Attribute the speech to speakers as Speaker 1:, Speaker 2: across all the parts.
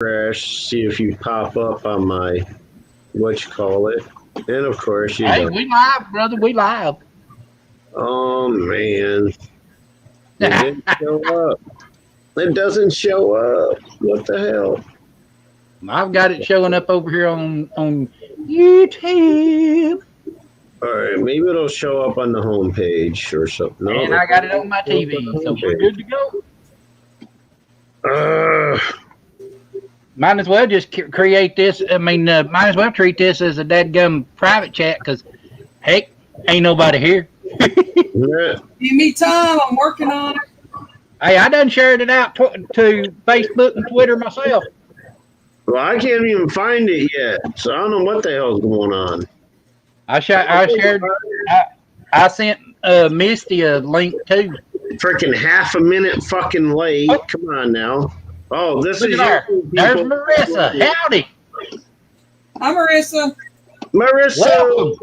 Speaker 1: refresh, see if you pop up on my whatchamacallit. And of course you
Speaker 2: Hey,
Speaker 1: don't.
Speaker 2: we live, brother. We live.
Speaker 1: Oh man. It didn't show up. It doesn't show up. What the hell?
Speaker 2: I've got it showing up over here on YouTube,
Speaker 1: Alright, maybe it'll show up on the homepage or something. No,
Speaker 2: and I got it on my TV, so we're good to go. Might as well just create this. I mean, might as well treat this as a dadgum private chat because, heck, ain't nobody here.
Speaker 1: Yeah.
Speaker 3: Give me time. I'm working on it.
Speaker 2: Hey, I done shared it out to Facebook and Twitter myself.
Speaker 1: Well, I can't even find it yet, so I don't know what the hell's going on.
Speaker 2: I shared. I sent Misty a link too.
Speaker 1: Freaking half a minute fucking late.
Speaker 2: Oh.
Speaker 1: Come on now. Oh, this
Speaker 2: Look
Speaker 1: is
Speaker 2: at
Speaker 1: you.
Speaker 2: there. There's Marissa. Howdy.
Speaker 3: Hi, Marissa.
Speaker 1: Marissa.
Speaker 2: Welcome.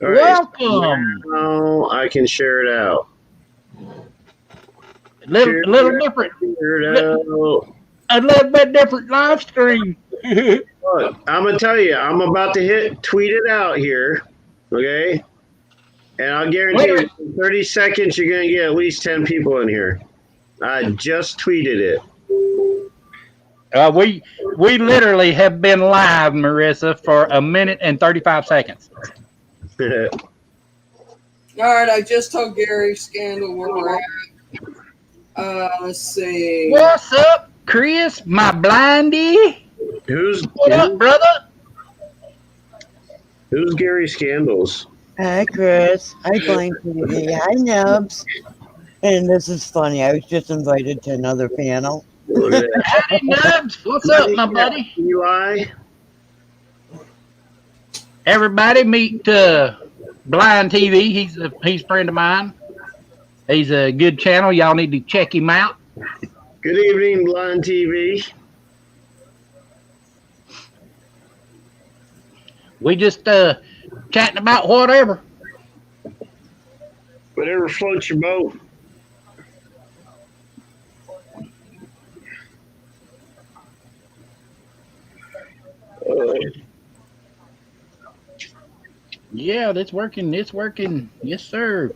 Speaker 1: All right,
Speaker 2: Welcome.
Speaker 1: now I can share it out.
Speaker 2: A little different.
Speaker 1: Share it out.
Speaker 2: A little bit different live stream.
Speaker 1: Look, I'm gonna tell you, I'm about to tweet it out here, okay? And I'll guarantee you, in 30 seconds, you're gonna get at least 10 people in here. I just tweeted it.
Speaker 2: We literally have been live, Marissa, for 1 minute and 35 seconds.
Speaker 3: All right, I just told Gary Scandal where we're at. Let's see.
Speaker 2: What's up, Chris, my blindy? What up, brother?
Speaker 1: Who's Gary Scandals?
Speaker 4: Hi, Chris. Hi, Blanky. Hi, Nubs. And this is funny. I was just invited to another panel.
Speaker 2: Howdy, Nubs. What's up, my buddy?
Speaker 1: Eli?
Speaker 2: Everybody meet Blind TV. He's a friend of mine. He's a good channel. Y'all need to check him out.
Speaker 1: Good evening, Blind TV.
Speaker 2: We just chatting about whatever.
Speaker 1: Whatever floats your boat.
Speaker 2: Yeah, that's working. It's working. Yes, sir.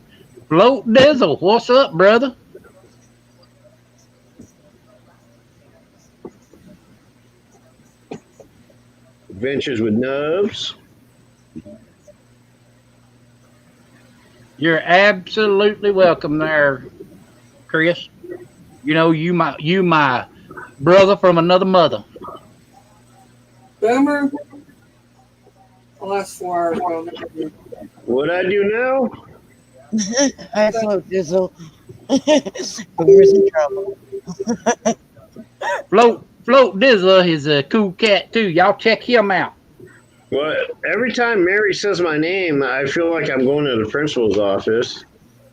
Speaker 2: Float Dizzle, what's up, brother?
Speaker 1: Adventures with Nubs.
Speaker 2: You're absolutely welcome there, Chris. You know, you my brother from another mother.
Speaker 3: Boomer. Well, that's 4 hours ago.
Speaker 1: What I do now?
Speaker 4: I float Dizzle. Boomer's in trouble.
Speaker 2: Float Dizzle is a cool cat too. Y'all check him out.
Speaker 1: Well, every time Mary says my name, I feel like I'm going to the principal's office.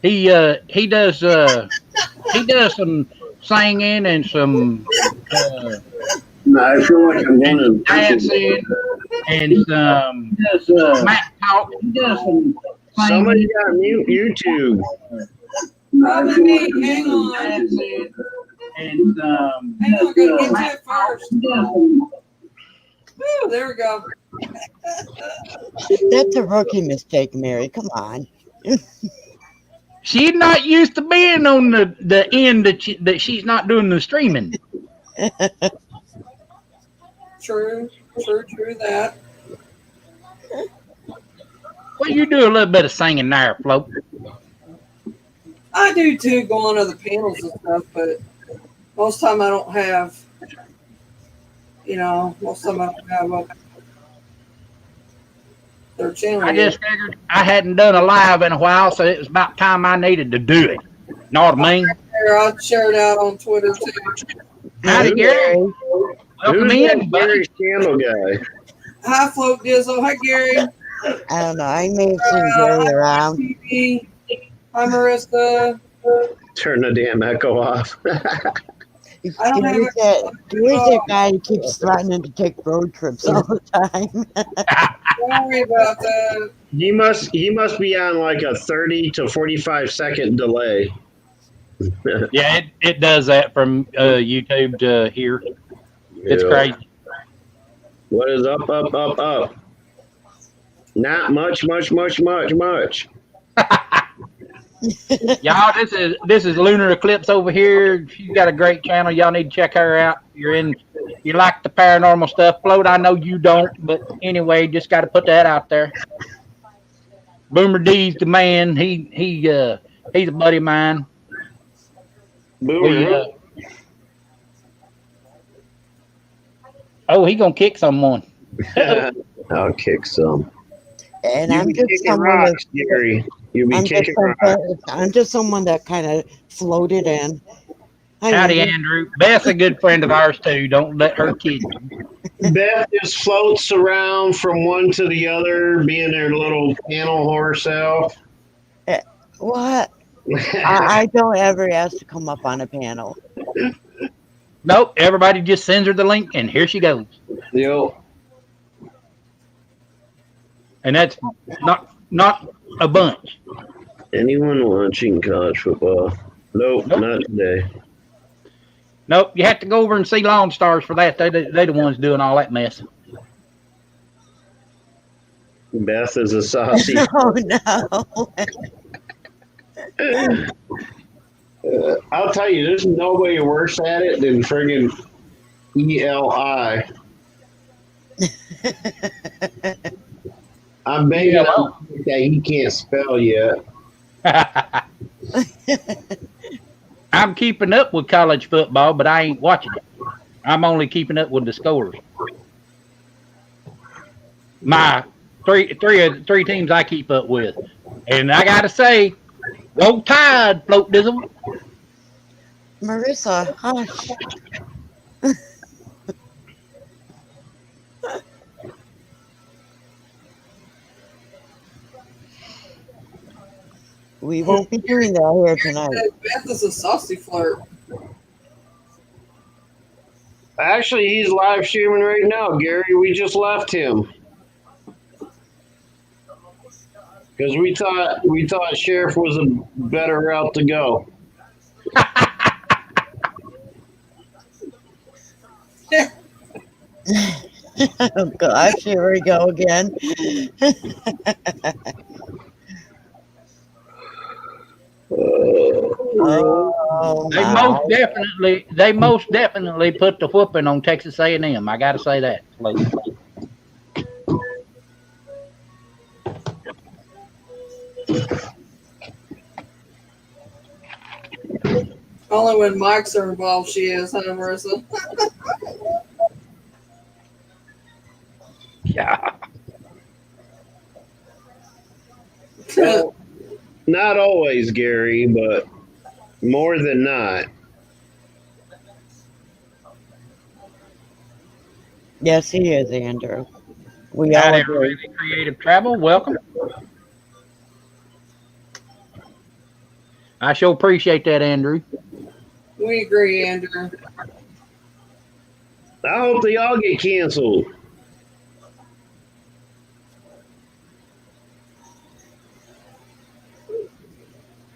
Speaker 2: He does some singing and some
Speaker 1: I feel like I'm going to
Speaker 2: dancing and some smack talk. He does some
Speaker 1: somebody got mute YouTube.
Speaker 3: Probably me. Hang on.
Speaker 2: And
Speaker 3: Hang on, gotta get to it first. Woo, there we go.
Speaker 4: That's a rookie mistake, Mary. Come on.
Speaker 2: she's not used to being on the end that she's not doing the streaming.
Speaker 3: True that.
Speaker 2: Well, you do a little bit of singing there, Flo.
Speaker 3: I do too, go on other panels and stuff, but most time I don't have, most time I don't have their channel.
Speaker 2: I just figured I hadn't done a live in a while, so it was about time I needed to do it. Know what I mean?
Speaker 3: I'll share it out on Twitter too.
Speaker 2: Howdy, Gary. Welcome in,
Speaker 1: Gary
Speaker 2: buddy.
Speaker 1: Scandal guy.
Speaker 3: Hi, Float Dizzle. Hi, Gary.
Speaker 4: I don't know. I may have seen Gary around.
Speaker 3: TV. Hi, Marissa.
Speaker 1: Turn the damn echo off.
Speaker 3: I don't have
Speaker 4: Gary's that guy who keeps threatening to take road trips all the time.
Speaker 3: Don't worry about that.
Speaker 1: He must be on like a 30 to 45 second delay.
Speaker 2: Yeah, it does that from YouTube to here. It's
Speaker 1: Yeah.
Speaker 2: crazy.
Speaker 1: What is up, up, up, up? Not much, much, much, much, much.
Speaker 2: Y'all, this is Lunar Eclipse over here. She's got a great channel. Y'all need to check her out. You like the paranormal stuff. Float, I know you don't, but anyway, just got to put that out there. Boomer D's the man. He's a buddy of mine.
Speaker 1: Boomer.
Speaker 2: Oh, he gonna kick someone.
Speaker 1: I'll kick some.
Speaker 4: And
Speaker 1: You
Speaker 4: I'm
Speaker 1: be
Speaker 4: just
Speaker 1: kicking
Speaker 4: someone
Speaker 1: rocks, Gary. You be kicking rocks.
Speaker 4: I'm just someone that kind of floated in. Hi,
Speaker 2: Howdy,
Speaker 4: Andy.
Speaker 2: Andrew. Beth's a good friend of ours too. Don't let her kid you.
Speaker 1: Beth just floats around from one to the other, being their little panel whore self.
Speaker 4: What? I don't ever ask to come up on a panel.
Speaker 2: Nope. Everybody just sends her the link, and here she goes.
Speaker 1: Yo.
Speaker 2: And that's not a bunch.
Speaker 1: Anyone watching college football? Nope. Not today.
Speaker 2: Nope. You have to go over and see Lone Stars for that. They the ones doing all that mess.
Speaker 1: Beth is a saucy.
Speaker 4: Oh no.
Speaker 1: I'll tell you, there's nobody worse at it than friggin' Eli. I'm betting that he can't spell yet.
Speaker 2: I'm keeping up with college football, but I ain't watching it. I'm only keeping up with the scores. My three teams I keep up with, and I gotta say, roll Tide, float dizzle.
Speaker 4: Marissa, hush. We won't be doing that here tonight.
Speaker 3: Beth is a saucy flirt.
Speaker 1: Actually, he's live streaming right now, Gary. We just left him because we thought Sheriff was a better route to go.
Speaker 4: Oh gosh, here we go again. Oh,
Speaker 2: They most definitely put the whooping on Texas A&M. I got to say that.
Speaker 3: Only when mics are involved, she is, huh, Marissa?
Speaker 2: Yeah.
Speaker 1: Well, not always, Gary, but more than not.
Speaker 4: Yes, he is, Andrew. We
Speaker 2: Howdy,
Speaker 4: all agree.
Speaker 2: everybody. Creative Travel, welcome. I sure appreciate that, Andrew.
Speaker 3: We agree, Andrew.
Speaker 1: I hope they all get canceled.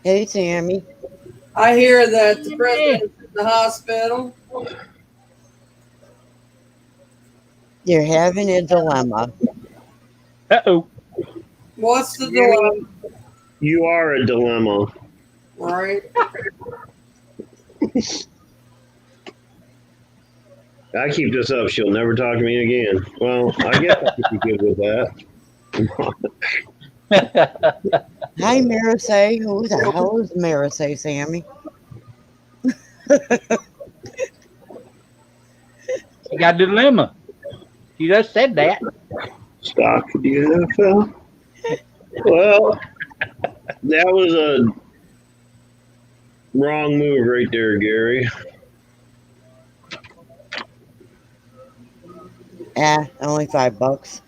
Speaker 4: Hey, Tammy.
Speaker 3: I hear that the president is in the hospital.
Speaker 4: You're having a dilemma.
Speaker 2: Uh-oh.
Speaker 3: What's the dilemma?
Speaker 1: You are a dilemma.
Speaker 3: Right?
Speaker 1: I keep this up, she'll never talk to me again. Well, I guess I could be good with that.
Speaker 4: Hi, Marisay. Who the hell is Marisay, Sammy?
Speaker 2: You got a dilemma. You just said that.
Speaker 1: Stock for the NFL? Well, that was a wrong move right there, Gary.
Speaker 4: Only $5.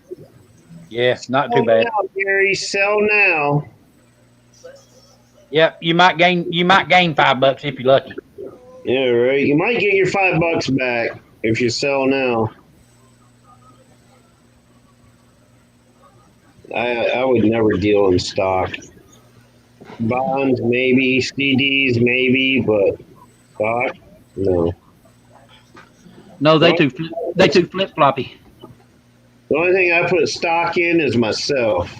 Speaker 2: Yeah, not too
Speaker 1: Sell
Speaker 2: bad.
Speaker 1: now, Gary, sell now.
Speaker 2: Yep, you might gain $5 if you're lucky.
Speaker 1: Yeah, right. You might get your $5 back if you sell now. I would never deal in stock. Bonds, maybe. CDs, maybe. But stock, no.
Speaker 2: No, they
Speaker 1: Well,
Speaker 2: too flip floppy.
Speaker 1: the only thing I put stock in is myself.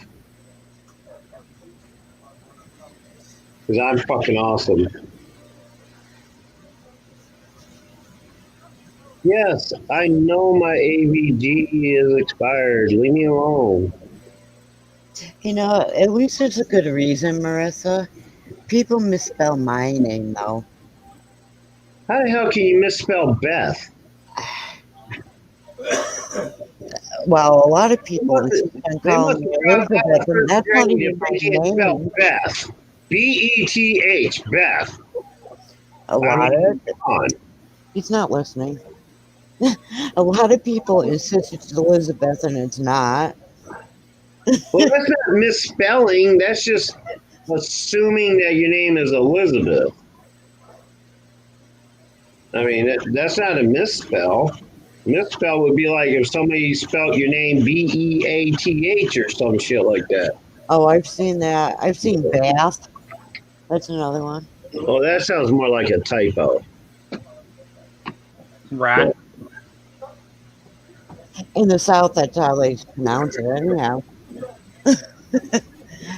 Speaker 1: Because I'm fucking awesome. Yes, I know my AVG is expired. Leave me alone.
Speaker 4: You know, at least there's a good reason, Marissa. People misspell my name, though.
Speaker 1: How the hell can you misspell Beth?
Speaker 4: Well, a lot of people insist on
Speaker 1: They
Speaker 4: calling
Speaker 1: must
Speaker 4: me
Speaker 1: have dropped out
Speaker 4: Elizabeth,
Speaker 1: of
Speaker 4: and
Speaker 1: first
Speaker 4: that's not
Speaker 1: grade
Speaker 4: even
Speaker 1: if
Speaker 4: my
Speaker 1: they can't spell
Speaker 4: name.
Speaker 1: Beth. Beth. Beth.
Speaker 4: A
Speaker 1: I
Speaker 4: lot
Speaker 1: mean,
Speaker 4: of
Speaker 1: come on.
Speaker 4: he's not listening. A lot of people insist it's Elizabeth, and it's not.
Speaker 1: Well, that's not misspelling. That's just assuming that your name is Elizabeth. I mean, that's not a misspell. Misspell would be like if somebody spelled your name Beath or some shit like that.
Speaker 4: Oh, I've seen that. I've seen Bath. That's another one.
Speaker 1: Oh, that sounds more like a typo.
Speaker 2: Right.
Speaker 4: In the South, that's how they pronounce it, anyhow.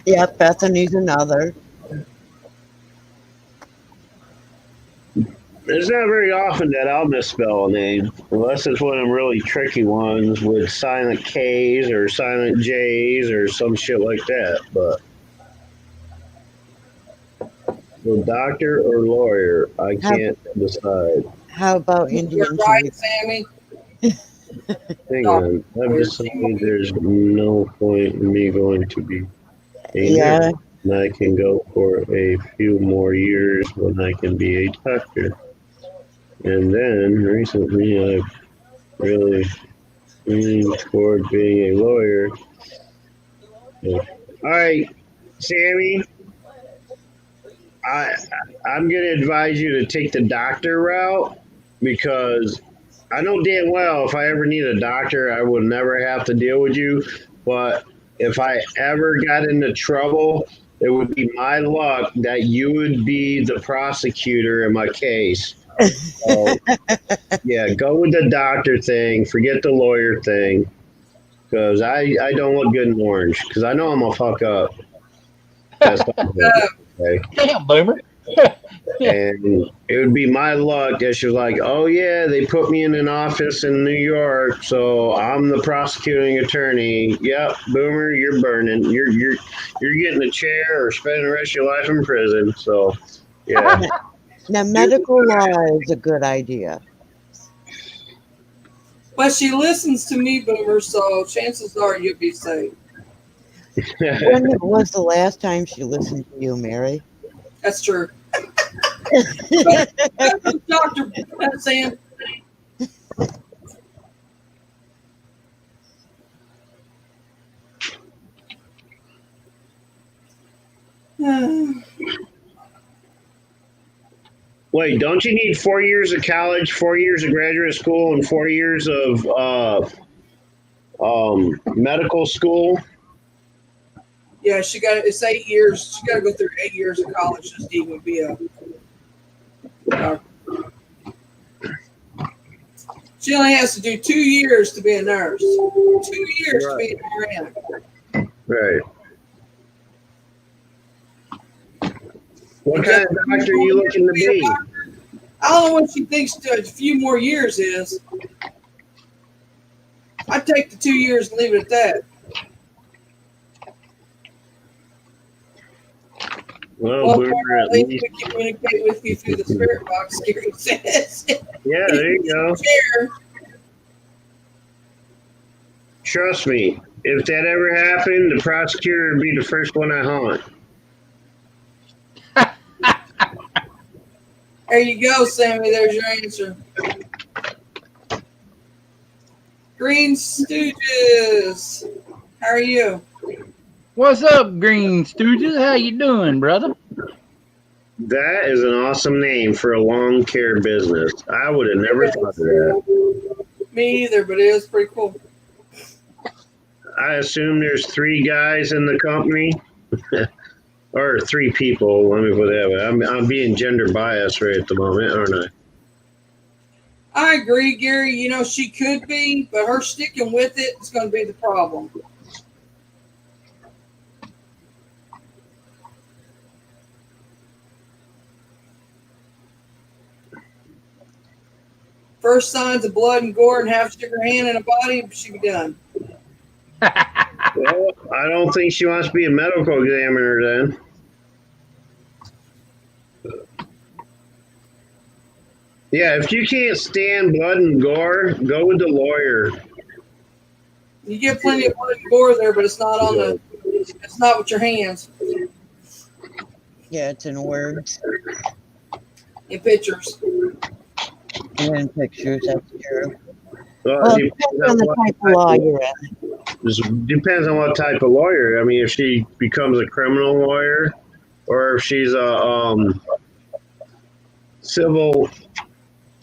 Speaker 4: Yeah, Bethany's another.
Speaker 1: It's not very often that I'll misspell a name, unless it's one of them really tricky ones with silent K's or silent J's or some shit like that. But the doctor or lawyer, I
Speaker 4: How,
Speaker 1: can't decide.
Speaker 4: how about
Speaker 3: You're
Speaker 4: Indian
Speaker 3: right,
Speaker 4: chief?
Speaker 3: Sammy.
Speaker 1: Hang
Speaker 3: Doctor
Speaker 1: on, I've
Speaker 3: or
Speaker 1: decided there's no point in me going to be a nurse.
Speaker 4: Yeah,
Speaker 1: And I can go for a few more years when I can be a doctor. And then recently I've really leaned toward being a lawyer. Yeah. All right, Sammy, I I'm gonna advise you to take the doctor route because I know damn well if I ever need a doctor, I would never have to deal with you. But if I ever got into trouble, it would be my luck that you would be the prosecutor in my case. So, yeah, go with the doctor thing. Forget the lawyer thing because I don't look good in orange because I know I'm gonna fuck up. That's not good. Okay.
Speaker 2: Damn, boomer.
Speaker 1: And it would be my luck that she was like, "Oh yeah, they put me in an office in New York, so I'm the prosecuting attorney." Yep, Boomer, you're burning. You're getting a chair or spending the rest of your life in prison. So, yeah.
Speaker 4: now medical law is a good idea.
Speaker 3: But she listens to me, Boomer, so chances are you'll be safe.
Speaker 4: When was the last time she listened to you, Mary?
Speaker 3: That's true. Dr. Sam.
Speaker 1: Wait, don't you need 4 years of college, 4 years of graduate school, and 4 years of medical school?
Speaker 3: Yeah, it's 8 years. She got to go through 8 years of college just to even be a doctor. She only has to do 2 years to be a nurse. 2 years to be an RN.
Speaker 1: Right. What kind of doctor are you looking to be?
Speaker 3: I don't know what she thinks a few more years is. I'd take the 2 years and leave it at that.
Speaker 1: Well, Boomer, at least.
Speaker 3: We communicate with you through the spirit box, Gary says.
Speaker 1: Yeah, there you go.
Speaker 3: Chair.
Speaker 1: Trust me, if that ever happened, the prosecutor would be the first one I haunt.
Speaker 3: There you go, Sammy. There's your answer. Green Stooges. How are you?
Speaker 2: What's up, Green Stooges? How you doing, brother?
Speaker 1: That is an awesome name for a lawn care business. I would have never thought of that.
Speaker 3: Me either, but it is pretty cool.
Speaker 1: I assume there's 3 guys in the company. Or 3 people. Let me put it that way. I'm being gender biased right at the moment, aren't I?
Speaker 3: I agree, Gary. You know, she could be, but her sticking with it is going to be the problem. First signs of blood and gore and half stick her hand in a body, she'd be done.
Speaker 1: Well, I don't think she wants to be a medical examiner then. Yeah, if you can't stand blood and gore, go with the lawyer.
Speaker 3: You get plenty of blood and gore there, but it's not on the. It's not with your hands.
Speaker 4: Yeah, it's in words
Speaker 3: In pictures.
Speaker 4: and in pictures. That's true.
Speaker 1: Well,
Speaker 4: Well,
Speaker 1: it
Speaker 4: it depends on the type of law you're in.
Speaker 1: depends on what type of lawyer. I mean, if she becomes a criminal lawyer, or if she's a civil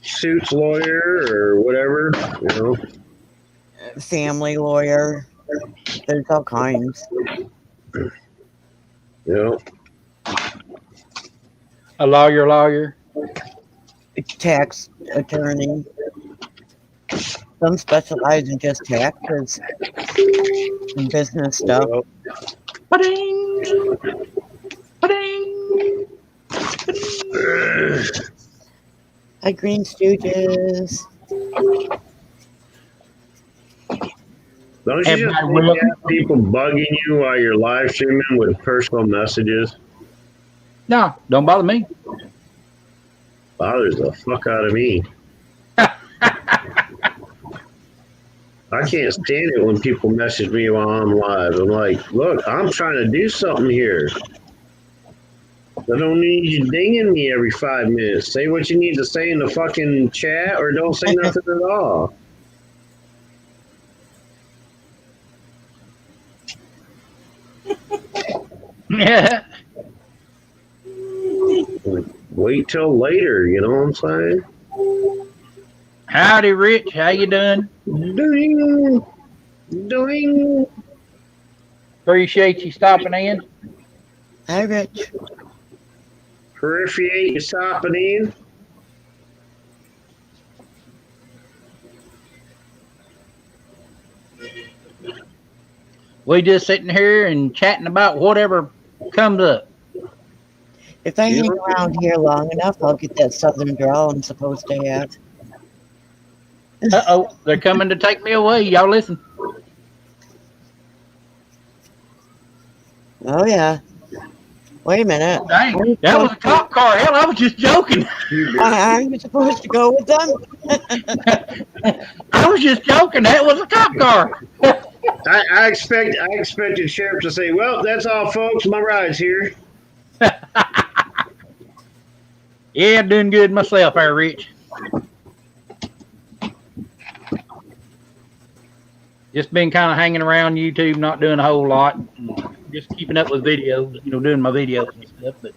Speaker 1: suits lawyer or whatever, you know.
Speaker 4: Family lawyer. There's all kinds.
Speaker 1: You know.
Speaker 2: A lawyer.
Speaker 4: Tax attorney. Some specialize in just taxes and business stuff.
Speaker 1: Well,
Speaker 2: Ba-ding! Ba-ding!
Speaker 4: Hi, Green Stooges.
Speaker 1: don't you just
Speaker 2: Everybody
Speaker 1: think
Speaker 2: will.
Speaker 1: you have people bugging you while you're live streaming with personal messages?
Speaker 2: No, don't bother me.
Speaker 1: Bothers the fuck out of me. I can't stand it when people message me while I'm live. I'm like, look, I'm trying to do something here. I don't need you dinging me every 5 minutes. Say what you need to say in the fucking chat or don't say nothing at all.
Speaker 2: Yeah.
Speaker 1: Wait till later, you know what I'm saying?
Speaker 2: Howdy, Rich. How you doing?
Speaker 1: Doing.
Speaker 2: Appreciate you stopping in.
Speaker 4: Hi, Rich.
Speaker 1: Appreciate you stopping in.
Speaker 2: We just sitting here and chatting about whatever comes up.
Speaker 4: If I hang around here long enough, I'll get that southern drawl I'm supposed to have.
Speaker 2: Uh-oh, they're coming to take me away. Y'all listen.
Speaker 4: Oh, yeah. Wait a minute.
Speaker 2: Dang, that was a cop car. Hell, I was just joking.
Speaker 4: Aren't you supposed to go with them?
Speaker 2: I was just joking. That was a cop car.
Speaker 1: I expected sheriff to say, well, that's all folks, my ride's here.
Speaker 2: Yeah, doing good myself there, Rich. Just been kind of hanging around YouTube, not doing a whole lot. Just keeping up with videos, doing my videos and stuff. But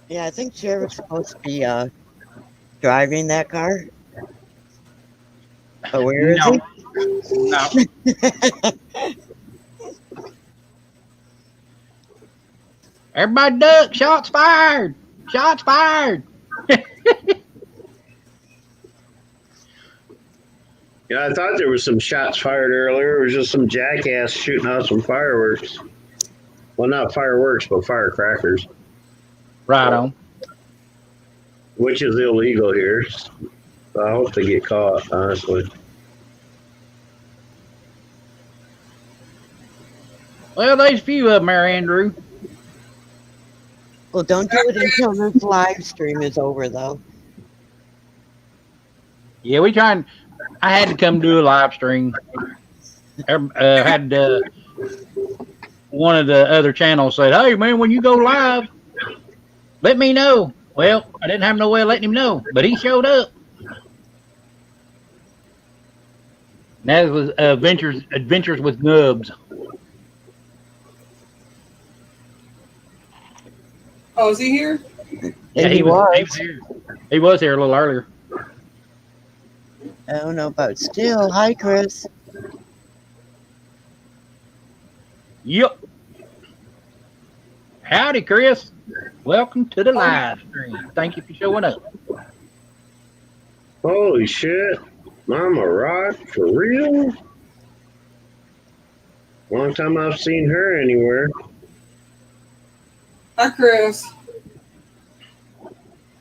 Speaker 4: Yeah, I think Sheriff's supposed to be driving that car. But where is he?
Speaker 2: No. Everybody duck! Shots fired! Shots fired!
Speaker 1: Yeah, I thought there was some shots fired earlier. It was just some jackass shooting out some fireworks. Well, not fireworks, but firecrackers.
Speaker 2: Right on.
Speaker 1: Which is illegal here. I hope they get caught, honestly.
Speaker 2: Well, there's a few of them there, Andrew.
Speaker 4: Well, don't do it until this live stream is over, though.
Speaker 2: Yeah, I had to come do a live stream. One of the other channels said, "Hey, man, when you go live, let me know." Well, I didn't have no way of letting him know, but he showed up. That was Adventures with Nubs.
Speaker 3: Oh, is he here?
Speaker 2: Yeah, he was here. He was here a little earlier.
Speaker 4: I don't know about still. Hi, Chris.
Speaker 2: Yep. Howdy, Chris. Welcome to the live stream. Thank you for showing up.
Speaker 1: Holy shit. Mama Rock, for real? Long time I've seen her anywhere.
Speaker 3: Hi, Chris.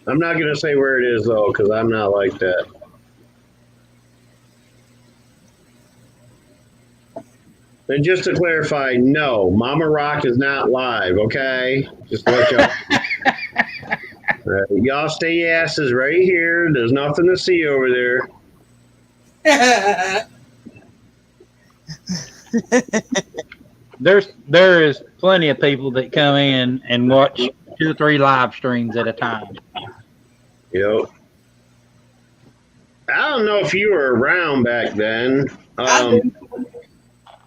Speaker 1: I'm not going to say where it is, though, because I'm not like that. And just to clarify, no, Mama Rock is not live, okay? Just to let y'all. Y'all stay your asses right here. There's nothing to see over there.
Speaker 2: There is plenty of people that come in and watch 2 or 3 live streams at a time.
Speaker 1: Yep. I don't know if you were around back then,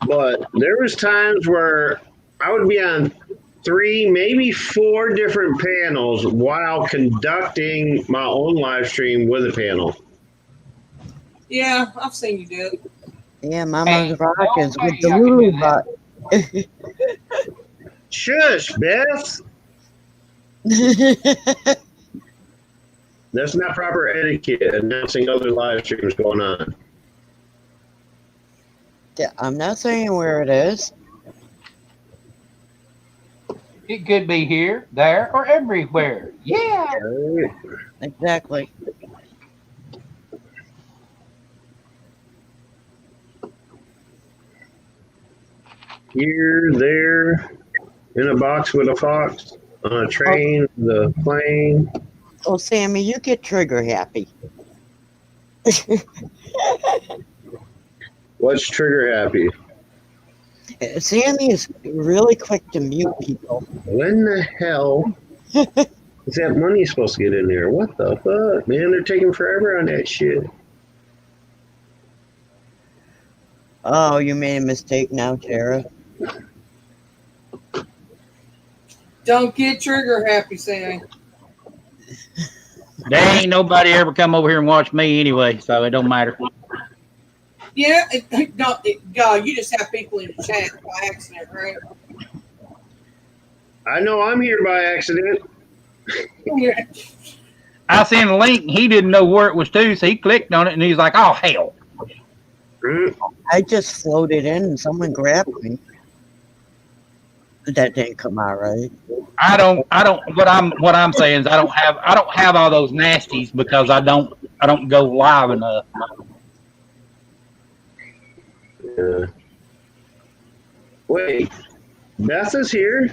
Speaker 1: but there was times where I would be on 3, maybe 4 different panels while conducting my own live stream with a panel.
Speaker 3: Yeah, I've seen you do it.
Speaker 4: Yeah, Mama's Rock is with the Lulu bot.
Speaker 1: Shush, Beth. That's not proper etiquette, announcing other live streams going on.
Speaker 4: Yeah, I'm not saying where it is.
Speaker 2: It could be here, there, or everywhere. Yeah.
Speaker 1: Right.
Speaker 4: Exactly.
Speaker 1: Here, there, in a box with a fox, on a train, the plane.
Speaker 4: Oh, Sammy, you get trigger happy.
Speaker 1: What's trigger happy?
Speaker 4: Sammy is really quick to mute people.
Speaker 1: When the hell is that money supposed to get in there? What the fuck, man? They're taking forever on that shit.
Speaker 4: Oh, you made a mistake now, Tara.
Speaker 3: Don't get trigger happy, Sammy.
Speaker 2: There ain't nobody ever come over here and watch me anyway, so it don't matter.
Speaker 3: Yeah, God, you just have people in the chat by accident, right?
Speaker 1: I know I'm here by accident.
Speaker 3: Yeah.
Speaker 2: I sent a link. He didn't know where it was to, so he clicked on it and he's like, "Oh hell!"
Speaker 4: I just floated in and someone grabbed me. That didn't come out right.
Speaker 2: I don't. What I'm saying is I don't have all those nasties because I don't go live enough.
Speaker 1: Yeah. Wait, Beth is here?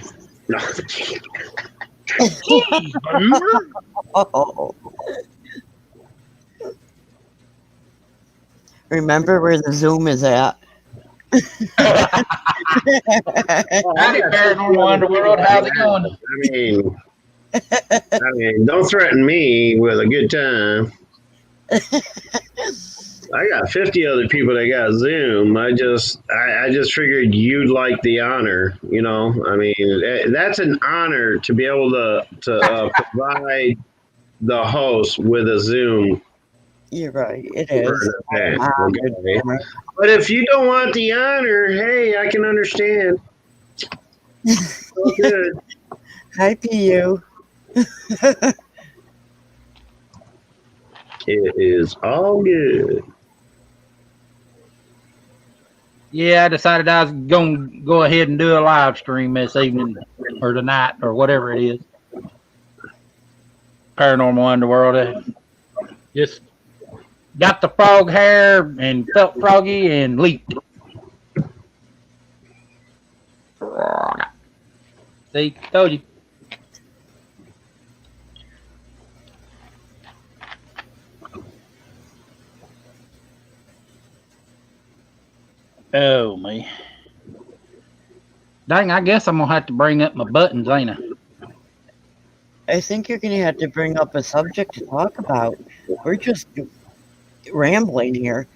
Speaker 1: No.
Speaker 4: Oh. Remember where the Zoom is at.
Speaker 2: Howdy, Paranormal Underworld. How's it going?
Speaker 1: I mean, don't threaten me with a good time. I got 50 other people that got Zoom. I just figured you'd like the honor. You know, I mean, that's an honor to be able to provide the host with a Zoom.
Speaker 4: You're right. It is.
Speaker 1: Okay. But if you don't want the honor, hey, I can understand. So good.
Speaker 4: Hi, PU.
Speaker 1: It is all good.
Speaker 2: Yeah, I decided I was going to go ahead and do a live stream this evening or tonight or whatever it is. Paranormal Underworld. Just got the frog hair and felt froggy and leaped. See, told you. Oh, me. Dang, I guess I'm going to have to bring up my buttons, ain't I?
Speaker 4: I think you're going to have to bring up a subject to talk about. We're just rambling here.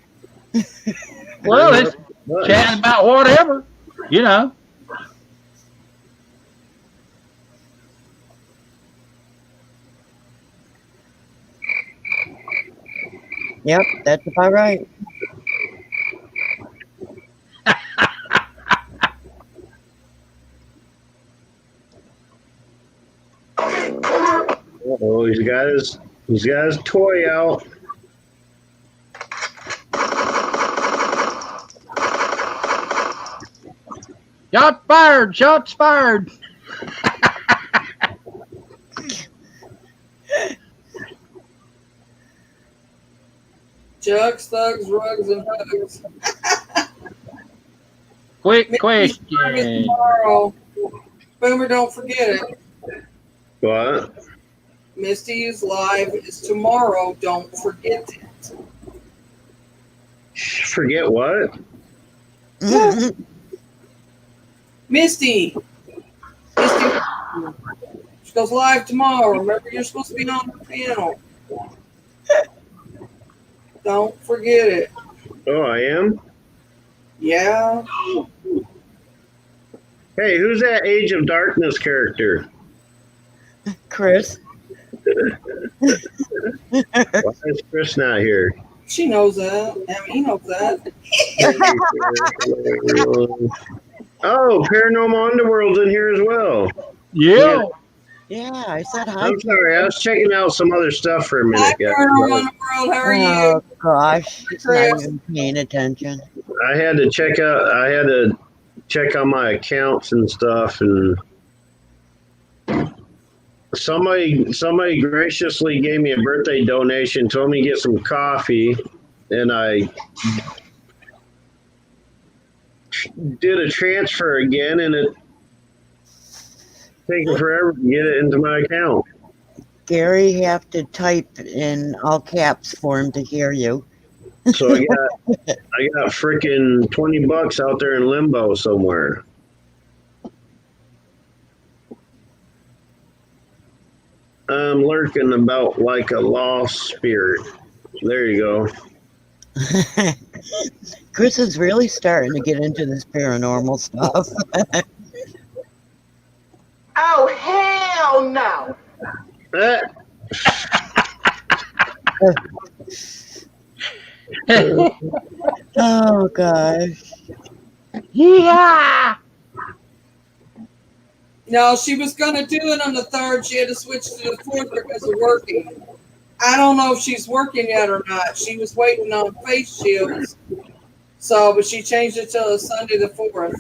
Speaker 2: Well, it's chatting about whatever, you know.
Speaker 4: Yep, that's about right.
Speaker 1: He's got his toy out.
Speaker 2: Shots fired! Shots fired!
Speaker 3: Jugs, thugs, rugs, and hugs.
Speaker 2: Quick
Speaker 3: Misty's live is
Speaker 2: question.
Speaker 3: tomorrow. Boomer, don't forget it.
Speaker 1: What?
Speaker 3: Misty's live is tomorrow. Don't forget it.
Speaker 1: Forget what?
Speaker 3: Misty. Misty. She goes live tomorrow. Remember, you're supposed to be on the panel. Don't forget it.
Speaker 1: Oh, I am?
Speaker 3: Yeah.
Speaker 1: Hey, who's that Age of Darkness character?
Speaker 4: Chris.
Speaker 1: Why is Chris not here?
Speaker 3: She knows that. I mean, he knows that.
Speaker 1: Oh, Paranormal Underworld's in here as well.
Speaker 2: Yeah.
Speaker 4: Yeah, I said hi.
Speaker 1: I'm sorry, I was checking out some other stuff for a minute.
Speaker 3: Hi,
Speaker 1: guys.
Speaker 3: Paranormal Underworld. How are you?
Speaker 4: Oh gosh, he's not
Speaker 3: Chris.
Speaker 4: even paying attention.
Speaker 1: I had to check on my accounts and stuff, and somebody graciously gave me a birthday donation, told me to get some coffee, and I did a transfer again, and it taking forever to get it into my account.
Speaker 4: Gary, you have to type in all caps for him to hear you.
Speaker 1: So I got freaking $20 out there in limbo somewhere. I'm lurking about like a lost spirit. There you go.
Speaker 4: Chris is really starting to get into this paranormal stuff.
Speaker 5: Oh, hell no.
Speaker 4: Oh gosh.
Speaker 2: Yeah.
Speaker 3: No, she was going to do it on the 3rd. She had to switch to the 4th because of working. I don't know if she's working yet or not. She was waiting on face shields. So, but she changed it to Sunday the 4th.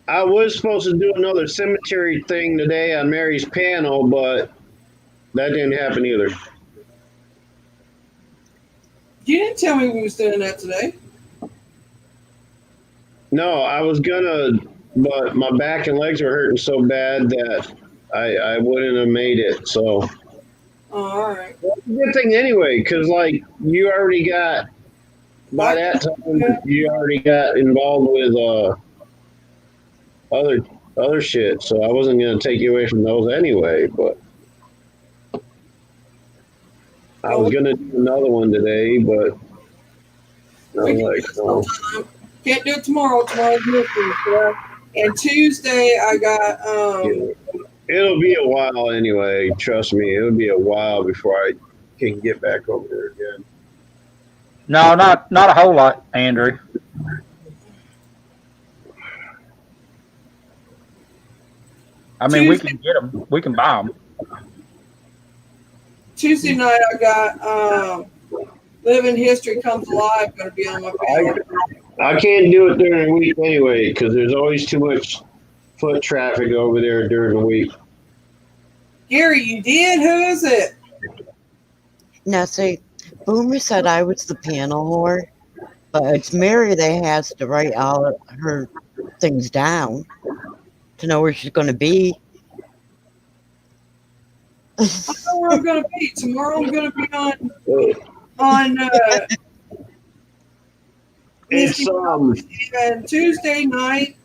Speaker 1: I was supposed to do another cemetery thing today on Mary's panel, but that didn't happen either.
Speaker 3: You didn't tell me we was doing that today.
Speaker 1: No, I was gonna, but my back and legs were hurting so bad that I wouldn't have made it. So,
Speaker 3: Oh, all right.
Speaker 1: well, it's a good thing anyway, because like you already got by that time you already got involved with other shit. So I wasn't gonna take you away from those anyway, but I was gonna do another one today, but I was like, no.
Speaker 3: Can't do it tomorrow. Tomorrow's missing. So. And Tuesday I got
Speaker 1: It'll be a while anyway. Trust me, it'll be a while before I can get back over there again.
Speaker 2: No, not a whole lot, Andrew. I mean, we can get them. We can buy them.
Speaker 3: Tuesday night I got Living History Comes Alive going to be on my panel.
Speaker 1: I can't do it during the week anyway because there's always too much foot traffic over there during the week.
Speaker 3: Gary, you did? Who is it?
Speaker 4: Now see, Boomer said I was the panel whore, but it's Mary that has to write all her things down to know where she's going to be.
Speaker 3: I know where I'm going to be. Tomorrow I'm going to be on
Speaker 1: It's
Speaker 3: and Tuesday night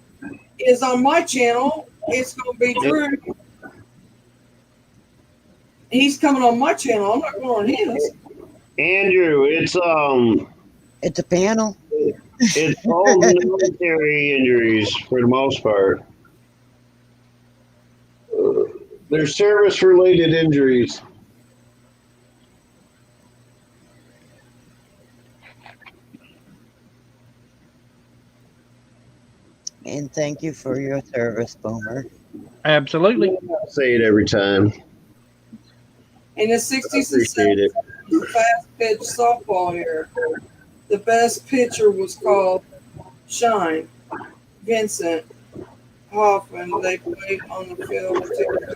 Speaker 3: is on my channel. It's going to be Drew. He's coming on my channel. I'm not going on his.
Speaker 1: Andrew. It's
Speaker 4: a panel.
Speaker 1: It's all military injuries for the most part. They're service-related injuries.
Speaker 4: And thank you for your service, Boomer.
Speaker 2: Absolutely.
Speaker 1: I say it every time.
Speaker 3: In the 60s and
Speaker 1: Appreciate
Speaker 3: 70s,
Speaker 1: it.
Speaker 3: it was a fast pitch softball here. The best pitcher was called Shine Vincent Hoffman. They played on the field together.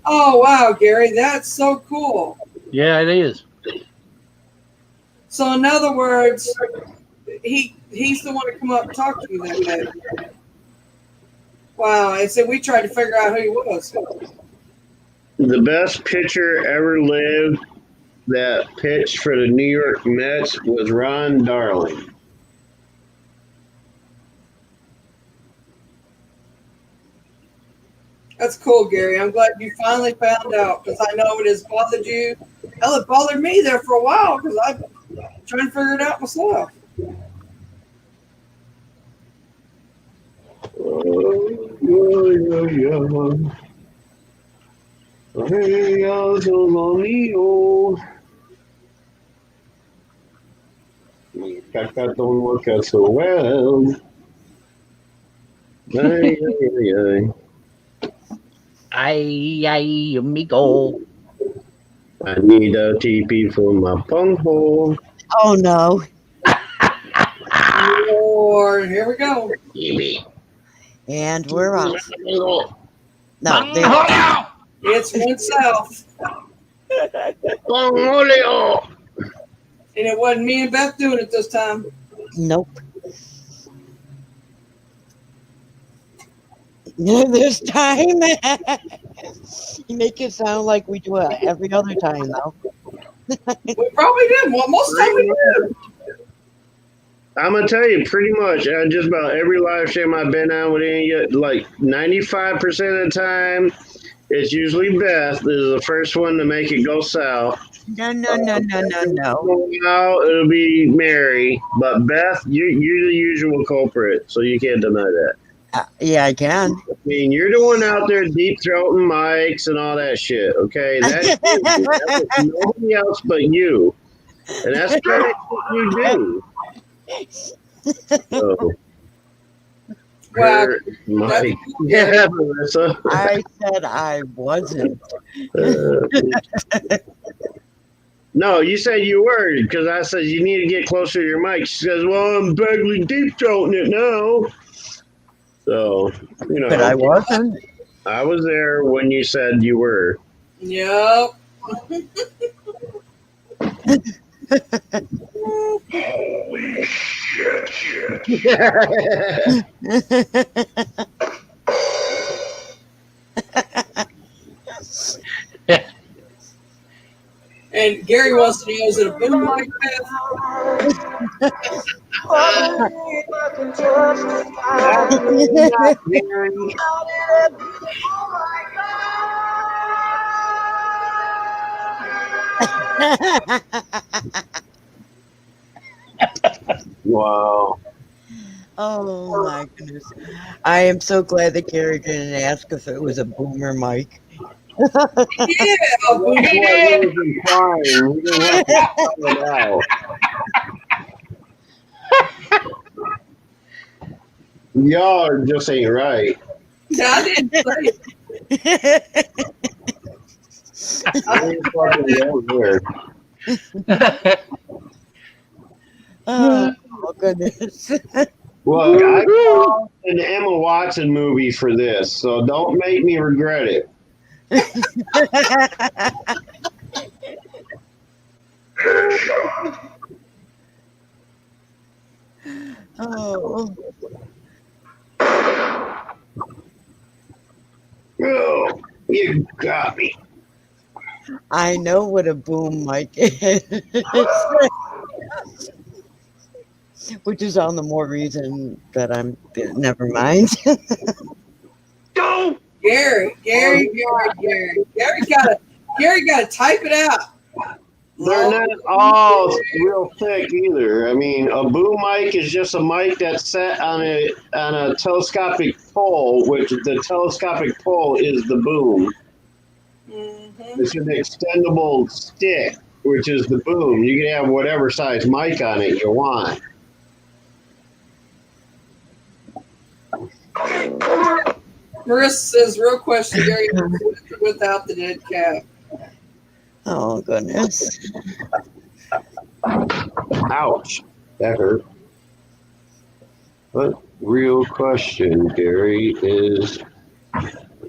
Speaker 3: Oh, wow, Gary, that's so cool.
Speaker 2: Yeah, it is.
Speaker 3: So, in other words, he's the one to come up and talk to you that day. Wow, and so we tried to figure out who he was.
Speaker 1: The best pitcher ever lived that pitched for the New York Mets was Ron Darling.
Speaker 3: That's cool, Gary. I'm glad you finally found out because I know it has bothered you. Hell, it bothered me there for a while because I'm trying to figure it out myself.
Speaker 1: Caca don't work out so well. Ay, ay, ay,
Speaker 2: Ay, amigo.
Speaker 1: I need a TP for my bunghole.
Speaker 4: Oh no.
Speaker 3: Lord, here we go.
Speaker 4: And we're off. No,
Speaker 2: Bunghole!
Speaker 3: It's one south,
Speaker 1: Bunghole.
Speaker 3: and it wasn't me and Beth doing it this time.
Speaker 4: nope. This time, you make it sound like we do it every other time, though.
Speaker 3: We probably did. Well, most of the time we did.
Speaker 1: I'm gonna tell you, pretty much, just about every live stream I've been on with any, like 95% of the time, it's usually Beth is the first one to make it go south.
Speaker 4: No.
Speaker 1: Now it'll be Mary, but Beth, you're the usual culprit, so you can't deny that.
Speaker 4: Yeah, I can.
Speaker 1: I mean, you're the one out there deep throating mics and all that shit. Okay, that's you. That was nobody else but you, and that's kind of what you do. So,
Speaker 3: Wow.
Speaker 1: Mike, yeah, Melissa.
Speaker 4: I said I wasn't.
Speaker 1: No, you said you were because I said you need to get closer to your mic. She says, "Well, I'm barely deep throating it now." So, you know,
Speaker 4: But I wasn't.
Speaker 1: I was there when you said you were.
Speaker 3: Yep.
Speaker 5: Holy shit.
Speaker 3: And Gary wants to know, is it a boom like Beth?
Speaker 1: Wow.
Speaker 4: Oh my goodness. I am so glad that Gary didn't ask if it was a boomer mic.
Speaker 3: Yeah, a boom.
Speaker 1: That's what I was implying. We didn't have to spell it out. Y'all just ain't right.
Speaker 3: I didn't say it.
Speaker 1: I ain't fucking down here.
Speaker 4: Oh goodness.
Speaker 1: Look, I saw an Emma Watson movie for this, so don't make me regret it.
Speaker 4: Oh.
Speaker 1: Oh, you got me.
Speaker 4: I know what a boom mic is. Which is all the more reason that I'm never mind.
Speaker 5: Go!
Speaker 3: Gary gotta type it out.
Speaker 1: They're not all real thick either. I mean, a boom mic is just a mic that's set on a telescopic pole, which the telescopic pole is the boom.
Speaker 3: Mm-hmm.
Speaker 1: It's an extendable stick, which is the boom. You can have whatever size mic on it you want.
Speaker 3: Marissa says, real question, Gary, without the dead cat.
Speaker 4: Oh, goodness.
Speaker 1: Ouch. That hurt. But real question, Gary, is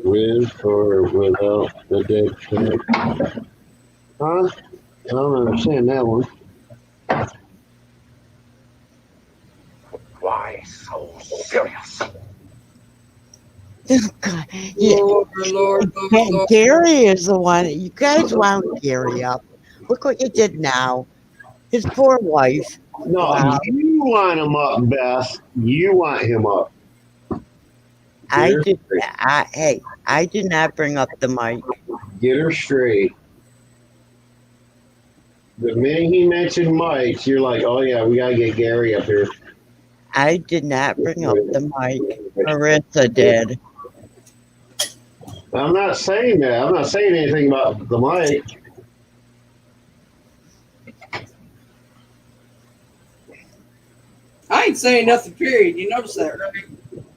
Speaker 1: with or without the dead cat? Huh? I don't understand that one.
Speaker 5: Why so serious?
Speaker 4: Oh, God. Yeah.
Speaker 3: Lord, Lord.
Speaker 4: Gary is the one. You guys wound Gary up. Look what you did now. His poor wife.
Speaker 1: No,
Speaker 4: Wow.
Speaker 1: you want him up, Beth. You want him up.
Speaker 4: I
Speaker 1: her
Speaker 4: did.
Speaker 1: straight.
Speaker 4: Hey, I did not bring up the mic.
Speaker 1: Get her straight. The minute he mentioned Mike, you're like, oh yeah, we gotta get Gary up here.
Speaker 4: I did not bring up the mic. Marissa did.
Speaker 1: I'm not saying that. I'm not saying anything about the mic.
Speaker 3: I ain't saying nothing, period. You notice that, right?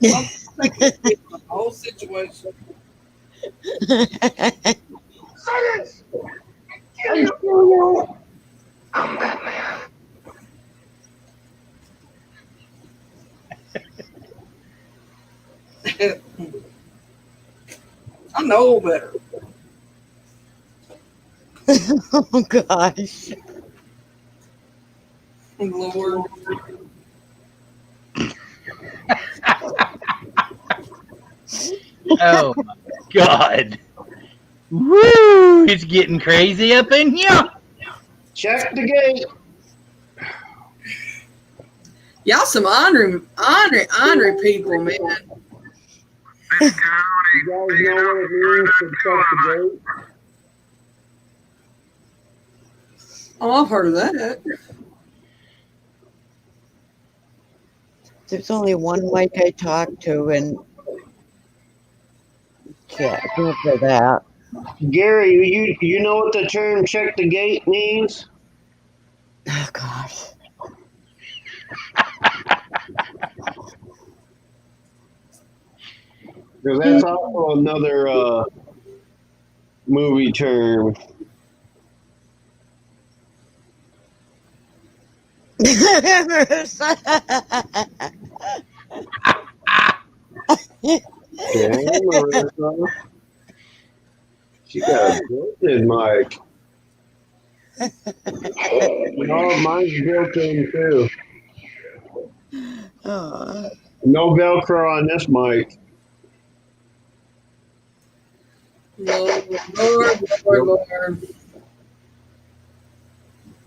Speaker 3: I'm thinking the whole situation.
Speaker 5: Silence! I'm Batman.
Speaker 3: I know better.
Speaker 4: Oh, gosh.
Speaker 3: Lord.
Speaker 2: Oh my God. Woo! It's getting crazy up in here.
Speaker 1: Check the gate.
Speaker 3: Y'all some honoring people, man.
Speaker 1: You guys know what it means to check the gate?
Speaker 3: Oh, I've heard of that.
Speaker 4: There's only one mic I talk to and chat for that.
Speaker 1: Gary, you know what the term check the gate means?
Speaker 4: Oh, gosh.
Speaker 1: Because that's also another movie term. Damn, Marissa. She got a built-in mic. No, mine's built in too.
Speaker 4: Oh.
Speaker 1: No Velcro on this mic.
Speaker 3: Lord.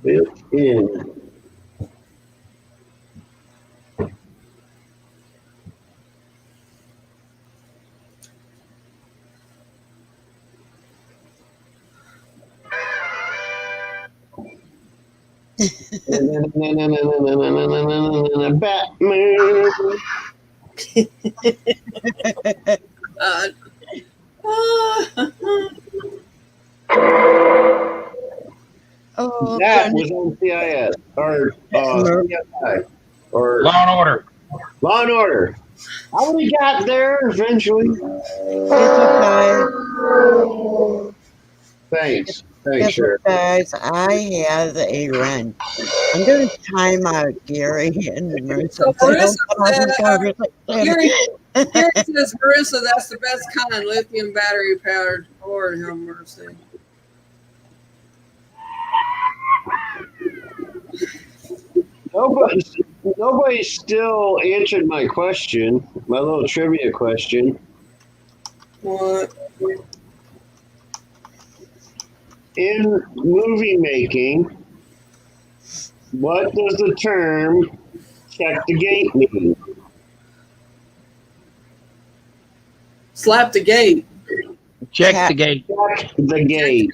Speaker 1: Built in. Batman.
Speaker 4: Oh,
Speaker 1: That
Speaker 4: goodness.
Speaker 1: was on CIS or
Speaker 4: Mer-
Speaker 1: CSI or
Speaker 2: Law and Order.
Speaker 1: Law and Order. I would have got there eventually.
Speaker 4: It's okay.
Speaker 1: Thanks,
Speaker 4: Guess
Speaker 1: sure.
Speaker 4: what, guys? I have a wrench. I'm going to time out Gary and Marissa.
Speaker 3: So
Speaker 4: They don't
Speaker 3: Marissa
Speaker 4: cause a
Speaker 3: said,
Speaker 4: conversation.
Speaker 3: Gary says, Marissa, that's the best kind, lithium battery powered. Lord have mercy.
Speaker 1: Nobody still answered my question, my little trivia question.
Speaker 3: What?
Speaker 1: In movie making, what does the term check the gate mean?
Speaker 3: Slap the gate.
Speaker 2: Check the gate.
Speaker 1: Check the gate.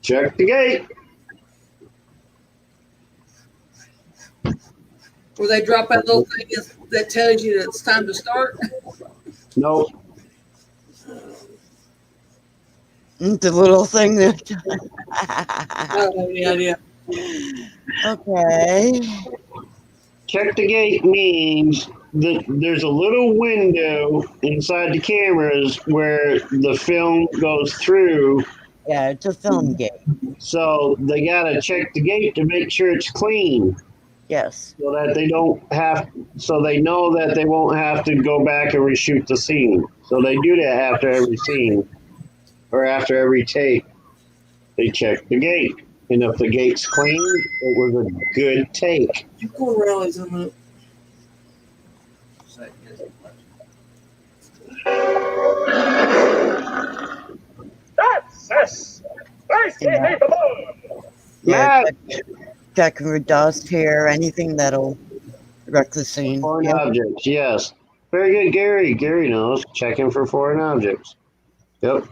Speaker 1: Check the gate.
Speaker 3: Where they drop that little thing that tells you that it's time to start.
Speaker 1: Nope.
Speaker 4: The little thing that.
Speaker 3: Oh, yeah.
Speaker 4: Okay.
Speaker 1: Check the gate means that there's a little window inside the cameras where the film goes through,
Speaker 4: Yeah, it's a film gate.
Speaker 1: So they gotta check the gate to make sure it's clean,
Speaker 4: Yes.
Speaker 1: so that they don't have, so they know that they won't have to go back and reshoot the scene. So they do that after every scene or after every take. They check the gate, and if the gate's clean, it was a good take.
Speaker 3: You go rallies in the.
Speaker 5: That's us. Nice
Speaker 4: Yeah.
Speaker 5: game, the
Speaker 4: Yeah,
Speaker 1: Matt,
Speaker 4: checking for dust here, anything that'll wreck the scene.
Speaker 1: foreign
Speaker 4: Yep.
Speaker 1: objects, yes. Very good, Gary. Gary knows. Checking for foreign objects. Yep.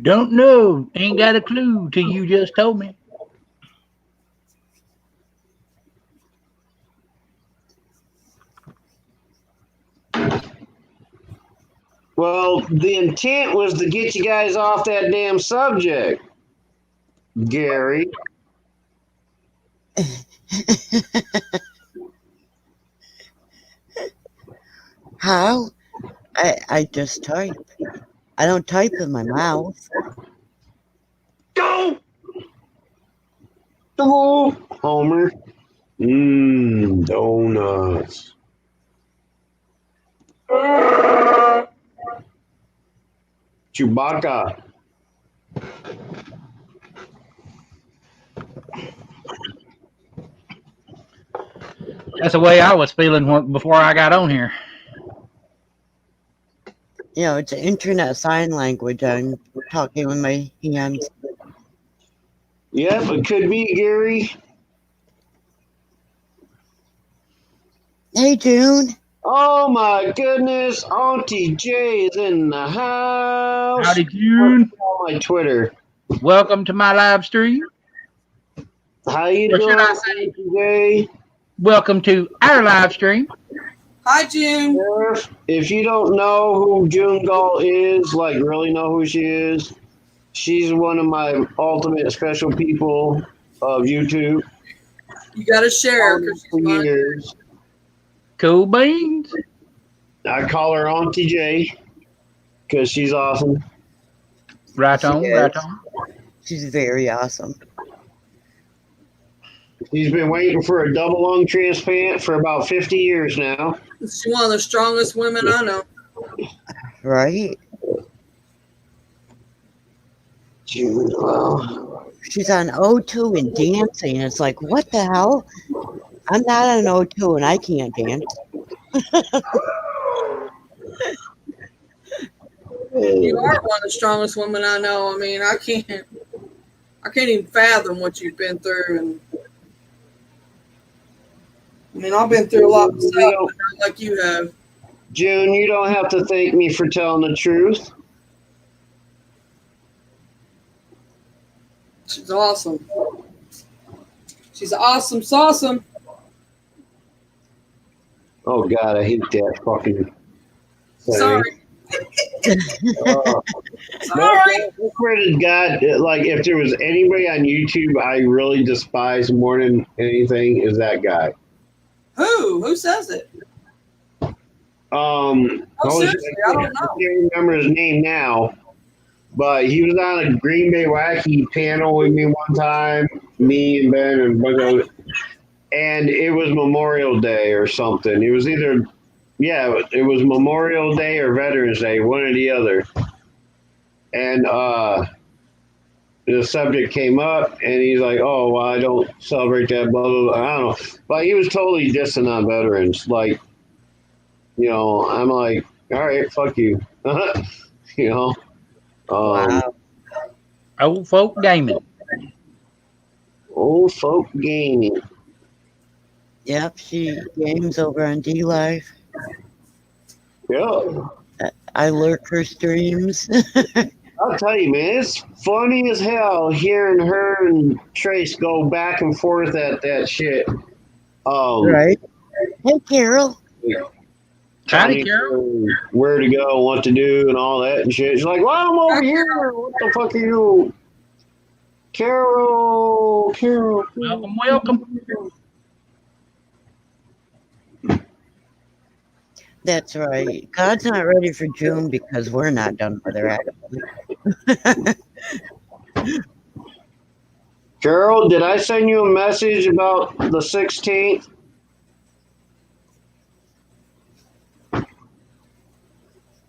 Speaker 2: Don't know. Ain't got a clue till you just told me.
Speaker 1: Well, the intent was to get you guys off that damn subject, Gary.
Speaker 4: How? I just type. I don't type in my mouth.
Speaker 5: Go!
Speaker 1: Oh, Homer. Donuts. Chewbacca.
Speaker 2: That's the way I was feeling before I got on here.
Speaker 4: You know, it's internet sign language. I'm talking with my hands.
Speaker 1: Yep, it could be Gary.
Speaker 4: Hey, June.
Speaker 1: Oh my goodness, Auntie J is in the house.
Speaker 2: Howdy, June.
Speaker 1: On my Twitter.
Speaker 2: Welcome to my live stream.
Speaker 1: How you
Speaker 2: Or
Speaker 1: doing,
Speaker 2: should I say,
Speaker 1: Auntie J?
Speaker 2: welcome to our live stream.
Speaker 3: Hi, June.
Speaker 1: If you don't know who June Gall is, like really know who she is, she's one of my ultimate special people of YouTube.
Speaker 3: You got to share because she's
Speaker 1: For
Speaker 3: fun.
Speaker 1: years.
Speaker 2: Cool beans.
Speaker 1: I call her Auntie J because she's awesome.
Speaker 2: Right on,
Speaker 4: She
Speaker 2: right
Speaker 4: is.
Speaker 2: on.
Speaker 4: She's very awesome.
Speaker 1: She's been waiting for a double lung transplant for about 50 years now.
Speaker 3: She's one of the strongest women I know.
Speaker 4: Right?
Speaker 1: June, well,
Speaker 4: She's on O2 and dancing. It's like, what the hell? I'm not on O2 and I can't dance.
Speaker 3: You are one of the strongest women I know. I mean, I can't even fathom what you've been through. And I mean, I've been through a lot myself, but not like you have.
Speaker 1: June, you don't have to thank me for telling the truth.
Speaker 3: She's awesome. She's awesome, sauceum.
Speaker 1: Oh God, I hate that fucking thing.
Speaker 3: Sorry.
Speaker 1: Uh,
Speaker 3: Sorry.
Speaker 1: Where did God, like, if there was anybody on YouTube I really despise more than anything, is that guy.
Speaker 3: Who says it?
Speaker 1: Oh,
Speaker 3: seriously, I don't know.
Speaker 1: I can't remember his name now, but he was on a Green Bay Wacky panel with me one time, me and Ben and a bunch of others, and it was Memorial Day or something. It was either, yeah, it was Memorial Day or Veterans Day, one or the other. And the subject came up, and he's like, "Oh, well, I don't celebrate that." Blah blah blah. I don't know, but he was totally dissing on veterans. Like, you know, I'm like, "All right, fuck you," you know.
Speaker 4: Wow.
Speaker 2: Old folk gaming.
Speaker 1: Old folk gaming.
Speaker 4: Yep, she games over on D Live.
Speaker 1: Yeah.
Speaker 4: I lurk her streams.
Speaker 1: I'll tell you, man, it's funny as hell hearing her and Trace go back and forth at that shit.
Speaker 4: Right. Hey, Carol.
Speaker 2: Howdy, Carol.
Speaker 1: Where to go, what to do, and all that and shit. She's like, "Well, I'm over here. What the fuck are you?" Carol.
Speaker 2: Welcome, welcome.
Speaker 4: That's right. God's not ready for June because we're not done with her, actually.
Speaker 1: Carol, did I send you a message about the 16th?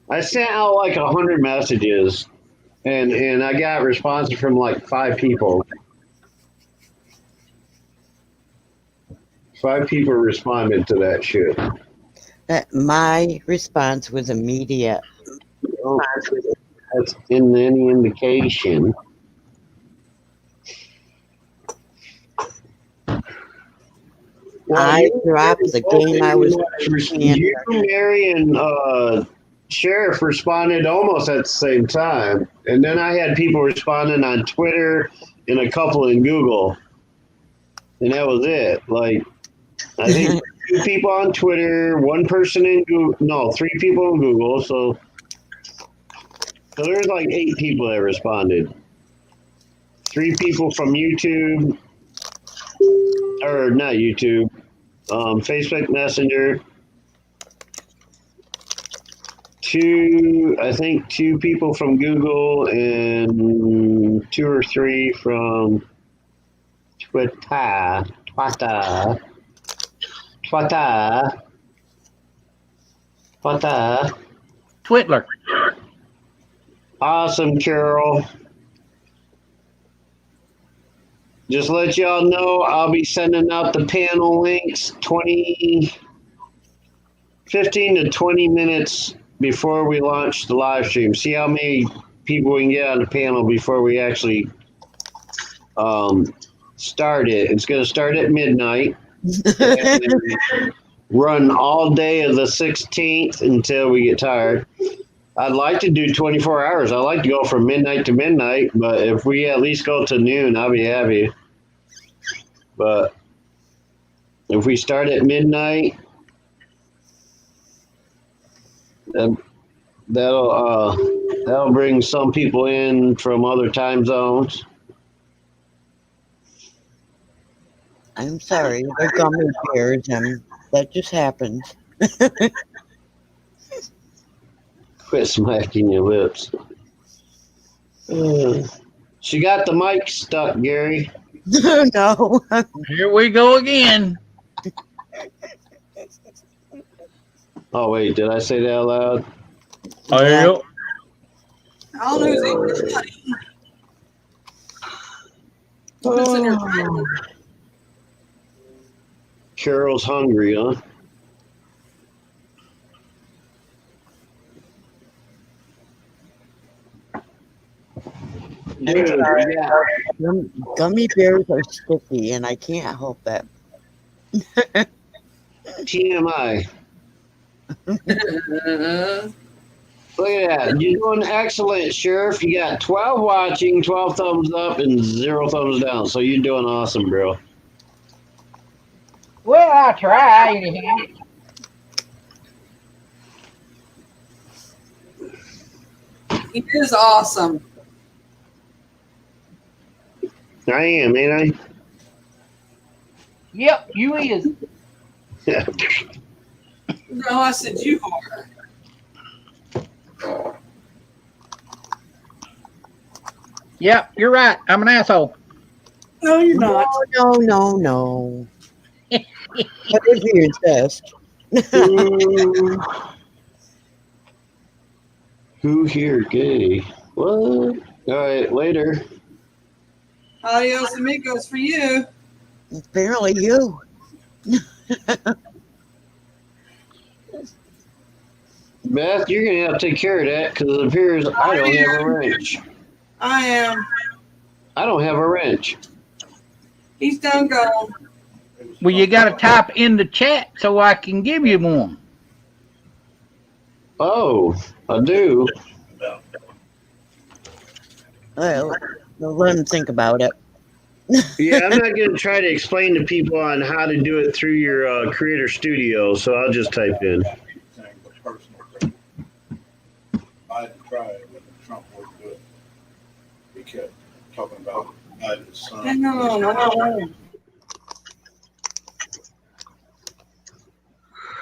Speaker 1: I sent out like 100 messages, and I got responses from like 5 people. 5 people responded to that shit.
Speaker 4: My response was immediate.
Speaker 1: Oh, that's in any indication. Well,
Speaker 4: I dropped the game I was playing.
Speaker 1: you, Mary, and Sheriff responded almost at the same time, and then I had people responding on Twitter and a couple in Google, and that was it. Like, I think 2 people on Twitter, 1 person in Google, no, 3 people in Google. So there's like 8 people that responded. 3 people from YouTube, or not YouTube, Facebook Messenger. 2 people from Google, and 2 or 3 from Twitter.
Speaker 2: Twitler.
Speaker 1: Awesome, Carol. Just let y'all know, I'll be sending out the panel links 15 to 20 minutes before we launch the live stream. See how many people we can get on the panel before we actually start it. It's going to start at midnight. And run all day of the 16th until we get tired. I'd like to do 24 hours. I like to go from midnight to midnight, but if we at least go to noon, I'll be happy. But if we start at midnight, that'll bring some people in from other time zones.
Speaker 4: I'm sorry, they're gummy bears, and that just happens.
Speaker 1: Quit smacking your lips. She got the mic stuck, Gary.
Speaker 4: No.
Speaker 2: Here we go again.
Speaker 1: Oh, wait, did I say that out loud?
Speaker 2: Oh,
Speaker 4: Yeah.
Speaker 3: I don't know who's eating. Who's in your trailer?
Speaker 1: Carol's hungry, huh? Dude, yeah.
Speaker 4: Gummy bears are sticky, and I can't help it.
Speaker 1: TMI. Look at that. You're doing excellent, Sheriff. You got 12 watching, 12 thumbs up, and 0 thumbs down. So you're doing awesome, bro.
Speaker 2: Well, I try anyhow.
Speaker 3: He is awesome.
Speaker 1: I am, ain't I?
Speaker 2: Yep, you is.
Speaker 3: No, I said you are.
Speaker 2: Yep, you're right. I'm an asshole.
Speaker 3: No, you're not.
Speaker 4: No. Whatever you insist.
Speaker 1: Who here gay? What? All right, later.
Speaker 3: Adios amigos for you.
Speaker 4: Apparently you.
Speaker 1: Beth, you're going to have to take care of that because it appears I don't have a wrench.
Speaker 3: I am.
Speaker 1: I don't have a wrench.
Speaker 3: He's done gone.
Speaker 2: Well, you got to type in the chat so I can give you one.
Speaker 1: Oh, I do.
Speaker 4: Well, let him think about it.
Speaker 1: Yeah, I'm not going to try to explain to people on how to do it through your Creator Studio, so I'll just type in.
Speaker 6: I had to try it when Trump wouldn't do it. He kept talking about Biden's son.
Speaker 3: Hang on.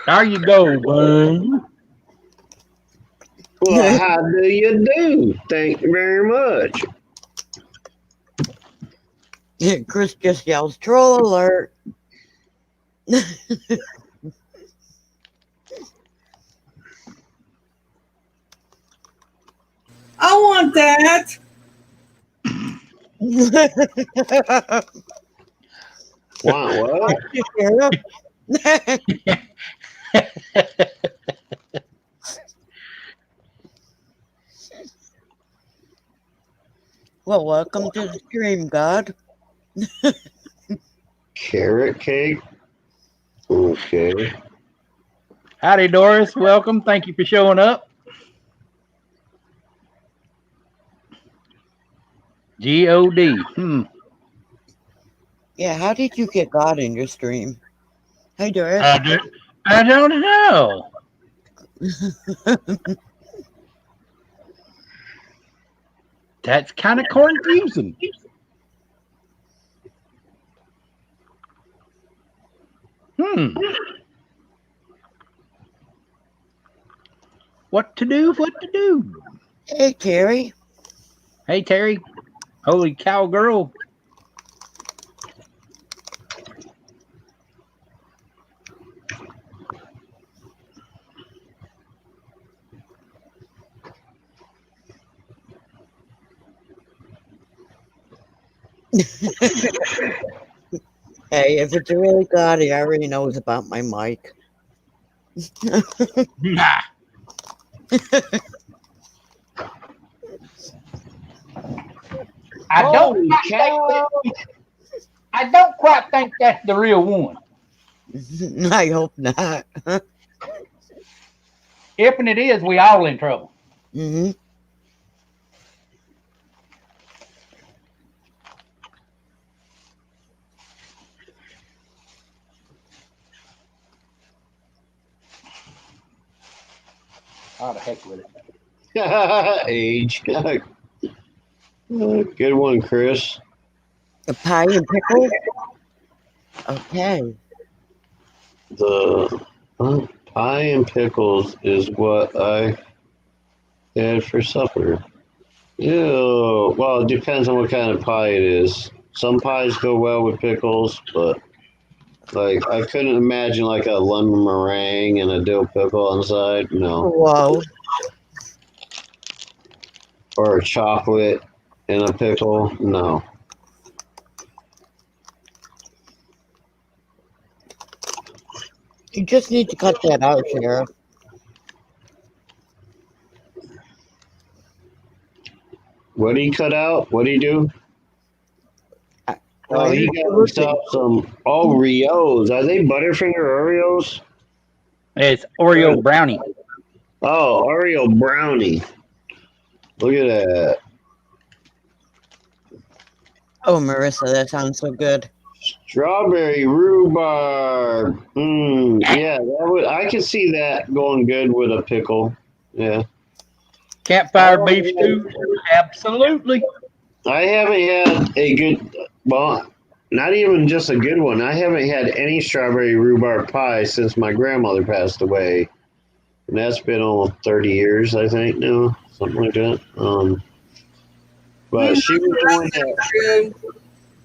Speaker 2: There you go, Boom.
Speaker 1: Well, how do you do? Thank you very much.
Speaker 4: Chris just yells, troll alert.
Speaker 3: I want that.
Speaker 1: What?
Speaker 4: Well, welcome to the stream, God.
Speaker 1: Carrot cake? Okay.
Speaker 2: Howdy, Doris. Welcome. Thank you for showing up. God.
Speaker 4: Yeah, how did you get God in your stream? Hey, Doris.
Speaker 2: I don't know. That's kind of confusing. What to do? What to do?
Speaker 4: Hey, Terry.
Speaker 2: Hey, Terry. Holy cow, girl.
Speaker 4: Hey, if it's really God, he already knows about my mic.
Speaker 2: Nah. I don't quite think that's the real one.
Speaker 4: I hope not.
Speaker 2: If and it is, we all in trouble.
Speaker 4: Mm-hmm.
Speaker 2: Oh, the heck with it.
Speaker 1: Age. Good one, Chris.
Speaker 4: A pie and pickle? Okay.
Speaker 1: The pie and pickles is what I had for supper. Ew. Well, it depends on what kind of pie it is. Some pies go well with pickles, but like I couldn't imagine like a lemon meringue and a dill pickle on the side. No.
Speaker 4: Whoa.
Speaker 1: Or chocolate and a pickle. No.
Speaker 4: You just need to cut that out, Sheriff.
Speaker 1: What do you cut out? What do you do? Oh, he got himself some Oreos. Are they Butterfinger Oreos?
Speaker 2: It's Oreo brownie.
Speaker 1: Oh, Oreo brownie. Look at that.
Speaker 4: Oh, Marissa, that sounds so good.
Speaker 1: Strawberry rhubarb. Yeah, that would. I could see that going good with a pickle. Yeah.
Speaker 2: Campfire beef stew. Absolutely.
Speaker 1: I haven't had a good. Well, not even just a good one. I haven't had any strawberry rhubarb pie since my grandmother passed away, and that's been almost 30 years, I think. No, something like that. But she was the one that.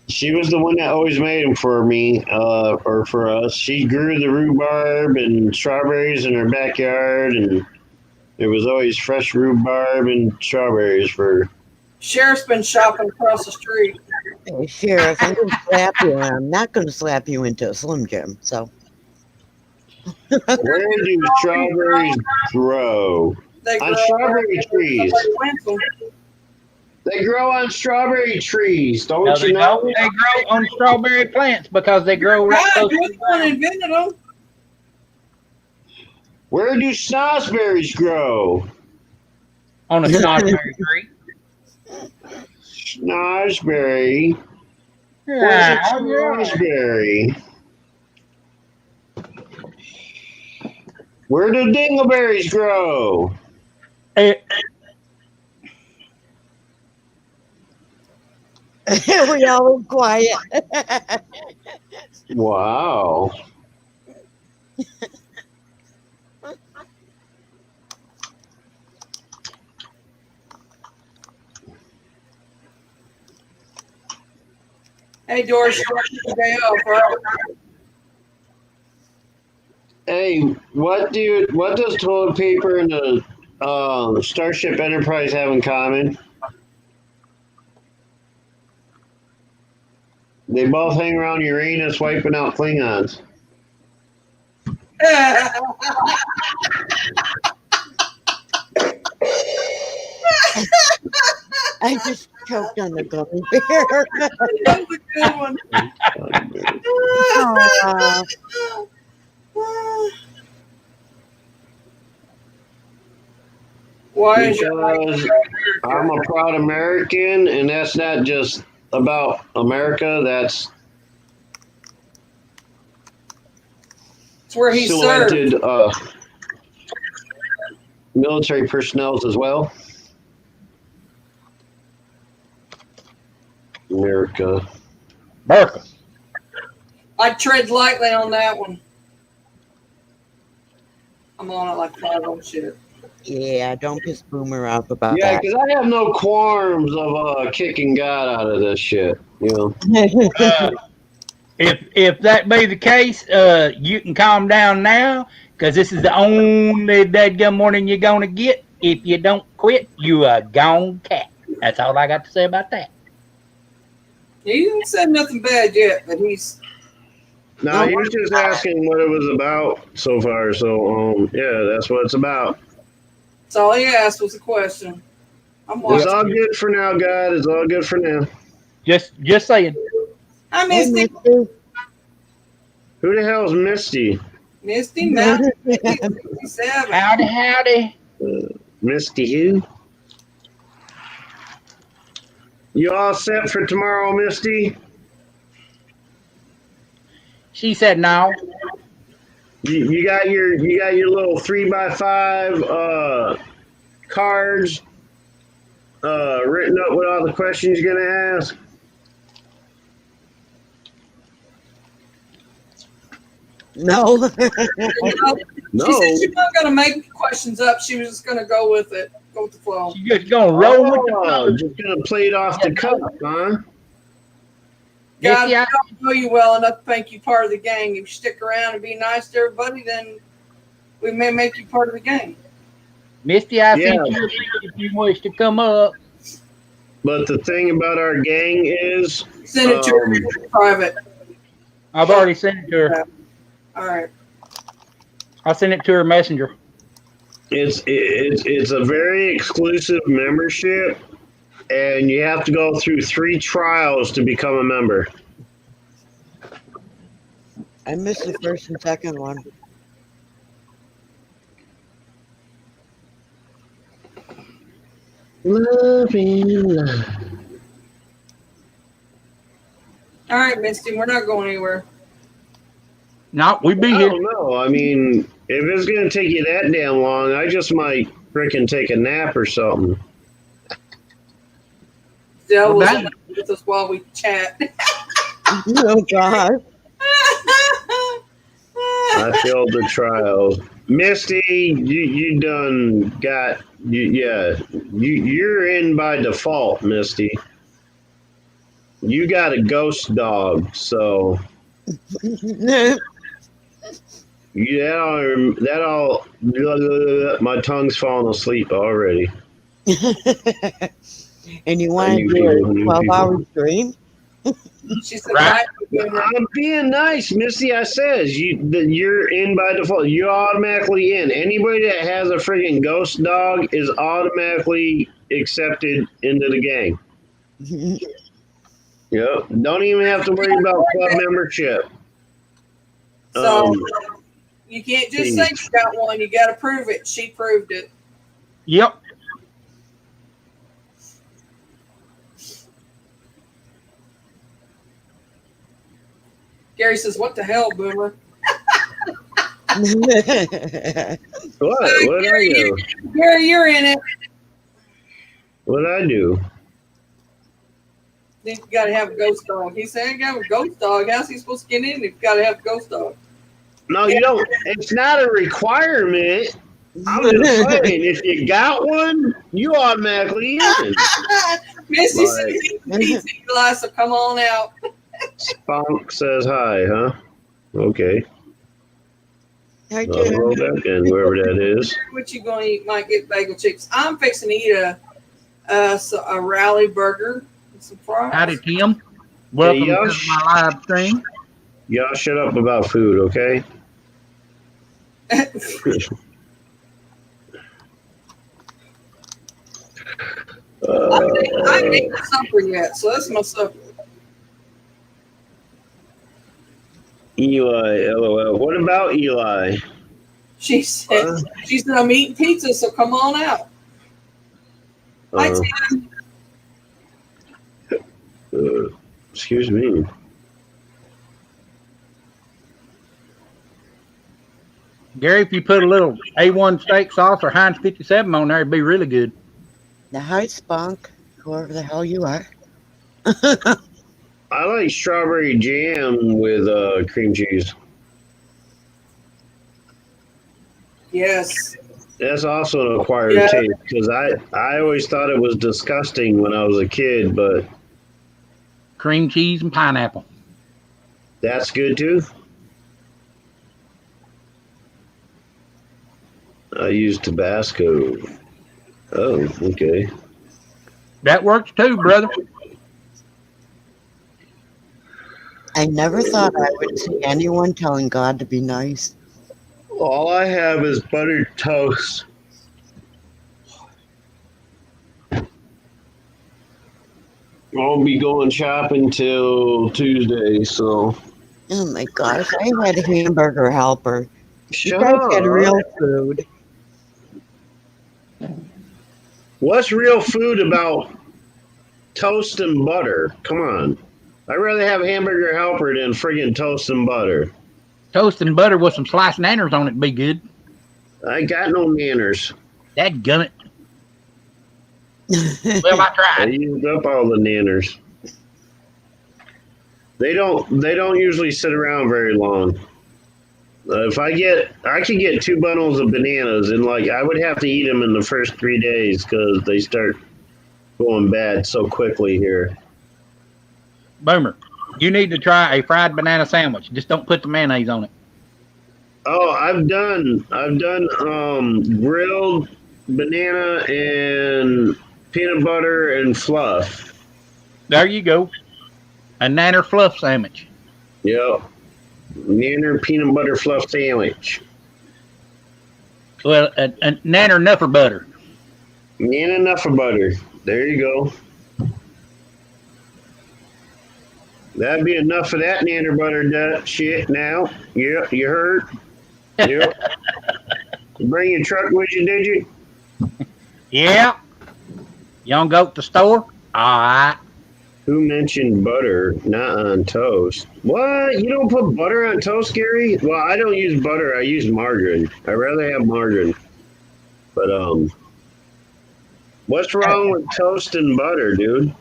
Speaker 1: She was the one that always made them for me, or for us. She grew the rhubarb and strawberries in her backyard, and it was always fresh rhubarb and strawberries for.
Speaker 3: Sheriff's been shopping across the street.
Speaker 4: Hey, Sheriff, I'm going to slap you, and I'm not going to slap you into a Slim Jim, so.
Speaker 1: Where do strawberries grow?
Speaker 3: They
Speaker 1: On
Speaker 3: grow
Speaker 1: strawberry trees.
Speaker 3: Somebody plants them.
Speaker 1: They grow on strawberry trees, don't
Speaker 2: No,
Speaker 1: you
Speaker 2: they
Speaker 1: know?
Speaker 2: don't. They grow on strawberry plants because they grow right
Speaker 3: God,
Speaker 2: close
Speaker 3: you're
Speaker 2: to
Speaker 3: the one invented them.
Speaker 1: Where do snozzberries grow?
Speaker 2: on a snozzberry tree.
Speaker 1: Snozzberry. Where's a snozzberry? Where do dingleberries grow?
Speaker 4: We all were quiet.
Speaker 1: Wow.
Speaker 3: Hey, Doris, you want to take a day off, right?
Speaker 1: Hey, what does toilet paper and the Starship Enterprise have in common? They both hang around Uranus wiping out Klingons.
Speaker 4: I just choked on the gummy bear.
Speaker 3: That was a good one. Why is
Speaker 1: Because I'm a proud American, and that's not just about America. That's
Speaker 3: where he served?
Speaker 1: selected military personnel as well. America.
Speaker 3: I tread lightly on that one. I'm on it like 5 on shit.
Speaker 4: Yeah, don't piss Boomer off about
Speaker 1: Yeah,
Speaker 4: that.
Speaker 1: because I have no qualms of kicking God out of this shit. You know.
Speaker 2: If that be the case, you can calm down now, because this is the only dadgum morning you're gonna get. If you don't quit, you a gone cat. That's all I got to say about that.
Speaker 3: He didn't say nothing bad yet, but he's.
Speaker 1: No, he was just asking what it was about so far. So, yeah, that's what it's about.
Speaker 3: That's all he asked was a question. I'm
Speaker 1: It's
Speaker 3: watching.
Speaker 1: all good for now, God. It's all good for now.
Speaker 2: Just saying.
Speaker 3: I missed him.
Speaker 1: Who the hell is Misty?
Speaker 3: Misty Mountain 57.
Speaker 2: Howdy.
Speaker 1: Misty who? You all set for tomorrow, Misty?
Speaker 2: She said no.
Speaker 1: You got your little 3x5 cards written up with all the questions you're gonna ask.
Speaker 4: No.
Speaker 3: No. She said she wasn't going to make questions up. She was just going to go with it. Go with the flow.
Speaker 2: She just gonna roll with the flow.
Speaker 1: Just gonna play it off the cuff, huh?
Speaker 3: God,
Speaker 2: Misty,
Speaker 3: I don't know you well enough to make you part of the gang. If you stick around and be nice to everybody, then we may make you part of the gang.
Speaker 2: Misty, I sent you a picture if you wish to come up.
Speaker 1: But the thing about our gang is,
Speaker 3: Send it to her private.
Speaker 2: I've already sent it to her.
Speaker 3: All right.
Speaker 2: I'll send it to her messenger.
Speaker 1: it's a very exclusive membership, and you have to go through 3 trials to become a member.
Speaker 4: I missed the first and second one.
Speaker 1: Love and love.
Speaker 3: All right, Misty, we're not going anywhere.
Speaker 2: No, we be
Speaker 1: I
Speaker 2: here.
Speaker 1: don't know. I mean, if it's gonna take you that damn long, I just might freaking take a nap or something.
Speaker 3: Devil's
Speaker 2: Well,
Speaker 3: with us while we chat.
Speaker 4: Oh, God.
Speaker 1: I failed the trial. Misty, you done got you're in by default, Misty. You got a ghost dog, so that all my tongue's falling asleep already.
Speaker 4: And you want to do a 12-hour stream?
Speaker 3: She said,
Speaker 2: Right.
Speaker 1: I'm being nice, Misty. I says you're in by default. You're automatically in. Anybody that has a freaking ghost dog is automatically accepted into the gang. Yep. Don't even have to worry about club membership.
Speaker 3: So you can't just say you got one. You got to prove it. She proved it.
Speaker 2: Yep.
Speaker 3: Gary says, "What the hell, Boomer?"
Speaker 1: What? What did I do?
Speaker 3: Gary, you're in it.
Speaker 1: What did I do?
Speaker 3: You got to have a ghost dog. He said, "I got a ghost dog. How's he supposed to get in if you got to have a ghost dog?"
Speaker 1: No, you don't. It's not a requirement. I'm just saying, if you got one, you automatically in.
Speaker 3: Missy says, "Easy, Eli, so come on out."
Speaker 1: Spunk says hi, huh? Okay.
Speaker 4: I
Speaker 1: I'll
Speaker 4: do.
Speaker 1: roll that in, whoever that is.
Speaker 3: What you gonna eat? Might get bagel chips. I'm fixing to eat a rally burger and some fries.
Speaker 2: Howdy, Tim. Welcome
Speaker 1: y'all
Speaker 2: to my live stream.
Speaker 1: Y'all shut up about food, okay?
Speaker 3: I ain't eaten supper yet, so that's my supper.
Speaker 1: Eli, LOL. What about Eli?
Speaker 3: She said I'm eating pizza, so come on out. Hi, Tim.
Speaker 1: Excuse me.
Speaker 2: Gary, if you put a little A1 steak sauce or Heinz 57 on there, it'd be really good.
Speaker 4: The hi spunk, whoever the hell you are.
Speaker 1: I like strawberry jam with cream cheese.
Speaker 3: Yes.
Speaker 1: That's also an acquired taste because I always thought it was disgusting when I was a kid, but
Speaker 2: Cream cheese and pineapple.
Speaker 1: that's good too. I use Tabasco. Oh, okay.
Speaker 2: That works too, brother.
Speaker 4: I never thought I would see anyone telling God to be nice.
Speaker 1: All I have is buttered toast. Won't be going shopping till Tuesday, so.
Speaker 4: Oh my gosh, I had a hamburger helper. You
Speaker 1: Shut
Speaker 4: guys
Speaker 1: up.
Speaker 4: had real food.
Speaker 1: What's real food about toast and butter? Come on. I'd rather have hamburger helper than friggin' toast and butter.
Speaker 2: Toast and butter with some sliced nanners on it be good.
Speaker 1: I got no manners.
Speaker 2: Dadgummit. Well, I
Speaker 1: I
Speaker 2: tried.
Speaker 1: used up all the nanners. They don't usually sit around very long. I could get 2 bundles of bananas, and I would have to eat them in the first 3 days because they start going bad so quickly here.
Speaker 2: Boomer, you need to try a fried banana sandwich. Just don't put the mayonnaise on it.
Speaker 1: Oh, I've done grilled banana and peanut butter and fluff.
Speaker 2: There you go. A nanner fluff sandwich.
Speaker 1: Yep. Nanner peanut butter fluff sandwich.
Speaker 2: Well, a nanner nuffer butter.
Speaker 1: Nanner nuffer butter. There you go. That'd be enough of that nanner butter shit now. Yep, you heard? Yep. You bring your truck with you, did you?
Speaker 2: Yeah. You don't go to the store? All right.
Speaker 1: Who mentioned butter not on toast? What? You don't put butter on toast, Gary? Well, I don't use butter. I use margarine. I'd rather have margarine. But, what's wrong with toast and butter, dude?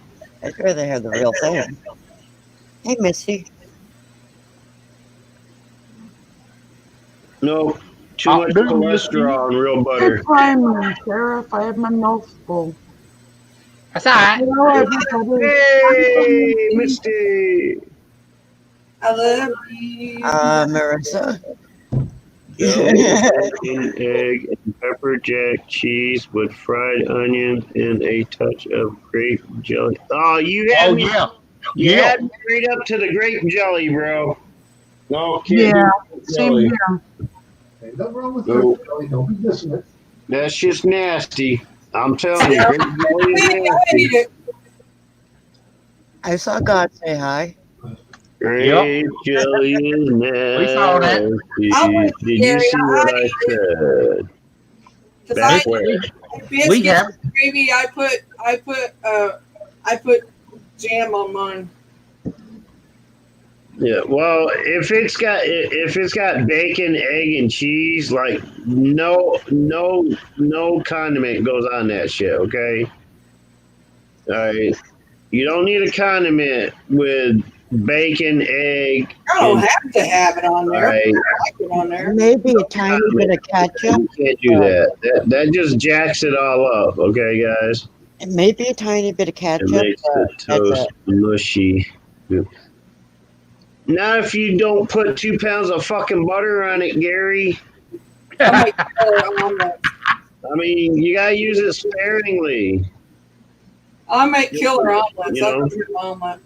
Speaker 4: I'd rather have the real thing. Hey, Missy.
Speaker 1: No, too much cholesterol in real butter.
Speaker 7: Hi, Sheriff. I have my nose full.
Speaker 2: That's all right.
Speaker 7: Hello, everybody.
Speaker 1: Hey, Misty.
Speaker 3: I love you.
Speaker 4: Marissa.
Speaker 1: Bacon, egg, and pepper jack cheese with fried onions and a touch of grape jelly. Oh, you had me.
Speaker 2: Yeah.
Speaker 1: You
Speaker 2: Yeah.
Speaker 1: had me right up to the grape jelly, bro. No,
Speaker 7: Yeah,
Speaker 1: can't do
Speaker 7: same
Speaker 1: jelly.
Speaker 7: here.
Speaker 5: Hey, nothing wrong with
Speaker 1: No.
Speaker 5: grape jelly. Don't be dissing it.
Speaker 1: That's just nasty. I'm telling you, grape jelly is
Speaker 3: I
Speaker 1: nasty.
Speaker 3: hate it.
Speaker 4: I saw God say hi.
Speaker 1: Grape jelly is nasty.
Speaker 2: We saw that.
Speaker 3: I
Speaker 1: Did you
Speaker 3: Gary,
Speaker 1: see what I
Speaker 3: I-
Speaker 1: said?
Speaker 3: Because
Speaker 1: Back
Speaker 3: I
Speaker 1: where?
Speaker 2: We
Speaker 3: biscuits
Speaker 2: have.
Speaker 3: and gravy. I put jam on mine.
Speaker 1: Yeah, well, if it's got bacon, egg, and cheese, no condiment goes on that shit. Okay, all right. You don't need a condiment with bacon, egg.
Speaker 3: I don't
Speaker 1: and-
Speaker 3: have to have it on
Speaker 1: all
Speaker 3: there.
Speaker 1: right,
Speaker 3: I like it on there.
Speaker 4: Maybe a tiny bit of ketchup.
Speaker 1: you can't do that. That just jacks it all up. Okay, guys.
Speaker 4: Maybe a tiny bit of
Speaker 1: It
Speaker 4: ketchup.
Speaker 1: makes the
Speaker 4: that's
Speaker 1: toast mushy. Not if you don't put 2 pounds of fucking butter on it, Gary.
Speaker 3: I make killer omelets.
Speaker 1: I mean, you gotta use it sparingly.
Speaker 3: I make killer omelets.
Speaker 1: You
Speaker 3: I
Speaker 1: know.
Speaker 3: love your omelet.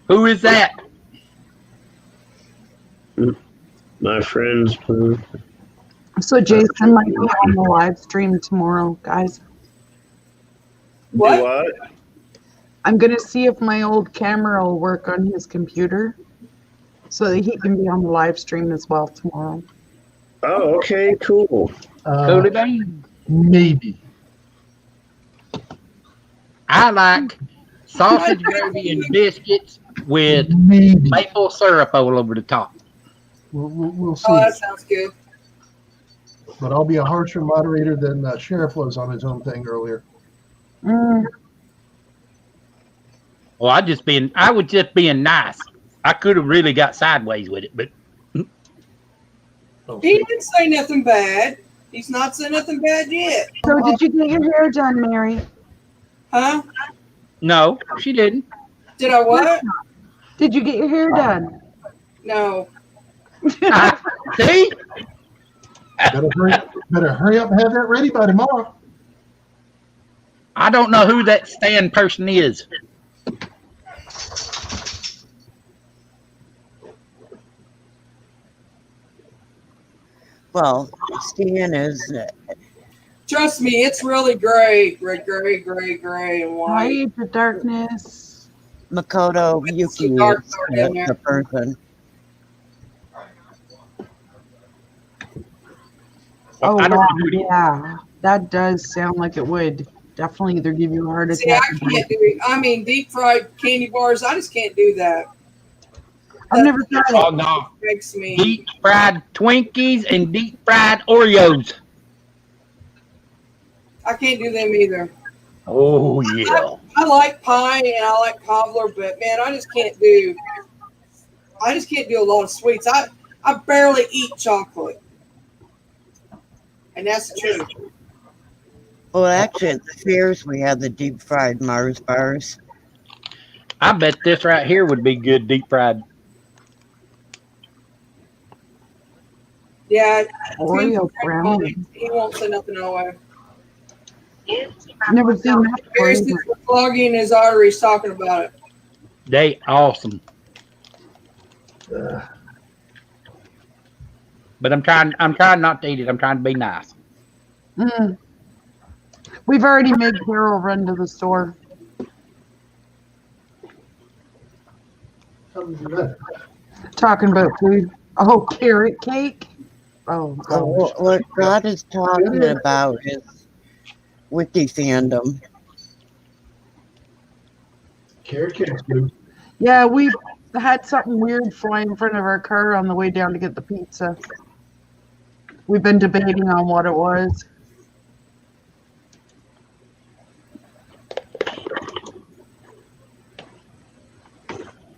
Speaker 2: Who is that?
Speaker 1: My friends.
Speaker 7: So Jason might be on the live stream tomorrow, guys.
Speaker 3: What?
Speaker 1: Do what?
Speaker 7: I'm gonna see if my old camera will work on his computer, so that he can be on the live stream as well tomorrow.
Speaker 1: Oh, okay, cool.
Speaker 2: Coolie Bean.
Speaker 5: Maybe.
Speaker 2: I like sausage gravy and biscuits with
Speaker 5: Maybe.
Speaker 2: maple syrup all over the top.
Speaker 5: We'll see.
Speaker 3: Oh, that sounds good.
Speaker 5: But I'll be a harsher moderator than Sheriff was on his own thing earlier.
Speaker 7: Mm,
Speaker 2: Well, I was just being nice. I could have really got sideways with it, but
Speaker 3: He didn't say nothing bad. He's not said nothing bad yet.
Speaker 7: so did you get your hair done, Mary?
Speaker 3: Huh?
Speaker 2: no, she didn't.
Speaker 3: Did I what?
Speaker 7: Did you get your hair done?
Speaker 3: No.
Speaker 2: See?
Speaker 5: Better hurry up and have that ready by tomorrow.
Speaker 2: I don't know who that Stan person is.
Speaker 4: Well, Stan is.
Speaker 3: Trust me, it's really gray, and white.
Speaker 7: Hide the darkness.
Speaker 4: Makoto
Speaker 3: It's
Speaker 4: Yuki
Speaker 3: dark
Speaker 4: is
Speaker 3: in there.
Speaker 4: the person.
Speaker 7: Oh,
Speaker 2: I don't
Speaker 7: wow,
Speaker 2: know who it is.
Speaker 7: yeah. That does sound like it would definitely either give you a heart
Speaker 3: See, I
Speaker 7: attack.
Speaker 3: can't do it. I mean, deep fried candy bars, I just can't do that.
Speaker 7: I've never tried
Speaker 2: Oh
Speaker 7: it.
Speaker 2: no.
Speaker 3: Makes me.
Speaker 2: Deep fried Twinkies and deep fried Oreos.
Speaker 3: I can't do them either.
Speaker 2: Oh yeah.
Speaker 3: I like pie and I like cobbler, but man, I just can't do a lot of sweets. I barely eat chocolate. And that's the truth.
Speaker 4: Well, actually, at the fairs, we have the deep fried Mars bars.
Speaker 2: I bet this right here would be good deep fried.
Speaker 3: Yeah.
Speaker 7: Oreo brownie.
Speaker 3: He won't say nothing no way.
Speaker 7: I've never seen that before
Speaker 3: Barry's
Speaker 7: either.
Speaker 3: clogging his arteries talking about it.
Speaker 2: They awesome.
Speaker 5: Uh,
Speaker 2: But I'm trying not to eat it. I'm trying to be nice.
Speaker 7: Mm. We've already made Carol run to the store.
Speaker 5: something to that.
Speaker 7: Talking about food. Oh, carrot cake. Oh, gosh.
Speaker 4: What God is talking about is wiki fandom.
Speaker 5: Carrot cake's good.
Speaker 7: Yeah, we had something weird fly in front of our car on the way down to get the pizza. We've been debating on what it was.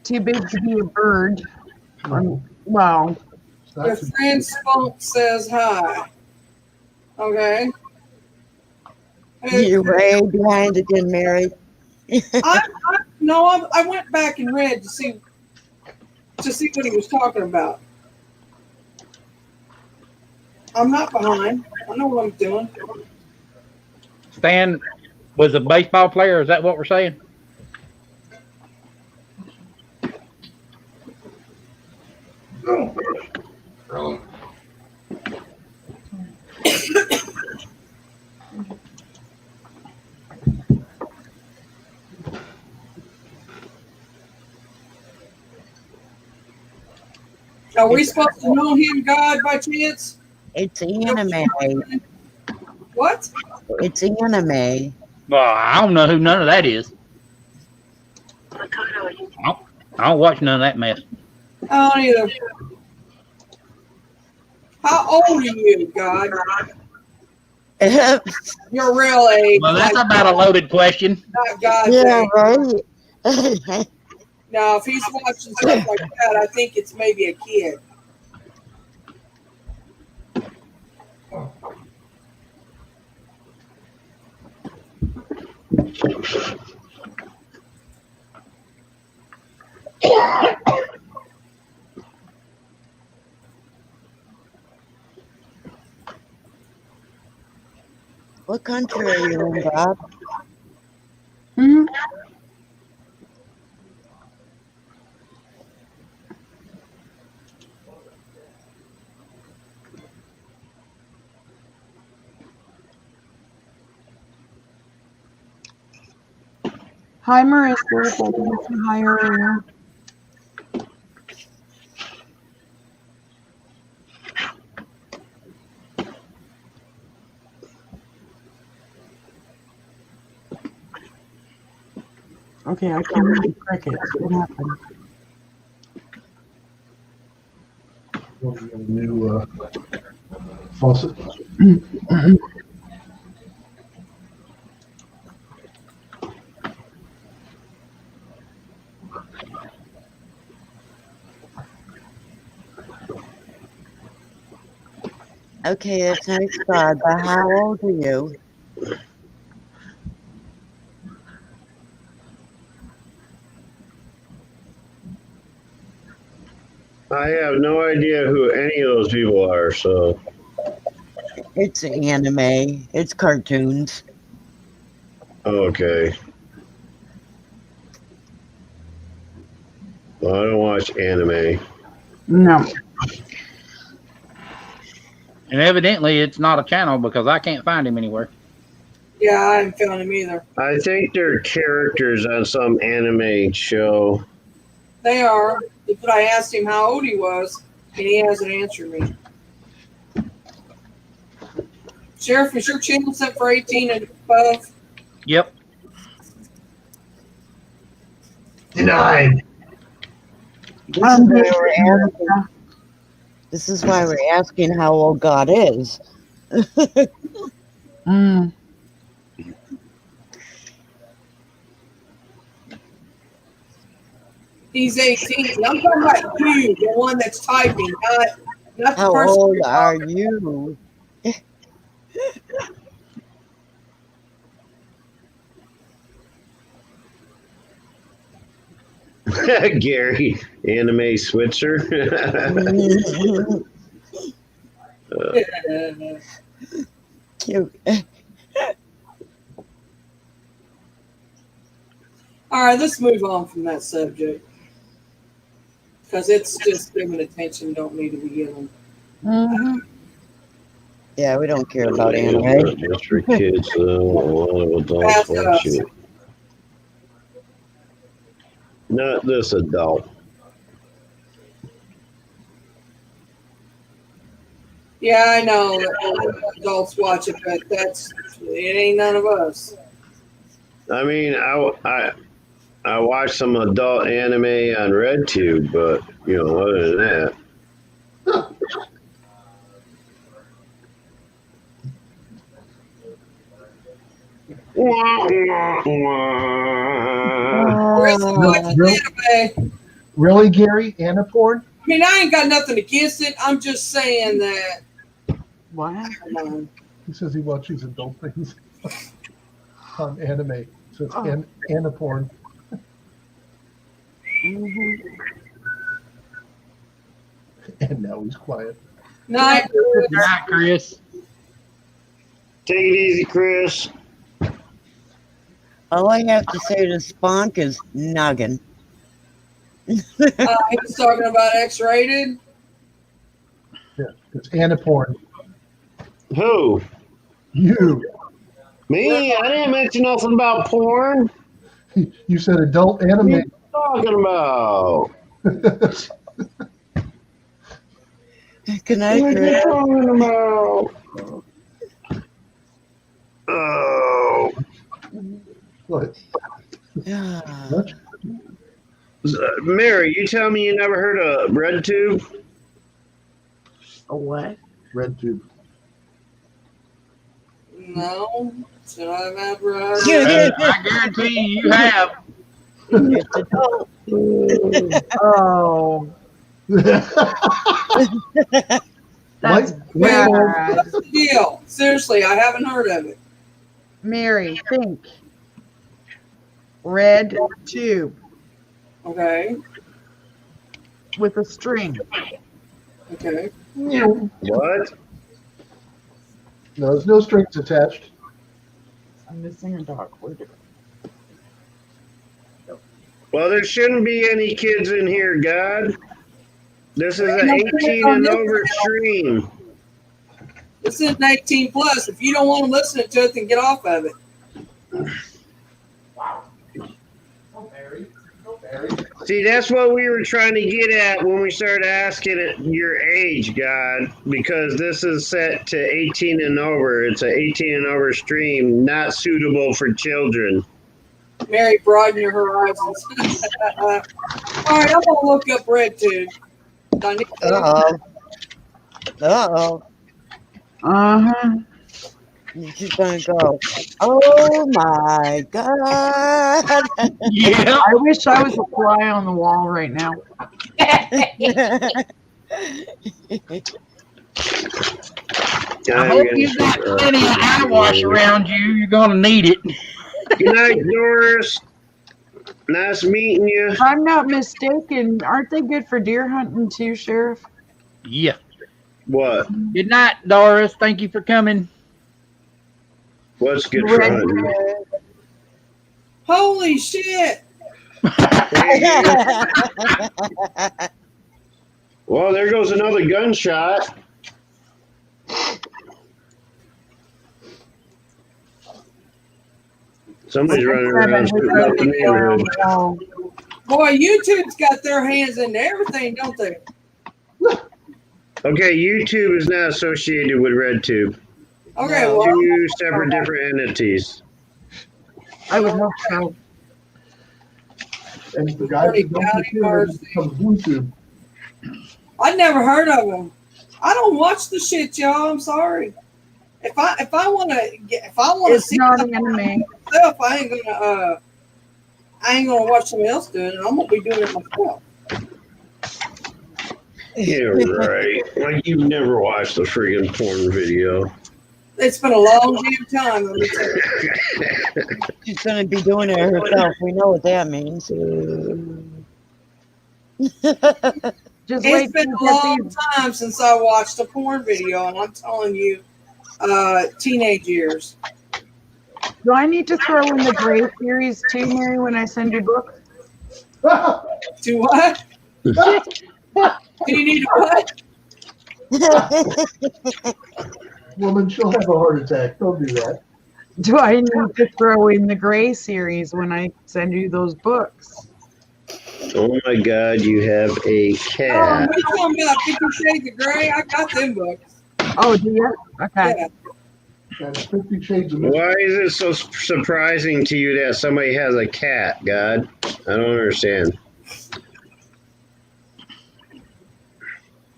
Speaker 7: Too big to be a bird. Wow.
Speaker 5: It's not
Speaker 3: Your
Speaker 5: too-
Speaker 3: friend Spunk says hi. Okay.
Speaker 4: You're way behind again, Mary.
Speaker 3: I went back and read to see what he was talking about. I'm not behind. I know what I'm doing.
Speaker 2: Stan was a baseball player. Is that what we're saying?
Speaker 3: Are we supposed to know him, God, by chance?
Speaker 4: It's anime.
Speaker 3: What?
Speaker 4: It's anime.
Speaker 2: Well, I don't know who none of that is. I don't watch none of that mess.
Speaker 3: I don't either. How old are you, God? Your real age.
Speaker 2: Well, that's
Speaker 3: like,
Speaker 2: about a loaded question.
Speaker 3: not God's
Speaker 4: Yeah,
Speaker 3: age.
Speaker 4: right.
Speaker 3: Now, if he's watching stuff like that, I think it's maybe a kid.
Speaker 4: What country are you in, Bob?
Speaker 7: Mhm. Hi, Marissa. Thank you for hiring. Okay, I can hear the crickets. What happened?
Speaker 5: New faucet.
Speaker 4: Okay, that's nice, Bob. But how old are you?
Speaker 1: I have no idea who any of those people are. So
Speaker 4: It's anime. It's cartoons.
Speaker 1: okay. Well, I don't watch anime.
Speaker 7: No.
Speaker 2: And evidently, it's not a channel because I can't find him anywhere.
Speaker 3: Yeah, I haven't found him either.
Speaker 1: I think they're characters on some anime show.
Speaker 3: They are. But I asked him how old he was, and he hasn't answered me. Sheriff, is your channel set for 18 and above?
Speaker 2: Yep.
Speaker 5: Denied.
Speaker 4: This is why we're asking how old God is.
Speaker 7: Mm.
Speaker 3: He's 18. I'm talking about you, the one that's typing, not the
Speaker 4: How
Speaker 3: person.
Speaker 4: old are you?
Speaker 1: Gary, anime switcher.
Speaker 4: Cute.
Speaker 3: All right, let's move on from that subject because it's just giving attention don't need to be given.
Speaker 7: Mhm.
Speaker 4: Yeah, we don't care about anime.
Speaker 1: Just for kids, a lot of adults watch it. Not this adult.
Speaker 3: Yeah, I know that adults watch it, but it ain't none of us.
Speaker 1: I mean, I watched some adult anime on RedTube, but other than that.
Speaker 5: Really, Gary? Anna porn?
Speaker 3: I mean, I ain't got nothing against it. I'm just saying that.
Speaker 7: What?
Speaker 5: He says he watches adult things on anime. So it's
Speaker 7: Oh.
Speaker 5: Anna porn.
Speaker 7: Mhm.
Speaker 5: And now he's quiet.
Speaker 3: Night.
Speaker 2: Good night, Chris.
Speaker 1: Take it easy, Chris.
Speaker 4: All I have to say to Spunk is noggin.
Speaker 3: He was talking about X-rated.
Speaker 5: Yeah, it's Anna porn.
Speaker 1: Who?
Speaker 5: You.
Speaker 1: Me? I didn't mention nothing about porn.
Speaker 5: You said adult
Speaker 1: What are
Speaker 5: anime.
Speaker 1: you talking about?
Speaker 4: Good night,
Speaker 1: What are you
Speaker 4: Chris.
Speaker 1: talking about? Oh.
Speaker 5: What? What?
Speaker 1: Mary, you tell me you never heard of RedTube?
Speaker 7: A what?
Speaker 5: RedTube.
Speaker 3: No. Should I have had
Speaker 2: I guarantee you have.
Speaker 4: It's adult.
Speaker 7: Oh, that's
Speaker 5: Light bulb.
Speaker 7: bad.
Speaker 3: What's the deal? Seriously, I haven't heard of it.
Speaker 7: Mary, think. Red tube.
Speaker 3: Okay.
Speaker 7: with a string.
Speaker 3: Okay.
Speaker 5: No,
Speaker 1: What?
Speaker 5: there's no strings attached.
Speaker 7: I'm missing a dog. Where did it
Speaker 1: Well, there shouldn't be any kids in here, God. This is an
Speaker 3: No,
Speaker 1: 18 and over stream.
Speaker 3: This is 18 plus. If you don't want to listen to it, then get off of it.
Speaker 5: No, Barry. No, Barry.
Speaker 1: See, that's what we were trying to get at when we started asking it your age, God, because this is set to 18 and over. It's an 18 and over stream, not suitable for children.
Speaker 3: Mary, broaden your horizons. All right, I'm going to look up RedTube. I need to-
Speaker 4: Uh-oh. Uh-oh.
Speaker 7: Uh-huh.
Speaker 4: She's gonna go, oh my God.
Speaker 2: Yeah.
Speaker 7: I wish I was a fly on the wall right now.
Speaker 2: I hope you've got plenty of eye wash around you. You're gonna need it.
Speaker 1: Good night, Doris. Nice meeting you.
Speaker 7: If I'm not mistaken, aren't they good for deer hunting too, Sheriff?
Speaker 2: Yeah.
Speaker 1: What?
Speaker 2: Good night, Doris. Thank you for coming.
Speaker 1: What's good for
Speaker 7: Red
Speaker 1: hunting?
Speaker 3: Holy shit.
Speaker 1: Well, there goes another gunshot. Somebody's running around shooting up the neighborhood.
Speaker 3: Boy, YouTube's got their hands in everything, don't they?
Speaker 1: Okay, YouTube is not associated with RedTube.
Speaker 3: Okay,
Speaker 4: No.
Speaker 3: well,
Speaker 1: Two separate different entities.
Speaker 7: I would hope so.
Speaker 5: And the guys who don't consider it becomes Bluetooth.
Speaker 3: I never heard of them. I don't watch the shit, y'all. I'm sorry. If I want to
Speaker 7: It's
Speaker 3: see
Speaker 7: not
Speaker 3: something
Speaker 7: anime.
Speaker 3: myself, I ain't gonna watch somebody else do it. I'm gonna be doing it myself.
Speaker 1: Yeah, right. Like you've never watched a friggin' porn video.
Speaker 3: It's been a long damn time. Let me tell you.
Speaker 4: She's gonna be doing it herself. We know what that means.
Speaker 7: Just wait
Speaker 3: It's been
Speaker 7: till
Speaker 3: a
Speaker 7: you get
Speaker 3: long
Speaker 7: these.
Speaker 3: time since I watched a porn video, and I'm telling you, teenage years.
Speaker 7: Do I need to throw in the Gray series too, Mary, when I send you books?
Speaker 3: To what? Do you need a what?
Speaker 5: Woman, she'll have a heart attack. Don't do that.
Speaker 7: Do I need to throw in the Gray series when I send you those books?
Speaker 1: Oh my God, you have a
Speaker 3: Oh,
Speaker 1: cat.
Speaker 3: we talking about 50 Shades of Grey? I got them books.
Speaker 7: Oh, do you? Okay.
Speaker 3: Yeah.
Speaker 5: That's 50 Shades of Mystery.
Speaker 1: Why is it so surprising to you that somebody has a cat, God? I don't understand.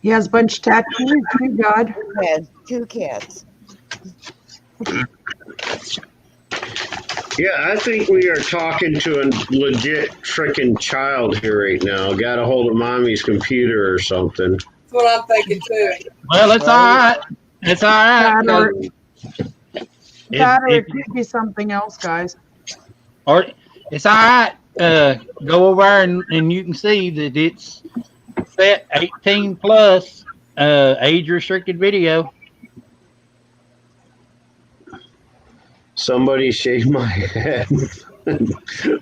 Speaker 7: He has a bunch of tattoos too, God.
Speaker 4: He has 2 cats.
Speaker 1: Yeah, I think we are talking to a legit freaking child here right now. Got a hold of mommy's computer or something.
Speaker 3: That's what I'm thinking too.
Speaker 2: Well, it's all right. It's all right.
Speaker 7: That or, that or
Speaker 2: If-
Speaker 7: it could be something else, guys.
Speaker 2: Or it's all right. Go over there and you can see that it's set 18 plus, age restricted video.
Speaker 1: Somebody shaved my head.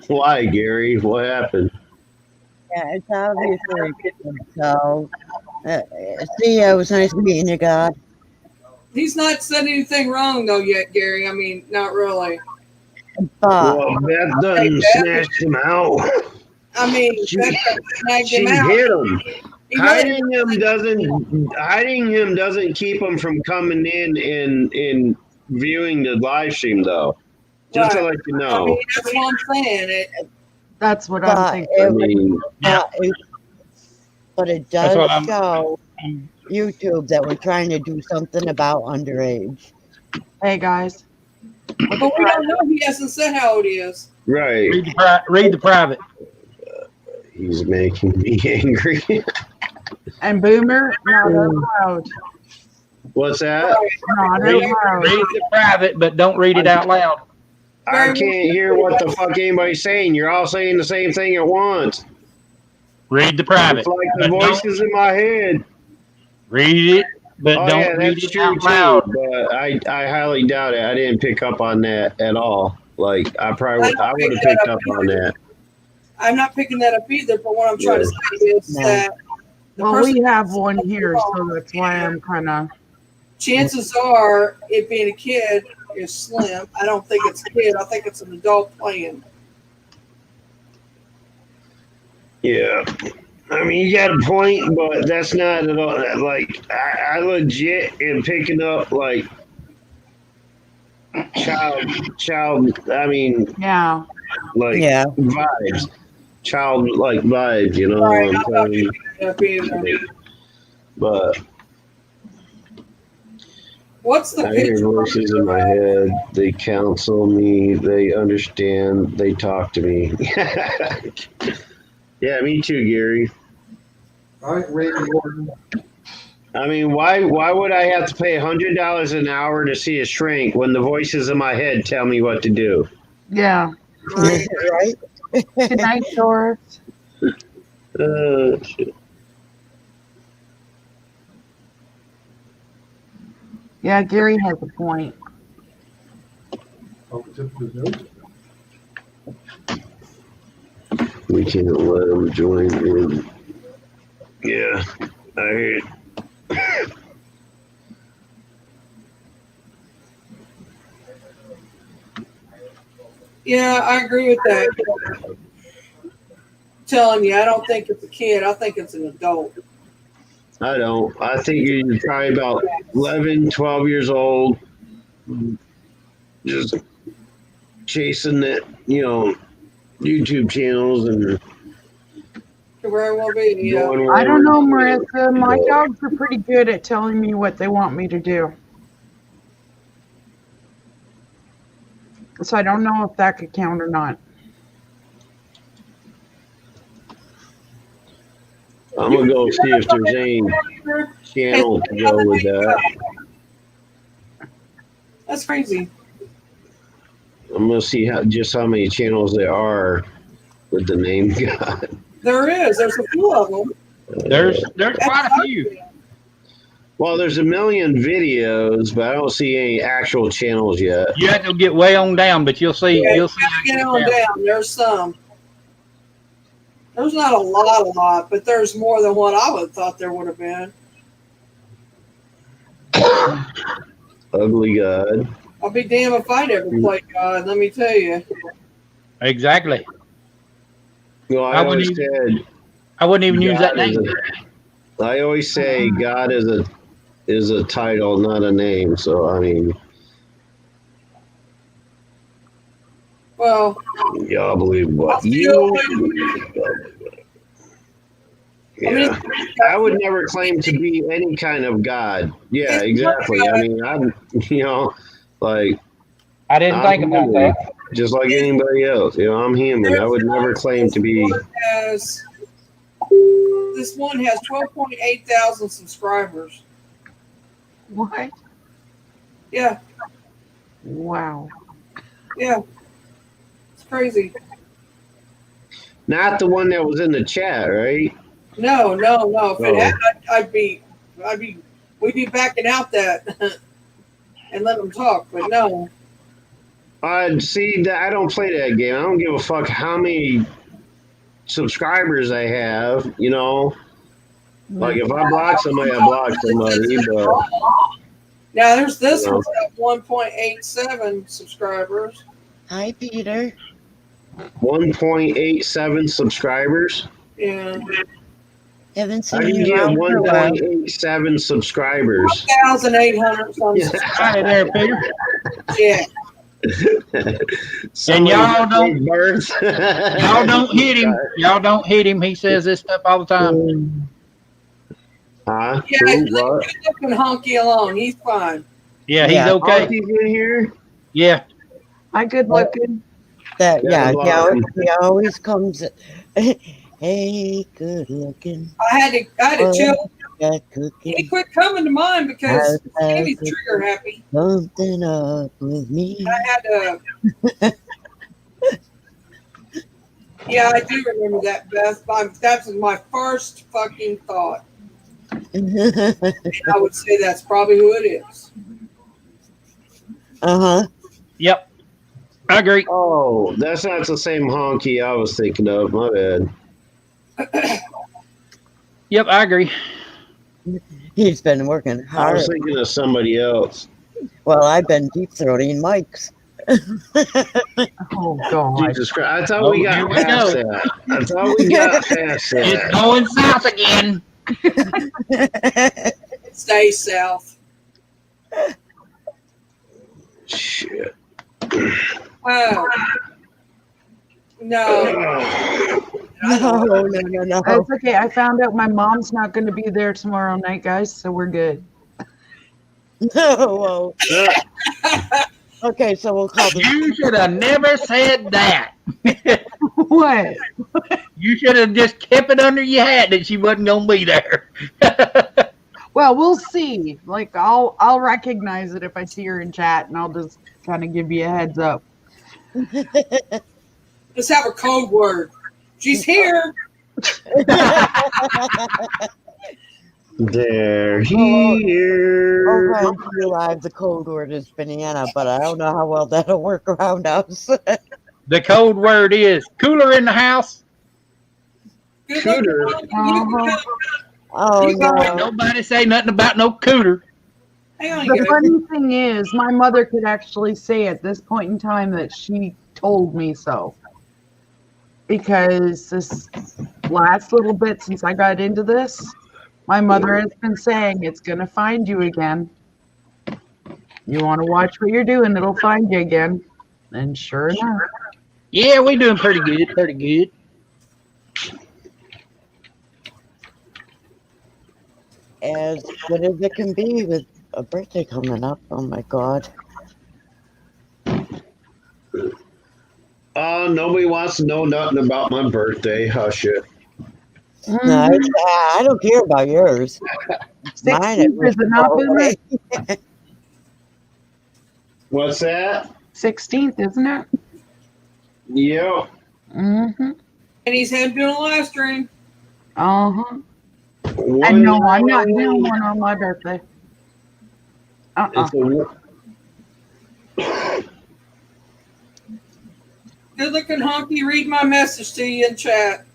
Speaker 1: Why, Gary? What happened?
Speaker 4: Yeah, it's obviously so. See, it was nice meeting you, God.
Speaker 3: He's not said anything wrong though yet, Gary. I mean, not really.
Speaker 4: But
Speaker 1: Well, Beth done snatched him out.
Speaker 3: I mean,
Speaker 1: She-
Speaker 3: Becca snagged
Speaker 1: She
Speaker 3: him out.
Speaker 1: hit him.
Speaker 3: He really-
Speaker 1: Hiding him doesn't keep him from coming in and viewing the live stream though. Just to
Speaker 3: Right.
Speaker 1: let you
Speaker 3: I
Speaker 1: know.
Speaker 3: mean, that's what I'm saying.
Speaker 7: That's what I'm
Speaker 4: but
Speaker 7: thinking.
Speaker 1: I
Speaker 4: it,
Speaker 1: mean,
Speaker 4: but it
Speaker 2: That's
Speaker 4: does
Speaker 2: what I'm-
Speaker 4: show YouTube that we're trying to do something about underage.
Speaker 7: Hey, guys.
Speaker 3: But we don't know. He hasn't said how old he is.
Speaker 1: right.
Speaker 2: Read the private.
Speaker 1: He's making me angry.
Speaker 7: And Boomer, not allowed.
Speaker 1: What's that?
Speaker 7: Not
Speaker 2: Read
Speaker 7: allowed.
Speaker 2: the private, but don't read it out loud.
Speaker 1: I can't hear what the fuck anybody's saying. You're all saying the same thing at once.
Speaker 2: Read the private.
Speaker 1: It's like the
Speaker 2: but don't
Speaker 1: voices in my head.
Speaker 2: read it, but
Speaker 1: Oh
Speaker 2: don't
Speaker 1: yeah,
Speaker 2: read
Speaker 1: that's
Speaker 2: it
Speaker 1: true
Speaker 2: out loud.
Speaker 1: too. But I highly doubt it. I didn't pick up on that at all. Like I would have picked up on that.
Speaker 3: I'm not picking that up either. But what I'm trying to say is
Speaker 4: No.
Speaker 3: that the
Speaker 7: Well,
Speaker 3: person
Speaker 7: we have one here, so that's why I'm kind of.
Speaker 3: chances are it being a kid is slim. I don't think it's a kid. I think it's an adult playing.
Speaker 1: Yeah. I mean, you got a point, but that's not at all. Like, I legit am picking up like child. I mean,
Speaker 7: Yeah.
Speaker 1: like
Speaker 4: Yeah.
Speaker 1: vibes, childlike vibes. You know
Speaker 3: Right,
Speaker 1: what
Speaker 3: I'm
Speaker 1: I'm
Speaker 3: not
Speaker 1: saying?
Speaker 3: picking it up either.
Speaker 1: But
Speaker 3: What's the
Speaker 1: I hear
Speaker 3: picture?
Speaker 1: voices in my head. They counsel me. They understand. They talk to me. Yeah, me too, Gary.
Speaker 5: All right, Randy Orton.
Speaker 1: I mean, why would I have to pay $100 an hour to see a shrink when the voices in my head tell me what to do?
Speaker 7: Yeah.
Speaker 3: Right.
Speaker 4: Right?
Speaker 7: Good night, Doris.
Speaker 1: Shit.
Speaker 7: Yeah, Gary has a point.
Speaker 5: Oh, tip the note.
Speaker 1: We can't let them join in. Yeah, I hear it.
Speaker 3: Yeah, I agree with that. Telling you, I don't think it's a kid. I think it's an adult.
Speaker 1: I don't. I think you're probably about 11, 12 years old, just chasing that, YouTube channels and
Speaker 3: Could very well be. Yeah.
Speaker 1: going
Speaker 7: I don't know,
Speaker 1: wherever.
Speaker 7: Marissa. My dogs are pretty good at telling me what they want me to do. So I don't know if that could count or not.
Speaker 1: I'm gonna go see if there's any channel to go with that.
Speaker 3: That's crazy.
Speaker 1: I'm gonna see how many channels there are with the name God.
Speaker 3: There is. There's a few of them.
Speaker 2: There's quite a few.
Speaker 1: Well, there's a million videos, but I don't see any actual channels yet.
Speaker 2: You have to get way on down, but you'll see.
Speaker 3: Yeah,
Speaker 2: You'll see.
Speaker 3: get on down. There's some. There's not a lot, but there's more than what I would have thought there would have been.
Speaker 1: Ugly God.
Speaker 3: I'll be damned if I'd ever play God, let me tell you.
Speaker 2: Exactly.
Speaker 1: Well, I always said
Speaker 2: I wouldn't even use that
Speaker 1: God is
Speaker 2: name.
Speaker 1: I always say God is a title, not a name. So I mean,
Speaker 3: Well,
Speaker 1: y'all believe what
Speaker 3: I'll
Speaker 1: you.
Speaker 3: still-
Speaker 1: Yeah, I would never claim to be any kind of God. Yeah, exactly. I mean, I'm, like
Speaker 2: I didn't
Speaker 1: I'm
Speaker 2: think about
Speaker 1: human,
Speaker 2: that.
Speaker 1: just like anybody else. I'm human. I would never claim to be.
Speaker 3: This one has 12.8 thousand subscribers.
Speaker 7: What?
Speaker 3: Yeah,
Speaker 7: Wow.
Speaker 3: yeah. It's crazy.
Speaker 1: Not the one that was in the chat, right?
Speaker 3: No. If it
Speaker 1: Oh.
Speaker 3: had, we'd be backing out that and let them talk, but no.
Speaker 1: See that I don't play that game. I don't give a fuck how many subscribers I have. Like if I block somebody, I block somebody. But
Speaker 3: Now there's this one's got 1.87 subscribers.
Speaker 4: Hi, Peter.
Speaker 1: 1.87 subscribers.
Speaker 3: Yeah.
Speaker 4: Haven't
Speaker 1: How do
Speaker 4: seen
Speaker 1: you
Speaker 4: you
Speaker 1: get
Speaker 4: around for a while.
Speaker 1: 1.87 subscribers?
Speaker 3: 1,800 something.
Speaker 2: Hi there, Peter.
Speaker 3: Yeah.
Speaker 2: And y'all don't
Speaker 1: birth.
Speaker 2: y'all don't hit him. Y'all don't hit him. He says this stuff all the time.
Speaker 1: Huh?
Speaker 3: Yeah,
Speaker 1: Who,
Speaker 3: he's
Speaker 1: what?
Speaker 3: looking honky alone. He's fine.
Speaker 2: Yeah, he's
Speaker 4: Yeah.
Speaker 2: okay.
Speaker 1: He's in here.
Speaker 2: Yeah.
Speaker 7: Hi, good looking.
Speaker 4: That
Speaker 1: Yeah,
Speaker 4: yeah, he always comes. Hey, good looking.
Speaker 3: I had to chill.
Speaker 4: Got
Speaker 3: He
Speaker 4: cooking
Speaker 3: quit coming to mine because
Speaker 4: How's
Speaker 3: Sammy's
Speaker 4: that?
Speaker 3: trigger happy.
Speaker 4: something up with me.
Speaker 3: I had to. Yeah, I do remember that, Beth. That was my first fucking thought. And I would say that's probably who it is.
Speaker 4: Uh-huh.
Speaker 2: Yep. I agree.
Speaker 1: Oh, that's not the same honky I was thinking of. My bad.
Speaker 2: Yep, I agree.
Speaker 4: He's been working
Speaker 1: I
Speaker 4: hard.
Speaker 1: was thinking of somebody else.
Speaker 4: Well, I've been deep throating mics.
Speaker 7: Oh God.
Speaker 1: Jesus Christ. I thought we
Speaker 2: here
Speaker 1: got
Speaker 2: we
Speaker 1: past
Speaker 2: go.
Speaker 1: that. I thought we got past
Speaker 2: It's
Speaker 1: that.
Speaker 2: going south again.
Speaker 3: Stay south.
Speaker 1: Shit.
Speaker 3: Oh. No.
Speaker 4: No.
Speaker 7: It's okay. I found out my mom's not going to be there tomorrow night, guys, so we're good.
Speaker 4: No. Okay, so we'll call the.
Speaker 2: You should have never said that.
Speaker 7: What?
Speaker 2: You should have just kept it under your hat that she wasn't gonna be there.
Speaker 7: Well, we'll see. Like I'll recognize it if I see her in chat, and I'll just kind of give you a heads up.
Speaker 3: Let's have a code word. She's here.
Speaker 1: They're here.
Speaker 4: Okay, live. The code word is banana, but I don't know how well that'll work around us.
Speaker 2: The code word is cooler in the house.
Speaker 3: Good
Speaker 1: Cooter.
Speaker 3: luck. You
Speaker 4: Oh
Speaker 3: You got
Speaker 2: Ain't
Speaker 4: no!
Speaker 2: nobody say nothing about no cooter.
Speaker 3: Hang on,
Speaker 7: The
Speaker 3: you guys.
Speaker 7: funny thing is, my mother could actually say at this point in time that she told me so. Because this last little bit since I got into this, my mother has been saying it's going to find you again. You want to watch what you're doing, it'll find you again. And sure enough.
Speaker 2: Yeah, we doing pretty good. Pretty good.
Speaker 4: As good as it can be with a birthday coming up. Oh my God!
Speaker 1: Nobody wants to know nothing about my birthday. Hush it.
Speaker 4: No, I don't care about yours. Mine
Speaker 7: 16th, is it not, Boomer?
Speaker 1: What's that?
Speaker 7: 16th, isn't it?
Speaker 1: Yep.
Speaker 7: Mm-hmm.
Speaker 3: And he's had doing a live stream.
Speaker 7: Uh-huh.
Speaker 1: One
Speaker 7: And no, I'm not doing one on my birthday. Uh-uh.
Speaker 1: It's
Speaker 3: Good looking honky, read my message to you in chat.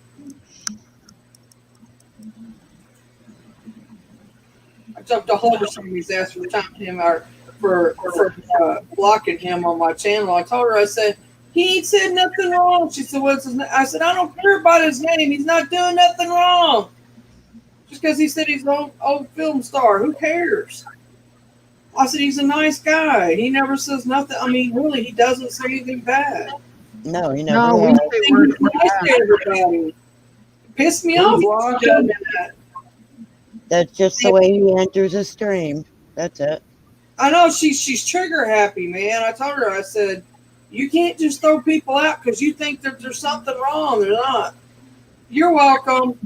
Speaker 3: I jumped all over somebody's ass for chopping him or for blocking him on my channel. I told her, I said, he ain't said nothing wrong. She said, what's his name? I said, I don't care about his name. He's not doing nothing wrong. Just because he said he's an old film star. Who cares? I said, he's a nice guy. He never says nothing. I mean, really, he doesn't say anything bad.
Speaker 4: No, you
Speaker 7: No,
Speaker 4: never.
Speaker 7: we
Speaker 4: have.
Speaker 7: say
Speaker 3: He's
Speaker 7: we're
Speaker 3: nice to everybody. Pissed me off. He's done that.
Speaker 4: That's just the way he enters a stream. That's it.
Speaker 3: I know she's trigger happy, man. I told her, I said, you can't just throw people out because you think that there's something wrong. They're not. You're welcome.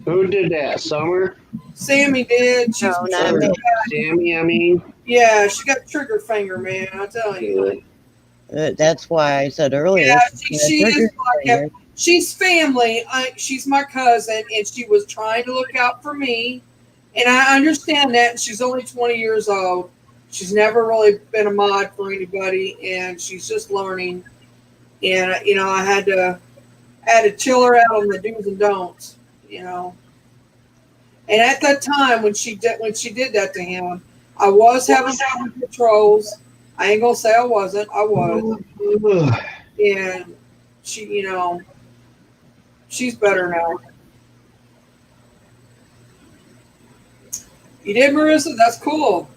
Speaker 1: Who did that? Summer?
Speaker 3: Sammy did. She's
Speaker 4: No, not me.
Speaker 1: Sammy, I mean.
Speaker 3: yeah, she got trigger finger, man. I tell you.
Speaker 4: That's why I said earlier.
Speaker 3: Yeah, she is like she's family. She's my cousin, and she was trying to look out for me. And I understand that. She's only 20 years old. She's never really been a mod for anybody, and she's just learning. And you know, I had to chill her out on the do's and don'ts. You know. And at that time, when she did that to him, I was having patrols. I ain't gonna say I wasn't. I was. And she, you know, she's better now. You did, Marissa? That's cool.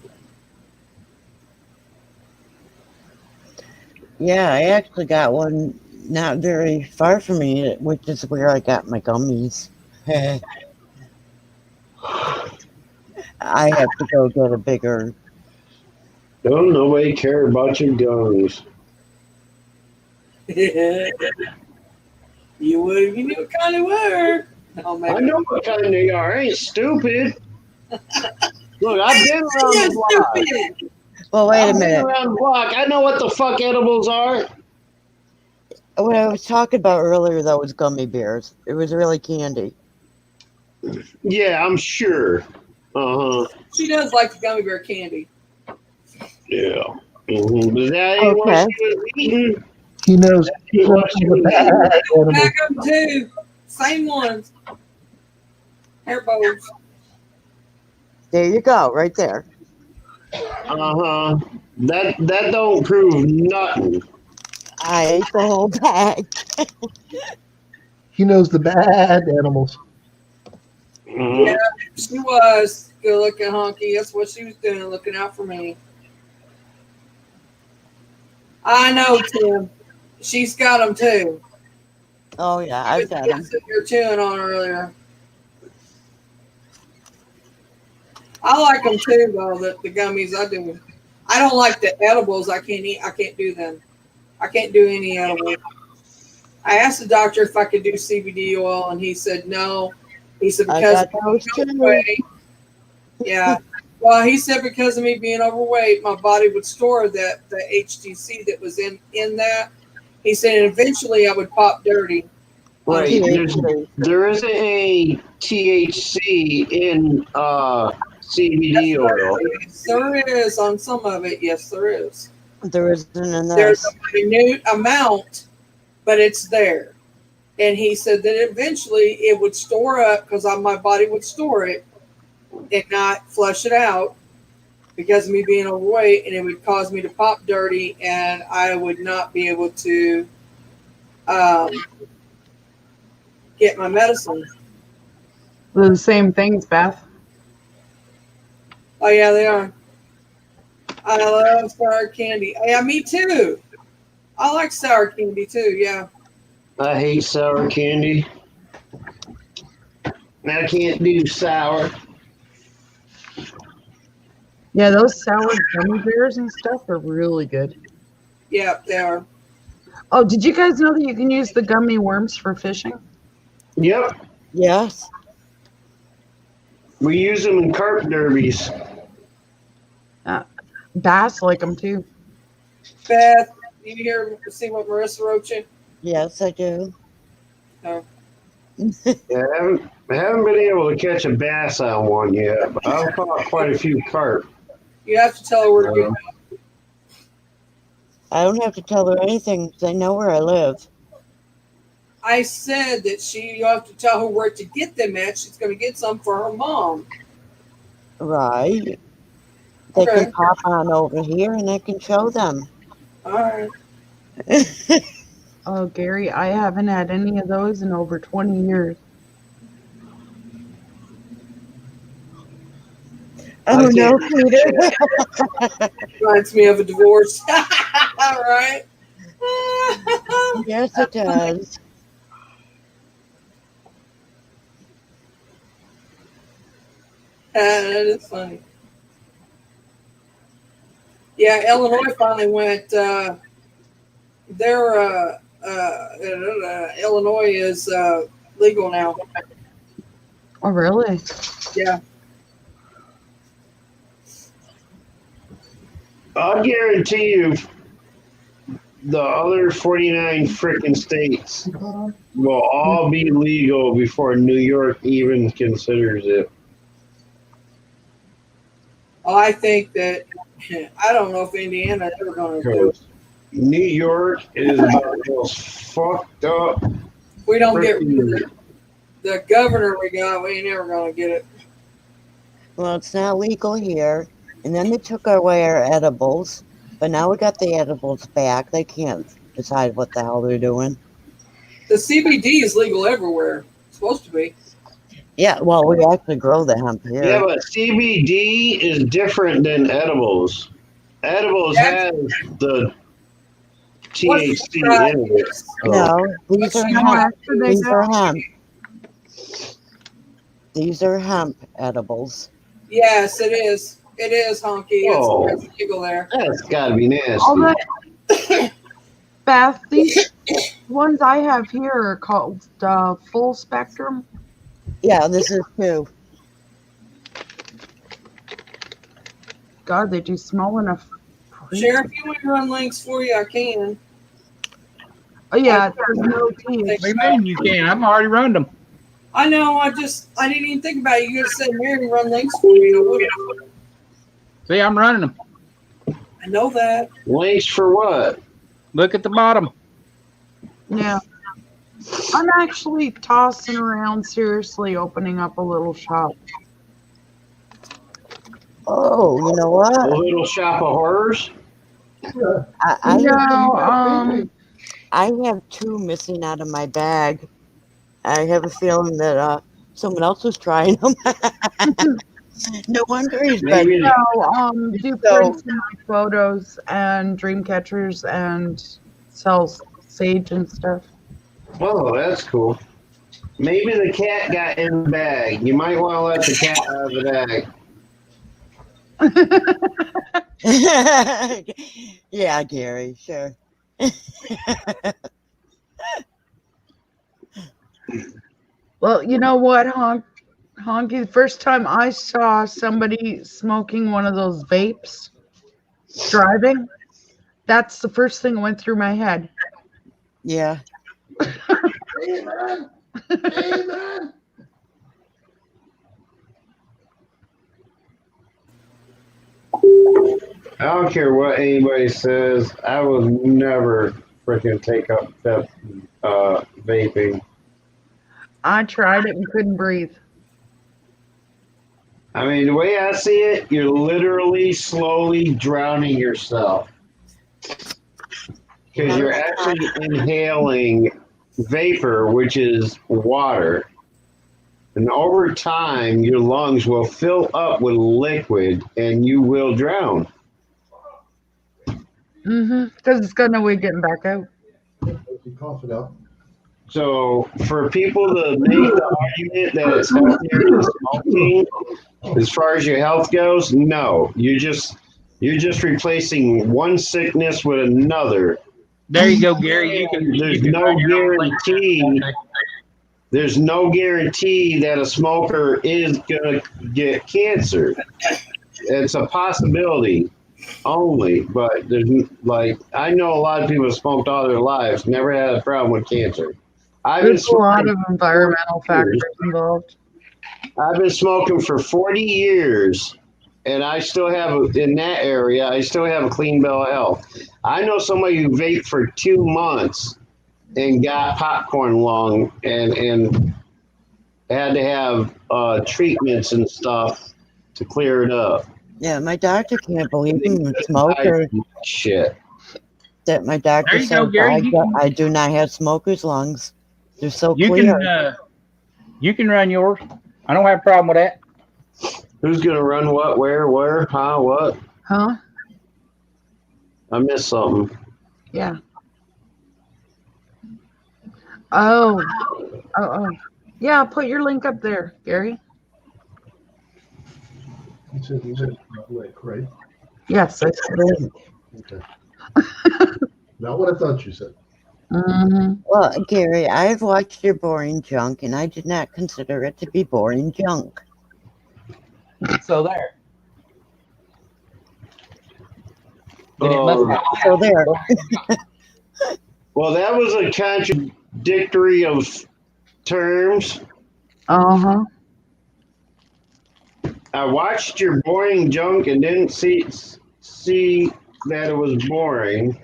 Speaker 4: Yeah, I actually got one not very far from me, which is where I got my gummies. I have to go get a bigger.
Speaker 1: Don't nobody care about your guns.
Speaker 3: You would if you knew what kind of were. Oh,
Speaker 1: I know what kind they are. I ain't stupid. Look, I've been around the block.
Speaker 3: Stupid.
Speaker 4: Well, wait a
Speaker 1: I've been
Speaker 4: minute.
Speaker 1: around the block. I know what the fuck edibles are.
Speaker 4: What I was talking about earlier, though, was gummy bears. It was really candy.
Speaker 1: Yeah, I'm sure. Uh huh.
Speaker 3: She does like the gummy bear candy.
Speaker 1: Yeah. But that ain't what
Speaker 4: Okay.
Speaker 1: she was eating.
Speaker 5: He knows
Speaker 1: What she
Speaker 5: the
Speaker 1: was eating.
Speaker 5: bad animals.
Speaker 3: Back up too. Same ones. Hair bows.
Speaker 4: There you go, right there.
Speaker 1: Uh huh. That don't prove nothing.
Speaker 4: I ate the whole bag.
Speaker 5: He knows the bad animals.
Speaker 3: Yeah, she was good looking honky. That's what she was doing, looking out for me. I know, Tim. She's got them too.
Speaker 4: Oh, yeah,
Speaker 3: I
Speaker 4: I've
Speaker 3: was
Speaker 4: got them.
Speaker 3: sitting here chewing on her earlier. I like them too, though. The gummies I do. I don't like the edibles. I can't eat. I can't do them. I can't do any edibles. I asked the doctor if I could do CBD oil, and he said no. He said
Speaker 4: I
Speaker 3: because
Speaker 4: got those
Speaker 3: of
Speaker 4: too.
Speaker 3: weight. Yeah. Well, he said because of me being overweight, my body would store the HTC that was in that. He said eventually I would pop dirty.
Speaker 1: Wait,
Speaker 4: THC.
Speaker 1: there isn't a THC in CBD oil.
Speaker 3: Yes, there is on some of it. Yes, there is.
Speaker 4: There isn't in
Speaker 3: There's
Speaker 4: this.
Speaker 3: a minute amount, but it's there. And he said that eventually it would store up because my body would store it and not flush it out because of me being overweight, and it would cause me to pop dirty, and I would not be able to get my medicine.
Speaker 7: They're the same things, Beth.
Speaker 3: Oh yeah, they are. I love sour candy. Yeah, me too. I like sour candy too. Yeah.
Speaker 1: I hate sour candy. I can't do sour.
Speaker 7: Yeah, those sour gummy bears and stuff are really good.
Speaker 3: Yeah, they are.
Speaker 7: Oh, did you guys know that you can use the gummy worms for fishing?
Speaker 1: Yep,
Speaker 4: Yes.
Speaker 1: we use them in carp derbies.
Speaker 7: Bass like them too.
Speaker 3: Beth, you see what Marissa wrote you?
Speaker 4: Yes, I do.
Speaker 3: No.
Speaker 1: Yeah, I haven't been able to catch a bass on one yet, but I've caught quite a few carp.
Speaker 3: You have to tell her where to get.
Speaker 4: I don't have to tell her anything. They know where I live.
Speaker 3: I said that you have to tell her where to get them at. She's going to get some for her mom.
Speaker 4: Right. They
Speaker 3: Okay.
Speaker 4: can pop on over here and I can show them.
Speaker 3: All right.
Speaker 7: Oh, Gary, I haven't had any of those in over 20 years.
Speaker 4: Oh, no, Peter.
Speaker 3: Reminds me of a divorce. All right.
Speaker 4: Yes, it does.
Speaker 3: That is funny. Yeah, Illinois finally went. Illinois is legal now.
Speaker 7: Oh, really?
Speaker 3: Yeah.
Speaker 1: I'll guarantee you the other 49 freaking states will all be legal before New York even considers it.
Speaker 3: I think that I don't know if Indiana's ever going to do it.
Speaker 1: New York is about the most fucked up.
Speaker 3: We don't get rid of the governor we got. We ain't never going to get it.
Speaker 4: Well, it's not legal here. And then they took away our edibles. But now we got the edibles back. They can't decide what the hell they're doing.
Speaker 3: The CBD is legal everywhere. It's supposed to be.
Speaker 4: Yeah, well, we actually grow the hemp here.
Speaker 1: Yeah, but CBD is different than edibles. Edibles has the THC in it.
Speaker 4: No, these are hemp. These are hemp. These are hemp edibles.
Speaker 3: Yes, it is. It is, Honky.
Speaker 1: Oh.
Speaker 3: It's legal there.
Speaker 1: That's gotta be nasty.
Speaker 7: All that, Beth, these ones I have here are called full spectrum.
Speaker 4: Yeah, this is too.
Speaker 7: God, they do small enough.
Speaker 3: Sheriff, if you want to run links for you, I can.
Speaker 7: Oh yeah, there's no tea.
Speaker 2: What do you mean you can't? I'm already run them.
Speaker 3: I know. I didn't even think about it. You could have said Mary run links for me. I would have.
Speaker 2: See, I'm running them.
Speaker 3: I know that.
Speaker 1: Links for what?
Speaker 2: Look at the bottom.
Speaker 7: Yeah. I'm actually tossing around seriously opening up a little shop.
Speaker 4: Oh, you know
Speaker 1: A
Speaker 4: what?
Speaker 1: little shop of horrors?
Speaker 4: I have two missing out of my bag. I have a feeling that someone else was trying them. No wonder he's
Speaker 1: Maybe
Speaker 4: been.
Speaker 7: Do
Speaker 4: So-
Speaker 7: prints in my photos and dream catchers and sells sage and stuff.
Speaker 1: Oh, that's cool. Maybe the cat got in the bag. You might want to let the cat out of the bag.
Speaker 4: Yeah, Gary, sure.
Speaker 7: Well, you know what, Honky? The first time I saw somebody smoking one of those vapes driving, that's the first thing that went through my head.
Speaker 4: Yeah.
Speaker 5: Amen. Amen.
Speaker 1: I don't care what anybody says. I will never freaking take up that vaping.
Speaker 7: I tried it and couldn't breathe.
Speaker 1: I mean, the way I see it, you're literally slowly drowning yourself because you're actually inhaling vapor, which is water. And over time, your lungs will fill up with liquid and you will drown.
Speaker 7: Because it's got no way of getting back out.
Speaker 5: You cough it up.
Speaker 1: So for people to make the argument that it's healthier than smoking, as far as your health goes, no. You're just replacing one sickness with another.
Speaker 2: There you go, Gary.
Speaker 1: There's no guarantee. There's no guarantee that a smoker is gonna get cancer. It's a possibility only, but there's I know a lot of people have smoked all their lives, never had a problem with cancer.
Speaker 7: There's a lot of environmental factors involved.
Speaker 1: I've been smoking for 40 years, and I still have, in that area, I still have a clean bill of health. I know somebody who vaped for 2 months and got popcorn lung and had to have treatments and stuff to clear it up.
Speaker 4: Yeah, my doctor can't believe I'm a smoker.
Speaker 1: Shit.
Speaker 4: That my doctor
Speaker 2: There you go,
Speaker 4: said
Speaker 2: Gary.
Speaker 4: I do not have smoker's lungs. They're so
Speaker 2: You
Speaker 4: clear.
Speaker 2: You can run yours. I don't have a problem with that.
Speaker 1: Who's gonna run what, where, huh, what?
Speaker 7: Huh?
Speaker 1: I missed something.
Speaker 7: Yeah. Oh. Yeah, put your link up there, Gary.
Speaker 5: He said he's in Lake, right?
Speaker 7: Yes, I said.
Speaker 5: Okay. Not what I thought you said.
Speaker 4: Well, Gary, I've watched your boring junk, and I did not consider it to be boring junk.
Speaker 2: So there.
Speaker 4: So there.
Speaker 1: Well, that was a contradictory of terms.
Speaker 7: Uh-huh.
Speaker 1: I watched your boring junk and didn't see that it was boring.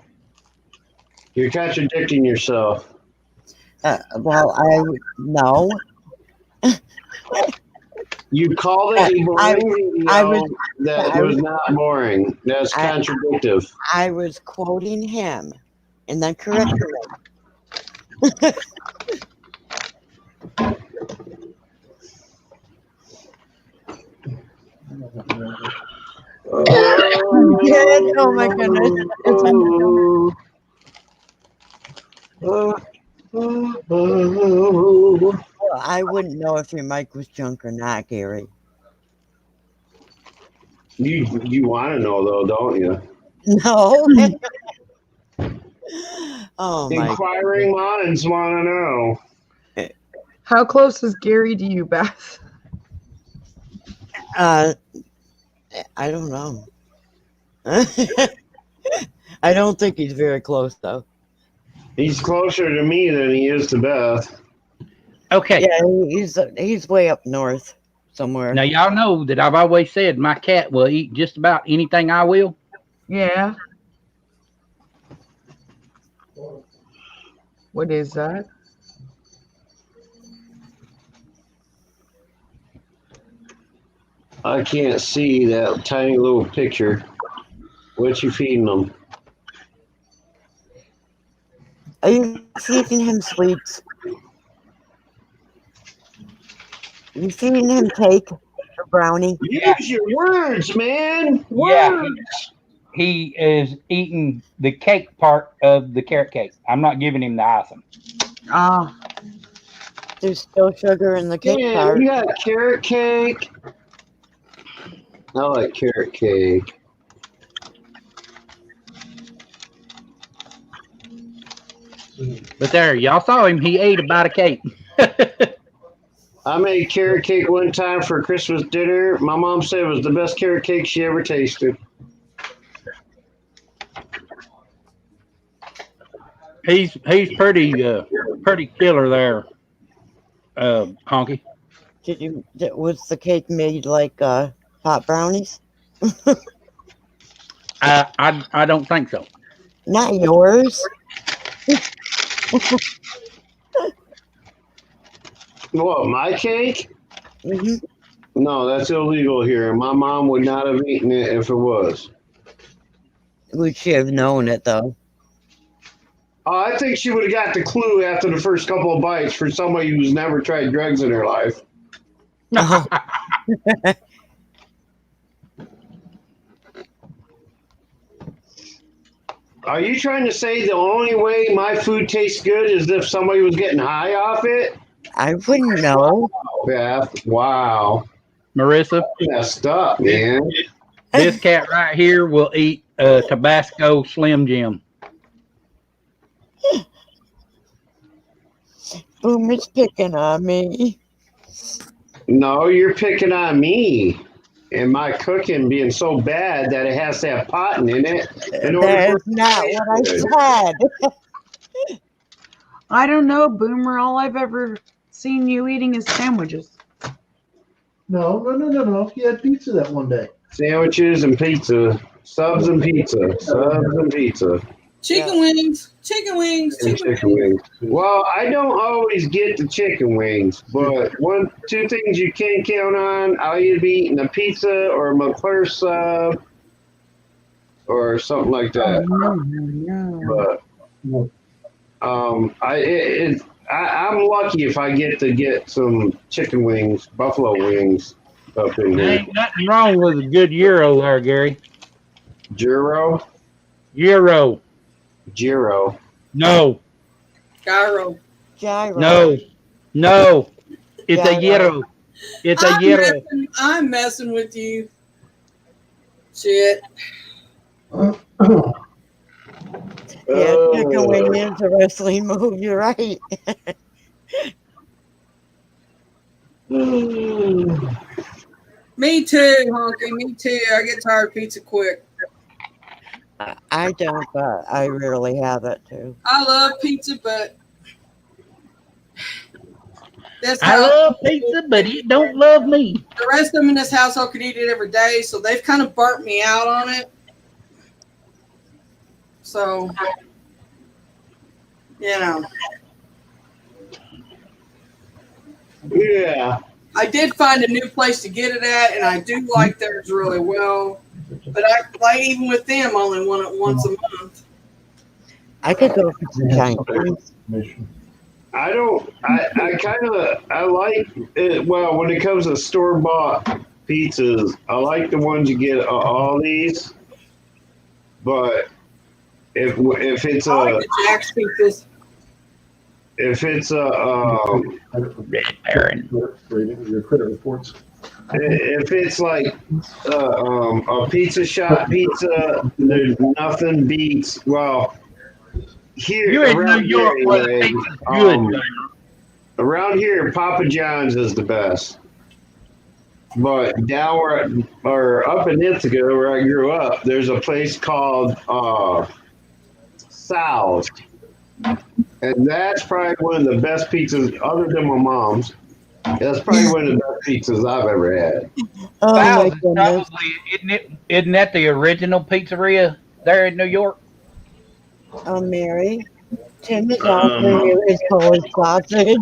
Speaker 1: You're contradicting yourself.
Speaker 4: No.
Speaker 1: You called it a boring video that was not boring. That's contradictive.
Speaker 4: I was quoting him and then correcting him. Oh my goodness. Well, I wouldn't know if your mic was junk or not, Gary.
Speaker 1: You want to know though, don't you?
Speaker 4: No. Oh my.
Speaker 1: Inquiring minds want to know.
Speaker 7: How close is Gary to you, Beth?
Speaker 4: I don't know. I don't think he's very close though.
Speaker 1: He's closer to me than he is to Beth.
Speaker 2: Okay.
Speaker 4: Yeah, he's way up north somewhere.
Speaker 2: Now y'all know that I've always said my cat will eat just about anything I will.
Speaker 7: Yeah. What is that?
Speaker 1: I can't see that tiny little picture. What you feeding them?
Speaker 4: Are you feeding him sweets? You feeding him cake or brownie?
Speaker 1: Use your words, man.
Speaker 2: Yeah.
Speaker 1: Words.
Speaker 2: He is eating the cake part of the carrot cake. I'm not giving him the icing.
Speaker 7: Ah,
Speaker 4: There's still sugar in the cake
Speaker 1: Yeah,
Speaker 4: part.
Speaker 1: you got carrot cake. I like carrot cake.
Speaker 2: But there, y'all saw him. He ate about a cake.
Speaker 1: I made carrot cake one time for Christmas dinner. My mom said it was the best carrot cake she ever tasted.
Speaker 2: He's pretty killer there, Honky.
Speaker 4: Was the cake made like hot brownies?
Speaker 2: I don't think so.
Speaker 4: Not yours.
Speaker 1: What, my cake?
Speaker 4: Hmm.
Speaker 1: No, that's illegal here. My mom would not have eaten it if it was.
Speaker 4: Would she have known it though?
Speaker 1: Oh, I think she would have got the clue after the first couple of bites for somebody who's never tried drugs in her life.
Speaker 4: Oh,
Speaker 1: Are you trying to say the only way my food tastes good is if somebody was getting high off it?
Speaker 4: I wouldn't know.
Speaker 1: Beth, wow.
Speaker 2: Marissa,
Speaker 1: Messed up, man.
Speaker 2: this cat right here will eat a Tabasco Slim Jim.
Speaker 4: Boomer's picking on me.
Speaker 1: No, you're picking on me and my cooking being so bad that it has to have potting in it.
Speaker 4: That is not what I said.
Speaker 7: I don't know, Boomer. All I've ever seen you eating is sandwiches.
Speaker 5: No. He had pizza that one day.
Speaker 1: Sandwiches and pizza. Subs and pizza. Subs and pizza.
Speaker 3: Chicken wings. Chicken wings.
Speaker 1: And chicken wings. Well, I don't always get the chicken wings, but two things you can't count on. I'll either be eating a pizza or a McClure sub or something like that. But I'm lucky if I get to get some chicken wings, buffalo wings up in
Speaker 2: There
Speaker 1: here.
Speaker 2: ain't nothing wrong with a good gyro there, Gary.
Speaker 1: Gyro?
Speaker 2: Gyro.
Speaker 1: Gyro.
Speaker 2: No.
Speaker 3: Gyro.
Speaker 4: Gyro.
Speaker 2: No. It's a
Speaker 4: Gyro.
Speaker 2: gyro. It's a gyro.
Speaker 3: I'm messing with you. Shit.
Speaker 4: Yeah, chicken wing is a wrestling move. You're right.
Speaker 3: Me too, Honky. Me too. I get tired of pizza quick.
Speaker 4: I don't, but I rarely have it too.
Speaker 3: I love pizza, but that's
Speaker 2: I
Speaker 3: how
Speaker 2: love pizza, but it don't love me.
Speaker 3: the rest of them in this household could eat it every day, so they've kind of burnt me out on it. So, you know.
Speaker 1: Yeah.
Speaker 3: I did find a new place to get it at, and I do like theirs really well. But I even with them, only want it once a month.
Speaker 4: I could go for some Chinese.
Speaker 1: I like it. Well, when it comes to store-bought pizzas, I like the ones you get at Aldi's. But if it's
Speaker 3: I like
Speaker 1: a
Speaker 3: the Jack's pizzas.
Speaker 1: if it's a
Speaker 2: Red Baron.
Speaker 5: Your credit reports.
Speaker 1: if it's like a pizza shop pizza, there's nothing beats. Well, here
Speaker 2: You're in New
Speaker 1: around
Speaker 2: York
Speaker 1: here,
Speaker 2: where the
Speaker 1: anyway,
Speaker 2: pizza's good.
Speaker 1: around here, Papa John's is the best. But down or up in Ithaca, where I grew up, there's a place called Sal's. And that's probably one of the best pizzas, other than my mom's. That's probably one of the best pizzas I've ever had.
Speaker 4: Oh my
Speaker 2: Sal's is
Speaker 4: goodness.
Speaker 2: probably isn't that the original pizzeria there in New York?
Speaker 4: Oh, Mary. Tim is offering
Speaker 1: Um,
Speaker 4: you his Polish sausage.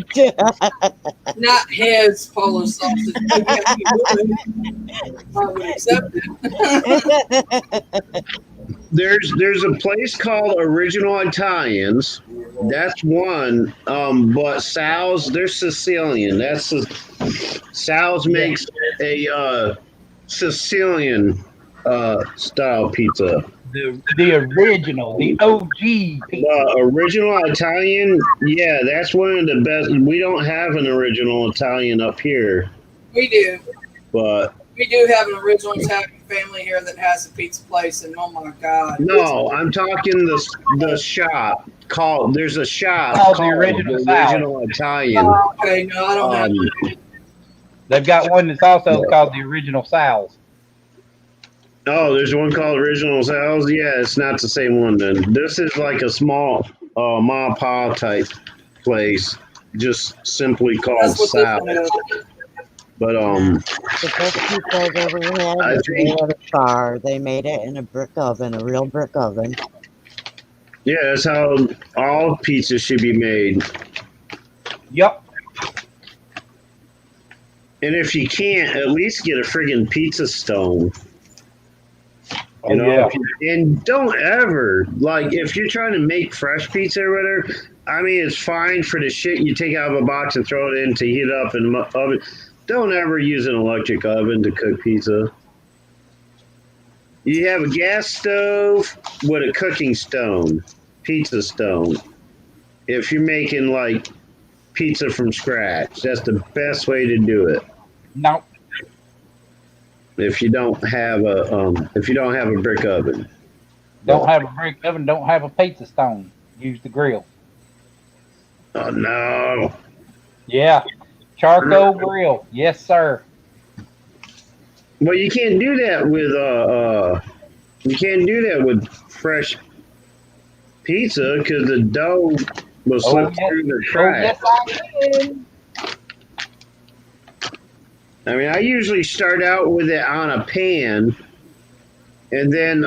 Speaker 3: Not his Polish sausage. But yeah, he would. I would accept it.
Speaker 1: there's a place called Original Italians. That's one. But Sal's, they're Sicilian. Sal's makes a Sicilian style pizza.
Speaker 2: The original, the OG pizza.
Speaker 1: Original Italian, yeah, that's one of the best. We don't have an original Italian up here,
Speaker 3: We do.
Speaker 1: but
Speaker 3: We do have an original Italian family here that has a pizza place, and oh my God.
Speaker 1: no, I'm talking the shop called. There's a shop
Speaker 2: Called the
Speaker 1: called
Speaker 2: Original
Speaker 1: the
Speaker 2: Sal's.
Speaker 1: Original Italian.
Speaker 3: Oh, okay, no, I don't have
Speaker 1: Um,
Speaker 3: that.
Speaker 2: They've got one that's also called the Original Sal's.
Speaker 1: Oh, there's one called Original Sal's. Yeah, it's not the same one then. This is like a small mom and pop type place, just simply called
Speaker 3: That's what this
Speaker 1: Sal's.
Speaker 3: one is.
Speaker 1: But
Speaker 4: The best pizza I've ever had
Speaker 1: I
Speaker 4: was
Speaker 1: think-
Speaker 4: made at a bar. They made it in a brick oven, a real brick oven.
Speaker 1: yeah, that's how all pizzas should be made.
Speaker 2: Yep.
Speaker 1: And if you can't, at least get a friggin' pizza stone.
Speaker 2: Oh, yeah.
Speaker 1: And don't ever, like, if you're trying to make fresh pizza or whatever, I mean, it's fine for the shit you take out of a box and throw it in to heat up in the oven. Don't ever use an electric oven to cook pizza. You have a gas stove with a cooking stone, pizza stone. If you're making, like, pizza from scratch, that's the best way to do it.
Speaker 2: No.
Speaker 1: If you don't have a brick oven.
Speaker 2: Don't have a brick oven. Don't have a pizza stone. Use the grill.
Speaker 1: Oh no.
Speaker 2: Yeah. Charcoal grill. Yes, sir.
Speaker 1: Well, you can't do that with fresh pizza because the dough will slip through the cracks.
Speaker 2: Oh, yes, I can.
Speaker 1: I mean, I usually start out with it on a pan, and then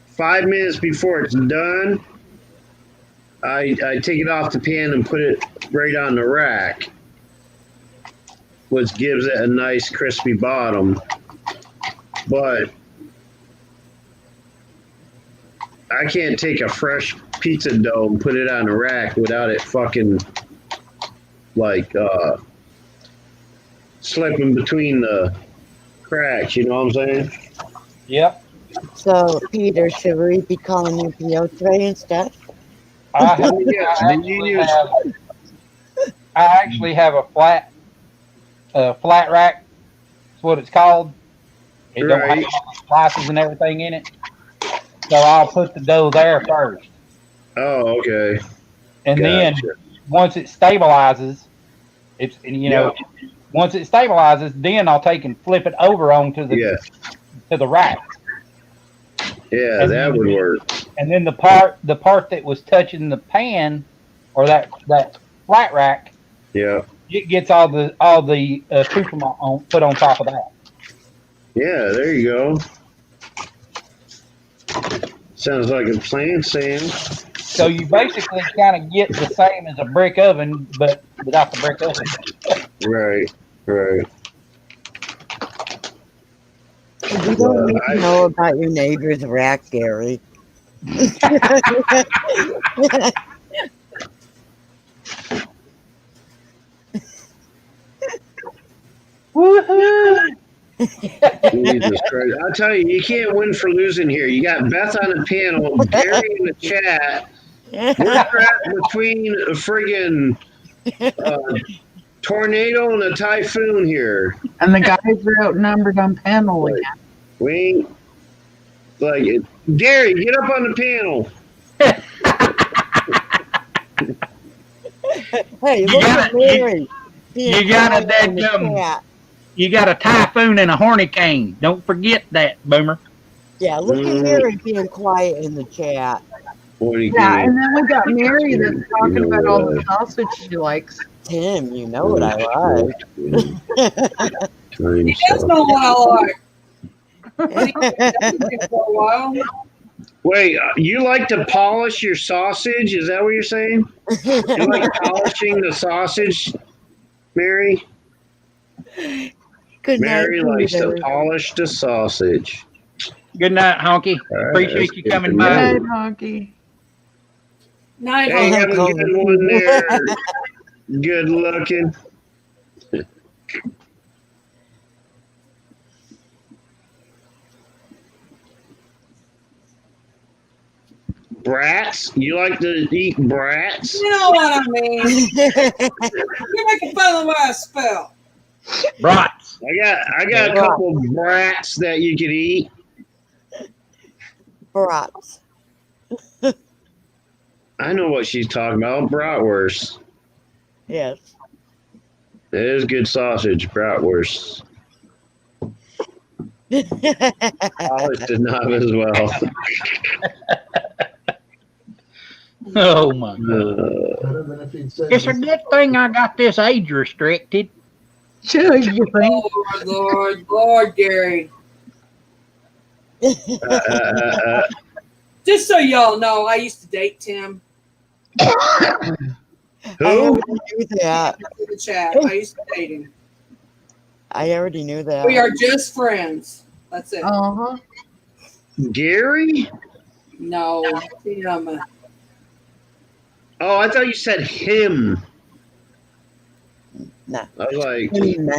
Speaker 1: 5 minutes before it's done, I take it off the pan and put it right on the rack, which gives it a nice crispy bottom. But I can't take a fresh pizza dough and put it on the rack without it fucking like slipping between the cracks, you know what I'm saying?
Speaker 2: Yep.
Speaker 4: So, Peter, should we be calling you Piotr instead?
Speaker 2: I actually have a flat rack. That's what it's called. It don't have
Speaker 1: Right.
Speaker 2: all the slices and everything in it. So I'll put the dough there first.
Speaker 1: Oh, okay.
Speaker 2: And then
Speaker 1: Gotcha.
Speaker 2: once it stabilizes, once it stabilizes, then I'll take and flip it over onto the to the rack.
Speaker 1: Yeah,
Speaker 2: And
Speaker 1: that
Speaker 2: then-
Speaker 1: would work.
Speaker 2: And then the part that was touching the pan or that flat rack,
Speaker 1: Yeah.
Speaker 2: it gets all the accoutrement put on top of that.
Speaker 1: Yeah, there you go. Sounds like a plan, Sam.
Speaker 2: So you basically kind of get the same as a brick oven, but without the brick oven.
Speaker 1: Right, right.
Speaker 4: We don't need to know about your neighbor's rack, Gary.
Speaker 2: Woohoo!
Speaker 1: Jesus Christ. I'll tell you, you can't win for losing here. You got Beth on the panel, Gary in the chat. We're trapped between a friggin' tornado and a typhoon here.
Speaker 7: And the guys are outnumbered on panel again.
Speaker 1: We ain't like it. Gary, get up on the panel.
Speaker 4: Hey,
Speaker 2: You
Speaker 4: look
Speaker 2: got
Speaker 4: at
Speaker 2: it.
Speaker 4: Mary.
Speaker 2: You got a dadgum. You got a typhoon and a hurricane. Don't forget that, Boomer.
Speaker 4: Yeah, look at Mary being quiet in the chat.
Speaker 7: Yeah, and then we got Mary that's talking about all the sausage she likes.
Speaker 4: Tim, you know what I like.
Speaker 3: He does know what I like. For a while.
Speaker 1: Wait, you like to polish your sausage? Is that what you're saying? You like polishing the sausage, Mary?
Speaker 4: Good
Speaker 1: Mary
Speaker 4: night,
Speaker 1: likes to
Speaker 4: Peter.
Speaker 1: polish the sausage.
Speaker 2: Good night, Honky.
Speaker 1: right,
Speaker 2: Appreciate
Speaker 1: that's
Speaker 2: you
Speaker 1: good
Speaker 2: coming
Speaker 1: to
Speaker 2: by.
Speaker 7: Good, Honky.
Speaker 3: Night,
Speaker 1: Hey,
Speaker 3: Honky.
Speaker 1: have a good one there. Good looking. Brats? You like to eat brats?
Speaker 3: You know what I mean. You're making fun of the way I spell.
Speaker 2: Brats.
Speaker 1: I got a couple brats that you could eat.
Speaker 4: Brats.
Speaker 1: I know what she's talking about. Bratwurst.
Speaker 4: Yes.
Speaker 1: It is good sausage, bratwurst. Polished enough as well.
Speaker 2: Oh my God.
Speaker 5: Better than if he'd said
Speaker 2: It's a good thing I got this age restricted.
Speaker 7: Sure, you think?
Speaker 3: Lord, Gary. Just so y'all know, I used to date Tim.
Speaker 4: I already knew that.
Speaker 3: In the chat, I used to date him.
Speaker 4: I already knew that.
Speaker 3: We are just friends. That's it.
Speaker 7: Uh-huh.
Speaker 1: Gary?
Speaker 3: No, Tim.
Speaker 1: Oh, I thought you said him.
Speaker 4: No.
Speaker 1: I was like,
Speaker 4: Mm.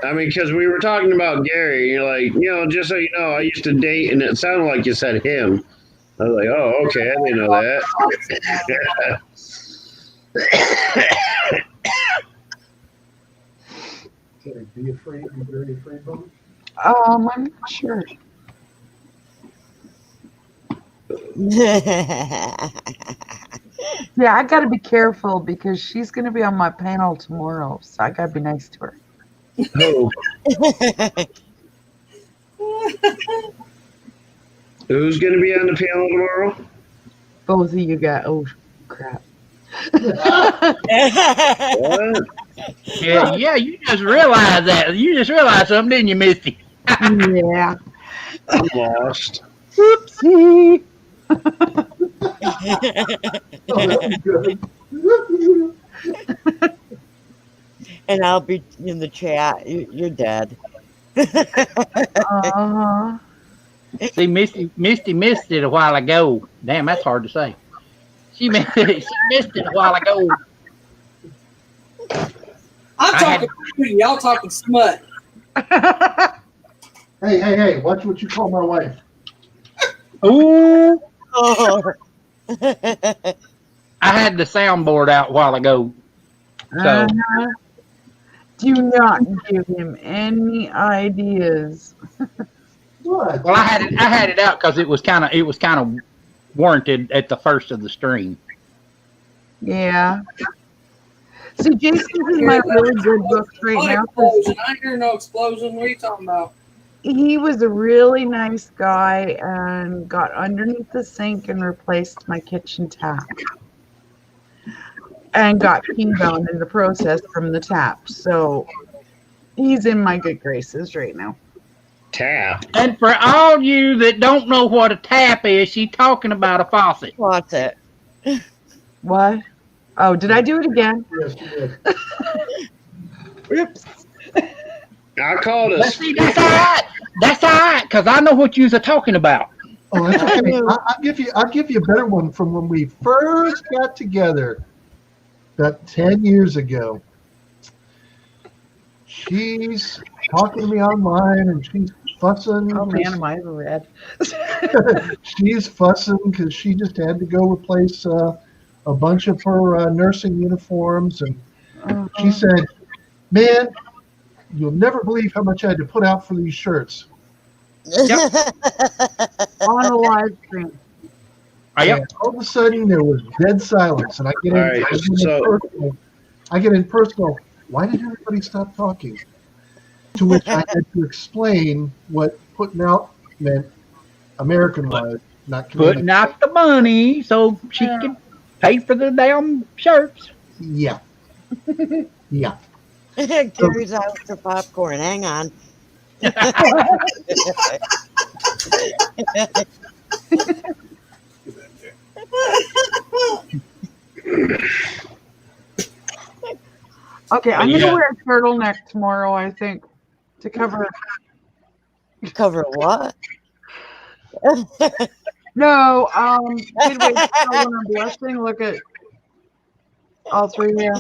Speaker 1: I mean, because we were talking about Gary. You're like, just so you know, I used to date, and it sounded like you said him. I was like, oh, okay, I didn't know that.
Speaker 5: Can I be afraid? Be very afraid, Bubba?
Speaker 7: I'm not sure. Yeah, I got to be careful because she's going to be on my panel tomorrow, so I got to be nice to her.
Speaker 1: Oh, who's going to be on the panel tomorrow?
Speaker 7: Both of you got, oh, crap.
Speaker 1: What?
Speaker 2: Yeah, you just realized that. You just realized something, didn't you, Misty?
Speaker 7: Yeah.
Speaker 1: I'm lost.
Speaker 7: Oopsie.
Speaker 5: Oh, that'd be good.
Speaker 4: And I'll be in the chat. You're dead.
Speaker 7: Uh-huh.
Speaker 2: See, Misty missed it a while ago. Damn, that's hard to say. She missed it a while ago.
Speaker 3: I'm talking beauty. Y'all talking smut.
Speaker 5: Hey, watch what you call my wife.
Speaker 2: Ooh,
Speaker 4: Oh.
Speaker 2: I had the soundboard out a while ago. So
Speaker 7: Uh-huh. Do not give him any ideas.
Speaker 5: What?
Speaker 2: well, I had it out because it was kind of warranted at the first of the stream.
Speaker 7: Yeah. See, Jason's in my really good books right
Speaker 3: What
Speaker 7: now. 'cause
Speaker 3: explosion? I hear no explosion. What are you talking about?
Speaker 7: he was a really nice guy and got underneath the sink and replaced my kitchen tap. And got pingbound in the process from the tap. So he's in my good graces right now.
Speaker 1: Tap.
Speaker 2: And for all you that don't know what a tap is, she's talking about a faucet.
Speaker 4: What's it?
Speaker 7: What? Oh, did I do it again?
Speaker 5: Yes, you did.
Speaker 7: Oops.
Speaker 1: I called
Speaker 2: But
Speaker 1: us.
Speaker 2: see, that's all right. That's all right, because I know what you're talking about.
Speaker 5: Oh, that's okay. I'll give you a better one from when we first got together, about 10 years ago. She's talking to me online and she's fussing.
Speaker 7: Oh man, am I ever red?
Speaker 5: She's fussing because she just had to go replace a bunch of her nursing uniforms, and she said, "Man, you'll never believe how much I had to put out for these shirts."
Speaker 7: On a live stream.
Speaker 5: And all of a sudden, there was dead silence, and I get in personal. Why did everybody stop talking? To which I had to explain what putting out meant American-wise. not
Speaker 2: Putting out the money so she can pay for the damn shirts.
Speaker 5: Yeah. Yeah.
Speaker 4: Gary's out for popcorn. Hang on.
Speaker 7: Okay, I'm gonna wear a turtleneck tomorrow, I think, to cover.
Speaker 4: Cover what?
Speaker 7: No, did we tell when I'm blushing? Look at all three here.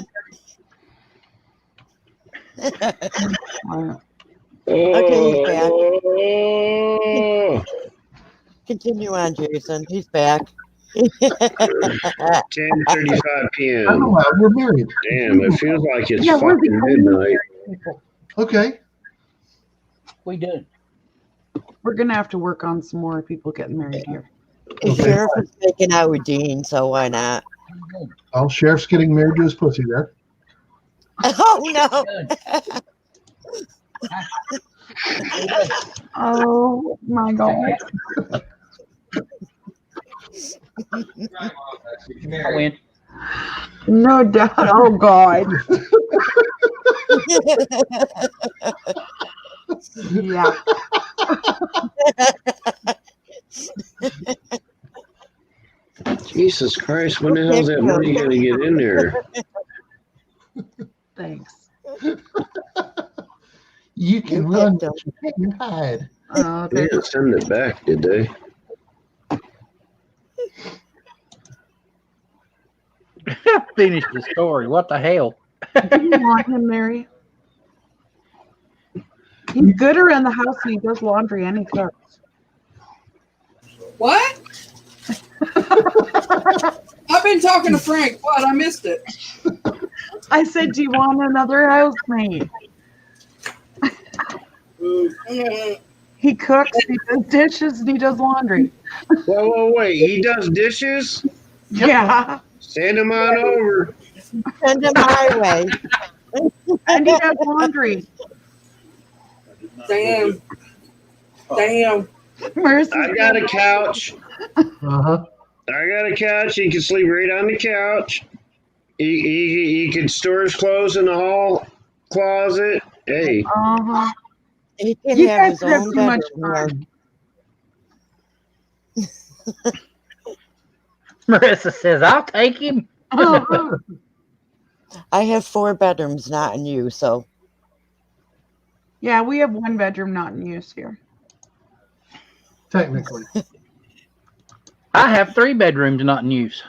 Speaker 4: Okay, he's back.
Speaker 1: Oh,
Speaker 4: Continue on, Jason. He's back.
Speaker 1: 10:35 p.m.
Speaker 5: We're married.
Speaker 1: Damn, it feels like it's
Speaker 7: Yeah, we're
Speaker 1: fucking
Speaker 7: the only
Speaker 1: midnight.
Speaker 7: people.
Speaker 5: Okay.
Speaker 2: We did.
Speaker 7: We're gonna have to work on some more people getting married here.
Speaker 4: The sheriff is making out with Dean, so why not?
Speaker 5: Well, sheriff's getting married to his pussy there.
Speaker 4: Oh no!
Speaker 7: Oh my god!
Speaker 2: I win.
Speaker 7: No doubt. Oh god. Yeah.
Speaker 1: Jesus Christ, when the hell's that money gonna get in there?
Speaker 7: Thanks.
Speaker 5: You can run, but you can't hide.
Speaker 7: Okay.
Speaker 1: They didn't send it back, did they?
Speaker 2: Finish the story. What the hell?
Speaker 7: Do you want him, Mary? He's good around the house and he does laundry and he cooks.
Speaker 3: What? I've been talking to Frank. What? I missed it.
Speaker 7: I said, do you want another housemate? He cooks, he does dishes, and he does laundry.
Speaker 1: Whoa, wait. He does dishes?
Speaker 7: Yeah.
Speaker 1: Send him on over.
Speaker 4: Send him my way.
Speaker 7: And he does laundry.
Speaker 3: Damn. Damn.
Speaker 7: Mercy.
Speaker 1: I got a couch.
Speaker 5: Uh-huh.
Speaker 1: I got a couch. He can sleep right on the couch. He can store his clothes in the hall closet. Hey.
Speaker 7: Uh-huh.
Speaker 4: He can
Speaker 7: You
Speaker 4: have
Speaker 7: guys
Speaker 4: his
Speaker 7: have
Speaker 4: own
Speaker 7: too much
Speaker 4: bedroom.
Speaker 7: fun.
Speaker 2: Marissa says, I'll take him.
Speaker 7: Uh-huh.
Speaker 4: I have 4 bedrooms, not in use, so
Speaker 7: Yeah, we have one bedroom not in use here.
Speaker 5: Technically.
Speaker 2: I have 3 bedrooms not in use.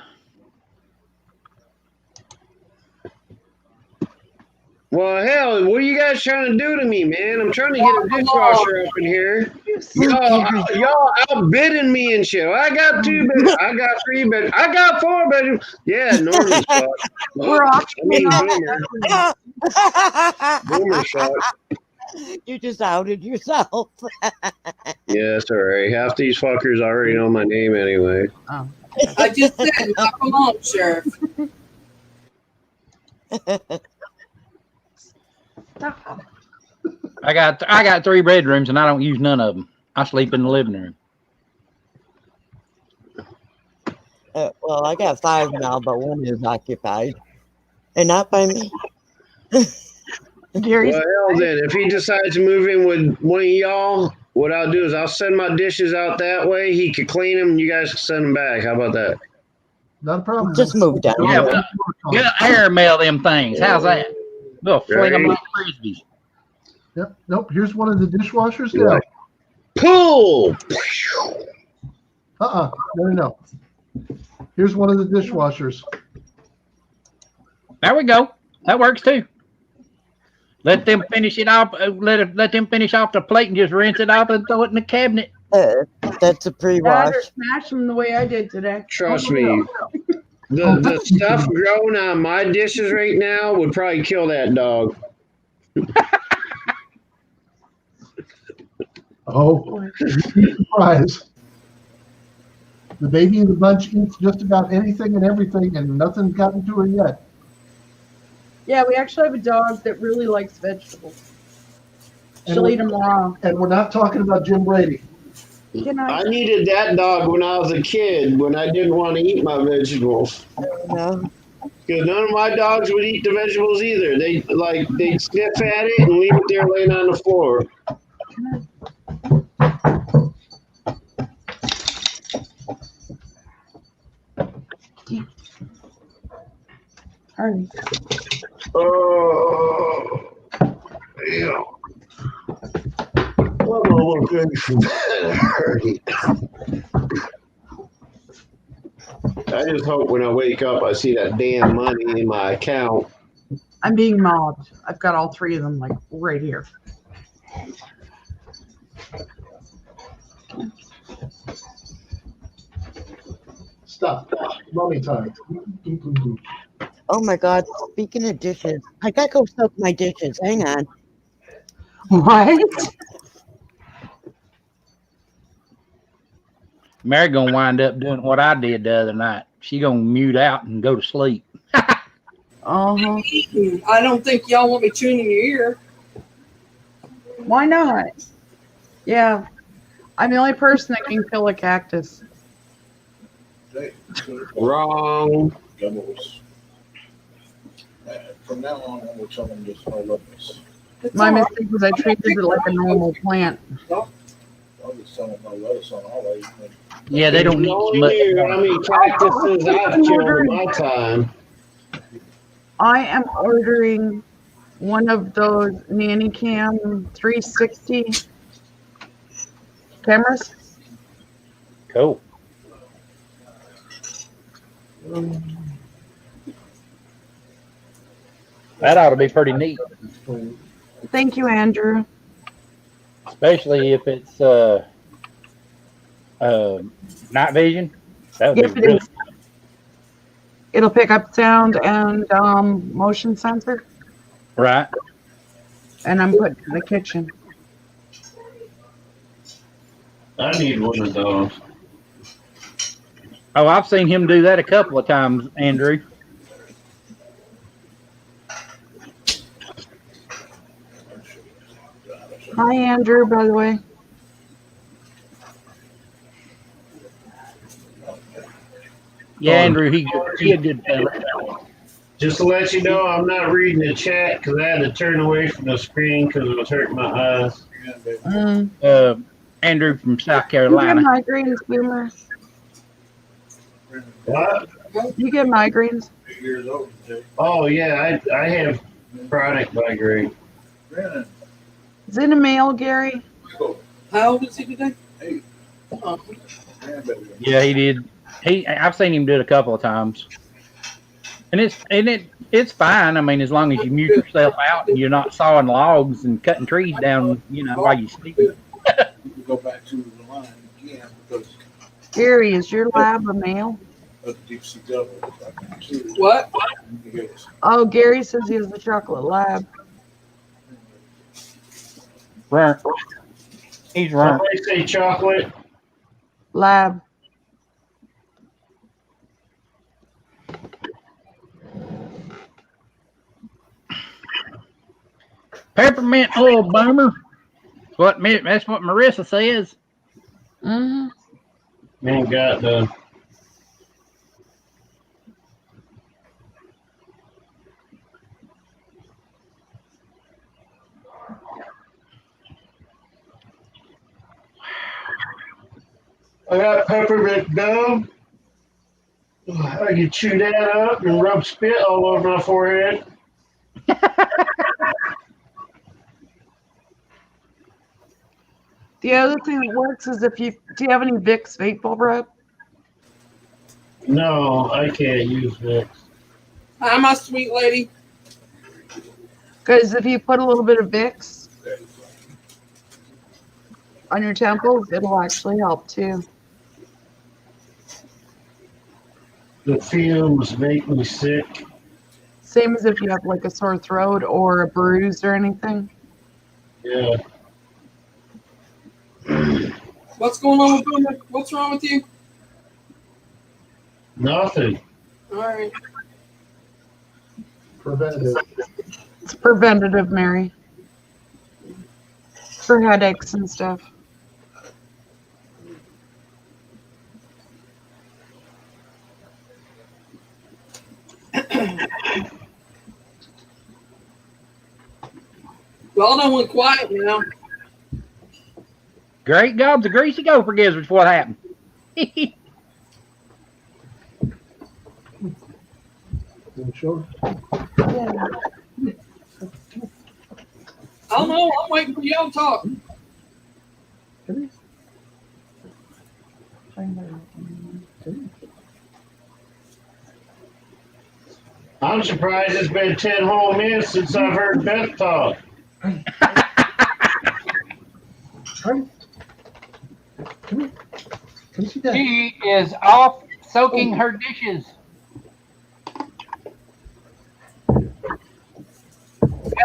Speaker 1: Well, hell, what are you guys trying to do to me, man? I'm trying to get a dishwasher up in here. Y'all outbidding me and shit. I got 2 bedrooms. I got 3 bedrooms. I got 4 bedrooms. Yeah, Norman's fuck.
Speaker 7: We're off.
Speaker 1: I mean, Boomer's fuck.
Speaker 4: you just outed yourself.
Speaker 1: Yeah, it's all right. Half these fuckers already know my name anyway.
Speaker 7: Oh.
Speaker 3: I just said, knock them off, Sheriff.
Speaker 7: Stop.
Speaker 2: I got 3 bedrooms and I don't use none of them. I sleep in the living room.
Speaker 4: Well, I got 5 now, but 1 is occupied. And not by me.
Speaker 7: Gary's
Speaker 1: Well, hell then, if he decides to move in with one of y'all, what I'll do is I'll send my dishes out that way. He could clean them and you guys can send them back. How about that?
Speaker 5: Not a problem.
Speaker 4: Just move down.
Speaker 2: Yeah, we'll air mail them things. How's that? We'll fling them like frisbees.
Speaker 5: Yep. Nope. Here's one of the dishwashers now.
Speaker 1: Pull!
Speaker 5: No. Here's one of the dishwashers.
Speaker 2: There we go. That works too. Let them finish it off. Let them finish off the plate and just rinse it off and throw it in the cabinet.
Speaker 4: That's a pre-wash.
Speaker 7: smash them the way I did today.
Speaker 1: Trust me. The stuff growing on my dishes right now would probably kill that dog.
Speaker 5: Oh, surprise. The baby in the bunch eats just about anything and everything, and nothing's gotten to her yet.
Speaker 7: Yeah, we actually have a dog that really likes vegetables. She'll eat them raw.
Speaker 5: And we're not talking about Jim Brady.
Speaker 7: Good
Speaker 1: I
Speaker 7: night.
Speaker 1: needed that dog when I was a kid when I didn't want to eat my vegetables.
Speaker 4: No.
Speaker 1: Because none of my dogs would eat the vegetables either. They'd sniff at it and leave it there laying on the floor.
Speaker 7: Hurry.
Speaker 1: Oh, yeah. I'm almost ready for bed already. I just hope when I wake up I see that damn money in my account.
Speaker 7: I'm being mobbed. I've got all three of them like right here.
Speaker 5: Stop. Mommy time.
Speaker 4: Oh my God. Speaking of dishes, I gotta go soak my dishes. Hang on.
Speaker 7: What?
Speaker 2: Mary gonna wind up doing what I did the other night. She gonna mute out and go to sleep.
Speaker 7: Uh-huh.
Speaker 3: I don't think y'all want me chewing in your ear.
Speaker 7: Why not? Yeah. I'm the only person that can kill a cactus.
Speaker 6: Hey,
Speaker 1: Wrong.
Speaker 6: Gumballs. From now on, we'll tell them just no lettuce.
Speaker 7: My mistake was I treated it like a normal plant.
Speaker 6: I'll just tell them no lettuce on all of it.
Speaker 2: Yeah, they don't
Speaker 1: You
Speaker 2: need
Speaker 1: only
Speaker 2: much.
Speaker 1: hear how many cactuses I've killed in my time.
Speaker 7: I am ordering one of those Nanny Cam 360 cameras.
Speaker 2: Cool. That ought to be pretty neat,
Speaker 7: Thank you, Andrew.
Speaker 2: especially if it's night vision. That would
Speaker 7: Yep,
Speaker 2: be
Speaker 7: it
Speaker 2: really.
Speaker 7: is. It'll pick up sound and motion sensor,
Speaker 2: Right.
Speaker 7: and I'm putting it in the kitchen.
Speaker 1: I need one of those.
Speaker 2: Oh, I've seen him do that a couple of times, Andrew.
Speaker 7: Hi, Andrew, by the way.
Speaker 2: Yeah, Andrew, he a good fella.
Speaker 1: Just to let you know, I'm not reading the chat because I had to turn away from the screen because it was hurting my eyes.
Speaker 2: Andrew from South
Speaker 7: You get
Speaker 2: Carolina.
Speaker 7: migraines, Boomer?
Speaker 1: What?
Speaker 7: You get migraines?
Speaker 6: 8 years old, Jay.
Speaker 1: Oh, yeah, I have chronic migraine.
Speaker 6: Brandon,
Speaker 7: Is it in the mail, Gary?
Speaker 6: go.
Speaker 3: How old is he today?
Speaker 6: Hey.
Speaker 3: Oh,
Speaker 6: Grandbaby.
Speaker 2: Yeah, he did. I've seen him do it a couple of times, and it's fine. I mean, as long as you mute yourself out and you're not sawing logs and cutting trees down, while you sleep.
Speaker 6: You can go back to the line again because
Speaker 7: Gary, is your lab a male?
Speaker 6: of the deep sea devil.
Speaker 3: what?
Speaker 7: Oh, Gary says he has a chocolate lab.
Speaker 2: Right. He's right.
Speaker 1: Somebody say chocolate.
Speaker 7: Lab.
Speaker 2: Peppermint oil boomer. That's what Marissa says.
Speaker 7: Mm-hmm.
Speaker 1: Ain't got the. I got peppermint gum. I can chew that up and rub spit all over my forehead.
Speaker 7: The other thing that works is do you have any Vicks vape rub?
Speaker 1: No, I can't use that.
Speaker 3: Hi, my sweet lady.
Speaker 7: Because if you put a little bit of Vicks on your temples, it'll actually help too.
Speaker 1: The fumes make me sick.
Speaker 7: Same as if you have like a sore throat or a bruise or anything.
Speaker 1: Yeah.
Speaker 3: What's going on with Boomer? What's wrong with you?
Speaker 1: Nothing.
Speaker 3: All right.
Speaker 5: Preventative.
Speaker 7: It's preventative, Mary. For headaches and stuff.
Speaker 3: Well, done went quiet now.
Speaker 2: Great gobs of greasy gopher gizzards. What happened?
Speaker 5: Sure.
Speaker 7: Yeah.
Speaker 3: I don't know. I'm waiting for y'all to talk.
Speaker 1: I'm surprised it's been 10 whole minutes since I've heard Beth talk.
Speaker 5: Come here. Come see Dad.
Speaker 2: She is off soaking her dishes.
Speaker 3: Beth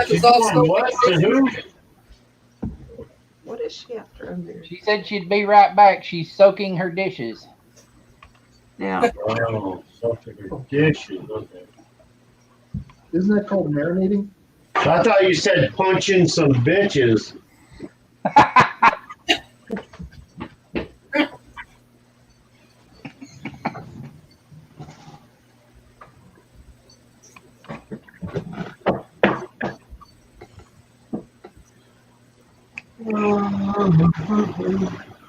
Speaker 3: is
Speaker 1: She's
Speaker 3: also
Speaker 1: doing what to who?
Speaker 7: What is she after under?
Speaker 2: She said she'd be right back. She's soaking her dishes.
Speaker 7: Yeah.
Speaker 1: Oh, something for dishes. Okay.
Speaker 5: Isn't that called marinating?
Speaker 1: I thought you said punching some bitches.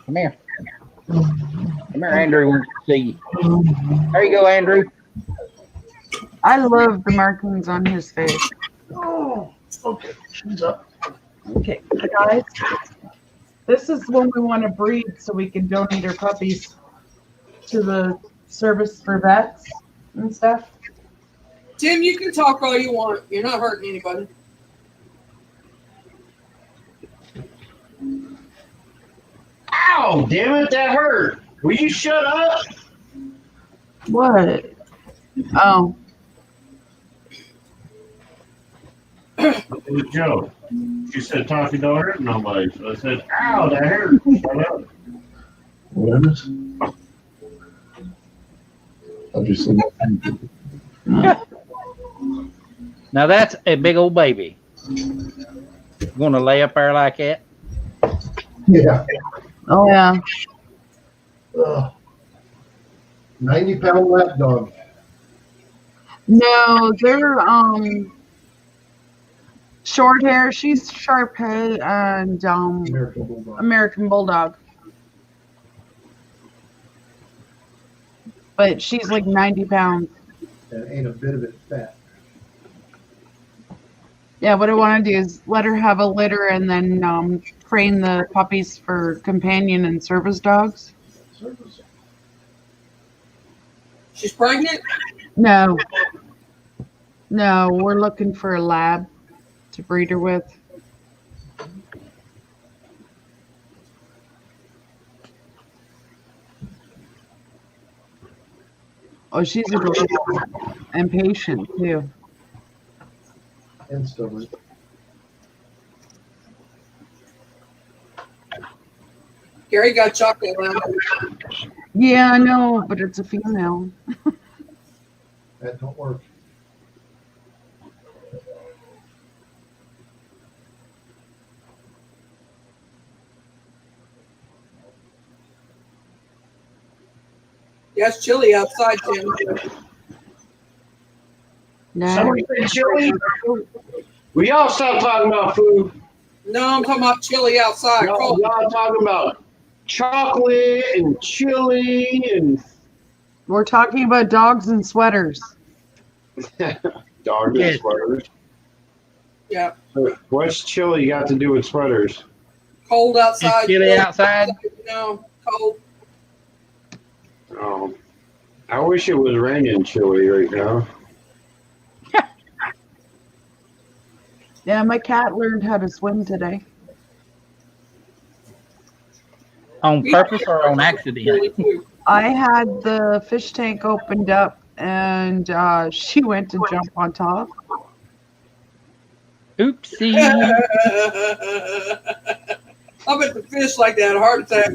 Speaker 2: Come here. Come here, Andrew wants to see you. There you go, Andrew.
Speaker 7: I love the markings on his face.
Speaker 5: Oh, okay. She's up.
Speaker 7: Okay, guys. This is when we want to breed so we can donate our puppies to the service for vets and stuff.
Speaker 3: Tim, you can talk all you want. You're not hurting anybody.
Speaker 1: Ow, damn it, that hurt. Will you shut up?
Speaker 7: What? Oh,
Speaker 1: It was a joke. She said talking don't hurt nobody. So I said, ow, that hurt. Shut up.
Speaker 5: What is it? Obviously.
Speaker 2: Now that's a big old baby. Going to lay up there like that?
Speaker 5: Yeah.
Speaker 7: oh yeah.
Speaker 5: 90-pound lap dog.
Speaker 7: No, they're short hair. She's sharp hair and
Speaker 5: American Bulldog.
Speaker 7: American Bulldog. But she's like 90 pounds.
Speaker 5: And ain't a bit of it fat.
Speaker 7: Yeah, what I want to do is let her have a litter and then train the puppies for companion and service dogs.
Speaker 3: She's pregnant?
Speaker 7: No. No, we're looking for a lab to breed her with. Oh, she's adorable and patient too.
Speaker 5: And stubborn.
Speaker 3: Gary got chocolate lamb.
Speaker 7: Yeah, I know, but it's a female.
Speaker 5: That don't work.
Speaker 3: Yeah, it's chilly outside, Tim.
Speaker 7: No.
Speaker 1: Somebody say chili? Will y'all stop talking about food?
Speaker 3: No, I'm talking about chilly outside. Cold.
Speaker 1: Y'all talking about chocolate and chili and
Speaker 7: We're talking about dogs and sweaters.
Speaker 1: dog
Speaker 2: Yes.
Speaker 1: sweaters.
Speaker 3: Yeah,
Speaker 1: What's chili got to do with sweaters?
Speaker 3: cold outside.
Speaker 2: Chilly outside?
Speaker 3: No, cold.
Speaker 1: Oh, I wish it was raining chili right now.
Speaker 7: Yeah, my cat learned how to swim today.
Speaker 2: On purpose or on accident?
Speaker 7: I had the fish tank opened up and she went to jump on top.
Speaker 2: Oopsie.
Speaker 3: I bet the fish like that had a heart attack.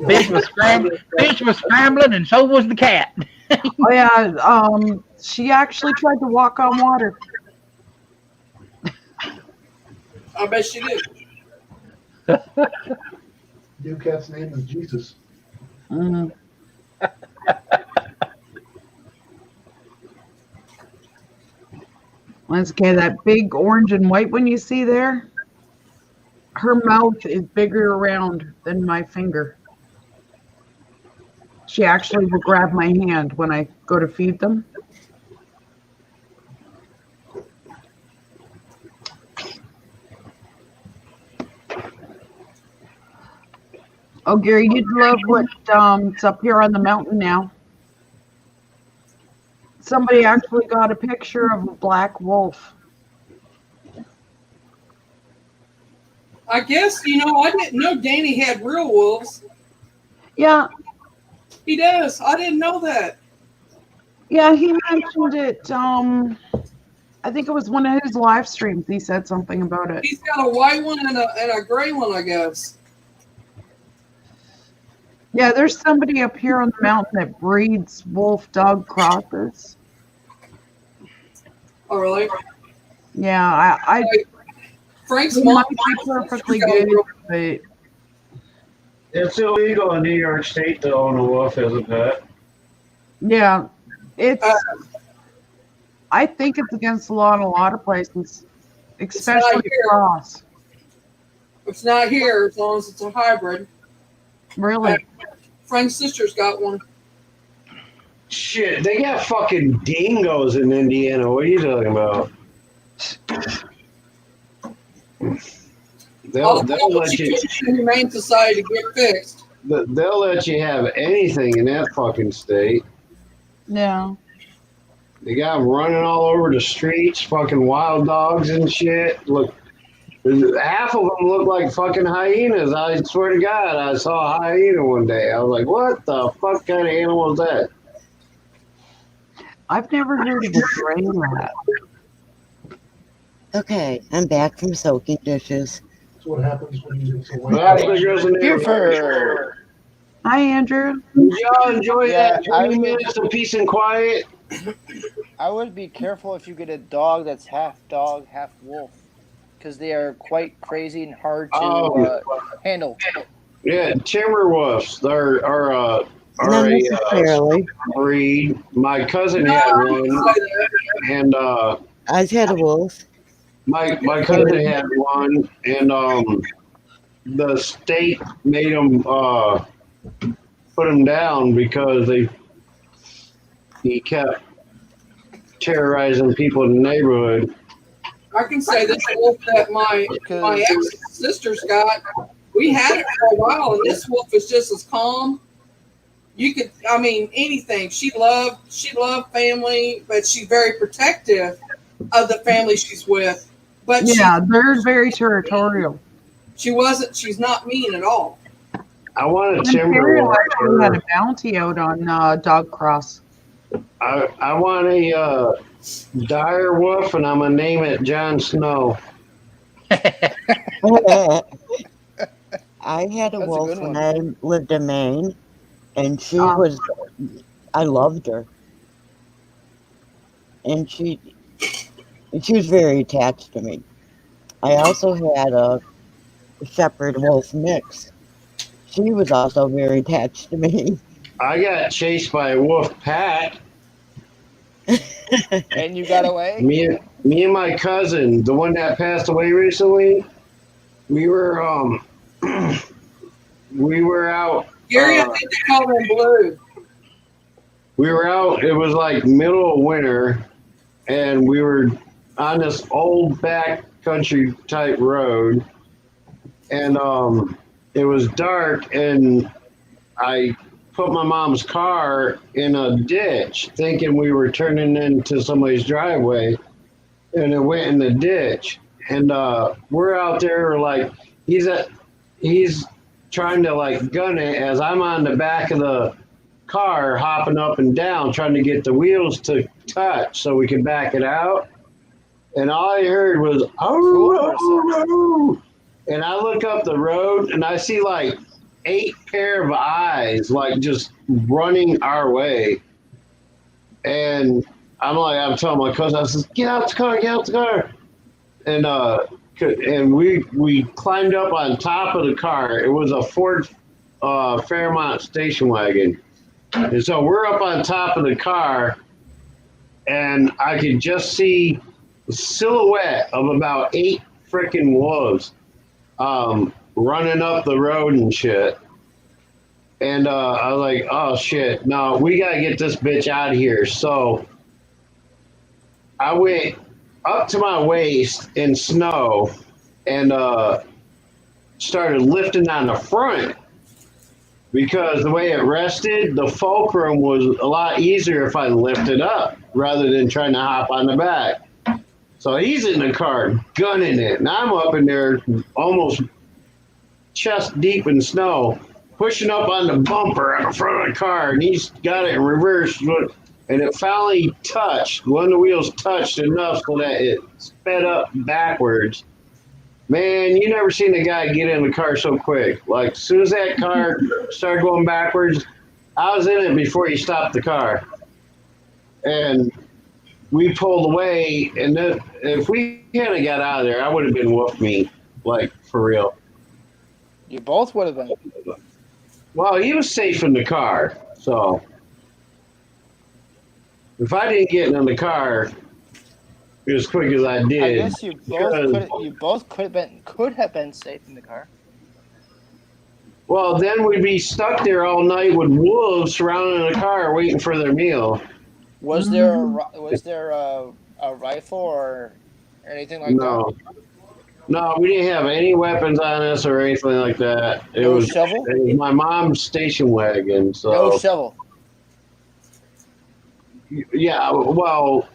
Speaker 2: Fish was scrambling, and so was the cat.
Speaker 7: Oh yeah, she actually tried to walk on water.
Speaker 3: I bet she did.
Speaker 5: New cat's name is Jesus.
Speaker 7: Mm. Okay, that big orange and white one you see there, her mouth is bigger around than my finger. She actually will grab my hand when I go to feed them. Oh, Gary, you'd love what's up here on the mountain now. Somebody actually got a picture of a black wolf.
Speaker 3: I guess, I didn't know Danny had real wolves.
Speaker 7: Yeah,
Speaker 3: He does. I didn't know that.
Speaker 7: yeah, he mentioned it. I think it was one of his live streams. He said something about it.
Speaker 3: He's got a white one and a gray one, I guess.
Speaker 7: Yeah, there's somebody up here on the mountain that breeds wolf dog crosses.
Speaker 3: Oh, really?
Speaker 7: Yeah, I
Speaker 3: Frank's
Speaker 7: he
Speaker 3: mom
Speaker 7: might be perfectly good, but
Speaker 1: It's illegal in New York State to own a wolf as a pet.
Speaker 7: yeah, it's. I think it's against the law in a lot of places, especially
Speaker 3: here.
Speaker 7: cross.
Speaker 3: It's not here as long as it's a hybrid.
Speaker 7: Really?
Speaker 3: Frank's sister's got one.
Speaker 1: Shit, they got fucking dingoes in Indiana. What are you talking about? They'll let you.
Speaker 3: The Humane Society to get fixed.
Speaker 1: They'll let you have anything in that fucking state.
Speaker 7: Yeah.
Speaker 1: They got them running all over the streets, fucking wild dogs and shit. Look, half of them look like fucking hyenas. I swear to God, I saw a hyena one day. I was like, what the fuck kind of animal is that?
Speaker 7: I've never heard of a gray rat.
Speaker 4: Okay, I'm back from soaking dishes.
Speaker 5: That's what happens when you get away.
Speaker 8: Buford.
Speaker 7: Hi, Andrew.
Speaker 1: Did y'all enjoy that
Speaker 8: Yeah,
Speaker 1: 20 minutes of peace and quiet?
Speaker 8: I would be careful if you get a dog that's half dog, half wolf, because they are quite crazy and hard to handle.
Speaker 1: Yeah, timber wolves are
Speaker 4: Not
Speaker 1: a
Speaker 4: necessarily.
Speaker 1: breed. My cousin had one, and
Speaker 4: I've had a wolf.
Speaker 1: my cousin had one, and the state made them put him down because he kept terrorizing people in the neighborhood.
Speaker 3: I can say this wolf that my ex-sister's got, we had it for a while, and this wolf is just as calm. Anything. She loved family, but she's very protective of the family she's with. But
Speaker 7: yeah, they're very territorial.
Speaker 3: She's not mean at all.
Speaker 1: I want a timber
Speaker 7: Imperial
Speaker 1: wolf.
Speaker 7: actually had a bounty out on dog cross.
Speaker 1: I want a dire wolf, and I'm gonna name it Jon Snow.
Speaker 4: I had a
Speaker 8: That's a
Speaker 4: wolf
Speaker 8: good
Speaker 4: when
Speaker 8: one.
Speaker 4: I lived in Maine, and I loved her. And she was very attached to me. I also had a shepherd wolf mix. She was also very attached to me.
Speaker 1: I got chased by a wolf pack.
Speaker 8: And you got away?
Speaker 1: Me and my cousin, the one that passed away recently, we were out.
Speaker 3: Gary, I think they call them blue.
Speaker 1: We were out. It was like middle of winter, and we were on this old back country type road, and it was dark, and I put my mom's car in a ditch, thinking we were turning into somebody's driveway, and it went in the ditch. And we're out there like he's trying to like gun it as I'm on the back of the car, hopping up and down, trying to get the wheels to touch so we could back it out. And all I heard was oh, and I look up the road and I see like 8 pair of eyes like just running our way. And I'm telling my cousin, I says, get out the car. And we climbed up on top of the car. It was a Ford Fairmont station wagon. And so we're up on top of the car, and I could just see silhouette of about 8 freaking wolves running up the road and shit. And I was like, oh shit, no, we gotta get this bitch out of here. So I went up to my waist in snow and started lifting on the front because the way it rested, the fulcrum was a lot easier if I lifted up rather than trying to hop on the back. So he's in the car gunning it, and I'm up in there almost chest deep in snow, pushing up on the bumper on the front of the car, and he's got it in reverse, and it finally touched. One of the wheels touched enough so that it sped up backwards. Man, you never seen a guy get in the car so quick. Like, as soon as that car started going backwards, I was in it before he stopped the car. And we pulled away, and then if we hadn't got out of there, I would have been wolf meat, like, for real.
Speaker 8: You both would have been.
Speaker 1: Well, he was safe in the car, so if I didn't get in the car as quick as I did,
Speaker 8: I guess you both could have been safe in the car.
Speaker 1: well, then we'd be stuck there all night with wolves surrounding the car waiting for their meal.
Speaker 8: Was there a rifle or anything like
Speaker 1: No.
Speaker 8: that?
Speaker 1: No, we didn't have any weapons on us or anything like that.
Speaker 8: No shovel?
Speaker 1: It was my mom's station wagon. So
Speaker 8: No shovel.
Speaker 1: yeah, well,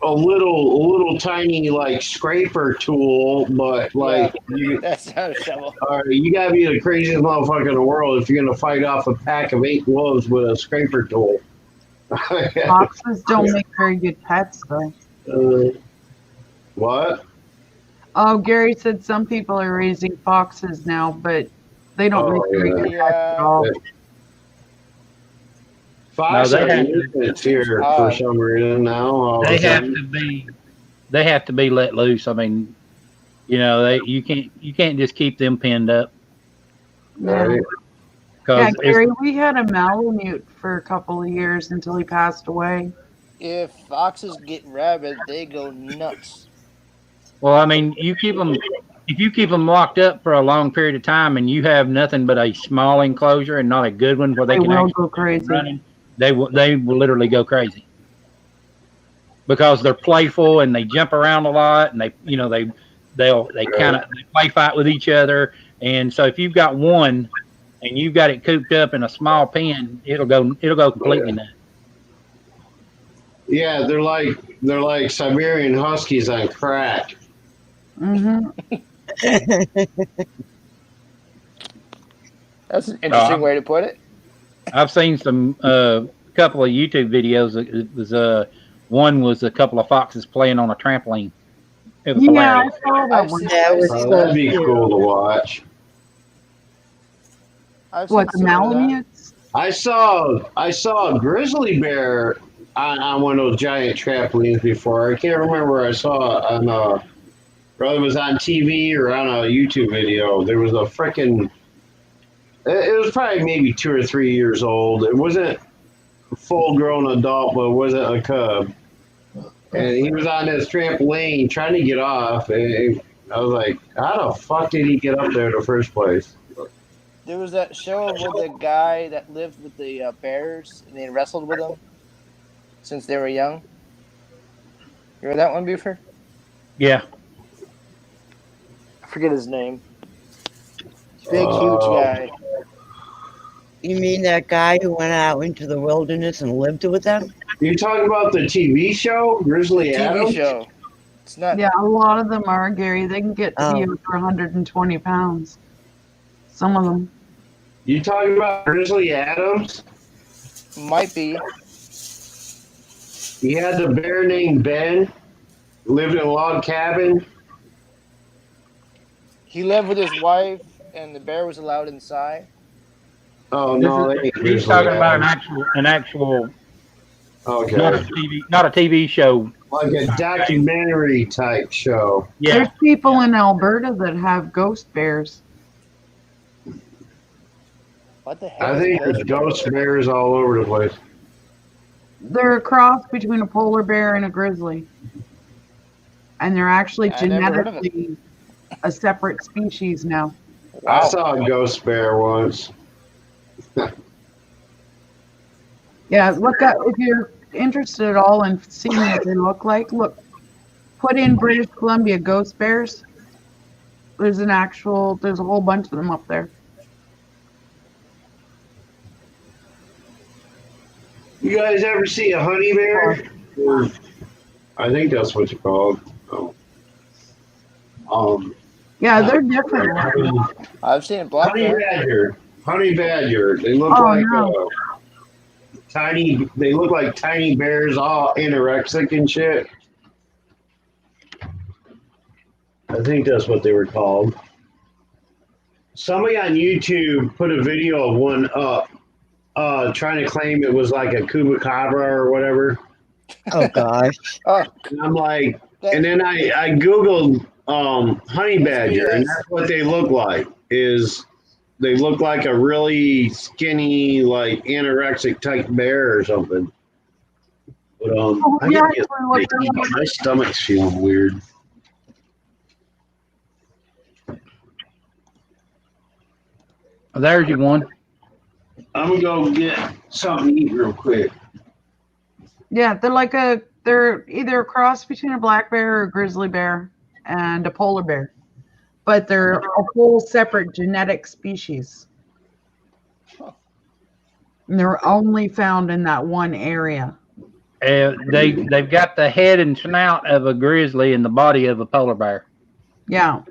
Speaker 1: a little tiny like scraper tool, but like
Speaker 8: That's not a shovel.
Speaker 1: all right, you gotta be the craziest motherfucker in the world if you're gonna fight off a pack of 8 wolves with a scraper tool.
Speaker 7: Foxes don't make very good pets, though.
Speaker 1: What?
Speaker 7: Oh, Gary said some people are raising foxes now, but they don't make very good pets at all.
Speaker 1: Fox
Speaker 2: No,
Speaker 1: are
Speaker 2: they have
Speaker 1: nuisance here for some reason now. all of a
Speaker 2: They have
Speaker 1: sudden.
Speaker 2: to be. They have to be let loose. I mean, you know, you can't just keep them pinned up.
Speaker 1: Right.
Speaker 7: Yeah,
Speaker 2: 'Cause
Speaker 7: Gary, we had a Malamute for a couple of years until he passed away.
Speaker 8: If foxes get rabid, they go nuts.
Speaker 2: well, I mean, if you keep them locked up for a long period of time, and you have nothing but a small enclosure and not a good one where they
Speaker 7: They
Speaker 2: can
Speaker 7: will
Speaker 2: actually
Speaker 7: go crazy.
Speaker 2: running, they will literally go crazy because they're playful and they jump around a lot, and they kind of play fight with each other. And so if you've got one and you've got it cooped up in a small pen, it'll go completely nuts.
Speaker 1: Yeah, they're like Siberian Huskies on crack.
Speaker 7: Mm-hmm.
Speaker 8: That's an interesting way to put it.
Speaker 2: I've seen some couple of YouTube videos. It was one was a couple of foxes playing on a trampoline. It was
Speaker 7: Yeah, I
Speaker 2: hilarious.
Speaker 7: saw that one.
Speaker 4: That was
Speaker 1: Oh, that'd be cool to watch.
Speaker 8: I've
Speaker 7: What, the
Speaker 8: seen some of that.
Speaker 7: Malamutes?
Speaker 1: I saw a grizzly bear on one of those giant trampolines before. I can't remember where I saw it on whether it was on TV or on a YouTube video. There was a freaking. It was probably maybe 2 or 3 years old. It wasn't a full-grown adult, but it wasn't a cub. And he was on this trampoline trying to get off, and I was like, "How the fuck did he get up there in the first place?"
Speaker 8: There was that show with the guy that lived with the bears, and they wrestled with them since they were young. You remember that one, Buford?
Speaker 2: Yeah.
Speaker 8: I forget his name. Big, huge guy.
Speaker 4: You mean that guy who went out into the wilderness and lived with them?
Speaker 1: You talking about the TV show, Grizzly
Speaker 8: TV
Speaker 1: Adams?
Speaker 8: show. It's not.
Speaker 7: Yeah, a lot of them are, Gary. They can get to be
Speaker 4: Oh.
Speaker 7: over 120 pounds. Some of them.
Speaker 1: You talking about Grizzly Adams?
Speaker 8: Might be.
Speaker 1: He had the bear named Ben, lived in a log cabin.
Speaker 8: He lived with his wife, and the bear was allowed inside.
Speaker 1: Oh no, that ain't
Speaker 2: He's
Speaker 1: Grizzly
Speaker 2: talking about
Speaker 1: Adams.
Speaker 2: an actual,
Speaker 1: Okay,
Speaker 2: not a TV show.
Speaker 1: like a documentary type show.
Speaker 2: Yeah.
Speaker 7: There's people in Alberta that have ghost bears.
Speaker 8: What the heck?
Speaker 1: I think there's ghost bears all over the place.
Speaker 7: They're a cross between a polar bear and a grizzly. and they're actually
Speaker 8: I never heard of it.
Speaker 7: genetically a separate species now.
Speaker 1: I
Speaker 8: Wow.
Speaker 1: saw a ghost bear once.
Speaker 7: Yeah, look up if you're interested at all in seeing what they look like. Look, put in British Columbia ghost bears. There's a whole bunch of them up there.
Speaker 1: You guys ever see a honey bear? Or, I think that's what you call it.
Speaker 7: Yeah, they're different.
Speaker 8: I've seen a black
Speaker 1: Honey
Speaker 8: bear.
Speaker 1: badger. Honey badger. They look
Speaker 7: Oh,
Speaker 1: like
Speaker 7: no.
Speaker 1: tiny. They look like tiny bears, all anorexic and shit. I think that's what they were called. Somebody on YouTube put a video of one up, trying to claim it was like a chupacabra or whatever.
Speaker 4: Oh gosh.
Speaker 8: Oh,
Speaker 1: And I'm like,
Speaker 8: that-
Speaker 1: and then I googled honey badger, and
Speaker 8: BS.
Speaker 1: that's what they look like. They look like a really skinny, like anorexic type bear or something. But I
Speaker 7: yeah,
Speaker 1: think
Speaker 7: I looked it up.
Speaker 1: my stomach's feeling weird.
Speaker 2: There's your one.
Speaker 1: I'm gonna go get something to eat real quick.
Speaker 7: Yeah, they're either a cross between a black bear or a grizzly bear and a polar bear, but they're a whole separate genetic species. And they're only found in that one area.
Speaker 2: They've got the head and snout of a grizzly and the body of a polar bear.
Speaker 7: Yeah.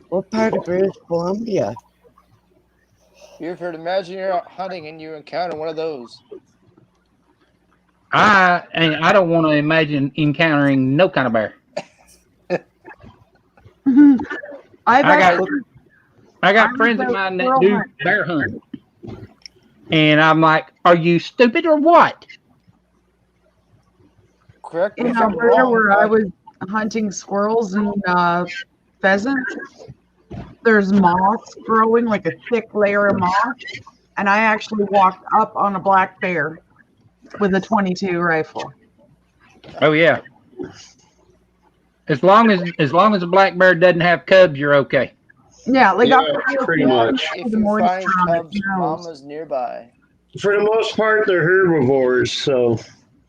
Speaker 4: What part of British Columbia?
Speaker 8: you ever imagine you're out hunting and you encounter one of those?
Speaker 2: I don't want to imagine encountering no kind of bear. I got friends of mine that do bear hunt, and I'm like, "Are you stupid or what?"
Speaker 8: Correct me
Speaker 7: In
Speaker 8: if I'm
Speaker 7: Alberta,
Speaker 8: wrong,
Speaker 7: where
Speaker 8: but
Speaker 7: I was hunting squirrels and pheasants, there's moss growing, like a thick layer of moss, and I actually walked up on a black bear with a .22 rifle.
Speaker 2: Oh yeah. As long as a black bear doesn't have cubs, you're okay.
Speaker 7: Yeah, like
Speaker 1: Yeah,
Speaker 7: up
Speaker 1: pretty much.
Speaker 8: if
Speaker 7: the
Speaker 8: you
Speaker 7: moist
Speaker 8: find
Speaker 7: on its
Speaker 8: cubs,
Speaker 7: nose.
Speaker 8: mama's nearby.
Speaker 1: For the most part, they're herbivores. So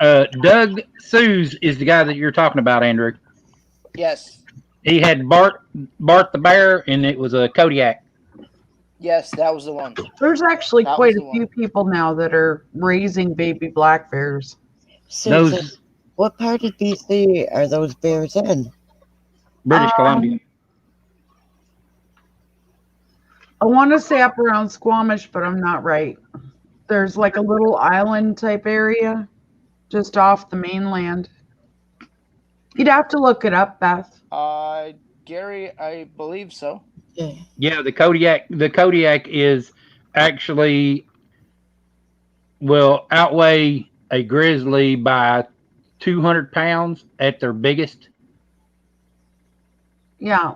Speaker 2: Doug Sues is the guy that you're talking about, Andrew.
Speaker 8: Yes,
Speaker 2: He had Bart the bear, and it was a Kodiak.
Speaker 8: yes, that was the one.
Speaker 7: There's actually
Speaker 8: That
Speaker 7: quite
Speaker 8: was
Speaker 7: a
Speaker 8: the
Speaker 7: few
Speaker 8: one.
Speaker 7: people now that are raising baby black bears.
Speaker 4: Seriously,
Speaker 2: Those
Speaker 4: what part of BC are those bears in?
Speaker 2: British Columbia.
Speaker 7: I want to say up around Squamish, but I'm not right. There's like a little island type area just off the mainland. You'd have to look it up, Beth.
Speaker 8: Gary, I believe so.
Speaker 4: Yeah.
Speaker 2: Yeah, the Kodiak is actually will outweigh a grizzly by 200 pounds at their biggest.
Speaker 7: Yeah.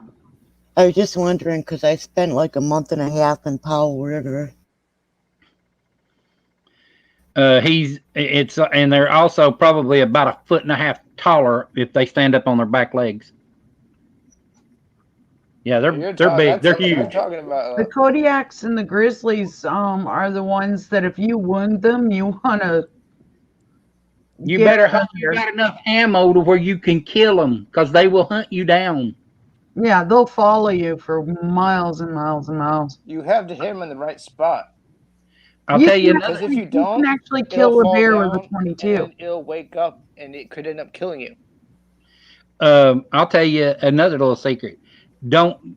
Speaker 4: I was just wondering because I spent like a month and a half in Powell River.
Speaker 2: And they're also probably about 1.5 feet taller if they stand up on their back legs. Yeah, they're big. They're huge.
Speaker 8: I'm talking about
Speaker 7: The Kodiaks and the grizzlies are the ones that if you wound them, you want to.
Speaker 2: You better hope you got enough ammo to where you can kill them because they will hunt you down.
Speaker 7: Yeah, they'll follow you for miles and miles and miles.
Speaker 8: you have to hit him in the right spot.
Speaker 2: I'll tell you
Speaker 8: Because
Speaker 2: another.
Speaker 8: if you don't,
Speaker 7: can actually
Speaker 8: it'll
Speaker 7: kill a
Speaker 8: fall
Speaker 7: bear with a
Speaker 8: down, and
Speaker 7: 22.
Speaker 8: then it'll wake up and it could end up killing you.
Speaker 2: I'll tell you another little secret. Don't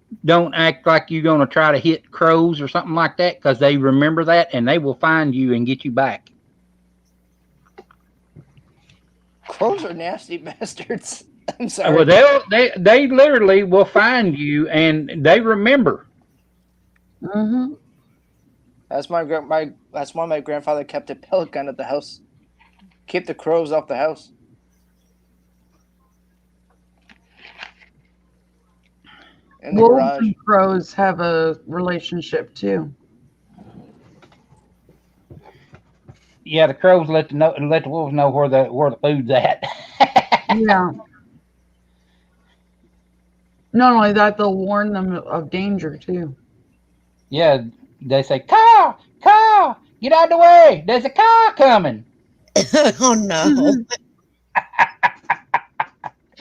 Speaker 2: act like you're going to try to hit crows or something like that because they remember that and they will find you and get you back.
Speaker 8: Crows are nasty bastards. I'm sorry.
Speaker 2: Well, they literally will find you and they remember.
Speaker 7: Mm-hmm.
Speaker 8: That's why my grandfather kept a pellet gun at the house. Keep the crows off the house. In the
Speaker 7: Wolves
Speaker 8: garage.
Speaker 7: and crows have a relationship too.
Speaker 2: Yeah, the crows let the wolves know where the food's at.
Speaker 7: Yeah. Not only that, they'll warn them of danger too.
Speaker 2: Yeah, they say, car, get out of the way. There's a car coming.
Speaker 4: Oh no.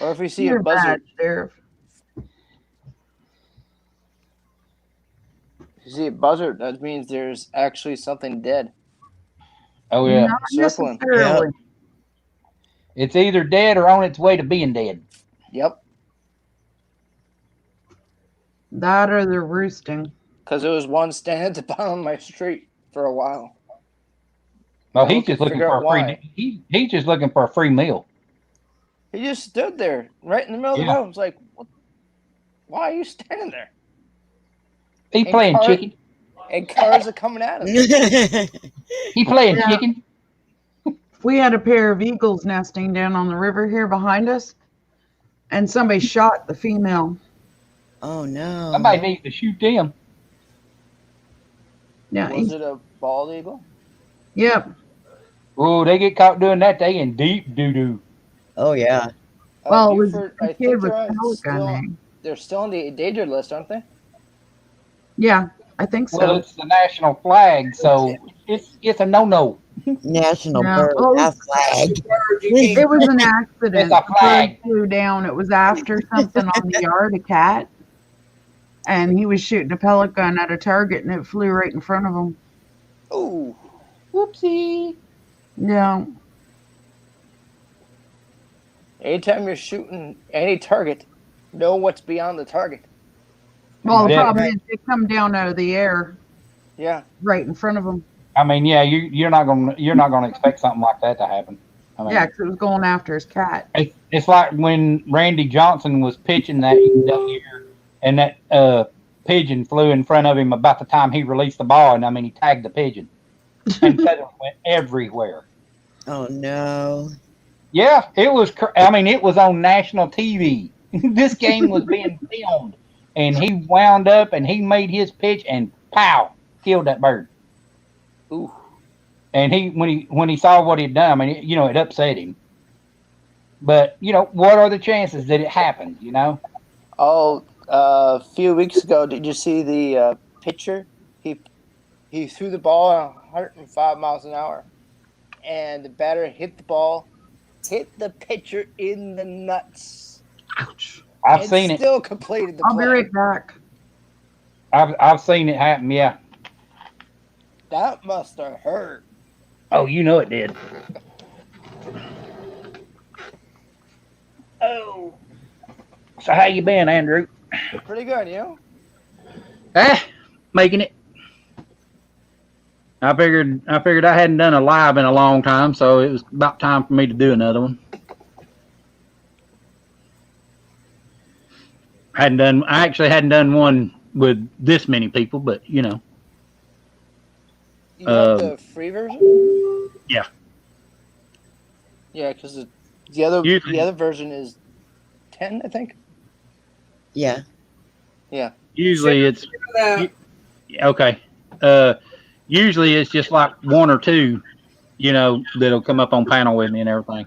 Speaker 8: Or if we see a
Speaker 7: You're bad,
Speaker 8: buzzard,
Speaker 7: Sheriff.
Speaker 8: if you see a buzzard, that means there's actually something dead
Speaker 2: Oh, yeah.
Speaker 7: Not
Speaker 8: circling.
Speaker 7: necessarily.
Speaker 2: It's either dead or on its way to being dead.
Speaker 8: Yep,
Speaker 7: That or they're roosting.
Speaker 8: because there was one standing at the bottom of my street for a while.
Speaker 2: Well,
Speaker 8: I
Speaker 2: he's just
Speaker 8: couldn't
Speaker 2: looking
Speaker 8: figure
Speaker 2: for
Speaker 8: out
Speaker 2: a free.
Speaker 8: why.
Speaker 2: He's just looking for a free meal.
Speaker 8: He just stood there right in the middle of the
Speaker 2: Yeah.
Speaker 8: road. It's like, what? Why are you standing there?
Speaker 2: He
Speaker 8: And
Speaker 2: playing chicken.
Speaker 8: And cars are coming at us.
Speaker 2: He playing
Speaker 7: Yeah.
Speaker 2: chicken.
Speaker 7: We had a pair of eagles nesting down on the river here behind us, and somebody shot the female.
Speaker 4: Oh no.
Speaker 2: Somebody needs to shoot them.
Speaker 7: Yeah.
Speaker 8: Was it a bald eagle?
Speaker 7: Yep.
Speaker 2: Oh, they get caught doing that, they in deep doo doo.
Speaker 4: Oh yeah.
Speaker 7: Well, it was
Speaker 8: Buford,
Speaker 7: a
Speaker 8: I
Speaker 7: kid
Speaker 8: think
Speaker 7: with
Speaker 8: they're
Speaker 7: pelican.
Speaker 8: they're still on the endangered list, aren't they?
Speaker 7: Yeah, I think so.
Speaker 2: Well, it's the national flag, so it's a no.
Speaker 4: National
Speaker 7: Yeah.
Speaker 4: bird,
Speaker 7: Oh.
Speaker 4: not flag.
Speaker 3: Bird, you
Speaker 7: It
Speaker 3: can't-
Speaker 7: was an accident.
Speaker 2: It's a flag.
Speaker 7: Bird flew down. It was after something on the yard, a cat, and he was shooting a pellet gun at a target, and it flew right in front of him.
Speaker 8: Ooh.
Speaker 2: Whoopsie.
Speaker 7: Yeah.
Speaker 8: Anytime you're shooting any target, know what's beyond the target.
Speaker 7: Well, the
Speaker 2: Yeah.
Speaker 7: problem is they come down out of the air
Speaker 8: Yeah.
Speaker 7: right in front of them.
Speaker 2: I mean, yeah, you're not gonna expect something like that to happen. I mean,
Speaker 7: Yeah, because it was going after his cat.
Speaker 2: it's like when Randy Johnson was pitching that year, and that pigeon flew in front of him about the time he released the ball, and I mean, he tagged the pigeon, and feathers went everywhere.
Speaker 4: Oh no.
Speaker 2: Yeah, it was. I mean, it was on national TV. This game was being filmed, and he wound up and he made his pitch, and pow, killed that bird.
Speaker 8: Ooh.
Speaker 2: And when he saw what he'd done, I mean, it upset him. But what are the chances that it happened?
Speaker 8: Oh, a few weeks ago, did you see the pitcher? He threw the ball at 105 miles an hour, and the batter hit the ball, hit the pitcher in the nuts.
Speaker 7: Ouch.
Speaker 2: I've seen it.
Speaker 8: Still completed the
Speaker 7: I'll be
Speaker 8: play.
Speaker 7: right back.
Speaker 2: I've seen it happen. Yeah.
Speaker 8: That must have hurt.
Speaker 2: Oh, it did. Oh. So how you been, Andrew?
Speaker 8: Pretty good, you know?
Speaker 2: Making it. I figured I hadn't done a live in a long time, so it was about time for me to do another one. I actually hadn't done one with this many people, but
Speaker 8: You got the free version?
Speaker 2: Yeah.
Speaker 8: Yeah, because the other version is 10, I think.
Speaker 4: Yeah.
Speaker 8: Yeah.
Speaker 2: usually it's
Speaker 3: that.
Speaker 2: okay. Usually it's just like one or two, that'll come up on panel with me and everything.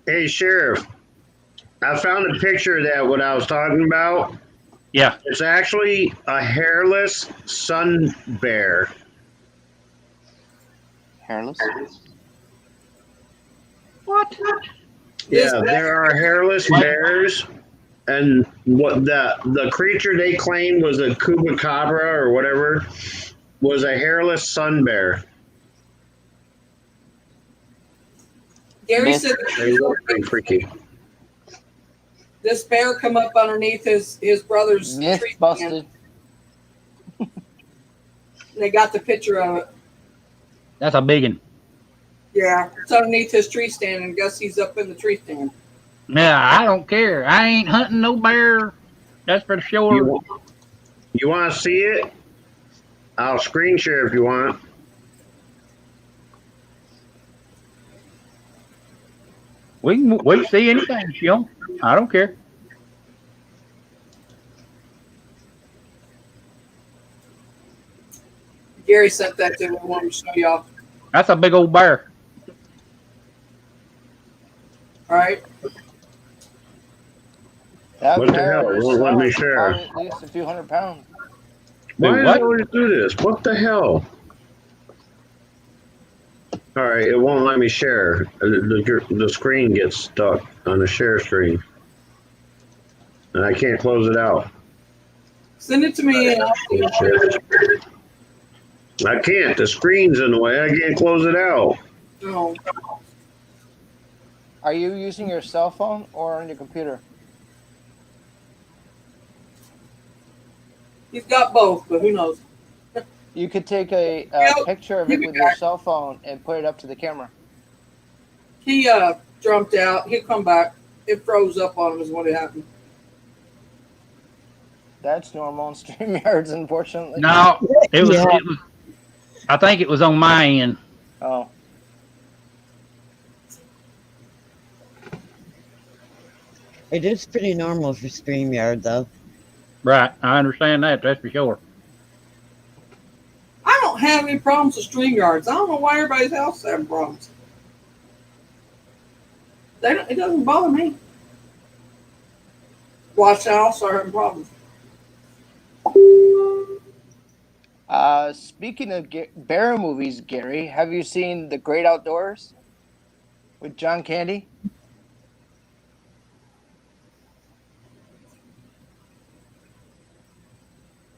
Speaker 1: Hey, Sheriff, I found a picture of that, what I was talking about.
Speaker 2: Yeah.
Speaker 1: It's actually a hairless sun bear.
Speaker 8: Hairless?
Speaker 2: What?
Speaker 1: Yeah, there are hairless bears, and what the creature they claimed was a chupacabra or whatever was a hairless sun bear.
Speaker 3: Gary said
Speaker 1: They look pretty freaky.
Speaker 3: this bear come up underneath his brother's
Speaker 8: Myth
Speaker 3: tree stand.
Speaker 8: busted.
Speaker 3: They got the picture of it.
Speaker 2: That's a big one.
Speaker 3: Yeah, it's underneath his tree stand, and guess he's up in the tree stand.
Speaker 2: Yeah, I don't care. I ain't hunting no bear. That's for sure.
Speaker 1: You want to see it? I'll screen share if you want.
Speaker 2: We can see anything, I don't care.
Speaker 3: Gary sent that to me. I wanted to show y'all.
Speaker 2: That's a big old bear.
Speaker 3: All right.
Speaker 8: That
Speaker 1: What the
Speaker 8: bear
Speaker 1: hell? It won't let me
Speaker 8: itself
Speaker 1: share.
Speaker 8: probably at least a few 100 pounds.
Speaker 1: Why
Speaker 2: Do
Speaker 1: do
Speaker 2: what?
Speaker 1: I always do this? What the hell? All right, it won't let me share. The screen gets stuck on the share screen, and I can't close it out.
Speaker 3: Send it to me and I'll see it.
Speaker 1: I can't. The screen's in the way. I can't close it out.
Speaker 3: No.
Speaker 8: Are you using your cell phone or on your computer?
Speaker 3: He's got both, but who knows?
Speaker 8: You could take a
Speaker 3: Yep,
Speaker 8: picture of
Speaker 3: he'll
Speaker 8: it
Speaker 3: be
Speaker 8: with your
Speaker 3: back.
Speaker 8: cell phone and put it up to the camera.
Speaker 3: He jumped out. He'll come back. It froze up on him is what happened.
Speaker 8: That's normal on StreamYards, unfortunately.
Speaker 2: No, it was.
Speaker 4: Yeah.
Speaker 2: It was. I think it was on my end.
Speaker 8: Oh.
Speaker 4: It is pretty normal for StreamYard, though.
Speaker 2: Right. I understand that. That's for sure.
Speaker 3: I don't have any problems with StreamYards. I don't know why everybody else is having problems. It doesn't bother me. Watch out, start having problems.
Speaker 8: Speaking of bear movies, Gary, have you seen The Great Outdoors with John Candy?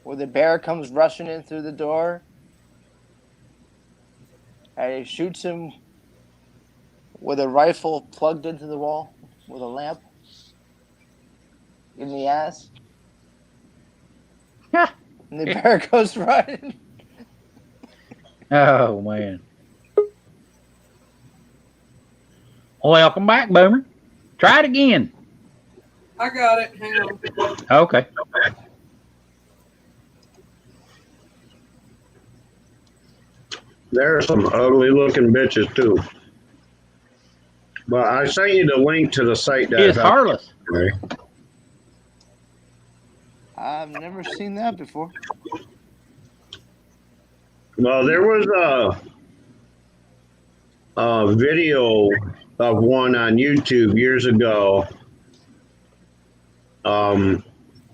Speaker 8: Where the bear comes rushing in through the door and he shoots him with a rifle plugged into the wall with a lamp in the ass.
Speaker 2: Yeah.
Speaker 8: And the bear goes running.
Speaker 2: Oh man. Welcome back, Boomer. Try it again.
Speaker 3: I got it. Hang on.
Speaker 2: Okay.
Speaker 1: There are some ugly looking bitches too. But I sent you the link to the site that
Speaker 2: It's harmless.
Speaker 8: I've never seen that before.
Speaker 1: Well, there was a video of one on YouTube years ago, and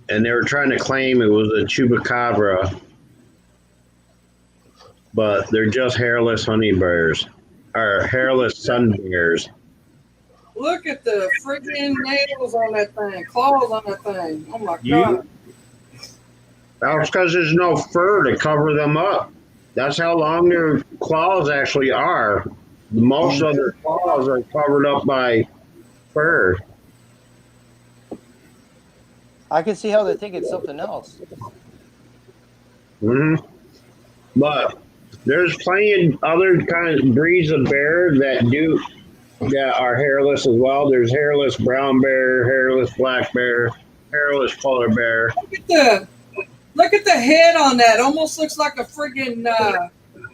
Speaker 1: they were trying to claim it was a chupacabra, but they're just hairless honey bears or hairless sun bears.
Speaker 3: Look at the freaking nails on that thing, claws on that thing. Oh my
Speaker 2: You-
Speaker 3: god.
Speaker 1: That's because there's no fur to cover them up. That's how long their claws actually are. Most of their claws are covered up by fur.
Speaker 8: I can see how they think it's something else.
Speaker 1: hmm But there's plenty of other kind of breeds of bear that are hairless as well. There's hairless brown bear, hairless black bear, hairless polar bear.
Speaker 3: Look at the head on that. Almost looks like a friggin'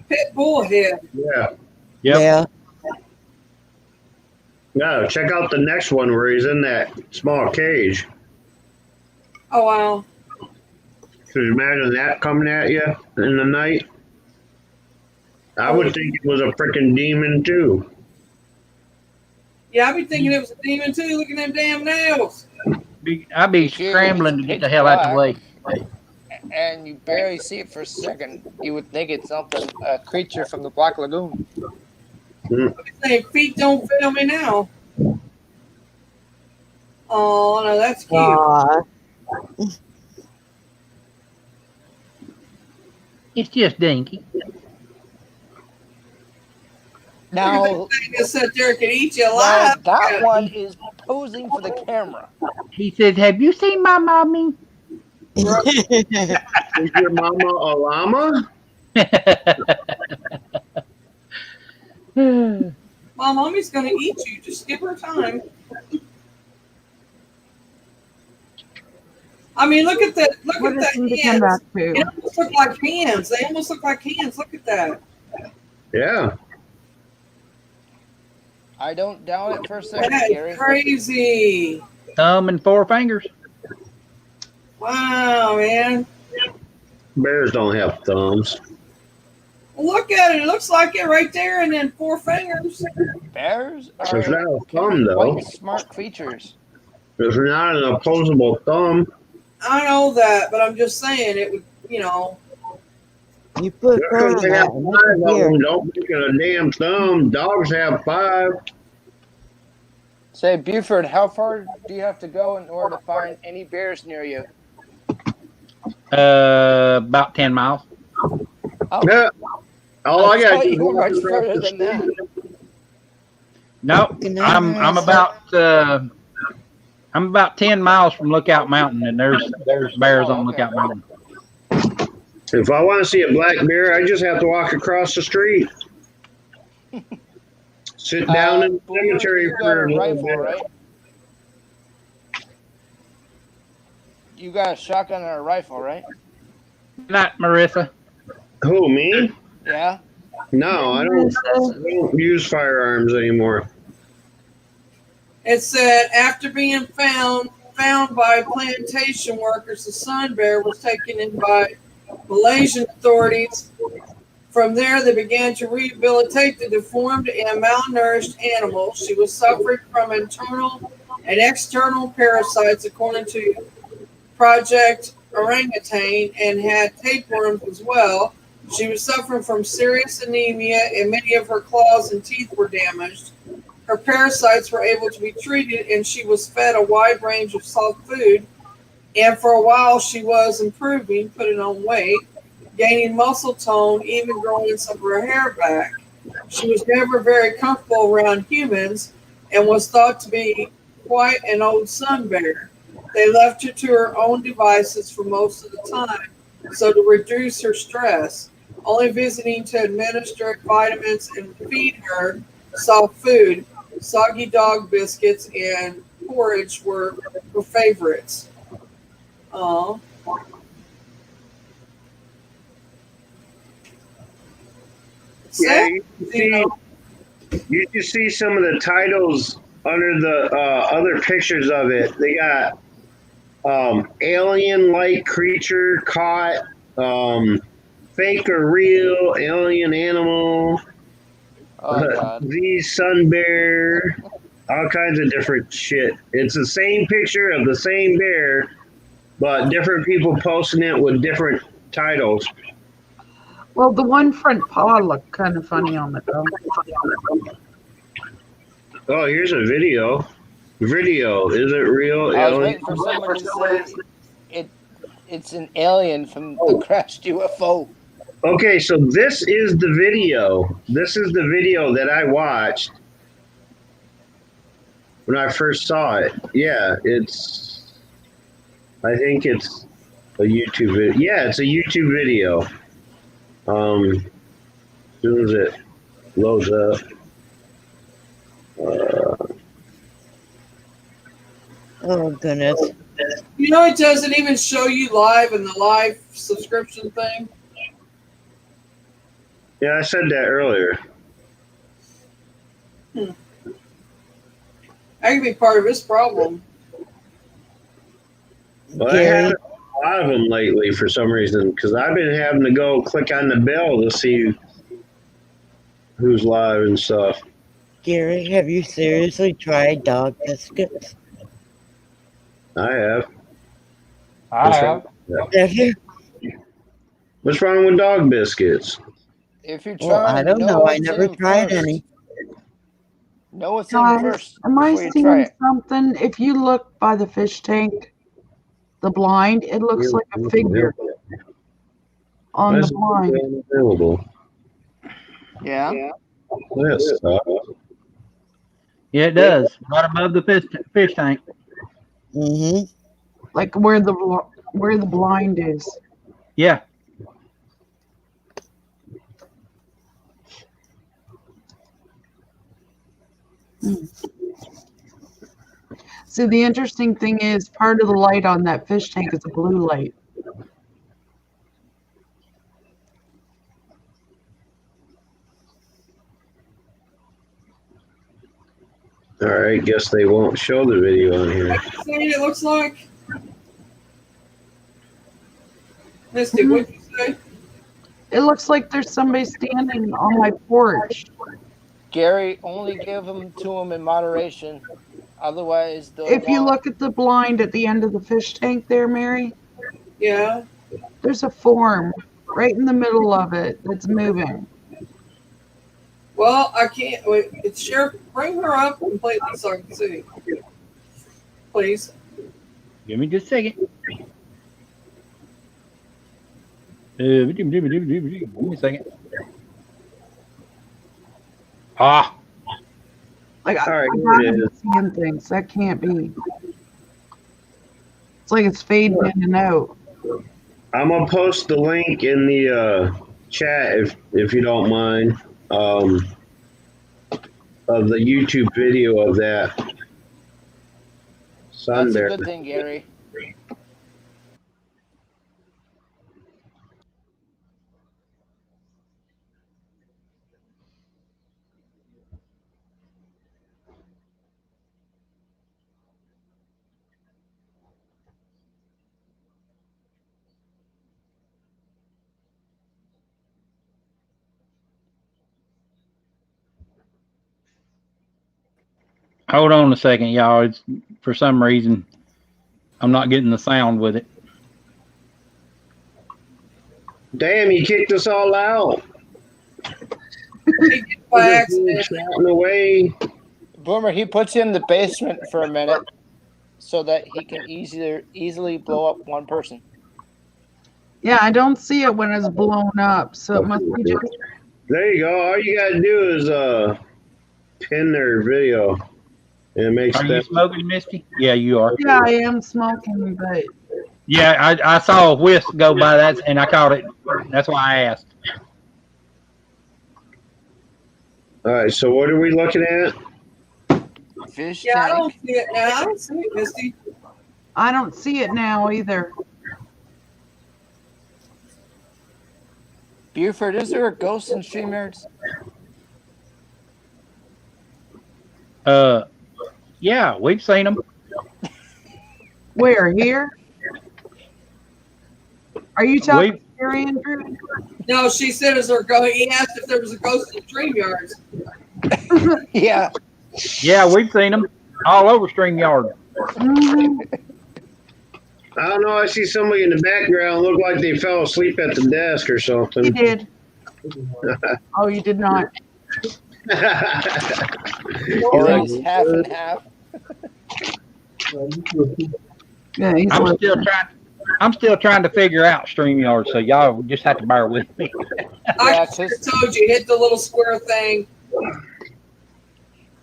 Speaker 3: pit bull head.
Speaker 1: Yeah.
Speaker 2: Yep.
Speaker 4: Yeah.
Speaker 1: No, check out the next one where he's in that small cage.
Speaker 3: Oh wow.
Speaker 1: Could you imagine that coming at you in the night? I would think it was a freaking demon too.
Speaker 3: Yeah, I'd be thinking it was a demon too. Look at them damn nails.
Speaker 2: I'd be
Speaker 8: If you-
Speaker 2: scrambling to
Speaker 8: it's
Speaker 2: get the
Speaker 8: pitch
Speaker 2: hell out of the
Speaker 8: black,
Speaker 2: way.
Speaker 8: And you barely see it for a second, you would think it's something, a creature from the Black Lagoon.
Speaker 3: Saying feet don't fail me now. Oh no, that's cute.
Speaker 4: Aw.
Speaker 2: It's just dinky.
Speaker 8: Now,
Speaker 3: Thing that sit there could eat you
Speaker 8: now
Speaker 3: alive.
Speaker 8: that one is posing for the camera.
Speaker 2: He says, "Have you seen my mommy?"
Speaker 1: Is your mama a llama?
Speaker 3: My mommy's gonna eat you. Just give her time. I mean, look at that. Look
Speaker 7: What
Speaker 3: at
Speaker 7: does
Speaker 3: that
Speaker 7: it come back
Speaker 3: hands.
Speaker 7: to?
Speaker 3: It almost look like hands. They almost look like hands. Look at that.
Speaker 1: Yeah.
Speaker 8: I don't doubt it for a second,
Speaker 3: That
Speaker 8: Gary.
Speaker 3: is crazy.
Speaker 2: Thumb and 4 fingers.
Speaker 3: Wow, man.
Speaker 1: Bears don't have thumbs.
Speaker 3: Look at it. It looks like it right there, and then 4 fingers.
Speaker 8: Bears
Speaker 1: There's
Speaker 8: are
Speaker 1: not a thumb though.
Speaker 8: quite smart creatures.
Speaker 1: It's not an opposable thumb.
Speaker 3: I know that, but I'm just saying it would,
Speaker 4: You put
Speaker 1: Just
Speaker 4: fur
Speaker 1: 'cause
Speaker 4: on
Speaker 1: they have
Speaker 4: that, and
Speaker 1: five
Speaker 4: that's a
Speaker 1: of
Speaker 4: deer.
Speaker 1: them don't make it a damn thumb. Dogs have 5.
Speaker 8: Say, Buford, how far do you have to go in order to find any bears near you?
Speaker 2: About 10 miles.
Speaker 8: Oh,
Speaker 1: Yeah. All
Speaker 8: I
Speaker 1: I got
Speaker 8: thought
Speaker 1: to do is
Speaker 8: you were
Speaker 1: walk
Speaker 8: much
Speaker 1: across
Speaker 8: further
Speaker 1: the
Speaker 8: than that.
Speaker 1: street.
Speaker 2: No,
Speaker 4: Good night,
Speaker 2: I'm
Speaker 4: Marissa.
Speaker 2: about 10 miles from Lookout Mountain, and there's bears on
Speaker 8: okay.
Speaker 2: Lookout Mountain.
Speaker 1: If I want to see a black bear, I just have to walk across the street. Sit down in the
Speaker 8: Boomer,
Speaker 1: cemetery
Speaker 8: you got
Speaker 1: for
Speaker 8: a
Speaker 1: a little
Speaker 8: rifle,
Speaker 1: bit.
Speaker 8: right? You got a shotgun and a rifle, right?
Speaker 2: Not Marissa.
Speaker 1: Who, me?
Speaker 8: Yeah.
Speaker 1: No, I don't use firearms anymore.
Speaker 3: it said after being found by plantation workers, the sun bear was taken in by Malaysian authorities. From there, they began to rehabilitate the deformed and malnourished animal. She was suffering from internal and external parasites, according to Project Orangutan, and had tapeworms as well. She was suffering from serious anemia, and many of her claws and teeth were damaged. Her parasites were able to be treated, and she was fed a wide range of soft food. And for a while, she was improving, putting on weight, gaining muscle tone, even growing some of her hair back. She was never very comfortable around humans and was thought to be quite an old sun bear. They left her to her own devices for most of the time, so to reduce her stress, only visiting to administer vitamins and feed her soft food. Soggy dog biscuits and porridge were her favorites. Oh.
Speaker 1: Yeah, you can see some of the titles under the other pictures of it. They got alien-like creature caught, fake or real, alien animal,
Speaker 8: Oh God.
Speaker 1: the sun bear, all kinds of different shit. It's the same picture of the same bear, but different people posting it with different titles.
Speaker 7: Well, the one front paw looked kind of funny on it, though.
Speaker 1: Oh, here's a video. Video, is it real?
Speaker 8: I was
Speaker 1: Alien?
Speaker 8: waiting for someone to say it's an alien from a crashed UFO.
Speaker 1: Okay, so this is the video. This is the video that I watched when I first saw it. Yeah, I think it's a YouTube video. Yeah, it's a YouTube video. As soon as it loads up.
Speaker 4: Oh, goodness.
Speaker 3: It doesn't even show you live in the live subscription thing.
Speaker 1: Yeah, I said that earlier.
Speaker 3: That could be part of his problem.
Speaker 1: Well, I
Speaker 4: Gary,
Speaker 1: haven't a lot of them lately for some reason because I've been having to go click on the bell to see who's live and stuff.
Speaker 4: Gary, have you seriously tried dog biscuits?
Speaker 1: I have.
Speaker 2: I have.
Speaker 4: Have you?
Speaker 1: What's wrong with dog biscuits?
Speaker 8: If you try,
Speaker 4: Well, I don't know. I never tried any.
Speaker 8: Know what's in them
Speaker 7: Guys,
Speaker 8: first
Speaker 7: am I
Speaker 8: before you try
Speaker 7: seeing
Speaker 8: it.
Speaker 7: something? If you look by the fish tank, the blind, it looks like a figure on the blind.
Speaker 1: Available.
Speaker 8: Yeah.
Speaker 1: Yes.
Speaker 2: Yeah, it does. Right above the fish tank.
Speaker 4: Mm-hmm.
Speaker 7: Like where the blind is.
Speaker 2: Yeah.
Speaker 7: See, the interesting thing is part of the light on that fish tank is a blue light.
Speaker 1: All right. Guess they won't show the video on here.
Speaker 3: See what it looks like? Misty, what'd you say?
Speaker 7: It looks like there's somebody standing on my porch.
Speaker 8: Gary, only give them to him in moderation. Otherwise, they'll
Speaker 7: If you
Speaker 8: want-
Speaker 7: look at the blind at the end of the fish tank there, Mary,
Speaker 3: Yeah.
Speaker 7: there's a form right in the middle of it that's moving.
Speaker 3: Well, I can't. Wait, it's Sheriff. Bring her up completely so I can see. Please.
Speaker 2: Give me just a second. Give me a second. Ah,
Speaker 7: Like
Speaker 1: All right,
Speaker 7: I'm
Speaker 1: here it
Speaker 7: not
Speaker 1: is.
Speaker 7: seeing things. That can't be. It's like it's fading in and out.
Speaker 1: I'm gonna post the link in the chat if you don't mind, of the YouTube video of that sun
Speaker 8: That's a
Speaker 1: bear.
Speaker 8: good thing, Gary.
Speaker 2: hold on a second, y'all. It's for some reason I'm not getting the sound with it.
Speaker 1: Damn, you kicked us all out.
Speaker 3: He did by accident.
Speaker 1: Shouting away.
Speaker 8: Boomer, he puts you in the basement for a minute so that he can easily blow up one person.
Speaker 7: Yeah, I don't see it when it's blown up, so it must be just.
Speaker 1: There you go. All you gotta do is pin their video, and it makes
Speaker 2: Are you
Speaker 1: them.
Speaker 2: smoking, Misty? Yeah, you are.
Speaker 7: Yeah, I am smoking, but
Speaker 2: Yeah, I saw a whisk go by that, and I caught it. That's why I asked.
Speaker 1: All right. So what are we looking at?
Speaker 8: Fish
Speaker 3: Yeah, I don't
Speaker 8: tank.
Speaker 3: see it now. I don't see it, Misty.
Speaker 7: I don't see it now either.
Speaker 8: Buford, is there a ghost in StreamYards?
Speaker 2: Yeah, we've seen them.
Speaker 7: Where here? Are you talking here, Andrew?
Speaker 3: No, she said, "Is there going?" He asked if there was a ghost in StreamYards.
Speaker 8: Yeah.
Speaker 2: Yeah, we've seen them all over StreamYard.
Speaker 7: Mhm.
Speaker 1: I don't know. I see somebody in the background look like they fell asleep at the desk or
Speaker 7: He
Speaker 1: something.
Speaker 7: did. Oh, you did not.
Speaker 8: Or it's half and half.
Speaker 7: Yeah, he's
Speaker 2: I'm still trying to figure out StreamYard, so y'all just have to bear with me.
Speaker 3: I
Speaker 8: Yeah,
Speaker 3: just told you, hit the little square thing.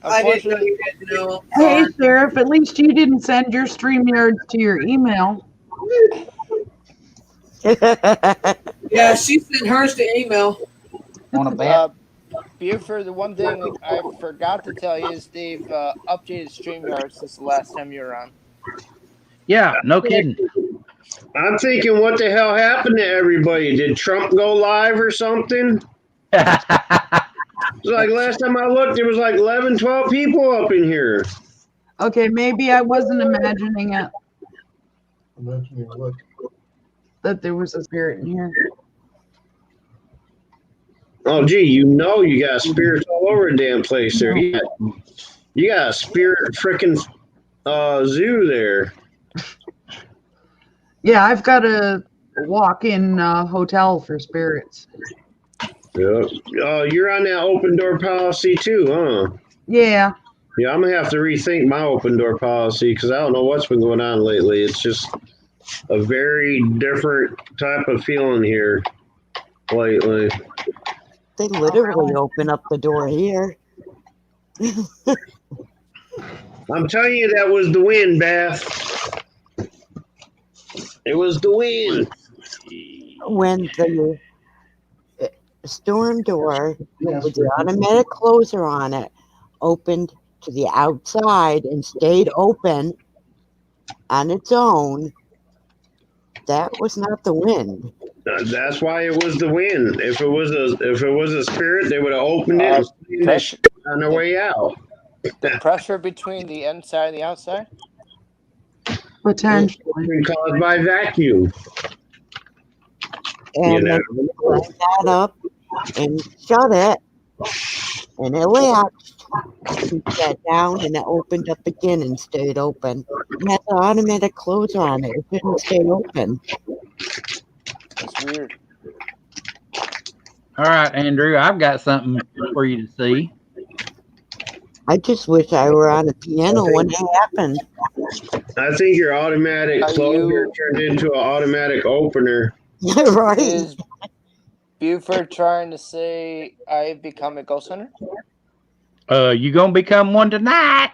Speaker 3: I didn't know you didn't know.
Speaker 7: Hey, Sheriff, at least you didn't send your StreamYards to your email.
Speaker 3: Yeah, she sent hers to email.
Speaker 2: Want to bet?
Speaker 8: Buford, the one thing I forgot to tell you is they've updated StreamYard since the last time you were on.
Speaker 2: Yeah, no kidding.
Speaker 1: I'm thinking, what the hell happened to everybody? Did Trump go live or something? It's like last time I looked, there was like 11, 12 people up in here.
Speaker 7: Okay, maybe I wasn't imagining it,
Speaker 5: Imagining what?
Speaker 7: that there was a spirit in here.
Speaker 1: Oh, gee, you got spirits all over the damn place there. You got a spirit freaking zoo there.
Speaker 7: Yeah, I've got a walk-in hotel for spirits.
Speaker 1: Yep. Oh, you're on that open door policy too, huh?
Speaker 7: Yeah.
Speaker 1: Yeah, I'm gonna have to rethink my open door policy because I don't know what's been going on lately. It's just a very different type of feeling here lately.
Speaker 4: They literally open up the door here.
Speaker 1: I'm telling you, that was the wind, Beth. It was the wind.
Speaker 4: When the storm door
Speaker 5: Yes,
Speaker 4: with the automatic closer on it opened to the outside and stayed open on its own, that was not the wind.
Speaker 1: That's why it was the wind. If it was a spirit, they would have opened it and seen
Speaker 8: Pressure,
Speaker 1: it on their way out.
Speaker 8: the pressure between the inside and the outside?
Speaker 7: Potentially.
Speaker 1: It's been caused by vacuum.
Speaker 4: And
Speaker 1: know.
Speaker 4: they cleaned that up and shut it, and it latched. He sat down and it opened up again and stayed open. It has an automatic closer on it. It shouldn't stay open.
Speaker 8: That's weird.
Speaker 2: All right, Andrew, I've got something for you to see.
Speaker 4: I just wish I were on a piano when it happened.
Speaker 1: I think your automatic
Speaker 8: Are
Speaker 1: closer
Speaker 8: you-
Speaker 1: turned into an automatic opener.
Speaker 4: Right.
Speaker 8: Is Buford trying to say I've become a ghost hunter?
Speaker 2: You gonna become one tonight?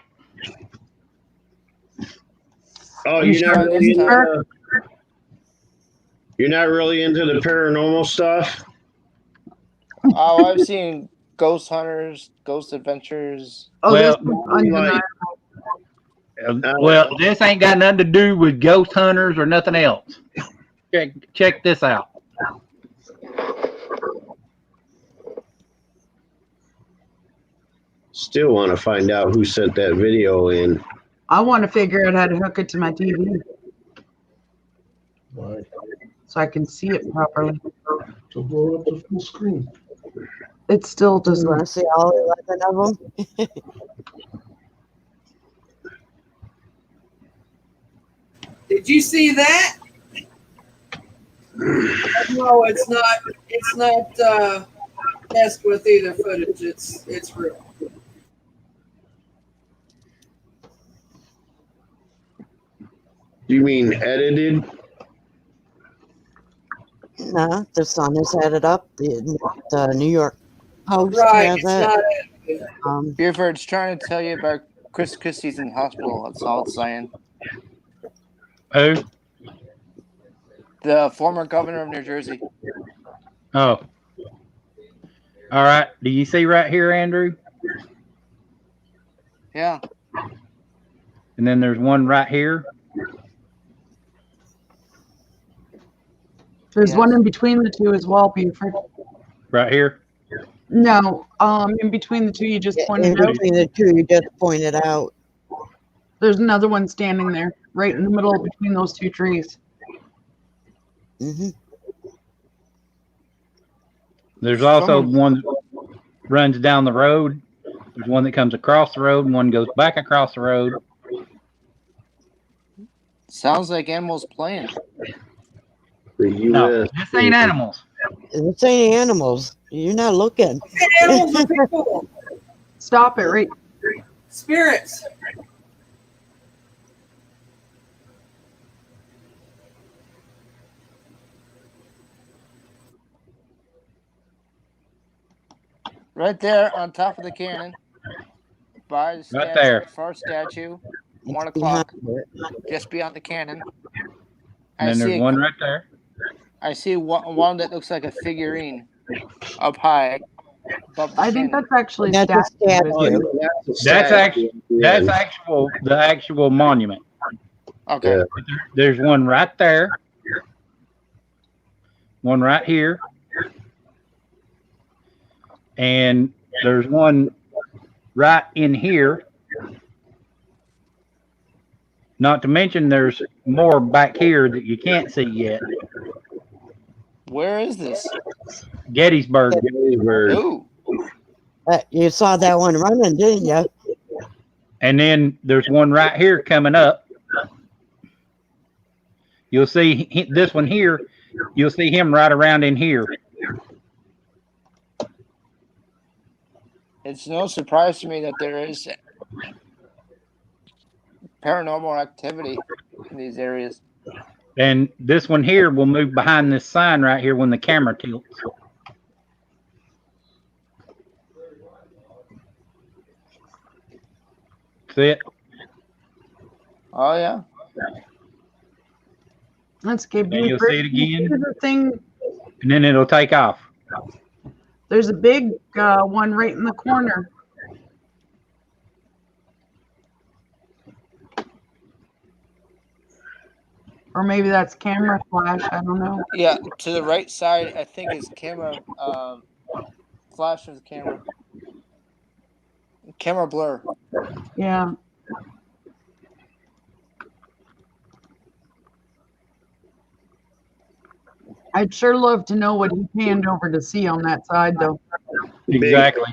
Speaker 1: Oh,
Speaker 7: You
Speaker 1: you're not
Speaker 8: sure
Speaker 1: really
Speaker 8: this time?
Speaker 1: into, you're not really into the paranormal stuff?
Speaker 8: Oh, I've seen Ghost Hunters, Ghost Adventures.
Speaker 7: Oh,
Speaker 2: Well,
Speaker 7: this is undeniable.
Speaker 2: Well, this ain't got nothing to do with ghost hunters or nothing else. Check this out.
Speaker 1: Still want to find out who sent that video in.
Speaker 7: I want to figure out how to hook it to my TV
Speaker 5: Why?
Speaker 7: so I can see it properly.
Speaker 5: To blow up the full screen.
Speaker 7: It still
Speaker 4: Do you
Speaker 7: doesn't.
Speaker 4: want to see all 11 of them?
Speaker 3: Did you see that? No, it's not. It's not messed with either footage. It's real.
Speaker 1: You mean edited?
Speaker 4: No, the Sun has had it up. The New York Post
Speaker 3: Right.
Speaker 4: has
Speaker 3: It's
Speaker 4: it.
Speaker 3: not.
Speaker 8: Buford's trying to tell you about Chris Christie's in the hospital. That's all it's saying.
Speaker 2: Who?
Speaker 8: The former governor of New Jersey.
Speaker 2: Oh. All right. Do you see right here, Andrew?
Speaker 8: Yeah.
Speaker 2: And then there's one right here.
Speaker 7: There's
Speaker 8: Yes.
Speaker 7: one in between the two as well, Buford.
Speaker 2: Right here.
Speaker 7: No, in between the two you just
Speaker 4: In
Speaker 7: pointed out.
Speaker 4: between the two you just pointed out.
Speaker 7: There's another one standing there, right in the middle between those two trees.
Speaker 4: Hmm.
Speaker 2: There's also
Speaker 8: Someone-
Speaker 2: one that runs down the road. There's one that comes across the road, and one goes back across the road.
Speaker 8: Sounds like animals playing.
Speaker 1: The
Speaker 2: No,
Speaker 1: U.S.
Speaker 2: this ain't animals.
Speaker 4: This ain't animals. You're not looking.
Speaker 3: Animals are people.
Speaker 7: Stop it, right?
Speaker 3: Spirits.
Speaker 8: Right there on top of the cannon. By the
Speaker 2: Right there.
Speaker 8: first statue.
Speaker 4: It's
Speaker 8: 1 o'clock.
Speaker 4: behind it.
Speaker 8: Just beyond the cannon.
Speaker 2: And then there's one right there.
Speaker 8: I see one that looks like a figurine up high. Above the
Speaker 7: I think
Speaker 8: cannon.
Speaker 7: that's actually
Speaker 4: That's a
Speaker 7: statue.
Speaker 4: statue.
Speaker 2: That's the actual monument.
Speaker 8: Okay.
Speaker 1: Yeah.
Speaker 2: There's one right there. One right here. And there's one right in here. Not to mention there's more back here that you can't see yet.
Speaker 8: Where is this?
Speaker 2: Gettysburg.
Speaker 1: Gettysburg.
Speaker 8: Ooh.
Speaker 4: You saw that one running, didn't you?
Speaker 2: And then there's one right here coming up. You'll see this one here. You'll see him right around in here.
Speaker 8: It's no surprise to me that there is paranormal activity in these areas.
Speaker 2: And this one here will move behind this sign right here when the camera tilts. See it?
Speaker 8: Oh yeah.
Speaker 7: Let's get
Speaker 2: And you'll see it again.
Speaker 7: Here's the thing.
Speaker 2: And then it'll take off.
Speaker 7: There's a big one right in the corner. Or maybe that's camera flash. I don't know.
Speaker 8: Yeah, to the right side, I think is camera flash of the camera. Camera blur.
Speaker 7: Yeah. I'd sure love to know what he panned over to see on that side, though.
Speaker 2: Exactly.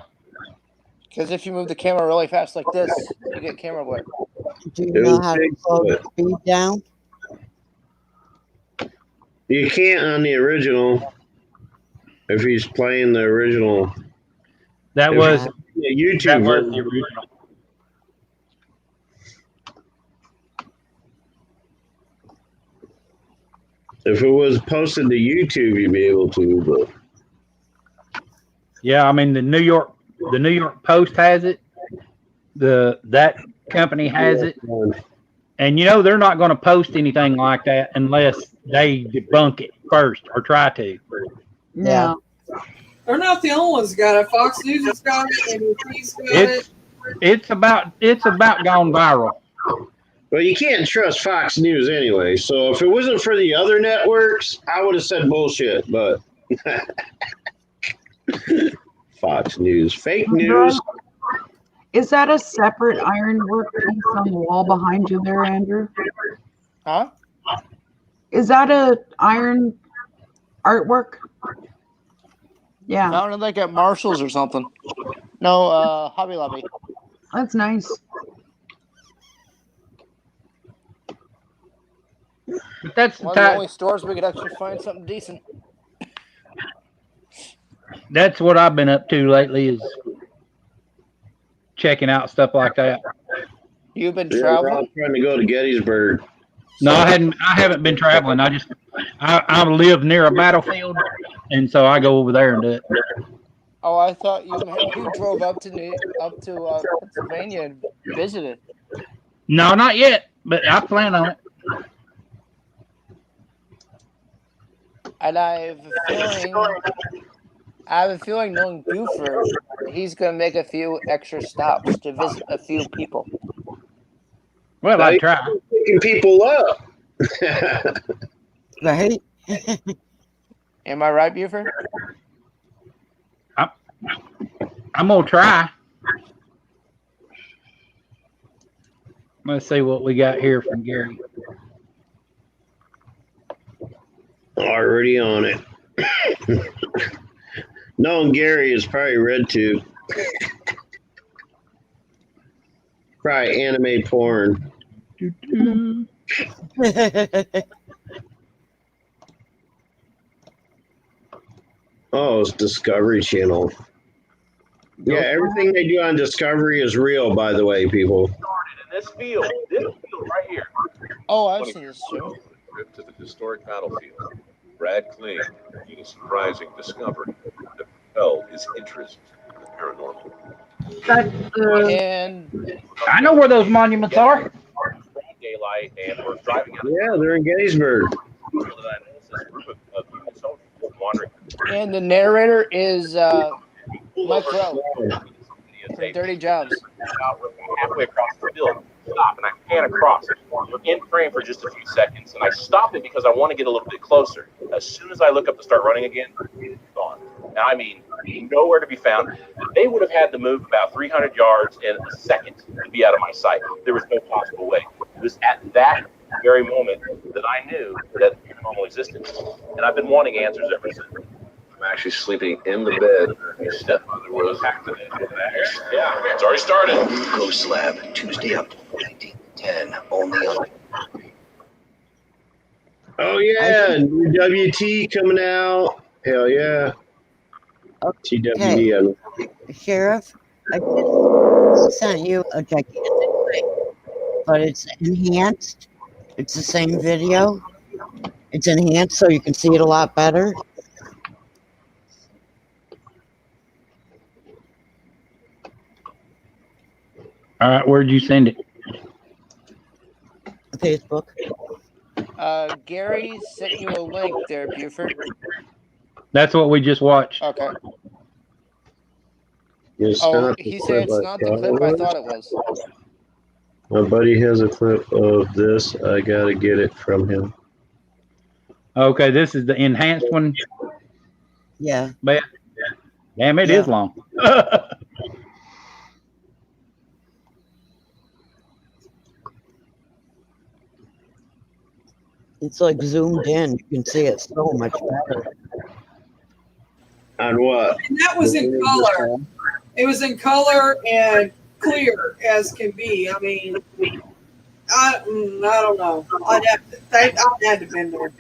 Speaker 8: Because if you move the camera really fast like this, you get camera glare.
Speaker 4: Do you know how to slow the speed down?
Speaker 1: You can't on the original. If he's playing the original.
Speaker 2: That
Speaker 1: If
Speaker 2: was
Speaker 1: the YouTube
Speaker 2: that was
Speaker 1: version.
Speaker 2: the original.
Speaker 1: If it was posted to YouTube, you'd be able to. But
Speaker 2: Yeah, I mean the New York Post has it. That company has it, and they're not going to post anything like that unless they debunk it first or try to.
Speaker 7: Yeah.
Speaker 3: They're not the only ones that got it. Fox News has got it, and he's got it.
Speaker 2: It's about gone viral.
Speaker 1: Well, you can't trust Fox News anyway. So if it wasn't for the other networks, I would have said bullshit. But Fox News, fake news.
Speaker 7: Is that a separate ironwork piece on the wall behind you there, Andrew?
Speaker 8: Huh?
Speaker 7: Is that a iron artwork? Yeah.
Speaker 8: Sounded like at Marshall's or something. No, Hobby Lobby.
Speaker 7: That's nice.
Speaker 2: But that's
Speaker 8: One of the only stores we could actually find something decent.
Speaker 2: That's what I've been up to lately is checking out stuff like that.
Speaker 8: You've been
Speaker 1: I'm
Speaker 8: traveling?
Speaker 1: trying to go to Gettysburg.
Speaker 2: No, I haven't been traveling. I live near a battlefield, and so I go over there and do it.
Speaker 8: Oh, I thought you drove up to Pennsylvania and visited.
Speaker 2: No, not yet, but I plan on it.
Speaker 8: And I have a feeling knowing Buford, he's going to make a few extra stops to visit a few people.
Speaker 2: Well, I try.
Speaker 1: Picking people up.
Speaker 4: Right?
Speaker 8: Am I right, Buford?
Speaker 2: I'm going to try. Let's see what we got here from Gary.
Speaker 1: Already on it. Knowing Gary is probably RedTube. Probably anime porn. Oh, it's Discovery Channel. Yeah, everything they do on Discovery is real, by the way, people.
Speaker 9: In this field right here.
Speaker 8: Oh, I've seen this show.
Speaker 9: Trip to the historic battlefield. Brad Kling made a surprising discovery that propelled his interest in the paranormal.
Speaker 8: And
Speaker 2: I know where those monuments are.
Speaker 9: Daylight, and we're driving out.
Speaker 1: Yeah, they're in Gettysburg.
Speaker 9: This group of human soldiers wandering.
Speaker 8: And the narrator is Mike Rowe from Dirty Jobs.
Speaker 9: Halfway across the field, stop, and I pan across. We're in frame for just a few seconds, and I stop it because I want to get a little bit closer. As soon as I look up to start running again, it's gone. And I mean, nowhere to be found. They would have had to move about 300 yards in a second to be out of my sight. There was no possible way. It was at that very moment that I knew that paranormal existed. And I've been wanting answers ever since.
Speaker 10: I'm actually sleeping in the bed.
Speaker 9: Your stepmother was hacked in it. Yeah, it's already started.
Speaker 11: Ghost Lab, Tuesday up, 1910, only on.
Speaker 1: Oh, yeah, new WT coming out. Hell yeah. TWD.
Speaker 4: Sheriff, I just sent you a gigantic link, but it's enhanced. It's the same video. It's enhanced so you can see it a lot better.
Speaker 2: All right, where'd you send it?
Speaker 4: Facebook.
Speaker 8: Gary sent you a link there, Buford.
Speaker 2: That's what we just watched.
Speaker 8: Okay.
Speaker 1: It's
Speaker 8: Oh,
Speaker 1: not
Speaker 8: he
Speaker 1: the
Speaker 8: said it's
Speaker 1: clip
Speaker 8: not
Speaker 1: I
Speaker 8: the
Speaker 1: thought
Speaker 8: clip
Speaker 1: it
Speaker 8: I
Speaker 1: was.
Speaker 8: thought it was.
Speaker 1: My buddy has a clip of this. I gotta get it from him.
Speaker 2: Okay, this is the enhanced one.
Speaker 4: Yeah.
Speaker 2: But damn, it
Speaker 4: Yeah.
Speaker 2: is long.
Speaker 4: It's like zoomed in. You can see it so much better.
Speaker 1: On what?
Speaker 3: And that was in color. It was in color and clear as can be. I mean, I don't know. I'd have to have been there.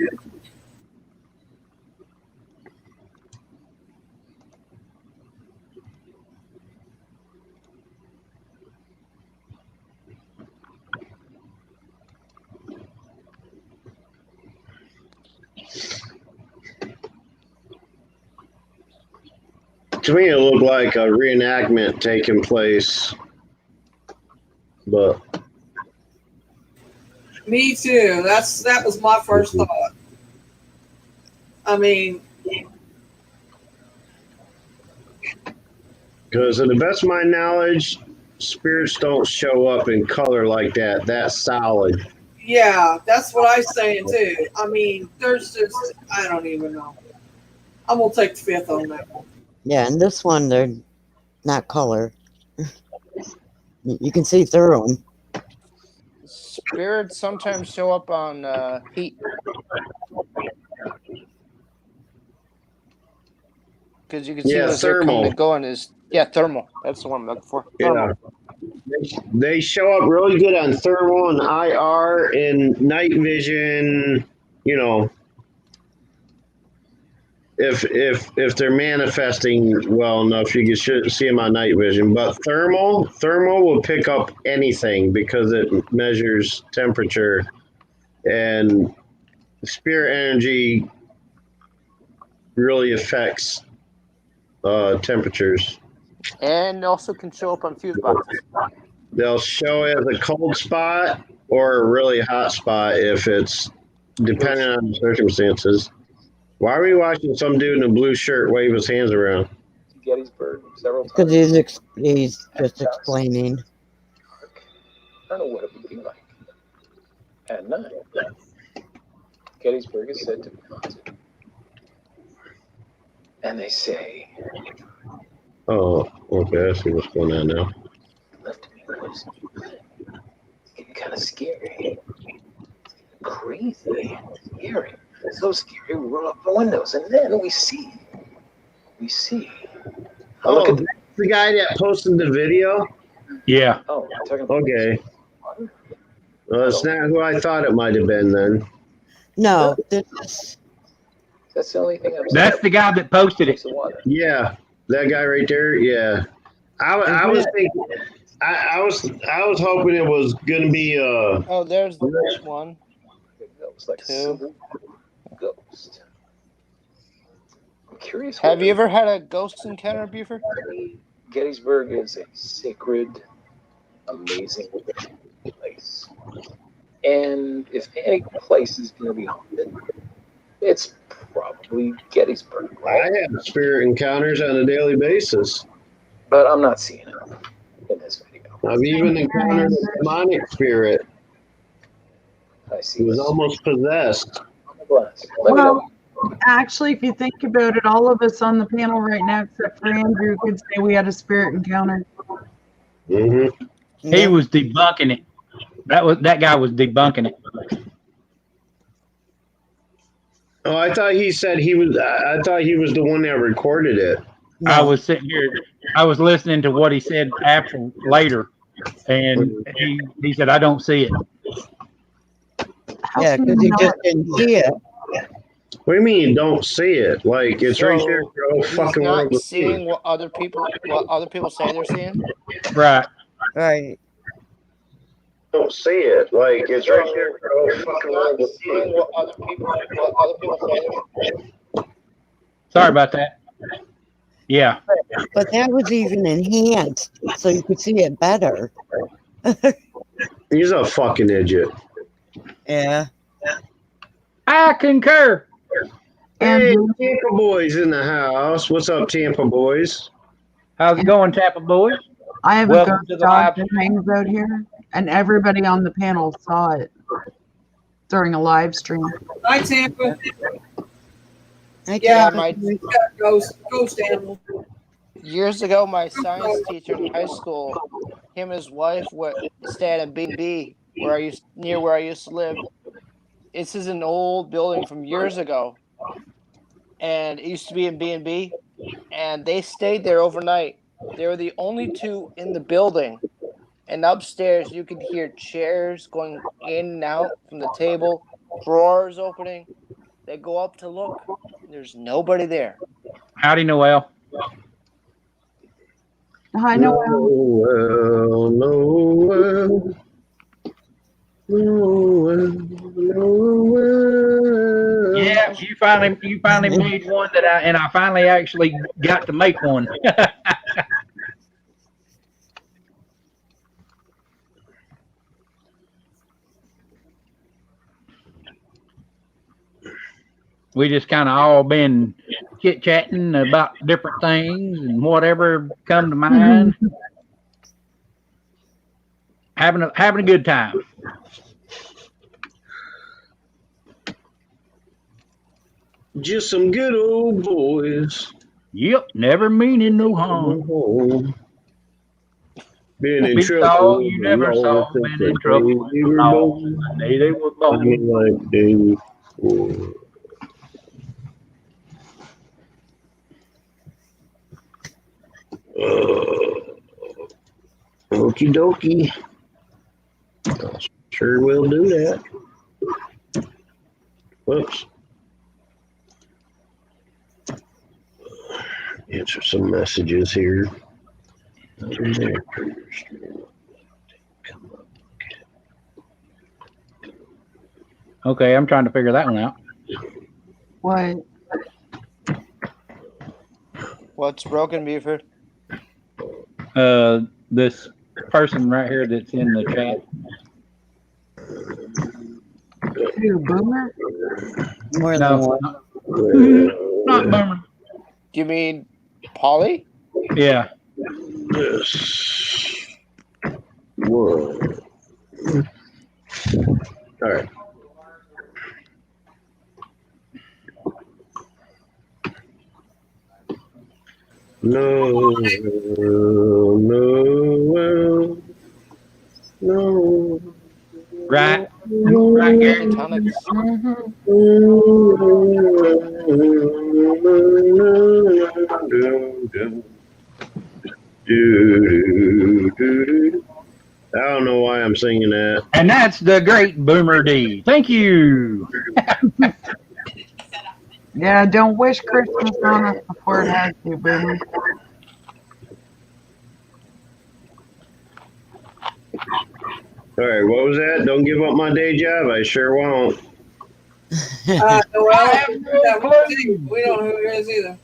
Speaker 1: To me, it looked like a reenactment taking place, but
Speaker 3: Me too. That was my first thought. I mean,
Speaker 1: because to the best of my knowledge, spirits don't show up in color like that. That's solid.
Speaker 3: yeah, that's what I was saying too. I mean, there's just I don't even know. I'm gonna take the fifth on that one.
Speaker 4: Yeah, and this one, they're not color. You can see through them.
Speaker 8: Spirits sometimes show up on heat. Because you can see as they're coming and going is thermal. That's the one I'm looking for. Thermal.
Speaker 1: Yeah. They show up really good on thermal and IR and night vision, you know. If they're manifesting well enough, you can see them on night vision. But thermal will pick up anything because it measures temperature, and spirit energy really affects temperatures.
Speaker 8: And also can show up on fuse boxes.
Speaker 1: They'll show as a cold spot or a really hot spot if it's depending on the circumstances. Why are we watching some dude in a blue shirt wave his hands around?
Speaker 9: Gettysburg several times.
Speaker 4: Because he's just explaining.
Speaker 9: I don't know what it would be like at night. Gettysburg is said to be haunted. And they say...
Speaker 1: Oh, okay, I see what's going on now.
Speaker 9: Left me was getting kind of scary. Crazy. Scary. So scary, we roll up the windows, and then we see.
Speaker 1: Oh, that's the guy that posted the video?
Speaker 2: Yeah.
Speaker 9: Oh, talking about
Speaker 1: okay. Well, it's not who I thought it might have been then.
Speaker 4: No,
Speaker 9: that's the only thing I'm saying.
Speaker 2: That's the guy that posted it.
Speaker 1: Yeah, that guy right there. Yeah, I was thinking. I was hoping it was gonna be
Speaker 8: Oh, there's the one.
Speaker 9: That was like
Speaker 8: two.
Speaker 9: Ghost. I'm curious.
Speaker 8: Have you ever had a ghost encounter, Buford?
Speaker 9: Gettysburg is a sacred, amazing place. And if any place is going to be haunted, it's probably Gettysburg. Right?
Speaker 1: I have spirit encounters on a daily basis.
Speaker 9: But I'm not seeing it in this video.
Speaker 1: I've even encountered a demonic spirit.
Speaker 9: I see.
Speaker 1: He was almost possessed.
Speaker 7: Well, actually, if you think about it, all of us on the panel right now, except for Andrew, could say we had a spirit encounter.
Speaker 1: Mm-hmm.
Speaker 2: He was debunking it. That guy was debunking it.
Speaker 1: Oh, I thought he said he was. I thought he was the one that recorded it.
Speaker 2: No. I was sitting here. I was listening to what he said later, and he said, "I don't see it."
Speaker 4: Yeah, because he just didn't see it.
Speaker 1: What do you mean you don't see it? Like it's right there for the whole fucking world to see.
Speaker 8: Seeing what other people say they're seeing.
Speaker 2: Right.
Speaker 4: Right.
Speaker 1: Don't see it. Like it's right there for the whole fucking world to see.
Speaker 8: Seeing what other people say they're seeing.
Speaker 2: Sorry about that. Yeah.
Speaker 4: But that was even enhanced, so you could see it better.
Speaker 1: He's a fucking idiot.
Speaker 4: Yeah.
Speaker 2: I concur.
Speaker 1: Hey, Tampa boys in the house. What's up, Tampa boys?
Speaker 2: How's it going, Tampa boys?
Speaker 7: I have
Speaker 2: Welcome
Speaker 7: a
Speaker 2: to
Speaker 7: ghost
Speaker 2: the
Speaker 7: dog
Speaker 2: live
Speaker 7: that hangs out here, and everybody on the panel saw it during a live stream.
Speaker 3: Hi, Tampa.
Speaker 8: Yeah,
Speaker 3: ghost animal.
Speaker 8: Years ago, my science teacher in high school, him and his wife would stay at a B&B where I used to live. This is an old building from years ago, and it used to be in B&B, and they stayed there overnight. They were the only two in the building. And upstairs, you could hear chairs going in and out from the table, drawers opening. They go up to look. There's nobody there.
Speaker 2: Howdy, Noel.
Speaker 7: Hi, Noel.
Speaker 1: Noel.
Speaker 2: Yeah, you finally made one that I finally actually got to make one. We just kind of all been chit chatting about different things and whatever come to mind. Having a good time.
Speaker 1: Just some good old boys.
Speaker 2: Yep, never meaning no harm.
Speaker 1: Been in
Speaker 2: Big
Speaker 1: trouble.
Speaker 2: dog you never saw. Been in trouble with the law. The day they were born.
Speaker 1: Like day before. Okie dokie. Sure will do that. Whoops. Answer some messages here.
Speaker 2: Okay, I'm trying to figure that one out.
Speaker 7: What?
Speaker 8: What's broken, Buford?
Speaker 2: This person right here that's in the chat.
Speaker 7: Who, Boomer?
Speaker 4: More than one.
Speaker 2: Not Boomer.
Speaker 8: Do you mean Polly?
Speaker 2: Yeah.
Speaker 1: Yes. One. All right. No.
Speaker 2: Right. Right, Gary.
Speaker 1: I don't know why I'm singing that.
Speaker 2: And that's the great Boomer D. Thank you.
Speaker 7: Yeah, don't wish Christmas on us before it has to, Boomer.
Speaker 1: All right, what was that? Don't give up my day job. I sure won't.
Speaker 3: Well, we don't know who it is either.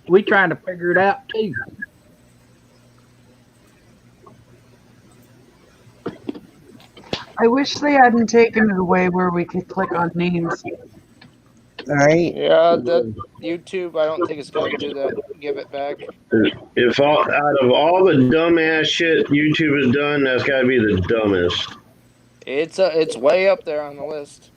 Speaker 2: We trying to figure it out too.
Speaker 7: I wish they hadn't taken it away where we could click on names.
Speaker 4: Right?
Speaker 8: Yeah, that YouTube, I don't think it's going to do that. Give it back.
Speaker 1: If out of all the dumbass shit YouTube has done, that's got to be the dumbest.
Speaker 8: It's way up there on the list.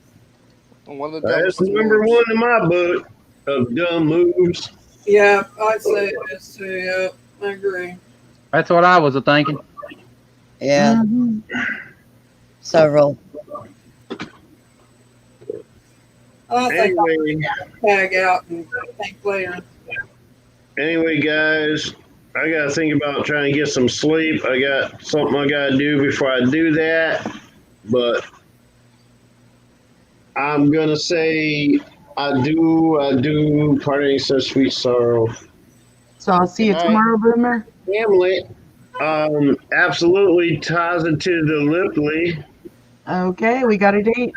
Speaker 8: One of the
Speaker 1: That's
Speaker 8: dumbest
Speaker 1: number
Speaker 8: moves.
Speaker 1: one in my book of dumb moves.
Speaker 3: Yeah, I'd say it is too. Yeah, I agree.
Speaker 2: That's what I was thinking.
Speaker 4: Yeah. Several.
Speaker 3: I think
Speaker 1: Anyway,
Speaker 3: I'll tag out and think later.
Speaker 1: anyway, guys, I got to think about trying to get some sleep. I got something I got to do before I do that. But I'm going to say I do, parting such sweet sorrow.
Speaker 7: So I'll see you tomorrow, Boomer.
Speaker 1: Hamlet, absolutely positively.
Speaker 7: Okay, we got a date.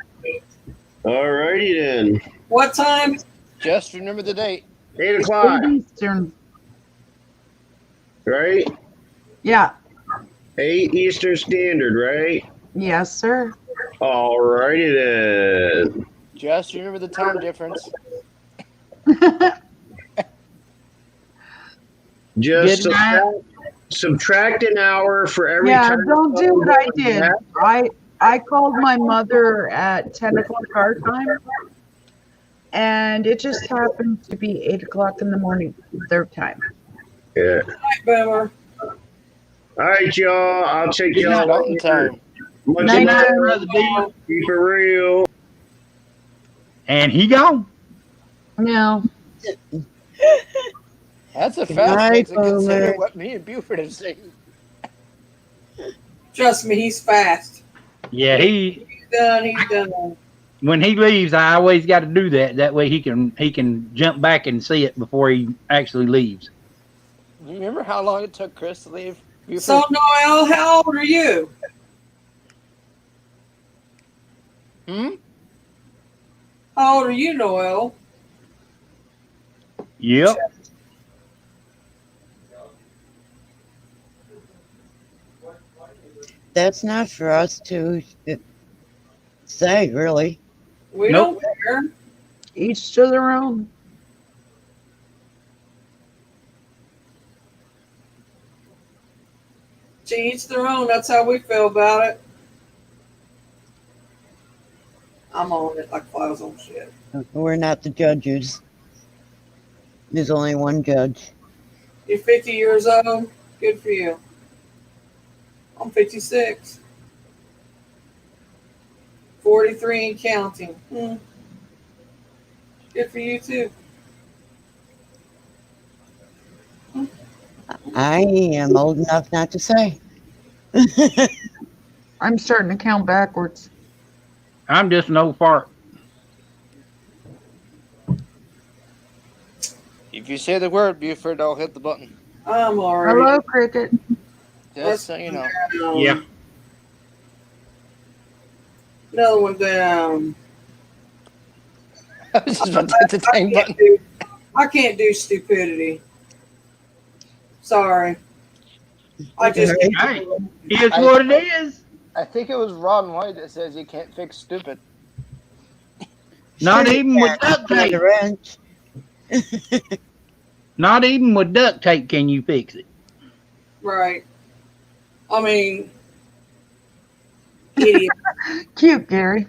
Speaker 1: All righty then.
Speaker 3: What time?
Speaker 8: Just remember the date.
Speaker 1: 8 o'clock,
Speaker 7: Eastern.
Speaker 1: right?
Speaker 7: Yeah.
Speaker 1: 8 Eastern Standard, right?
Speaker 7: Yes, sir.
Speaker 1: All righty then.
Speaker 8: Just remember the time difference.
Speaker 1: Just subtract an hour for every time.
Speaker 7: Don't do what I did. I called my mother at 10 o'clock our time, and it just happened to be 8 o'clock in the morning their time.
Speaker 1: Yeah.
Speaker 3: Night, Boomer.
Speaker 1: All right, y'all. I'll check y'all
Speaker 8: Mountain
Speaker 1: later.
Speaker 8: time.
Speaker 1: Much
Speaker 2: Good
Speaker 1: love.
Speaker 2: night, Brother D.
Speaker 1: Keep it real.
Speaker 2: And he gone.
Speaker 7: No.
Speaker 8: That's a
Speaker 4: Good
Speaker 8: fast
Speaker 4: night,
Speaker 8: exit considering
Speaker 4: Boomer.
Speaker 8: what me and Buford have seen.
Speaker 3: Trust me, he's fast.
Speaker 2: Yeah,
Speaker 3: He's done. He's done.
Speaker 2: when he leaves, I always got to do that. That way he can jump back and see it before he actually leaves.
Speaker 8: You remember how long it took Chris to leave Buford?
Speaker 3: So, Noel, how old are you? How old are you, Noel?
Speaker 2: Yep.
Speaker 4: That's not for us to say, really.
Speaker 3: We
Speaker 2: Nope.
Speaker 3: don't care.
Speaker 7: Each to their own.
Speaker 3: To each their own. That's how we feel about it. I'm on it like flies on shit.
Speaker 4: We're not the judges. There's only one judge.
Speaker 3: You're 50 years old. Good for you. I'm 56. 43 and counting. Good for you, too.
Speaker 4: I am old enough not to say.
Speaker 7: I'm starting to count backwards.
Speaker 2: I'm just an old fart.
Speaker 8: If you say the word, Buford, I'll hit the button.
Speaker 3: I'm alright.
Speaker 7: Hello, Cricket.
Speaker 8: Just so you know.
Speaker 2: Yeah.
Speaker 3: Another one down.
Speaker 8: I was just about to hit the dang button.
Speaker 3: I can't do stupidity. Sorry. I just
Speaker 2: Hey, it's what it is.
Speaker 8: I think it was Ron White that says you can't fix stupid.
Speaker 2: Not
Speaker 4: Sure,
Speaker 2: even with duct
Speaker 4: not
Speaker 2: tape.
Speaker 4: a wrench.
Speaker 2: Not even with duct tape can you fix it.
Speaker 3: right. I mean, idiot.
Speaker 7: Cute, Gary.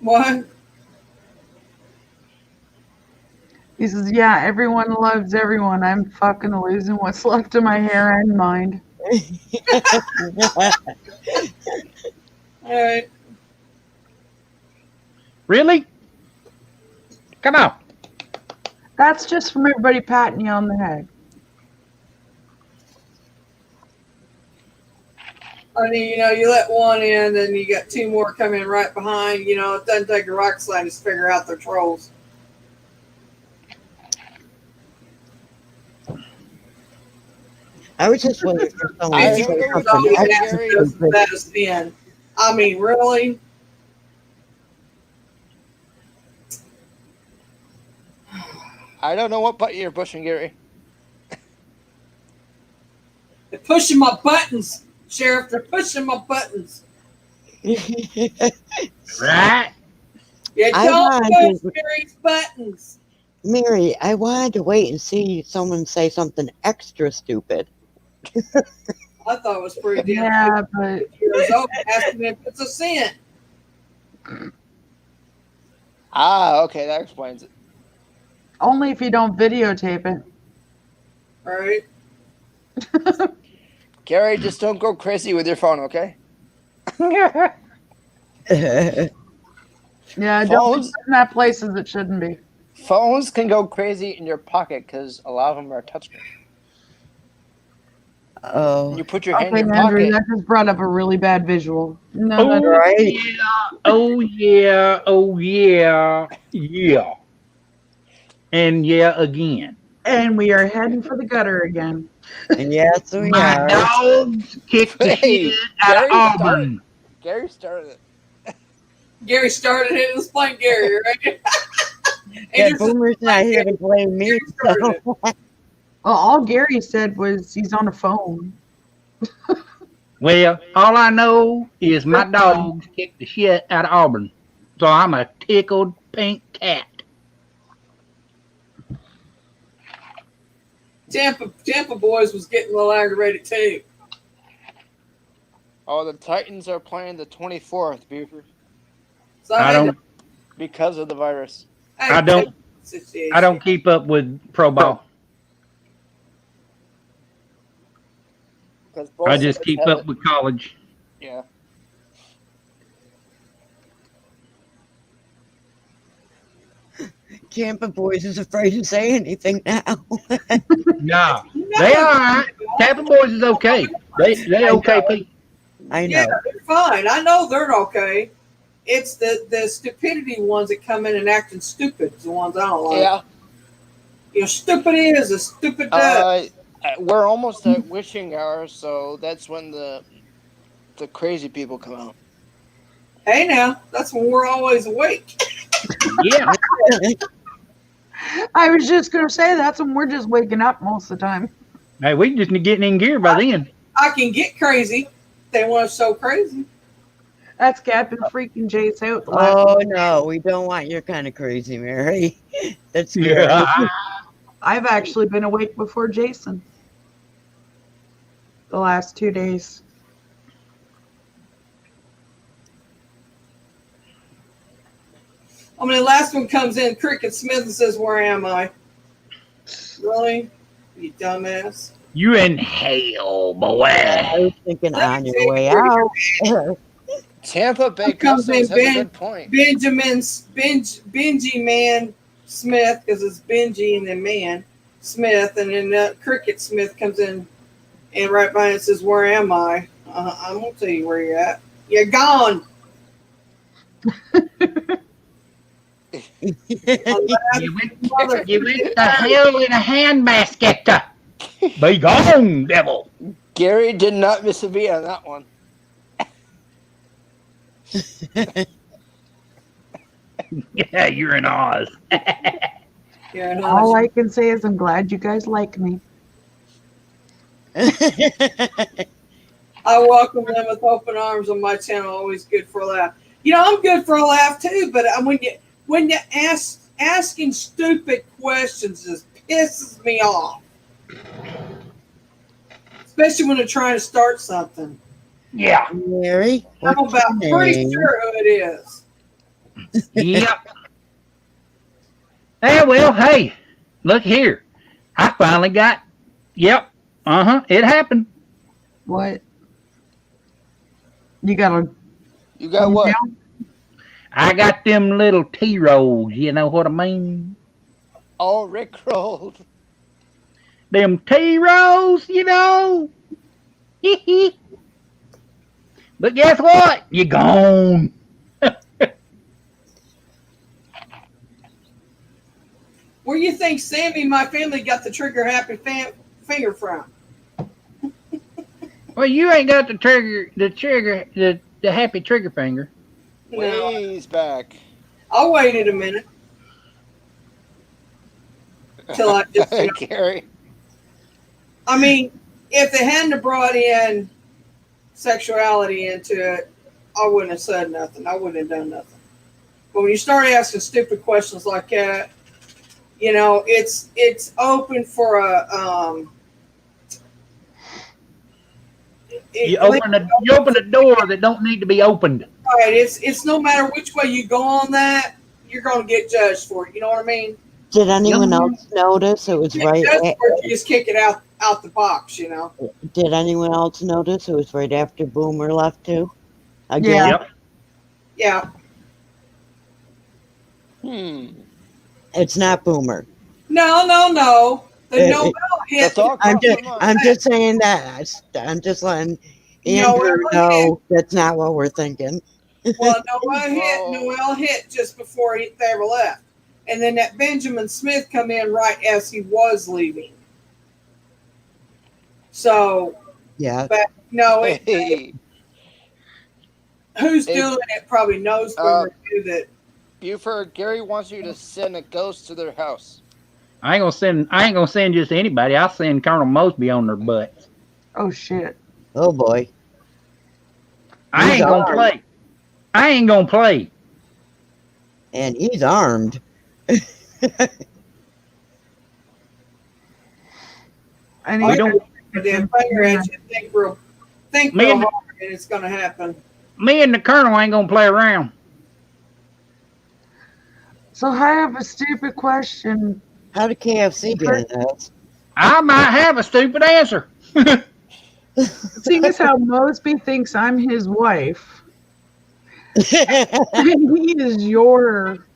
Speaker 3: What?
Speaker 7: He says, yeah, everyone loves everyone. I'm fucking losing what's left of my hair and mind.
Speaker 3: All right.
Speaker 2: Really? Come on.
Speaker 7: That's just from everybody patting you on the head.
Speaker 3: I mean, you let one in, then you got two more coming right behind. It doesn't take a rocket scientist to figure out they're trolls.
Speaker 4: I was just waiting for someone
Speaker 8: I
Speaker 4: to say
Speaker 8: remember what
Speaker 4: something
Speaker 8: you did,
Speaker 4: extra
Speaker 8: Gary.
Speaker 4: stupid.
Speaker 3: That is thin. I mean, really?
Speaker 8: I don't know what button you're pushing, Gary.
Speaker 3: They're pushing my buttons, Sheriff. They're pushing my buttons.
Speaker 2: Right?
Speaker 3: You
Speaker 4: I
Speaker 3: don't
Speaker 4: wanted
Speaker 3: push Gary's buttons.
Speaker 4: Mary, I wanted to wait and see someone say something extra stupid.
Speaker 3: I thought it was pretty damn
Speaker 7: Yeah, but
Speaker 3: years old asking if it's a sin.
Speaker 8: Ah, okay, that explains it.
Speaker 7: only if you don't videotape it.
Speaker 3: Right?
Speaker 8: Gary, just don't go crazy with your phone, okay?
Speaker 7: Yeah, don't be
Speaker 8: Phones,
Speaker 7: putting that places it shouldn't be.
Speaker 8: phones can go crazy in your pocket because a lot of them are touchscreen.
Speaker 4: Oh,
Speaker 8: You put your hand
Speaker 7: Okay,
Speaker 8: in your
Speaker 7: Andrew,
Speaker 8: pocket.
Speaker 7: that just brought up a really bad visual. No,
Speaker 2: Oh,
Speaker 7: that's
Speaker 4: right.
Speaker 2: yeah. Oh, yeah. Oh, yeah. Yeah. And yeah, again.
Speaker 7: and we are heading for the gutter again.
Speaker 4: and yes, we
Speaker 2: My
Speaker 4: are.
Speaker 2: dogs kicked the
Speaker 8: Hey,
Speaker 2: shit out of Auburn.
Speaker 8: Gary started it.
Speaker 3: Gary started it. It was playing Gary, right?
Speaker 4: Yeah,
Speaker 3: Andrew said,
Speaker 4: Boomer's not here to blame me.
Speaker 3: started
Speaker 4: So.
Speaker 3: it.
Speaker 7: Well, all Gary said was he's on a phone.
Speaker 2: Well, all I know is my dogs kicked the shit out of Auburn. So I'm a tickled pink cat.
Speaker 3: Tampa boys was getting a little aggravated too.
Speaker 8: Oh, the Titans are playing the 24th, Buford,
Speaker 3: So
Speaker 2: I don't
Speaker 8: because of the virus.
Speaker 2: I don't keep up with pro ball.
Speaker 8: Because both
Speaker 2: I just
Speaker 8: sides
Speaker 2: keep
Speaker 8: have
Speaker 2: up
Speaker 8: it.
Speaker 2: with college.
Speaker 8: Yeah.
Speaker 4: Tampa Boys is afraid to say anything now.
Speaker 2: Nah,
Speaker 3: No,
Speaker 2: they all right. Tampa Boys is okay. They
Speaker 4: I
Speaker 2: okay
Speaker 4: know.
Speaker 2: people.
Speaker 4: I
Speaker 3: yeah,
Speaker 4: know.
Speaker 3: they're fine. I know they're okay. It's the stupidity ones that come in and acting stupid. Is the ones I don't like.
Speaker 8: Yeah.
Speaker 3: You know, stupid is a stupid does.
Speaker 8: We're almost at wishing hour, so that's when the crazy people come out.
Speaker 3: Hey, now that's when we're always awake.
Speaker 2: Yeah.
Speaker 7: I was just gonna say that's when we're just waking up most of the time.
Speaker 2: Hey, we just need getting in gear by then.
Speaker 3: I can get crazy. They want us so crazy.
Speaker 7: That's Captain freaking Jace out the last.
Speaker 4: Oh no, we don't want your kind of crazy, Mary. That's scary.
Speaker 2: Yeah.
Speaker 7: I've actually been awake before Jason the last 2 days.
Speaker 3: I mean, the last one comes in, Cricket Smith, and says, "Where am I?" Really? You dumbass.
Speaker 2: You in hell, boy.
Speaker 4: I was thinking
Speaker 3: Let
Speaker 4: on
Speaker 3: me
Speaker 4: your way
Speaker 3: tell
Speaker 4: out.
Speaker 8: Tampa Bay
Speaker 3: comes in
Speaker 8: Custos has a good point.
Speaker 3: Benji Man Smith, because it's Benji and then Man Smith, and then Cricket Smith comes in and right behind it says, "Where am I?" I'm gonna tell you where you're at. You're gone.
Speaker 2: You went the hell in a handbasket. Be gone, devil.
Speaker 8: Gary did not miss a beat on that one.
Speaker 2: Yeah, you're in Oz.
Speaker 3: You're in
Speaker 7: All
Speaker 3: Oz.
Speaker 7: I can say is I'm glad you guys like me.
Speaker 3: I welcome them with open arms on my channel. Always good for a laugh. You know, I'm good for a laugh too. But when you asking stupid questions, just pisses me off. Especially when they're trying to start something.
Speaker 2: Yeah.
Speaker 4: Mary,
Speaker 3: I'm
Speaker 4: what's
Speaker 3: about
Speaker 4: your
Speaker 3: pretty
Speaker 4: name?
Speaker 3: sure who it is.
Speaker 2: Yep. Hey, well, hey, look here. I finally got. Yep. It happened.
Speaker 7: What? You got
Speaker 8: what?
Speaker 7: down?
Speaker 2: I got them little T-rolls. You know what I mean?
Speaker 8: Oh, Rickrolled.
Speaker 2: Them T-rolls, you know. But guess what? You gone.
Speaker 3: Where you think Sammy and my family got the trigger happy finger from?
Speaker 2: Well, you ain't got the happy trigger finger.
Speaker 8: Ways back.
Speaker 3: I'll wait a minute. Till I just,
Speaker 8: Gary.
Speaker 3: I mean, if they hadn't brought in sexuality into it, I wouldn't have said nothing. I wouldn't have done nothing. But when you start asking stupid questions like that, you know, it's open for a
Speaker 2: You open a door that don't need to be opened.
Speaker 3: Right. It's no matter which way you go on that, you're going to get judged for it. You know what I mean?
Speaker 4: Did anyone else notice it was right?
Speaker 3: You just kick it out the box. You know.
Speaker 4: Did anyone else notice it was right after Boomer left too? Again?
Speaker 2: Yep.
Speaker 3: Yeah.
Speaker 4: It's not Boomer.
Speaker 3: No. The Nobel hit.
Speaker 4: I'm just saying that. I'm just letting Andrew know that's not what we're thinking.
Speaker 3: Well, Noel hit just before they ever left, and then that Benjamin Smith come in right as he was leaving. So
Speaker 4: yeah,
Speaker 3: but no, who's doing it probably knows Boomer do that.
Speaker 8: Buford, Gary wants you to send a ghost to their house.
Speaker 2: I ain't gonna send just anybody. I'll send Colonel Mosby on their butts.
Speaker 7: Oh shit.
Speaker 4: Oh boy.
Speaker 2: I ain't gonna play. I ain't gonna play.
Speaker 4: And he's armed.
Speaker 7: I
Speaker 3: We don't finger at you. Think real hard, and it's gonna happen.
Speaker 2: Me and the Colonel ain't gonna play around.
Speaker 7: So I have a stupid question.
Speaker 4: How did KFC get in this?
Speaker 2: I might have a stupid answer.
Speaker 7: Seeing as how Mosby thinks I'm his wife, and he is your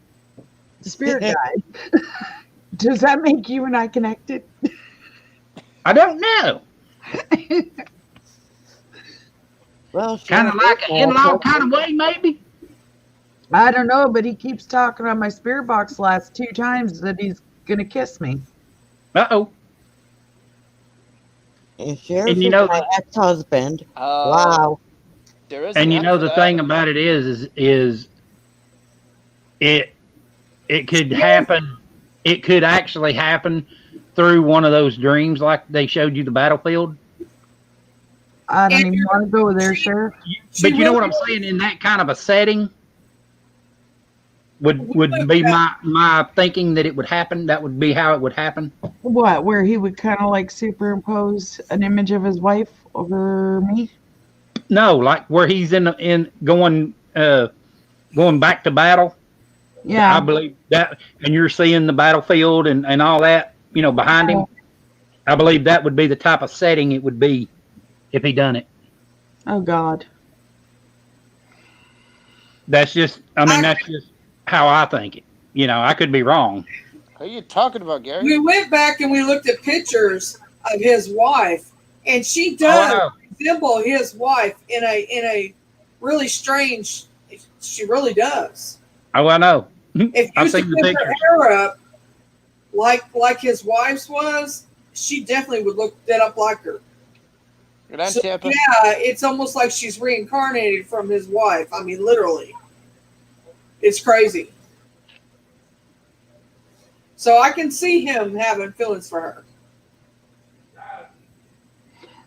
Speaker 7: spirit guide, does that make you and I connected?
Speaker 2: I don't know.
Speaker 4: Well,
Speaker 2: Kind of like an in-law kind of way, maybe.
Speaker 7: I don't know, but he keeps talking on my spirit box last 2 times that he's gonna kiss me.
Speaker 2: Uh-oh.
Speaker 4: And Sheriff
Speaker 2: And you
Speaker 4: is
Speaker 2: know,
Speaker 4: my ex-husband.
Speaker 8: Uh,
Speaker 4: Wow.
Speaker 8: there is
Speaker 2: and
Speaker 8: an
Speaker 2: you
Speaker 8: app
Speaker 2: know
Speaker 8: for
Speaker 2: the
Speaker 8: that.
Speaker 2: thing about it is it could happen. It could actually happen through one of those dreams, like they showed you the battlefield.
Speaker 7: I don't
Speaker 3: And
Speaker 7: even want to go there, Sheriff.
Speaker 2: But you know what I'm
Speaker 3: really-
Speaker 2: saying? In that kind of a setting, would be my thinking that it would happen. That would be how it would happen.
Speaker 7: What, where he would kind of like superimpose an image of his wife over me?
Speaker 2: No, like where he's in going back to battle.
Speaker 7: Yeah.
Speaker 2: I believe that, and you're seeing the battlefield and all that, behind him. I believe that would be the type of setting it would be if he done it.
Speaker 7: Oh God.
Speaker 2: That's just how I think it. I could be wrong.
Speaker 8: Who are you talking about, Gary?
Speaker 3: We went back and we looked at pictures of his wife, and she
Speaker 2: Oh, I
Speaker 3: does
Speaker 2: know.
Speaker 3: resemble his wife in a really strange. She really does.
Speaker 2: Oh, I know.
Speaker 3: If you
Speaker 2: I've
Speaker 3: was to
Speaker 2: seen the
Speaker 3: put her
Speaker 2: pictures.
Speaker 3: hair up like his wife's was, she definitely would look that up like her.
Speaker 8: Good night,
Speaker 3: So,
Speaker 8: Tampa.
Speaker 3: yeah, it's almost like she's reincarnated from his wife. I mean, literally. It's crazy. So I can see him having feelings for her.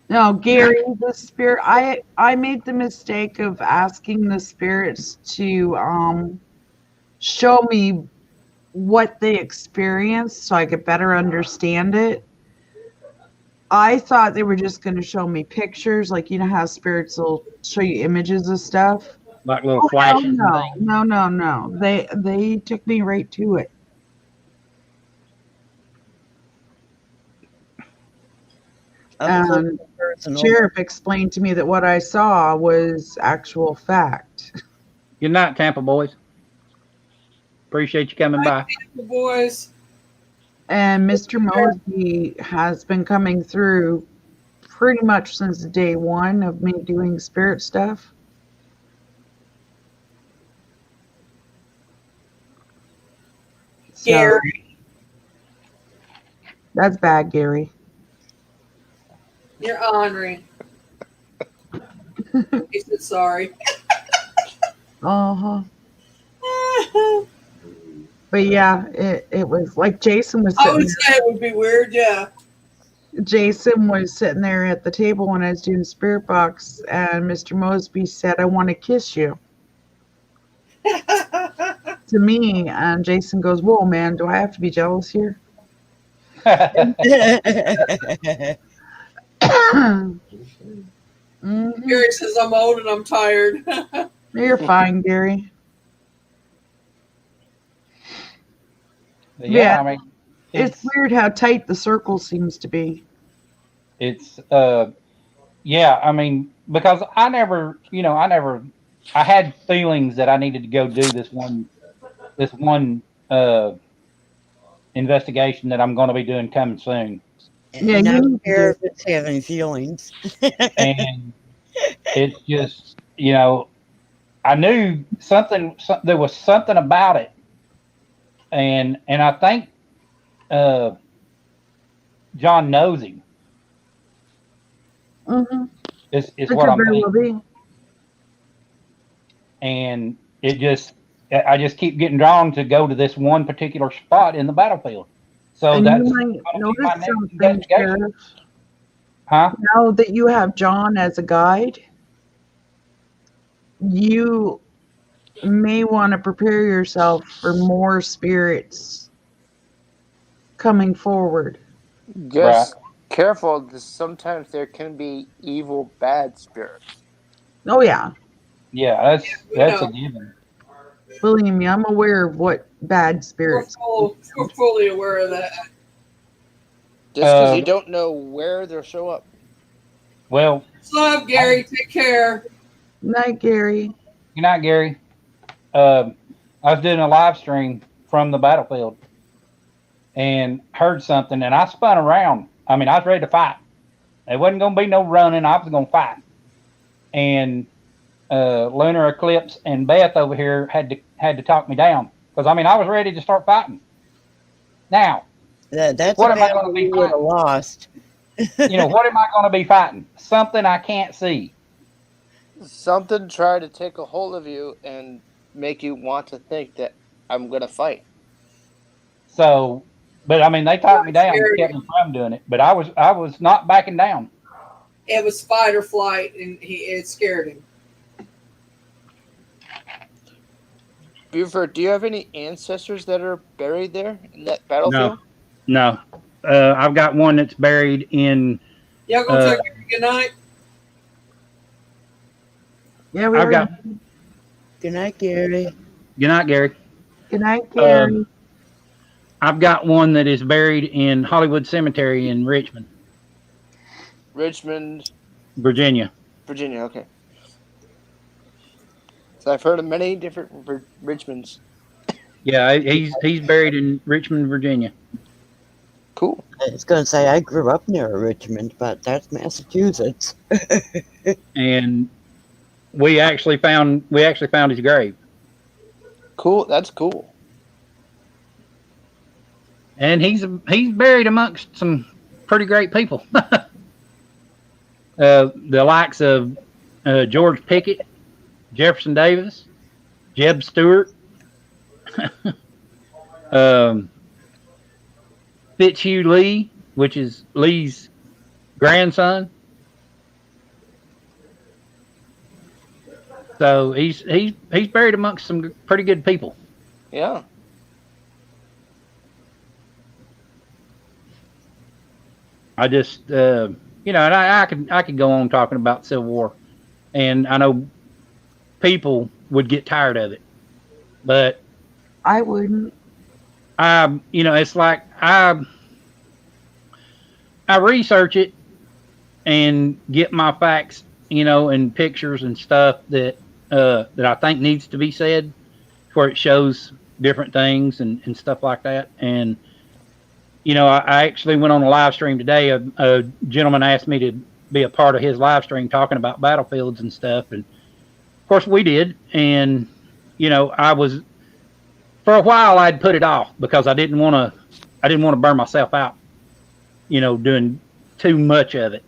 Speaker 7: No, Gary, the spirit. I made the mistake of asking the spirits to show me what they experienced so I could better understand it. I thought they were just going to show me pictures, like you know how spirits will show you images of stuff.
Speaker 2: Like little flashes.
Speaker 7: No. They took me right to it. And Sheriff explained to me that what I saw was actual fact.
Speaker 2: Good night, Tampa boys. Appreciate you coming by.
Speaker 3: The boys.
Speaker 7: And Mr. Mosby has been coming through pretty much since day one of me doing spirit stuff. So,
Speaker 3: Gary.
Speaker 7: That's bad, Gary.
Speaker 3: You're ornery. He said sorry.
Speaker 7: Uh-huh. But yeah, it was like Jason was
Speaker 3: I
Speaker 7: sitting
Speaker 3: would say it would be weird, yeah.
Speaker 7: Jason was sitting there at the table when I was doing Spirit Box, and Mr. Mosby said, "I want to kiss you." To me, and Jason goes, "Whoa, man, do I have to be jealous here?" Mhm.
Speaker 3: Gary says I'm old and I'm tired.
Speaker 7: You're fine, Gary.
Speaker 2: Yeah, I mean,
Speaker 7: it's weird how tight the circle seems to be.
Speaker 2: It's yeah, I mean, because I had feelings that I needed to go do this one investigation that I'm going to be doing coming soon.
Speaker 4: Yeah, you care if it's having feelings.
Speaker 2: And it's just, I knew there was something about it. And I think John knows him.
Speaker 7: Mm-hmm.
Speaker 2: Is what I'm thinking. And I just keep getting drawn to go to this one particular spot in the battlefield. So
Speaker 7: and
Speaker 2: that's
Speaker 7: you might notice something, Sheriff.
Speaker 2: Huh?
Speaker 7: Now that you have John as a guide, you may want to prepare yourself for more spirits coming forward.
Speaker 8: Just careful, because sometimes there can be evil, bad spirits.
Speaker 7: Oh yeah.
Speaker 2: Yeah, that's a given.
Speaker 7: Believe me, I'm aware of what bad spirits.
Speaker 3: We're fully aware of that.
Speaker 8: Just because you don't know where they'll show up.
Speaker 2: Well,
Speaker 3: Love, Gary. Take care.
Speaker 7: Night, Gary.
Speaker 2: good night, Gary. I was doing a live stream from the battlefield and heard something, and I spun around. I mean, I was ready to fight. It wasn't going to be no running. I was going to fight. And Lunar Eclipse and Beth over here had to talk me down because I mean I was ready to start fighting. Now,
Speaker 4: That's
Speaker 2: what
Speaker 4: a
Speaker 2: am I
Speaker 4: battle
Speaker 2: going to
Speaker 4: we
Speaker 2: be
Speaker 4: would have
Speaker 2: fighting?
Speaker 4: lost.
Speaker 2: What am I going to be fighting? Something I can't see.
Speaker 8: Something try to take a hold of you and make you want to think that I'm gonna fight.
Speaker 2: So, but I mean they talked me down, and kept me from doing it. But I was not backing down.
Speaker 3: It was fight or flight, and it scared him.
Speaker 8: Buford, do you have any ancestors that are buried there in that battlefield?
Speaker 2: No. I've got one that's buried in.
Speaker 3: Y'all gonna take a good night?
Speaker 7: Yeah,
Speaker 2: I've got.
Speaker 4: Good night, Gary.
Speaker 2: Good night, Gary.
Speaker 7: Good night, Gary.
Speaker 2: I've got one that is buried in Hollywood Cemetery in Richmond, Virginia.
Speaker 8: Virginia, okay. So I've heard of many different Richmonds.
Speaker 2: Yeah, he's buried in Richmond, Virginia.
Speaker 8: Cool.
Speaker 4: I was going to say I grew up near Richmond, but that's Massachusetts.
Speaker 2: And we actually found his grave.
Speaker 8: Cool. That's cool.
Speaker 2: And he's buried amongst some pretty great people. The likes of George Pickett, Jefferson Davis, Jeb Stewart, Fitzhugh Lee, which is Lee's grandson. So he's buried amongst some pretty good people.
Speaker 8: Yeah.
Speaker 2: I just and I could go on talking about Civil War, and I know people would get tired of it, but
Speaker 7: I wouldn't.
Speaker 2: It's like I research it and get my facts, and pictures and stuff that I think needs to be said, where it shows different things and stuff like that. And I actually went on a live stream today. A gentleman asked me to be a part of his live stream talking about battlefields and stuff, and of course we did. And I was, for a while I'd put it off because I didn't want to burn myself out, doing too much of it.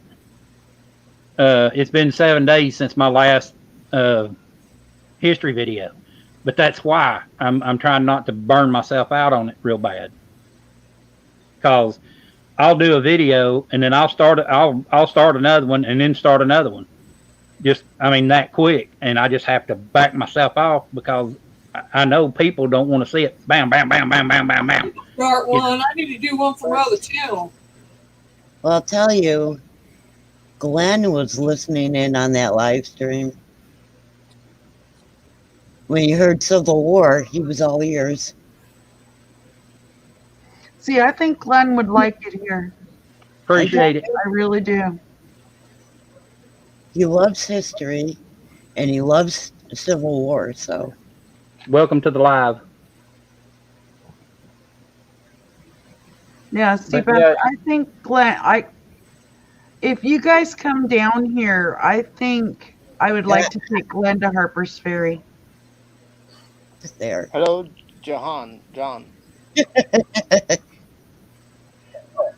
Speaker 2: It's been 7 days since my last history video, but that's why I'm trying not to burn myself out on it real bad. Because I'll do a video and then I'll start another one and then start another one. That quick, and I just have to back myself off because I know people don't want to see it. Bam, bam, bam, bam, bam, bam, bam.
Speaker 3: Start one. I need to do one for my other channel.
Speaker 4: Well, I'll tell you, Glenn was listening in on that live stream. When he heard Civil War, he was all ears.
Speaker 7: See, I think Glenn would like it here.
Speaker 2: Appreciate it.
Speaker 7: I really do.
Speaker 4: He loves history, and he loves Civil War, so.
Speaker 2: Welcome to the live.
Speaker 7: Yeah, Steve, I think Glenn, if you guys come down here, I think I would like to take Glenn to Harper's Ferry.
Speaker 4: There.
Speaker 8: Hello, John.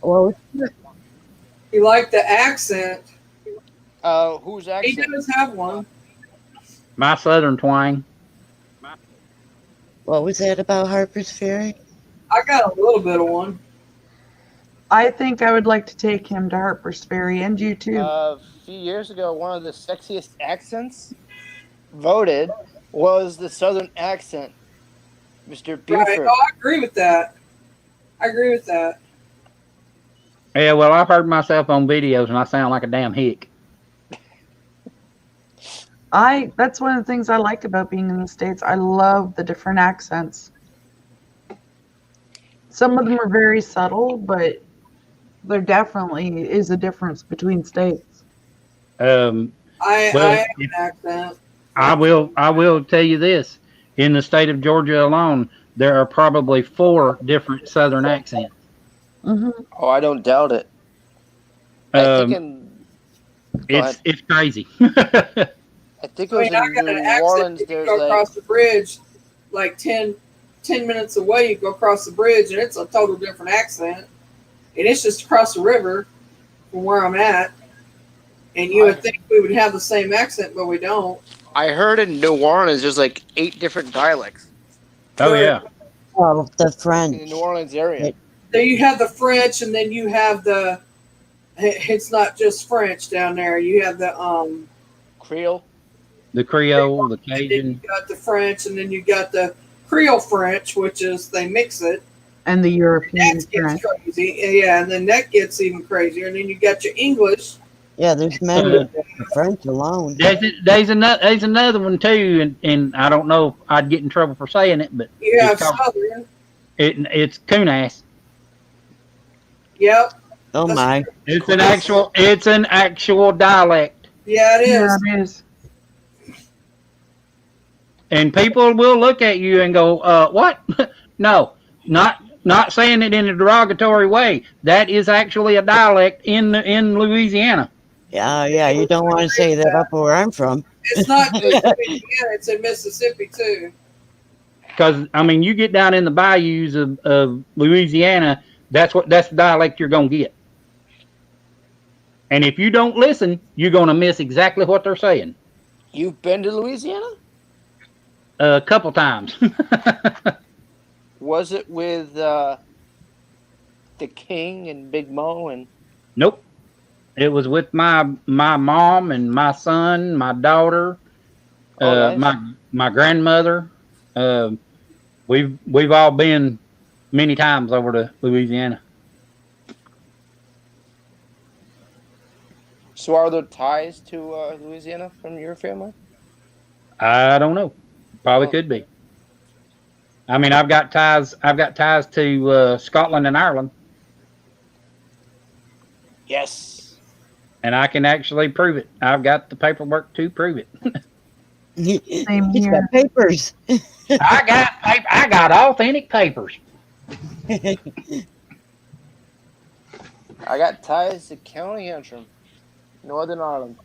Speaker 4: Well,
Speaker 3: You like the accent?
Speaker 8: Whose
Speaker 3: He
Speaker 8: accent?
Speaker 3: does have one.
Speaker 2: My southern twang.
Speaker 4: what was that about Harper's Ferry?
Speaker 3: I got a little bit of one.
Speaker 7: I think I would like to take him to Harper's Ferry, and you too.
Speaker 8: A few years ago, one of the sexiest accents voted was the southern accent, Mr. Buford.
Speaker 3: Right. Oh, I agree with that.
Speaker 2: Yeah, well, I've heard myself on videos and I sound like a damn hick.
Speaker 7: That's one of the things I like about being in the States. I love the different accents. Some of them are very subtle, but there definitely is a difference between states.
Speaker 2: Well,
Speaker 3: I have an accent.
Speaker 2: I will tell you this: in the state of Georgia alone, there are probably 4 different Southern accents.
Speaker 7: Hmm.
Speaker 8: Oh, I don't doubt it. I think
Speaker 2: Um,
Speaker 8: in go ahead.
Speaker 2: it's crazy.
Speaker 8: I think it
Speaker 3: I
Speaker 8: was
Speaker 3: mean, I
Speaker 8: in
Speaker 3: got
Speaker 8: New
Speaker 3: an accent.
Speaker 8: Orleans.
Speaker 3: If you
Speaker 8: There's
Speaker 3: go
Speaker 8: like
Speaker 3: across the bridge, like 10 minutes away, you go across the bridge, and it's a total different accent. And it's just across the river from where I'm at. And you would think we would have the same accent, but we don't.
Speaker 8: I heard in New Orleans there's like 8 different dialects
Speaker 2: Oh yeah.
Speaker 4: Oh, the
Speaker 8: in the
Speaker 4: French.
Speaker 8: New Orleans area.
Speaker 3: Then you have the French, and then you have the. It's not just French down there. You have the
Speaker 8: Creole.
Speaker 2: The Creole, the
Speaker 3: and then you
Speaker 2: Cajun.
Speaker 3: got the French, and then you got the Creole French, which is they mix it.
Speaker 7: And the European
Speaker 3: That gets
Speaker 7: French.
Speaker 3: crazy, yeah, and then that gets even crazier. And then you got your English.
Speaker 4: Yeah, there's many of the French alone.
Speaker 2: There's another one too, and I don't know if I'd get in trouble for saying it, but
Speaker 3: You have
Speaker 2: it's called,
Speaker 3: Southern.
Speaker 2: it's Kunas.
Speaker 3: Yep.
Speaker 4: Oh my.
Speaker 2: It's an actual dialect,
Speaker 3: Yeah, it is.
Speaker 7: Yeah, it is.
Speaker 2: and people will look at you and go, "What?" No, not saying it in a derogatory way. That is actually a dialect in Louisiana.
Speaker 4: Yeah, you don't want to say that up where I'm from.
Speaker 3: It's not just Louisiana, it's in Mississippi too.
Speaker 2: Because I mean, you get down in the bayous of Louisiana, that's the dialect you're gonna get. And if you don't listen, you're gonna miss exactly what they're saying.
Speaker 8: You've been to Louisiana?
Speaker 2: A couple times.
Speaker 8: Was it with the King and Big Mo and?
Speaker 2: Nope. It was with my mom and my son, my daughter,
Speaker 8: Nice.
Speaker 2: my grandmother. We've all been many times over to Louisiana.
Speaker 8: So are there ties to Louisiana from your family?
Speaker 2: I don't know. Probably
Speaker 8: Oh.
Speaker 2: could be. I mean, I've got ties. I've got ties to Scotland and Ireland,
Speaker 8: Yes.
Speaker 2: and I can actually prove it. I've got the paperwork to prove it.
Speaker 7: Same
Speaker 4: He's
Speaker 7: here.
Speaker 4: got papers.
Speaker 2: I got authentic papers.
Speaker 8: I got ties to County Antrim, Northern Ireland.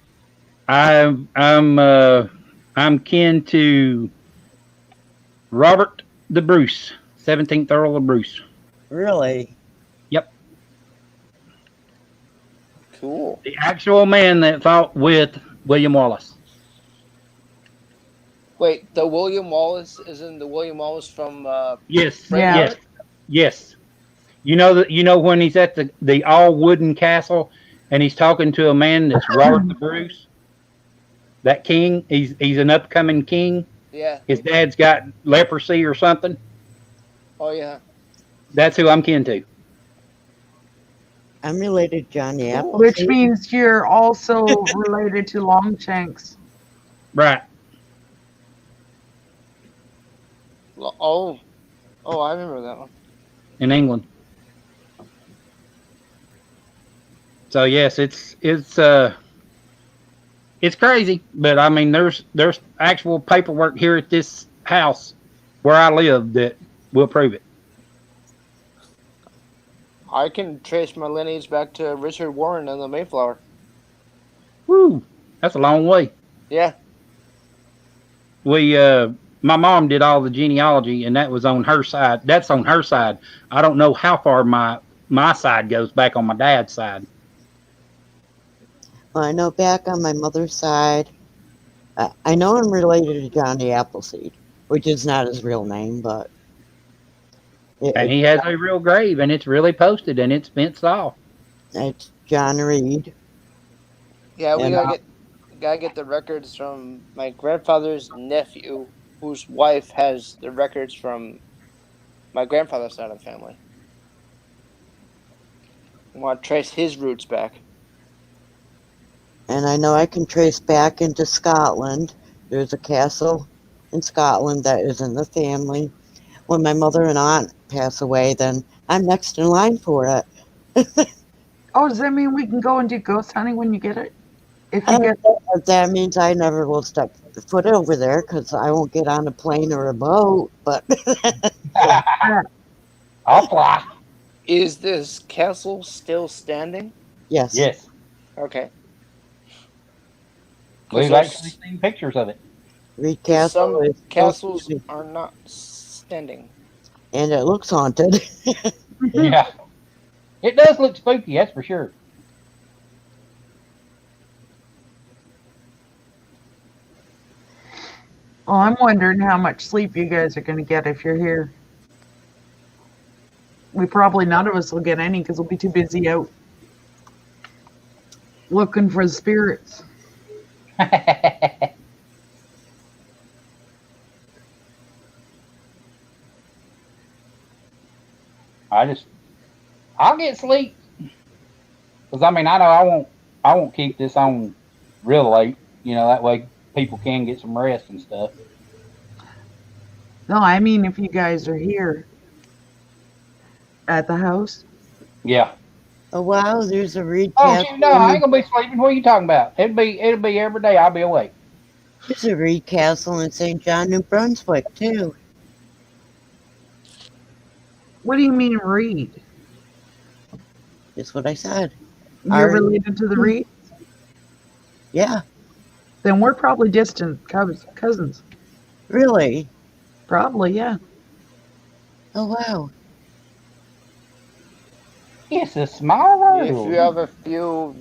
Speaker 2: I'm kin to Robert the Bruce, 17th Earl of Bruce.
Speaker 4: Really?
Speaker 2: Yep,
Speaker 8: Cool.
Speaker 2: the actual man that fought with William Wallace.
Speaker 8: Wait, the William Wallace isn't the William Wallace from
Speaker 2: Yes,
Speaker 7: Yeah.
Speaker 2: yes, yes. You know when he's at the all wooden castle and he's talking to a man that's Robert the Bruce, that king. He's an upcoming king.
Speaker 8: Yeah.
Speaker 2: His dad's got leprosy or something.
Speaker 8: Oh yeah.
Speaker 2: That's who I'm kin to.
Speaker 4: I'm related to Johnny Appleseed.
Speaker 7: Which means you're also related to Longshanks.
Speaker 2: Right.
Speaker 8: Oh, I remember that one.
Speaker 2: In England. So yes, it's crazy, but I mean there's actual paperwork here at this house where I live that will prove it.
Speaker 8: I can trace my lineage back to Richard Warren and the Mayflower.
Speaker 2: Woo, that's a long way.
Speaker 8: Yeah.
Speaker 2: We my mom did all the genealogy, and that was on her side. That's on her side. I don't know how far my side goes back on my dad's side.
Speaker 4: Well, I know back on my mother's side, I know I'm related to Johnny Appleseed, which is not his real name, but.
Speaker 2: And he has a real grave, and it's really posted, and it's fenced off.
Speaker 4: It's John Reed.
Speaker 8: Yeah, we
Speaker 4: And,
Speaker 8: gotta get the records from my grandfather's nephew, whose wife has the records from my grandfather's side of the family. I want to trace his roots back.
Speaker 4: And I know I can trace back into Scotland. There's a castle in Scotland that is in the family. When my mother and aunt pass away, then I'm next in line for it.
Speaker 7: Oh, does that mean we can go and do ghost hunting when you get it? If you get
Speaker 4: That means I never will step foot over there because I won't get on a plane or a boat. But
Speaker 2: I'll fly.
Speaker 8: Is this castle still standing?
Speaker 4: yes,
Speaker 2: Yes,
Speaker 8: Okay.
Speaker 2: we've actually seen pictures of it.
Speaker 4: Reed
Speaker 8: Because
Speaker 4: Castle
Speaker 8: some
Speaker 4: is still
Speaker 8: castles
Speaker 4: standing,
Speaker 8: are not standing.
Speaker 4: and it looks haunted.
Speaker 2: Yeah, it does look spooky. That's for sure.
Speaker 7: well, I'm wondering how much sleep you guys are going to get if you're here. We probably none of us will get any because we'll be too busy out looking for the spirits.
Speaker 2: I'll get sleep because I mean I know I won't keep this on real late. You know that way people can get some rest and stuff.
Speaker 7: No, I mean if you guys are here at the house.
Speaker 2: Yeah.
Speaker 4: Oh wow, there's a Reed
Speaker 2: Oh shoot, no,
Speaker 4: Castle.
Speaker 2: I ain't gonna be sleeping. What are you talking about? It'll be every day. I'll be awake.
Speaker 4: There's a Reed Castle in St. John, New Brunswick too.
Speaker 7: What do you mean Reed?
Speaker 4: That's what I said.
Speaker 7: You're
Speaker 4: Our-
Speaker 7: related to the Reed?
Speaker 4: Yeah,
Speaker 7: Then we're probably distant cousins.
Speaker 4: really.
Speaker 7: Probably, yeah.
Speaker 4: Oh wow.
Speaker 2: It's a small world.
Speaker 8: If you have a few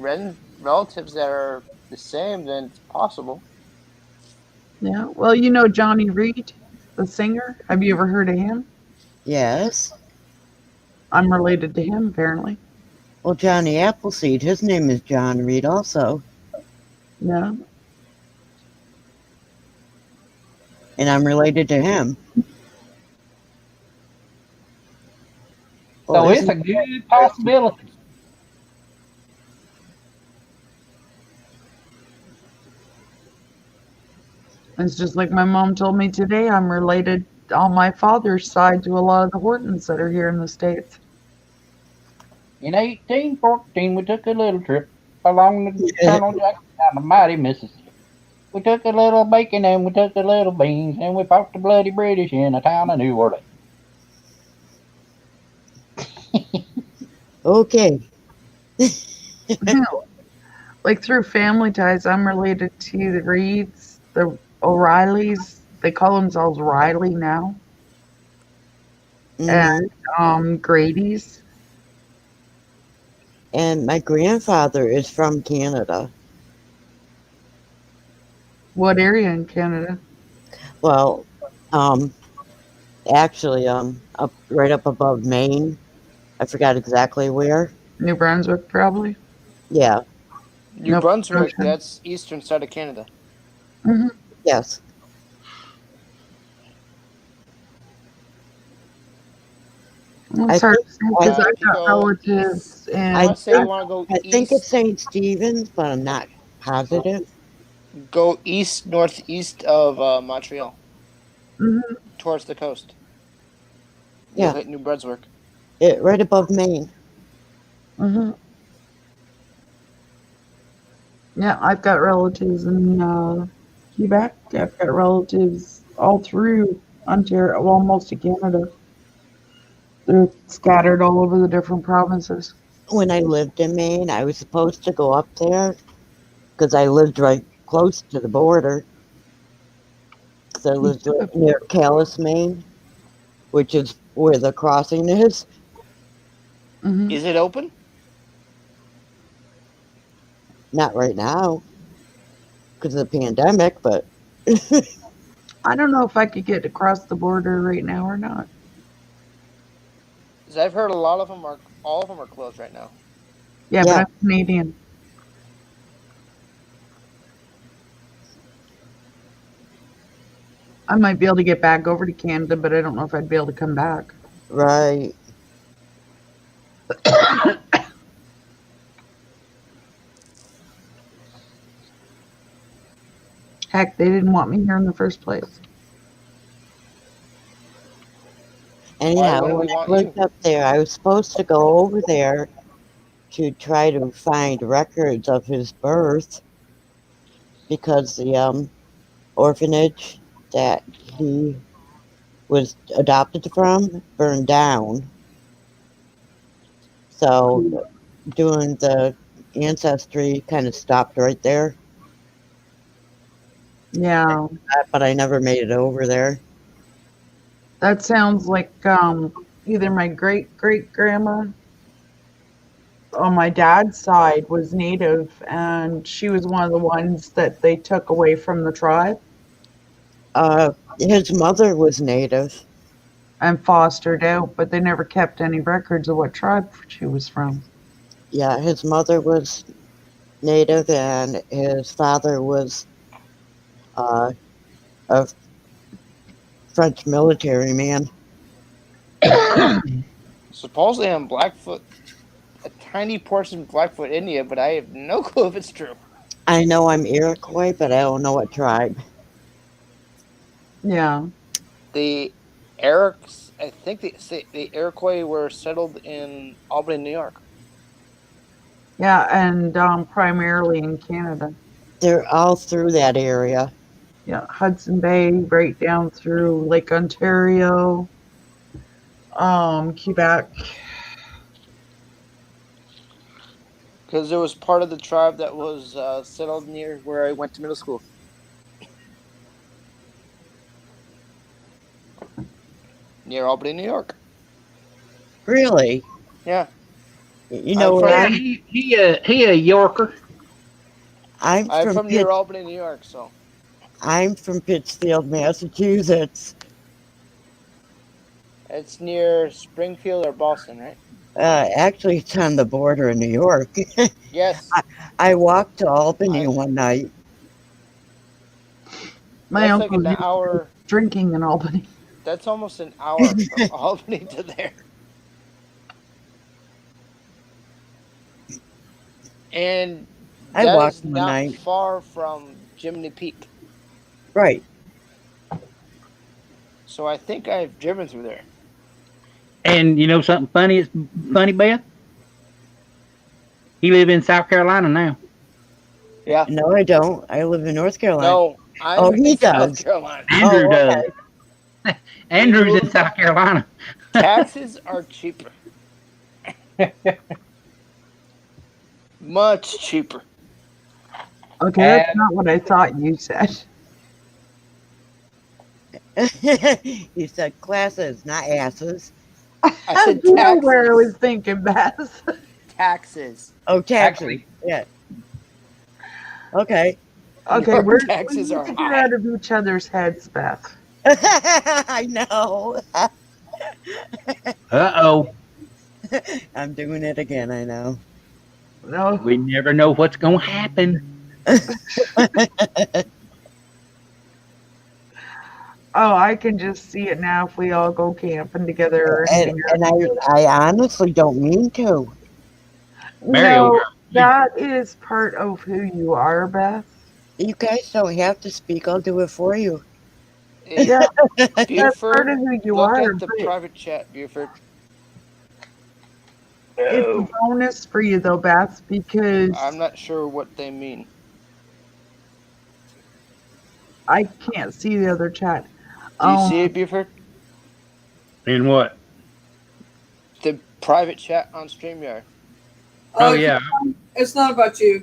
Speaker 8: relatives that are the same, then it's possible.
Speaker 7: Yeah. Well, you know Johnny Reed, the singer. Have you ever heard of him?
Speaker 4: Yes.
Speaker 7: I'm related to him, apparently.
Speaker 4: Well, Johnny Appleseed, his name is John Reed also.
Speaker 7: Yeah.
Speaker 4: And I'm related to him.
Speaker 2: So it's a good possibility.
Speaker 7: It's just like my mom told me today, I'm related on my father's side to a lot of the Hortons that are here in the States.
Speaker 2: In 1814, we took a little trip along the Colonel Jackson down the mighty Mississippi. We took a little bacon and we took a little beans and we fought the bloody British in the town of New Orleans.
Speaker 4: Okay.
Speaker 7: Like through family ties, I'm related to the Reeds, the O'Reillys. They call themselves Riley now. And Grady's.
Speaker 4: And my grandfather is from Canada.
Speaker 7: What area in Canada?
Speaker 4: Well, actually, up right up above Maine. I forgot exactly where.
Speaker 7: New Brunswick, probably.
Speaker 4: Yeah.
Speaker 8: New Brunswick, that's eastern side of Canada.
Speaker 7: Mm-hmm.
Speaker 4: Yes.
Speaker 7: It's hard to say because I've got relatives and
Speaker 8: I say you want to go
Speaker 4: I think it's St. Stephen's, but I'm not positive.
Speaker 8: Go east, northeast of Montreal, towards the coast.
Speaker 4: Yeah.
Speaker 8: You'll hit New Brunswick.
Speaker 4: Right above Maine.
Speaker 7: Mm-hmm. Yeah, I've got relatives in Quebec. I've got relatives all through Ontario, well, most of Canada. They're scattered all over the different provinces.
Speaker 4: When I lived in Maine, I was supposed to go up there because I lived right close to the border. Because I lived right near Calais, Maine, which is where the crossing is.
Speaker 7: Mm-hmm.
Speaker 8: Is it open?
Speaker 4: Not right now because of the pandemic, but
Speaker 7: I don't know if I could get across the border right now or not.
Speaker 8: Because I've heard all of them are closed right now.
Speaker 7: Yeah, but I'm Canadian. I might be able to get back over to Canada, but I don't know if I'd be able to come back.
Speaker 4: Right.
Speaker 7: Heck, they didn't want me here in the first place.
Speaker 4: Anyhow, when I lived up there, I was supposed to go over there to try to find records of his birth, because the orphanage that he was adopted from burned down. So doing the ancestry kind of stopped right there.
Speaker 7: Yeah,
Speaker 4: But I never made it over there.
Speaker 7: that sounds like either my great great grandma on my dad's side was native, and she was one of the ones that they took away from the tribe
Speaker 4: His mother was native.
Speaker 7: and fostered out, but they never kept any records of what tribe she was from.
Speaker 4: Yeah, his mother was native, and his father was uh, a French military man.
Speaker 8: Supposedly I'm Blackfoot, a tiny portion of Blackfoot India, but I have no clue if it's true.
Speaker 4: I know I'm Iroquois, but I don't know what tribe.
Speaker 7: Yeah.
Speaker 8: The I think the Iroquois were settled in Albany, New York.
Speaker 7: Yeah, and primarily in Canada.
Speaker 4: They're all through that area.
Speaker 7: Yeah, Hudson Bay, right down through Lake Ontario, Quebec.
Speaker 8: Because it was part of the tribe that was settled near where I went to middle school. Near Albany, New York.
Speaker 4: Really?
Speaker 8: Yeah.
Speaker 4: You know
Speaker 8: I'm
Speaker 4: where
Speaker 8: from,
Speaker 2: He a Yorker.
Speaker 4: I'm from
Speaker 8: near Albany, New York, so.
Speaker 4: I'm from Pittsfield, Massachusetts.
Speaker 8: It's near Springfield or Boston, right?
Speaker 4: Actually, it's on the border of New York.
Speaker 8: Yes.
Speaker 4: I walked to Albany one night.
Speaker 7: My
Speaker 8: That's
Speaker 7: uncle
Speaker 8: like an
Speaker 7: used to
Speaker 8: hour.
Speaker 7: drinking in Albany.
Speaker 8: That's almost an hour from Albany to there. And
Speaker 4: I
Speaker 8: that
Speaker 4: walked
Speaker 8: is
Speaker 4: one
Speaker 8: not
Speaker 4: night.
Speaker 8: far from Jiminy Peak.
Speaker 4: Right.
Speaker 8: So I think I've driven through there.
Speaker 2: And you know something funny? It's funny, Beth. He live in South Carolina now.
Speaker 8: Yeah.
Speaker 4: No, I don't. I live in North Carolina.
Speaker 8: No, I'm
Speaker 4: he
Speaker 8: in South
Speaker 4: does.
Speaker 8: Carolina.
Speaker 2: Andrew
Speaker 4: okay.
Speaker 2: does. Andrew's in South Carolina.
Speaker 8: Taxes are cheaper. Much cheaper.
Speaker 7: Okay, that's not what I thought you said.
Speaker 4: You said classes, not asses.
Speaker 8: I said
Speaker 7: You know where I
Speaker 8: taxes.
Speaker 7: was thinking, Beth.
Speaker 8: Taxes.
Speaker 4: Oh, taxes. Yeah. Okay.
Speaker 7: Okay,
Speaker 8: Your
Speaker 7: we're
Speaker 8: taxes
Speaker 7: we
Speaker 8: are
Speaker 7: need to get
Speaker 8: high.
Speaker 7: out of each other's heads, Beth.
Speaker 4: I know.
Speaker 2: Uh-oh.
Speaker 4: I'm doing it again, I know.
Speaker 7: No.
Speaker 2: We never know what's going to happen.
Speaker 7: Oh, I can just see it now if we all go camping together or
Speaker 4: And I honestly don't mean to.
Speaker 7: No, that is part of who you are, Beth.
Speaker 4: You guys don't have to speak. I'll do it for you.
Speaker 7: Yeah, that's
Speaker 8: Buford,
Speaker 7: part of who you
Speaker 8: look
Speaker 7: are.
Speaker 8: at the
Speaker 7: but
Speaker 8: private chat, Buford.
Speaker 7: It's a bonus for you, though, Beth, because
Speaker 8: I'm not sure what they mean.
Speaker 7: I can't see the other chat.
Speaker 8: Do you see it, Buford?
Speaker 2: In what?
Speaker 8: The private chat on StreamYard.
Speaker 2: Oh, yeah.
Speaker 3: It's not about you.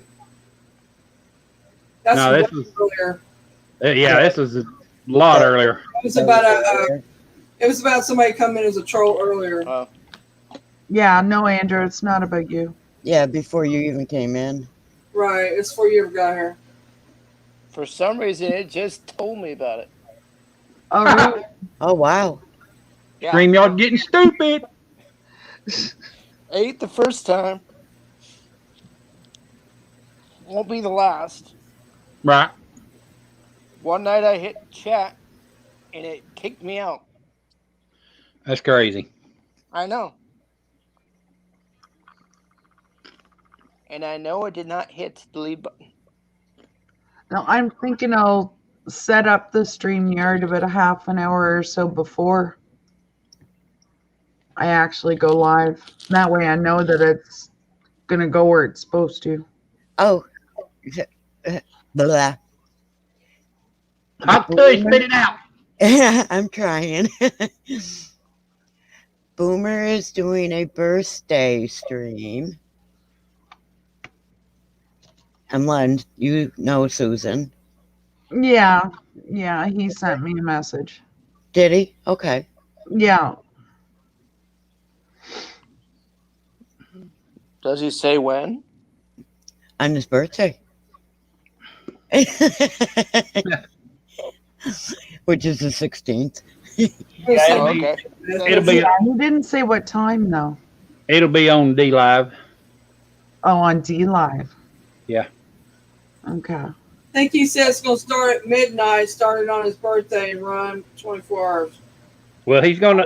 Speaker 3: That's
Speaker 2: No,
Speaker 3: what
Speaker 2: this was
Speaker 3: earlier.
Speaker 2: this was a lot earlier.
Speaker 3: It was about it was about somebody coming as a troll earlier.
Speaker 7: Yeah, no, Andrew, it's not about you.
Speaker 4: Yeah, before you even came in.
Speaker 3: Right, it's before you ever got here.
Speaker 8: For some reason, it just told me about it.
Speaker 7: Oh, really?
Speaker 4: Oh, wow.
Speaker 8: Yeah.
Speaker 2: StreamYard getting stupid.
Speaker 8: Ain't the first time. Won't be the last.
Speaker 2: Right.
Speaker 8: One night I hit chat and it kicked me out.
Speaker 2: That's crazy.
Speaker 8: I know. And I know I did not hit the leave button.
Speaker 7: No, I'm thinking I'll set up the StreamYard about a half an hour or so before I actually go live. That way I know that it's going to go where it's supposed to.
Speaker 4: Oh. Blah.
Speaker 2: I'll tell you, spit it out.
Speaker 4: I'm trying. Boomer is doing a birthday stream. And Len, you know Susan.
Speaker 7: Yeah, he sent me a message.
Speaker 4: Did he? Okay.
Speaker 7: Yeah.
Speaker 8: Does he say when?
Speaker 4: On his birthday. Which is the 16th.
Speaker 2: It'll
Speaker 8: Oh,
Speaker 2: be,
Speaker 8: okay.
Speaker 2: it'll be,
Speaker 7: Yeah, he didn't say what time though.
Speaker 2: it'll be on D Live.
Speaker 7: Oh, on D Live.
Speaker 2: Yeah.
Speaker 7: Okay.
Speaker 3: I think he said it's going to start at midnight, starting on his birthday, and run 24 hours.
Speaker 2: Well, he's shooting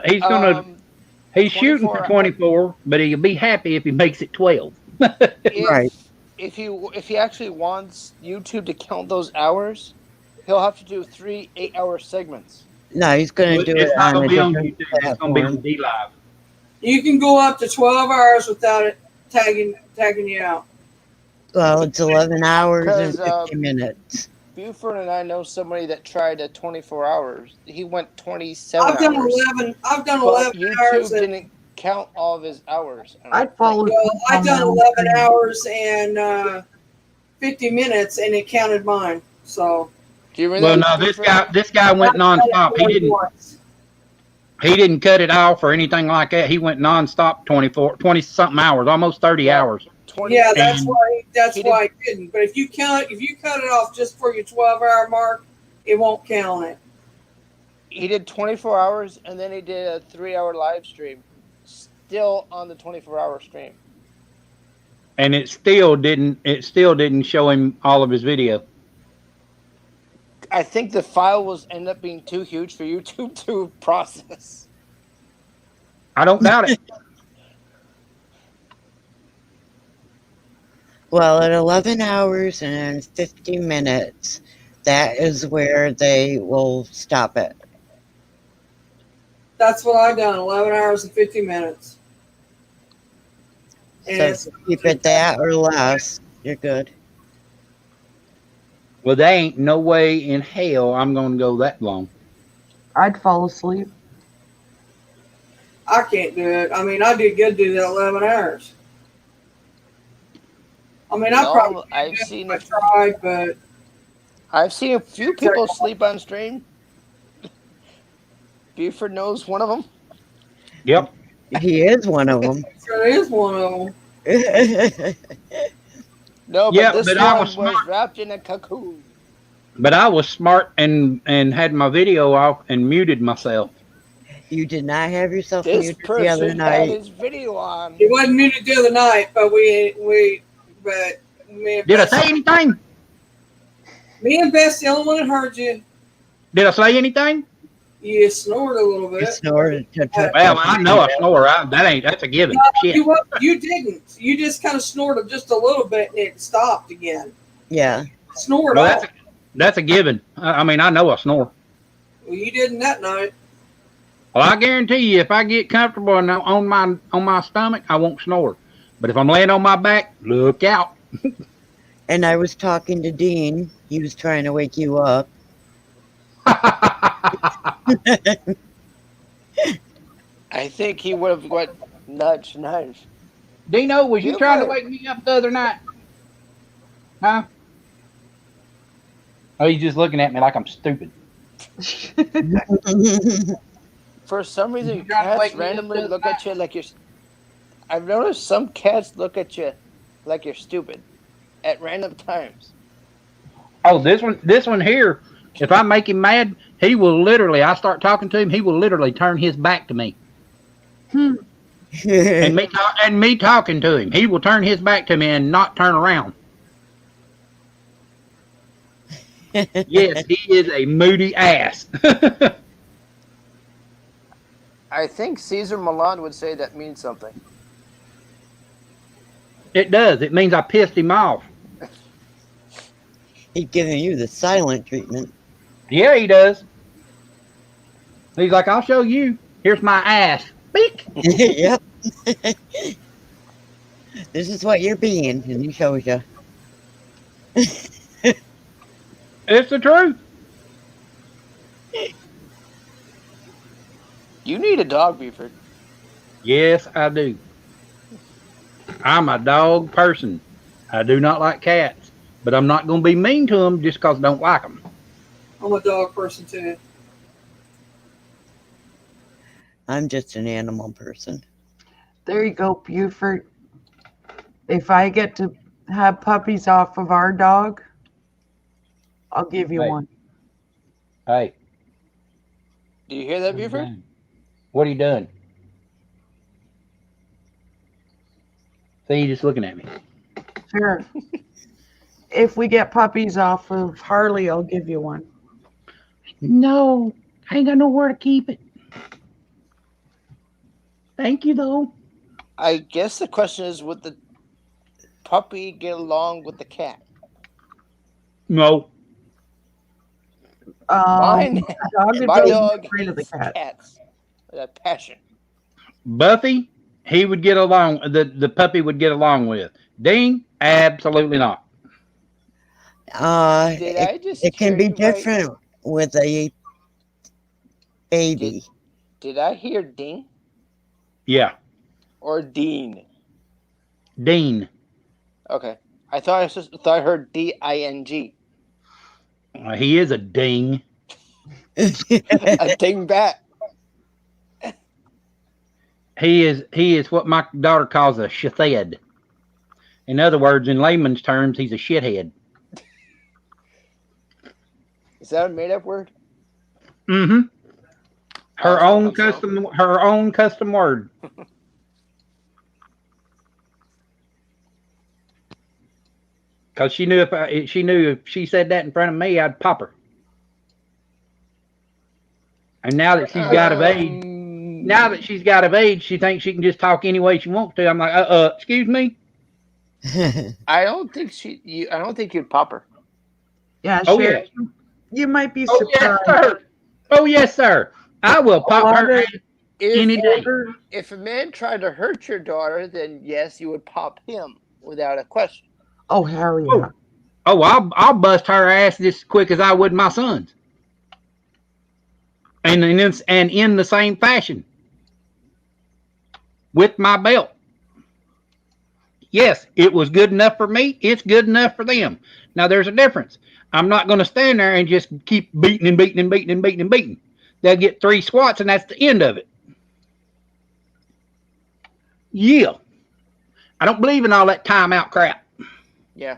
Speaker 2: for
Speaker 8: 24
Speaker 2: 24, but he'll be happy if he makes it 12.
Speaker 4: Right.
Speaker 8: If he actually wants YouTube to count those hours, he'll have to do 3 8-hour segments.
Speaker 4: No, he's going to do it
Speaker 2: It's not
Speaker 4: on a
Speaker 2: going to be on
Speaker 4: different
Speaker 2: YouTube. It's going to be on
Speaker 4: platform.
Speaker 2: D Live.
Speaker 3: You can go up to 12 hours without it tagging you out.
Speaker 4: Well, it's 11 hours and
Speaker 8: 'Cause,
Speaker 4: 50 minutes.
Speaker 8: Buford and I know somebody that tried 24 hours. He went 27
Speaker 3: I've done
Speaker 8: hours.
Speaker 3: 11. I've done
Speaker 8: But
Speaker 3: 11
Speaker 8: YouTube
Speaker 3: hours.
Speaker 8: didn't count all of his hours.
Speaker 7: I'd follow.
Speaker 3: I've done 11 hours and 50 minutes, and it counted mine. So.
Speaker 8: Do you remember?
Speaker 2: Well, no, this guy went nonstop. He didn't cut it off or anything like that. He went nonstop 20 something hours, almost 30 hours.
Speaker 8: 20,
Speaker 3: Yeah, that's why
Speaker 8: he
Speaker 3: I didn't. But if you cut it off just for your 12-hour mark, it won't count it.
Speaker 8: He did 24 hours, and then he did a 3-hour live stream, still on the 24-hour stream.
Speaker 2: And it still didn't show him all of his video.
Speaker 8: I think the file was ended up being too huge for YouTube to process.
Speaker 2: I don't doubt it.
Speaker 4: Well, at 11 hours and 50 minutes, that is where they will stop it.
Speaker 3: That's what I've done, 11 hours and 50 minutes. And
Speaker 4: So keep it that or less, you're good.
Speaker 2: Well, there ain't no way in hell I'm going to go that long.
Speaker 7: I'd fall asleep.
Speaker 3: I can't do it. I mean, I did good to do that 11 hours. I mean,
Speaker 8: I've seen
Speaker 3: I tried, but
Speaker 8: I've seen a few people sleep on stream. Buford knows one of them.
Speaker 2: Yep.
Speaker 4: He is one of them.
Speaker 3: Sure is one of them.
Speaker 8: No, but
Speaker 2: Yeah,
Speaker 8: this
Speaker 2: but
Speaker 8: one
Speaker 2: I
Speaker 8: was,
Speaker 2: was smart.
Speaker 8: wrapped in a cocoon.
Speaker 2: But I was smart and had my video off and muted myself.
Speaker 4: You did not have yourself
Speaker 8: This
Speaker 4: muted the other
Speaker 8: person had
Speaker 4: night.
Speaker 8: his video on.
Speaker 3: It wasn't muted the other night, but me and
Speaker 2: Did I
Speaker 3: Bess,
Speaker 2: say anything?
Speaker 3: the only one that heard you.
Speaker 2: Did I say anything?
Speaker 3: You snored a little
Speaker 4: You
Speaker 3: bit.
Speaker 4: snored.
Speaker 2: Well, I know I snore. That's a given. Shit.
Speaker 3: You didn't. You just kind of snored just a little bit, and it stopped again.
Speaker 4: Yeah.
Speaker 3: Snored
Speaker 2: Well,
Speaker 3: off.
Speaker 2: that's a given. I mean, I know I snore.
Speaker 3: Well, you didn't that night.
Speaker 2: Well, I guarantee you, if I get comfortable on my stomach, I won't snore. But if I'm laying on my back, look out.
Speaker 4: And I was talking to Dean. He was trying to wake you up.
Speaker 8: I think he would have went nudge.
Speaker 2: Dino, was you trying to wake me up the other night? Huh? Oh, he's just looking at me like I'm stupid.
Speaker 8: For some reason,
Speaker 2: You trying to
Speaker 8: cats
Speaker 2: wake me up
Speaker 8: randomly
Speaker 2: the
Speaker 8: look at you like you're. I've noticed some cats look at you like you're stupid at random times.
Speaker 2: Oh, this one here. If I make him mad, he will literally. I start talking to him, he will literally turn his back to me. And me talking to him, he will turn his back to me and not turn around. Yes, he is a moody ass.
Speaker 8: I think Caesar Milan would say that means something.
Speaker 2: It does. It means I pissed him off.
Speaker 4: He's giving you the silent treatment.
Speaker 2: Yeah, he does. He's like, I'll show you. Here's my ass. Beak.
Speaker 4: Yep. This is what you're being, and he shows you.
Speaker 2: It's the truth.
Speaker 8: You need a dog, Buford.
Speaker 2: Yes, I do. I'm a dog person. I do not like cats, but I'm not going to be mean to them just because I don't like them.
Speaker 3: I'm a dog person too.
Speaker 4: I'm just an animal person.
Speaker 7: There you go, Buford. If I get to have puppies off of our dog, I'll give you
Speaker 2: Hey.
Speaker 7: one.
Speaker 2: Hey,
Speaker 8: Do you hear that,
Speaker 2: what are you
Speaker 8: Buford?
Speaker 2: doing? What are you doing? See, you just looking at me.
Speaker 7: Sure. If we get puppies off of Harley, I'll give you one.
Speaker 2: No, I ain't got nowhere to keep it. Thank you, though.
Speaker 8: I guess the question is, would the puppy get along with the cat?
Speaker 2: No.
Speaker 8: Mine,
Speaker 7: The dog would
Speaker 8: my
Speaker 7: be
Speaker 8: dog
Speaker 7: afraid of the
Speaker 8: hates
Speaker 7: cat.
Speaker 8: cats with a passion.
Speaker 2: Buffy, he would get along. The puppy would get along with. Dean, absolutely not.
Speaker 8: Did I just
Speaker 4: It can
Speaker 8: hear
Speaker 4: be
Speaker 8: you right?
Speaker 4: different with a baby.
Speaker 8: Did I hear Ding
Speaker 2: Yeah,
Speaker 8: or Dean?
Speaker 2: Dean.
Speaker 8: Okay, I thought I heard D-I-N-G.
Speaker 2: He is a ding.
Speaker 8: A dingbat.
Speaker 2: He is what my daughter calls a shithead. In other words, in layman's terms, he's a shithead.
Speaker 8: Is that a made-up word?
Speaker 2: Mm-hmm. Her
Speaker 8: Oh,
Speaker 2: own
Speaker 8: I'm so-
Speaker 2: custom word. Because she knew if she said that in front of me, I'd pop her. And now that she's got of age, she thinks she can just talk any way she wants to. I'm like, excuse me.
Speaker 8: I don't think you'd pop her.
Speaker 7: Yeah,
Speaker 2: Oh,
Speaker 7: Sherry,
Speaker 2: yeah.
Speaker 7: you might be
Speaker 2: Oh
Speaker 7: surprised.
Speaker 2: yes, sir. Oh yes, sir. I will pop her ass any day.
Speaker 8: If a man tried to hurt your daughter, then yes, you would pop him without a question.
Speaker 7: Oh, hell yeah.
Speaker 2: Oh, I'll bust her ass just as quick as I would my son's. And in the same fashion. With my belt. Yes, it was good enough for me. It's good enough for them. Now there's a difference. I'm not going to stand there and just keep beating and beating and beating and beating and beating. They'll get 3 swats and that's the end of it. Yeah. I don't believe in all that timeout crap.
Speaker 8: Yeah.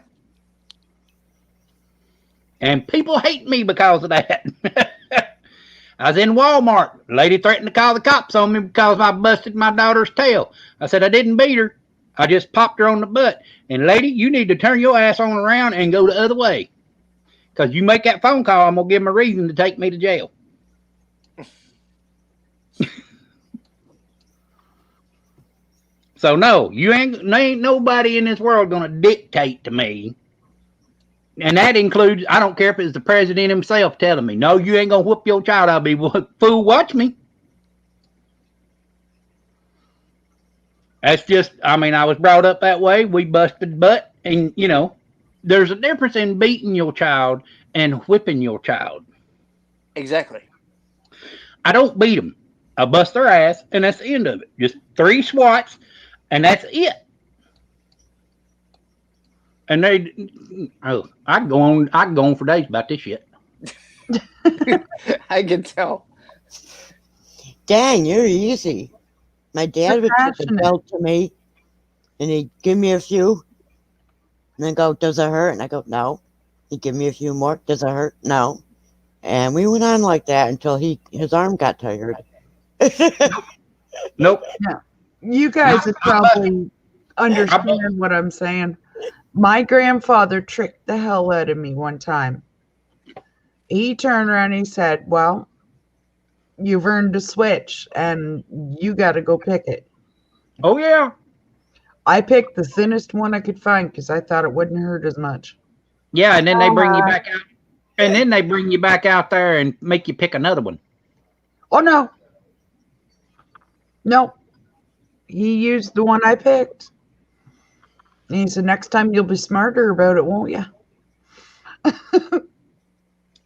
Speaker 2: And people hate me because of that. I was in Walmart. Lady threatened to call the cops on me because I busted my daughter's tail. I said I didn't beat her. I just popped her on the butt. And lady, you need to turn your ass on around and go the other way. Because you make that phone call, I'm going to give them a reason to take me to jail. So no, ain't nobody in this world going to dictate to me. And that includes, I don't care if it's the president himself telling me, no, you ain't going to whoop your child. I'll be, fool, watch me. That's just, I mean, I was brought up that way. We busted butt. And, you know, there's a difference in beating your child and whipping your child.
Speaker 8: Exactly.
Speaker 2: I don't beat them. I bust their ass, and that's the end of it. Just 3 swats, and that's it. And I can go on for days about this shit.
Speaker 8: I can tell.
Speaker 4: Dang, you're easy. My dad would take a belt to me, and he'd give me a few, and then go, does it hurt? And I go, no. He'd give me a few more. Does it hurt? No. And we went on like that until his arm got tired.
Speaker 2: Nope.
Speaker 7: Yeah. You guys would probably understand what I'm saying. My grandfather tricked the hell out of me one time. He turned around and he said, well, you've earned a switch and you got to go pick it.
Speaker 2: Oh, yeah.
Speaker 7: I picked the thinnest one I could find because I thought it wouldn't hurt as much.
Speaker 2: Yeah, and then they bring you back out. And then they bring you back out there and make you pick another one.
Speaker 7: Oh, no. No. He used the one I picked. And he said, next time you'll be smarter about it, won't you?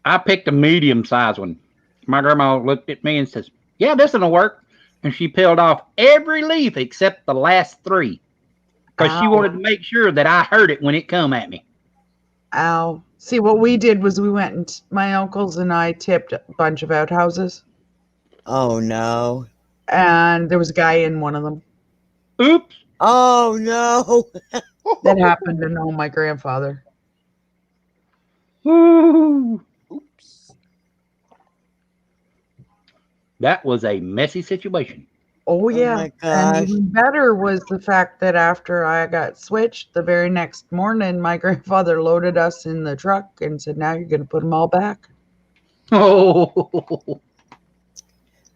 Speaker 2: I picked a medium-sized one. My grandma looked at me and says, yeah, this will work. And she peeled off every leaf except the last 3. Because she wanted to make sure that I heard it when it come at me.
Speaker 7: Ow. See, what we did was we went and my uncles and I tipped a bunch of outhouses.
Speaker 4: Oh, no.
Speaker 7: And there was a guy in one of them.
Speaker 2: Oops.
Speaker 4: Oh, no.
Speaker 7: That happened to know my grandfather.
Speaker 2: Ooh.
Speaker 8: Oops.
Speaker 2: That was a messy situation.
Speaker 7: Oh, yeah.
Speaker 4: my
Speaker 7: And
Speaker 4: gosh.
Speaker 7: even better was the fact that after I got switched, the very next morning, my grandfather loaded us in the truck and said, now you're going to put them all back.
Speaker 2: Oh.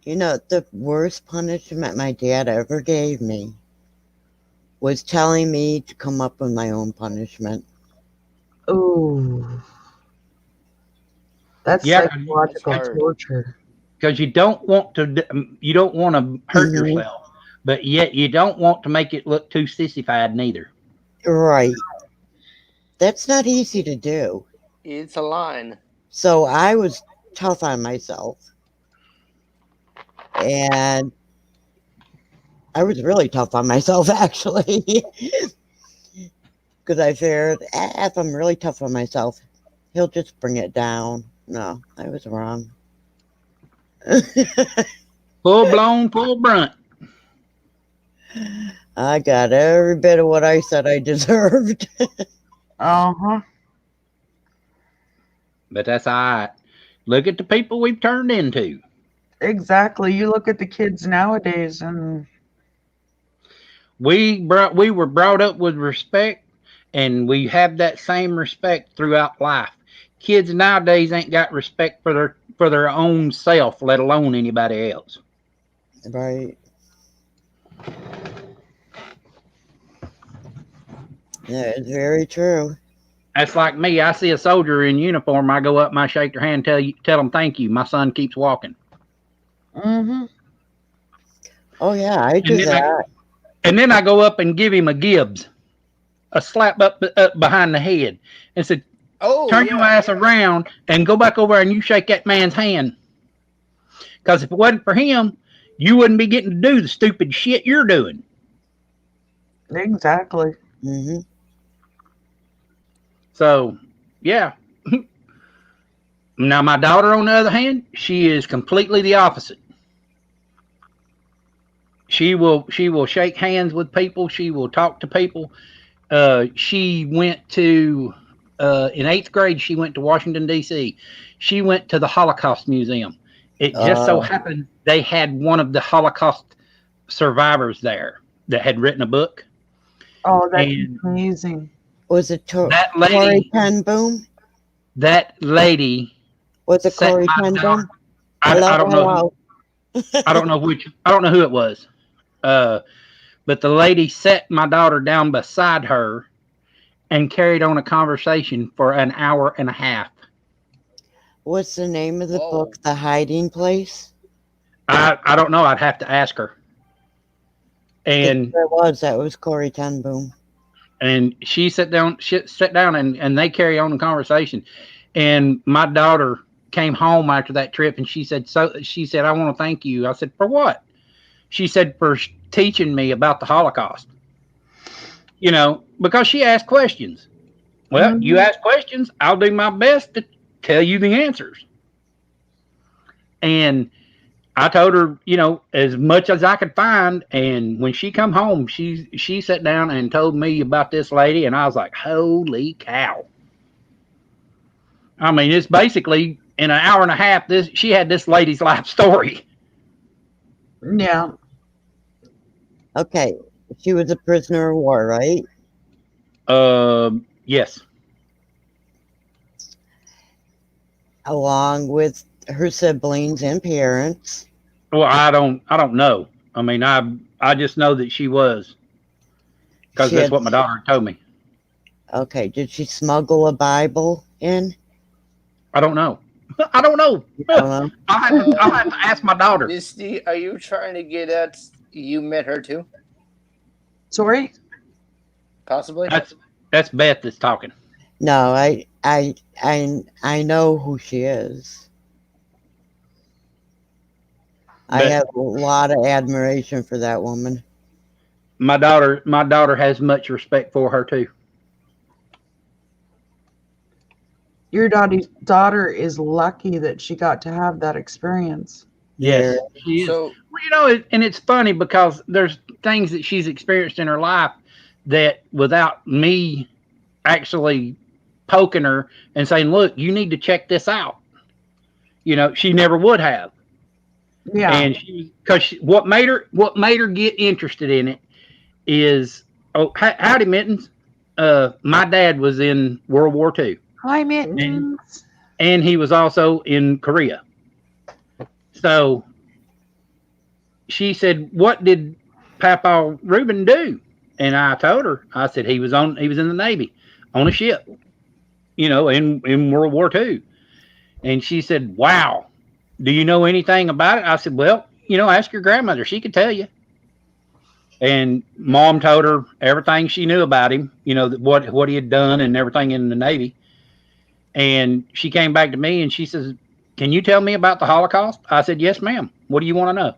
Speaker 4: You know, the worst punishment my dad ever gave me was telling me to come up with my own punishment.
Speaker 7: Ooh. That's
Speaker 2: Yeah,
Speaker 7: psychological
Speaker 8: hard.
Speaker 7: torture.
Speaker 2: because you don't want to hurt yourself, but yet you don't want to make it look too sissified neither.
Speaker 4: Right. That's not easy to do.
Speaker 8: It's a line.
Speaker 4: So I was tough on myself. And I was really tough on myself, actually. Because I figured, if I'm really tough on myself, he'll just bring it down. No, I was wrong.
Speaker 2: Full blown, full brunt.
Speaker 4: I got every bit of what I said I deserved.
Speaker 7: Uh-huh.
Speaker 2: But that's all right. Look at the people we've turned into.
Speaker 7: Exactly. You look at the kids nowadays and
Speaker 2: We were brought up with respect, and we have that same respect throughout life. Kids nowadays ain't got respect for their own self, let alone anybody else.
Speaker 4: Right. Yeah, it's very true.
Speaker 2: That's like me. I see a soldier in uniform. I go up and I shake their hand, tell them thank you. My son keeps walking.
Speaker 7: mm-hmm.
Speaker 4: Oh, yeah, I do that.
Speaker 2: And then I go up and give him a Gibbs, a slap up behind the head, and said, turn your ass around and go back over and you shake that man's hand. Because if it wasn't for him, you wouldn't be getting to do the stupid shit you're doing.
Speaker 7: Exactly.
Speaker 4: Mm-hmm.
Speaker 2: So, yeah. Now, my daughter, on the other hand, she is completely the opposite. She will shake hands with people. She will talk to people. She went to in 8th grade. She went to Washington D.C. She went to the Holocaust Museum. It just so happened they had one of the Holocaust survivors there that had written a book.
Speaker 7: Oh, that's amazing.
Speaker 4: Was it
Speaker 2: that lady?
Speaker 4: Corey Ten Boom?
Speaker 2: That lady.
Speaker 4: Was it Corey Ten Boom?
Speaker 2: I don't know. I don't know which. I don't know who it was. But the lady set my daughter down beside her and carried on a conversation for an hour and a half.
Speaker 4: What's the name of the book, The Hiding Place?
Speaker 2: I don't know. I'd have to ask her. And
Speaker 4: that was Corey Ten Boom.
Speaker 2: And she sat down and they carry on the conversation. And my daughter came home after that trip and she said, I want to thank you. I said, for what? She said, for teaching me about the Holocaust. You know, because she asked questions. Well, you ask questions, I'll do my best to tell you the answers. And I told her, you know, as much as I could find. And when she come home, she sat down and told me about this lady. And I was like, holy cow. I mean, it's basically in an hour and a half, she had this lady's life story.
Speaker 7: Yeah.
Speaker 4: Okay. She was a prisoner of war, right?
Speaker 2: Yes.
Speaker 4: Along with her siblings and parents.
Speaker 2: Well, I don't know. I mean, I just know that she was, because that's what my daughter told me. Okay.
Speaker 4: Did she smuggle a Bible in?
Speaker 2: I don't know. I don't know. I'll have to ask my daughter.
Speaker 8: Misty, are you trying to get at you met her too?
Speaker 7: Sorry?
Speaker 8: Possibly.
Speaker 2: That's Beth that's talking.
Speaker 4: No, I know who she is. I have a lot of admiration for that woman.
Speaker 2: My daughter has much respect for her too.
Speaker 7: Your daughter is lucky that she got to have that experience.
Speaker 2: Yes, she is.
Speaker 8: So
Speaker 2: Well, and it's funny because there's things that she's experienced in her life that without me actually poking her and saying, "Look, you need to check this out," she never would have.
Speaker 7: Yeah.
Speaker 2: And because what made her get interested in it is, howdy mittens. My dad was in World War II.
Speaker 7: Hi, Mittens.
Speaker 2: And he was also in Korea. So she said, "What did Papa Reuben do?" And I told her, I said he was in the Navy on a ship, in World War II. And she said, "Wow, do you know anything about it?" I said, "Well, ask your grandmother. She could tell you." And Mom told her everything she knew about him, what he had done and everything in the Navy. And she came back to me and she says, "Can you tell me about the Holocaust?" I said, "Yes, ma'am. What do you want to know?"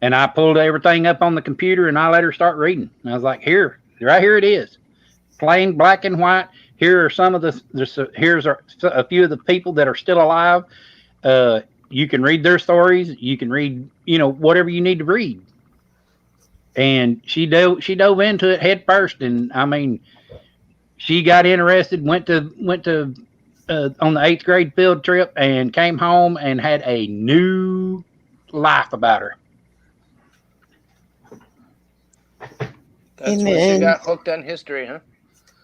Speaker 2: And I pulled everything up on the computer and I let her start reading. And I was like, right here it is. Plain black and white. Here are some of here's a few of the people that are still alive. You can read their stories. You can read, whatever you need to read. And she dove into it head first. And I mean, she got interested, went to on the 8th grade field trip and came home and had a new life about her.
Speaker 8: That's when she got hooked on history, huh?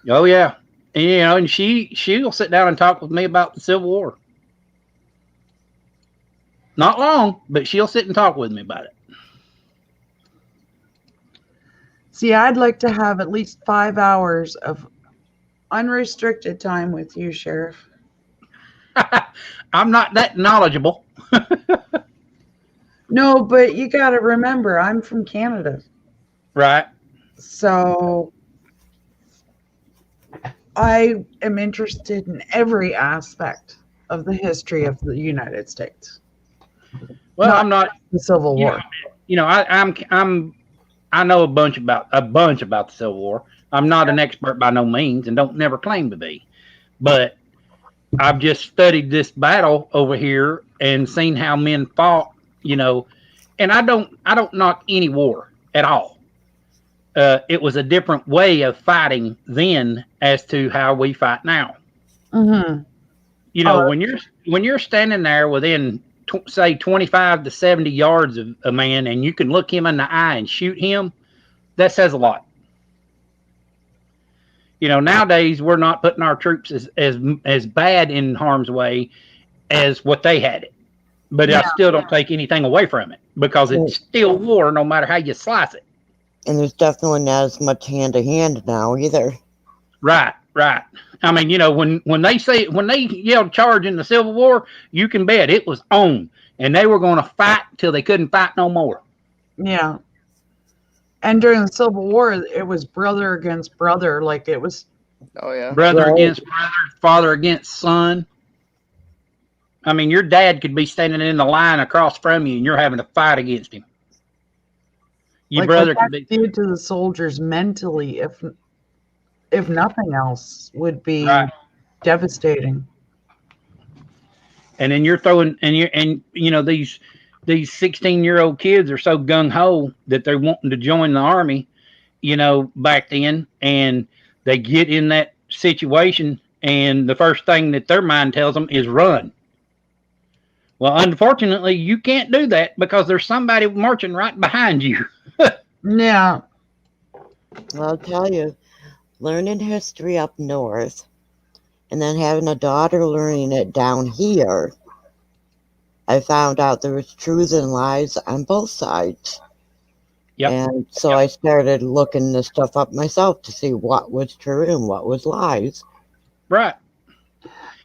Speaker 2: Oh yeah, and she'll sit down and talk with me about the Civil War. Not long, but she'll sit and talk with me about it.
Speaker 7: See, I'd like to have at least 5 hours of unrestricted time with you, Sheriff.
Speaker 2: I'm not that knowledgeable.
Speaker 7: No, but you got to remember, I'm from Canada.
Speaker 2: Right.
Speaker 7: So I am interested in every aspect of the history of the United States.
Speaker 2: Well, I'm not
Speaker 7: the Civil War.
Speaker 2: I know a bunch about the Civil War. I'm not an expert by no means, and don't never claim to be. But I've just studied this battle over here and seen how men fought. And I don't knock any war at all. It was a different way of fighting then as to how we fight now.
Speaker 7: Mm-hmm.
Speaker 2: When you're standing there within say 25 to 70 yards of a man and you can look him in the eye and shoot him, that says a lot. Nowadays we're not putting our troops as bad in harm's way as what they had it. But I still don't take anything away from it because it's still war no matter how you slice it.
Speaker 4: And there's definitely not as much hand to hand now either.
Speaker 2: Right. I mean, when they yelled charge in the Civil War, you can bet it was on, and they were going to fight till they couldn't fight no more.
Speaker 7: Yeah. And during the Civil War, it was brother against brother, like it was.
Speaker 8: Oh yeah.
Speaker 2: Brother against brother, father against son. I mean, your dad could be standing in the line across from you, and you're having to fight against him. Your brother could be.
Speaker 7: Due to the soldiers mentally, if nothing else, would be devastating.
Speaker 2: And then you're throwing, these 16-year-old kids are so gung ho that they're wanting to join the army, back then, and they get in that situation, and the first thing that their mind tells them is run. Well, unfortunately, you can't do that because there's somebody marching right behind you.
Speaker 7: Yeah.
Speaker 4: I'll tell you, learning history up north and then having a daughter learning it down here, I found out there was truth and lies on both sides.
Speaker 2: Yep.
Speaker 4: And so I started looking this stuff up myself to see what was true and what was lies.
Speaker 2: Right.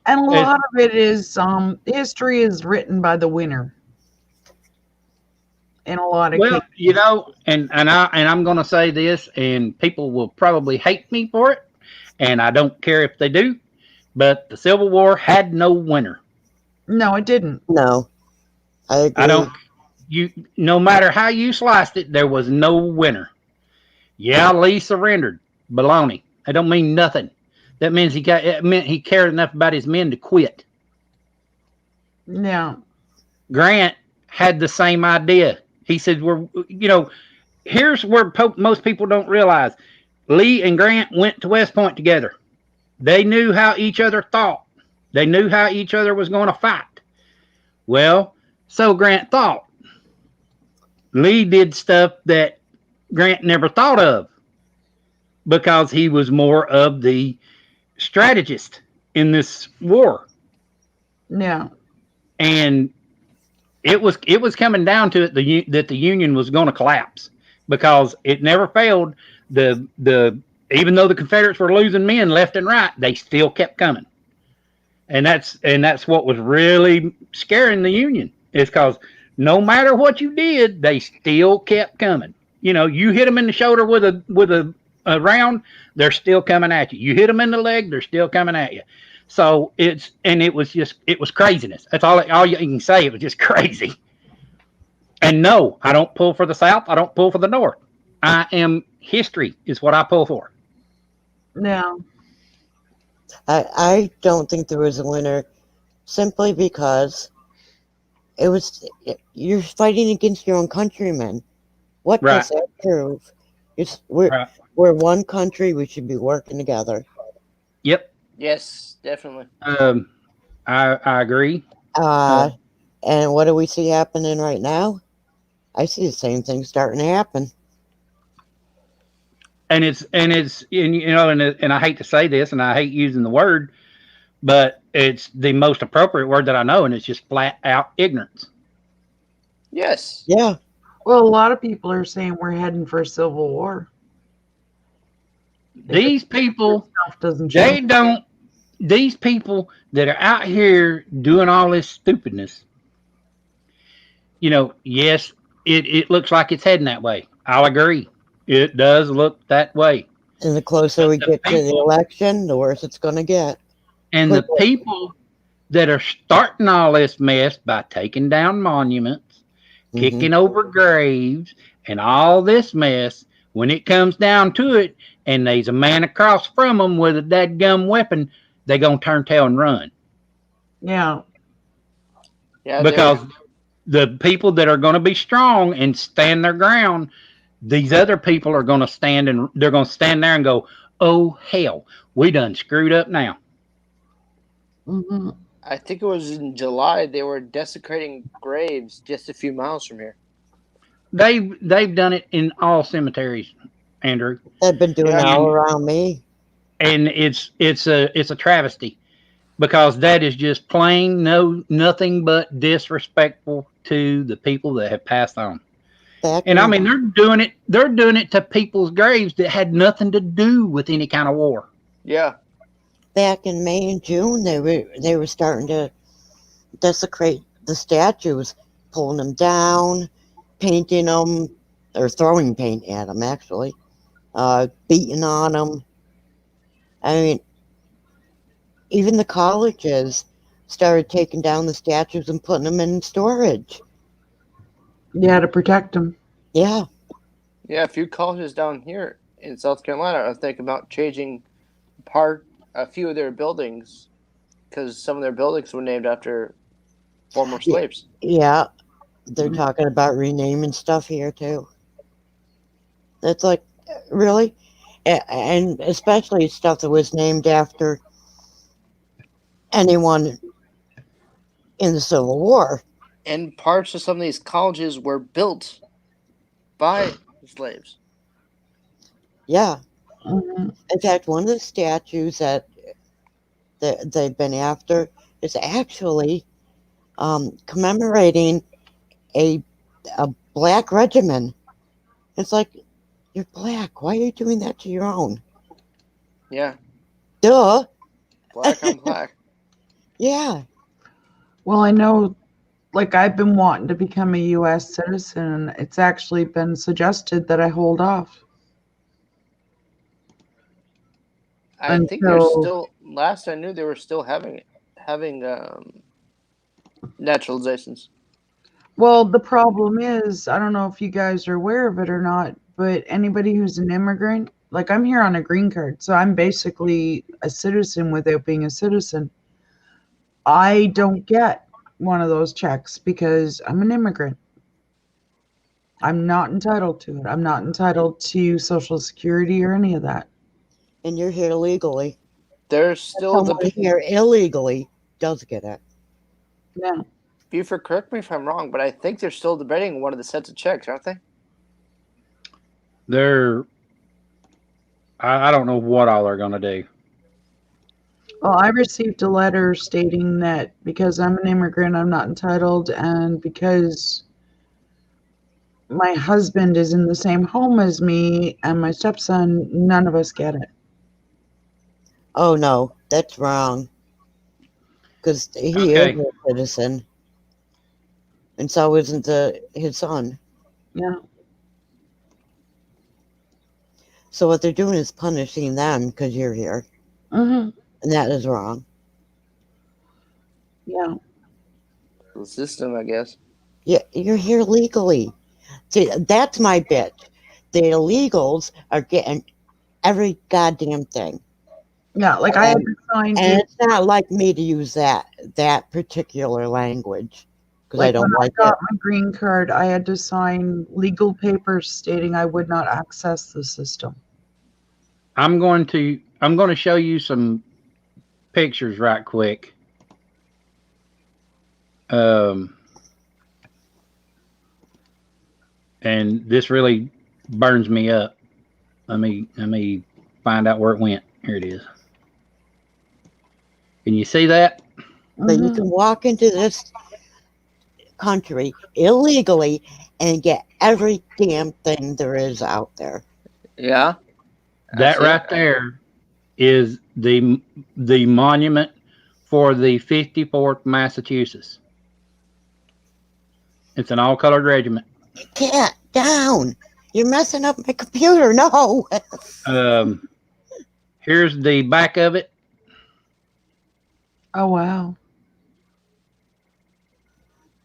Speaker 7: And a lot of it is history is written by the winner. In a lot of cases.
Speaker 2: And I'm going to say this, and people will probably hate me for it, and I don't care if they do, but the Civil War had no winner.
Speaker 7: No, it didn't.
Speaker 4: No, I agree.
Speaker 2: I don't. No matter how you sliced it, there was no winner. Yeah, Lee surrendered. Baloney. That don't mean nothing. That means it meant he cared enough about his men to quit.
Speaker 7: Yeah.
Speaker 2: Grant had the same idea. He said, here's where most people don't realize. Lee and Grant went to West Point together. They knew how each other thought. They knew how each other was going to fight. Well, so Grant thought. Lee did stuff that Grant never thought of because he was more of the strategist in this war.
Speaker 7: Yeah.
Speaker 2: And it was coming down to it that the Union was going to collapse because it never failed. The even though the Confederates were losing men left and right, they still kept coming. And that's what was really scaring the Union is because no matter what you did, they still kept coming. You hit them in the shoulder with a round, they're still coming at you. You hit them in the leg, they're still coming at you. So it was craziness. That's all you can say. It was just crazy. And no, I don't pull for the South. I don't pull for the North. I am history is what I pull for.
Speaker 7: No.
Speaker 4: I don't think there was a winner simply because you're fighting against your own countrymen. What
Speaker 2: Right.
Speaker 4: does that prove? We're one country. We should be working together.
Speaker 2: Yep.
Speaker 8: Yes, definitely.
Speaker 2: I agree.
Speaker 4: And what do we see happening right now? I see the same thing starting to happen.
Speaker 2: And I hate to say this, and I hate using the word, but it's the most appropriate word that I know, and it's just flat out ignorance.
Speaker 8: Yes.
Speaker 4: Yeah.
Speaker 7: Well, a lot of people are saying we're heading for a civil war.
Speaker 2: These people,
Speaker 7: doesn't change.
Speaker 2: these people that are out here doing all this stupidness, yes, it looks like it's heading that way. I'll agree. It does look that way.
Speaker 4: And the closer we get to the election, the worse it's going to get.
Speaker 2: And the people that are starting all this mess by taking down monuments, kicking over graves, and all this mess, when it comes down to it, and there's a man across from them with a dadgum weapon, they're going to turn tail and run.
Speaker 7: Yeah.
Speaker 8: Yeah.
Speaker 2: Because the people that are going to be strong and stand their ground, these other people are going to stand there and go, oh, hell, we done screwed up now.
Speaker 7: Mm-hmm.
Speaker 8: I think it was in July they were desecrating graves just a few miles from here.
Speaker 2: They've done it in all cemeteries, Andrew.
Speaker 4: They've been doing it all around me.
Speaker 2: And it's a travesty because that is just plain nothing but disrespectful to the people that have passed on. And I mean they're doing it to people's graves that had nothing to do with any kind of war.
Speaker 8: Yeah.
Speaker 4: Back in May and June, they were starting to desecrate the statues, pulling them down, painting them, or throwing paint at them, actually, beating on them. I mean, even the colleges started taking down the statues and putting them in storage.
Speaker 7: Yeah, to protect them.
Speaker 4: Yeah.
Speaker 8: Yeah, a few colleges down here in South Carolina are thinking about changing a few of their buildings because some of their buildings were named after former slaves.
Speaker 4: Yeah, they're talking about renaming stuff here too. That's like, really? And especially stuff that was named after anyone in the Civil War.
Speaker 8: And parts of some of these colleges were built by slaves.
Speaker 4: Yeah.
Speaker 7: Mm-hmm.
Speaker 4: In fact, one of the statues that they've been after is actually commemorating a black regiment. It's like, you're black. Why are you doing that to your own?
Speaker 8: Yeah.
Speaker 4: Duh.
Speaker 8: Black on black.
Speaker 4: Yeah.
Speaker 7: Well, I know, like, I've been wanting to become a U.S. citizen, and it's actually been suggested that I hold off.
Speaker 8: I think they're still. Last I knew, they were still having Naturalizations.
Speaker 7: Well, the problem is, I don't know if you guys are aware of it or not, but anybody who's an immigrant, like I'm here on a green card, so I'm basically a citizen without being a citizen. I don't get one of those checks because I'm an immigrant. I'm not entitled to it. I'm not entitled to Social Security or any of that.
Speaker 4: And you're here legally.
Speaker 8: There's still
Speaker 4: Someone here illegally does get it.
Speaker 7: Yeah.
Speaker 8: Buford, correct me if I'm wrong, but I think they're still debating one of the sets of checks, aren't they?
Speaker 2: I don't know what all they're going to do.
Speaker 7: Well, I received a letter stating that because I'm an immigrant, I'm not entitled, and because my husband is in the same home as me and my stepson, none of us get it.
Speaker 4: Oh no, that's wrong. Because he is a citizen, and so isn't his son.
Speaker 7: Yeah.
Speaker 4: So what they're doing is punishing them because you're here,
Speaker 7: Mm-hmm.
Speaker 4: and that is wrong.
Speaker 7: Yeah.
Speaker 8: The system, I guess.
Speaker 4: Yeah, you're here legally. See, that's my bitch. The illegals are getting every goddamn thing.
Speaker 7: Yeah, like I had to sign.
Speaker 4: And it's not like me to use that particular language because I don't like
Speaker 7: when I got
Speaker 4: it.
Speaker 7: my green card, I had to sign legal papers stating I would not access the system.
Speaker 2: I'm going to show you some pictures right quick. And this really burns me up. Let me find out where it went. Here it is. Can you see that?
Speaker 4: But you can walk into this country illegally and get every damn thing there is out there.
Speaker 8: Yeah.
Speaker 2: That right there is the monument for the 54th Massachusetts. It's an all-colored regiment.
Speaker 4: Cat down! You're messing up my computer. No.
Speaker 2: Here's the back of it.
Speaker 7: Oh wow.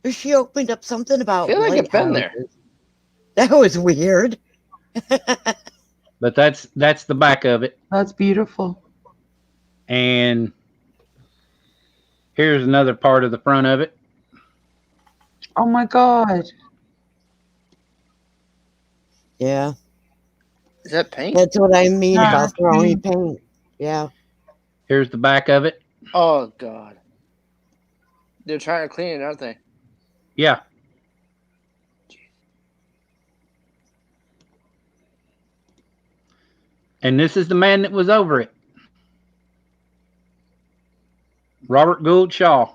Speaker 4: She opened up something about
Speaker 8: I feel like I've been there.
Speaker 4: That was weird.
Speaker 2: But that's the back of it.
Speaker 7: That's beautiful.
Speaker 2: And here's another part of the front of it.
Speaker 7: Oh my God.
Speaker 4: Yeah.
Speaker 8: Is that paint?
Speaker 4: That's what I mean about throwing paint. Yeah.
Speaker 2: Here's the back of it.
Speaker 8: Oh God. They're trying to clean it, aren't they?
Speaker 2: Yeah. And this is the man that was over it. Robert Gould Shaw.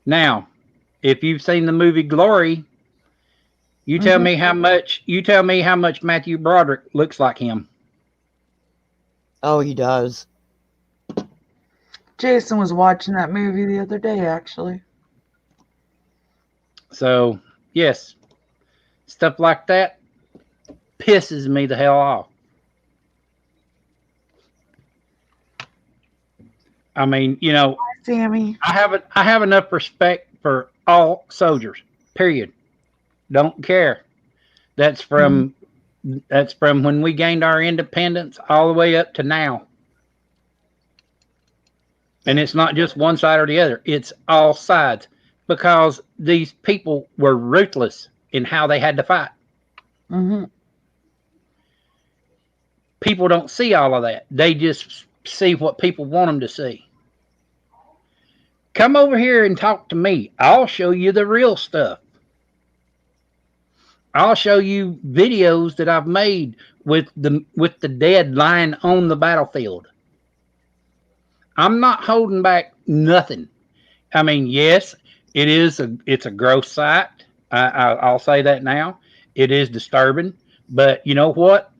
Speaker 2: Now, if you've seen the movie Glory, you tell me how much Matthew Broderick looks like him.
Speaker 4: Oh, he does.
Speaker 7: Jason was watching that movie the other day, actually.
Speaker 2: So, yes, stuff like that pisses me the hell off. I mean, you know,
Speaker 7: Sammy.
Speaker 2: I have enough respect for all soldiers. Period. Don't care. That's from when we gained our independence all the way up to now. And it's not just one side or the other. It's all sides because these people were ruthless in how they had to fight.
Speaker 7: Mm-hmm.
Speaker 2: People don't see all of that. They just see what people want them to see. Come over here and talk to me. I'll show you the real stuff. I'll show you videos that I've made with the dead lying on the battlefield. I'm not holding back nothing. I mean, yes, it's a gross sight. I'll say that now. It is disturbing, but you know what?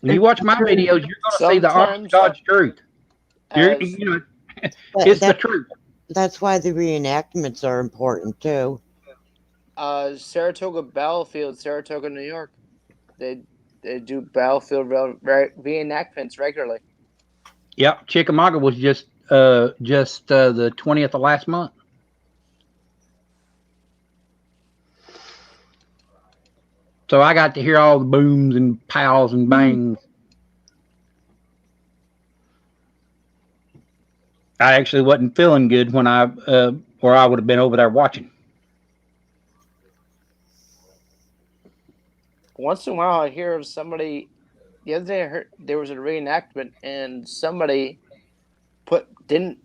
Speaker 2: When you watch my videos, you're going to see the honest God's truth. It's the truth.
Speaker 4: That's why the reenactments are important too.
Speaker 8: Saratoga Battlefield, Saratoga, New York. They do battlefield reenactments regularly.
Speaker 2: Yep, Chickamauga was just just the 20th of last month. So I got to hear all the booms and pows and bangs. I actually wasn't feeling good when or I would have been over there watching.
Speaker 8: Once in a while, I hear of somebody. The other day, I heard there was a reenactment, and somebody didn't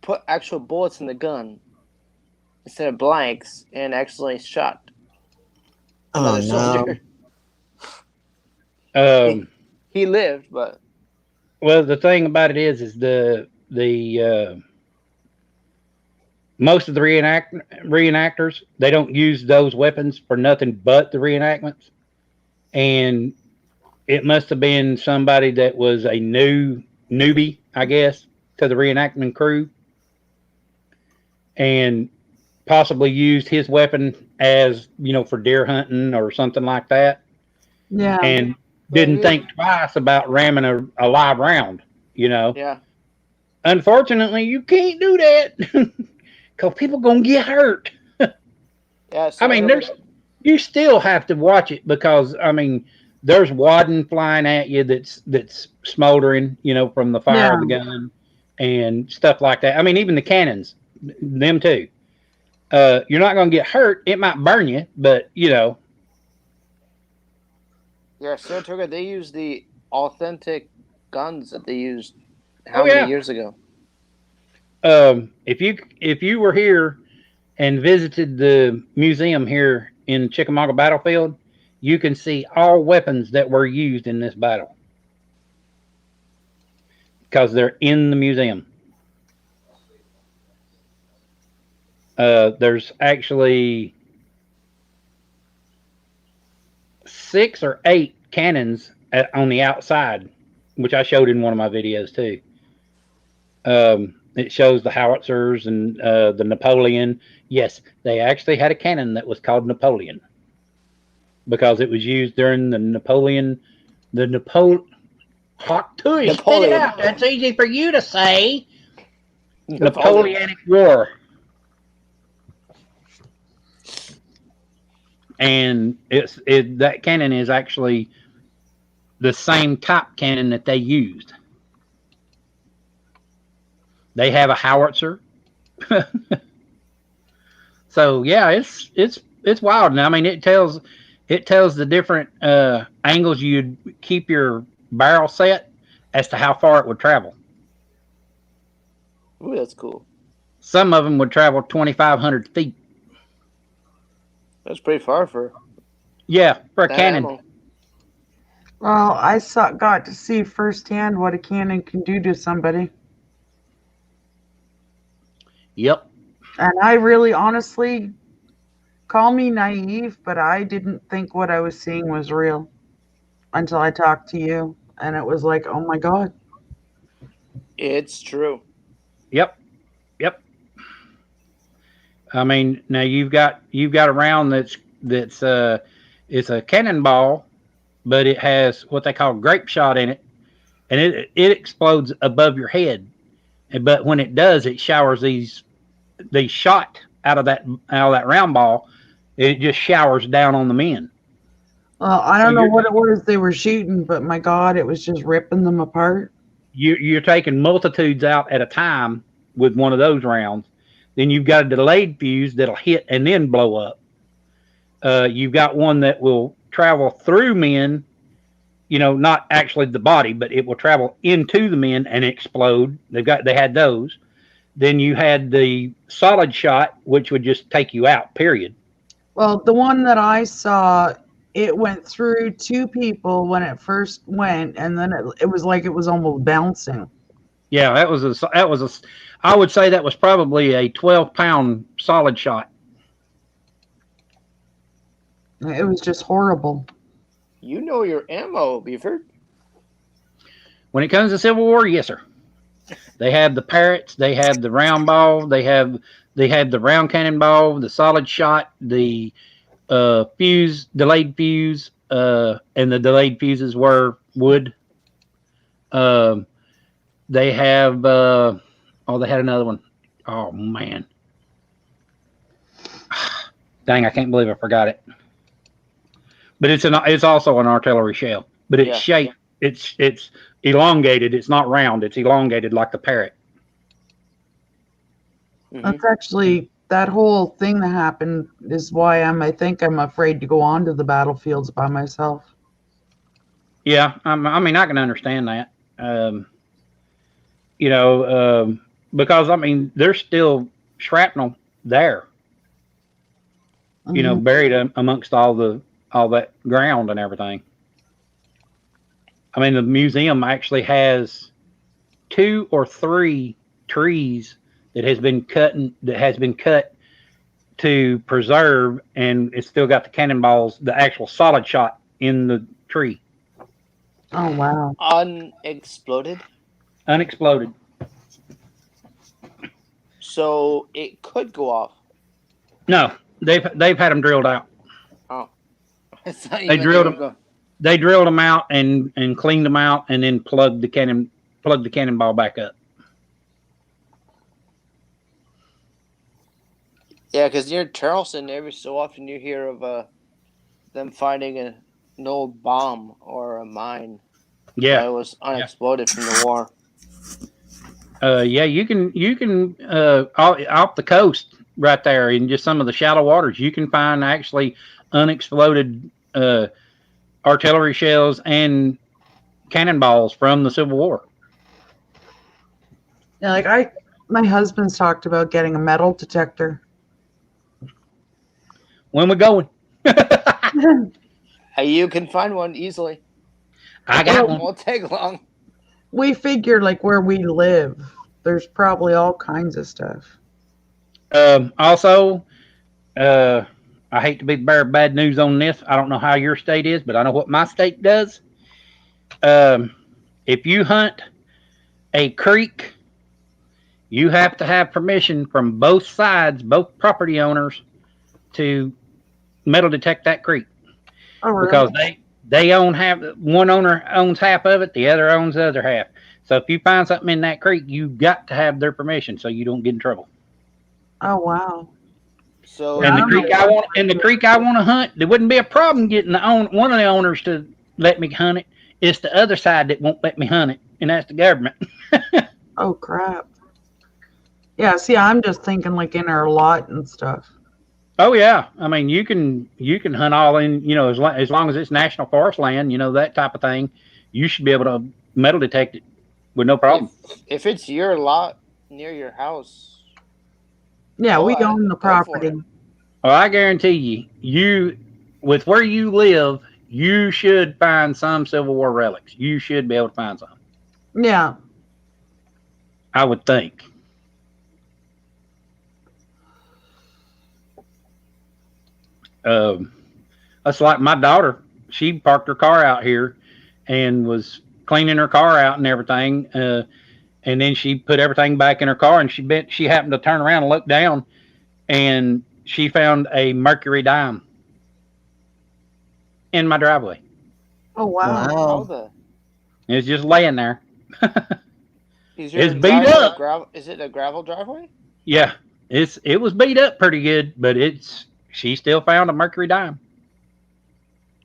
Speaker 8: put actual bullets in the gun instead of blanks, and accidentally shot another soldier. He lived, but
Speaker 2: well, the thing about it is the most of the reenactors, they don't use those weapons for nothing but the reenactments, and it must have been somebody that was a newbie, I guess, to the reenactment crew, and possibly used his weapon as, for deer hunting or something like that.
Speaker 7: Yeah.
Speaker 2: And didn't think twice about ramming a live round,
Speaker 8: Yeah.
Speaker 2: Unfortunately, you can't do that because people going to get hurt.
Speaker 8: Yeah.
Speaker 2: I mean, you still have to watch it because, there's wadding flying at you that's smoldering, from the fire of the gun and stuff like that. I mean, even the cannons, them too. You're not going to get hurt. It might burn you, but,
Speaker 8: Yeah, Saratoga, they use the authentic guns that they used how many years ago?
Speaker 2: If you were here and visited the museum here in Chickamauga Battlefield, you can see all weapons that were used in this battle because they're in the museum. There's actually 6 or 8 cannons on the outside, which I showed in one of my videos too. It shows the howitzers and the Napoleon. Yes, they actually had a cannon that was called Napoleon because it was used during the Hawk Tui, spit it out. That's easy for you to say. Napoleonic War. And that cannon is actually the same type cannon that they used. They have a howitzer. So yeah, it's wild. And I mean, it tells the different angles you'd keep your barrel set as to how far it would travel.
Speaker 8: Ooh, that's cool.
Speaker 2: Some of them would travel 2,500 feet.
Speaker 8: That's pretty far for.
Speaker 2: Yeah, for a cannon.
Speaker 8: Ammo.
Speaker 7: Well, I got to see firsthand what a cannon can do to somebody.
Speaker 2: Yep.
Speaker 7: And I really, honestly, call me naive, but I didn't think what I was seeing was real until I talked to you, and it was like, oh my God.
Speaker 8: It's true.
Speaker 2: Yep. I mean, now you've got a round that's it's a cannonball, but it has what they call grape shot in it, and it explodes above your head. But when it does, it showers these shot out of that round ball. It just showers down on the men.
Speaker 7: Well, I don't know what it was they were shooting, but my God, it was just ripping them apart.
Speaker 2: You're taking multitudes out at a time with one of those rounds. Then you've got a delayed fuse that'll hit and then blow up. You've got one that will travel through men, not actually the body, but it will travel into the men and explode. They had those. Then you had the solid shot, which would just take you out, period.
Speaker 7: Well, the one that I saw, it went through 2 people when it first went, and then it was like it was almost bouncing.
Speaker 2: Yeah, I would say that was probably a 12-pound solid shot.
Speaker 7: It was just horrible.
Speaker 8: You know your ammo, Buford.
Speaker 2: When it comes to Civil War, yes, sir. They have the parrots, they have the round ball, they have the round cannonball, the solid shot, the fuse, delayed fuse, and the delayed fuses were wood. They have they had another one. Oh man. Dang, I can't believe I forgot it. But it's also an artillery shell. But it's shaped. It's elongated. It's not round. It's elongated like the parrot.
Speaker 7: That's actually that whole thing that happened is why I think I'm afraid to go onto the battlefields by myself.
Speaker 2: Yeah, I mean I can understand that. Because I mean there's still shrapnel there. Buried amongst all that ground and everything. I mean, the museum actually has 2 or 3 trees that has been cut to preserve, and it's still got the cannonballs, the actual solid shot in the tree.
Speaker 7: Oh wow!
Speaker 8: Unexploded.
Speaker 2: Unexploded.
Speaker 8: So it could go off.
Speaker 2: No, they've had them drilled out.
Speaker 8: Oh,
Speaker 2: they drilled them. They drilled them out and cleaned them out, and then plugged the cannonball back up.
Speaker 8: Yeah, because near Charleston, every so often you hear of them finding an old bomb or a mine.
Speaker 2: Yeah,
Speaker 8: that was unexploded from the war.
Speaker 2: Yeah, you can off the coast right there in just some of the shallow waters, you can find actually unexploded artillery shells and cannonballs from the Civil War.
Speaker 7: Yeah, like my husband's talked about getting a metal detector.
Speaker 2: When we going?
Speaker 8: You can find one easily.
Speaker 2: I got one.
Speaker 8: It won't take long.
Speaker 7: We figure like where we live, there's probably all kinds of stuff.
Speaker 2: Also, I hate to be the bearer of bad news on this. I don't know how your state is, but I know what my state does. If you hunt a creek, you have to have permission from both sides, both property owners, to metal detect that creek.
Speaker 7: Oh, really?
Speaker 2: Because they own one owner owns half of it, the other owns the other half. So if you find something in that creek, you've got to have their permission so you don't get in trouble.
Speaker 7: Oh wow!
Speaker 8: So
Speaker 2: and the creek I want to hunt, there wouldn't be a problem getting one of the owners to let me hunt it. It's the other side that won't let me hunt it, and that's the government.
Speaker 7: Oh crap! Yeah, see, I'm just thinking like in our lot and stuff.
Speaker 2: Oh yeah, I mean you can hunt all in, as long as it's national forest land, that type of thing. You should be able to metal detect it with no problem.
Speaker 8: If it's your lot near your house.
Speaker 7: Yeah, we own the property.
Speaker 2: Well, I guarantee you, with where you live, you should find some Civil War relics. You should be able to find some.
Speaker 7: Yeah.
Speaker 2: I would think. That's like my daughter. She parked her car out here and was cleaning her car out and everything. And then she put everything back in her car, and she happened to turn around and look down, and she found a mercury dime in my driveway.
Speaker 7: Oh wow!
Speaker 2: It's just laying there.
Speaker 8: It's
Speaker 2: beat up.
Speaker 8: Is it a gravel driveway?
Speaker 2: Yeah, it was beat up pretty good, but she still found a mercury dime.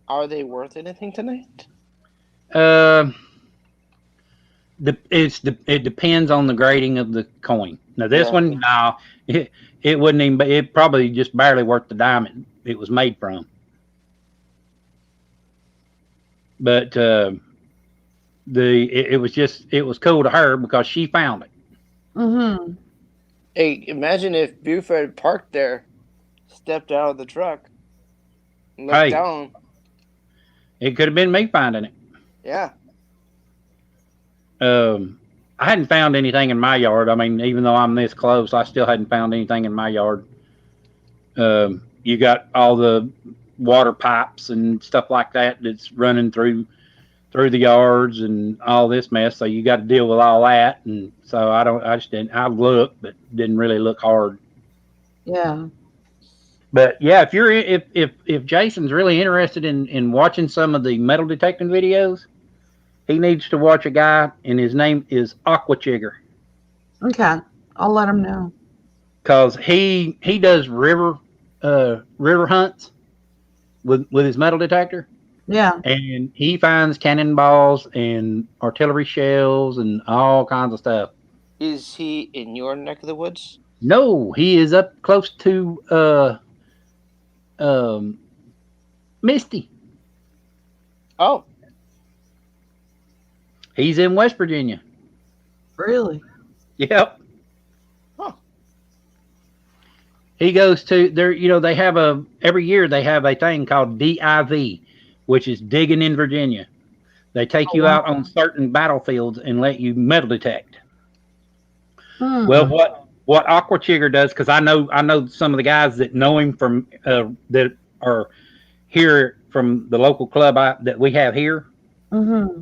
Speaker 8: Are they worth anything tonight?
Speaker 2: It depends on the grading of the coin. Now this one, no, it wouldn't even. It probably just barely worth the dime it was made from. But it was cool to her because she found it.
Speaker 7: Mm-hmm.
Speaker 8: Hey, imagine if Buford parked there, stepped out of the truck, and looked down.
Speaker 2: It could have been me finding it.
Speaker 8: Yeah.
Speaker 2: I hadn't found anything in my yard. I mean, even though I'm this close, I still hadn't found anything in my yard. You got all the water pipes and stuff like that that's running through the yards and all this mess. So you got to deal with all that. And so I looked, but didn't really look hard.
Speaker 7: Yeah.
Speaker 2: But yeah, if Jason's really interested in watching some of the metal detecting videos, he needs to watch a guy, and his name is Aquachigger,
Speaker 7: Okay, I'll let him know.
Speaker 2: because he does river hunts with his metal detector,
Speaker 7: Yeah.
Speaker 2: and he finds cannonballs and artillery shells and all kinds of stuff.
Speaker 8: Is he in your neck of the woods?
Speaker 2: No, he is up close to um, Misty.
Speaker 8: Oh,
Speaker 2: He's in West Virginia.
Speaker 7: Really?
Speaker 2: Yep.
Speaker 8: huh.
Speaker 2: He goes to there. They have every year they have a thing called DIV, which is digging in Virginia. They take
Speaker 7: Oh,
Speaker 2: you
Speaker 7: wow.
Speaker 2: out on certain battlefields and let you metal detect. Well,
Speaker 7: Hmm.
Speaker 2: what Aquachigger does, because I know some of the guys that know him from that are here from the local club that we have here,
Speaker 7: Mm-hmm.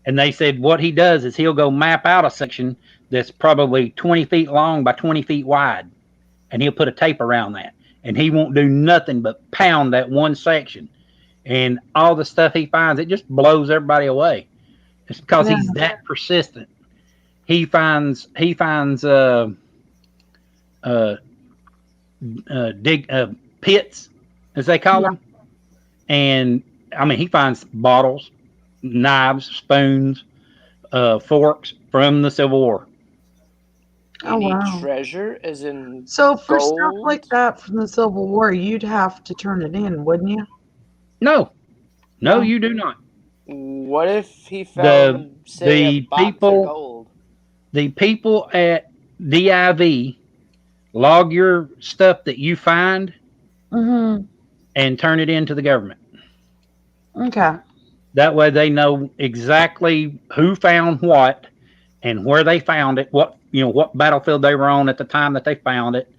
Speaker 2: and they said what he does is he'll go map out a section that's probably 20 feet long by 20 feet wide, and he'll put a tape around that, and he won't do nothing but pound that one section, and all the stuff he finds, it just blows everybody away. It's because
Speaker 7: Yeah.
Speaker 2: he's that persistent. He finds uh, dig pits, as they call
Speaker 7: Yeah.
Speaker 2: them, and I mean he finds bottles, knives, spoons, forks from the Civil War.
Speaker 7: Oh,
Speaker 8: Any
Speaker 7: wow.
Speaker 8: treasure, as in
Speaker 7: So for stuff
Speaker 8: gold?
Speaker 7: like that from the Civil War, you'd have to turn it in, wouldn't you?
Speaker 2: No,
Speaker 7: No.
Speaker 2: you do not.
Speaker 8: What if he
Speaker 2: The
Speaker 8: found, say, a
Speaker 2: the
Speaker 8: box of
Speaker 2: people
Speaker 8: gold?
Speaker 2: the people at DIV log your stuff that you find
Speaker 7: Mm-hmm.
Speaker 2: and turn it into the government.
Speaker 7: Okay.
Speaker 2: That way they know exactly who found what and where they found it, what battlefield they were on at the time that they found it,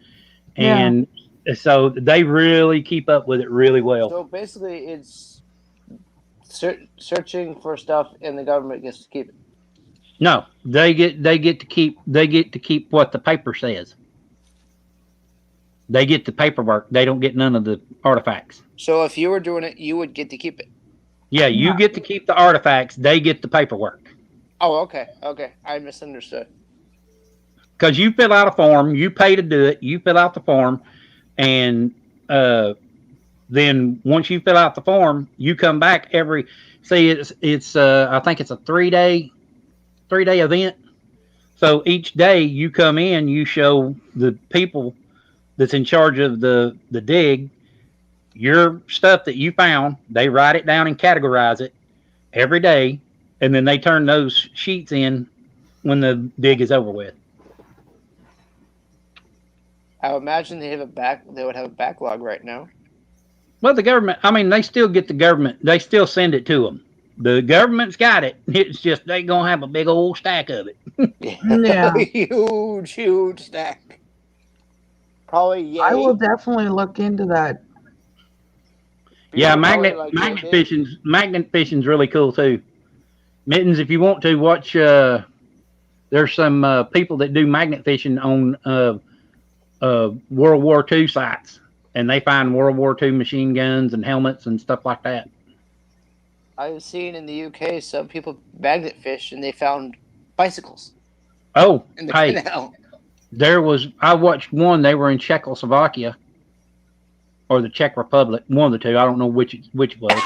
Speaker 7: Yeah.
Speaker 2: and so they really keep up with it really well.
Speaker 8: So basically, it's searching for stuff, and the government gets to keep it.
Speaker 2: No, they get to keep what the paper says. They get the paperwork. They don't get none of the artifacts.
Speaker 8: So if you were doing it, you would get to keep it.
Speaker 2: Yeah, you get to keep the artifacts. They get the paperwork.
Speaker 8: Oh, okay, okay. I misunderstood.
Speaker 2: Because you fill out a form, you pay to do it. You fill out the form, and then once you fill out the form, you come back every. See, it's I think it's a 3-day event. So each day you come in, you show the people that's in charge of the dig your stuff that you found. They write it down and categorize it every day, and then they turn those sheets in when the dig is over with.
Speaker 8: I would imagine they would have a backlog right now.
Speaker 2: Well, the government, I mean, they still get the government. They still send it to them. The government's got it. It's just they gonna have a big old stack of it.
Speaker 7: Yeah.
Speaker 8: huge stack. Probably yay.
Speaker 7: I will definitely look into that.
Speaker 2: Yeah,
Speaker 8: Probably
Speaker 2: magnet fishing's really cool too. Mittens, if you want to watch, there's some people that do magnet fishing on World War II sites, and they find World War II machine guns and helmets and stuff like that.
Speaker 8: I've seen in the UK some people magnet fish and they found bicycles
Speaker 2: Oh,
Speaker 8: in the
Speaker 2: hey,
Speaker 8: canal.
Speaker 2: I watched one. They were in Czechoslovakia or the Czech Republic, one of the two. I don't know which was,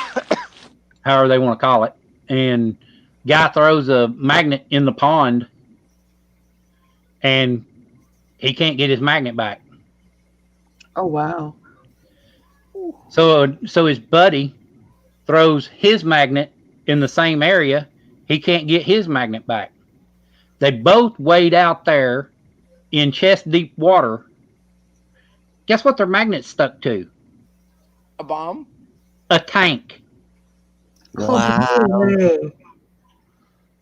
Speaker 2: however they want to call it. And guy throws a magnet in the pond, and he can't get his magnet back.
Speaker 7: Oh, wow.
Speaker 2: So his buddy throws his magnet in the same area. He can't get his magnet back. They both wade out there in chest deep water. Guess what their magnet's stuck to?
Speaker 8: A bomb?
Speaker 2: A tank.
Speaker 4: Wow.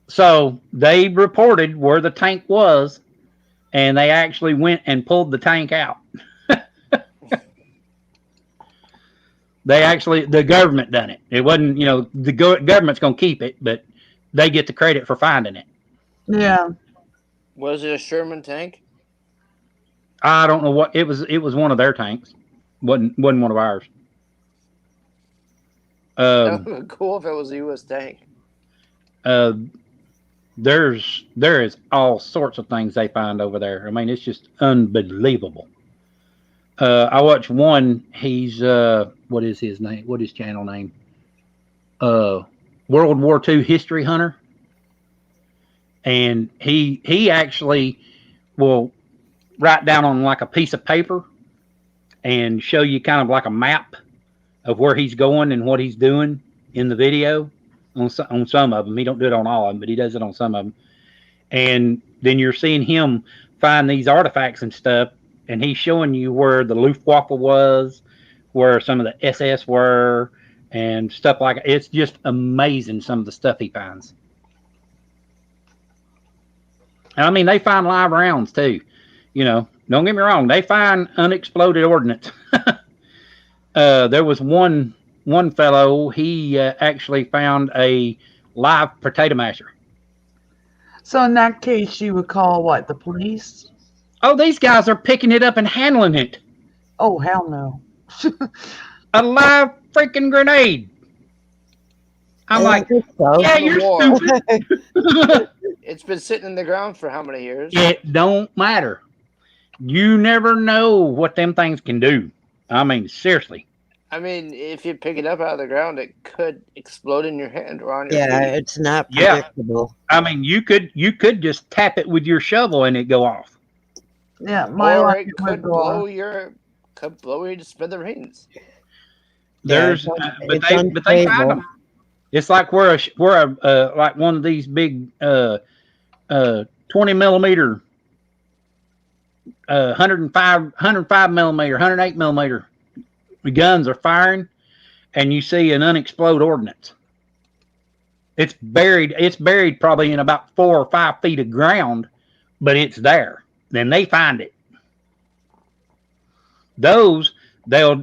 Speaker 2: So they reported where the tank was, and they actually went and pulled the tank out. The government done it. It wasn't, the government's going to keep it, but they get the credit for finding it.
Speaker 7: Yeah.
Speaker 8: Was it a Sherman tank?
Speaker 2: I don't know what it was. It was one of their tanks. Wasn't one of ours.
Speaker 8: That would be cool if it was a U.S. tank.
Speaker 2: Uh, there is all sorts of things they find over there. I mean, it's just unbelievable. I watched one. He's what is his name? What is his channel name? World War II history hunter, and he actually will write down on like a piece of paper and show you kind of like a map of where he's going and what he's doing in the video on some of them. He don't do it on all of them, but he does it on some of them. And then you're seeing him find these artifacts and stuff, and he's showing you where the Luftwaffe was, where some of the SS were, and stuff like that. It's just amazing some of the stuff he finds. And I mean, they find live rounds too. You know, don't get me wrong, they find unexploded ordnance. There was one fellow, he actually found a live potato masher.
Speaker 7: So in that case, you would call what, the police?
Speaker 2: Oh, these guys are picking it up and handling it.
Speaker 7: Oh, hell no.
Speaker 2: A live freaking grenade. I'm like, yeah, you're stupid.
Speaker 8: It's been sitting in the ground for how many years?
Speaker 2: It don't matter. You never know what them things can do. I mean, seriously.
Speaker 8: I mean, if you pick it up out of the ground, it could explode in your hand or on your feet.
Speaker 4: It's not predictable.
Speaker 2: I mean, you could just tap it with your shovel and it go off.
Speaker 7: Yeah,
Speaker 8: or it could blow you to smithereens.
Speaker 2: There's, but they find them. It's like we're like one of these big 20 millimeter, 105 millimeter, 108 millimeter guns are firing, and you see an unexploded ordnance. It's buried probably in about 4 or 5 feet of ground, but it's there. Then they find it. Those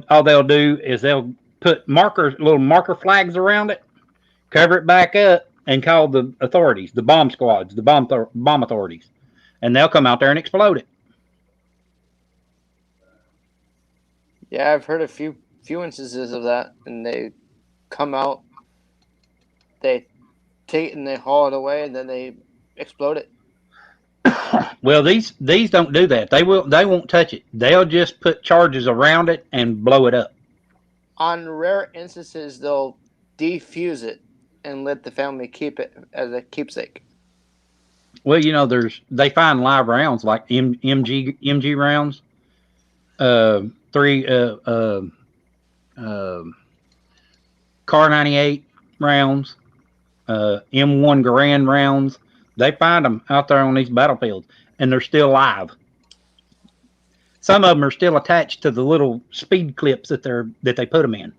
Speaker 2: all they'll do is they'll put little marker flags around it, cover it back up, and call the authorities, the bomb squads, the bomb authorities, and they'll come out there and explode it.
Speaker 8: Yeah, I've heard a few instances of that, and they come out, they take it and they haul it away, and then they explode it.
Speaker 2: Well, these don't do that. They won't touch it. They'll just put charges around it and blow it up.
Speaker 8: On rare instances, they'll defuse it and let the family keep it as a keepsake.
Speaker 2: Well, you know, they find live rounds like MG rounds, Car 98 rounds, M1 Garand rounds. They find them out there on these battlefields, and they're still live. Some of them are still attached to the little speed clips that they put them in.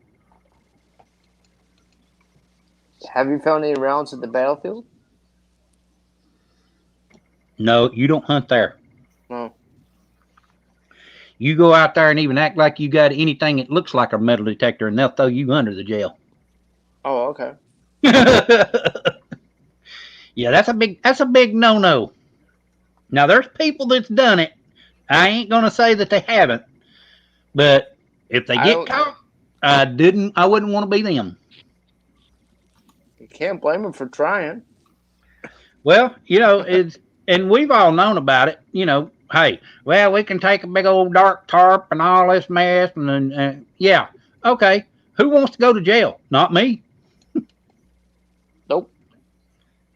Speaker 8: Have you found any rounds at the battlefield?
Speaker 2: No, you don't hunt there.
Speaker 8: No.
Speaker 2: You go out there and even act like you got anything that looks like a metal detector, and they'll throw you under the jail.
Speaker 8: Oh, okay.
Speaker 2: Yeah, that's a big no-no. Now there's people that's done it. I ain't gonna say that they haven't, but if they get caught, I wouldn't want to be them.
Speaker 8: You can't blame them for trying.
Speaker 2: Well, you know, and we've all known about it. You know, hey, well, we can take a big old dark tarp and all this mess, and yeah, okay. Who wants to go to jail? Not me.
Speaker 8: Nope.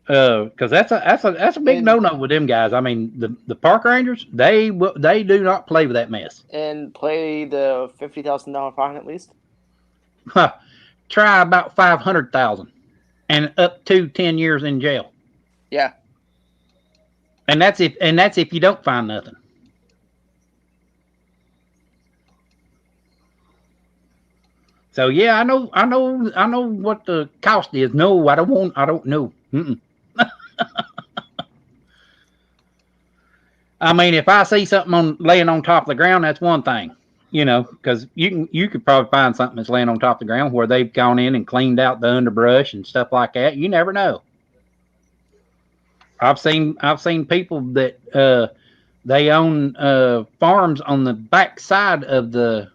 Speaker 2: Because that's a big no-no with them guys. I mean, the park rangers, they do not play with that mess.
Speaker 8: And play the $50,000 fine at least.
Speaker 2: Try about 500,000, and up to 10 years in jail.
Speaker 8: Yeah.
Speaker 2: And that's if you don't find nothing. So yeah, I know what the cost is. No, I don't know. I mean, if I see something laying on top of the ground, that's one thing, you know, because you could probably find something that's laying on top of the ground where they've gone in and cleaned out the underbrush and stuff like that. You never know. I've seen people that they own farms on the back side of the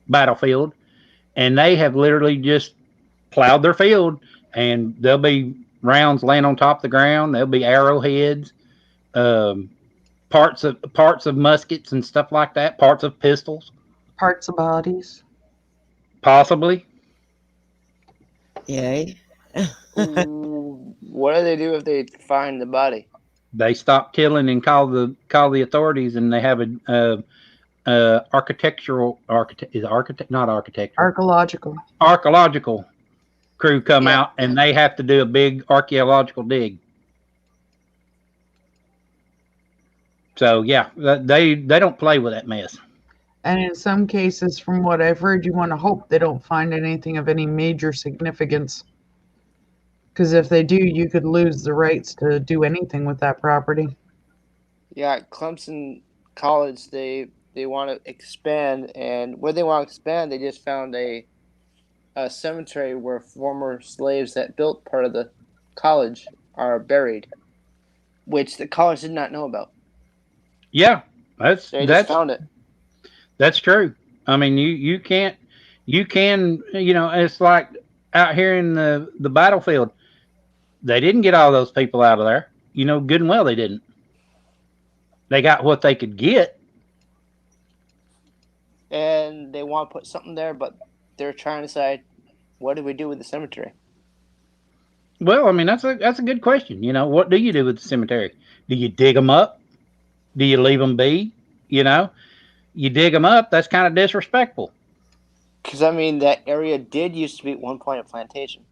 Speaker 2: battlefield, and they have literally just plowed their field and there'll be rounds laying on top of the ground. There'll be arrowheads, parts of muskets and stuff like that, parts of pistols,
Speaker 7: Parts of bodies.
Speaker 2: possibly.
Speaker 4: Yay.
Speaker 8: What do they do if they find the body?
Speaker 2: They stop killing and call the authorities, and they have architectural archaeological crew come out, and they have to do a big archaeological dig. So yeah, they don't play with that mess.
Speaker 7: And in some cases, from what I've heard, you want to hope they don't find anything of any major significance. Because if they do, you could lose the rights to do anything with that property.
Speaker 8: Yeah, at Clemson College, they want to expand, and where they want to expand, they just found a cemetery where former slaves that built part of the college are buried, which the college did not know about.
Speaker 2: Yeah,
Speaker 8: They just found it.
Speaker 2: That's true. I mean, you can, it's like out here in the battlefield. They didn't get all those people out of there. Good and well they didn't. They got what they could get.
Speaker 8: And they want to put something there, but they're trying to decide, what do we do with the cemetery?
Speaker 2: Well, I mean, that's a good question. What do you do with the cemetery? Do you dig them up? Do you leave them be? You dig them up, that's kind of disrespectful.
Speaker 8: Because, I mean, that area did used to be at one point a plantation.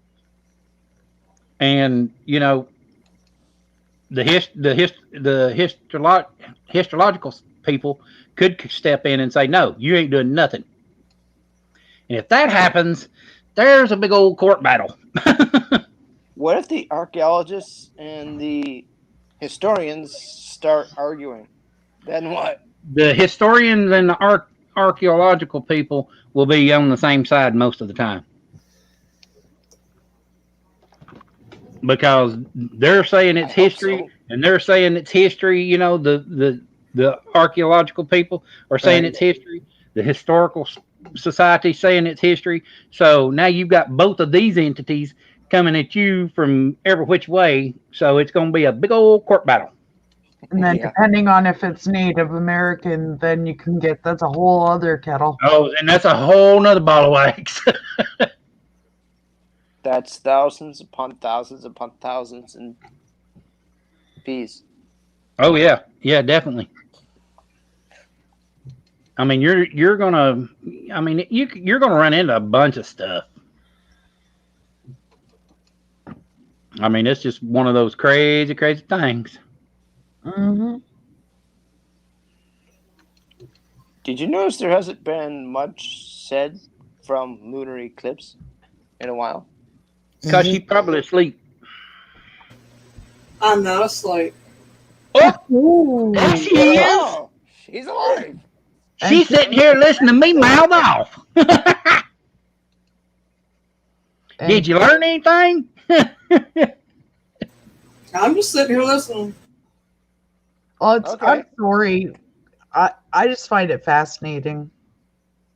Speaker 2: And, the histological people could step in and say, no, you ain't doing nothing. And if that happens, there's a big old court battle.
Speaker 8: What if the archaeologists and the historians start arguing? Then what?
Speaker 2: The historians and the archaeological people will be on the same side most of the time. Because they're saying it's history, so. And they're saying it's history. The archaeological people are saying it's history. The historical society saying it's history. So now you've got both of these entities coming at you from every which way. So it's going to be a big old court battle.
Speaker 7: And then depending on if it's Native American, then you can get, that's a whole other kettle.
Speaker 2: Oh, and that's a whole nother ball of wax.
Speaker 8: That's thousands upon thousands and fees.
Speaker 2: Oh yeah, definitely. I mean, you're gonna run into a bunch of stuff. I mean, it's just one of those crazy things.
Speaker 7: Mm-hmm.
Speaker 8: Did you notice there hasn't been much said from lunar eclipse in a while?
Speaker 2: Because she's probably asleep.
Speaker 3: I'm not asleep.
Speaker 2: Oh, there she is.
Speaker 8: Oh, she's alive.
Speaker 2: She's sitting here listening to me mouth off. Did you learn anything?
Speaker 3: I'm just sitting here listening.
Speaker 7: Well, I'm sorry. I just find it fascinating.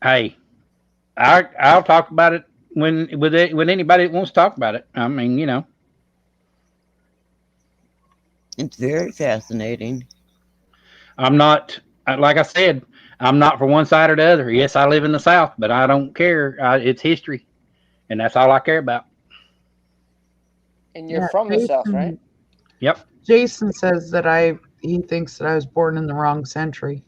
Speaker 2: Hey, I'll talk about it when anybody wants to talk about it. I mean,
Speaker 4: It's very fascinating.
Speaker 2: I'm not, like I said, I'm not for one side or the other. Yes, I live in the South, but I don't care. It's history, and that's all I care about.
Speaker 8: And you're from the South, right?
Speaker 2: Yep.
Speaker 7: Jason says that he thinks that I was born in the wrong century.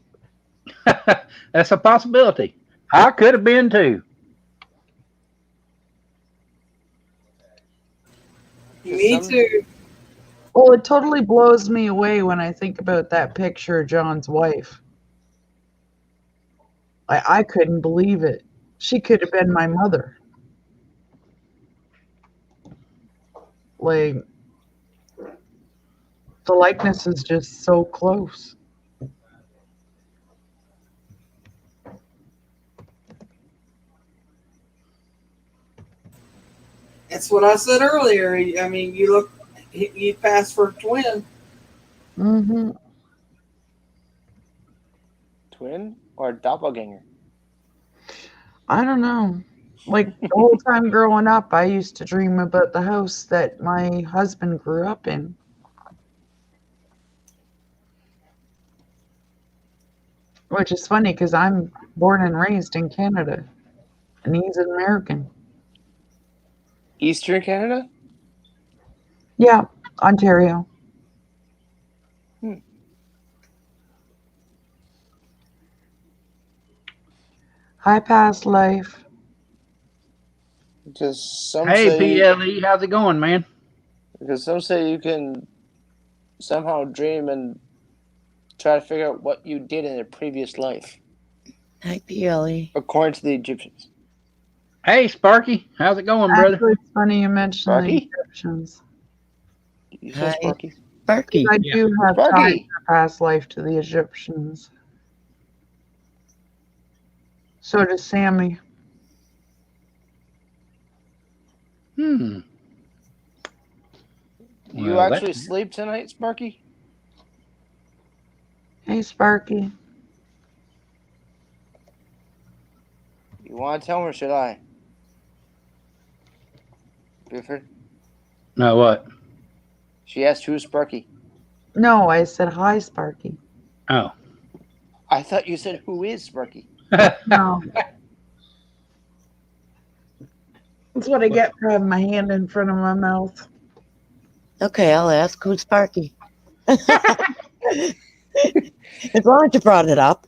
Speaker 2: That's a possibility. I could have been too.
Speaker 3: Me too.
Speaker 7: Well, it totally blows me away when I think about that picture of John's wife. I couldn't believe it. She could have been my mother. Like, the likeness is just so close.
Speaker 3: That's what I said earlier. I mean, you passed for a twin.
Speaker 7: Mm-hmm.
Speaker 8: Twin or doppelganger?
Speaker 7: I don't know. Like the whole time growing up, I used to dream about the house that my husband grew up in. Which is funny because I'm born and raised in Canada, and he's an American.
Speaker 8: Eastern Canada?
Speaker 7: Yeah, Ontario.
Speaker 8: Hmm.
Speaker 7: High past life.
Speaker 8: Because some
Speaker 2: Hey,
Speaker 8: say
Speaker 2: PLE, how's it going, man?
Speaker 8: you can somehow dream and try to figure out what you did in a previous life,
Speaker 4: Hi, PLE.
Speaker 8: according to the Egyptians.
Speaker 2: Hey, Sparky, how's it going, brother?
Speaker 7: Actually, it's funny you mentioned the
Speaker 8: Sparky?
Speaker 7: Egyptians.
Speaker 8: You
Speaker 4: Hi.
Speaker 8: said Sparky?
Speaker 4: Sparky.
Speaker 7: I
Speaker 2: Yeah.
Speaker 7: do have ties
Speaker 8: Sparky!
Speaker 7: to past life to the Egyptians. So does Sammy.
Speaker 2: Hmm.
Speaker 8: You
Speaker 2: Well,
Speaker 8: actually
Speaker 2: that's
Speaker 8: sleep tonight, Sparky?
Speaker 7: Hey, Sparky.
Speaker 8: You want to tell him or should I? Buford?
Speaker 2: no what?
Speaker 8: She asked who's Sparky.
Speaker 7: No, I said hi, Sparky.
Speaker 2: Oh.
Speaker 8: I thought you said who is Sparky.
Speaker 7: No. That's what I get for having my hand in front of my mouth.
Speaker 4: Okay, I'll ask who's Sparky. As long as you brought it up.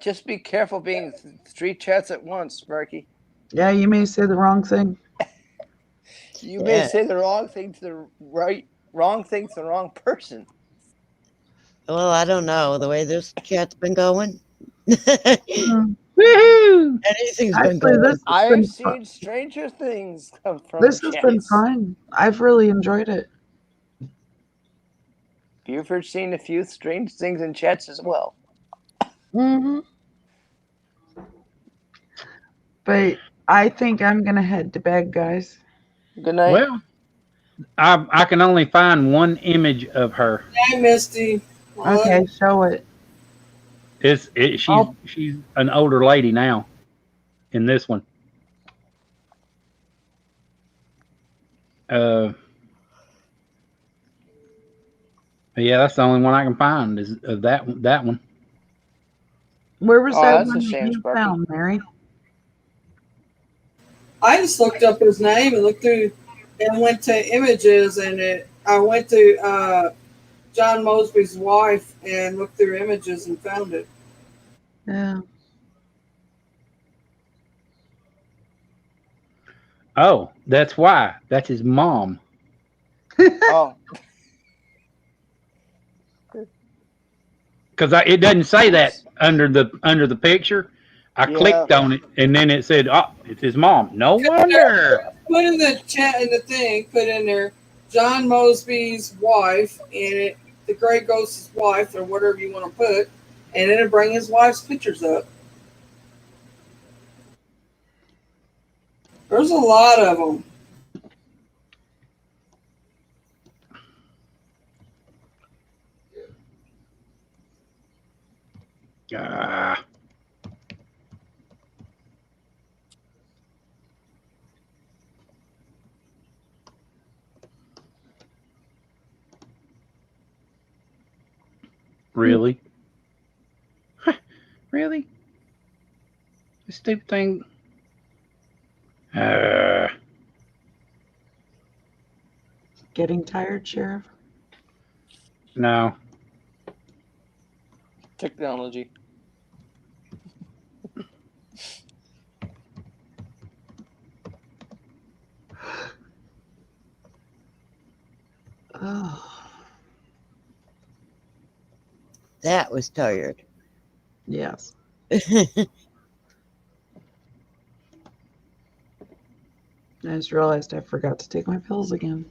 Speaker 8: Just be careful being three chats at once, Sparky.
Speaker 7: Yeah, you may say the wrong thing.
Speaker 8: You may
Speaker 4: Yeah.
Speaker 8: say the wrong thing to the wrong thing to the wrong person.
Speaker 4: Well, I don't know. The way this chat's been going.
Speaker 7: Mm.
Speaker 2: Woohoo!
Speaker 4: Anything's been
Speaker 7: Actually,
Speaker 4: going.
Speaker 7: this has
Speaker 8: I
Speaker 7: been
Speaker 8: have seen stranger things come from
Speaker 7: This has been
Speaker 8: chats.
Speaker 7: fun. I've really enjoyed it.
Speaker 8: Buford's seen a few strange things in chats as well.
Speaker 4: Mm-hmm.
Speaker 7: But I think I'm going to head to bed, guys.
Speaker 8: Good night.
Speaker 2: Well, I can only find one image of her.
Speaker 3: Hey, Misty.
Speaker 7: Okay, show it.
Speaker 2: She's an older lady now in this one. Yeah, that's the only one I can find is of that one.
Speaker 7: Where was
Speaker 8: Oh,
Speaker 7: that
Speaker 8: that's a
Speaker 7: one that
Speaker 8: shame,
Speaker 7: you
Speaker 8: Sparky.
Speaker 7: found, Mary?
Speaker 3: I just looked up his name and looked through and went to images, and I went to John Mosby's wife and looked through images and found it.
Speaker 7: Yeah.
Speaker 2: Oh, that's why. That's his mom.
Speaker 8: Oh,
Speaker 2: Because it doesn't say that under the picture. I
Speaker 8: Yeah.
Speaker 2: clicked on it and then it said, "Oh, it's his mom." No wonder.
Speaker 3: Put in the chat in the thing. Put in there John Mosby's wife and the Gray Ghost's wife or whatever you want to put, and it'll bring his wife's pictures up. There's a lot of them.
Speaker 2: Ah. Really? Really? This stupid thing.
Speaker 7: Getting tired, Sheriff?
Speaker 2: No.
Speaker 8: technology.
Speaker 7: Oh,
Speaker 4: That was tired.
Speaker 7: yes. I just realized I forgot to take my pills again.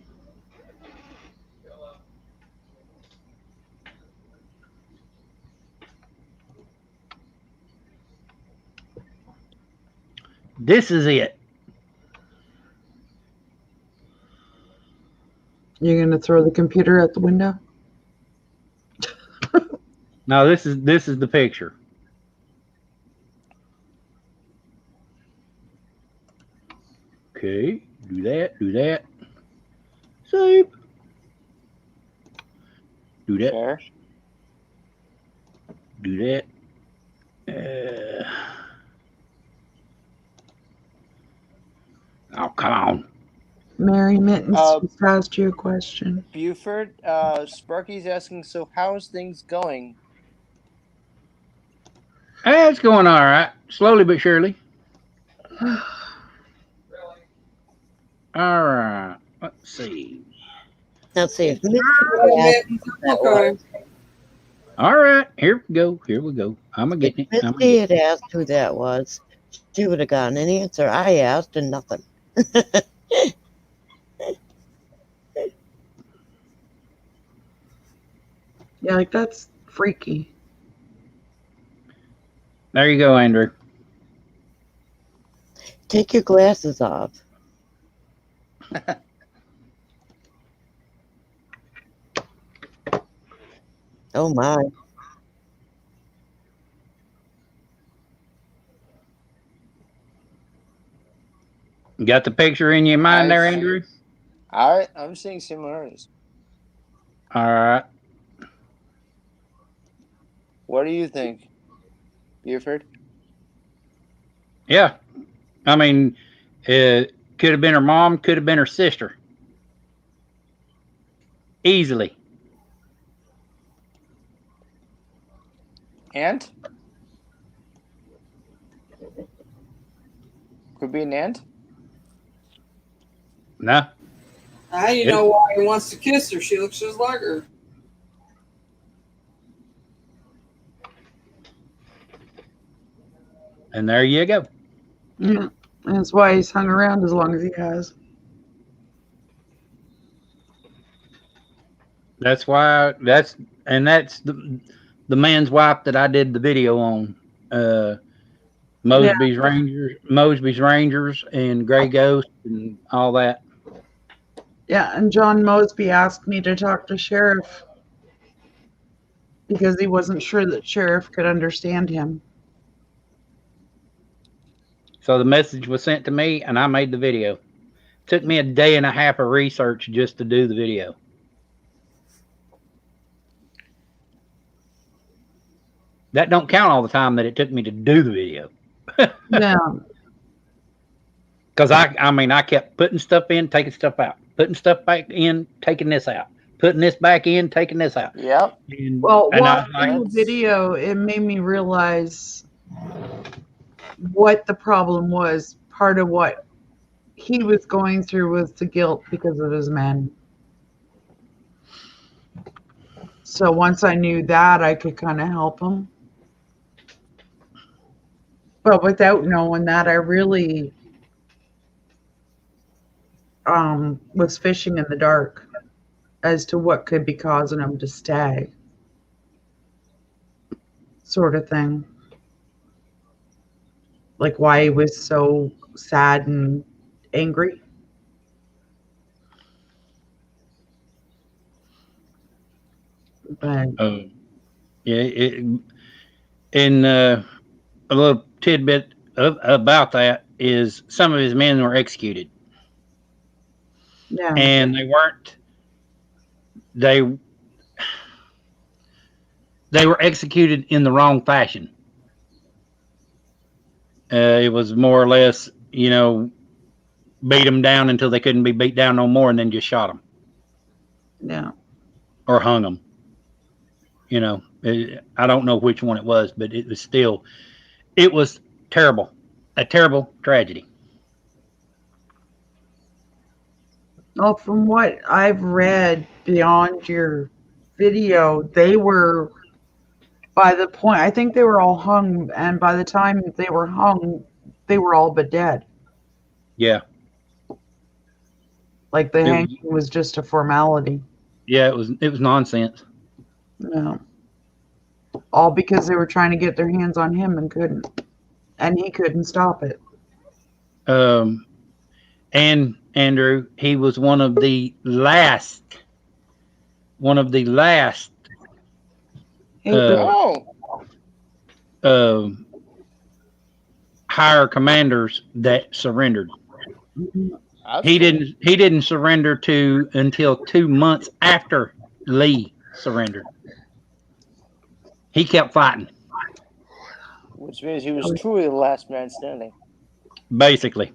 Speaker 2: This is it.
Speaker 7: You're going to throw the computer out the window?
Speaker 2: No, this is the picture. Okay. Do that. Do that. Save. Do that.
Speaker 8: Share.
Speaker 2: Do that. Oh, come on.
Speaker 7: Mary Mittens
Speaker 8: Uh,
Speaker 7: just asked you a question.
Speaker 8: Buford, Sparky's asking, so how's things going?
Speaker 2: It's going all right. Slowly but surely. All right. Let's see.
Speaker 4: Let's see if
Speaker 3: Well,
Speaker 4: Misty asked
Speaker 3: Mittens,
Speaker 4: who
Speaker 3: I'm
Speaker 4: that was.
Speaker 3: okay.
Speaker 2: All right. Here we go. Here we go. I'm
Speaker 4: If
Speaker 2: getting it.
Speaker 4: Misty had asked who that was, she would have gotten an answer. I asked and nothing.
Speaker 7: Yeah, like that's freaky.
Speaker 2: There you go, Andrew.
Speaker 4: Take your glasses off. Oh my.
Speaker 2: You got the picture in your mind there, Andrew?
Speaker 8: I'm seeing similarities.
Speaker 2: All right.
Speaker 8: What do you think, Buford?
Speaker 2: Yeah. I mean, it could have been her mom, could have been her sister. Easily.
Speaker 8: Aunt? Could be an aunt?
Speaker 2: No.
Speaker 3: Now you know why he wants to kiss her. She looks just like her.
Speaker 2: And there you go.
Speaker 7: Yeah, that's why he's hung around as long as he has.
Speaker 2: That's why that's the man's wife that I did the video on. Mosby's Rangers and Grey Ghost and all that.
Speaker 7: Yeah, and John Mosby asked me to talk to Sheriff because he wasn't sure that Sheriff could understand him.
Speaker 2: So the message was sent to me and I made the video. Took me a day and a half of research just to do the video. That don't count all the time that it took me to do the video.
Speaker 7: No.
Speaker 2: Because I kept putting stuff in, taking stuff out, putting stuff back in, taking this out, putting this back in, taking this out.
Speaker 8: Yep.
Speaker 7: Well,
Speaker 2: And
Speaker 7: watching the video, it made me realize what the problem was. Part of what he was going through was the guilt because of his men. So once I knew that, I could kind of help him. But without knowing that, I really was fishing in the dark as to what could be causing him to stay. Sort of thing. Like why he was so sad and angry. But
Speaker 2: a little tidbit about that is some of his men were executed.
Speaker 7: Yeah.
Speaker 2: And they were executed in the wrong fashion. It was more or less, beat them down until they couldn't be beat down no more, and then just shot them.
Speaker 7: Yeah.
Speaker 2: Or hung them. I don't know which one it was, but it was terrible. A terrible tragedy.
Speaker 7: Well, from what I've read beyond your video, they were, by the point, I think they were all hung, and by the time they were hung, they were all but dead.
Speaker 2: Yeah.
Speaker 7: Like the hanging was just a formality.
Speaker 2: Yeah, it was nonsense.
Speaker 7: No. All because they were trying to get their hands on him and couldn't. And he couldn't stop it.
Speaker 2: And Andrew, he was one of the last higher commanders that surrendered. He didn't surrender to until 2 months after Lee surrendered. He kept fighting.
Speaker 8: Which means he was truly the last man standing.
Speaker 2: Basically.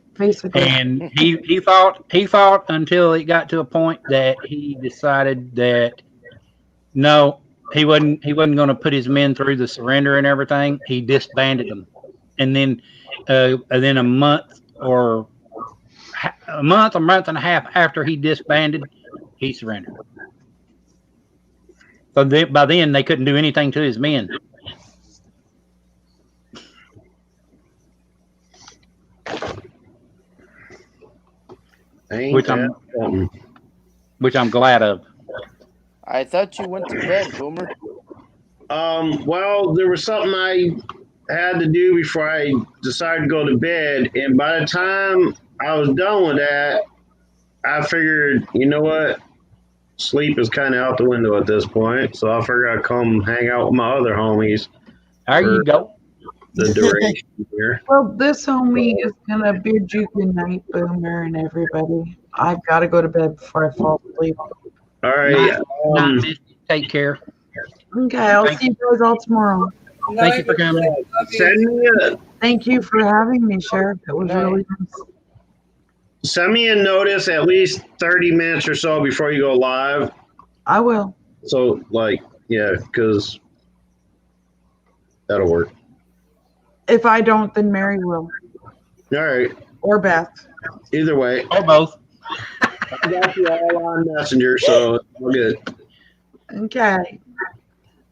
Speaker 2: And he fought until it got to a point that he decided that no, he wasn't going to put his men through the surrender and everything. He disbanded them. And then a month or a month and a half after he disbanded, he surrendered. So by then they couldn't do anything to his men. Which I'm glad of.
Speaker 8: I thought you went to bed, Boomer.
Speaker 1: Well, there was something I had to do before I decided to go to bed, and by the time I was done with that, I figured, you know what, sleep is kind of out the window at this point, so I figured I'd come hang out with my other homies.
Speaker 2: There you go.
Speaker 1: The duration here.
Speaker 7: Well, this homie is gonna bid you good night, Boomer, and everybody. I've got to go to bed before I fall asleep.
Speaker 1: All right.
Speaker 2: Take care.
Speaker 7: Okay, I'll see you guys all tomorrow.
Speaker 2: Thank you for coming.
Speaker 7: Thank you for having me, Sheriff. It was really nice.
Speaker 1: Send me a notice at least 30 minutes or so before you go live.
Speaker 7: I will.
Speaker 1: So, because that'll work.
Speaker 7: If I don't, then Mary will.
Speaker 1: All right.
Speaker 7: Or Beth.
Speaker 1: Either way.
Speaker 2: Or both.
Speaker 1: I got you all on Messenger, so we're good.
Speaker 7: Okay.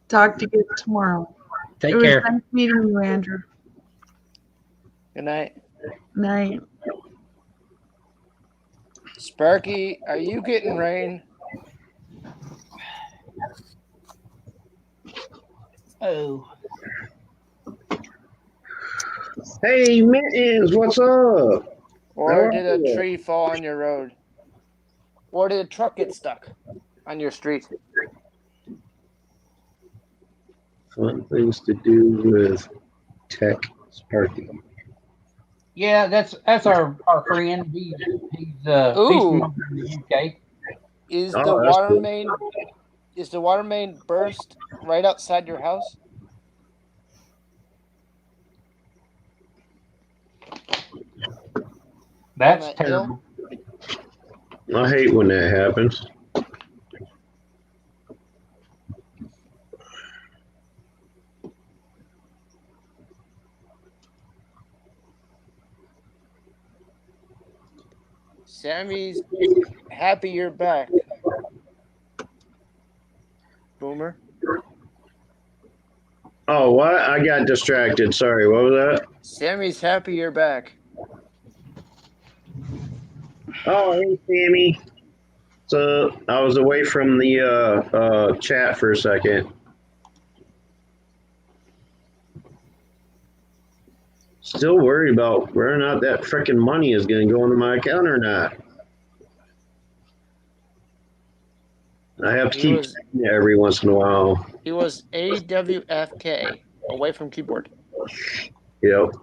Speaker 7: Talk to you tomorrow.
Speaker 2: Take care.
Speaker 7: It was nice meeting you, Andrew.
Speaker 8: Good night.
Speaker 7: Night.
Speaker 8: Sparky, are you getting rain?
Speaker 2: Oh.
Speaker 1: Hey, Mittens, what's up?
Speaker 8: Or did a tree fall on your road? Or did a truck get stuck on your street?
Speaker 1: Fun things to do with Tech Sparky.
Speaker 2: Yeah, that's our friend. He's from the UK.
Speaker 8: Is the water main burst right outside your house?
Speaker 2: That's terrible.
Speaker 1: I hate when that happens.
Speaker 8: Sammy's happy you're back. Boomer.
Speaker 1: Oh, what? I got distracted. Sorry, what was that?
Speaker 8: Sammy's happy you're back.
Speaker 1: Oh, hey, Sammy. So I was away from the chat for a second. Still worried about whether or not that freaking money is going to go into my account or not. I have to keep checking it every once in a while.
Speaker 8: He was AWFK, away from keyboard.
Speaker 1: Yep.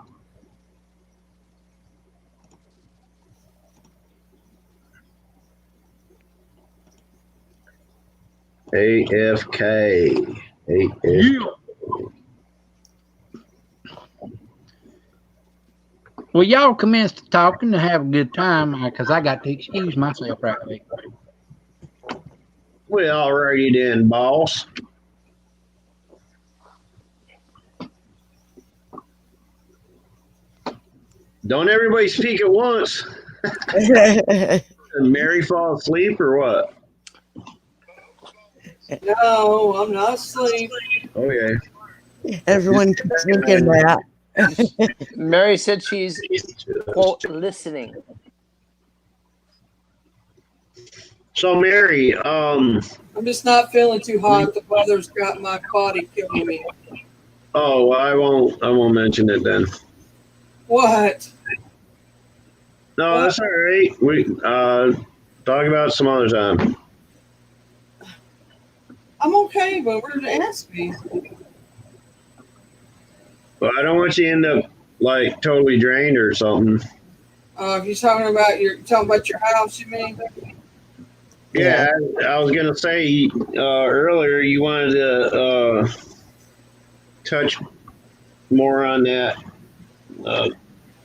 Speaker 1: AFK.
Speaker 2: Well, y'all commenced talking to have a good time because I got to excuse myself right quick.
Speaker 1: Well, alrighty then, boss. Don't everybody speak at once. And Mary fall asleep or what?
Speaker 3: No, I'm not asleep.
Speaker 1: Okay.
Speaker 4: Everyone keeps thinking that.
Speaker 8: Mary said she's, quote, listening.
Speaker 1: So, Mary,
Speaker 3: I'm just not feeling too hot. The weather's got my body killing me.
Speaker 1: Oh, well, I won't mention it then.
Speaker 3: What?
Speaker 1: No, that's all right. We talk about it some other time.
Speaker 3: I'm okay, but we're to ask me.
Speaker 1: But I don't want you to end up like totally drained or something.
Speaker 3: If you're talking about your house, you mean?
Speaker 1: Yeah, I was gonna say earlier you wanted to touch more on that.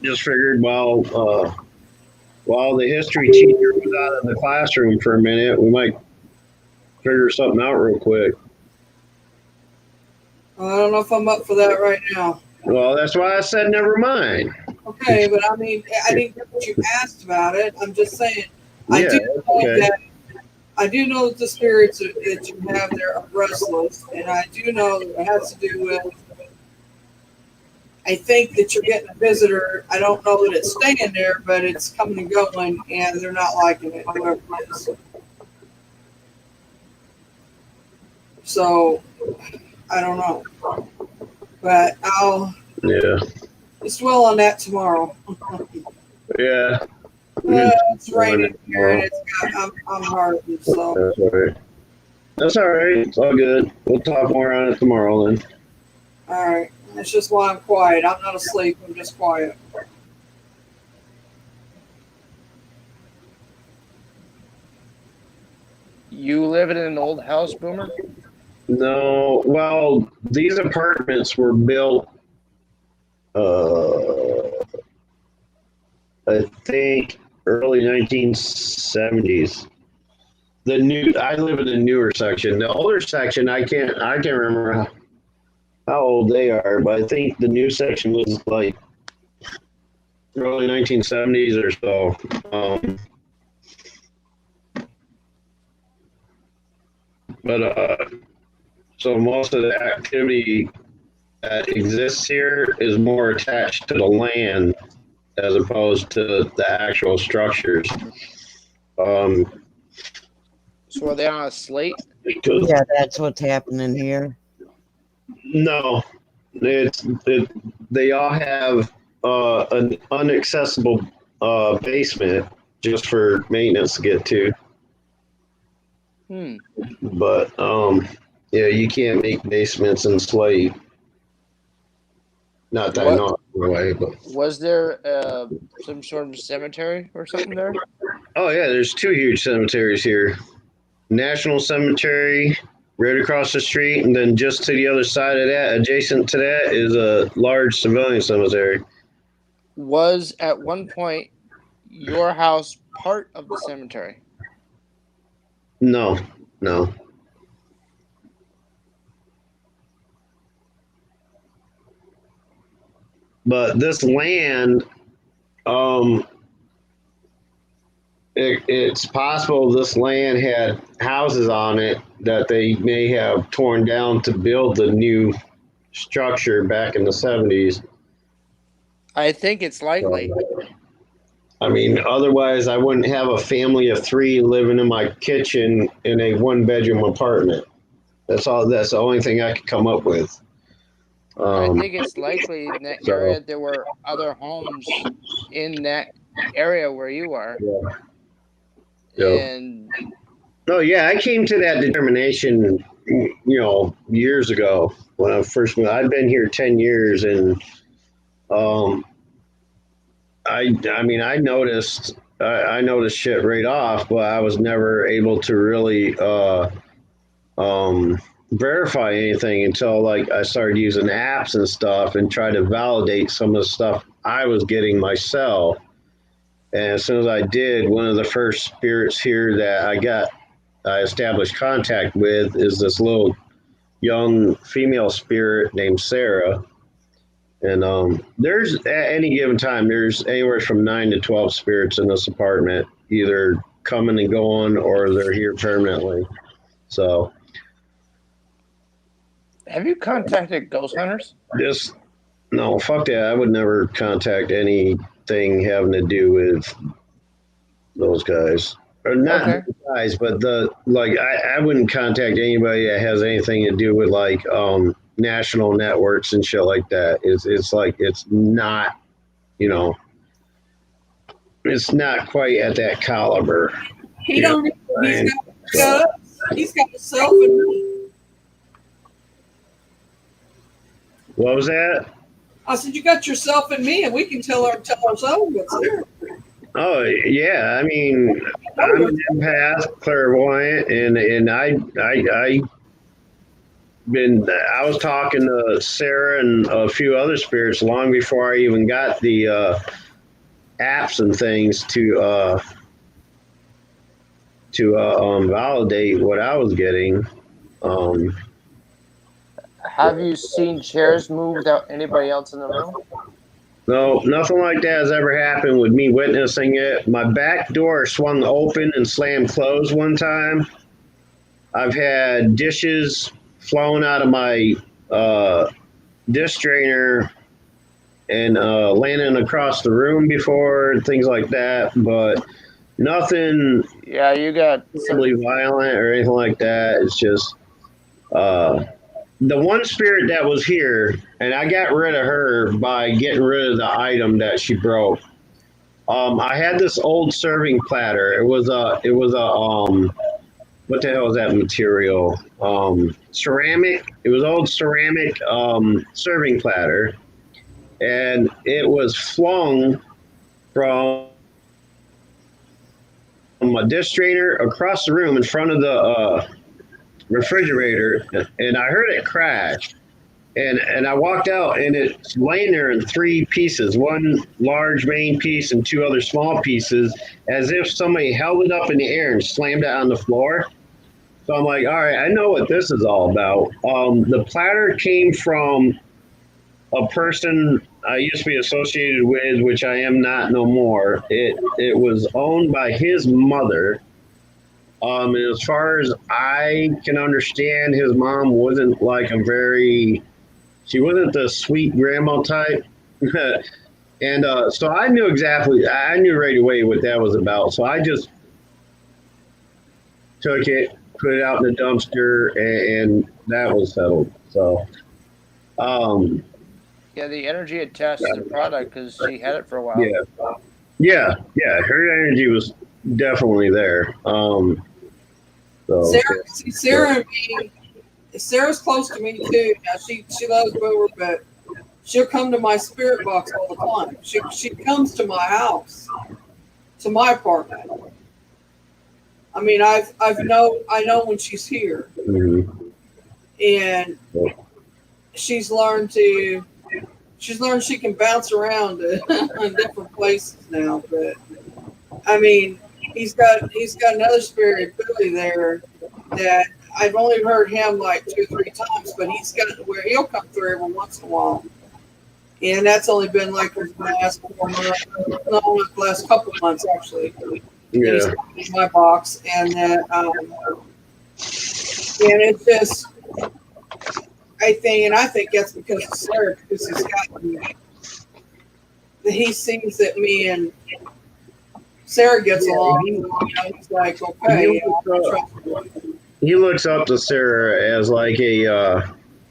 Speaker 1: Just figured while the history teacher was out of the classroom for a minute, we might figure something out real quick.
Speaker 3: I don't know if I'm up for that right now.
Speaker 1: Well, that's why I said never mind.
Speaker 3: Okay, but I mean, I didn't get what you asked about it. I'm just saying, I
Speaker 1: Yeah,
Speaker 3: do know
Speaker 1: okay.
Speaker 3: that the spirits that you have there are restless, and I do know that it has to do with. I think that you're getting a visitor. I don't know that it's staying there, but it's coming and going, and they're not liking it, whoever it is. So I don't know, but I'll just dwell on that tomorrow.
Speaker 1: Yeah.
Speaker 3: It's raining here, and I'm hardened, so.
Speaker 1: That's all right. That's all right. It's all good. We'll talk more on it tomorrow then.
Speaker 3: All right. That's just why I'm quiet. I'm not asleep. I'm just quiet.
Speaker 8: You live in an old house, Boomer?
Speaker 1: No, well, these apartments were built, I think, early 1970s. I live in the newer section. The older section, I can't remember how old they are, but I think the new section was like early 1970s or so. So most of the activity that exists here is more attached to the land as opposed to the actual structures.
Speaker 8: So are they on a slate?
Speaker 4: Yeah, that's what's happening here.
Speaker 1: No, they all have an inaccessible basement just for maintenance to get to. But yeah, you can't make basements in slate. Not that I know of, anyway, but
Speaker 8: Was there some sort of cemetery or something there?
Speaker 1: oh yeah, there's two huge cemeteries here. National Cemetery right across the street, and then just to the other side of that, adjacent to that, is a large civilian cemetery.
Speaker 8: Was at one point your house part of the cemetery?
Speaker 1: No. But this land, it's possible this land had houses on it that they may have torn down to build the new structure back in the 70s.
Speaker 8: I think it's likely.
Speaker 1: I mean, otherwise, I wouldn't have a family of three living in my kitchen in a one-bedroom apartment. That's the only thing I could come up with.
Speaker 8: I think it's likely in that area there were other homes in that area where you are.
Speaker 1: Yeah.
Speaker 8: And
Speaker 1: oh yeah, I came to that determination, years ago when I first moved. I've been here 10 years, and I noticed shit right off, but I was never able to really verify anything until like I started using apps and stuff and try to validate some of the stuff I was getting myself. And as soon as I did, one of the first spirits here that I established contact with is this little young female spirit named Sarah. And there's at any given time, there's anywhere from 9 to 12 spirits in this apartment, either coming and going or they're here permanently. So,
Speaker 8: have you contacted ghost hunters?
Speaker 1: No, fuck that. I would never contact anything having to do with those guys. Or not those guys, but I wouldn't contact anybody that has anything to do with like national networks and shit like that. It's like it's not, it's not quite at that caliber.
Speaker 3: He's got himself and
Speaker 1: what was that?
Speaker 3: I said, you got yourself and me, and we can tell ourselves what's there.
Speaker 1: Oh yeah, I mean, I'm an empath, clairvoyant, and I was talking to Sarah and a few other spirits long before I even got the apps and things to validate what I was getting.
Speaker 8: Have you seen chairs move without anybody else in the room?
Speaker 1: No, nothing like that has ever happened with me witnessing it. My back door swung open and slammed closed one time. I've had dishes flown out of my dish drainer and landing across the room before, things like that, but nothing
Speaker 8: Yeah, you got
Speaker 1: really violent or anything like that. It's just the one spirit that was here, and I got rid of her by getting rid of the item that she broke. I had this old serving platter. It was a what the hell is that material? Ceramic. It was old ceramic serving platter, and it was flung from a dish drainer across the room in front of the refrigerator, and I heard it crash. And I walked out, and it's laying there in three pieces, one large main piece and two other small pieces, as if somebody held it up in the air and slammed it on the floor. So I'm like, all right, I know what this is all about. The platter came from a person I used to be associated with, which I am not no more. It was owned by his mother. And as far as I can understand, his mom wasn't like she wasn't the sweet grandma type. And so I knew right away what that was about. So I just took it, put it out in the dumpster, and that was settled. So,
Speaker 8: yeah, the energy attached to the product because she had it for a while.
Speaker 1: Yeah. Her energy was definitely there. So,
Speaker 3: Sarah and me. Sarah's close to me too. Now she loves Buford, but she'll come to my spirit box all the time. She comes to my house, to my apartment. I mean, I know when she's here, and she's learned she can bounce around in different places now. But I mean, he's got another spirit, Billy, there that I've only heard him like 2 or 3 times, but he's got it where he'll come through every once in a while. And that's only been like the last 4 months, no, the last couple of months actually.
Speaker 1: Yeah.
Speaker 3: He's in my box, and that, and it's just, I think that's because of Sarah, because he sees that me and Sarah gets along. You know, he's like, okay,
Speaker 1: he looks up to Sarah as like a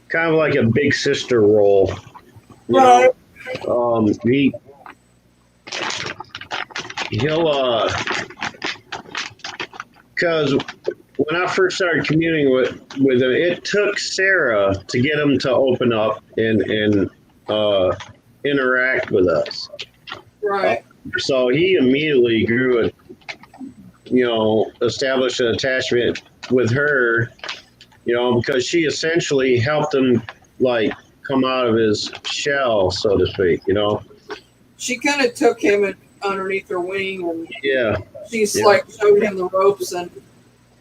Speaker 1: kind of like a big sister role.
Speaker 3: Right.
Speaker 1: He'll because when I first started communing with him, it took Sarah to get him to open up and interact with us.
Speaker 3: Right.
Speaker 1: So he immediately grew established an attachment with her, because she essentially helped him like come out of his shell, so to speak,
Speaker 3: She kind of took him underneath her wing, and she's like showed him the ropes and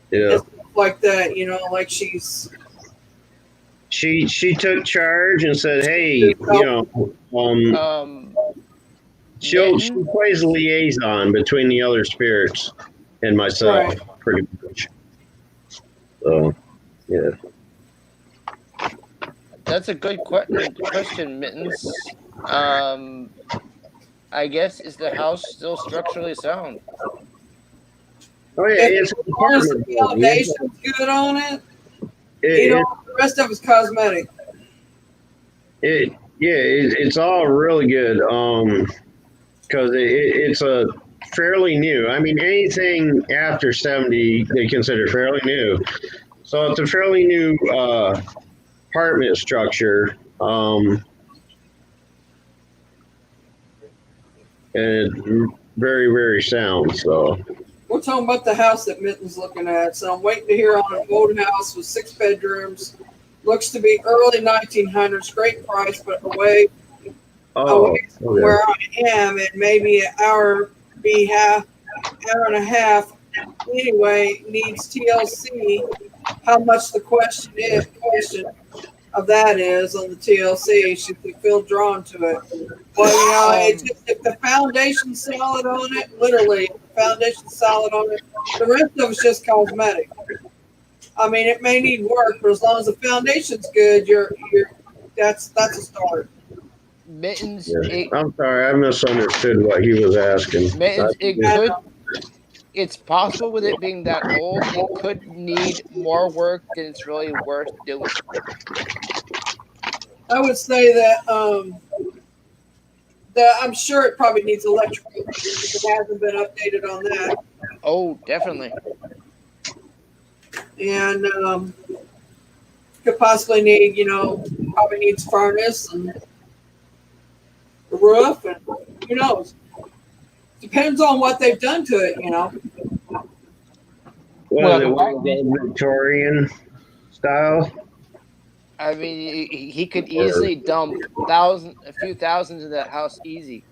Speaker 3: stuff like that, like she
Speaker 1: took charge and said, hey, she plays liaison between the other spirits and myself, pretty much. So, yeah.
Speaker 8: That's a good question, Mittens. I guess, is the house still structurally sound?
Speaker 1: Oh yeah, it's
Speaker 3: the foundation's good on it. The rest of it's cosmetic.
Speaker 1: It's all really good. Because it's a fairly new. I mean, anything after 70 they consider fairly new. So it's a fairly new apartment structure. and it's very, very sound. So
Speaker 3: We're talking about the house that Mitten's looking at. So I'm waiting to hear on an old house with 6 bedrooms. Looks to be early 1900s. Great price, but away from where I am, it may be an hour, hour and a half. Anyway, needs TLC. How much the question of that is on the TLC? Should we feel drawn to it? Well, it's just, if the foundation's solid on it, literally, if the foundation's solid on it, the rest of it's just cosmetic. I mean, it may need work, but as long as the foundation's good, that's a start.
Speaker 8: Mittens,
Speaker 1: I'm sorry, I misunderstood what he was asking.
Speaker 8: Mittens, it's possible with it being that old, it could need more work than it's really worth doing.
Speaker 3: I would say that I'm sure it probably needs electrical if it hasn't been updated on that.
Speaker 8: Oh, definitely.
Speaker 3: And could possibly need, probably needs furnace and a roof, and who knows? Depends on what they've done to it,
Speaker 1: Well, Victorian style.
Speaker 8: I mean, he could easily dump a few thousands in that house easy.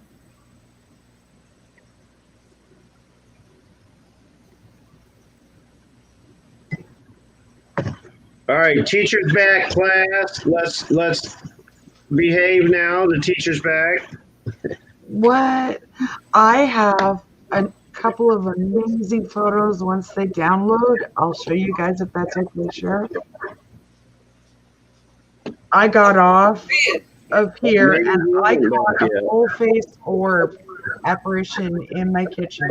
Speaker 1: All right, teacher's back, class. Let's behave now. The teacher's back.
Speaker 7: What? I have a couple of amazing photos once they download. I'll show you guys if that's okay, Sheriff. I got off of here and I caught a full face orb apparition in my kitchen.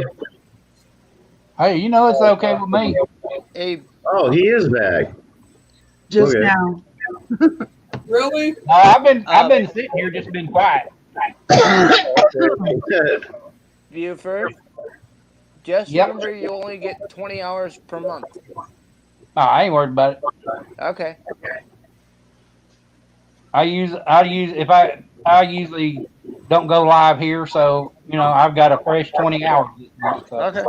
Speaker 2: Hey, it's okay with me.
Speaker 1: Oh, he is back.
Speaker 7: Just now.
Speaker 3: Really?
Speaker 2: No, I've been sitting here, just been quiet.
Speaker 8: Buford, just remember you only get 20 hours per month.
Speaker 2: Oh, I ain't worried about it.
Speaker 8: Okay.
Speaker 2: I usually don't go live here, so I've got a fresh 20 hours this month. So.
Speaker 8: Okay.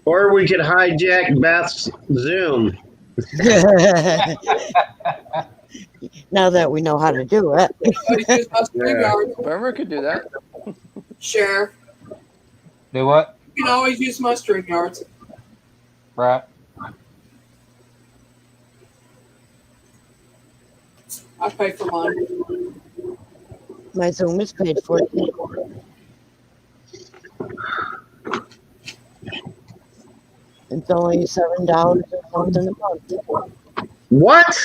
Speaker 1: Or we could hijack Beth's Zoom.
Speaker 4: Now that we know how to do it.
Speaker 8: Burma could do that.
Speaker 3: Sheriff.
Speaker 2: Do what?
Speaker 3: You can always use my StreamYards.
Speaker 2: Right.
Speaker 3: I pay for mine.
Speaker 4: My Zoom is paid for. It's only $7 or something a month.
Speaker 1: What?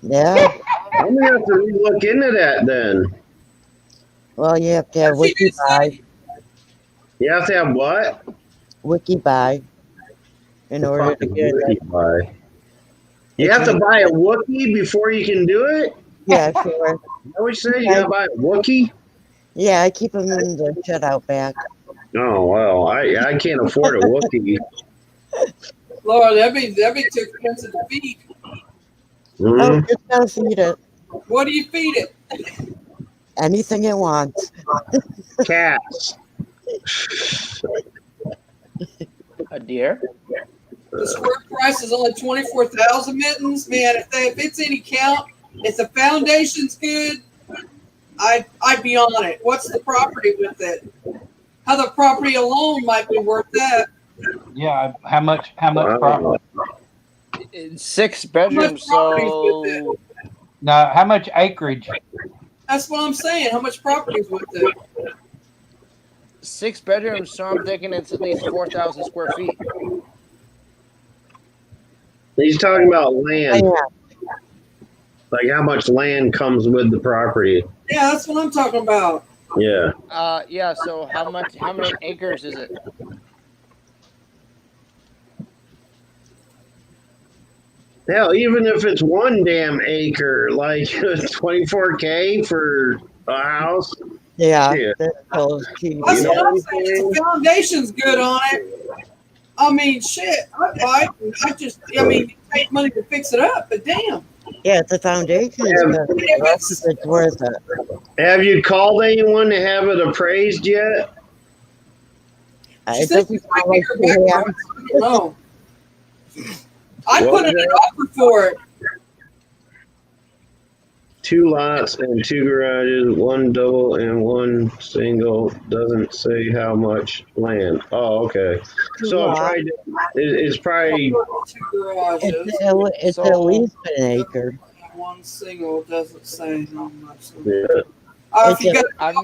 Speaker 4: Yeah.
Speaker 1: I'm gonna have to look into that then.
Speaker 4: Well, you have to have WikiBuy.
Speaker 1: You have to have what?
Speaker 4: WikiBuy in order to get it.
Speaker 1: WikiBuy. You have to buy a Wookiee before you can do it?
Speaker 4: Yeah, sure.
Speaker 1: I would say you gotta buy a Wookiee?
Speaker 4: Yeah, I keep them in the shutout back.
Speaker 1: Oh well, I can't afford a Wookiee.
Speaker 3: Lord, that'd be too expensive to feed.
Speaker 4: Oh, just gotta feed it.
Speaker 3: What do you feed it?
Speaker 4: Anything it wants.
Speaker 1: Cats.
Speaker 8: A deer?
Speaker 3: The square price is only 24,000 Mittens. Man, if it's any count, if the foundation's good, I'd be on it. What's the property with it? How the property alone might be worth that.
Speaker 2: Yeah, how much property?
Speaker 8: It's 6 bedrooms, so
Speaker 2: Now, how much acreage?
Speaker 3: That's what I'm saying. How much property is with it?
Speaker 8: 6 bedrooms, so I'm thinking it's at least 4,000 square feet.
Speaker 1: He's talking about land. Like how much land comes with the property.
Speaker 3: Yeah, that's what I'm talking about.
Speaker 1: Yeah.
Speaker 8: Yeah, so how many acres is it?
Speaker 1: Hell, even if it's 1 damn acre, like $24K for a house.
Speaker 4: Yeah.
Speaker 3: That's what I'm saying. If the foundation's good on it, I mean, shit, I'd buy it. I mean, you take money to fix it up, but damn.
Speaker 4: Yeah, the foundation is good. The rest of it's worth it.
Speaker 1: Have you called anyone to have it appraised yet?
Speaker 3: She
Speaker 4: It
Speaker 3: said
Speaker 4: doesn't
Speaker 3: it might
Speaker 4: sound
Speaker 3: be
Speaker 4: like
Speaker 3: her
Speaker 4: you have.
Speaker 3: backyard. I don't know. I
Speaker 1: What
Speaker 3: put
Speaker 1: was
Speaker 3: in an
Speaker 1: that?
Speaker 3: offer for it.
Speaker 1: 2 lots and 2 garages, 1 double and 1 single. Doesn't say how much land. Oh, okay. So it's probably
Speaker 3: 2 garages.
Speaker 4: It's at least an acre.
Speaker 3: And 1 single doesn't say how much.
Speaker 1: yeah.
Speaker 3: If you got
Speaker 8: I'm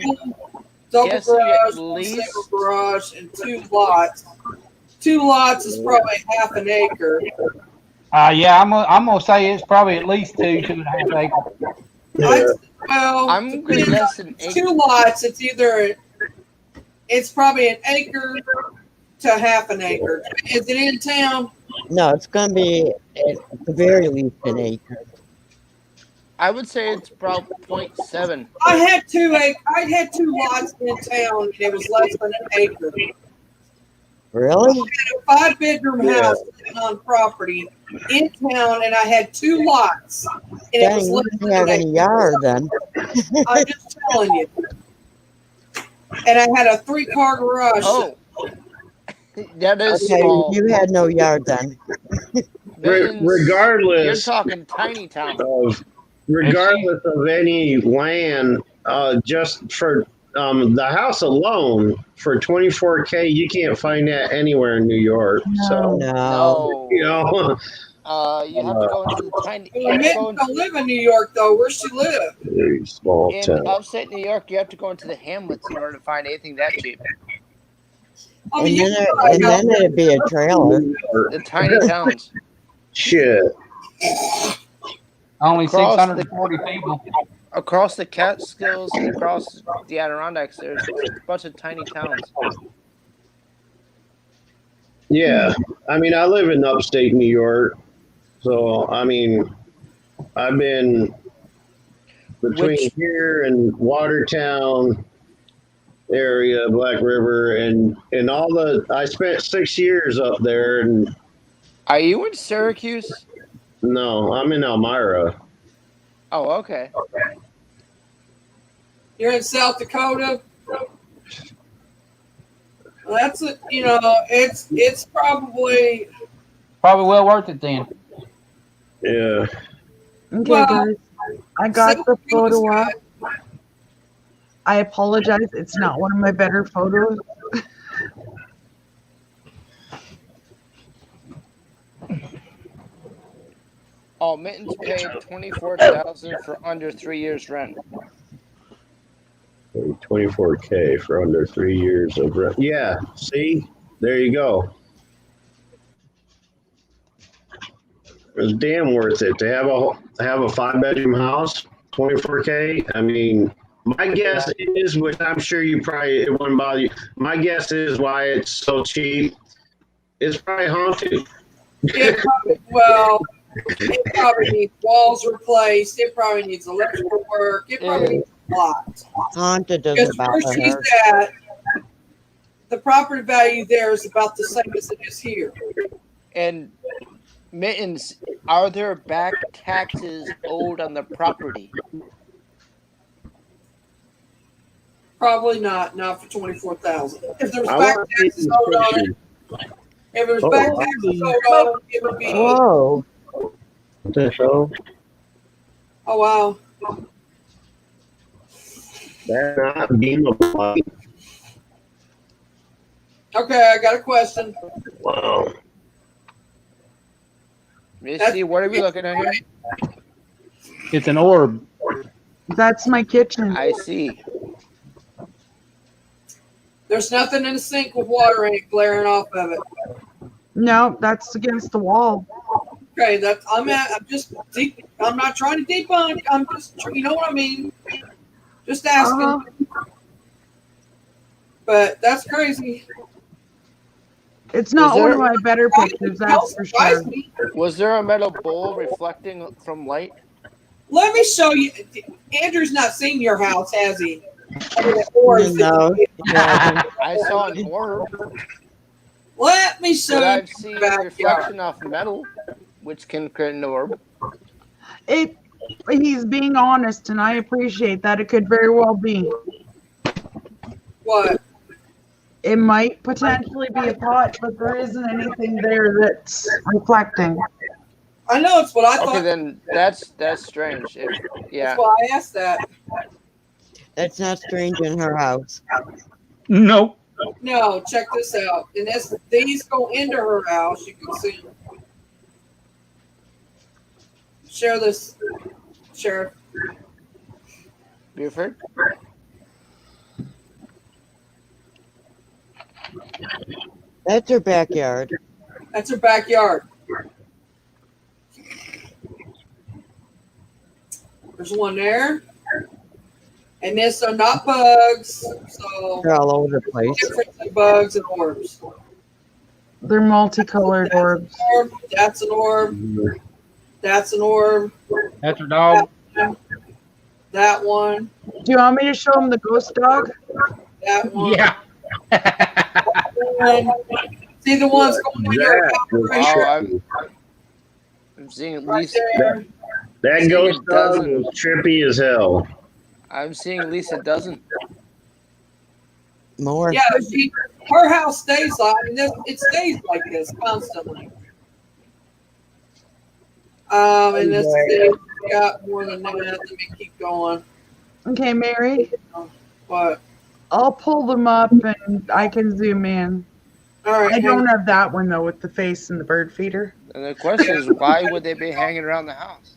Speaker 3: double
Speaker 8: guessing
Speaker 3: garage,
Speaker 8: at
Speaker 3: 1 single
Speaker 8: least.
Speaker 3: garage, and 2 lots. 2 lots is probably half an acre.
Speaker 2: Yeah, I'm gonna say it's probably at least 2.5 acres.
Speaker 3: Well,
Speaker 8: I'm gonna
Speaker 3: depends
Speaker 8: guess
Speaker 3: on-
Speaker 8: an
Speaker 3: it's
Speaker 8: acre.
Speaker 3: 2 lots. It's probably an acre to half an acre. Is it in town?
Speaker 4: No, it's going to be at the very least an acre.
Speaker 8: I would say it's about 0.7.
Speaker 3: I had 2 lots in town, and it was less than an acre.
Speaker 4: Really?
Speaker 3: I had a 5-bedroom house sitting on property in town, and I had 2 lots, and it
Speaker 4: Dang,
Speaker 3: was
Speaker 4: you
Speaker 3: less
Speaker 4: didn't
Speaker 3: than
Speaker 4: have
Speaker 3: an
Speaker 4: any
Speaker 3: acre.
Speaker 4: yard then.
Speaker 3: I'm just telling you. And I had a 3-car garage.
Speaker 8: Oh, that is
Speaker 4: Okay,
Speaker 8: small.
Speaker 4: you had no yard then.
Speaker 8: Mittens, you're
Speaker 1: regardless
Speaker 8: talking tiny town.
Speaker 1: regardless of any land, just for the house alone for 24K, you can't find that anywhere in New York. So
Speaker 8: No.
Speaker 1: you know,
Speaker 8: You have to go into the tiny. You
Speaker 3: Well,
Speaker 8: have to
Speaker 3: Mittens
Speaker 8: go into,
Speaker 3: don't live in New York, though. Where's she live?
Speaker 1: very small
Speaker 8: in
Speaker 1: town.
Speaker 8: upstate New York. You have to go into the hamlets in order to find anything that cheap.
Speaker 3: I mean,
Speaker 4: And then it'd be a trailer.
Speaker 8: The tiny towns.
Speaker 1: Shit.
Speaker 2: Only
Speaker 8: Across
Speaker 2: 640 people.
Speaker 8: Across the Catskills and across the Adirondacks, there's a bunch of tiny towns.
Speaker 1: Yeah, I mean, I live in upstate New York, so I mean, I've been between here and Watertown area, Black River, and all the. I spent 6 years up there, and
Speaker 8: Are you in Syracuse?
Speaker 1: no, I'm in Elmira.
Speaker 8: Oh, okay.
Speaker 3: You're in South Dakota. Well, that's it. You know, it's probably
Speaker 2: well worth it then.
Speaker 1: Yeah.
Speaker 7: Okay,
Speaker 3: Well,
Speaker 7: guys. I got the photo up. I apologize. It's not one of my better photos.
Speaker 8: Oh, Mittens paid $24,000 for under 3 years rent.
Speaker 1: 24K for under 3 years of rent. Yeah, see, there you go. It's damn worth it to have a 5-bedroom house, 24K. I mean, my guess is, which I'm sure it wouldn't bother you. My guess is why it's so cheap. It's probably haunted.
Speaker 3: it probably needs walls replaced. It probably needs electrical work. It probably needs a lot.
Speaker 4: Haunted
Speaker 3: Because
Speaker 4: doesn't
Speaker 3: where
Speaker 4: bother
Speaker 3: she's
Speaker 4: her.
Speaker 3: at, the property value there is about the same as it is here.
Speaker 8: And Mittens, are there back taxes owed on the property?
Speaker 3: Probably not for 24,000. If there's
Speaker 1: I
Speaker 3: back
Speaker 1: want to see
Speaker 3: taxes
Speaker 1: these
Speaker 3: owed on it,
Speaker 1: pictures.
Speaker 3: if there's
Speaker 1: Oh,
Speaker 3: back
Speaker 1: wow.
Speaker 3: taxes owed on it, it would be.
Speaker 4: Whoa.
Speaker 1: What the hell?
Speaker 3: Oh wow.
Speaker 1: That not beam of light.
Speaker 3: Okay, I got a question.
Speaker 1: Wow.
Speaker 8: Missy, what are we looking at here?
Speaker 2: It's an orb.
Speaker 7: That's my kitchen.
Speaker 8: I see.
Speaker 3: There's nothing in the sink with water in it glaring off of it.
Speaker 7: No, that's against the wall.
Speaker 3: Okay, I'm not trying to debunk. I'm just, you know what I mean? Just asking. But that's crazy.
Speaker 7: It's not
Speaker 8: Was
Speaker 7: one
Speaker 8: there-
Speaker 7: of my better pictures, that's for sure.
Speaker 8: Was there a metal bowl reflecting from light?
Speaker 3: Let me show you. Andrew's not seen your house, has he? Or is
Speaker 4: No.
Speaker 8: I saw an orb,
Speaker 3: Let me show
Speaker 8: but
Speaker 3: you.
Speaker 8: I've seen a
Speaker 3: backyard.
Speaker 8: reflection off metal, which can create an orb.
Speaker 7: He's being honest, and I appreciate that. It could very well be.
Speaker 3: What?
Speaker 7: It might potentially be a pot, but there isn't anything there that's reflecting.
Speaker 3: I know it's what I
Speaker 8: Okay,
Speaker 3: thought.
Speaker 8: then that's strange. If yeah,
Speaker 3: That's why I asked that.
Speaker 4: That's not strange in her house.
Speaker 2: Nope.
Speaker 3: No, check this out. And these go into her house. You can see them. Share this, Sheriff.
Speaker 8: Buford.
Speaker 4: That's her backyard.
Speaker 3: That's her backyard. There's one there. And this are not bugs. So
Speaker 4: They're all over the place.
Speaker 3: different than bugs and orbs.
Speaker 7: They're multicolored orbs.
Speaker 3: That's an orb. That's an orb.
Speaker 2: That's her dog.
Speaker 3: That one.
Speaker 7: Do you want me to show him the ghost dog?
Speaker 3: That one.
Speaker 2: Yeah.
Speaker 3: See the ones going in there.
Speaker 8: Wow, I'm seeing at least
Speaker 1: That ghost dog was trippy as hell.
Speaker 8: I'm seeing at least a dozen.
Speaker 4: More.
Speaker 3: Yeah, her house stays like it stays like this constantly. And this is got more than that. Let me keep going.
Speaker 7: Okay, Mary.
Speaker 3: What?
Speaker 7: I'll pull them up and I can zoom in.
Speaker 3: All right.
Speaker 7: I don't have that one though with the face and the bird feeder.
Speaker 8: And the question is, why would they be hanging around the house?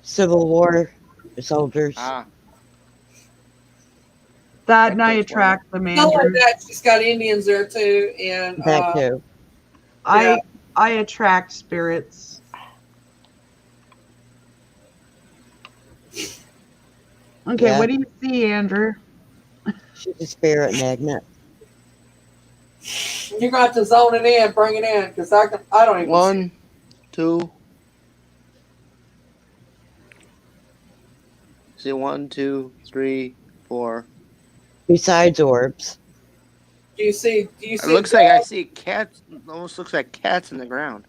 Speaker 4: Civil War soldiers.
Speaker 8: Ah,
Speaker 7: That and I attract them,
Speaker 3: Not
Speaker 7: Andrew.
Speaker 3: like that. She's got Indians there too, and
Speaker 4: That too.
Speaker 3: yeah.
Speaker 7: I attract spirits. Okay,
Speaker 4: Yeah.
Speaker 7: what do you see, Andrew?
Speaker 4: She's a spirit magnet.
Speaker 3: You got to zone it in, bring it in, because I don't even.
Speaker 8: one, two. See 1, 2, 3, 4.
Speaker 4: Besides orbs.
Speaker 3: Do you see?
Speaker 8: It looks like I see cats. Almost looks like cats in the ground.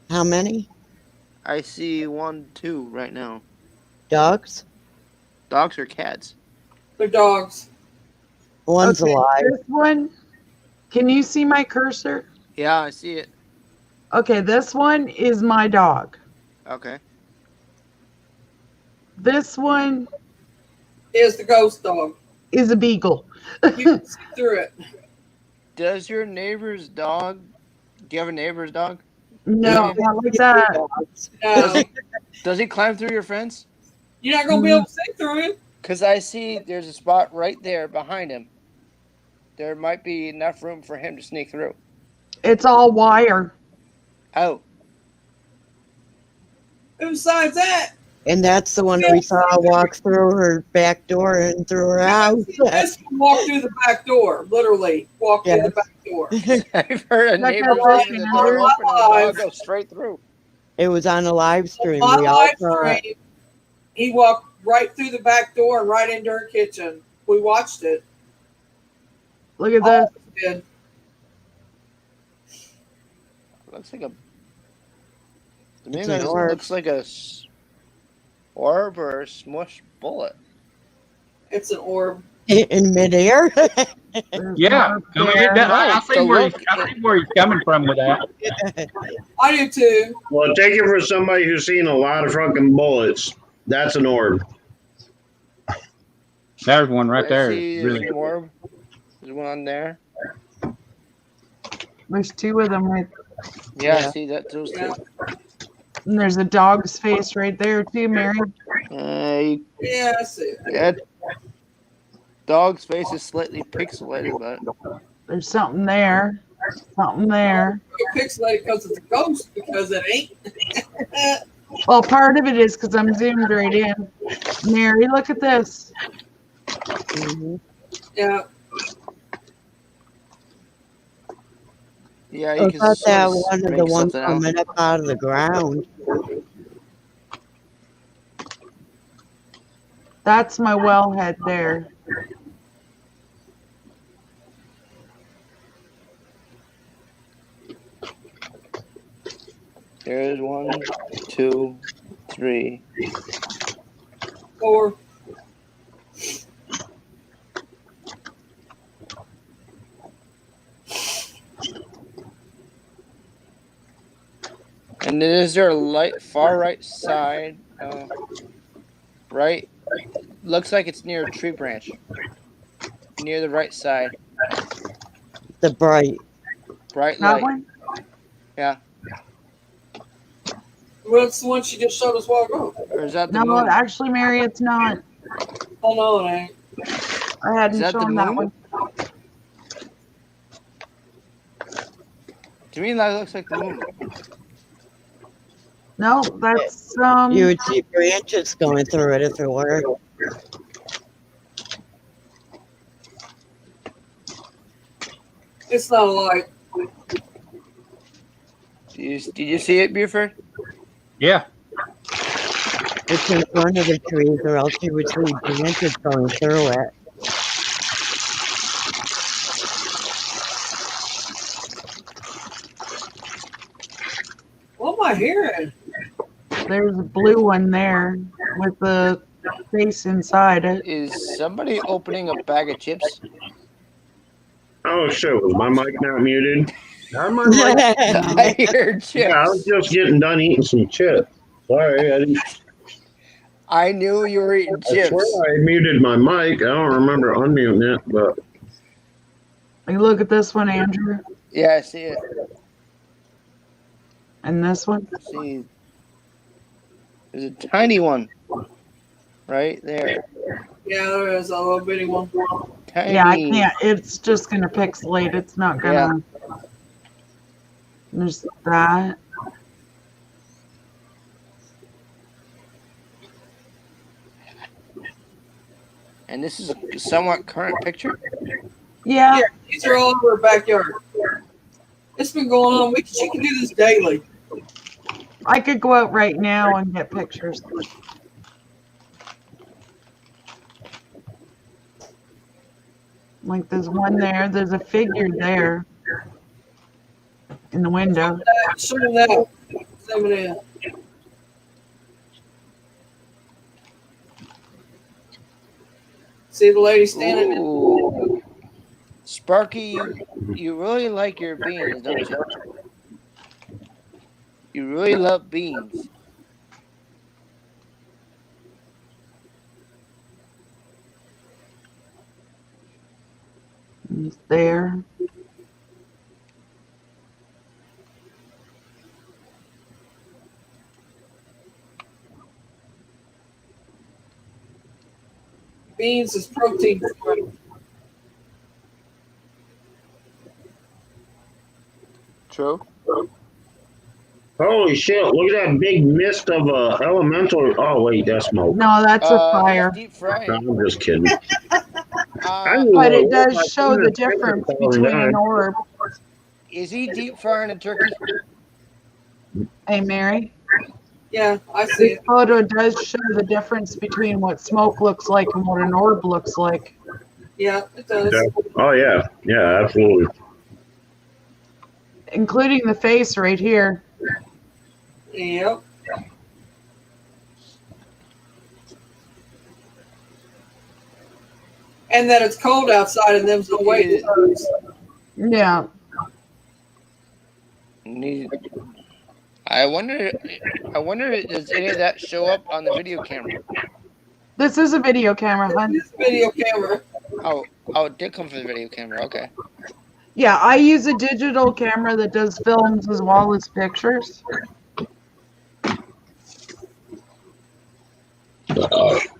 Speaker 4: How many?
Speaker 8: I see 1, 2 right now.
Speaker 4: Dogs?
Speaker 8: Dogs or cats?
Speaker 3: They're dogs.
Speaker 4: One's
Speaker 7: Okay,
Speaker 4: alive.
Speaker 7: This one. Can you see my cursor?
Speaker 8: Yeah, I see it.
Speaker 7: Okay, this one is my dog.
Speaker 8: Okay.
Speaker 7: This one
Speaker 3: Is the ghost dog.
Speaker 7: is a beagle.
Speaker 3: You can see through it.
Speaker 8: Does your neighbor's dog? Do you have a neighbor's dog?
Speaker 7: No, not like that.
Speaker 3: No,
Speaker 8: Does he climb through your fence?
Speaker 3: you're not gonna be able to see through it.
Speaker 8: Because I see there's a spot right there behind him. There might be enough room for him to sneak through.
Speaker 7: It's all wire.
Speaker 8: Oh,
Speaker 3: And besides that,
Speaker 4: And that's the one we saw walk through her back door and through her house.
Speaker 3: this can walk through the back door. Literally, walk through the back door.
Speaker 8: I've heard a
Speaker 7: Like
Speaker 8: neighbor
Speaker 7: that
Speaker 8: leaving the
Speaker 7: person
Speaker 8: door
Speaker 3: in
Speaker 8: open and the
Speaker 3: my
Speaker 8: dog goes straight through.
Speaker 4: It was on a live stream.
Speaker 3: On
Speaker 4: We all
Speaker 3: live
Speaker 4: saw it.
Speaker 3: stream, he walked right through the back door and right into her kitchen. We watched it.
Speaker 7: Look at
Speaker 3: All
Speaker 7: this.
Speaker 3: of us did.
Speaker 8: Looks like a. To me,
Speaker 4: It's an
Speaker 8: that
Speaker 4: orb.
Speaker 8: looks like a orb or a smushed bullet.
Speaker 3: It's an orb.
Speaker 4: In midair.
Speaker 7: There's
Speaker 2: Yeah.
Speaker 7: one up
Speaker 2: I mean,
Speaker 7: there.
Speaker 2: I see
Speaker 8: So
Speaker 2: where
Speaker 8: look-
Speaker 2: I see where he's coming from with that.
Speaker 3: I do too.
Speaker 1: Well, take it for somebody who's seen a lot of fucking bullets. That's an orb.
Speaker 2: There's one right
Speaker 8: I
Speaker 2: there.
Speaker 8: see
Speaker 2: Really
Speaker 8: there's an orb. There's one on there.
Speaker 7: There's two of them right.
Speaker 8: Yeah,
Speaker 4: Yeah.
Speaker 8: I see that. Those
Speaker 3: Yeah.
Speaker 8: two.
Speaker 7: And there's a dog's face right there too, Mary.
Speaker 3: Yeah, I see it.
Speaker 8: Yeah. Dog's face is slightly pixelated, but
Speaker 7: There's something there. Something there.
Speaker 3: It's pixelated because it's a ghost, because it ain't.
Speaker 7: Well, part of it is because I'm zoomed right in. Mary, look at this.
Speaker 4: Mhm.
Speaker 3: Yeah.
Speaker 8: yeah,
Speaker 4: I
Speaker 8: you can
Speaker 4: thought
Speaker 8: sort
Speaker 4: that
Speaker 8: of
Speaker 4: one of the
Speaker 8: make
Speaker 4: ones
Speaker 8: something out.
Speaker 4: coming up out of the ground.
Speaker 7: That's my wellhead there.
Speaker 8: There's 1, 2, 3.
Speaker 3: 4.
Speaker 8: And then is there a light far right side? Right. Looks like it's near a tree branch. Near the right side.
Speaker 4: The bright.
Speaker 8: Bright
Speaker 7: That
Speaker 8: light.
Speaker 7: one?
Speaker 8: Yeah.
Speaker 3: What's the one she just showed us a while ago?
Speaker 8: Or is that the
Speaker 7: No,
Speaker 8: moon?
Speaker 7: actually, Mary, it's not.
Speaker 3: Oh, no, it ain't.
Speaker 7: I hadn't
Speaker 8: Is that the
Speaker 7: shown that
Speaker 8: moon?
Speaker 7: one.
Speaker 8: To me, that looks like the moon.
Speaker 7: No, that's
Speaker 4: You would see branches going through it if it were.
Speaker 3: It's not a light.
Speaker 8: Did you see it, Buford?
Speaker 2: Yeah.
Speaker 4: It's in front of the trees, or else you would see branches going through it.
Speaker 3: What am I hearing?
Speaker 7: there's a blue one there with the face inside it.
Speaker 8: Is somebody opening a bag of chips?
Speaker 1: Oh shit! Was my mic not muted? Not my mic.
Speaker 8: I hear chips.
Speaker 1: Yeah, I was just getting done eating some chips. Sorry, I didn't.
Speaker 8: I knew you were eating
Speaker 1: I
Speaker 8: chips.
Speaker 1: swear I muted my mic. I don't remember unmuting it, but
Speaker 7: You look at this one, Andrew,
Speaker 8: Yeah, I see it.
Speaker 7: and this one.
Speaker 8: See, there's a tiny one right there.
Speaker 3: Yeah, there is a little bitty one.
Speaker 8: Tiny.
Speaker 7: Yeah, I can't. It's just gonna pixelate. It's not gonna. There's that.
Speaker 8: And this is a somewhat current picture.
Speaker 7: Yeah.
Speaker 3: Yeah, these are all over her backyard. It's been going on. She can do this daily.
Speaker 7: I could go out right now and get pictures. Like there's one there. There's a figure there in the window.
Speaker 3: Show them that. Zoom it in. See the lady standing in.
Speaker 8: Ooh. Sparky, you really like your beans, don't you? You really love beans.
Speaker 7: He's there.
Speaker 3: Beans is protein for it.
Speaker 8: True.
Speaker 1: holy shit! Look at that big mist of elemental. Oh wait, that's smoke.
Speaker 7: No, that's a fire.
Speaker 8: Deep frying.
Speaker 1: No, I'm just kidding.
Speaker 7: But it does show the difference between an orb.
Speaker 8: Is he deep frying a turkey?
Speaker 7: Hey, Mary.
Speaker 3: Yeah, I see
Speaker 7: This
Speaker 3: it.
Speaker 7: photo does show the difference between what smoke looks like and what an orb looks like.
Speaker 3: Yeah, it does.
Speaker 1: Oh yeah, yeah, absolutely.
Speaker 7: Including the face right here.
Speaker 3: Yep. And that it's cold outside and there's no way it hurts.
Speaker 7: Yeah.
Speaker 8: I wonder. Does any of that show up on the video camera?
Speaker 7: This is a video camera, hon.
Speaker 3: This video camera.
Speaker 8: Oh, it did come from the video camera. Okay.
Speaker 7: Yeah, I use a digital camera that does films as well as pictures.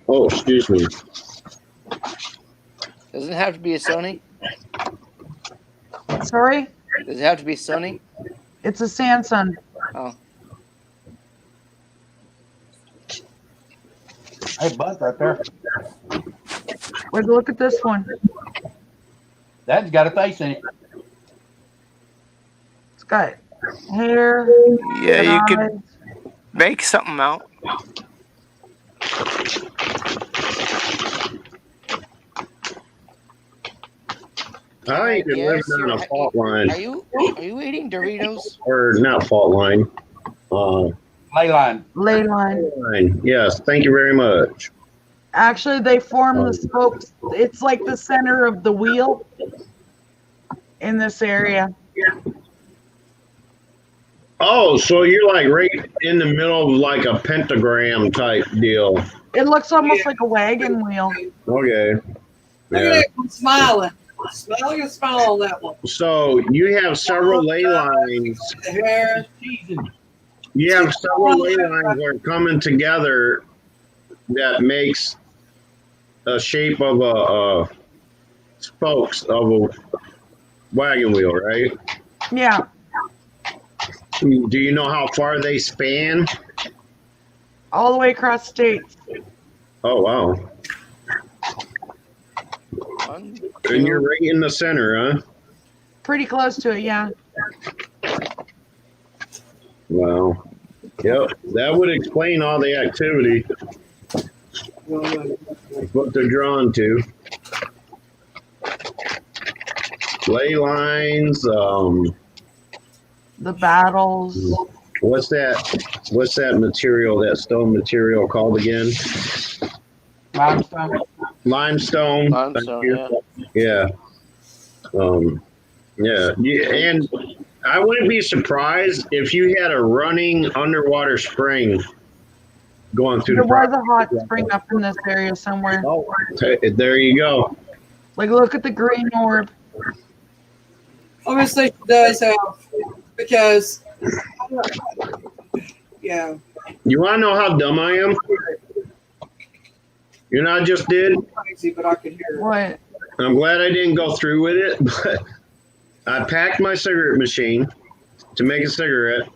Speaker 1: Oh, excuse me.
Speaker 8: Does it have to be a Sony?
Speaker 7: Sorry?
Speaker 8: Does it have to be Sony?
Speaker 7: It's a Samsung.
Speaker 8: Oh.
Speaker 2: Hey, Bud, right there.
Speaker 7: Where's look at this one?
Speaker 2: That's got a face in it.
Speaker 7: It's got hair.
Speaker 8: Yeah, you
Speaker 7: eyes.
Speaker 8: could make something out.
Speaker 1: I ain't been living on a fault line.
Speaker 8: Are you eating Doritos?
Speaker 1: Or not fault line.
Speaker 2: Ley line.
Speaker 7: Ley line.
Speaker 1: Fine. Yes, thank you very much.
Speaker 7: Actually, they form the spokes. It's like the center of the wheel in this area.
Speaker 1: Oh, so you're like right in the middle of like a pentagram type deal.
Speaker 7: It looks almost like a wagon wheel.
Speaker 1: Okay.
Speaker 3: Look at it, I'm smiling. Smiling and smile on that one.
Speaker 1: So you have several ley lines.
Speaker 3: The hair.
Speaker 1: You have several ley lines that are coming together that makes a shape of a spokes of a wagon wheel, right?
Speaker 7: Yeah.
Speaker 1: Do you know how far they span?
Speaker 7: All the way across states.
Speaker 1: Oh, wow. And you're right in the center, huh?
Speaker 7: Pretty close to it, yeah.
Speaker 1: Wow. Yep, that would explain all the activity. What they're drawn to. Ley lines,
Speaker 7: The battles.
Speaker 1: what's that material, that stone material called again?
Speaker 2: Limestone.
Speaker 1: Limestone.
Speaker 8: Limestone,
Speaker 1: Yeah. Yeah. And I wouldn't be surprised if you had a running underwater spring going through
Speaker 7: There
Speaker 1: the
Speaker 7: was
Speaker 1: property.
Speaker 7: a hot spring up in this area somewhere.
Speaker 1: Oh, there you go.
Speaker 7: Like, look at the green orb.
Speaker 3: Obviously, she does have, because, yeah.
Speaker 1: You want to know how dumb I am? You know, I just did.
Speaker 3: Crazy, but I could hear it.
Speaker 7: What?
Speaker 1: I'm glad I didn't go through with it, but I packed my cigarette machine to make a cigarette.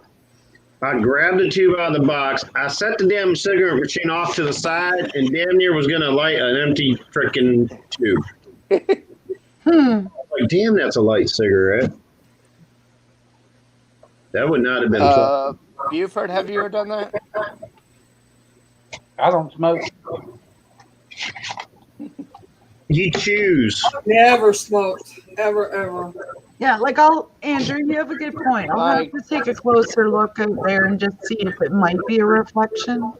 Speaker 1: I grabbed the tube out of the box. I set the damn cigarette machine off to the side and damn near was going to light an empty freaking tube. Like, damn, that's a light cigarette. That would not have been
Speaker 8: Buford, have you ever done that?
Speaker 2: I don't smoke.
Speaker 1: You choose.
Speaker 3: Never smoked. Ever.
Speaker 7: Yeah, like Andrew, you have a good point. I'll have to take a closer look out there and just see if it might be a reflection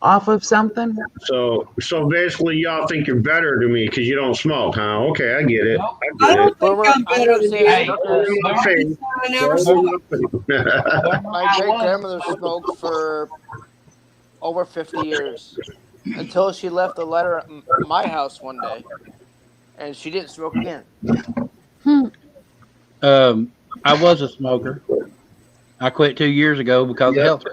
Speaker 7: off of something.
Speaker 1: So basically, y'all think you're better than me because you don't smoke, huh? Okay, I get it.
Speaker 3: I don't think I'm better than you. I never smoked.
Speaker 8: My great grandmother smoked for over 50 years until she left a letter at my house one day, and she didn't smoke again.
Speaker 2: I was a smoker. I quit 2 years ago because of health.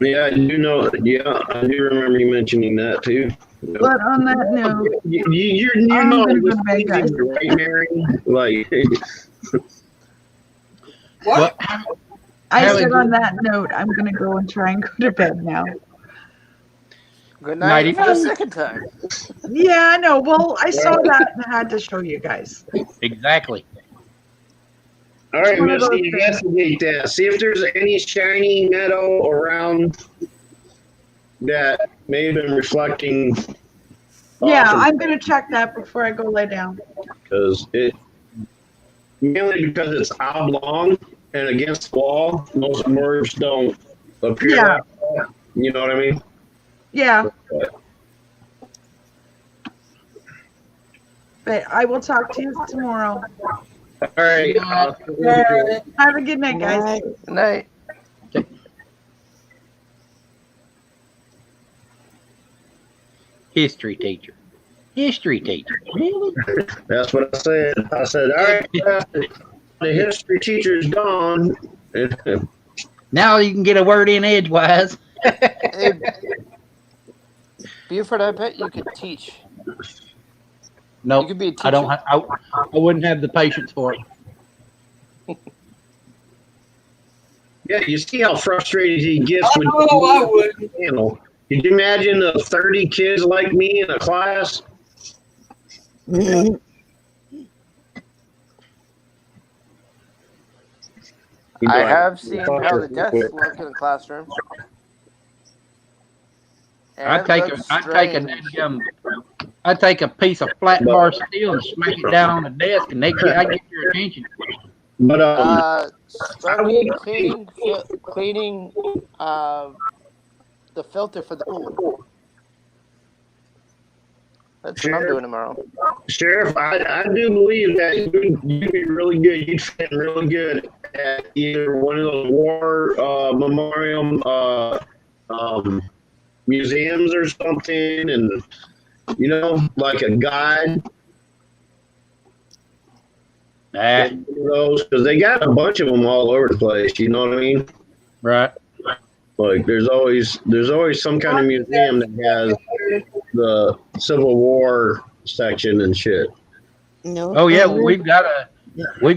Speaker 1: Yeah, I do know. Yeah, I do remember you mentioning that too.
Speaker 7: But on that note,
Speaker 1: you know it was easy, right, Mary? Like,
Speaker 3: what?
Speaker 7: I said on that note, I'm going to go and try and go to bed now.
Speaker 8: Good night for the second time.
Speaker 7: Yeah, I know. Well, I saw that and I had to show you guys.
Speaker 2: Exactly.
Speaker 1: all right, Misty, investigate that. See if there's any shiny metal around that may have been reflecting.
Speaker 7: Yeah, I'm going to check that before I go lay down.
Speaker 1: Mainly because it's oblong and against the wall, most orbs don't appear.
Speaker 7: Yeah.
Speaker 1: Like that. You know what I mean?
Speaker 7: Yeah. But I will talk to you tomorrow.
Speaker 1: All right.
Speaker 7: Have a good night, guys.
Speaker 8: Good night.
Speaker 2: History teacher. History teacher. Really?
Speaker 1: That's what I said. I said, all right, the history teacher's gone.
Speaker 2: Now you can get a word in edgewise.
Speaker 8: Hey, Buford, I bet you could teach.
Speaker 2: No,
Speaker 8: You could be a
Speaker 2: I don't.
Speaker 8: teacher.
Speaker 2: I wouldn't have the patience for it.
Speaker 1: Yeah, you see how frustrated he gets when
Speaker 3: I wouldn't.
Speaker 1: panel. Could you imagine the 30 kids like me in a class?
Speaker 8: I have seen how the desks look in the classroom.
Speaker 2: I'd take a piece of flat bar steel and smack it down on the desk, and I'd get your attention.
Speaker 1: But
Speaker 8: Sparky cleaning the filter for the pool. That's what I'm doing tomorrow.
Speaker 1: Sheriff, I do believe that you'd be really good. You'd fit really good at either one of those war memorial museums or something, and like a guide. Those, because they got a bunch of them all over the place. You know what I mean?
Speaker 2: Right.
Speaker 1: Like there's always some kind of museum that has the Civil War section and shit.
Speaker 4: No.
Speaker 2: Oh yeah, we've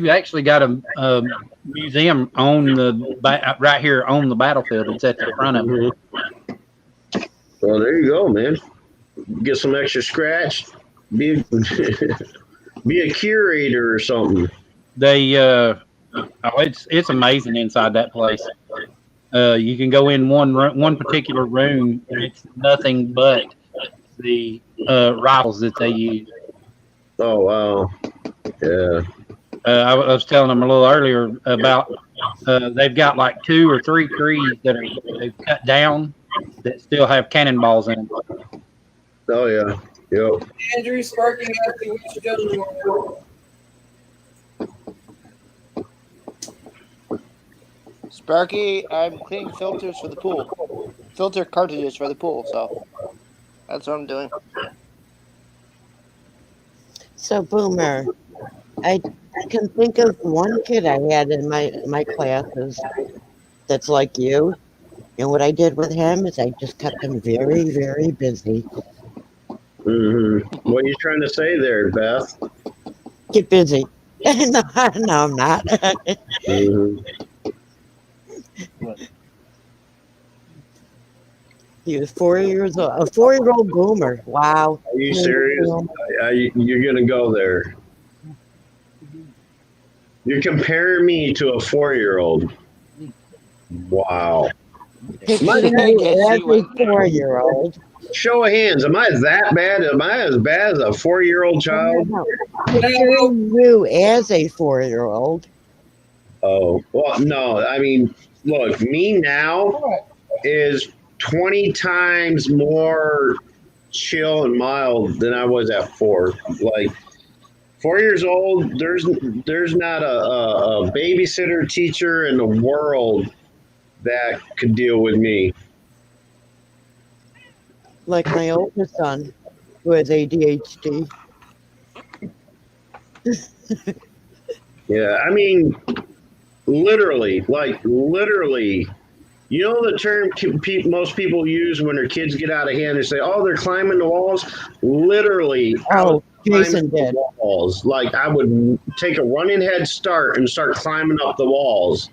Speaker 2: actually got a museum on right here on the battlefield. It's at the front of it.
Speaker 1: Mm-hmm. Well, there you go, man. Get some extra scratch. Be a curator or something.
Speaker 2: It's amazing inside that place. You can go in one particular room, and it's nothing but the rifles that they use.
Speaker 1: Oh wow! Yeah.
Speaker 2: I was telling them a little earlier about they've got like 2 or 3 trees that they've cut down that still have cannonballs in them.
Speaker 1: Oh yeah. Yep.
Speaker 3: Andrew, Sparky, asking what you doing tomorrow.
Speaker 8: Sparky, I'm cleaning filters for the pool. Filter cartridges for the pool, so that's what I'm doing.
Speaker 4: So, Boomer, I can think of one kid I had in my classes that's like you. And what I did with him is I just kept him very, very busy.
Speaker 1: Mm-hmm. What are you trying to say there, Beth?
Speaker 4: Get busy. No, I'm not.
Speaker 1: Mm-hmm.
Speaker 4: He was 4 years old. A 4-year-old Boomer. Wow.
Speaker 1: Are you serious? You're going to go there. You're comparing me to a 4-year-old. Wow.
Speaker 4: Picturing you as a 4-year-old.
Speaker 1: Show of hands. Am I that bad? Am I as bad as a 4-year-old child?
Speaker 4: No. Picturing you as a 4-year-old.
Speaker 1: Oh, well, no. I mean, look, me now is 20 times more chill and mild than I was at 4. Like 4 years old, there's not a babysitter teacher in the world that could deal with me.
Speaker 4: Like my oldest son, who has ADHD.
Speaker 1: Yeah, I mean, literally, you know the term most people use when their kids get out of hand? They say, "Oh, they're climbing the walls." Literally,
Speaker 4: oh, Jason did.
Speaker 1: Walls. Like I would take a running head start and start climbing up the walls.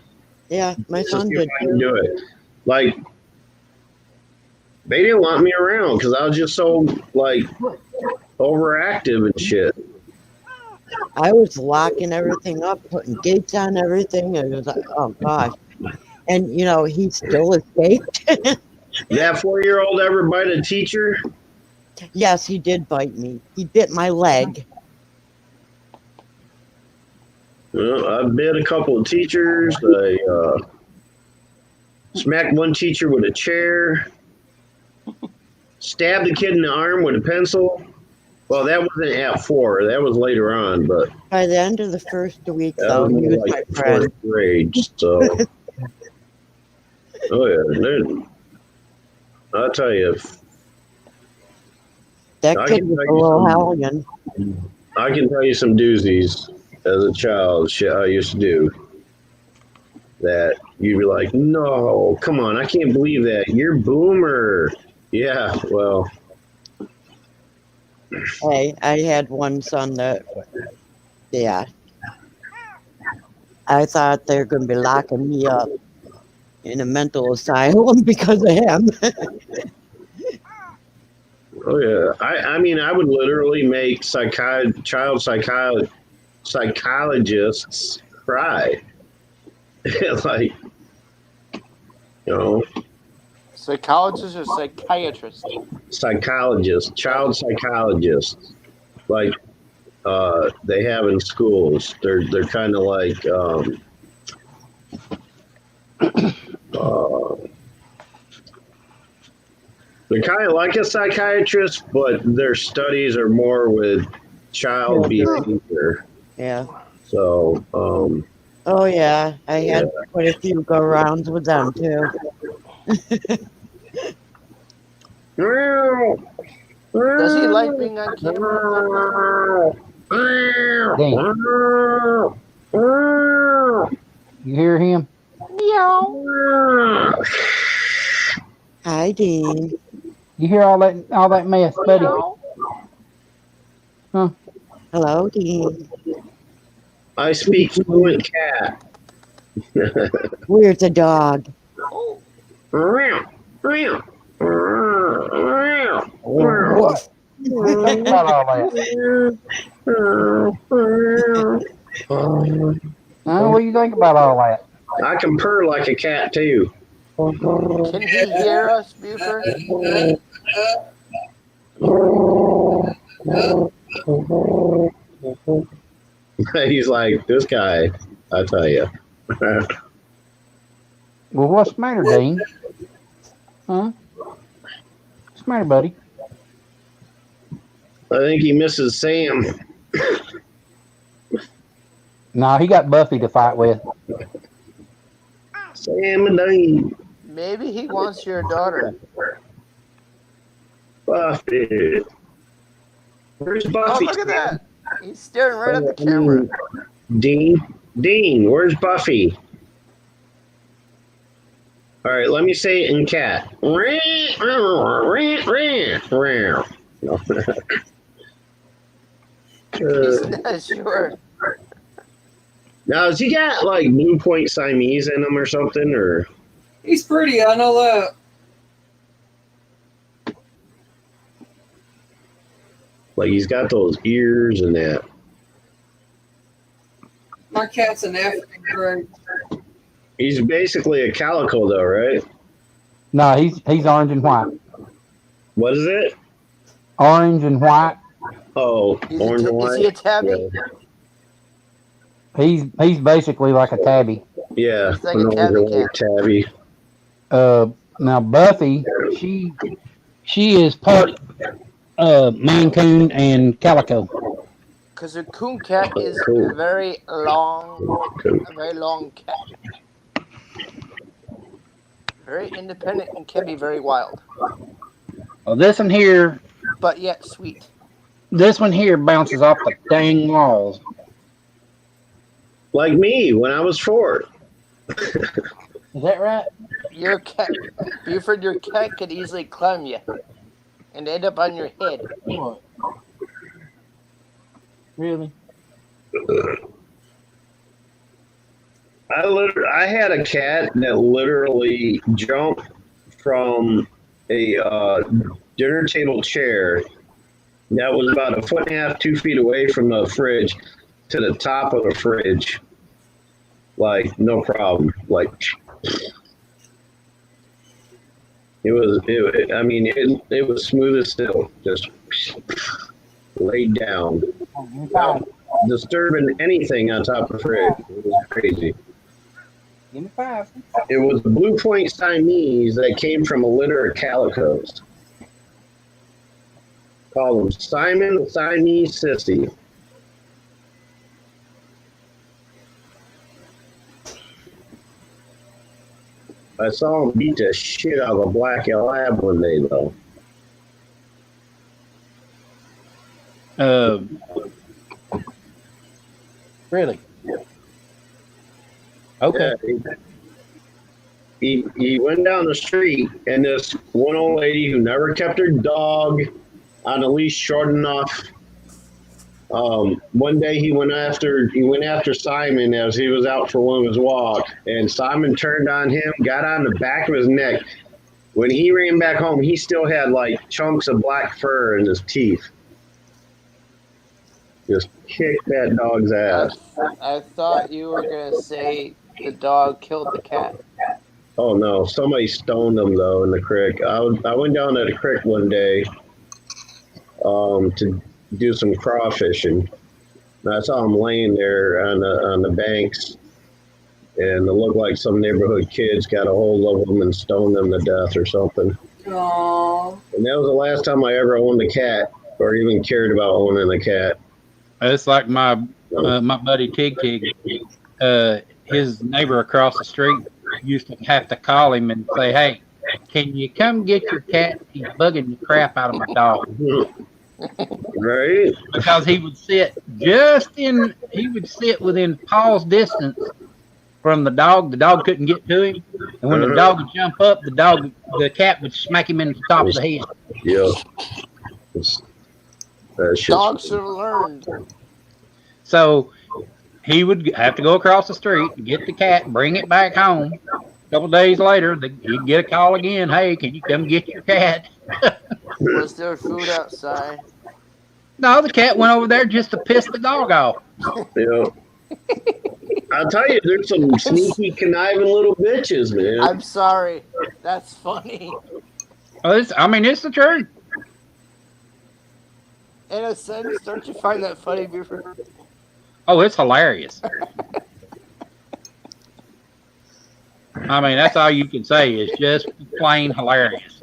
Speaker 4: Yeah, my son did.
Speaker 1: I can do it. Like they didn't want me around because I was just so like overactive and shit.
Speaker 4: I was locking everything up, putting gates on everything, and it was like, oh gosh. And he still escaped.
Speaker 1: That 4-year-old ever bite a teacher?
Speaker 4: Yes, he did bite me. He bit my leg.
Speaker 1: Well, I bit a couple of teachers. I smacked one teacher with a chair. Stabbed a kid in the arm with a pencil. Well, that wasn't at 4. That was later on, but
Speaker 4: by the end of the first week, though, he was
Speaker 1: like
Speaker 4: my friend.
Speaker 1: 4th grade. So, oh yeah, I'll tell you.
Speaker 4: That kid was a little hellion.
Speaker 1: I can tell you some doozies as a child. Shit, I used to do that. You'd be like, "No, come on! I can't believe that. You're Boomer." Yeah, well.
Speaker 4: Hey, I had one son that, yeah. I thought they were going to be locking me up in a mental asylum because of him.
Speaker 1: Oh yeah, I mean, I would literally make child psychologists cry, like,
Speaker 8: Psychologists or psychiatrists?
Speaker 1: Psychologists, child psychologists, like they have in schools. They're kind of like They're kind of like a psychiatrist, but their studies are more with child behavior.
Speaker 4: Yeah.
Speaker 1: So,
Speaker 4: Oh yeah, I had quite a few go rounds with them too.
Speaker 8: Does he like being on camera?
Speaker 2: You hear him?
Speaker 4: Hi, Dean.
Speaker 2: You hear all that mess, buddy? Huh?
Speaker 4: Hello, Dean.
Speaker 1: I speak fluent cat.
Speaker 4: Where's the dog? Woof.
Speaker 2: Think about all that. What do you think about all that?
Speaker 1: I can purr like a cat too.
Speaker 8: Can he hear us, Buford?
Speaker 1: He's like, this guy, I tell you.
Speaker 2: Well, what's the matter, Dean? Huh? What's the matter, buddy?
Speaker 1: I think he misses Sam.
Speaker 2: No, he got Buffy to fight with.
Speaker 1: Sam and Dean.
Speaker 8: Maybe he wants your daughter.
Speaker 1: Buffy. Where's
Speaker 8: Oh,
Speaker 1: Buffy?
Speaker 8: look at that. He's staring right at the camera.
Speaker 1: Dean, where's Buffy? All right, let me say it in cat.
Speaker 8: He's not sure.
Speaker 1: Now, has he got like Blue Point Siamese in him or something? Or
Speaker 3: He's pretty, I know that.
Speaker 1: like he's got those ears and that?
Speaker 3: My cat's an African gray.
Speaker 1: He's basically a calico, though, right?
Speaker 2: No, he's orange and white.
Speaker 1: What is it?
Speaker 2: Orange and white.
Speaker 1: Oh, orange and white.
Speaker 8: Is he a tabby?
Speaker 1: Yeah.
Speaker 2: He's basically like a tabby.
Speaker 1: Yeah,
Speaker 8: He's like
Speaker 1: an
Speaker 8: a
Speaker 1: orange
Speaker 8: tabby
Speaker 1: and white tabby.
Speaker 2: Now Buffy, she is part Maine Coon and Calico.
Speaker 8: Because a coon cat is a very long cat. Very independent and can be very wild.
Speaker 2: Well, this one here,
Speaker 8: but yet sweet.
Speaker 2: This one here bounces off the dang walls.
Speaker 1: Like me when I was 4.
Speaker 2: Is that right?
Speaker 8: Your cat, Buford, your cat could easily climb you and end up on your head.
Speaker 2: What? Really?
Speaker 1: I had a cat that literally jumped from a dinner table chair that was about 1.5 feet, 2 feet away from the fridge to the top of the fridge. Like, no problem. Like, it was smooth as steel. Just laid down. Without disturbing anything on top of the fridge. It was crazy.
Speaker 2: Give me 5.
Speaker 1: It was a Blue Point Siamese that came from a litter of calicos. Call them Simon Siamese Sissy. I saw him beat the shit out of a black lab one day, though.
Speaker 2: Really? Okay.
Speaker 1: Yeah, he went down the street, and this one old lady who never kept her dog on a leash short enough. One day he went after Simon as he was out for one of his walks, and Simon turned on him, got on the back of his neck. When he ran back home, he still had like chunks of black fur in his teeth. Just kicked that dog's ass.
Speaker 8: I thought you were going to say the dog killed the cat.
Speaker 1: Oh no, somebody stoned him though in the creek. I went down to the creek one day to do some crawfishing. And I saw him laying there on the banks, and it looked like some neighborhood kids got a hold of them and stoned them to death or something.
Speaker 3: Aww.
Speaker 1: And that was the last time I ever owned a cat or even cared about owning a cat.
Speaker 2: It's like my buddy Tig. His neighbor across the street used to have to call him and say, "Hey, can you come get your cat? He's bugging the crap out of my dog."
Speaker 1: Right?
Speaker 2: Because he would sit within paw's distance from the dog. The dog couldn't get to him, and when the dog would jump up, the cat would smack him in the top of the head.
Speaker 1: Yeah.
Speaker 8: Dogs should have learned.
Speaker 2: So he would have to go across the street, get the cat, bring it back home. A couple days later, he'd get a call again. "Hey, can you come get your cat?"
Speaker 8: Was there food outside?
Speaker 2: No, the cat went over there just to piss the dog off.
Speaker 1: Yeah. I'll tell you, there's some sneaky, conniving little bitches, man.
Speaker 8: I'm sorry. That's funny.
Speaker 2: It's the truth.
Speaker 8: In a sense, don't you find that funny, Buford?
Speaker 2: Oh, it's hilarious. I mean, that's all you can say is just plain hilarious.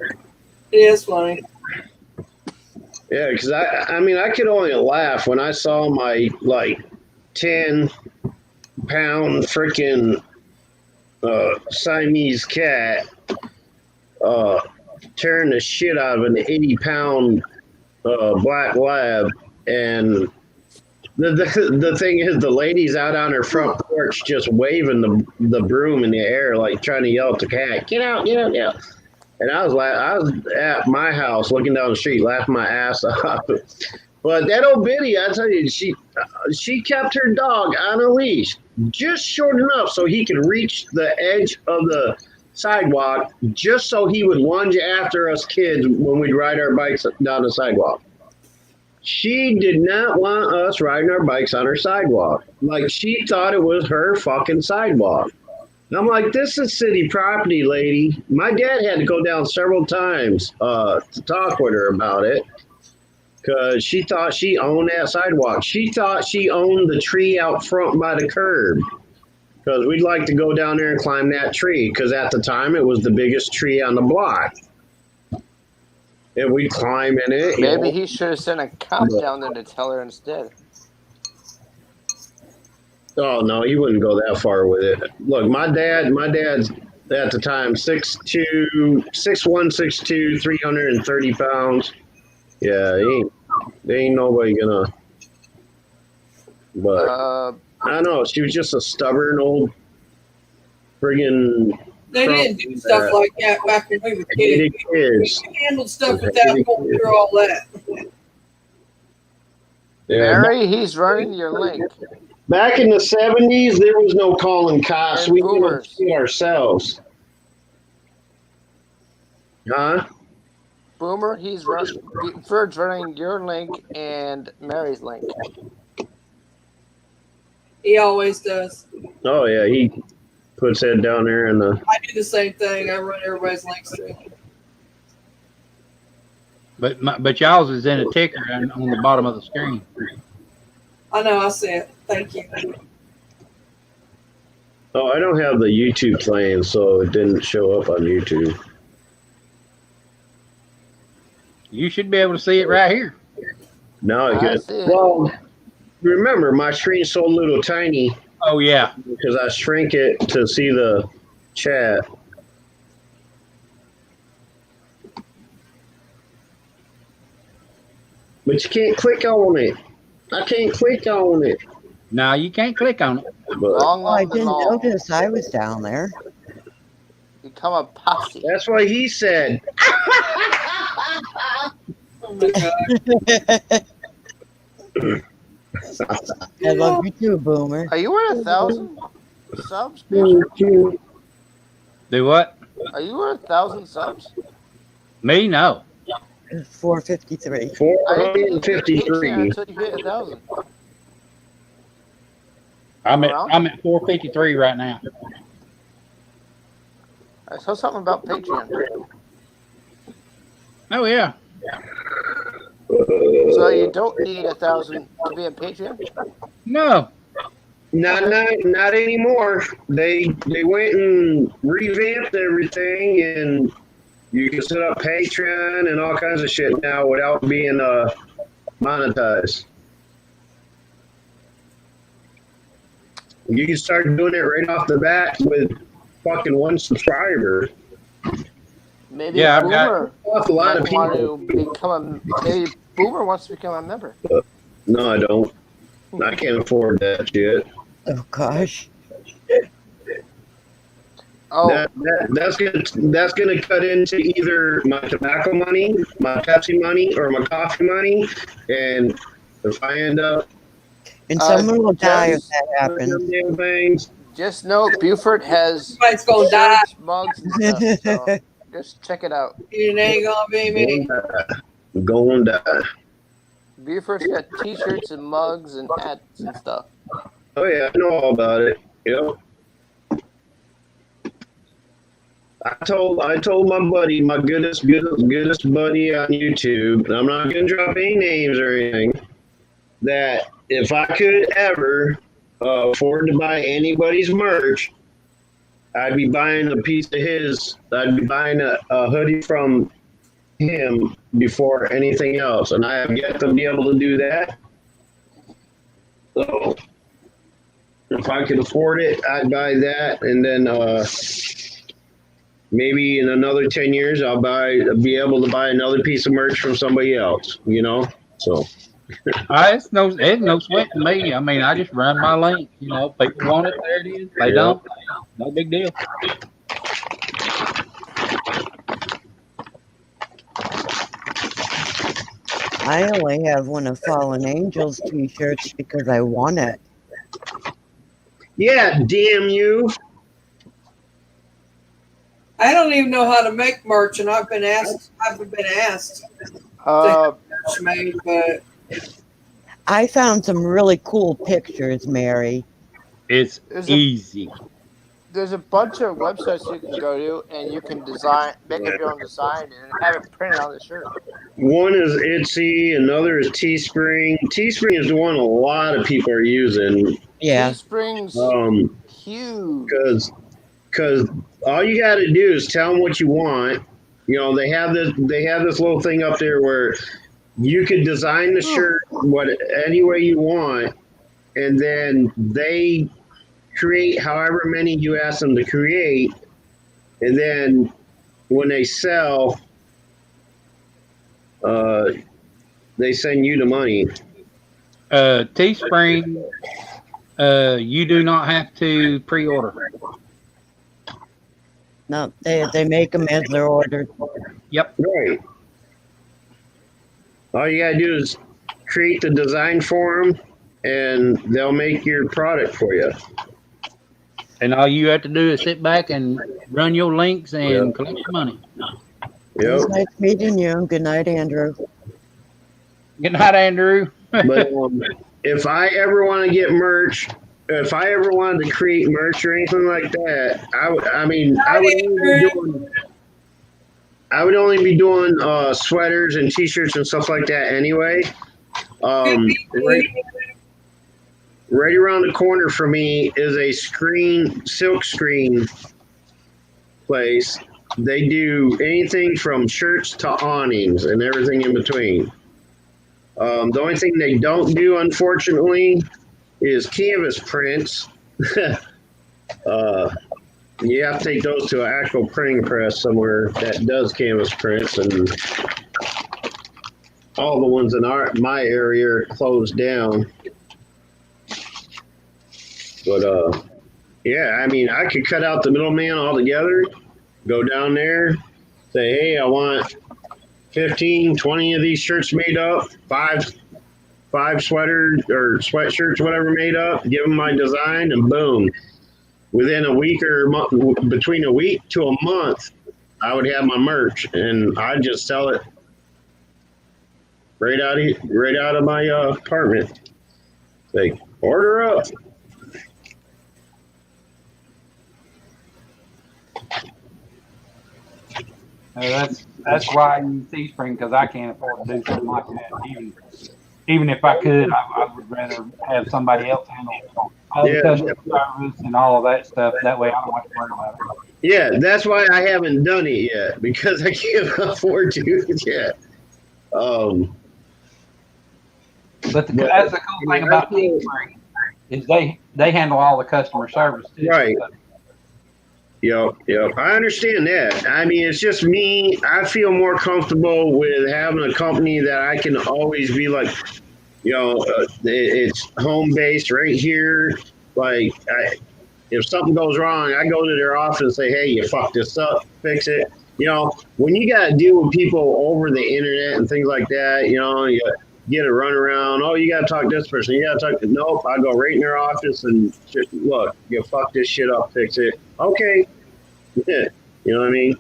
Speaker 3: It is funny.
Speaker 1: Yeah, because I mean, I could only laugh when I saw my 10-pound freaking Siamese cat tearing the shit out of an 80-pound black lab, and the thing is, the lady's out on her front porch just waving the broom in the air, like trying to yell at the cat, "Get out, get out, get out!" And I was at my house looking down the street, laughing my ass off. But that old biddy, I tell you, she kept her dog on a leash just short enough so he could reach the edge of the sidewalk, just so he would lunge after us kids when we'd ride our bikes down the sidewalk. She did not want us riding our bikes on her sidewalk. Like, she thought it was her fucking sidewalk. And I'm like, this is city property, lady. My dad had to go down several times to talk with her about it because she thought she owned that sidewalk. She thought she owned the tree out front by the curb because we'd like to go down there and climb that tree because at the time it was the biggest tree on the block. And we'd climb in it.
Speaker 8: Maybe he should have sent a cop down there to tell her instead.
Speaker 1: Oh, no, he wouldn't go that far with it. Look, my dad's at the time 6'1", 6'2", 330 pounds. Yeah, there ain't nobody gonna. But I don't know. She was just a stubborn old friggin'.
Speaker 3: They didn't do stuff like that back when we were kids. We handled stuff without going through all that.
Speaker 1: Yeah.
Speaker 8: Mary, he's running your link.
Speaker 1: Back in the 70s, there was no calling cops. We did it ourselves. Huh?
Speaker 8: Boomer, Buford's running your link and Mary's link.
Speaker 3: He always does.
Speaker 1: Oh, yeah, he puts that down there and
Speaker 3: I do the same thing. I run everybody's links too.
Speaker 2: But y'all's is in a ticker on the bottom of the screen.
Speaker 3: I know, I see it. Thank you.
Speaker 1: Oh, I don't have the YouTube playing, so it didn't show up on YouTube.
Speaker 2: You should be able to see it right here.
Speaker 1: No, I get. Well, remember, my screen's so little tiny.
Speaker 2: Oh, yeah.
Speaker 1: Because I shrink it to see the chat. But you can't click on it. I can't click on it.
Speaker 2: No, you can't click on it.
Speaker 4: I didn't notice I was down there.
Speaker 8: Become a posse.
Speaker 1: That's what he said.
Speaker 3: Oh my God.
Speaker 4: I love you too, Boomer.
Speaker 8: Are you at 1,000 subs?
Speaker 2: Do what?
Speaker 8: Are you at 1,000 subs?
Speaker 2: Me? No.
Speaker 4: 453.
Speaker 1: 453.
Speaker 8: Until you hit 1,000.
Speaker 2: I'm at 453 right now.
Speaker 8: I saw something about Patreon.
Speaker 2: Oh yeah.
Speaker 8: So you don't need 1,000 to be on Patreon?
Speaker 2: No.
Speaker 1: Not anymore. They went and revamped everything, and you can set up Patreon and all kinds of shit now without being monetized. You can start doing it right off the bat with fucking one subscriber.
Speaker 8: Maybe
Speaker 2: Yeah, I've
Speaker 8: Boomer
Speaker 1: Off a lot of
Speaker 8: might want
Speaker 1: people.
Speaker 8: to become maybe Boomer wants to become a member.
Speaker 1: No, I don't. I can't afford that shit.
Speaker 4: Oh gosh.
Speaker 8: Oh,
Speaker 1: That's gonna cut into either my tobacco money, my Pepsi money, or my coffee money, and if I end up
Speaker 4: And someone will die if
Speaker 8: just,
Speaker 4: that
Speaker 1: with
Speaker 4: happens.
Speaker 1: them damn things,
Speaker 8: just know Buford has
Speaker 3: Somebody's gonna die.
Speaker 8: shirts, mugs, and stuff. So just check it out.
Speaker 3: It ain't gonna be me.
Speaker 1: go and die.
Speaker 8: Buford's got T-shirts and mugs and hats and stuff.
Speaker 1: Oh yeah, I know all about it. Yep. I told my buddy, my goodest buddy on YouTube, and I'm not gonna drop any names or anything, that if I could ever afford to buy anybody's merch, I'd be buying a piece of his. I'd be buying a hoodie from him before anything else, and I have yet to be able to do that. So if I could afford it, I'd buy that, and then maybe in another 10 years, I'll be able to buy another piece of merch from somebody else. You know, so.
Speaker 2: It's no sweat to me. I mean, I just run my link. You know, people want it, there it is. They don't, no big deal.
Speaker 4: I only have one of Fallen Angels t-shirts because I won it.
Speaker 1: Yeah, damn you.
Speaker 3: I don't even know how to make merch, and I've been asked to have merch made, but
Speaker 4: I found some really cool pictures, Mary.
Speaker 2: It's easy.
Speaker 8: There's a bunch of websites you can go to, and you can make up your own design, and have it printed on the shirt.
Speaker 1: One is Etsy, another is Teespring. Teespring is the one a lot of people are using.
Speaker 4: Yeah.
Speaker 8: Teespring's huge.
Speaker 1: Because all you got to do is tell them what you want. You know, they have this little thing up there where you can design the shirt any way you want, and then they create however many you ask them to create, and then when they sell, they send you the money.
Speaker 2: Teespring, you do not have to pre-order.
Speaker 4: No, they make them as they're ordered.
Speaker 2: Yep.
Speaker 1: Right. All you gotta do is create the design for them, and they'll make your product for you.
Speaker 2: And all you have to do is sit back and run your links and collect your money.
Speaker 4: It was nice meeting you. Good night, Andrew.
Speaker 2: Good night, Andrew.
Speaker 1: But if I ever want to get merch, if I ever wanted to create merch or anything like that, I would only be doing sweaters and t-shirts and stuff like that anyway. Right around the corner from me is a silk screen place. They do anything from shirts to awnings and everything in between. The only thing they don't do, unfortunately, is canvas prints. You have to take those to an actual printing press somewhere that does canvas prints, and all the ones in my area are closed down. But yeah, I mean, I could cut out the middleman altogether, go down there, say, hey, I want 15, 20 of these shirts made up, five sweaters or sweatshirts, whatever made up, give them my design, and boom. Within a week or between a week to a month, I would have my merch, and I'd just sell it right out of my apartment. Like, order up.
Speaker 2: That's why I use Teespring, because I can't afford to do something like that. even if I could, I would rather have somebody else handle all the customer service and all of that stuff. That way, I don't have to worry about it.
Speaker 1: Yeah, that's why I haven't done it yet because I can't afford to yet.
Speaker 2: But that's the cool thing about Team Free is they handle all the customer service too.
Speaker 1: Right. Yep. I understand that. I mean, it's just me. I feel more comfortable with having a company that I can always be like, it's home based right here. Like, if something goes wrong, I go to their office and say, hey, you fucked this up, fix it. When you got to deal with people over the internet and things like that, you get a run around. Oh, you got to talk to this person. You got to talk to, nope, I go right in their office and just, look, you fuck this shit up, fix it. Okay. Yeah. You know what I mean?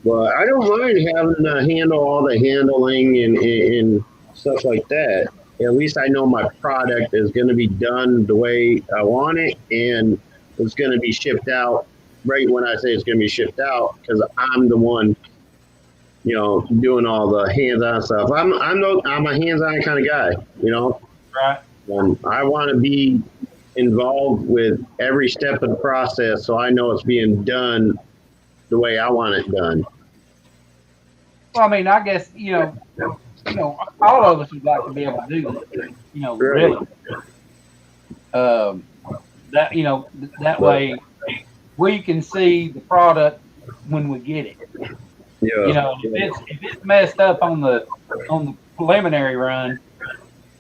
Speaker 1: But I don't mind having to handle all the handling and stuff like that. At least I know my product is going to be done the way I want it, and it's going to be shipped out right when I say it's going to be shipped out because I'm the one, doing all the hands-on stuff. I'm a hands-on kind of guy,
Speaker 2: Right.
Speaker 1: I want to be involved with every step of the process so I know it's being done the way I want it done.
Speaker 2: Well, I mean, I guess, all of us would like to be able to do this, really. That way we can see the product when we get it.
Speaker 1: Yeah.
Speaker 2: If it's messed up on the preliminary run,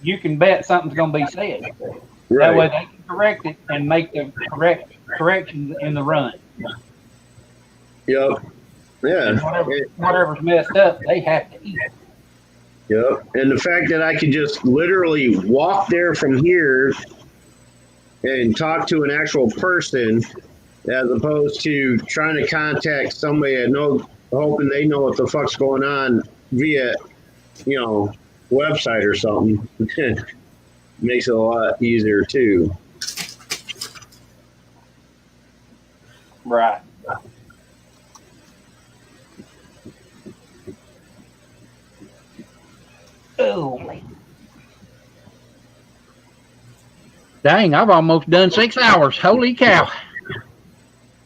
Speaker 2: you can bet something's going to be said.
Speaker 1: Right.
Speaker 2: That way they can correct it and make the corrections in the run.
Speaker 1: Yep. Yeah.
Speaker 2: And whatever's messed up, they have to eat it.
Speaker 1: Yep. And the fact that I could just literally walk there from here and talk to an actual person as opposed to trying to contact somebody hoping they know what the fuck's going on via, website or something. Makes it a lot easier too.
Speaker 2: Right. Oh. Dang, I've almost done 6 hours. Holy cow.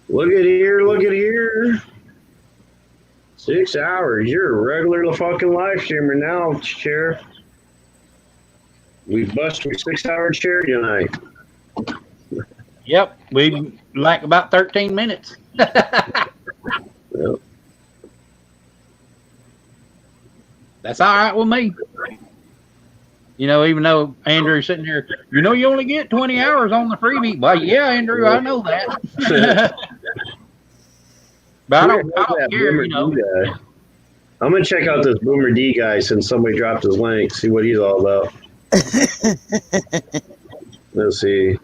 Speaker 1: Look at here. 6 hours. You're a regular fucking live streamer now, Sheriff. We busted a 6-hour chair tonight.
Speaker 2: Yep, we like about 13 minutes.
Speaker 1: Yep.
Speaker 2: That's all right with me. Even though Andrew's sitting there, you only get 20 hours on the freebie. Well, yeah, Andrew, I know that. But I don't care,
Speaker 1: I'm going to check out this Boomer D guy since somebody dropped his link, see what he's all about. Let's see.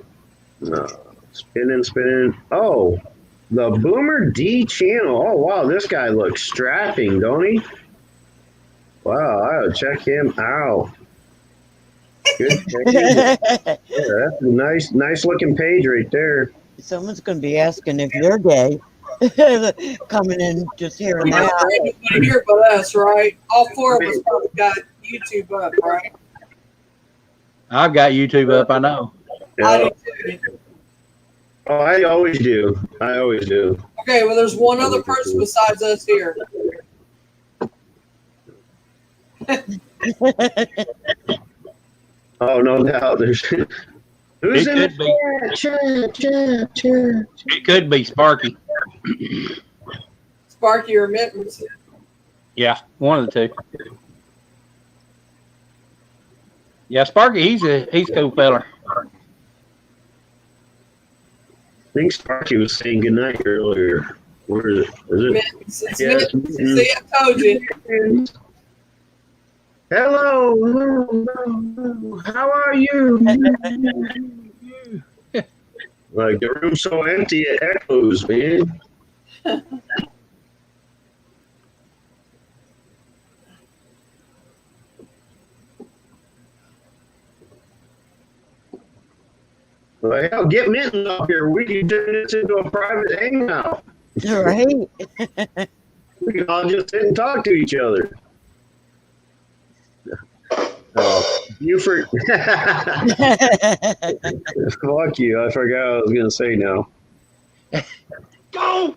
Speaker 1: Spinning. Oh, the Boomer D channel. Oh, wow, this guy looks strapping, don't he? Wow, I'll check him out. Good. Yeah, that's a nice looking page right there.
Speaker 4: Someone's going to be asking if you're gay. Coming in, just hearing that.
Speaker 3: Anybody here but us, right? All 4 of us probably got YouTube up, right?
Speaker 2: I've got YouTube up, I know.
Speaker 1: Yeah.
Speaker 3: I do too.
Speaker 1: Oh, I always do.
Speaker 3: Okay, well, there's one other person besides us here.
Speaker 1: Oh, no doubt. Who's in the chat?
Speaker 2: It could be Sparky.
Speaker 3: Sparky or Mittens.
Speaker 2: Yeah, one of the two. Yeah, Sparky, he's a cool feller.
Speaker 1: I think Sparky was saying goodnight earlier. Where is it?
Speaker 3: Mittens. It's Mittens. See, I told you.
Speaker 1: Hello. How are you? Like, the room's so empty, it echoes, man. Well, hell, get Minton up here. We can turn this into a private hangout.
Speaker 4: Right.
Speaker 1: We can all just sit and talk to each other. Oh. Buford. Fuck you. I forgot what I was going to say now.
Speaker 9: Go!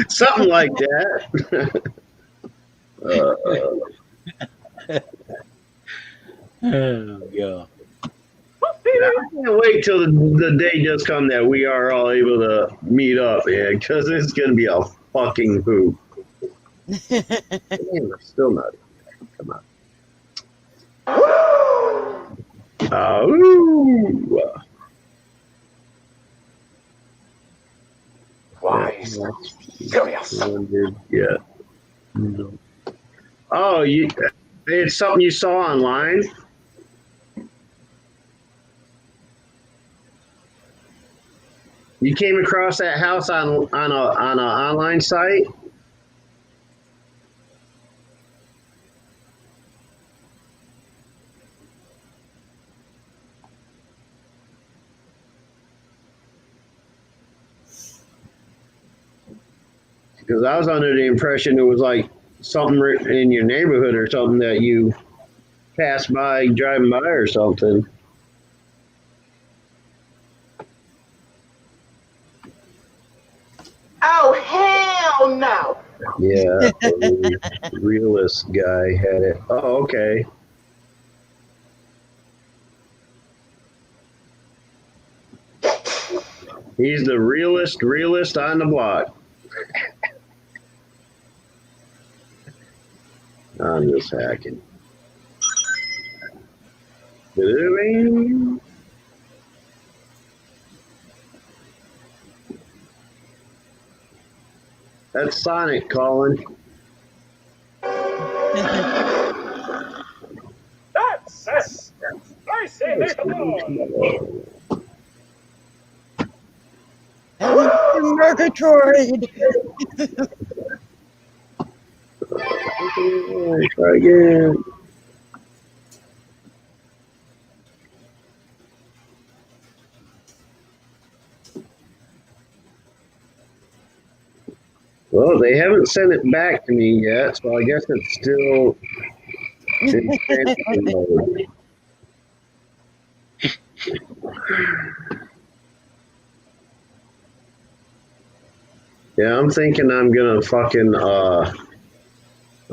Speaker 1: Something like that.
Speaker 2: Oh, yeah.
Speaker 1: I can't wait till the day does come that we are all able to meet up, man, because it's going to be a fucking hoop. Damn, I'm still not. Come on. Ooh.
Speaker 9: Wise. Serious.
Speaker 1: Yeah. Oh, it's something you saw online? You came across that house on an online site? Because I was under the impression it was like something in your neighborhood or something that you passed by driving by or something.
Speaker 9: Oh, hell no!
Speaker 1: Yeah, realist guy had it. Oh, okay. He's the realist on the block. I'm just hacking. That's Sonic calling.
Speaker 9: That's I say there's a
Speaker 4: Murgatroyd.
Speaker 1: Try again. Well, they haven't sent it back to me yet, so I guess it's still in transfer mode. Yeah, I'm thinking I'm gonna fucking I'm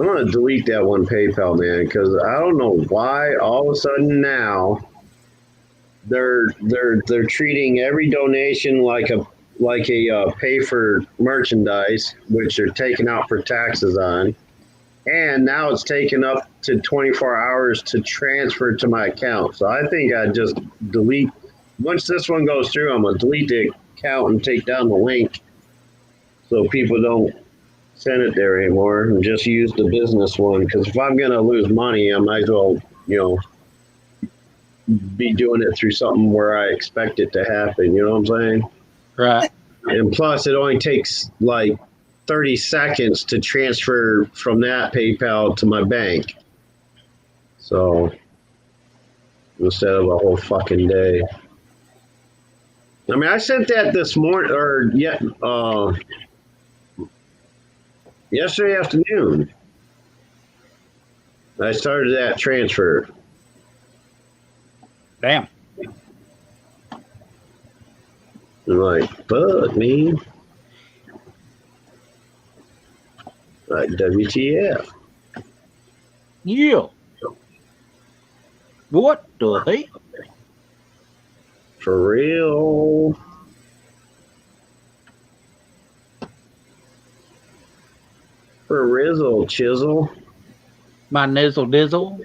Speaker 1: gonna delete that one PayPal, man, because I don't know why all of a sudden now they're treating every donation like a pay for merchandise, which they're taking out for taxes on, and now it's taken up to 24 hours to transfer to my account. So I think I just delete once this one goes through. I'm gonna delete the account and take down the link so people don't send it there anymore and just use the business one. Because if I'm gonna lose money, I might as well, be doing it through something where I expect it to happen. You know what I'm saying?
Speaker 2: Right.
Speaker 1: And plus, it only takes like 30 seconds to transfer from that PayPal to my bank. So instead of a whole fucking day. I mean, I sent that this morning, or yesterday afternoon. I started that transfer.
Speaker 2: Damn.
Speaker 1: I'm like, fuck me. Like, WTF.
Speaker 2: Yeah. What the hell?
Speaker 1: For real. For Rizzle Chisel.
Speaker 2: My nizzle dizzle.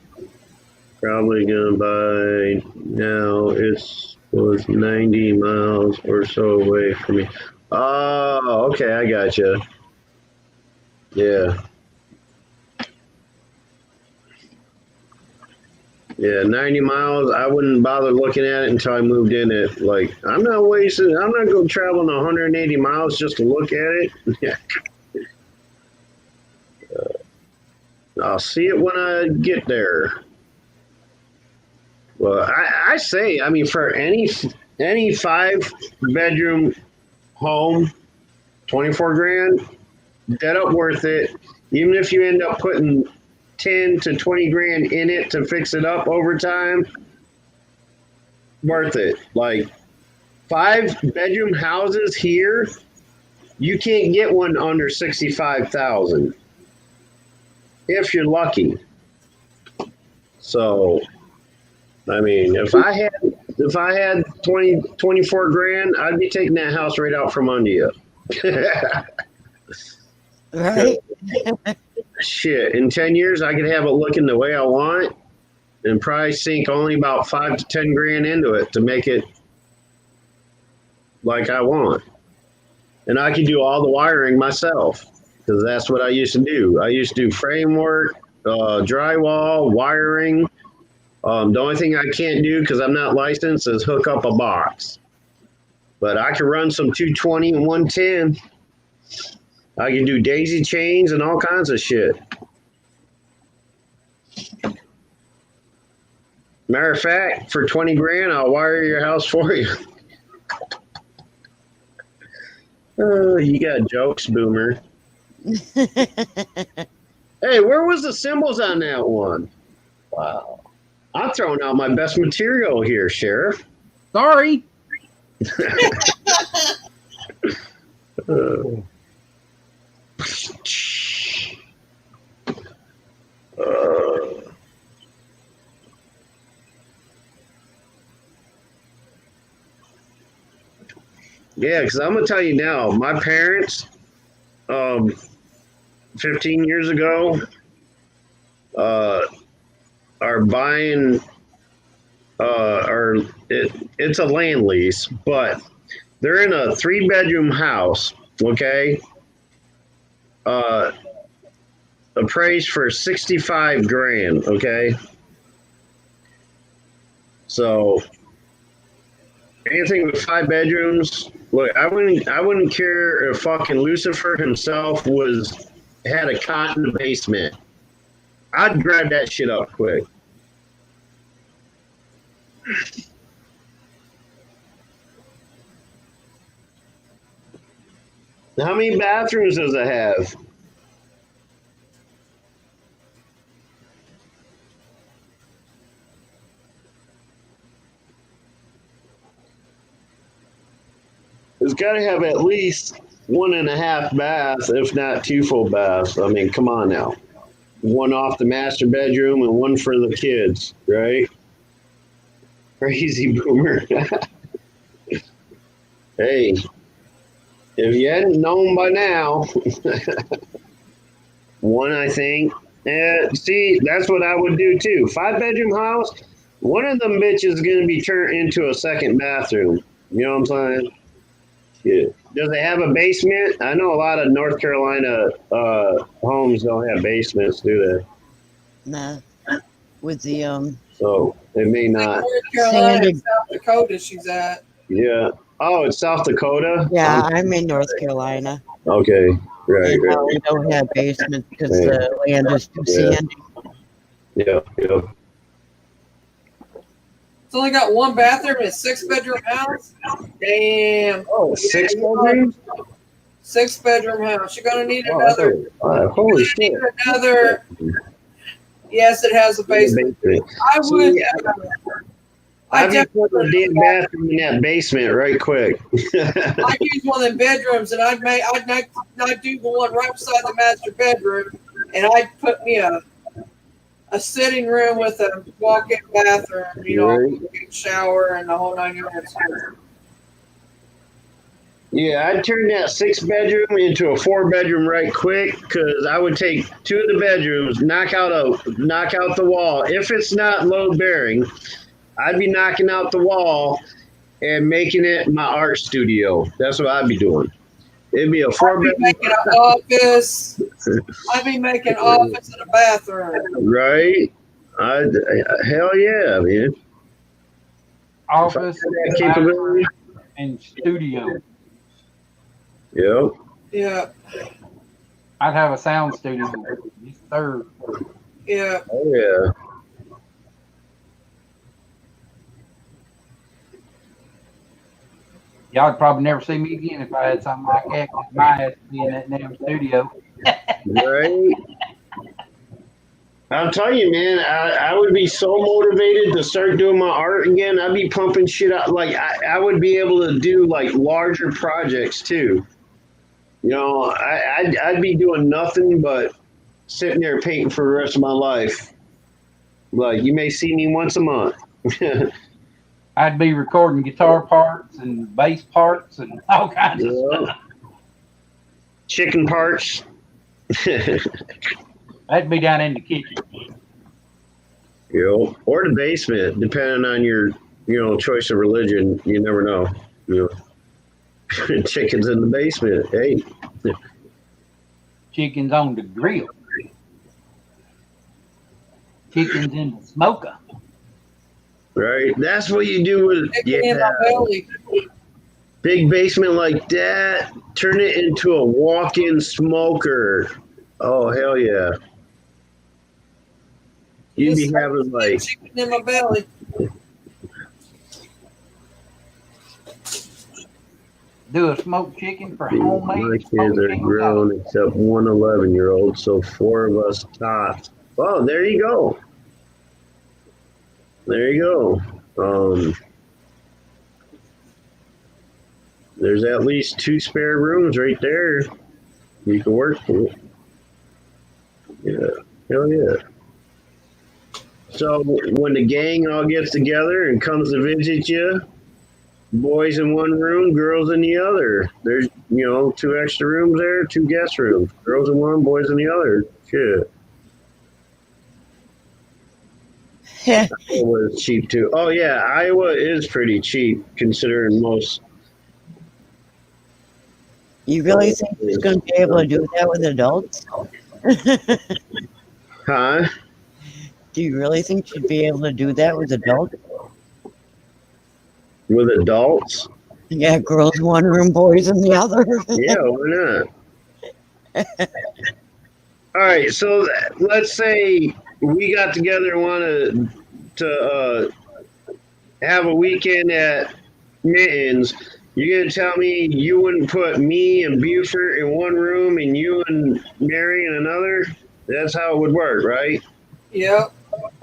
Speaker 1: Probably gonna buy now. Was 90 miles or so away from me. Oh, okay, I gotcha. Yeah. Yeah, 90 miles. I wouldn't bother looking at it until I moved in it. Like, I'm not going to travel 180 miles just to look at it. I'll see it when I get there. Well, I say, I mean, for any 5-bedroom home, 24 grand, dead up worth it. Even if you end up putting 10 to 20 grand in it to fix it up over time, worth it. Like 5-bedroom houses here, you can't get one under 65,000 if you're lucky. So, I mean, if I had 24 grand, I'd be taking that house right out from under you.
Speaker 4: Right?
Speaker 1: Shit, in 10 years, I could have it looking the way I want and probably sink only about 5 to 10 grand into it to make it like I want. And I can do all the wiring myself because that's what I used to do. I used to do framework, drywall, wiring. The only thing I can't do because I'm not licensed is hook up a box. But I can run some 220 and 110. I can do daisy chains and all kinds of shit. Matter of fact, for 20 grand, I'll wire your house for you. Oh, you got jokes, Boomer. Hey, where was the symbols on that one? Wow. I'm throwing out my best material here, Sheriff.
Speaker 2: Sorry.
Speaker 1: Yeah, because I'm going to tell you now, my parents, 15 years ago, are buying, it's a land lease, but they're in a 3-bedroom house, okay? Appraised for 65 grand, okay? So anything with 5 bedrooms, look, I wouldn't care if fucking Lucifer himself had a cot in the basement. I'd grab that shit up quick. How many bathrooms does it have? It's got to have at least 1.5 baths, if not 2 full baths. I mean, come on now. One off the master bedroom and one for the kids, right? Crazy Boomer. Hey, if you hadn't known by now, one, I think. See, that's what I would do too. 5-bedroom house, one of them bitches is going to be turned into a second bathroom. You know what I'm saying? Yeah. Does it have a basement? I know a lot of North Carolina homes don't have basements, do they?
Speaker 4: Nah. With the
Speaker 1: So it may not.
Speaker 3: North Carolina,
Speaker 4: Sandy.
Speaker 3: South Dakota, she's at.
Speaker 1: Yeah. Oh, it's South Dakota?
Speaker 4: Yeah, I'm in North Carolina.
Speaker 1: Okay. Right.
Speaker 4: And
Speaker 1: Right.
Speaker 4: we don't have basements because
Speaker 1: Right.
Speaker 4: the land is too
Speaker 1: Yeah.
Speaker 4: sandy.
Speaker 1: Yeah. Yeah.
Speaker 3: It's only got 1 bathroom and a 6-bedroom house. Damn.
Speaker 1: Oh, 6 bedrooms?
Speaker 3: 6-bedroom house. You're gonna need
Speaker 1: Oh,
Speaker 3: another.
Speaker 1: holy shit.
Speaker 3: Another. Yes, it has a basement. I
Speaker 1: So,
Speaker 3: would.
Speaker 1: yeah,
Speaker 3: I
Speaker 1: I'd be putting a damn bathroom in that basement right quick.
Speaker 3: I'd use one of them bedrooms, and I'd do the one right beside the master bedroom, and I'd put me a sitting room with a walk-in bathroom,
Speaker 1: Right.
Speaker 3: shower, and the whole 9 yards.
Speaker 1: Yeah, I'd turn that 6-bedroom into a 4-bedroom right quick because I would take 2 of the bedrooms, knock out the wall. If it's not load bearing, I'd be knocking out the wall and making it my art studio. That's what I'd be doing. It'd be a 4-bedroom.
Speaker 3: Making an office. I'd be making office and a bathroom.
Speaker 1: Right? Hell yeah, man.
Speaker 2: Office,
Speaker 1: That capability.
Speaker 2: and studio.
Speaker 1: Yep.
Speaker 3: Yeah.
Speaker 2: I'd have a sound studio. Yes, sir.
Speaker 3: Yeah.
Speaker 1: Oh yeah.
Speaker 2: Y'all would probably never see me again if I had something like that. 'Cause my ass would be in that damn studio.
Speaker 1: Right. I'll tell you, man, I would be so motivated to start doing my art again. I'd be pumping shit out. Like, I would be able to do, like, larger projects, too. You know, I'd be doing nothing but sitting there painting for the rest of my life. Like, you may see me once a month.
Speaker 2: I'd be recording guitar parts and bass parts and all kinds of
Speaker 1: Yeah.
Speaker 2: stuff.
Speaker 1: Chicken parts.
Speaker 2: I'd be down in the kitchen.
Speaker 1: You know, or the basement, depending on your, choice of religion. You never know. You know, chickens in the basement. Hey,
Speaker 2: Chickens on the grill. Chickens in the smoker.
Speaker 1: right? That's what you do with
Speaker 3: In my belly.
Speaker 1: big basement like that. Turn it into a walk-in smoker. Oh hell yeah! You'd be having like
Speaker 3: Chicken in my belly.
Speaker 2: Do a smoked chicken for
Speaker 1: my
Speaker 2: homemade
Speaker 1: kids
Speaker 2: smoked
Speaker 1: are
Speaker 2: chicken
Speaker 1: grown
Speaker 2: salad.
Speaker 1: except one 11-year-old, so 4 of us tops. Oh, there you go. There you go. There's at least 2 spare rooms right there. You can work for it. Yeah, hell yeah. So when the gang all gets together and comes to visit you, boys in one room, girls in the other. There's 2 extra rooms there, 2 guest rooms. Girls in one, boys in the other. Shit. Iowa is cheap too. Oh yeah, Iowa is pretty cheap considering most.
Speaker 4: You really think she's going to be able to do that with adults?
Speaker 1: Huh?
Speaker 4: Do you really think she'd be able to do that with adults?
Speaker 1: With adults?
Speaker 4: Yeah, girls in one room, boys in the other.
Speaker 1: Yeah, why not? All right, so let's say we got together and wanted to have a weekend at Mittens. You're going to tell me you wouldn't put me and Buford in one room and you and Mary in another? That's how it would work, right?
Speaker 3: Yep.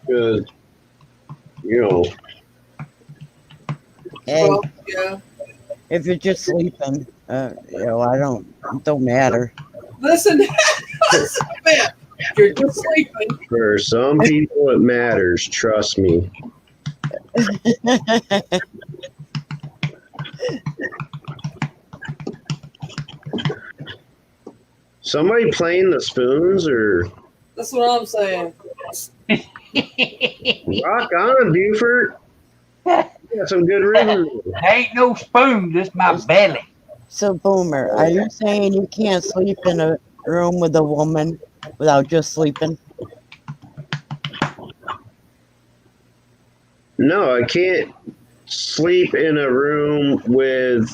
Speaker 1: Because,
Speaker 4: Hey,
Speaker 3: Well, yeah.
Speaker 4: if you're just sleeping, I don't matter.
Speaker 3: Listen, listen, man. You're just sleeping.
Speaker 1: for some people it matters, trust me. Somebody playing the spoons or
Speaker 3: That's what I'm saying.
Speaker 1: rock on, Buford. Got some good rhythm.
Speaker 2: Ain't no spoon, just my belly.
Speaker 4: So, Boomer, are you saying you can't sleep in a room with a woman without just sleeping?
Speaker 1: No, I can't sleep in a room with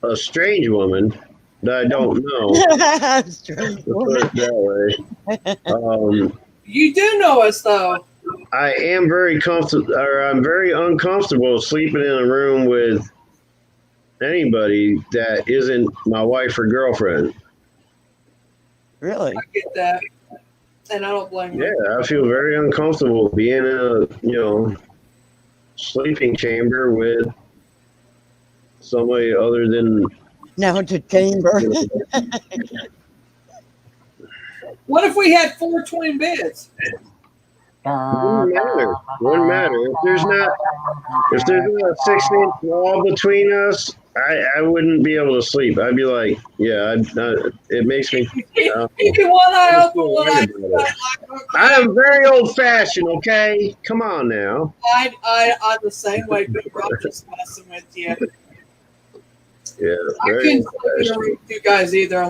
Speaker 1: a strange woman that I don't know.
Speaker 4: Strange
Speaker 1: Let's put
Speaker 4: woman.
Speaker 1: it that way.
Speaker 3: You do know us, though.
Speaker 1: I am very comfortable, or I'm very uncomfortable sleeping in a room with anybody that isn't my wife or girlfriend.
Speaker 4: Really?
Speaker 3: I get that. And I don't blame you.
Speaker 1: Yeah, I feel very uncomfortable being in a, sleeping chamber with somebody other than.
Speaker 4: Now it's a chamber.
Speaker 3: What if we had 4 twin beds?
Speaker 1: Wouldn't matter. Wouldn't matter. If there's not a 6-inch wall between us, I wouldn't be able to sleep. I'd be like, yeah, it makes me.
Speaker 3: Keep your one eye open, one eye shut.
Speaker 1: I am very old fashioned. Okay, come on now.
Speaker 3: I'm the same way, but I'm just messing with you.
Speaker 1: Yeah,
Speaker 3: I
Speaker 1: very
Speaker 3: couldn't
Speaker 1: old
Speaker 3: sleep in a
Speaker 1: fashioned.
Speaker 3: room with you guys either,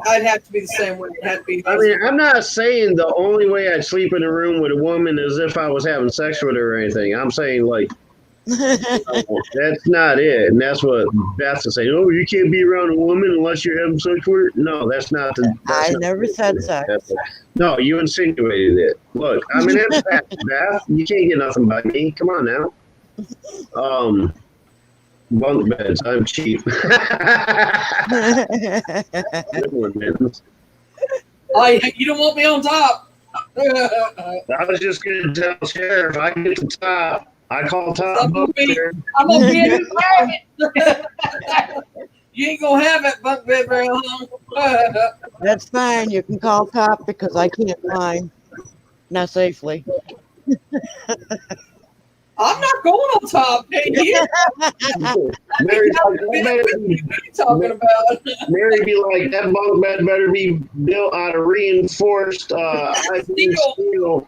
Speaker 3: I'd have to be the same way. It'd have to be.
Speaker 1: I mean, I'm not saying the only way I'd sleep in a room with a woman is if I was having sex with her or anything. I'm saying like. That's not it, and that's what Beth is saying. Oh, you can't be around a woman unless you're having sex with her. No, that's not the.
Speaker 4: I
Speaker 1: Not
Speaker 4: never said sex.
Speaker 1: No, you insinuated it. Look, I'm an empath, Beth. You can't get nothing by me. Come on now. bunk beds. I'm cheap.
Speaker 3: Oh, you don't want me on top.
Speaker 1: I was just going to tell Sheriff, I get the top. I call top
Speaker 3: I'm
Speaker 1: bunk
Speaker 3: gonna
Speaker 1: bed.
Speaker 3: be in your pocket. You ain't gonna have it bunk bed very long.
Speaker 4: That's fine. You can call top because I can't climb. Not safely.
Speaker 3: I'm not going on top. Hey, you.
Speaker 1: Mary's like,
Speaker 3: What are you talking about?
Speaker 1: Mary be like, that bunk bed better be built out of reinforced steel.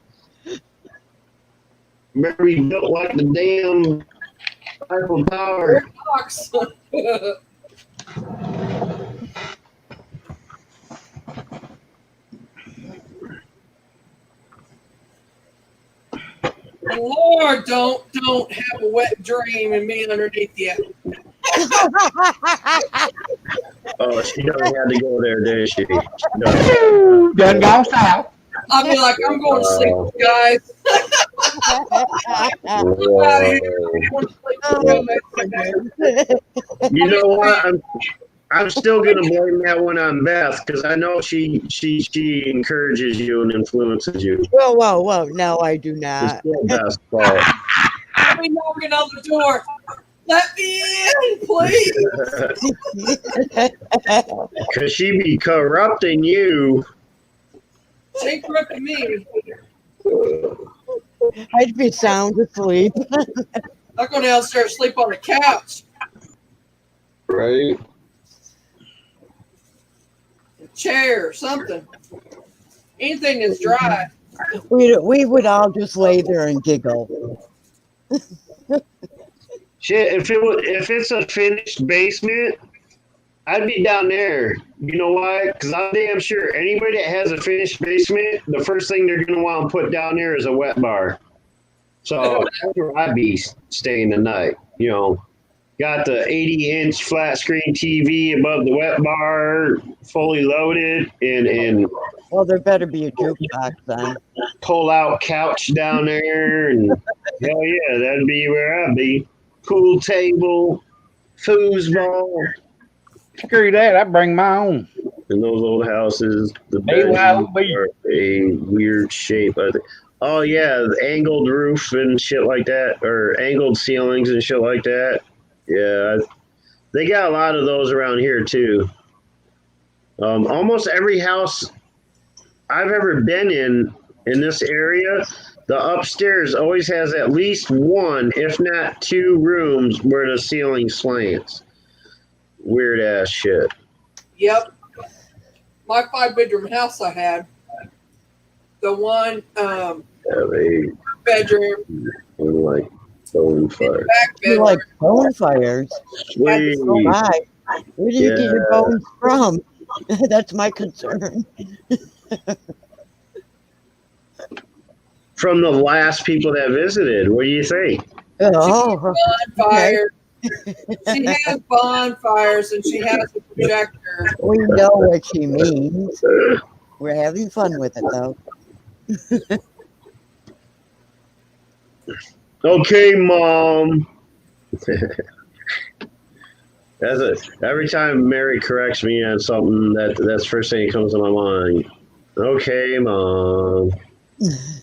Speaker 1: Mary built like the damn Eiffel Tower.
Speaker 3: Box. Lord, don't have a wet dream and me underneath you.
Speaker 1: Oh, she done had to go there, didn't she?
Speaker 2: Done gone south.
Speaker 3: I'll be like, I'm going to sleep, guys.
Speaker 1: You know what? I'm still gonna blame that one on Beth because I know she encourages you and influences you.
Speaker 4: Whoa. No, I do
Speaker 1: It's
Speaker 4: not.
Speaker 1: still Beth's fault.
Speaker 3: I'll be knocking on the door. Let me in, please.
Speaker 1: Because she be corrupting you.
Speaker 3: She ain't corrupting me.
Speaker 4: I'd be sound asleep.
Speaker 3: I'll go downstairs and sleep on the couch.
Speaker 1: Right.
Speaker 3: A chair, something. Anything that's dry.
Speaker 4: We would all just lay there and giggle.
Speaker 1: Shit, if it's a finished basement, I'd be down there. You know why? Because I'm damn sure anybody that has a finished basement, the first thing they're gonna want to put down there is a wet bar. So that's where I'd be staying the night. You know, got the 80-inch flat screen TV above the wet bar, fully loaded, and
Speaker 4: Well, there better be a jukebox then.
Speaker 1: pull out couch down there, and hell yeah, that'd be where I'd be. Pool table, foosball.
Speaker 2: Screw that. I bring my own.
Speaker 1: In those old houses, the
Speaker 2: BYOB.
Speaker 1: bedrooms are a weird shape. I think. Oh yeah, the angled roof and shit like that, or angled ceilings and shit like that. Yeah, they got a lot of those around here too. Almost every house I've ever been in this area, the upstairs always has at least one, if not two, rooms where the ceiling slants. Weird ass shit.
Speaker 3: Yep. My 5-bedroom house I had, the one
Speaker 1: Have a
Speaker 3: bedroom,
Speaker 1: like bonfire.
Speaker 3: back
Speaker 4: You
Speaker 3: bedroom.
Speaker 4: like bonfires?
Speaker 1: Sweet.
Speaker 4: Oh my. Where do you get your
Speaker 1: Yeah.
Speaker 4: bones from? That's my concern.
Speaker 1: From the last people that visited, what do you think?
Speaker 4: Oh,
Speaker 3: Bonfire. She has bonfires and she has a projector.
Speaker 4: we know what she means. We're having fun with it though.
Speaker 1: Okay, Mom. That's it. Every time Mary corrects me on something, that's the first thing that comes to my mind. Okay, Mom.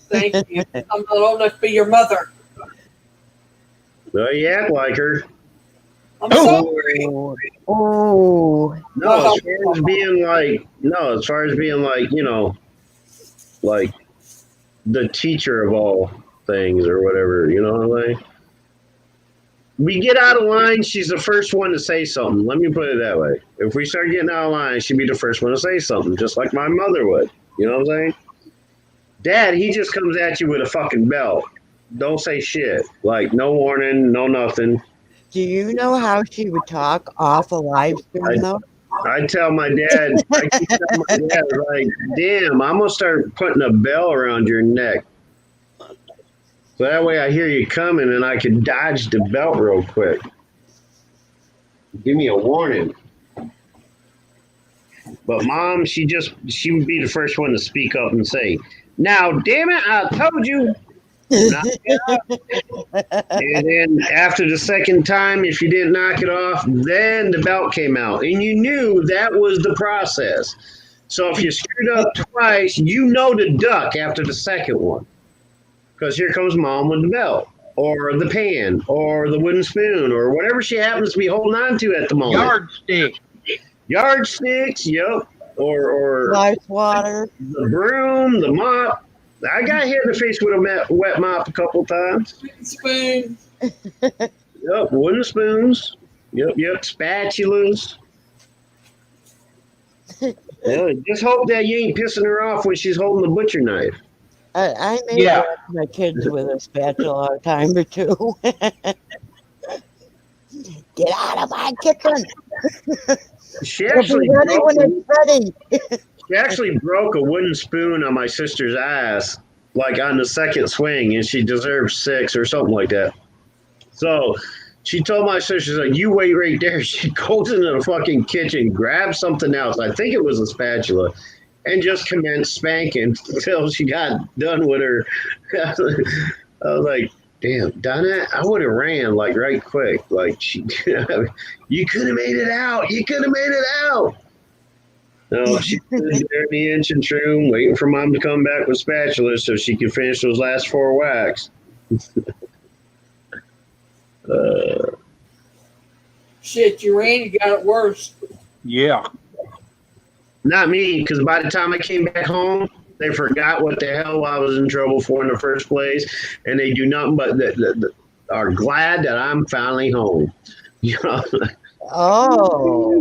Speaker 3: Thank you. I'm not old enough to be your mother.
Speaker 1: Well, you act like her.
Speaker 3: I'm sorry.
Speaker 4: Oh,
Speaker 1: No, as far as being like, you know, like the teacher of all things or whatever, you know what I'm saying? We get out of line, she's the first one to say something. Let me put it that way. If we start getting out of line, she'd be the first one to say something, just like my mother would. You know what I'm saying? Dad, he just comes at you with a fucking belt. Don't say shit. Like, no warning, no nothing.
Speaker 4: do you know how she would talk off a live stream though?
Speaker 1: I tell my dad, I keep telling my dad, like, damn, I'm going to start putting a bell around your neck. So that way I hear you coming and I can dodge the belt real quick. Give me a warning. But Mom, she would be the first one to speak up and say, now, damn it, I told you. knock it off. And then after the second time, if you didn't knock it off, then the belt came out. And you knew that was the process. So if you screwed up twice, you know to duck after the second one. Because here comes mom with the belt, or the pan, or the wooden spoon, or whatever she happens to be holding on to at the moment.
Speaker 2: Yardstick.
Speaker 1: Yardsticks, yep. Or
Speaker 4: Ice water.
Speaker 1: the broom, the mop. I got hit in the face with a wet mop a couple times.
Speaker 3: Spoon.
Speaker 1: Yep, wooden spoons. Yep, spatulas. Just hope that you ain't pissing her off when she's holding the butcher knife.
Speaker 4: I may
Speaker 2: Yeah.
Speaker 4: whack my kids with a spatula a time or two. Get out of my kitchen.
Speaker 1: She
Speaker 4: It'll
Speaker 1: actually
Speaker 4: be ready when it's ready.
Speaker 1: She actually broke a wooden spoon on my sister's ass, like on the second swing, and she deserved 6 or something like that. So she told my sister, she's like, you wait right there. She goes into the fucking kitchen, grabs something else. I think it was a spatula, and just commenced spanking until she got done with her. I was like, damn, Donna, I would have ran like right quick. Like, you could have made it out. You could have made it out. No, she was there in the entrance room waiting for mom to come back with spatulas so she could finish those last 4 whacks.
Speaker 3: Shit, you ran, you got it worse.
Speaker 2: Yeah.
Speaker 1: Not me, because by the time I came back home, they forgot what the hell I was in trouble for in the first place, and they do nothing but are glad that I'm finally home. You know?
Speaker 4: Oh.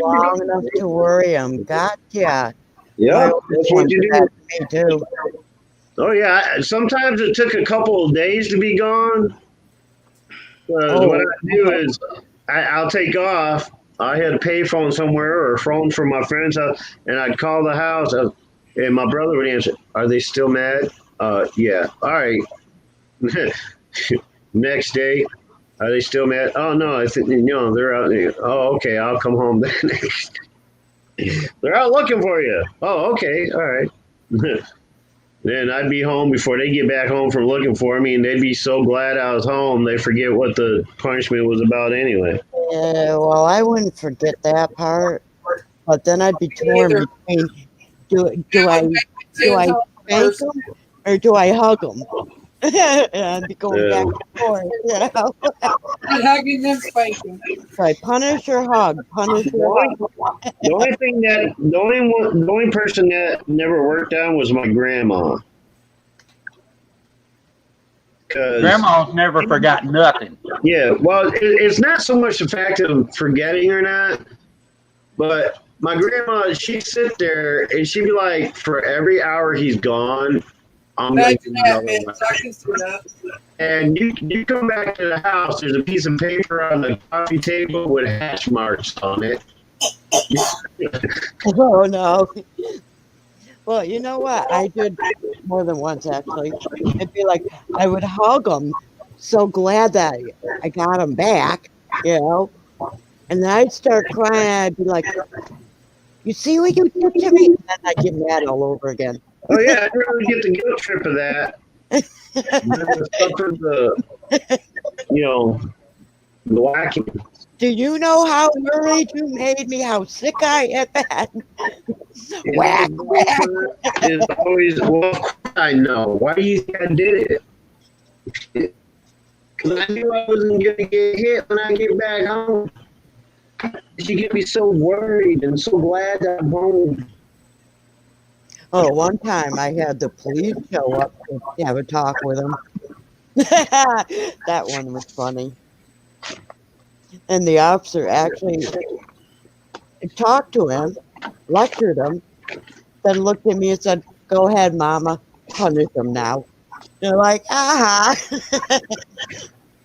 Speaker 4: Long enough to worry them. Gotcha.
Speaker 1: Yeah, that's what you do.
Speaker 4: Me too.
Speaker 1: Oh yeah, sometimes it took a couple of days to be gone. What I do is I'll take off. I had a payphone somewhere or a phone from my friend's house, and I'd call the house, and my brother would answer. Are they still mad? Yeah. All right. Next day, are they still mad? Oh no, I think they're out there. Oh, okay, I'll come home then. They're out looking for you. Oh, okay, all right. Then I'd be home before they get back home from looking for me, and they'd be so glad I was home, they forget what the punishment was about anyway.
Speaker 4: Yeah, well, I wouldn't forget that part, but then I'd be torn between do I spank them or do I hug them? And I'd be going back and forth, you know.
Speaker 3: Hugging and spanking.
Speaker 4: So punish or hug, punish or hug.
Speaker 1: The only person that never worked on was my grandma.
Speaker 2: Grandma's never forgot nothing.
Speaker 1: Yeah, well, it's not so much the fact of forgetting or not, but my grandma, she'd sit there and she'd be like, for every hour he's gone, I'm going to that. And you come back to the house, there's a piece of paper on the coffee table with hash marks on it.
Speaker 4: Oh, no. Well, you know what? I did more than once, actually. It'd be like, I would hug them, so glad that I got them back, you know. And then I'd start crying. I'd be like, you see what you did to me? And then I'd get mad all over again.
Speaker 1: Oh, yeah, I really get the guilt trip of that. The whacking.
Speaker 4: Do you know how worried you made me? How sick I am at? Whack, whack.
Speaker 1: Is always, well, of course I know. Why do you think I did it? Because I knew I wasn't going to get hit when I get back home. You get me so worried and so glad that I'm home.
Speaker 4: Oh, one time I had the police show up to have a talk with him. That one was funny. And the officer actually talked to him, lectured him, then looked at me and said, go ahead, Mama, punish him now. They're like, aha.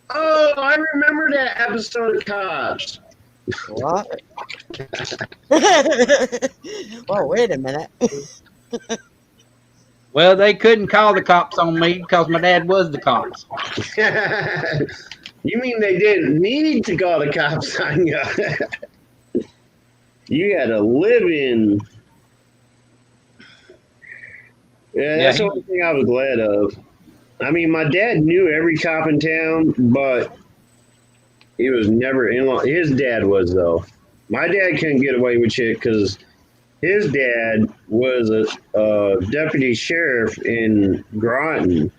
Speaker 1: Oh, I remember that episode of Cops.
Speaker 4: What? Well, wait a minute.
Speaker 2: Well, they couldn't call the cops on me because my dad was the cops.
Speaker 1: You mean they didn't need to call the cops on you? You had a living. Yeah,
Speaker 2: Yeah,
Speaker 1: that's the only thing I was glad of. I mean, my dad knew every cop in town, but he was never in law. His dad was, though. My dad couldn't get away with shit because his dad was a deputy sheriff in Groton.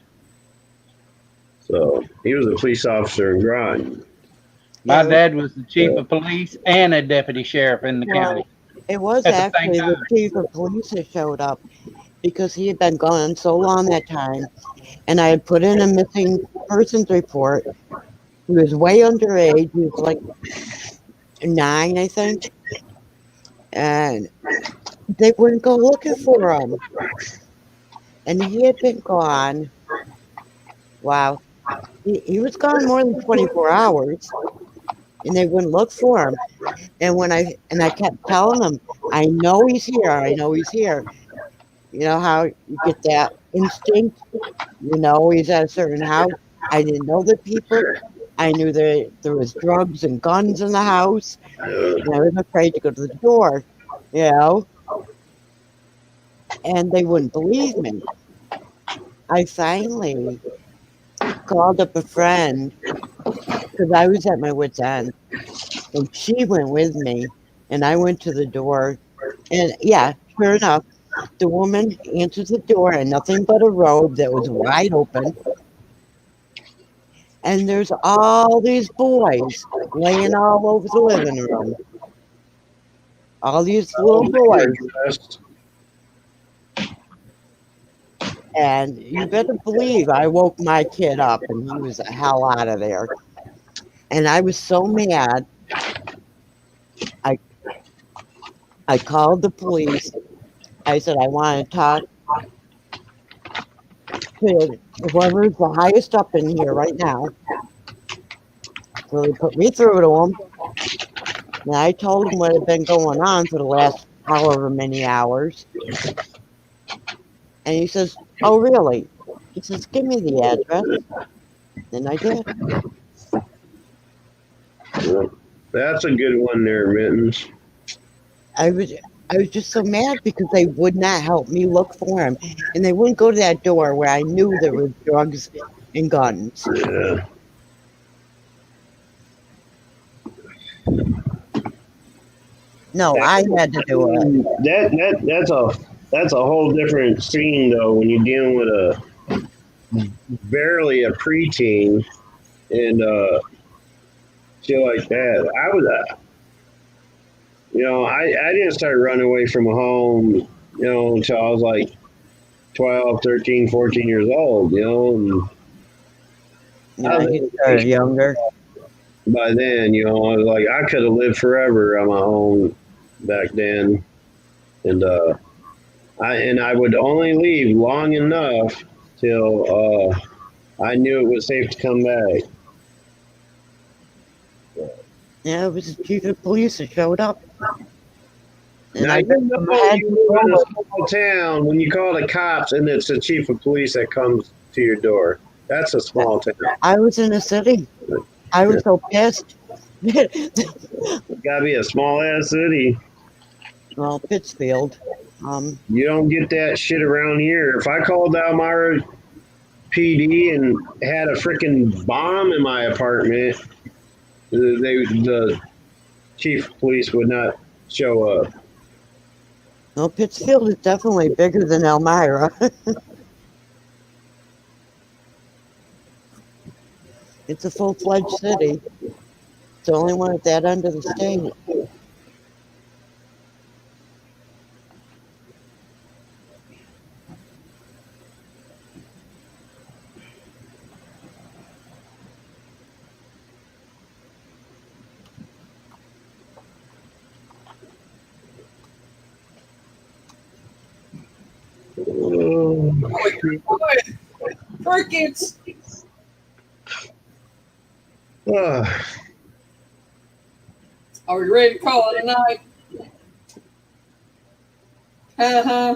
Speaker 1: So he was a police officer in Groton.
Speaker 2: my
Speaker 4: It,
Speaker 2: dad was the chief of police and a deputy sheriff in the
Speaker 4: well,
Speaker 2: county
Speaker 4: it was
Speaker 2: at the same
Speaker 4: actually the
Speaker 2: time.
Speaker 4: chief of police that showed up because he had been gone so long that time, and I had put in a missing persons report. He was way underage. He was like 9, I think, and they wouldn't go looking for him. And he had been gone. Wow, he was gone more than 24 hours, and they wouldn't look for him. And I kept telling them, I know he's here. I know he's here. You know how you get that instinct? You know he's at a certain house. I didn't know the people. I knew there was drugs and guns in the house, and I was afraid to go to the door, you know, and they wouldn't believe me. I finally called up a friend because I was at my wit's end, and she went with me, and I went to the door, and yeah, sure enough, the woman answers the door and nothing but a robe that was wide open, and there's all these boys laying all over the living room. All these little boys. And you better believe I woke my kid up and he was the hell out of there. And I was so mad. I I called the police. I said, I want to talk to whoever's the highest up in here right now. So they put me through to him. And I told him what had been going on for the last however many hours. And he says, oh, really? He says, give me the address. And I did.
Speaker 1: That's a good one there, Mittens.
Speaker 4: I was I was just so mad because they would not help me look for him, and they wouldn't go to that door where I knew there was drugs and guns.
Speaker 1: Yeah.
Speaker 4: No, I had to do it.
Speaker 1: That's a whole different scene though when you're dealing with a barely a preteen and shit like that. I was I didn't start running away from home, until I was like 12, 13, 14 years old, and
Speaker 4: Yeah, he started younger.
Speaker 1: by then, I was like, I could have lived forever on my own back then. And I would only leave long enough till I knew it was safe to come back.
Speaker 4: Yeah, it was the chief of police that showed up. And
Speaker 1: Now,
Speaker 4: I
Speaker 1: you
Speaker 4: got
Speaker 1: know
Speaker 4: some
Speaker 1: you live in a small town when you call the cops and it's the chief of police that comes to your door. That's a small town.
Speaker 4: I was in a city. I was so pissed.
Speaker 1: It's got to be a small ass city.
Speaker 4: Well, Pittsfield.
Speaker 1: You don't get that shit around here. If I called Elmira PD and had a freaking bomb in my apartment, the chief of police would not show up.
Speaker 4: Well, Pittsfield is definitely bigger than Elmira. It's a full-fledged city. It's the only one at that end of the state.
Speaker 3: Crickets. Are we ready to call it a night? Uh-huh.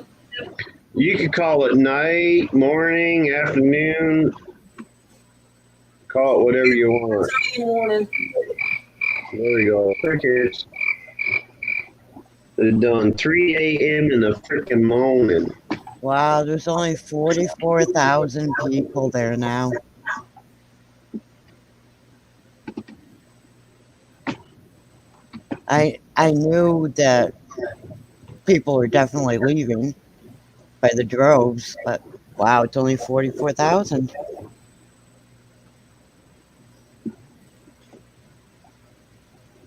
Speaker 1: You could call it night, morning, afternoon. Call it whatever you want.
Speaker 3: Morning.
Speaker 1: There we go. Crickets. They're done 3 a.m. in the freaking morning.
Speaker 4: Wow, there's only 44,000 people there now. I knew that people were definitely leaving by the droves, but wow, it's only 44,000.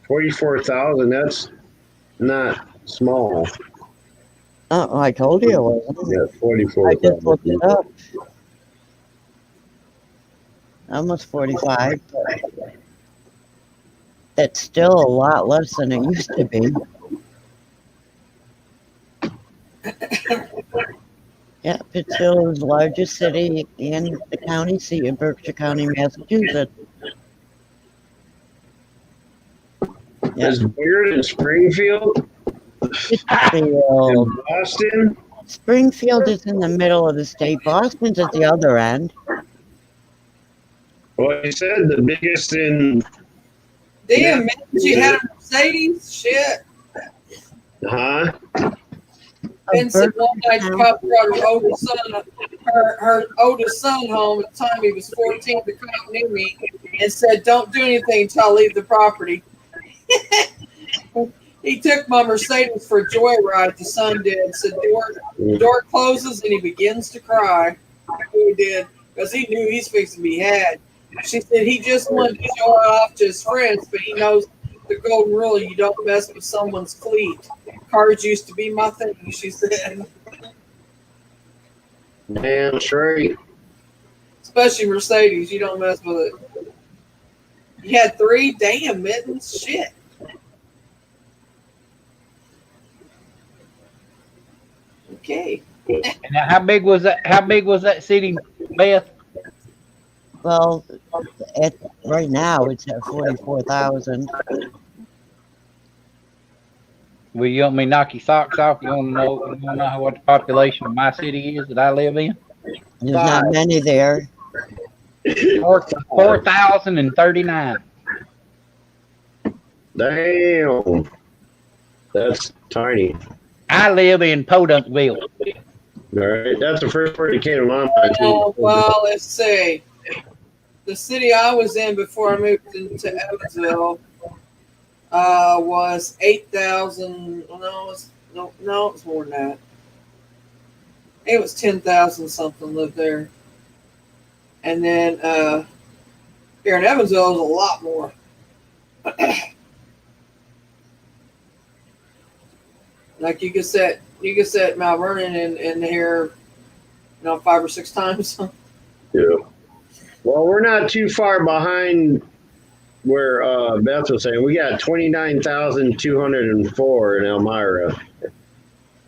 Speaker 1: 44,000. That's not small.
Speaker 4: Oh, I told you it wasn't.
Speaker 1: Yeah,
Speaker 4: I just looked
Speaker 1: 44,000.
Speaker 4: it up. Almost 45, but that's still a lot less than it used to be. Yeah, Pittsfield is the largest city in the county seat of Berkshire County, Massachusetts. Yeah.
Speaker 1: Is bigger than Springfield
Speaker 4: Pittsfield.
Speaker 1: and Boston?
Speaker 4: Springfield is in the middle of the state. Boston's at the other end.
Speaker 1: Well, you said the biggest in.
Speaker 3: Damn, man, she had a Mercedes? Shit.
Speaker 1: Huh?
Speaker 3: Ben said one night the cop brought her oldest son home at the time he was 14. The cop knew me and said, "Don't do anything until I leave the property." He took my Mercedes for a joyride, the son did. Said door closes and he begins to cry. He did, because he knew he's fixing to be had. She said he just wanted to show it off to his friends, but he knows the golden rule: you don't mess with someone's cleat. Cars used to be my thing, she said.
Speaker 1: Damn straight.
Speaker 3: Especially Mercedes, you don't mess with it. You had 3 damn mittens? Shit. Okay.
Speaker 2: And now how big was that? How big was that city, Beth?
Speaker 4: Well, right now it's at 44,000.
Speaker 2: Well, you want me to knock your socks off? You want to know? You want to know what the population of my city is that I live in?
Speaker 4: There's not many there.
Speaker 2: 4,039.
Speaker 1: Damn. That's tiny.
Speaker 2: I live in Podunkville.
Speaker 1: All right. That's the first word that came to my mind.
Speaker 3: Oh, well, let's see. The city I was in before I moved into Evansville was 8,000. No, it's more than that. It was 10,000 something lived there. And then here in Evansville, it was a lot more. Like you could set Mount Vernon in here, 5 or 6 times.
Speaker 1: Yeah. Well, we're not too far behind where Beth was saying. We got 29,204 in Elmira.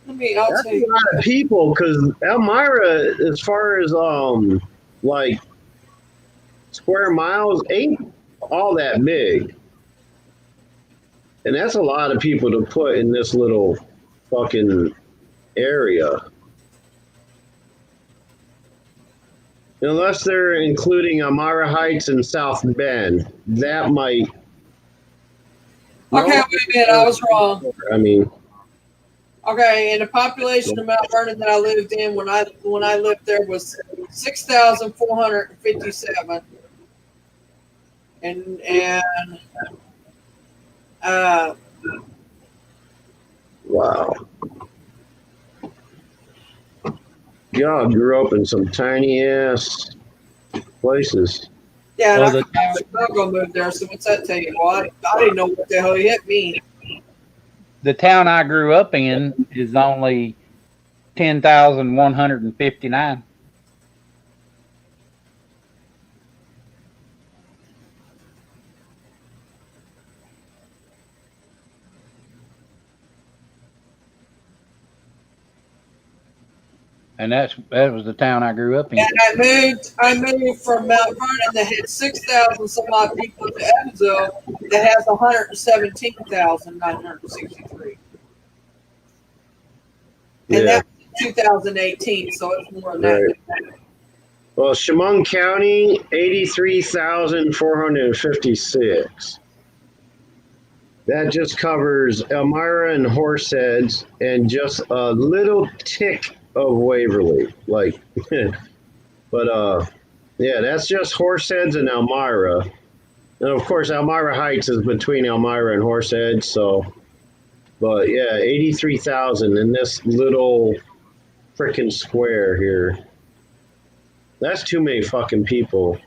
Speaker 3: That's
Speaker 1: a lot of people, because Elmira, as far as like square miles, ain't all that big, and that's a lot of people to put in this little fucking area. Unless they're including Elmira Heights and South Bend, that might.
Speaker 3: Okay, wait a minute, I was wrong.
Speaker 1: I mean.
Speaker 3: Okay, and the population of Mount Vernon that I lived in when I lived there was 6,457, and
Speaker 1: wow. God grew up in some tiny ass places.
Speaker 3: Yeah, and I come from Chicago, moved there. So what's that tell you? Well, I didn't know what the hell it mean.
Speaker 2: The town I grew up in is only 10,159. And that was the town I grew up in.
Speaker 3: And I moved from Mount Vernon that had 6,000 some odd people to Evansville that has 117,963. And that was 2018, so it's more than that.
Speaker 1: Well, Chemung County, 83,456. That just covers Elmira and Horseheads and just a little tick of Waverly. Like, but yeah, that's just Horseheads and Elmira. And of course, Elmira Heights is between Elmira and Horseheads. So, but yeah, 83,000 in this little freaking square here. That's too many fucking people.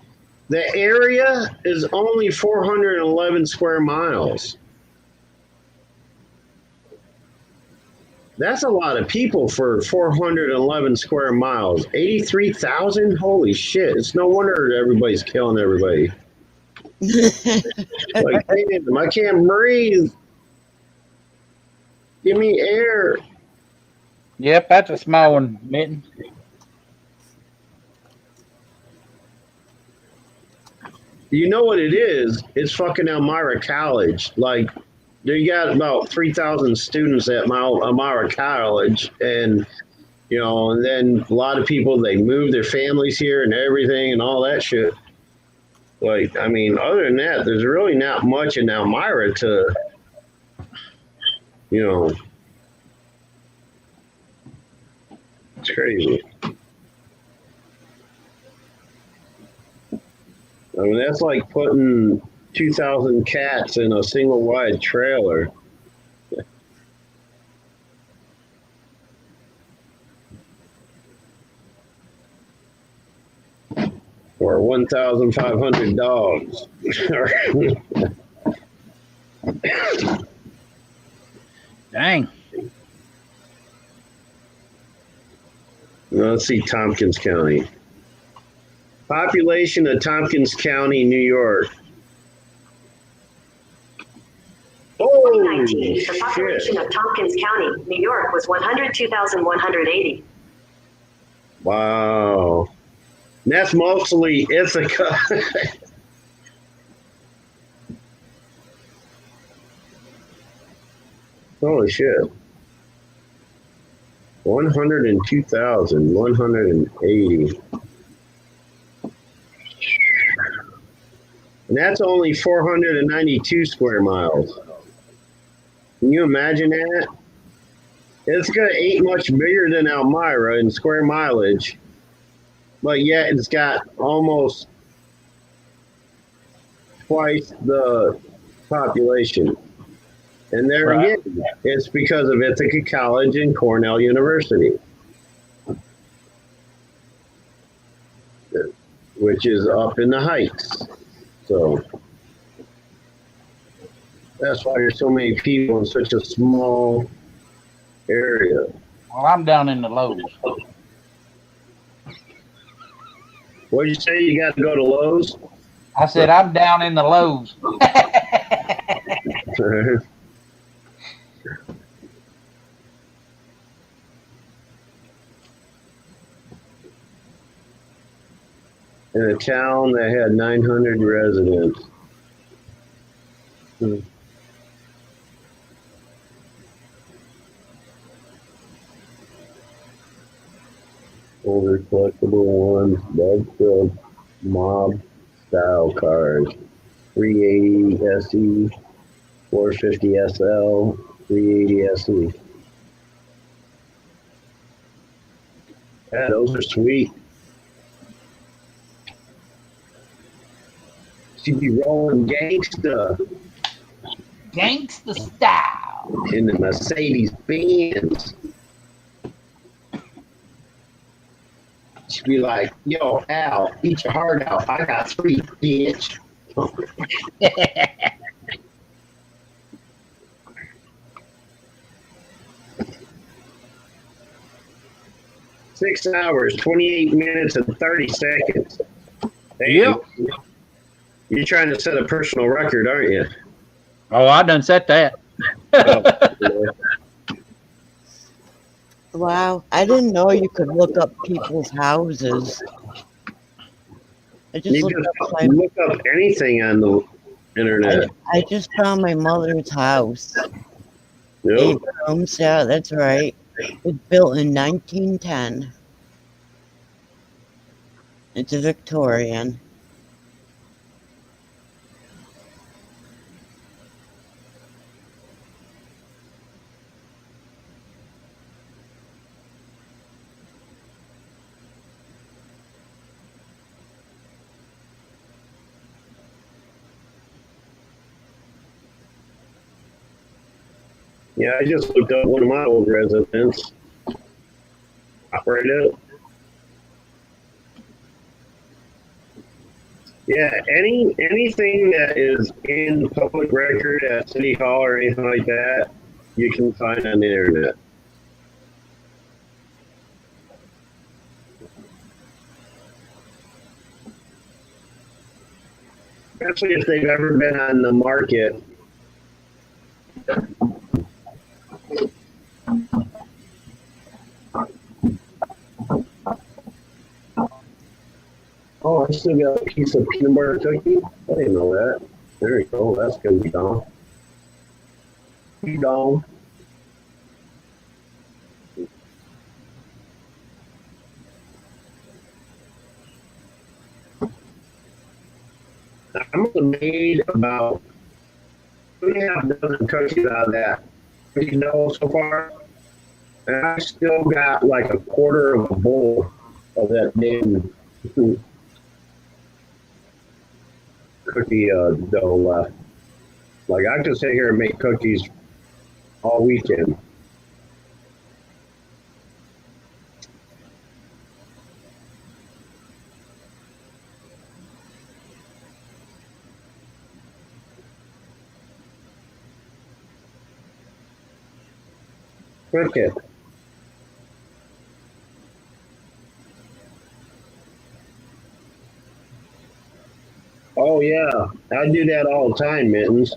Speaker 1: The area is only 411 square miles. That's a lot of people for 411 square miles. 83,000? Holy shit. It's no wonder everybody's killing everybody. Like, damn, I can't breathe. Give me air.
Speaker 2: Yep, that's a small one, Mitten.
Speaker 1: You know what it is? It's fucking Elmira College. Like, they got about 3,000 students at Elmira College, and you know, and then a lot of people, they move their families here and everything and all that shit. Like, I mean, other than that, there's really not much in Elmira to, you know, it's crazy. I mean, that's like putting 2,000 cats in a single wide trailer. Or 1,500 dogs.
Speaker 2: Dang.
Speaker 1: Let's see, Tompkins County. Population of Tompkins County, New York.
Speaker 12: The population of Tompkins County, New York was 102,180.
Speaker 1: Wow. And that's mostly Ithaca. Holy shit. 102,180. And that's only 492 square miles. Can you imagine that? Ithaca ain't much bigger than Elmira in square mileage, but yet it's got almost twice the population. And there
Speaker 2: Right.
Speaker 1: again, it's because of Ithaca College and Cornell University, which is up in the Heights. So that's why there's so many people in such a small area.
Speaker 2: Well, I'm down in the lows.
Speaker 1: What did you say? You got to go to Lowe's?
Speaker 2: I said I'm down in the lows.
Speaker 1: In a town that had 900 residents. Older collectible ones, that's the mob style cars. 380 SE, 450 SL, 380 SE. Yeah, those are sweet. She'd be rolling gangsta
Speaker 2: Gangsta style.
Speaker 1: in the Mercedes Benz. She'd be like, yo, Al, eat your heart out. I got 3, bitch. Six hours, 28 minutes, and 30 seconds.
Speaker 2: Yep.
Speaker 1: You're trying to set a personal record, aren't you?
Speaker 2: Oh, I done set that.
Speaker 4: Wow, I didn't know you could look up people's houses. I just
Speaker 1: You
Speaker 4: looked up
Speaker 1: just look up anything on the internet.
Speaker 4: I just found my mother's house.
Speaker 1: Yep.
Speaker 4: 8 rooms, yeah, that's right. It was built in 1910. It's a Victorian.
Speaker 1: Yeah, I just looked up one of my old residents. Pop right up. Yeah, anything that is in public record at City Hall or anything like that, you can find on the internet. Especially if they've ever been on the market. Oh, I still got a piece of peanut butter cookie. I didn't know that. There you go. That's gonna be gone. Be gone. I must have made about 2.5 dozen cookies out of that. You know, so far, and I still got like a quarter of a bowl of that damn cookie dough left. Like I could sit here and make cookies all weekend. Cricket. Oh yeah, I do that all the time, Mittens.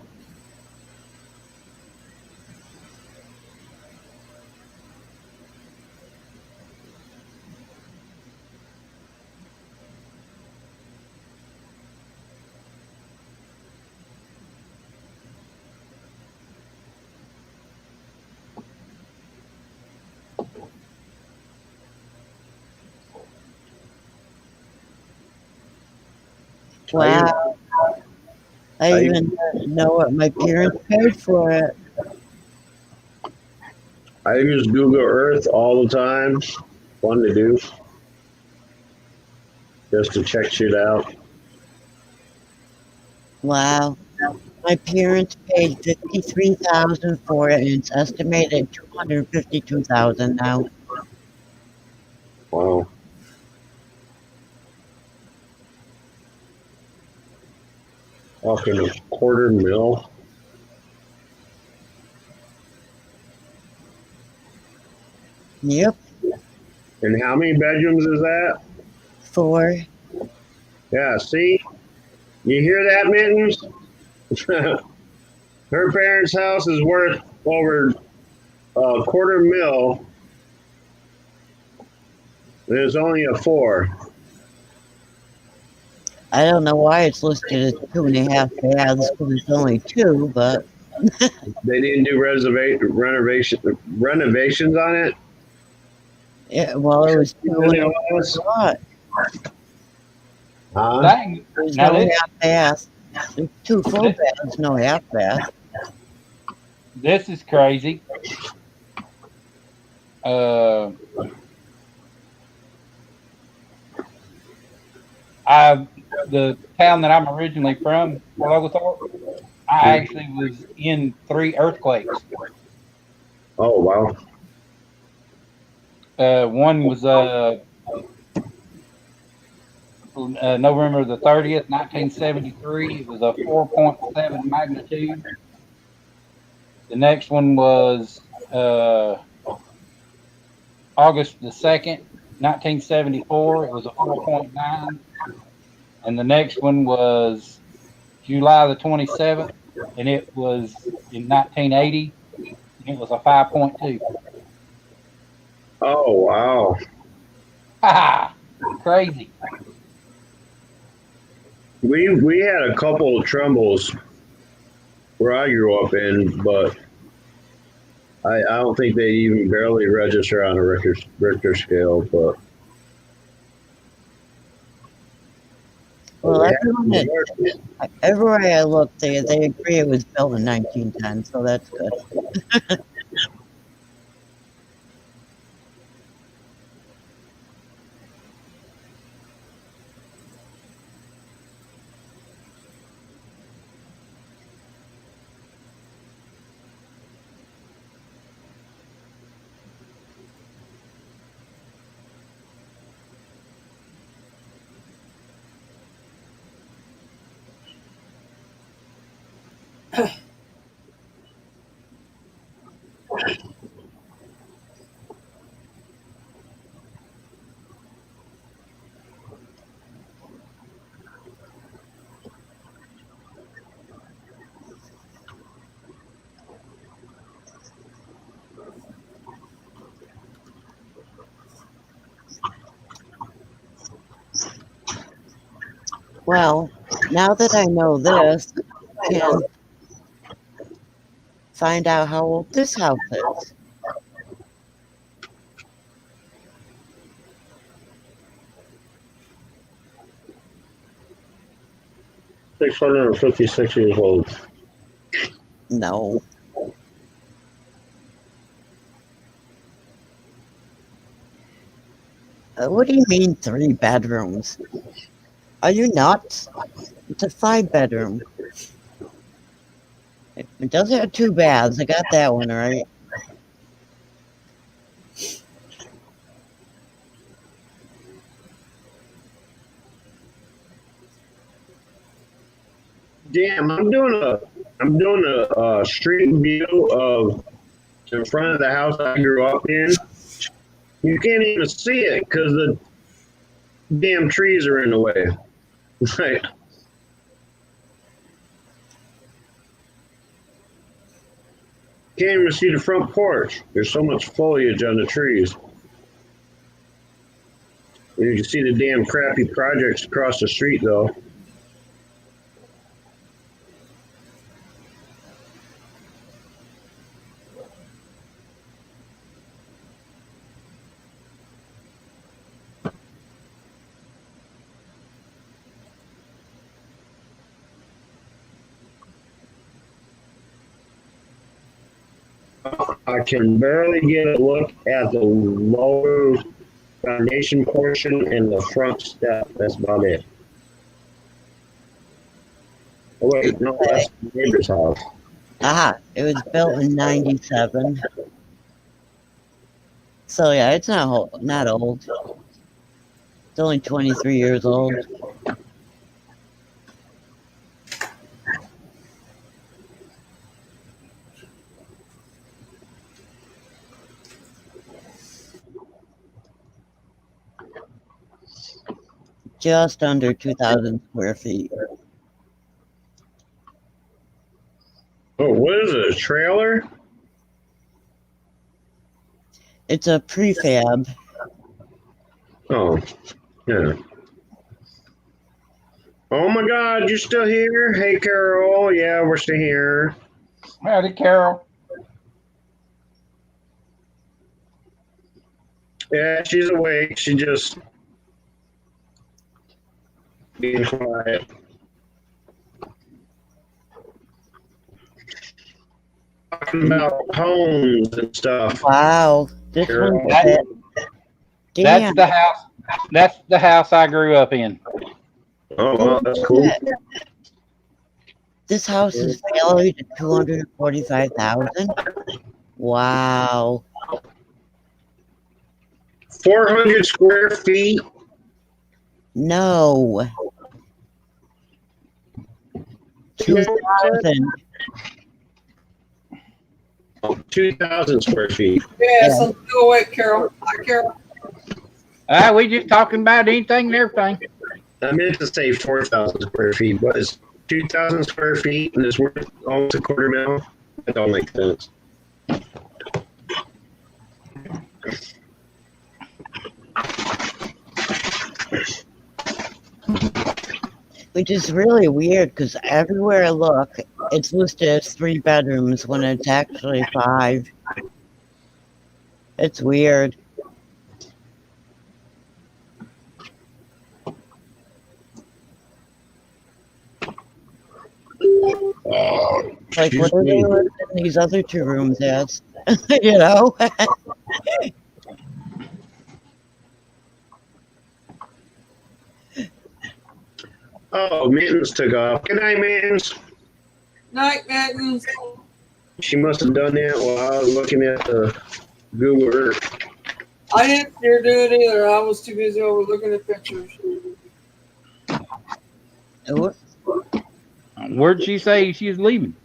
Speaker 4: Wow. I even know what my parents paid for it.
Speaker 1: I use Google Earth all the time. Fun to do. Just to check shit out.
Speaker 4: Wow. My parents paid $53,000 for it, and it's estimated $252,000 now.
Speaker 1: Wow. Fucking a quarter mil.
Speaker 4: Yep.
Speaker 1: And how many bedrooms is that?
Speaker 4: 4.
Speaker 1: Yeah, see? You hear that, Mittens? Her parents' house is worth over a quarter mil. And it's only a 4.
Speaker 4: I don't know why it's listed as 2.5 baths because it's only 2, but
Speaker 1: They didn't do renovations on it.
Speaker 4: well, it was 2
Speaker 1: Really
Speaker 4: and
Speaker 1: was?
Speaker 4: a lot.
Speaker 1: Huh?
Speaker 2: Dang.
Speaker 4: There's
Speaker 2: Now
Speaker 4: no
Speaker 2: this,
Speaker 4: half bath. There's 2 full baths, no half bath.
Speaker 2: this is crazy. The town that I'm originally from, Fort Oglethorpe, I actually was in 3 earthquakes.
Speaker 1: Oh, wow.
Speaker 2: One was November the 30th, 1973. It was a 4.7 magnitude. The next one was August the 2nd, 1974. It was a 4.9. And the next one was July the 27th, and it was in 1980, and it was a 5.2.
Speaker 1: Oh, wow.
Speaker 2: Ha! Crazy.
Speaker 1: We had a couple of trembles where I grew up in, but I don't think they even barely register on a Richter scale. But
Speaker 4: Well, everywhere I look, they agree it was built in 1910, so that's good. Well, now that I know this, I can find out how old this house is.
Speaker 1: $656 years old.
Speaker 4: No. What do you mean 3 bedrooms? Are you nuts? It's a 5-bedroom. It does have 2 baths. I got that one right.
Speaker 1: Damn, I'm doing a street view of in front of the house I grew up in. You can't even see it because the damn trees are in the way. Like, can't even see the front porch. There's so much foliage on the trees. You can see the damn crappy projects across the street, though. I can barely get a look at the lower foundation portion and the front step. That's about it. Oh, wait, no, that's the neighbor's house.
Speaker 4: Aha, it was built in 97. So yeah, it's not old. It's only 23 years old. Just under 2,000 square feet.
Speaker 1: Oh, what is it? A trailer?
Speaker 4: It's a prefab.
Speaker 1: Oh, yeah. Oh my God, you're still here? Hey, Carol. Yeah, we're still here.
Speaker 2: Howdy, Carol.
Speaker 1: Yeah, she's awake. She just being quiet. Talking about homes and stuff.
Speaker 4: Wow, this
Speaker 1: Carol.
Speaker 4: one's bad.
Speaker 2: That's the house. That's the house I grew up in.
Speaker 1: Oh, wow, that's cool.
Speaker 4: This house is valued at $245,000. Wow.
Speaker 1: 400 square feet.
Speaker 4: No. 2,000.
Speaker 1: 2,000 square feet.
Speaker 3: Yes, I'm still awake, Carol. Hi, Carol.
Speaker 2: We just talking about anything and everything.
Speaker 1: I meant to say 4,000 square feet, but it's 2,000 square feet and it's worth almost $250,000. That don't make sense.
Speaker 4: Which is really weird because everywhere I look, it's listed as 3 bedrooms when it's actually 5. It's weird. Like, what are they listing these other 2 rooms as? You know?
Speaker 1: Oh, Mittens took off. Good night, Mittens.
Speaker 3: Night, Mittens.
Speaker 1: She must have done that while I was looking at the Google Earth.
Speaker 3: I didn't hear do it either. I was too busy overlooking the pictures.
Speaker 2: Where'd she say she was leaving?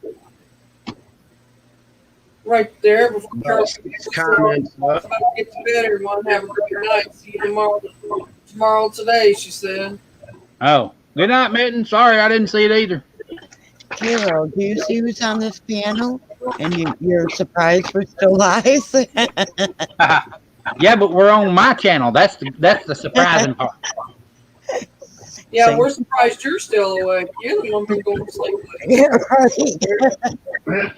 Speaker 3: right there before Carol
Speaker 1: Comments up.
Speaker 3: get to bed. Everyone have a great night. See you tomorrow. Tomorrow today, she said.
Speaker 2: Oh, good night, Mitten. Sorry, I didn't see it either.
Speaker 4: Carol, do you see who's on this panel? And you're surprised we're still live?
Speaker 2: Yeah, but we're on my channel. That's the surprising part.
Speaker 3: Yeah,
Speaker 4: Same.
Speaker 3: we're surprised you're still awake. You're the one been going to sleep.
Speaker 4: Yeah, right.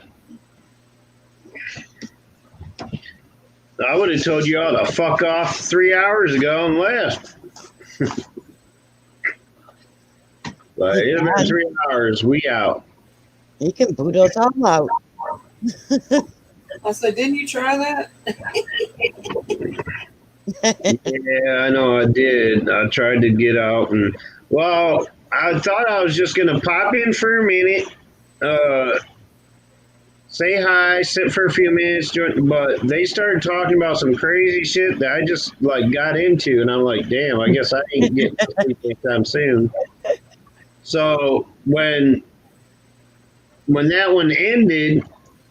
Speaker 1: I would have told you all to fuck off 3 hours ago and left. But it's been 3 hours. We out.
Speaker 4: You can boot us all out.
Speaker 3: I said, didn't you try that?
Speaker 1: Yeah, I know I did. I tried to get out and, well, I thought I was just going to pop in for a minute, say hi, sit for a few minutes, but they started talking about some crazy shit that I just like got into, and I'm like, damn, I guess I ain't getting to sleep anytime soon. So when that one ended,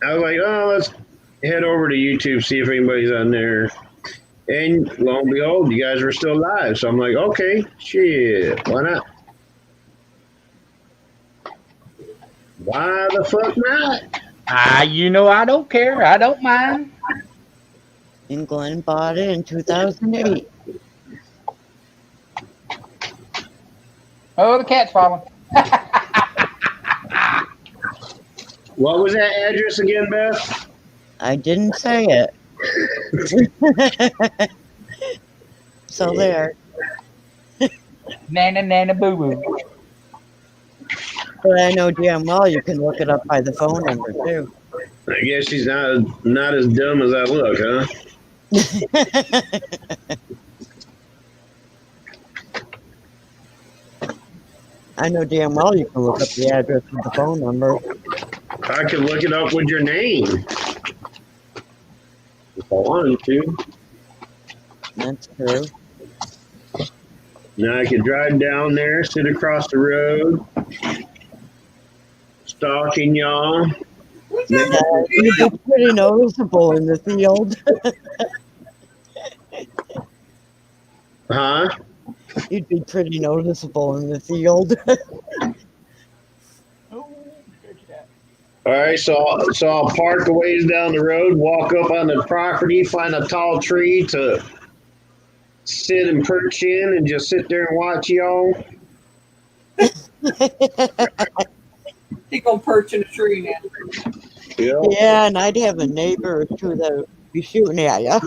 Speaker 1: I was like, oh, let's head over to YouTube, see if anybody's on there. And lo and behold, you guys were still live. So I'm like, okay, shit, why not? Why the fuck not?
Speaker 2: You know I don't care. I don't mind.
Speaker 4: And Glenn bought it in 2008.
Speaker 2: Oh, the cat's falling.
Speaker 1: What was that address again, Beth?
Speaker 4: I didn't say it. So there.
Speaker 2: Nana boo boo.
Speaker 4: But I know damn well you can look it up by the phone number too.
Speaker 1: I guess she's not as dumb as I look, huh?
Speaker 4: I know damn well you can look up the address with the phone number.
Speaker 1: I could look it up with your name. If I wanted to.
Speaker 4: That's true.
Speaker 1: Now I could drive down there, sit across the road, stalking y'all.
Speaker 4: You'd be pretty noticeable in the field.
Speaker 1: Huh?
Speaker 4: You'd be pretty noticeable in the field.
Speaker 1: All right, so I'll park a ways down the road, walk up on the property, find a tall tree to sit and perch in and just sit there and watch y'all.
Speaker 3: He gonna perch in a tree now.
Speaker 1: Yeah,
Speaker 4: and I'd have a neighbor or two that would be shooting at you.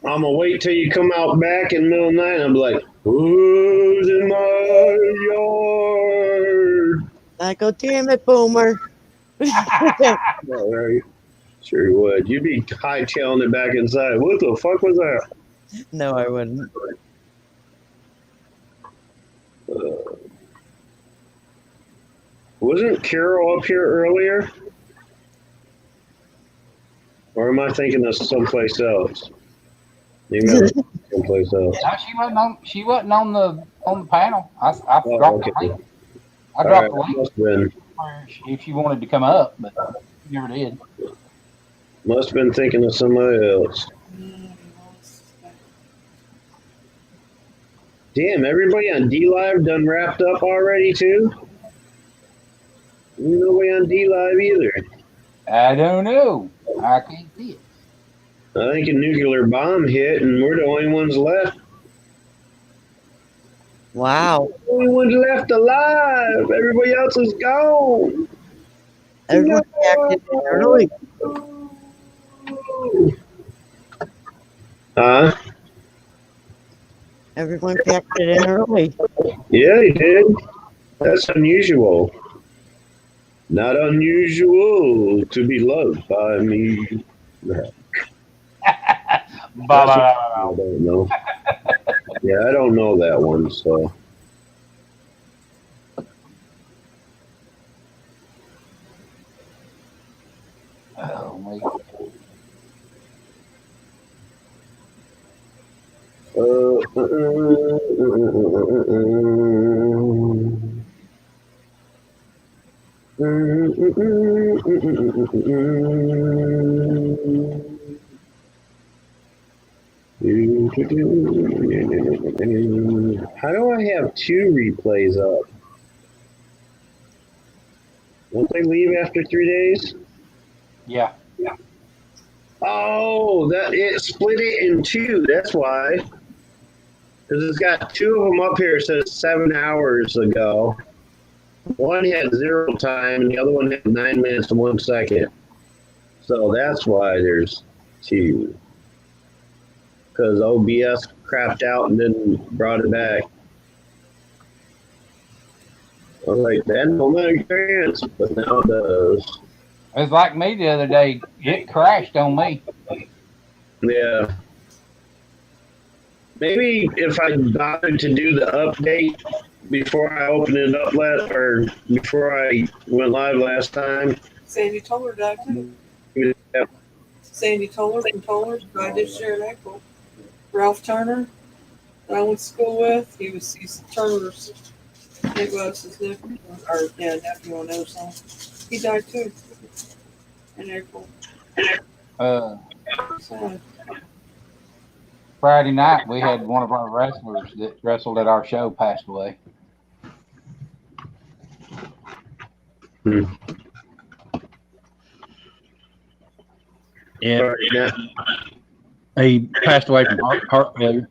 Speaker 1: I'm gonna wait till you come out back in the middle of the night and I'm like, who's in my yard?
Speaker 4: I go, damn it, Boomer.
Speaker 1: All right. Sure you would. You'd be hightailing it back inside. What the fuck was that?
Speaker 4: No, I wouldn't.
Speaker 1: Wasn't Carol up here earlier? Or am I thinking of someplace else? Maybe I'm someplace else.
Speaker 2: No, she wasn't on the panel. I
Speaker 1: Oh,
Speaker 2: dropped
Speaker 1: okay.
Speaker 2: the link. I
Speaker 1: All
Speaker 2: dropped
Speaker 1: right,
Speaker 2: the link
Speaker 1: must have been.
Speaker 2: if she wanted to come up, but she never did.
Speaker 1: Must have been thinking of somebody else. Damn, everybody on D Live done wrapped up already too? Nobody on D Live either.
Speaker 2: I don't know. I can't see it.
Speaker 1: I think a nuclear bomb hit and we're the only ones left.
Speaker 4: Wow.
Speaker 1: The only ones left alive. Everybody else is gone.
Speaker 4: Everyone acted early.
Speaker 1: Huh?
Speaker 4: Everyone packed it in early.
Speaker 1: Yeah, he did. That's unusual. Not unusual to be loved by me. I don't know. Yeah, I don't know that one, so.
Speaker 2: Oh, my.
Speaker 1: How do I have 2 replays up? Won't they leave after 3 days?
Speaker 2: Yeah.
Speaker 1: Oh, that it split it in 2. That's why. Because it's got 2 of them up here. It says 7 hours ago. One had 0 time, and the other one had 9 minutes and 1 second. So that's why there's 2. Because OBS crapped out and then brought it back. I was like, that don't make a chance, but now it does.
Speaker 2: It's like me the other day. It crashed on me.
Speaker 1: Yeah. Maybe if I bothered to do the update before I opened it up or before I went live last time.
Speaker 3: Sandy Toller died too. Sandy Toller from Toller died this year in April. Ralph Turner, that I went to school with, he's Turner's. It was his nephew, nephew on the other side. He died too in April. Sad.
Speaker 2: Friday night, we had one of our wrestlers that wrestled at our show passed away. Yeah. He passed away from heart failure.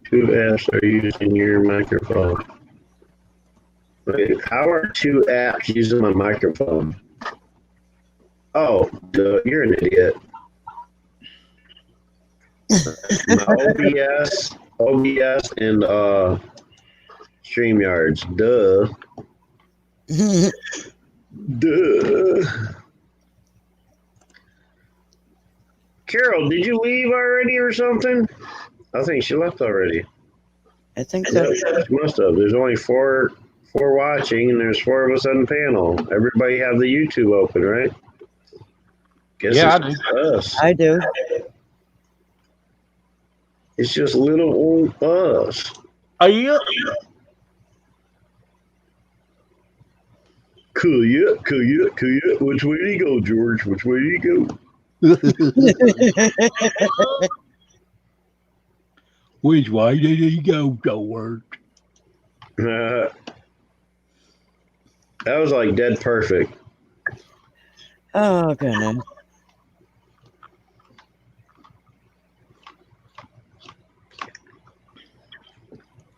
Speaker 1: Two apps are using your microphone. Wait, how are 2 apps using my microphone? Oh, you're an idiot. My OBS, and StreamYards. Duh. Carol, did you leave already or something? I think she left already.
Speaker 4: I think so.
Speaker 1: Yeah, she must have. There's only 4 watching, and there's 4 of us on the panel. Everybody have the YouTube open, right? Guess
Speaker 2: yeah,
Speaker 1: it's us.
Speaker 4: I do.
Speaker 1: It's just little old us.
Speaker 2: Yeah.
Speaker 1: Cool, yeah. Which way do you go, George? Which way do you go?
Speaker 2: Which way did he go, George?
Speaker 1: That was like dead perfect.
Speaker 4: Oh, goodness.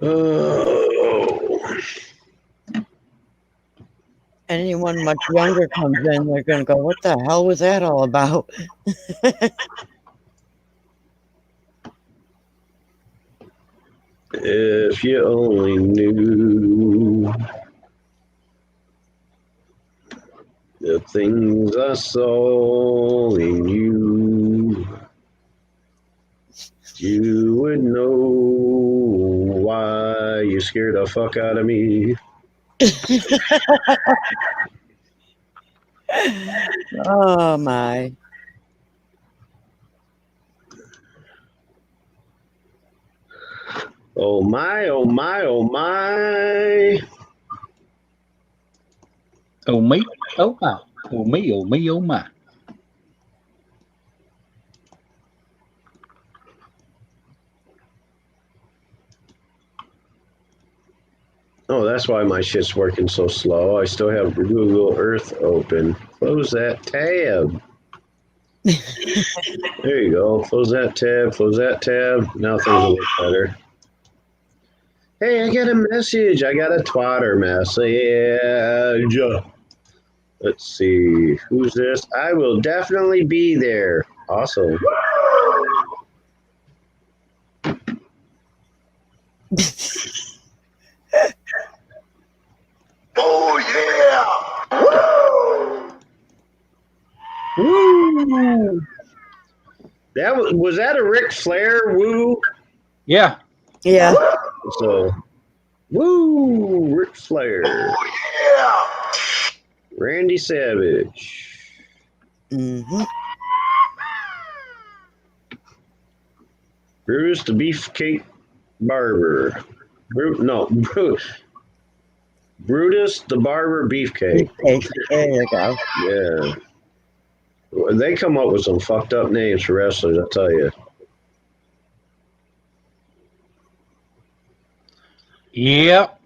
Speaker 1: Oh.
Speaker 4: Anyone much younger comes in, they're going to go, what the hell was that all about?
Speaker 1: If you only knew the things I saw in you, you would know why you scared the fuck out of me.
Speaker 4: Oh, my.
Speaker 1: Oh my, oh my, oh my.
Speaker 2: Oh me, oh my, oh me, oh me, oh my.
Speaker 1: Oh, that's why my shit's working so slow. I still have Google Earth open. Close that tab. There you go. Close that tab. Close that tab. Now things will look better. Hey, I got a message. I got a twatter message. Let's see. Who's this? I will definitely be there. Awesome.
Speaker 11: Oh, yeah!
Speaker 1: Woo! That was that a Ric Flair woo?
Speaker 2: Yeah.
Speaker 4: Yeah.
Speaker 1: So, woo! Ric Flair.
Speaker 11: Oh, yeah!
Speaker 1: Randy Savage.
Speaker 4: Mm-hmm.
Speaker 1: Brutus the Beefcake Barber. Brutus the Barber Beefcake.
Speaker 4: Beefcake. There you go.
Speaker 1: Yeah. They come up with some fucked up names for wrestlers, I tell you.
Speaker 2: Yep.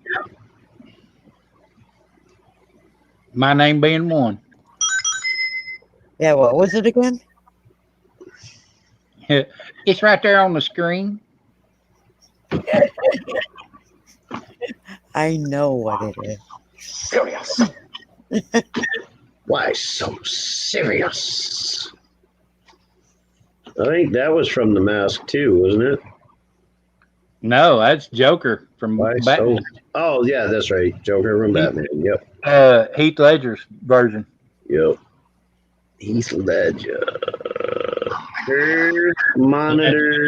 Speaker 2: My name being one.
Speaker 4: Yeah, what was it again?
Speaker 2: It's right there on the screen.
Speaker 4: I know what it is.
Speaker 11: Serious.
Speaker 1: Why so serious? I think that was from The Mask too, wasn't it?
Speaker 2: No, that's Joker from
Speaker 1: Why
Speaker 2: Batman.
Speaker 1: so? Oh yeah, that's right. Joker from Batman. Yep.
Speaker 2: Heath Ledger's version.
Speaker 1: Yep. Heath Ledger. Monitor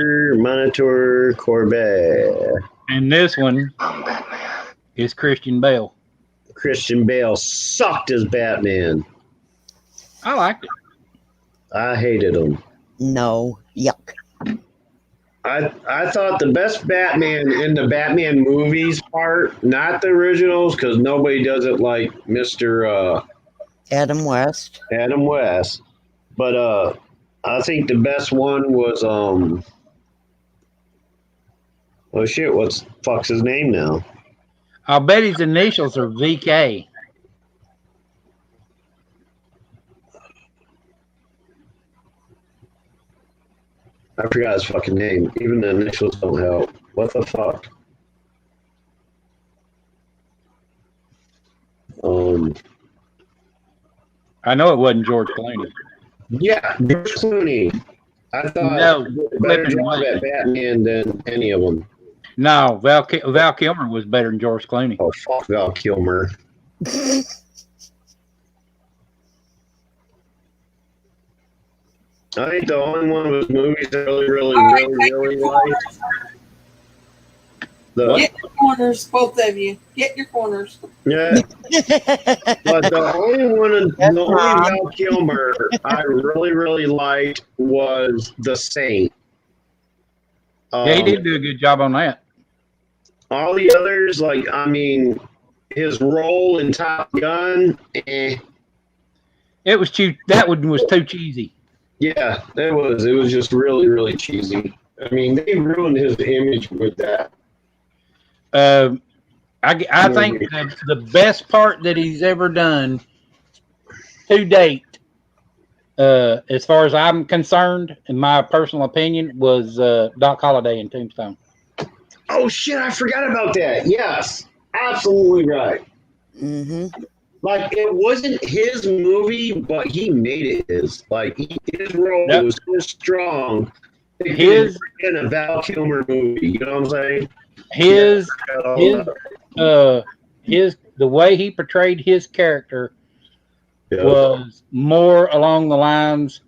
Speaker 1: Corbett.
Speaker 2: And this one is Christian Bale.
Speaker 1: Christian Bale sucked as Batman.
Speaker 2: I liked it.
Speaker 1: I hated him.
Speaker 4: No. Yuck.
Speaker 1: I thought the best Batman in the Batman movies part, not the originals, because nobody does it like Mr.
Speaker 4: Adam West.
Speaker 1: Adam West. But I think the best one was oh shit, what's fuck's his name now?
Speaker 2: I'll bet his initials are VK.
Speaker 1: I forgot his fucking name. Even the initials don't help. What the fuck?
Speaker 2: I know it wasn't George Clooney.
Speaker 1: Yeah, George Clooney. I thought
Speaker 2: No,
Speaker 1: he did a better job at Batman than any of them.
Speaker 2: No, Val Kilmer was better than George Clooney.
Speaker 1: Oh, fuck Val Kilmer. I think the only one was movies that really liked.
Speaker 3: Get your corners, both of you. Get your corners.
Speaker 1: Yeah. But the only Val Kilmer I really liked was The Saint.
Speaker 2: Yeah, he did do a good job on that.
Speaker 1: All the others, his role in Top Gun,
Speaker 2: It was that one was too cheesy.
Speaker 1: Yeah, it was. It was just really cheesy. I mean, they ruined his image with that.
Speaker 2: I think the best part that he's ever done to date, as far as I'm concerned, in my personal opinion, was Doc Holliday in Tombstone.
Speaker 1: Oh shit! I forgot about that. Yes, absolutely right.
Speaker 4: Mm-hmm.
Speaker 1: Like, it wasn't his movie, but he made it his. Like, his role was so strong. In a Val Kilmer movie, you know what I'm saying?
Speaker 2: The way he portrayed his character was more along the lines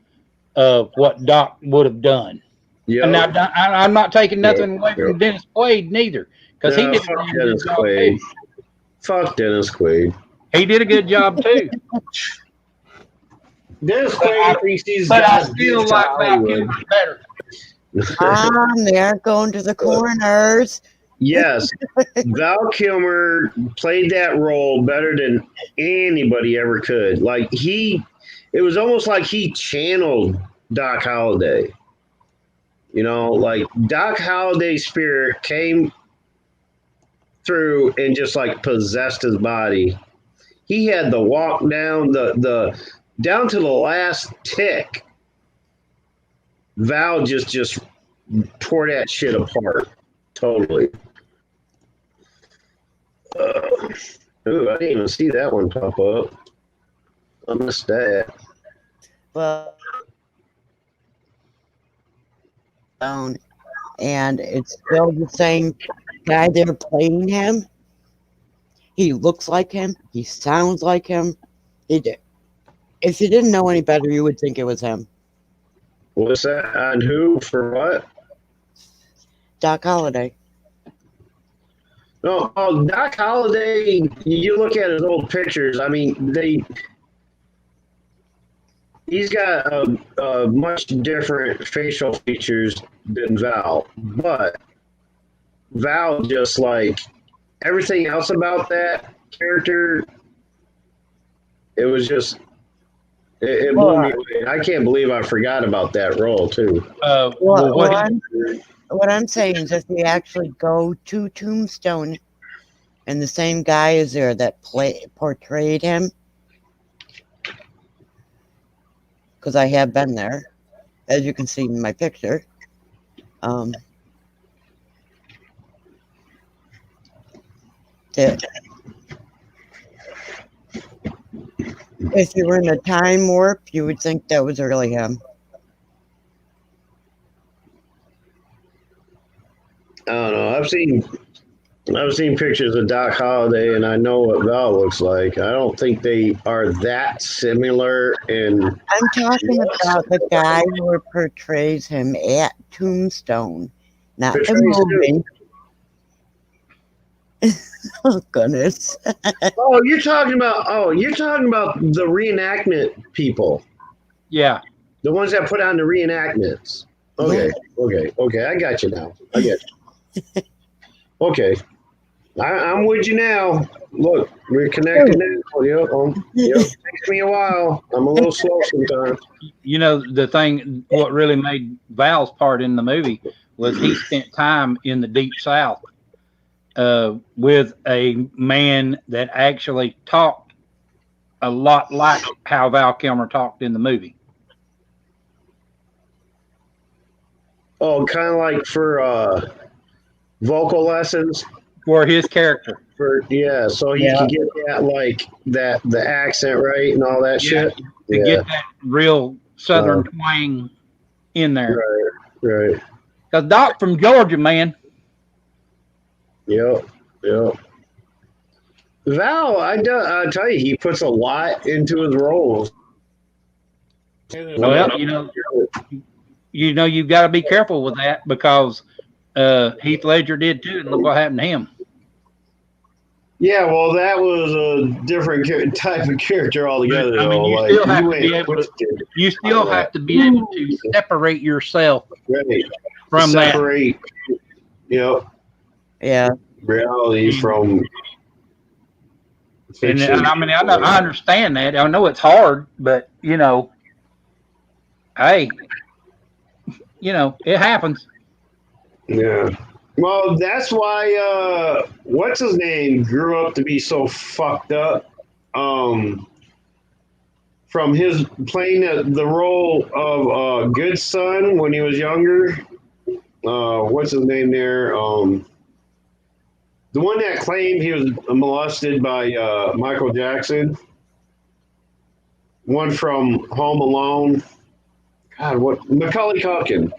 Speaker 2: of what Doc would have done.
Speaker 1: Yeah.
Speaker 2: And now I'm not taking nothing away from Dennis Quaid neither, because he did
Speaker 1: fuck Dennis Quaid. Fuck Dennis Quaid.
Speaker 2: He did a good job too.
Speaker 1: Dennis Quaid thinks he's
Speaker 2: but I still like Val Kilmer better.
Speaker 4: They're going to the corners.
Speaker 1: Yes, Val Kilmer played that role better than anybody ever could. Like, it was almost like he channeled Doc Holliday. You know, like Doc Holliday's spirit came through and just like possessed his body. He had the walk down the down to the last tick. Val just tore that shit apart totally. Ooh, I didn't even see that one pop up. I missed that.
Speaker 4: Well, and it's still the same guy there playing him. He looks like him. He sounds like him. If you didn't know any better, you would think it was him.
Speaker 1: What's that? On who? For what?
Speaker 4: Doc Holliday.
Speaker 1: No, Doc Holliday, you look at his old pictures, I mean, he's got a much different facial features than Val, but Val just like everything else about that character, it was just it blew me away. I can't believe I forgot about that role too.
Speaker 4: What I'm saying is, if you actually go to Tombstone, and the same guy is there that portrayed him, because I have been there, as you can see in my picture. If you were in a time warp, you would think that was really him.
Speaker 1: I don't know. I've seen pictures of Doc Holliday, and I know what Val looks like. I don't think they are that similar. And
Speaker 4: I'm talking about the guy who portrays him at Tombstone, not the movie. Oh goodness!
Speaker 1: You're talking about the reenactment people.
Speaker 2: Yeah,
Speaker 1: the ones that put on the reenactments. Okay, okay. I got you now. I get you. Okay. I'm with you now. Look, we're connected now. Yep. Takes me a while. I'm a little slow sometimes.
Speaker 2: You know, the thing, what really made Val's part in the movie was he spent time in the Deep South with a man that actually talked a lot like how Val Kilmer talked in the movie.
Speaker 1: Oh, kind of like for vocal lessons
Speaker 2: for his character.
Speaker 1: So he could get that the accent right and all that shit.
Speaker 2: To get that real Southern twang in there.
Speaker 1: Right.
Speaker 2: Because Doc from Georgia, man.
Speaker 1: Yep. Val, I tell you, he puts a lot into his roles.
Speaker 2: Well, you've got to be careful with that because Heath Ledger did too, and look what happened to him.
Speaker 1: Yeah, well, that was a different type of character altogether.
Speaker 2: I mean, you still have to be able to separate yourself from that.
Speaker 1: Yeah. Reality from.
Speaker 2: And I mean, I understand that. I know it's hard, but hey, it happens.
Speaker 1: Yeah. Well, that's why what's his name grew up to be so fucked up. From his playing the role of good son when he was younger. What's his name there? The one that claimed he was molested by Michael Jackson. One from Home Alone. God, what? Macaulay Culkin.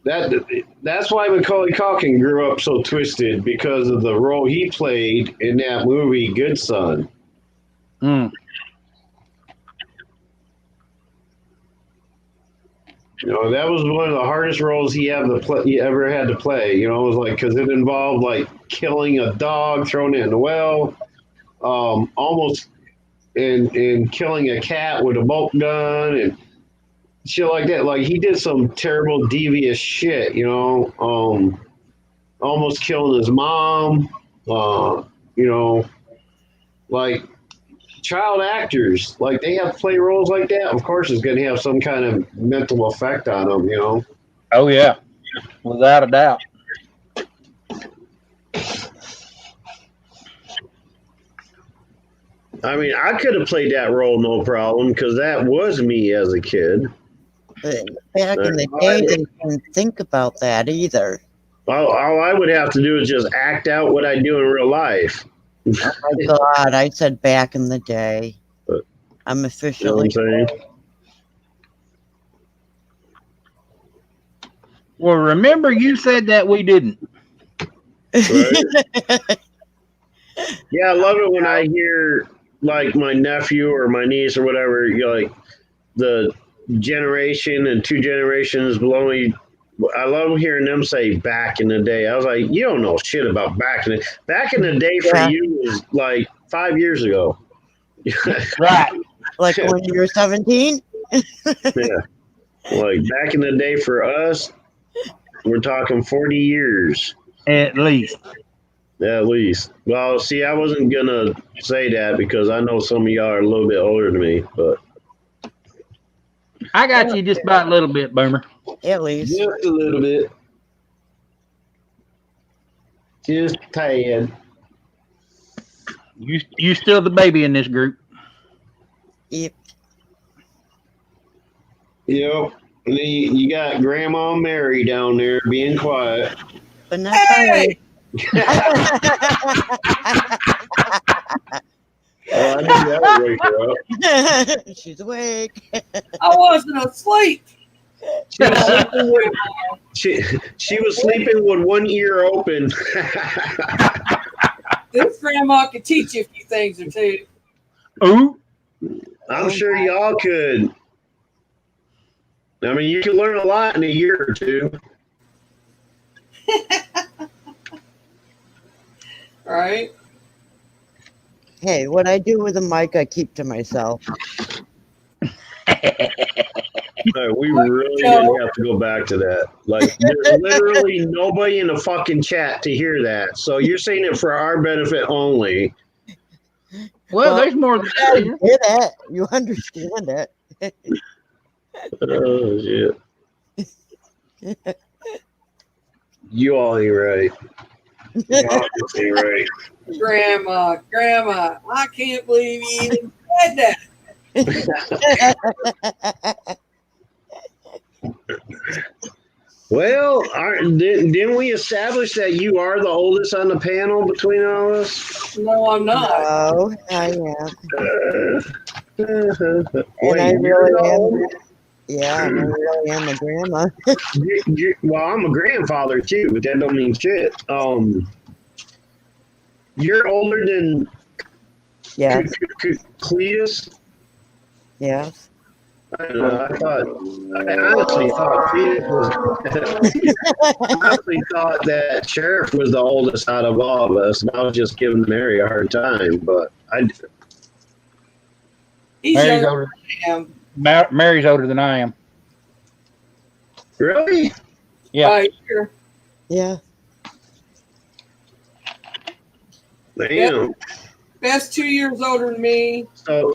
Speaker 1: That's why Macaulay Culkin grew up so twisted, because of the role he played in that movie, Good Son. That was one of the hardest roles he ever had to play. It was like, because it involved like killing a dog, throwing it in the well, almost and killing a cat with a bolt gun and shit like that. Like, he did some terrible, devious shit. Almost killing his mom. Like. Child actors, like, they have to play roles like that. Of course, it's going to have some kind of mental effect on them,
Speaker 2: Oh yeah, without a doubt.
Speaker 1: I mean, I could have played that role no problem, because that was me as a kid.
Speaker 4: Back in the day, they didn't think about that either.
Speaker 1: All I would have to do is just act out what I do in real life.
Speaker 4: Oh my God, I said back in the day. I'm officially.
Speaker 1: You know what I'm saying?
Speaker 2: Well, remember you said that we didn't.
Speaker 1: Right? Yeah, I love it when I hear, like, my nephew or my niece or whatever, like, the generation and 2 generations below me. I love hearing them say back in the day. I was like, you don't know shit about back in the day for you was like 5 years ago.
Speaker 2: Right.
Speaker 4: Like when you were 17?
Speaker 1: Yeah. Like back in the day for us, we're talking 40 years.
Speaker 2: At least.
Speaker 1: At least. Well, see, I wasn't going to say that because I know some of y'all are a little bit older than me, but.
Speaker 2: I got you just about a little bit, Boomer.
Speaker 4: At least.
Speaker 1: Just a little bit. Just tad.
Speaker 2: You still the baby in this group.
Speaker 4: Yep.
Speaker 1: Yep. And then you got Grandma Mary down there being quiet.
Speaker 4: But not hey!
Speaker 1: Oh, I knew that would wake her
Speaker 4: up. She's awake.
Speaker 3: I wasn't asleep.
Speaker 1: She was sleeping with one ear open.
Speaker 3: This grandma could teach you a few things or two.
Speaker 2: Ooh.
Speaker 1: I'm sure y'all could. I mean, you can learn a lot in a year or two.
Speaker 3: Right?
Speaker 4: Hey, what I do with a mic, I keep to myself.
Speaker 1: We really didn't have to go back to that. Like, there's literally nobody in the fucking chat to hear that. So you're saying it for our benefit only.
Speaker 2: Well, there's more than
Speaker 4: that. You hear that. You understand that.
Speaker 1: Oh, shit. You all ain't right. You all ain't right.
Speaker 3: Grandma, I can't believe you even said that.
Speaker 1: Well, didn't we establish that you are the oldest on the panel between all of us?
Speaker 3: No, I'm not.
Speaker 4: No, I am.
Speaker 1: Wait,
Speaker 4: I really am. Yeah, I really am a grandma.
Speaker 1: Well, I'm a grandfather too, but that don't mean shit. You're older than Cletus?
Speaker 4: Yes.
Speaker 1: I don't know. I honestly thought Cletus was. I honestly thought that Sheriff was the oldest out of all of us, and I was just giving Mary a hard time. But
Speaker 3: Mary's older than I am.
Speaker 2: Mary's older than I am.
Speaker 1: Really?
Speaker 2: Yeah.
Speaker 3: Sure.
Speaker 4: Yeah.
Speaker 1: Damn.
Speaker 3: Best 2 years older than me.
Speaker 1: So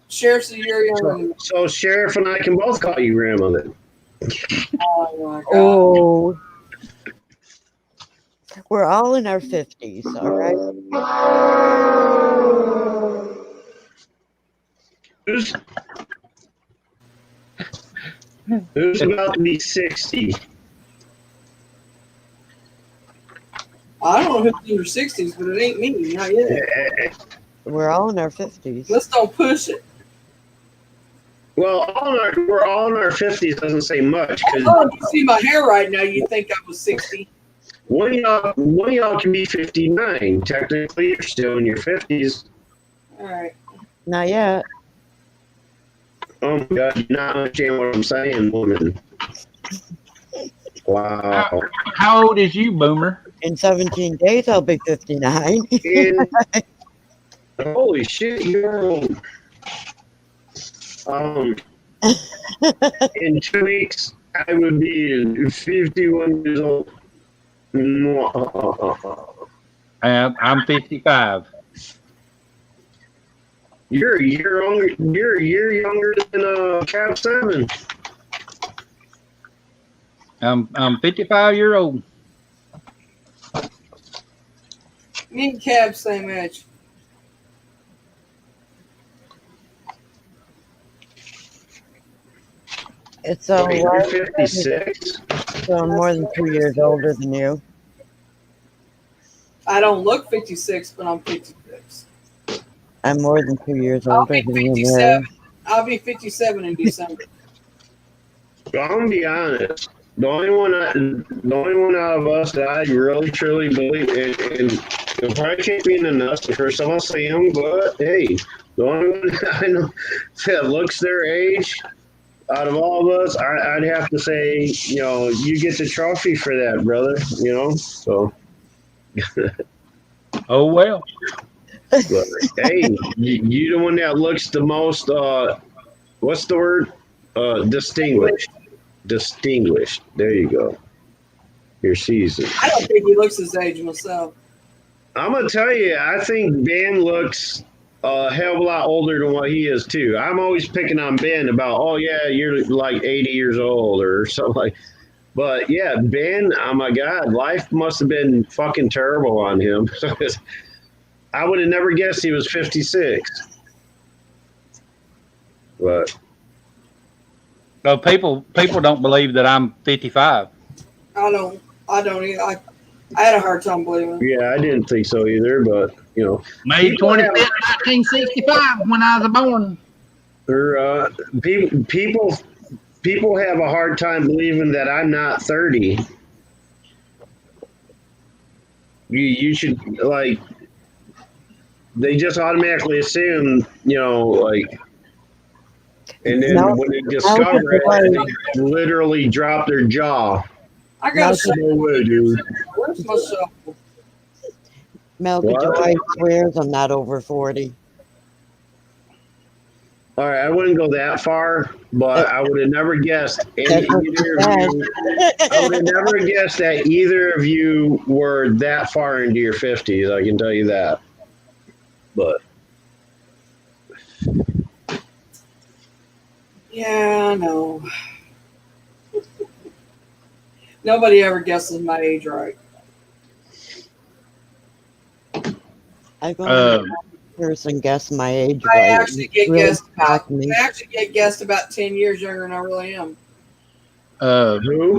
Speaker 3: Sheriff's a year younger than me.
Speaker 1: So Sheriff and I can both call you grandma then.
Speaker 3: Oh my God.
Speaker 4: Oh. We're all in our 50s, all right?
Speaker 1: Who's about to be 60?
Speaker 3: I don't know who's in their 60s, but it ain't me. Not yet.
Speaker 4: We're all in our 50s.
Speaker 3: Let's don't push it.
Speaker 1: Well, we're all in our 50s doesn't say much.
Speaker 3: Oh, you see my hair right now, you think I was 60.
Speaker 1: One of y'all can be 59. Technically, you're still in your 50s.
Speaker 3: All right.
Speaker 4: Not yet.
Speaker 1: Oh my God, you not understand what I'm saying, woman. Wow.
Speaker 2: How old is you, Boomer?
Speaker 4: In 17 days, I'll be 59.
Speaker 1: Holy shit, you're old. In 2 weeks, I would be 51 years old.
Speaker 2: I'm 55.
Speaker 1: You're a year younger. You're a year younger than Cap 7.
Speaker 2: I'm 55 years old.
Speaker 3: Me and Cab same age.
Speaker 4: It's
Speaker 1: you're 56.
Speaker 4: So I'm more than 2 years older than you.
Speaker 3: I don't look 56, but I'm 56.
Speaker 4: I'm more than 2 years
Speaker 3: I'll
Speaker 4: older
Speaker 3: be
Speaker 4: than you,
Speaker 3: 57.
Speaker 4: Mary.
Speaker 3: I'll be 57 in December.
Speaker 1: Well, I'm gonna be honest. The only one out of us that I really truly believe in, and it probably can't be in us the first time I see him, but hey, the only one I know that looks their age out of all of us, I'd have to say, you get the trophy for that, brother. So.
Speaker 2: Oh well.
Speaker 1: But, hey, you the one that looks the most. What's the word? Distinguished. Distinguished. There you go. You're seasoned.
Speaker 3: I don't think he looks his age myself.
Speaker 1: I'm gonna tell you, I think Ben looks a hell of a lot older than what he is too. I'm always picking on Ben about, oh yeah, you're like 80 years old or something like. But yeah, Ben, oh my God, life must have been fucking terrible on him. I would have never guessed he was 56. But
Speaker 2: So people don't believe that I'm 55.
Speaker 3: I don't either. I had a hard time believing it.
Speaker 1: yeah, I didn't think so either. But you know,
Speaker 2: May
Speaker 1: People
Speaker 2: 25th,
Speaker 1: have-
Speaker 2: 1965, when I was born.
Speaker 1: people have a hard time believing that I'm not 30. You should like. They just automatically assume, like, and then
Speaker 4: No,
Speaker 1: when they discover it, they literally drop their jaw.
Speaker 3: I gotta say,
Speaker 1: No way, dude.
Speaker 3: where's my shovel?
Speaker 4: Melba
Speaker 1: What?
Speaker 4: Joy swears I'm not over 40.
Speaker 1: All right, I wouldn't go that far, but I would have never guessed
Speaker 4: That's what she
Speaker 1: either of you. I would have never guessed that either of you were that far into your 50s. I can tell you that. But
Speaker 3: Yeah, I know. Nobody ever guesses my age right.
Speaker 4: I've only one person guess my age
Speaker 3: I
Speaker 4: right.
Speaker 3: actually get
Speaker 4: Really
Speaker 3: guessed about.
Speaker 4: shocked me.
Speaker 3: I actually get guessed about 10 years younger than I really am.
Speaker 1: who?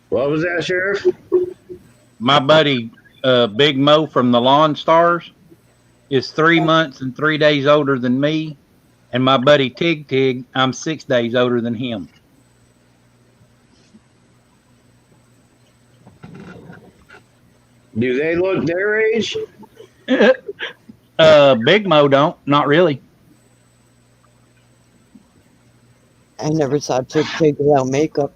Speaker 1: What was that, Sheriff?
Speaker 2: My buddy Big Mo from the Lawn Stars is 3 months and 3 days older than me, and my buddy Tig, I'm 6 days older than him.
Speaker 1: Do they look their age?
Speaker 2: Big Mo don't, not really.
Speaker 4: I never saw Chick Chick without makeup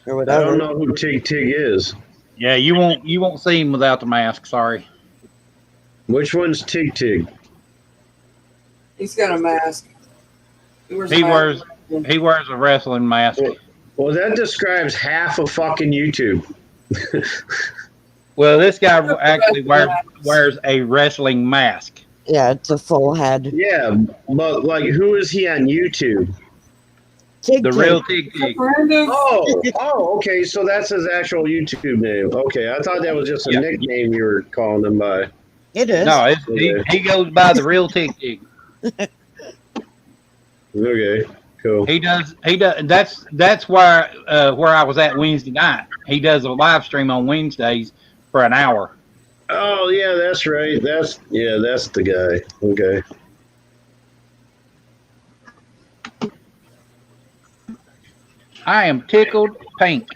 Speaker 4: or
Speaker 1: I
Speaker 4: whatever.
Speaker 1: don't know who Tig Tig is.
Speaker 2: Yeah, you won't see him without the mask. Sorry.
Speaker 1: Which one's Tig Tig?
Speaker 3: He's got a mask. He wears
Speaker 2: a wrestling mask.
Speaker 1: Well, that describes half of fucking YouTube.
Speaker 2: Well, this guy actually wears a wrestling mask.
Speaker 4: Yeah, it's a full head.
Speaker 1: Yeah, but like, who is he on YouTube?
Speaker 4: Chick
Speaker 2: The
Speaker 4: Chick.
Speaker 2: real Tig Tig.
Speaker 1: Oh, okay. So that's his actual YouTube name. Okay, I thought that was just a nickname you were calling him by.
Speaker 4: It is.
Speaker 2: No, he goes by the real Tig Tig.
Speaker 1: Okay, cool.
Speaker 2: He does. That's where I was at Wednesday night. He does a live stream on Wednesdays for an hour.
Speaker 1: Oh yeah, that's right. That's the guy. Okay.
Speaker 2: I am tickled pink.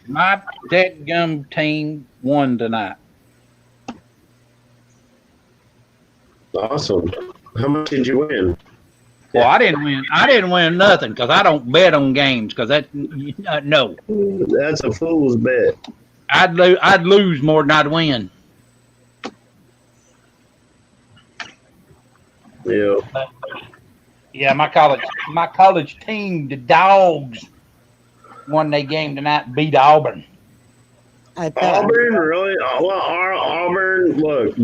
Speaker 2: My dadgum team won tonight.
Speaker 1: Awesome. How much did you win?
Speaker 2: Well, I didn't win. I didn't win nothing because I don't bet on games. Because no.
Speaker 1: That's a fool's bet.
Speaker 2: I'd lose more than I'd win.
Speaker 1: Yeah.
Speaker 2: Yeah, my college team, the Dogs, won their game tonight, and beat Auburn.
Speaker 1: Auburn, really? Well, Auburn. Look,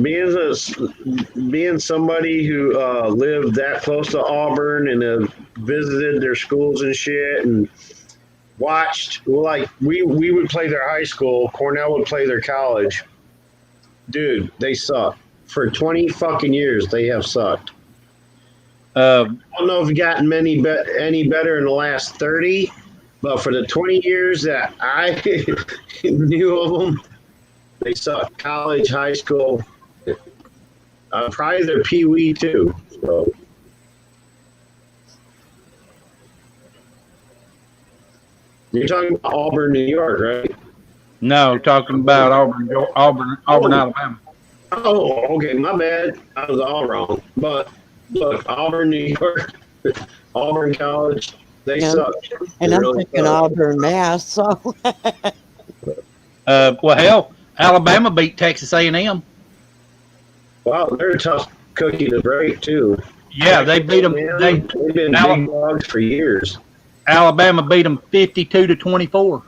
Speaker 1: being somebody who lived that close to Auburn and have visited their schools and shit, and watched. Like we would play their high school. Cornell would play their college. Dude, they suck. For 20 fucking years, they have sucked. I don't know if you've gotten any better in the last 30. But for the 20 years that I knew of them, they suck. College, high school, probably their pee-wee too. So. You're talking about Auburn, New York, right?
Speaker 2: No, talking about Auburn, Alabama.
Speaker 1: Oh, okay, my bad. I was all wrong. But look, Auburn, New York, Auburn College. They suck.
Speaker 4: And
Speaker 1: they
Speaker 4: I'm
Speaker 1: really
Speaker 4: thinking
Speaker 1: suck.
Speaker 4: Auburn, Mass. So
Speaker 2: Well, hell, Alabama beat Texas A&M.
Speaker 1: Wow, they're a tough cookie to break too.
Speaker 2: Yeah, they beat them.
Speaker 1: They've been big dogs for years.
Speaker 2: Alabama beat them 52-24.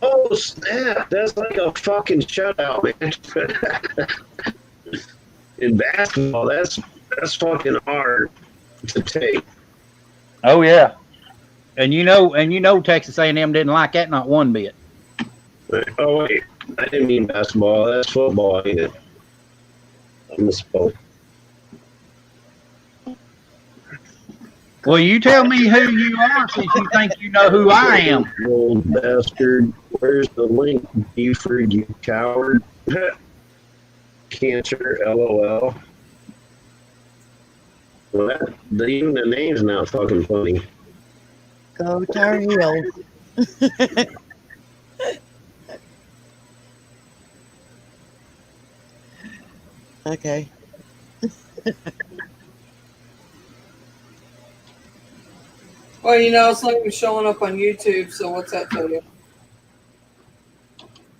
Speaker 1: Oh snap! That's like a fucking shutout, man. In basketball, that's fucking hard to take.
Speaker 2: Oh yeah, and you know Texas A&M didn't like that not one bit.
Speaker 1: Oh wait, I didn't mean basketball. That's football, ain't it? I misspoke.
Speaker 2: Well, you tell me who you are since you think you know who I am.
Speaker 1: Old bastard. Where's the link, Buford, you coward? Cancer, LOL. Well, even the name's not fucking funny.
Speaker 4: Go Tar Heels. Okay.
Speaker 3: Well, you know, it's like you're showing up on YouTube, so what's that tell you?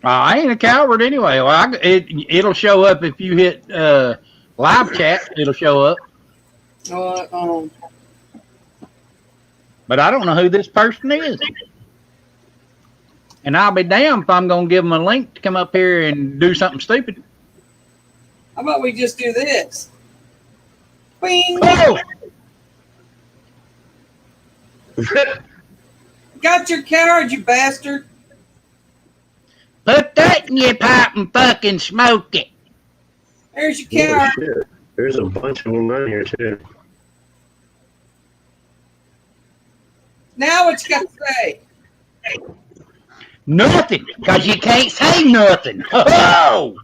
Speaker 2: I ain't a coward anyway. Well, it'll show up if you hit live chat. It'll show up. But I don't know who this person is. And I'll be damned if I'm going to give them a link to come up here and do something stupid.
Speaker 3: How about we just do this? Bing!
Speaker 2: Oh!
Speaker 3: Got your card, you bastard.
Speaker 2: Put that in your pipe and fucking smoke it.
Speaker 3: There's your card.
Speaker 1: Oh, shit. There's a bunch of them on here, too.
Speaker 3: Now what you got to say?
Speaker 2: Nothing, because you can't say nothing. Oh!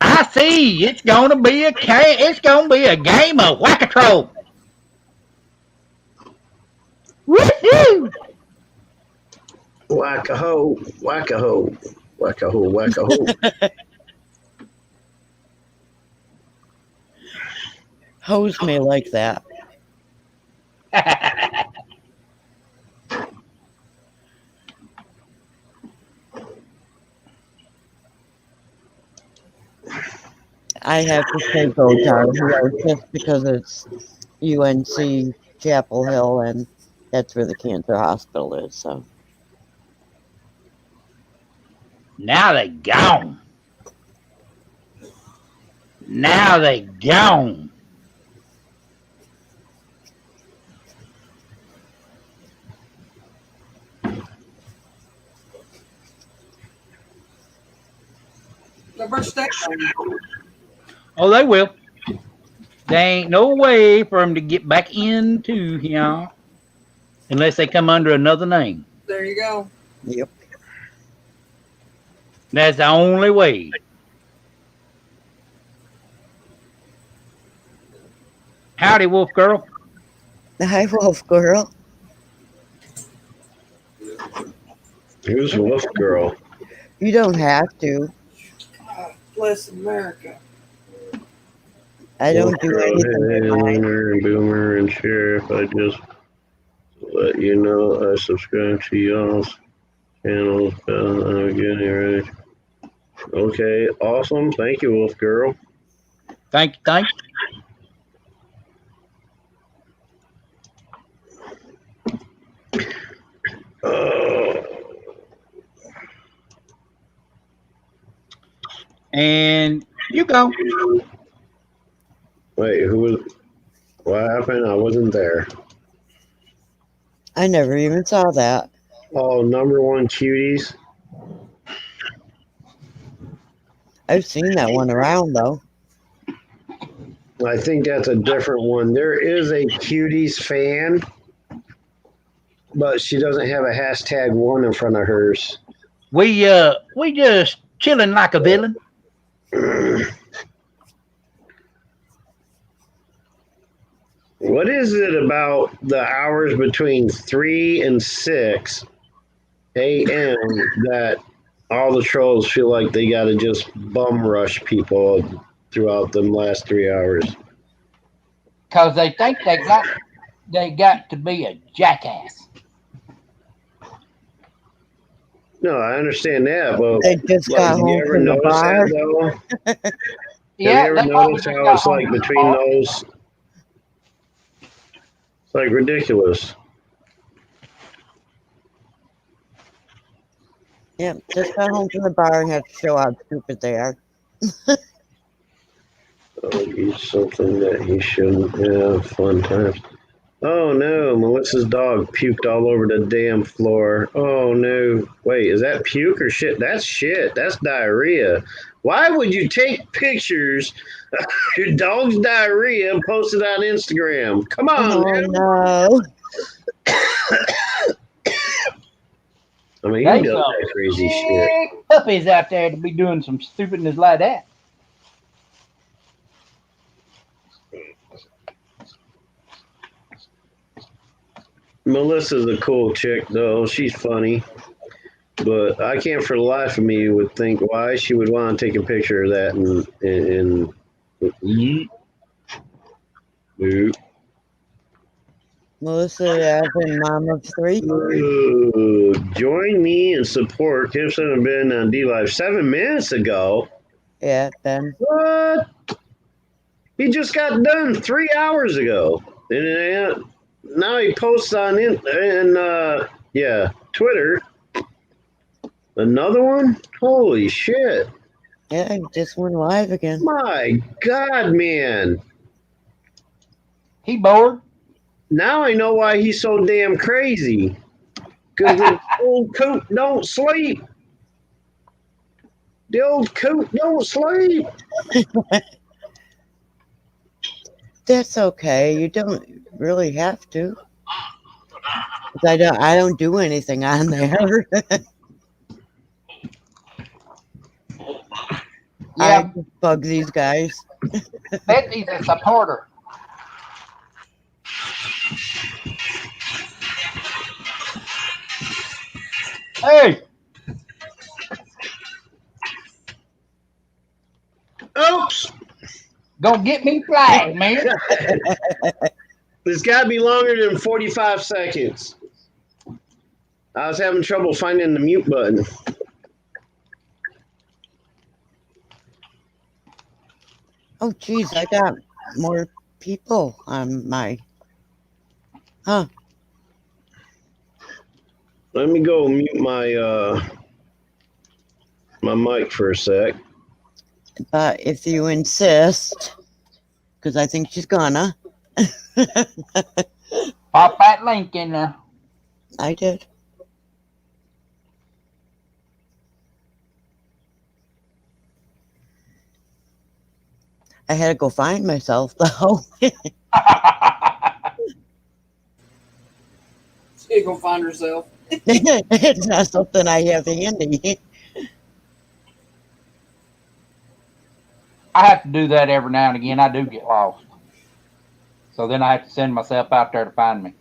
Speaker 2: I see. It's gonna be a game of whack-a-troll. Woohoo!
Speaker 1: Whack-a-ho, whack-a-ho, whack-a-ho, whack-a-ho.
Speaker 4: Hose me like that. I have to say go Tar Heels just because it's UNC Chapel Hill and that's where the cancer hospital is. So
Speaker 2: now they gone. Now they gone. Oh, they will. There ain't no way for them to get back into here unless they come under another name.
Speaker 3: There you go.
Speaker 4: Yep.
Speaker 2: That's the only way. Howdy, Wolf Girl.
Speaker 4: Hi, Wolf Girl.
Speaker 1: Who's Wolf Girl?
Speaker 4: You don't have to.
Speaker 3: Bless America.
Speaker 4: I don't do anything.
Speaker 1: Hey, Lunar and Boomer and Sheriff, I just let you know I subscribe to y'all's channels. I'm getting ready. Okay, awesome. Thank you, Wolf Girl.
Speaker 2: Thank you. And you go.
Speaker 1: Wait, who was? What happened? I wasn't there.
Speaker 4: I never even saw that.
Speaker 1: Oh, number one cuties.
Speaker 4: I've seen that one around though.
Speaker 1: I think that's a different one. There is a cuties fan, but she doesn't have a #1 in front of hers.
Speaker 2: We just chilling like a villain.
Speaker 1: What is it about the hours between 3 and 6 a.m. that all the trolls feel like they got to just bum rush people throughout them last 3 hours?
Speaker 2: Because they think they got They got to be a jackass.
Speaker 1: No, I understand that, but
Speaker 4: They just
Speaker 1: like,
Speaker 4: got
Speaker 1: have you
Speaker 4: home
Speaker 1: ever
Speaker 4: from the
Speaker 1: noticed
Speaker 4: bar.
Speaker 1: that though? Have you
Speaker 2: Yeah,
Speaker 1: ever
Speaker 2: they probably
Speaker 1: noticed
Speaker 2: just
Speaker 1: how
Speaker 2: got
Speaker 1: it's
Speaker 2: home
Speaker 1: like
Speaker 2: from the
Speaker 1: between
Speaker 2: bar.
Speaker 1: those? It's like ridiculous.
Speaker 4: Yep, just got home from the bar and have to show how stupid they are.
Speaker 1: Eat something that he shouldn't have. Fun times. Oh no, Melissa's dog puked all over the damn floor. Oh no. Wait, is that puke or shit? That's shit. That's diarrhea. Why would you take pictures of your dog's diarrhea and post it on Instagram? Come on,
Speaker 4: Oh
Speaker 1: man.
Speaker 4: no.
Speaker 1: I mean,
Speaker 2: They
Speaker 1: he does
Speaker 2: some
Speaker 1: that crazy shit.
Speaker 2: sick puppies out there to be doing some stupidness like that.
Speaker 1: Melissa's a cool chick, though. She's funny. But I can't for the life of me would think why she would want to take a picture of that and yeet. Boop.
Speaker 4: Melissa Evan, mom of three.
Speaker 1: Join me and support. Gibson have been on D Live 7 minutes ago.
Speaker 4: Yeah, Ben.
Speaker 1: What? He just got done 3 hours ago. And now he posts on Twitter. Another one? Holy shit.
Speaker 4: Yeah, he just went live again.
Speaker 1: My God, man.
Speaker 2: He bored.
Speaker 1: Now I know why he's so damn crazy. Because the old coot don't sleep. The old coot don't sleep.
Speaker 4: That's okay. You don't really have to. 'Cause I don't do anything on there. I
Speaker 2: Yeah,
Speaker 4: just bug these guys.
Speaker 2: Betsy's a supporter. Hey,
Speaker 1: Oops.
Speaker 2: gonna get me flagged, man.
Speaker 1: It's got to be longer than 45 seconds. I was having trouble finding the mute button.
Speaker 4: Oh, geez, I got more people on my. Huh.
Speaker 1: Let me go mute my mic for a sec.
Speaker 4: But if you insist, because I think she's gonna.
Speaker 2: Pop that link in there.
Speaker 4: I did. I had to go find myself, though.
Speaker 3: She go find herself.
Speaker 4: It's not something I have handy.
Speaker 2: I have to do that every now and again. I do get lost. So then I have to send myself out there to find me.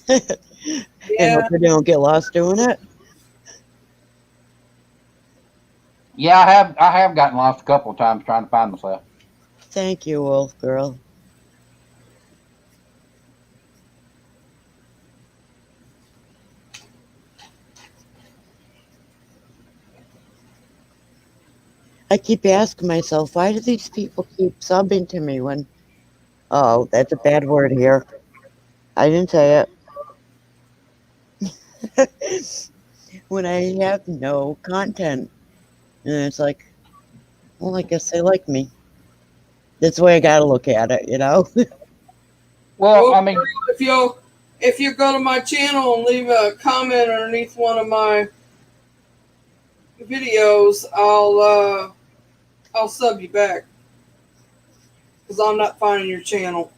Speaker 4: And
Speaker 3: Yeah.
Speaker 4: hope you don't get lost doing it.
Speaker 2: Yeah, I have gotten lost a couple of times trying to find myself.
Speaker 4: Thank you, Wolf Girl. I keep asking myself, why do these people keep subbing to me when... Oh, that's a bad word here. I didn't say it. When I have no content. And it's like, well, I guess they like me. That's the way I gotta look at it, you know?
Speaker 2: Well, I mean,
Speaker 3: if you go to my channel and leave a comment underneath one of my videos, I'll sub you back because I'm not finding your channel.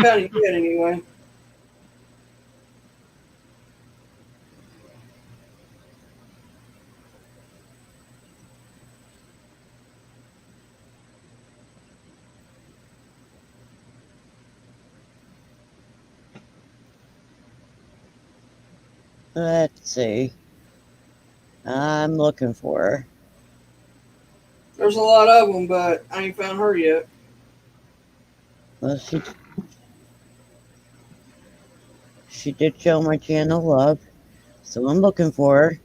Speaker 3: Found you yet anyway.
Speaker 4: Let's see. I'm looking for her.
Speaker 3: There's a lot of them, but I ain't found her yet.
Speaker 4: Well, she did show my channel love, so I'm looking for her.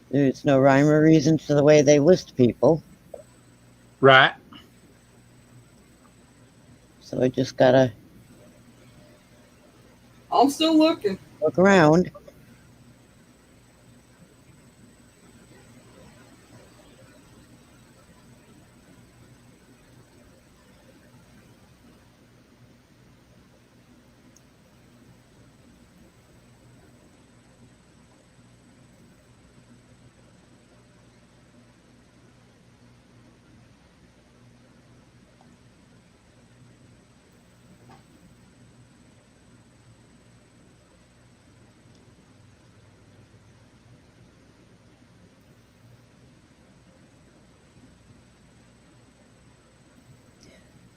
Speaker 4: There's no rhyme or reason to the way they list people,
Speaker 2: Right.
Speaker 4: so I just gotta
Speaker 3: I'm still looking.
Speaker 4: look around.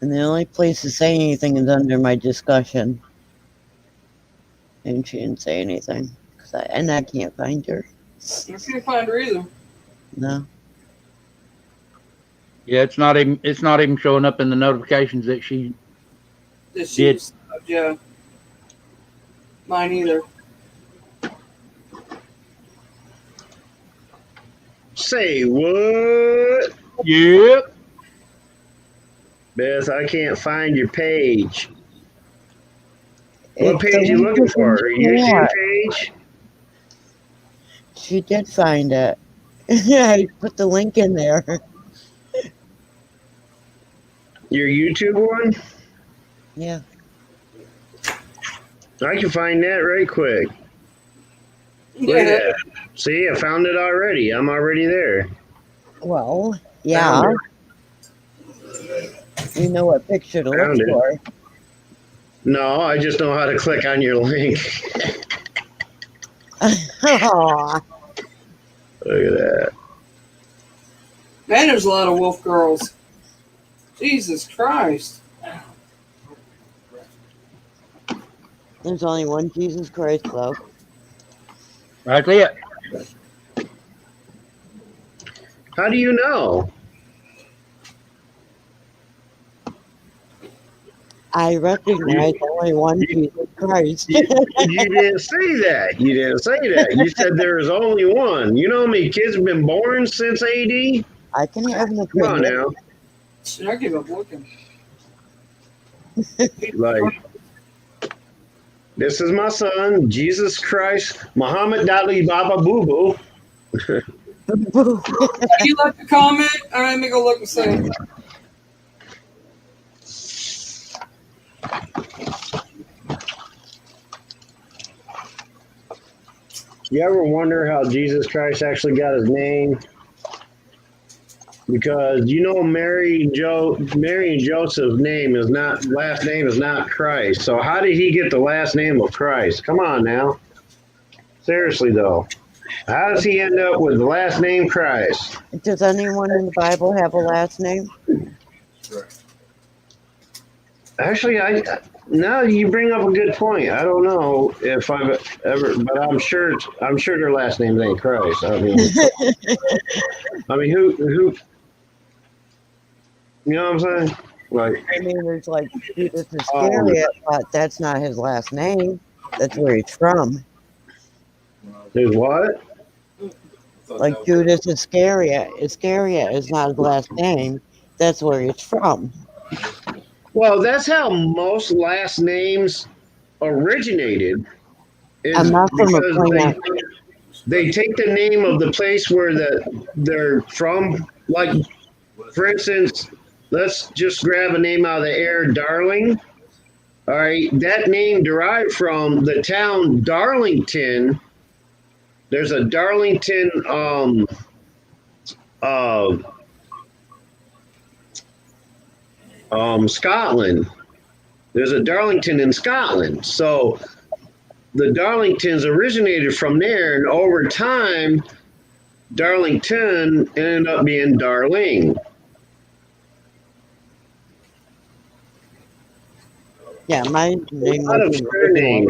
Speaker 4: And the only place to say anything is under my discussion. And she didn't say anything. And I can't find her.
Speaker 3: I can't find her either.
Speaker 4: No.
Speaker 2: Yeah, it's not even showing up in the notifications that she did.
Speaker 3: Was, yeah. Mine either.
Speaker 1: Say what?
Speaker 2: Yep.
Speaker 1: Beth, I can't find your page. What
Speaker 4: It's
Speaker 1: page you looking for? YouTube page?
Speaker 4: She did find it. I put the link in there.
Speaker 1: Your YouTube one?
Speaker 4: Yeah.
Speaker 1: I can find that right quick. Look at that. See, I found it already. I'm already there.
Speaker 4: Well, yeah. You know what picture to look for.
Speaker 1: No, I just know how to click on your link.
Speaker 4: Aww.
Speaker 1: Look at that.
Speaker 3: Man, there's a lot of wolf girls. Jesus Christ.
Speaker 4: There's only one Jesus Christ, though.
Speaker 2: That's it.
Speaker 1: How do you know?
Speaker 4: I recognize only one Jesus Christ.
Speaker 1: You didn't say that. You didn't say that. You said there is only one. You know how many kids have been born since AD?
Speaker 4: I can have an opinion.
Speaker 1: Come on now.
Speaker 3: I give up looking.
Speaker 1: Like, this is my son, Jesus Christ, Muhammad Dali Baba Boo Boo.
Speaker 3: You like to comment? All right, let me go look and see.
Speaker 1: You ever wonder how Jesus Christ actually got his name? Because you know Mary and Joseph's last name is not Christ. So how did he get the last name of Christ? Come on now. Seriously though. How does he end up with the last name Christ?
Speaker 4: Does anyone in the Bible have a last name?
Speaker 1: Actually, now you bring up a good point. I don't know if I've ever, but I'm sure their last name ain't Christ. I mean, who? You know what I'm saying? Like,
Speaker 4: I mean, there's like Judas Iscariot, but that's not his last name. That's where he's from.
Speaker 1: There's what?
Speaker 4: Like Judas Iscariot. Iscariot is not his last name. That's where he's from.
Speaker 1: Well, that's how most last names originated.
Speaker 4: I'm not from a planet.
Speaker 1: They take the name of the place where they're from. Like, for instance, let's just grab a name out of the air, Darling. All right, that name derived from the town Darlington. There's a Darlington, Scotland. There's a Darlington in Scotland. So the Darlingtons originated from there, and over time, Darlington ended up being Darling.
Speaker 4: Yeah, my name
Speaker 1: was
Speaker 4: her name.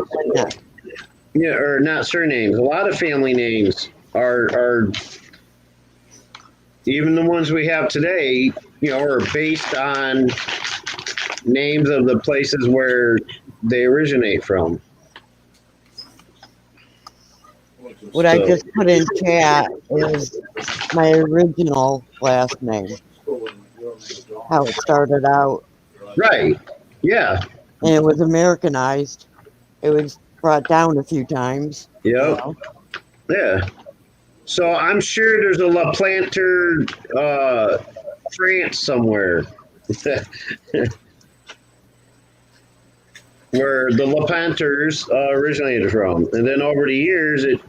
Speaker 1: Yeah, or not surnames. A lot of family names are even the ones we have today. Are based on names of the places where they originate from.
Speaker 4: What I
Speaker 1: So,
Speaker 4: just put in chat is my original last name, how it started out,
Speaker 1: right. Yeah.
Speaker 4: and it was Americanized. It was brought down a few times.
Speaker 1: Yep. Yeah. So I'm sure there's a La Planter, France somewhere, where the La Planters originated from, and then over the years it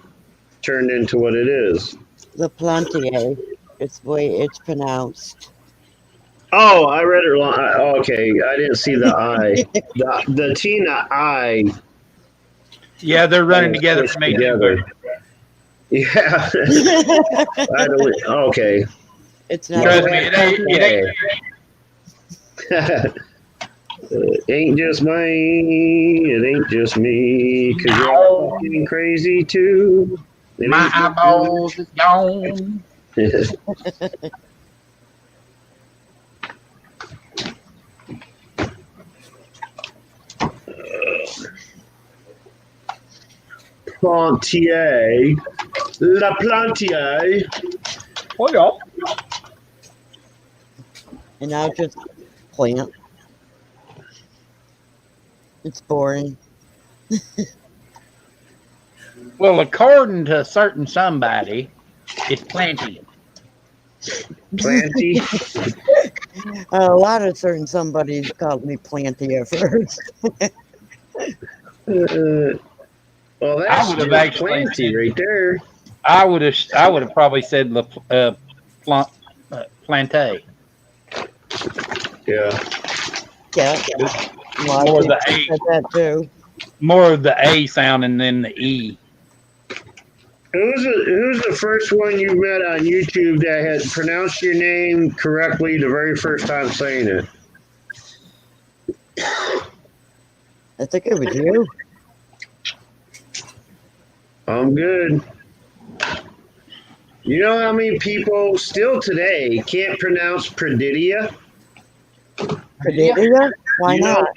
Speaker 1: turned into what it is.
Speaker 4: The Plantier, it's the way it's pronounced.
Speaker 1: Oh, I read it wrong. Okay, I didn't see the I. The T and the I
Speaker 2: Yeah, they're running together
Speaker 1: switched
Speaker 2: for me too,
Speaker 1: together.
Speaker 2: buddy.
Speaker 1: Yeah. Okay.
Speaker 4: It's not.
Speaker 2: Trust me, it ain't.
Speaker 1: It ain't just me. It ain't just me. Cause you're
Speaker 2: No,
Speaker 1: fucking crazy too. It
Speaker 2: my
Speaker 1: ain't
Speaker 2: eyeballs is gone.
Speaker 1: just Plantier. La Plantier.
Speaker 2: Oh yeah.
Speaker 4: And now just plant. It's boring.
Speaker 2: Well, according to a certain somebody, it's plenty.
Speaker 1: Planty.
Speaker 4: A lot of certain somebody's called me Planty at first.
Speaker 1: Well,
Speaker 2: I
Speaker 1: that's
Speaker 2: would have
Speaker 1: just
Speaker 2: actually
Speaker 1: Planty
Speaker 2: said,
Speaker 1: right there.
Speaker 2: I would have probably said plante.
Speaker 1: Yeah.
Speaker 4: Yeah, a lot of
Speaker 2: More
Speaker 4: people
Speaker 2: the A,
Speaker 4: said that too.
Speaker 2: more of the A sounding than the E.
Speaker 1: Who's the first one you met on YouTube that had pronounced your name correctly the very first time saying it?
Speaker 4: I think it was you.
Speaker 1: I'm good. You know how many people still today can't pronounce Predidia?
Speaker 4: Predidia? Why not?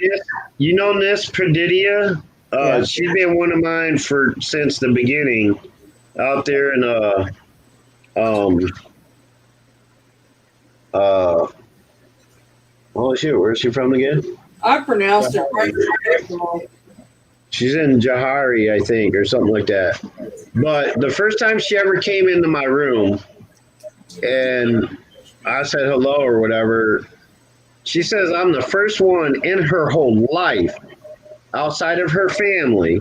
Speaker 1: You know Nis Predidia?
Speaker 4: Yeah.
Speaker 1: She's been one of mine since the beginning out there in oh shit, where's she from again?
Speaker 3: I pronounced it right.
Speaker 1: She's in Jahari, I think, or something like that. But the first time she ever came into my room and I said hello or whatever, she says I'm the first one in her whole life, outside of her family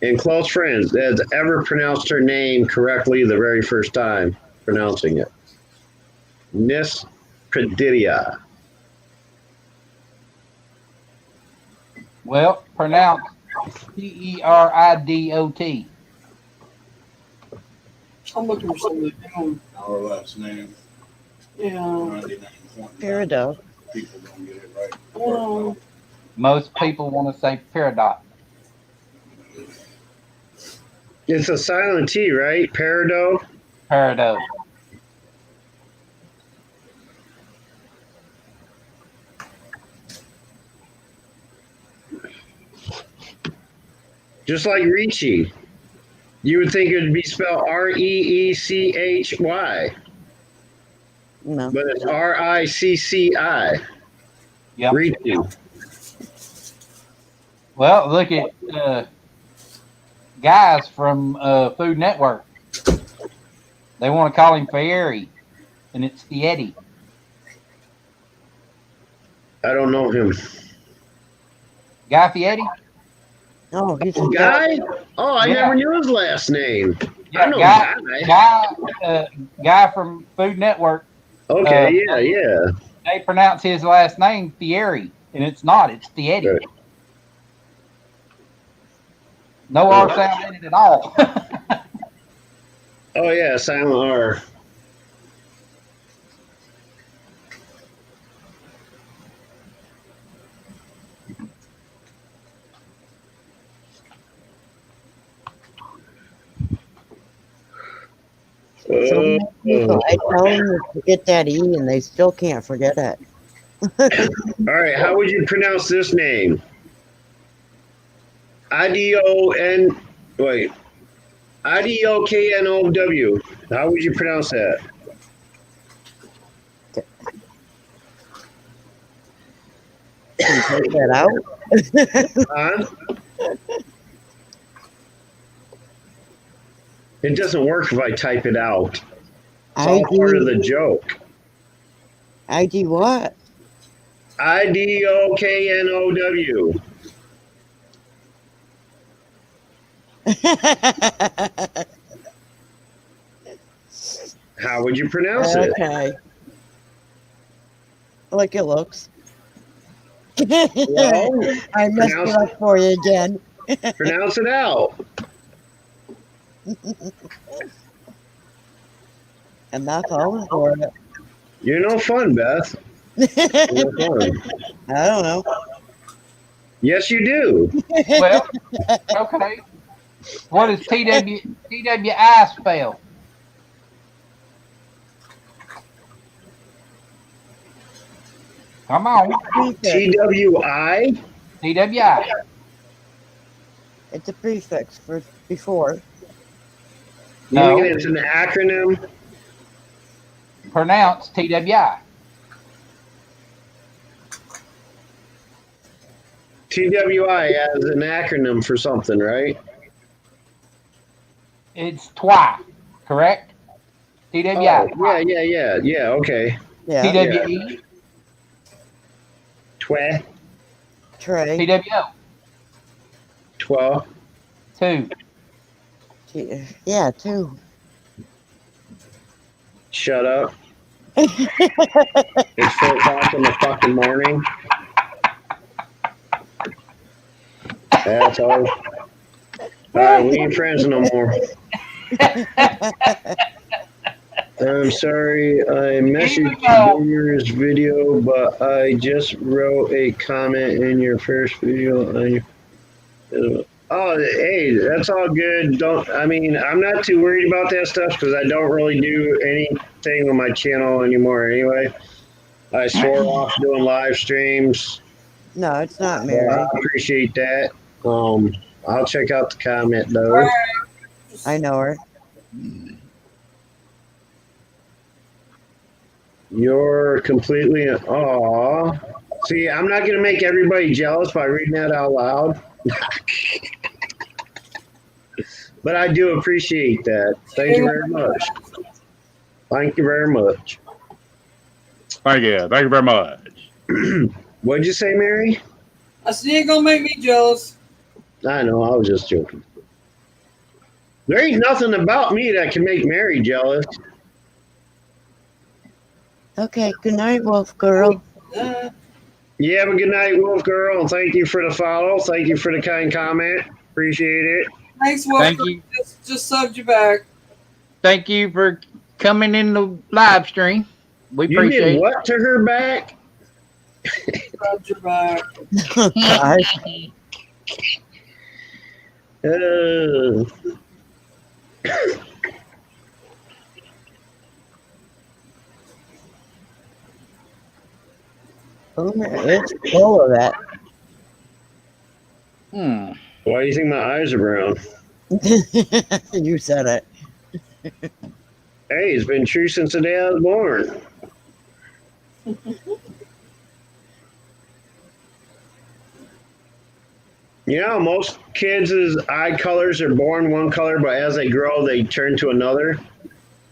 Speaker 1: and close friends, that has ever pronounced her name correctly the very first time pronouncing it. Nis Predidia.
Speaker 2: Well, pronounced Peridot.
Speaker 3: I'm looking for something down.
Speaker 6: Our last name.
Speaker 3: Yeah.
Speaker 4: Peridot.
Speaker 6: People don't get it right.
Speaker 3: Oh.
Speaker 2: Most people want to say peridot.
Speaker 1: It's a silent T, right? Peridot?
Speaker 2: Peridot.
Speaker 1: Just like Ricci. You would think it would be spelled Reechy.
Speaker 4: No.
Speaker 1: But it's Ricci.
Speaker 2: Yep.
Speaker 1: Ricci.
Speaker 2: Well, look at guys from Food Network. They want to call him Fieri, and it's Fieri.
Speaker 1: I don't know him.
Speaker 2: Guy Fieri?
Speaker 4: Oh, he's a
Speaker 1: Guy? Oh, I
Speaker 2: Yeah.
Speaker 1: never knew his last name. I
Speaker 2: Yeah,
Speaker 1: know
Speaker 2: guy from Food Network.
Speaker 1: Okay, yeah.
Speaker 2: They pronounce his last name Fieri, and it's not. It's Fieri.
Speaker 1: Right.
Speaker 2: No R sound in it at all.
Speaker 1: Oh, yeah, silent R.
Speaker 4: So many people, I tell them to forget that E and they still can't forget it.
Speaker 1: All right, how would you pronounce this name? I-D-O-N, wait, I-D-O-K-N-O-W. How would you pronounce that?
Speaker 4: Can you take that out?
Speaker 1: Huh? It doesn't work if I type it out. It's all part of the joke.
Speaker 4: ID what?
Speaker 1: I-D-O-K-N-O-W. How would you pronounce it?
Speaker 4: Okay. Like it looks.
Speaker 1: Well,
Speaker 4: I messed it up for you again.
Speaker 1: Pronounce it out.
Speaker 4: I'm not falling for it.
Speaker 1: You're no fun, Beth. You're no fun.
Speaker 4: I don't know.
Speaker 1: Yes, you do.
Speaker 2: Well, okay. What does TWI spell? Come on.
Speaker 1: TWI?
Speaker 2: TWI.
Speaker 4: It's a prefix for before.
Speaker 2: No.
Speaker 1: You mean it's an acronym?
Speaker 2: Pronounce TWI.
Speaker 1: TWI as an acronym for something, right?
Speaker 2: It's twi, correct? TWI.
Speaker 1: Oh, yeah, okay.
Speaker 4: Yeah.
Speaker 2: TWE.
Speaker 1: Twe,
Speaker 4: Trey.
Speaker 2: TWO.
Speaker 1: 12.
Speaker 2: 2.
Speaker 4: Yeah, 2.
Speaker 1: Shut up. It's 4 o'clock in the fucking morning. That's all. All right, we ain't friends no more. I'm sorry, I messaged your video, but I just wrote a comment in your first video on your. Oh, hey, that's all good. I'm not too worried about that stuff because I don't really do anything on my channel anymore anyway. I swore off doing live streams.
Speaker 4: No, it's not Mary.
Speaker 1: I appreciate that. I'll check out the comment though.
Speaker 4: I know her.
Speaker 1: You're completely. Aw. See, I'm not going to make everybody jealous by reading that out loud. But I do appreciate that. Thank you very much. Thank you very much.
Speaker 13: Thank you. Thank you very much.
Speaker 1: What'd you say, Mary?
Speaker 3: I said, you ain't gonna make me jealous.
Speaker 1: I know, I was just joking. There ain't nothing about me that can make Mary jealous.
Speaker 4: Okay, good night, Wolf Girl.
Speaker 1: You have a good night, Wolf Girl, and thank you for the follow. Thank you for the kind comment. Appreciate it.
Speaker 3: Thanks, Wolf.
Speaker 2: Thank you.
Speaker 3: Just subbed you back.
Speaker 2: Thank you for coming in the live stream. We appreciate
Speaker 1: You did
Speaker 2: it.
Speaker 1: what to her back?
Speaker 3: Subbed your back.
Speaker 4: It's full of that.
Speaker 1: Why do you think my eyes are brown?
Speaker 4: You said it.
Speaker 1: Hey, it's been true since the day I was born. You know, most kids' eye colors are born one color, but as they grow, they turn to another.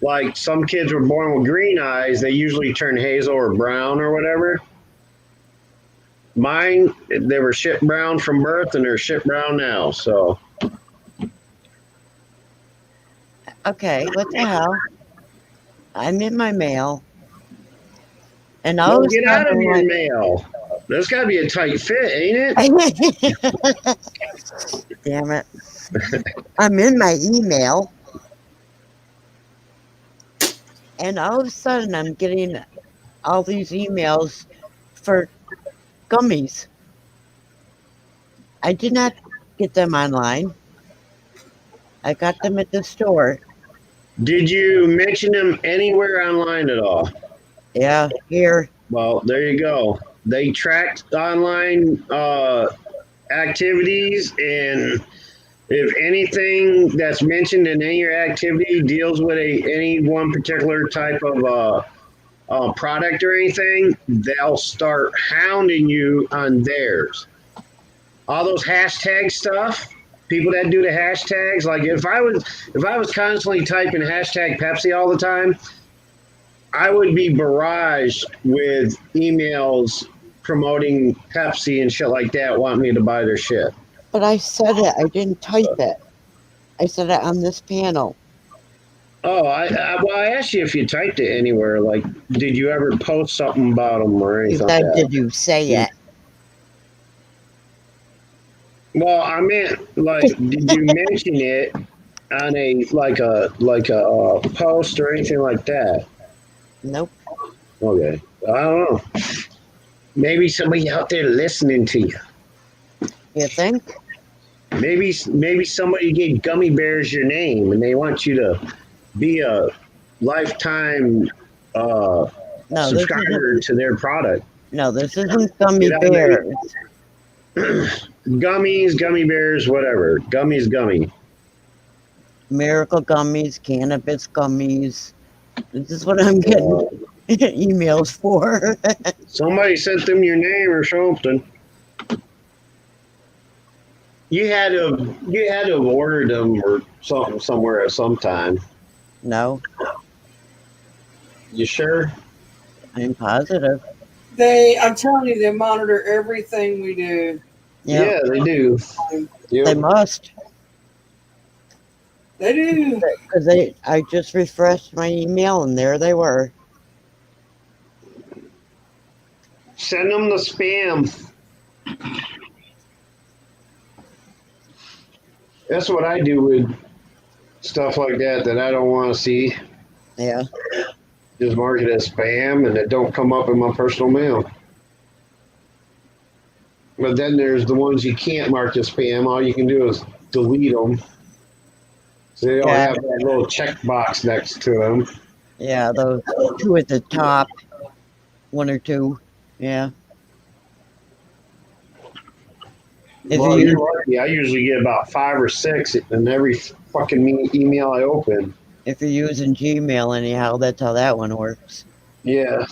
Speaker 1: Like some kids were born with green eyes, they usually turn hazel or brown or whatever. Mine, they were shit brown from birth and they're shit brown now, so.
Speaker 4: Okay, what the hell? I'm in my mail. And all
Speaker 1: Well, get out of your mail. That's got to be a tight fit, ain't it?
Speaker 4: Damn it. I'm in my email. And all of a sudden, I'm getting all these emails for gummies. I did not get them online. I got them at the store.
Speaker 1: Did you mention them anywhere online at all?
Speaker 4: Yeah, here.
Speaker 1: Well, there you go. They tracked online activities, and if anything that's mentioned in any of your activity deals with any one particular type of product or anything, they'll start hounding you on theirs. All those hashtag stuff, people that do the hashtags, like if I was constantly typing hashtag Pepsi all the time, I would be barraged with emails promoting Pepsi and shit like that, want me to buy their shit.
Speaker 4: But I said it. I didn't type it. I said it on this panel.
Speaker 1: Oh, I asked you if you typed it anywhere. Like, did you ever post something about them or
Speaker 4: You
Speaker 1: anything
Speaker 4: said,
Speaker 1: like that?
Speaker 4: did you say it?
Speaker 1: Well, I meant like, did you mention it on a post or anything like that?
Speaker 4: Nope.
Speaker 1: Okay, I don't know. Maybe somebody out there listening to you.
Speaker 4: You think?
Speaker 1: Maybe somebody gave Gummy Bears your name and they want you to be a lifetime subscriber to their product.
Speaker 4: No, this isn't Gummy Bears.
Speaker 1: Gummies, Gummy Bears, whatever. Gummy's gummy.
Speaker 4: Miracle gummies, cannabis gummies. This is what I'm getting emails for.
Speaker 1: Somebody sent them your name or something. You had to have ordered them or something somewhere at some time.
Speaker 4: No.
Speaker 1: You sure?
Speaker 4: I'm positive.
Speaker 3: I'm telling you, they monitor everything we do.
Speaker 4: Yep.
Speaker 1: Yeah, they do. Yep.
Speaker 4: They must.
Speaker 3: They do.
Speaker 4: Because I just refreshed my email and there they were.
Speaker 1: Send them the spam. That's what I do with stuff like that I don't want to see.
Speaker 4: Yeah.
Speaker 1: Just mark it as spam and it don't come up in my personal mail. But then there's the ones you can't mark as spam. All you can do is delete them. So they don't have that little checkbox next to them.
Speaker 4: Yeah, those two at the top. One or two. Yeah.
Speaker 1: Well, you're lucky. I usually get about 5 or 6 in every fucking email I open.
Speaker 4: If you're using Gmail anyhow, that's how that one works.
Speaker 1: Yeah.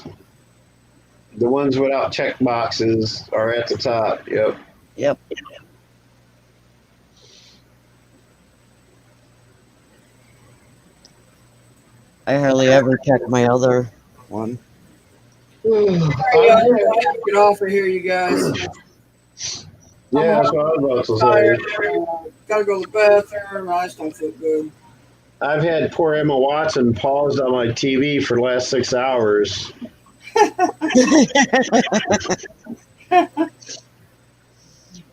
Speaker 1: The ones without check boxes are at the top. Yep.
Speaker 4: Yep. I hardly ever check my other one.
Speaker 3: Get off of here, you guys.
Speaker 1: Yeah, that's what I was about to say.
Speaker 3: Gotta go to the bathroom. I just don't feel good.
Speaker 1: I've had poor Emma Watson paused on my TV for the last 6 hours.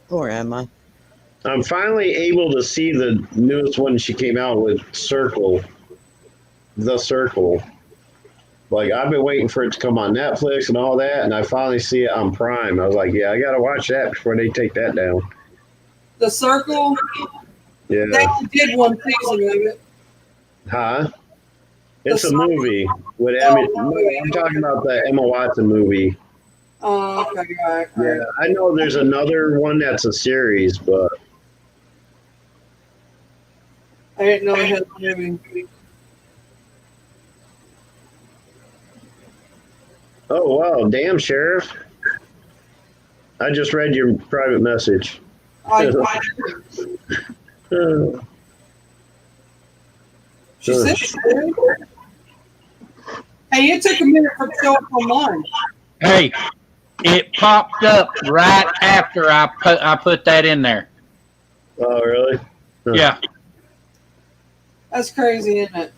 Speaker 4: Poor Emma.
Speaker 1: I'm finally able to see the newest one she came out with, Circle. The Circle. Like, I've been waiting for it to come on Netflix and all that, and I finally see it on Prime. I was like, yeah, I got to watch that before they take that down.
Speaker 3: The Circle?
Speaker 1: Yeah.
Speaker 3: They did one season of it.
Speaker 1: Huh? It's a movie with Emma. I'm talking about the Emma Watson movie.
Speaker 3: Oh, okay, all right.
Speaker 1: Yeah, I know there's another one that's a series, but
Speaker 3: I didn't know they had a movie.
Speaker 1: oh wow, damn, Sheriff! I just read your private message.
Speaker 3: She said she did. Hey, it took a minute for it to show up online.
Speaker 2: Hey, it popped up right after I put that in there.
Speaker 1: Oh, really? Huh.
Speaker 2: Yeah.
Speaker 3: That's crazy, isn't it?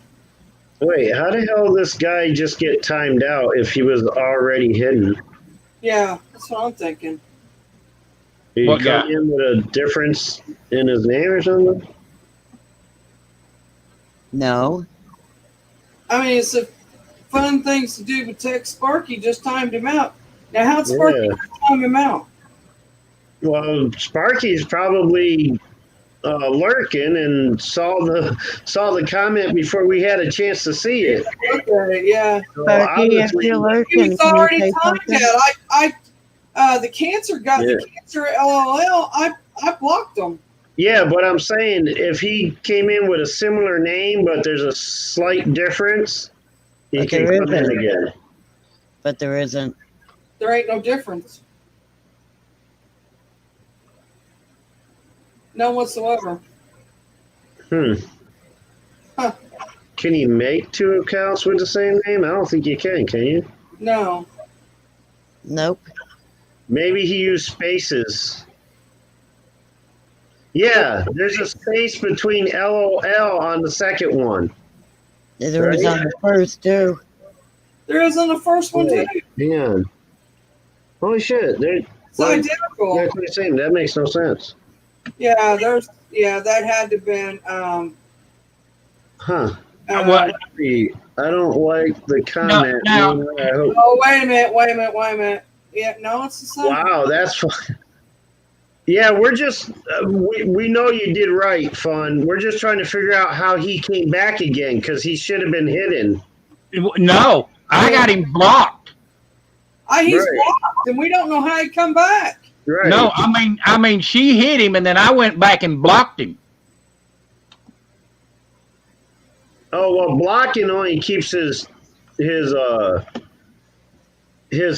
Speaker 1: Wait, how the hell this guy just get timed out if he was already hidden?
Speaker 3: Yeah, that's what I'm thinking.
Speaker 1: Did he
Speaker 2: What
Speaker 1: come
Speaker 2: guy?
Speaker 1: in with a difference in his name or something?
Speaker 4: No.
Speaker 3: I mean, it's a fun things to do, but Tech Sparky just timed him out. Now, how'd Sparky time him out?
Speaker 1: Well, Sparky's probably lurking and saw the comment before we had a chance to see it.
Speaker 3: Okay, yeah.
Speaker 1: So
Speaker 4: Sparky, if
Speaker 1: obviously,
Speaker 4: you're
Speaker 3: He
Speaker 4: lurking,
Speaker 3: was
Speaker 4: can you
Speaker 3: already
Speaker 4: say
Speaker 3: timed
Speaker 4: something?
Speaker 3: out. The cancer got
Speaker 1: Yeah.
Speaker 3: the cancer LOL. I blocked him.
Speaker 1: yeah, but I'm saying if he came in with a similar name, but there's a slight difference, he
Speaker 4: But
Speaker 1: can
Speaker 4: there
Speaker 1: come in
Speaker 4: isn't.
Speaker 1: again.
Speaker 4: But there isn't.
Speaker 3: There ain't no difference. None whatsoever. Huh.
Speaker 1: Can you make 2 accounts with the same name? I don't think you can you?
Speaker 3: No.
Speaker 4: Nope.
Speaker 1: Maybe he used spaces. Yeah, there's a space between LOL on the second one.
Speaker 4: There was
Speaker 1: Right?
Speaker 4: on the first too.
Speaker 3: There is on the first one too.
Speaker 1: Hang on. Holy shit.
Speaker 3: It's identical.
Speaker 1: They're the same. That makes no sense.
Speaker 3: Yeah, that had to been
Speaker 1: Huh.
Speaker 2: What?
Speaker 1: I don't like the comment.
Speaker 2: now-
Speaker 1: I hope.
Speaker 3: Oh, wait a minute. Yeah, no, it's the same.
Speaker 1: Wow, that's fun. Yeah, we're just we know you did right, Fun. We're just trying to figure out how he came back again because he should have been hidden.
Speaker 2: No, I got him blocked.
Speaker 3: He's
Speaker 1: Right.
Speaker 3: blocked, and we don't know how he come back.
Speaker 1: Right.
Speaker 2: No, I mean, she hit him, and then I went back and blocked him.
Speaker 1: Oh well, blocking only keeps his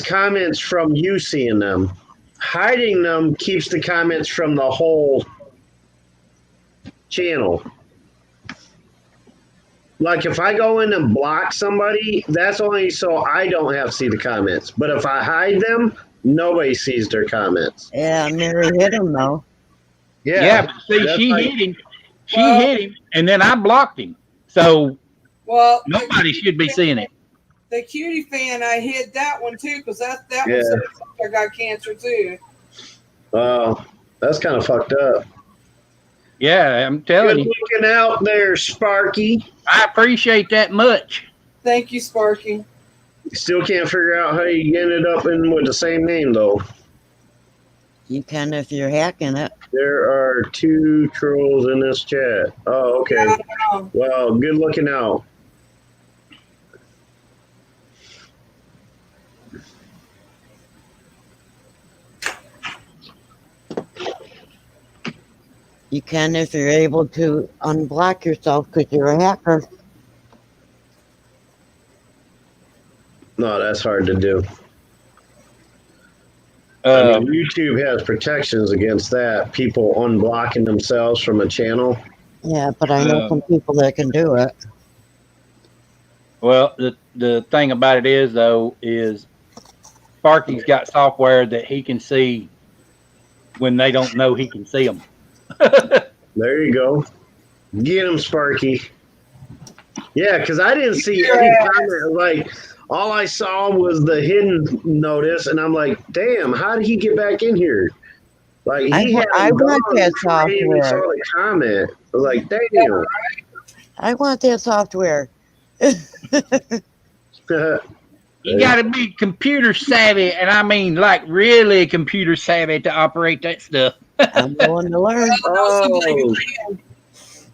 Speaker 1: comments from you seeing them. Hiding them keeps the comments from the whole channel. Like if I go in and block somebody, that's only so I don't have to see the comments. But if I hide them, nobody sees their comments.
Speaker 4: Yeah, Mary hit him though.
Speaker 2: Yeah, but see,
Speaker 1: that's
Speaker 2: she
Speaker 1: like-
Speaker 2: hit him. She hit him, and then I blocked him. So
Speaker 3: Well,
Speaker 2: nobody should be seeing it.
Speaker 3: the cutie fan, I hid that one too because that
Speaker 1: Yeah.
Speaker 3: was I got cancer too.
Speaker 1: That's kind of fucked up.
Speaker 2: Yeah, I'm telling
Speaker 1: Good
Speaker 2: you.
Speaker 1: looking out there, Sparky.
Speaker 2: I appreciate that much.
Speaker 3: Thank you, Sparky.
Speaker 1: Still can't figure out how you ended up in with the same name though.
Speaker 4: You can if you're hacking it.
Speaker 1: There are 2 trolls in this chat. Oh, okay.
Speaker 3: Yeah, I know.
Speaker 1: Well, good looking out.
Speaker 4: You can if you're able to unblock yourself because you're a hacker.
Speaker 1: No, that's hard to do.
Speaker 2: Uh,
Speaker 1: YouTube has protections against that. People unblocking themselves from a channel.
Speaker 4: Yeah, but I know some people that can do it.
Speaker 2: Well, the thing about it is, though, is Sparky's got software that he can see when they don't know he can see them.
Speaker 1: There you go. Get him, Sparky. Yeah, because I didn't see any comment. Like, all I saw was the hidden notice, and I'm like, damn, how did he get back in here? Like, he
Speaker 4: I want that
Speaker 1: I even saw
Speaker 4: software.
Speaker 1: the comment. I was like, damn.
Speaker 4: I want that software.
Speaker 2: You got to be computer savvy, and I mean, like, really computer savvy to operate that stuff.
Speaker 4: I'm going to learn.
Speaker 1: Oh,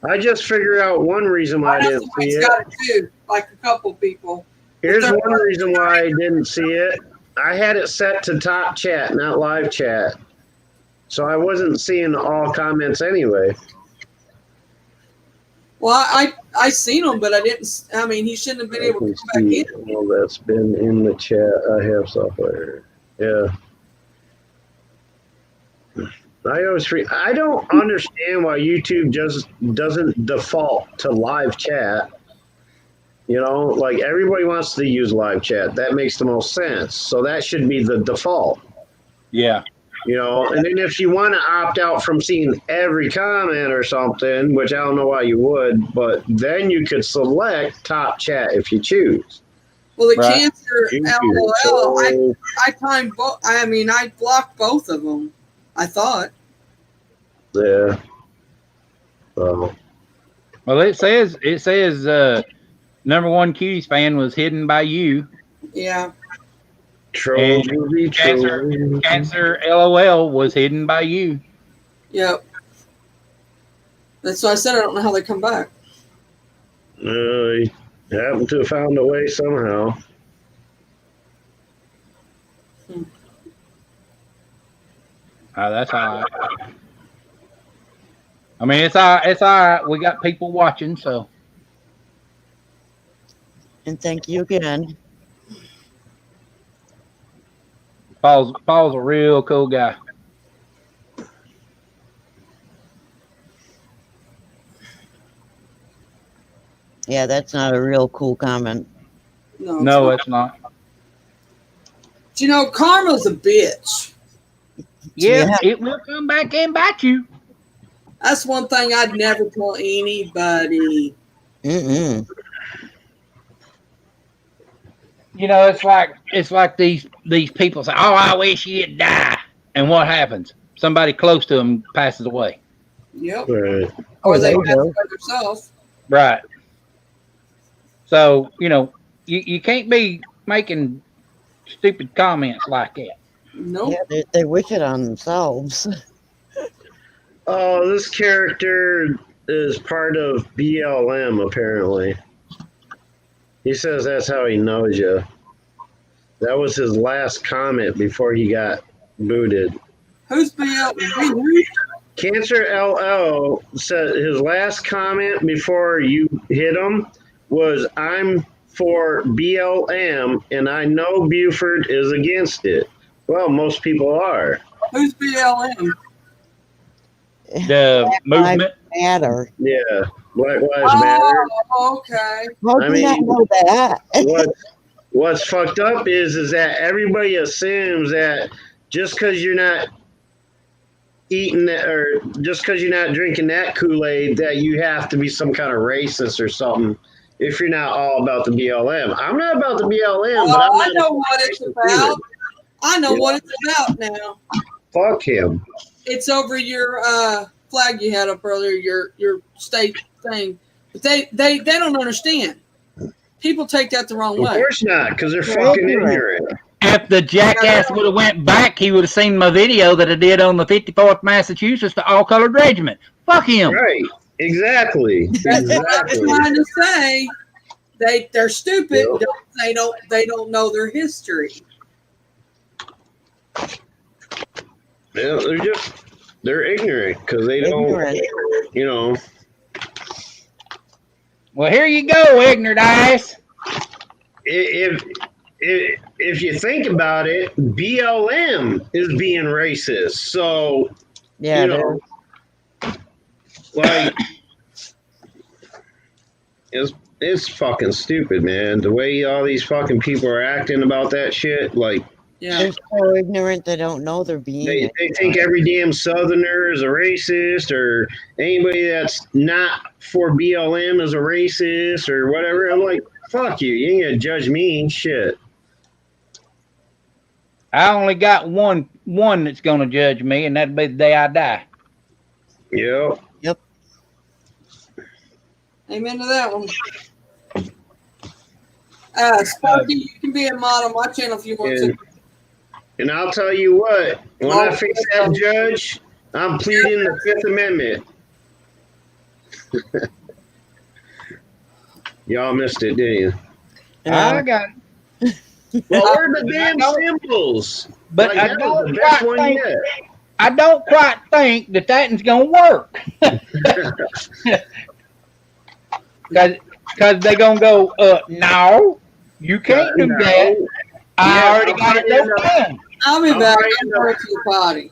Speaker 1: I just figured out one reason why I didn't see
Speaker 3: Somebody's
Speaker 1: it.
Speaker 3: got it too, like a couple people.
Speaker 1: Here's one reason why I didn't see it. I had it set to top chat, not live chat. So I wasn't seeing all comments anyway.
Speaker 3: Well, I seen him, but I didn't. I mean, he shouldn't have been able to come back in.
Speaker 1: All that's been in the chat. I have software. Yeah. I don't understand why YouTube just doesn't default to live chat. You know, like everybody wants to use live chat. That makes the most sense. So that should be the default.
Speaker 2: Yeah.
Speaker 1: You know, and then if you want to opt out from seeing every comment or something, which I don't know why you would, but then you could select top chat if you choose.
Speaker 3: Well, the
Speaker 2: Right.
Speaker 3: cancer
Speaker 1: YouTube.
Speaker 3: LOL,
Speaker 1: So,
Speaker 3: I timed both. I mean, I blocked both of them. I thought.
Speaker 1: yeah. So,
Speaker 2: Well, it says number one Cuties fan was hidden by you.
Speaker 3: Yeah.
Speaker 1: troll
Speaker 2: And
Speaker 1: movie, troll.
Speaker 2: Cancer LOL was hidden by you.
Speaker 3: Yep. That's why I said I don't know how they come back.
Speaker 1: He happened to have found a way somehow.
Speaker 2: That's all right. I mean, it's all right. We got people watching, so.
Speaker 4: And thank you again.
Speaker 2: Paul's a real cool guy.
Speaker 4: Yeah, that's not a real cool comment.
Speaker 2: No, it's not.
Speaker 3: Do you know, karma's a bitch.
Speaker 2: Yeah, it will come back and bite you.
Speaker 3: That's one thing I'd never tell anybody.
Speaker 4: Mm-mm.
Speaker 2: You know, it's like these people say, "Oh, I wish you'd die," and what happens? Somebody close to them passes away.
Speaker 3: Yep.
Speaker 1: Right.
Speaker 3: Or they
Speaker 4: there you
Speaker 3: pass
Speaker 4: go.
Speaker 3: by themselves.
Speaker 2: Right. So you know, you can't be making stupid comments like that.
Speaker 3: Nope.
Speaker 4: Yeah, they wish it on themselves.
Speaker 1: Oh, this character is part of BLM, apparently. He says that's how he knows you. That was his last comment before he got booted.
Speaker 3: Who's BL?
Speaker 1: Cancer LL said his last comment before you hit him was, "I'm for BLM, and I know Buford is against it." Well, most people are.
Speaker 3: Who's BLM?
Speaker 2: The movement.
Speaker 4: Matter.
Speaker 1: Yeah, Black Lives Matter.
Speaker 3: Oh, okay.
Speaker 4: How do you not know that?
Speaker 1: What's fucked up is that everybody assumes that just because you're not eating that, or just because you're not drinking that Kool-Aid, that you have to be some kind of racist or something. If you're not all about the BLM, I'm not about the BLM, but
Speaker 3: I know what it's about. I know what it's about now.
Speaker 1: Fuck him.
Speaker 3: It's over your flag you had up earlier, your state thing. But they don't understand. People take that the wrong way.
Speaker 1: Of course not, because they're fucking ignorant.
Speaker 2: If the jackass would have went back, he would have seen my video that I did on the 54th Massachusetts, the all-colored regiment. Fuck him.
Speaker 1: Right. Exactly.
Speaker 3: That's what I was trying to say. They're stupid. Yep. They don't know their history.
Speaker 1: Yeah, they're ignorant because they don't, you know.
Speaker 2: Well, here you go, ignorant ass.
Speaker 1: If you think about it, BLM is being racist. So,
Speaker 4: yeah,
Speaker 1: you know, like, it's fucking stupid, man. The way all these fucking people are acting about that shit, like,
Speaker 3: yeah,
Speaker 4: they're so ignorant they don't know they're being.
Speaker 1: They think every damn Southerner is a racist, or anybody that's not for BLM is a racist, or whatever. I'm like, fuck you. You ain't gonna judge me. Shit.
Speaker 2: I only got one that's gonna judge me, and that'll be the day I die.
Speaker 1: Yep.
Speaker 4: Yep.
Speaker 3: Amen to that one. Sparky, you can be a mod on my channel if you want to.
Speaker 1: And I'll tell you what, when I fix that judge, I'm pleading the Fifth Amendment. Y'all missed it, didn't you?
Speaker 2: I got it.
Speaker 1: Well, where are the damn symbols?
Speaker 2: But
Speaker 1: like,
Speaker 2: I don't quite think that that's going to work. Because they're going to go, no, you can't do that. I already got it done.
Speaker 3: I'll be back. I'm going to the potty.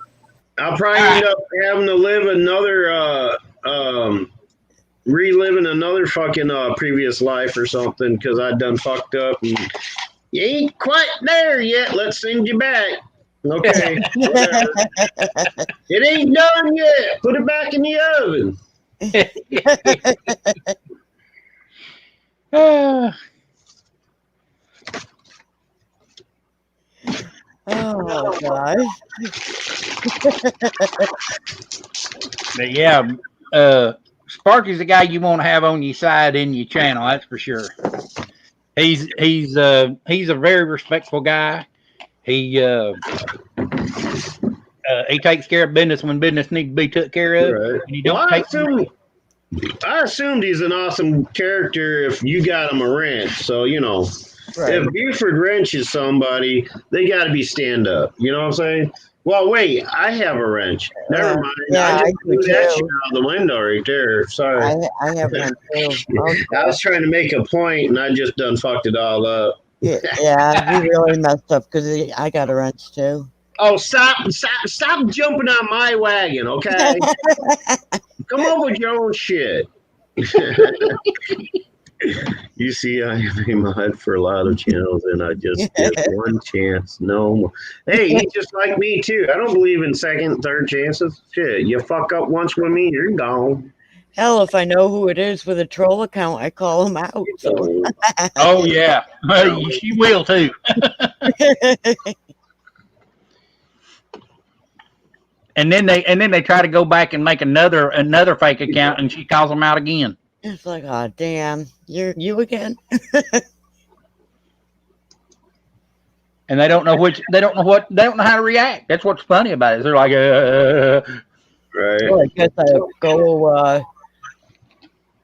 Speaker 1: I'll probably end up having to live another, reliving another fucking previous life or something because I done fucked up. And you ain't quite there yet. Let's send you back. Okay. It ain't done yet. Put it back in the oven.
Speaker 4: Oh gosh.
Speaker 2: But yeah, Sparky's the guy you want to have on your side in your channel. That's for sure. He's a very respectful guy. He takes care of business when business needs to be took care of.
Speaker 1: Right.
Speaker 2: And he don't take
Speaker 1: I assumed he's an awesome character if you got him a wrench. So, you know,
Speaker 4: Right.
Speaker 1: if Buford wrenches somebody, they got to be stand up. You know what I'm saying? Well, wait, I have a wrench. Never mind.
Speaker 4: Yeah,
Speaker 1: I
Speaker 4: I
Speaker 1: just
Speaker 4: do
Speaker 1: threw that shit
Speaker 4: too.
Speaker 1: out the window right there. Sorry.
Speaker 4: I have one too.
Speaker 1: I was trying to make a point and I just done fucked it all up.
Speaker 4: Yeah, he really messed up because I got a wrench too.
Speaker 1: Oh, stop jumping on my wagon, okay? Come up with your own shit. You see, I have a mod for a lot of channels, and I just get one chance. No more. Hey, he's just like me, too. I don't believe in second, third chances. Shit, you fuck up once with me, you're gone.
Speaker 4: Hell, if I know who it is with a troll account, I call him out. So.
Speaker 2: Oh yeah, she will too. And then they try to go back and make another fake account, and she calls them out again.
Speaker 4: It's like, oh damn, you again.
Speaker 2: And they don't know how to react. That's what's funny about it. They're like,
Speaker 1: right.
Speaker 4: Well, I guess I go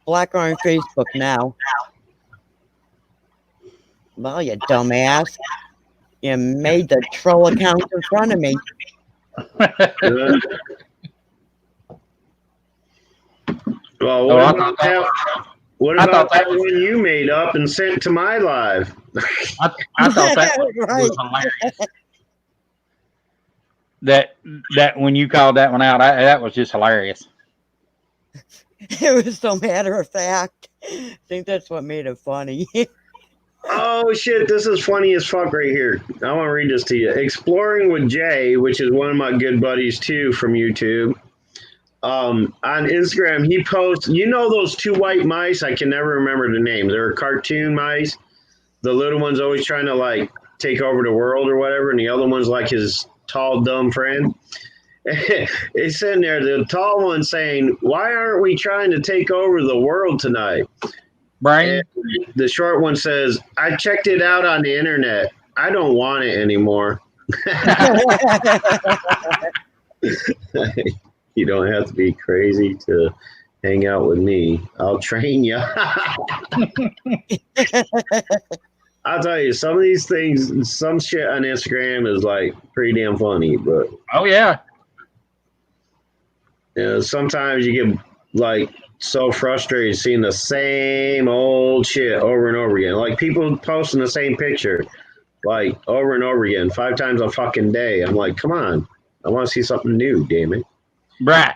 Speaker 4: black on Facebook now. Well, you dumbass, you made the troll account in front of me.
Speaker 1: Well, what about that one you made up and sent to my live?
Speaker 2: I thought that was hilarious. That when you called that one out, that was just hilarious.
Speaker 4: It was so matter of fact. I think that's what made it funny.
Speaker 1: Oh shit, this is funny as fuck right here. I want to read this to you. Exploring with Jay, which is one of my good buddies too from YouTube. On Instagram, he posts, you know those two white mice? I can never remember the name. They're cartoon mice. The little one's always trying to like take over the world or whatever, and the other one's like his tall, dumb friend. He's sitting there, the tall one saying, why aren't we trying to take over the world tonight?
Speaker 2: Brian?
Speaker 1: And the short one says, I checked it out on the internet. I don't want it anymore. You don't have to be crazy to hang out with me. I'll train you. I'll tell you, some of these things, some shit on Instagram is like pretty damn funny, but
Speaker 2: oh yeah.
Speaker 1: You know, sometimes you get like so frustrated seeing the same old shit over and over again. Like people posting the same picture like over and over again, 5 times a fucking day. I'm like, come on. I want to see something new, damn it.
Speaker 2: Right.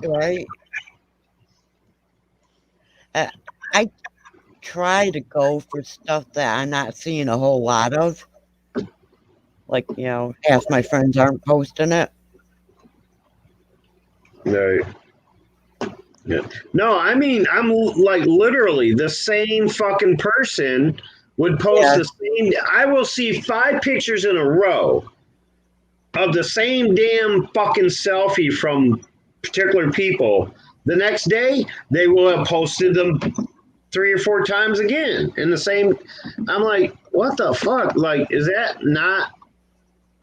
Speaker 4: Right. I try to go for stuff that I'm not seeing a whole lot of. Like, you know, half my friends aren't posting it.
Speaker 1: Right. Yeah. No, I mean, I'm like literally the same fucking person would post the same. I will see 5 pictures in a row of the same damn fucking selfie from particular people. The next day, they will have posted them 3 or 4 times again in the same. I'm like, what the fuck? Like, is that not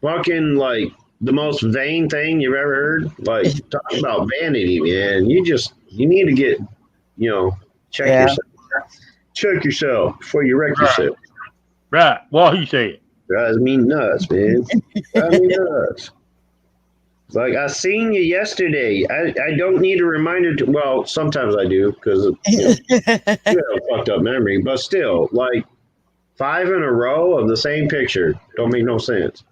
Speaker 1: fucking like the most vain thing you've ever heard? Like, talk about vanity, man. You need to get, check yourself before you wreck yourself.
Speaker 2: Right. What he said.
Speaker 1: Drives me nuts, man. Drives me nuts. It's like, I seen you yesterday. I don't need a reminder to. Well, sometimes I do because you have a fucked up memory. But still, like 5 in a row of the same picture don't make no sense.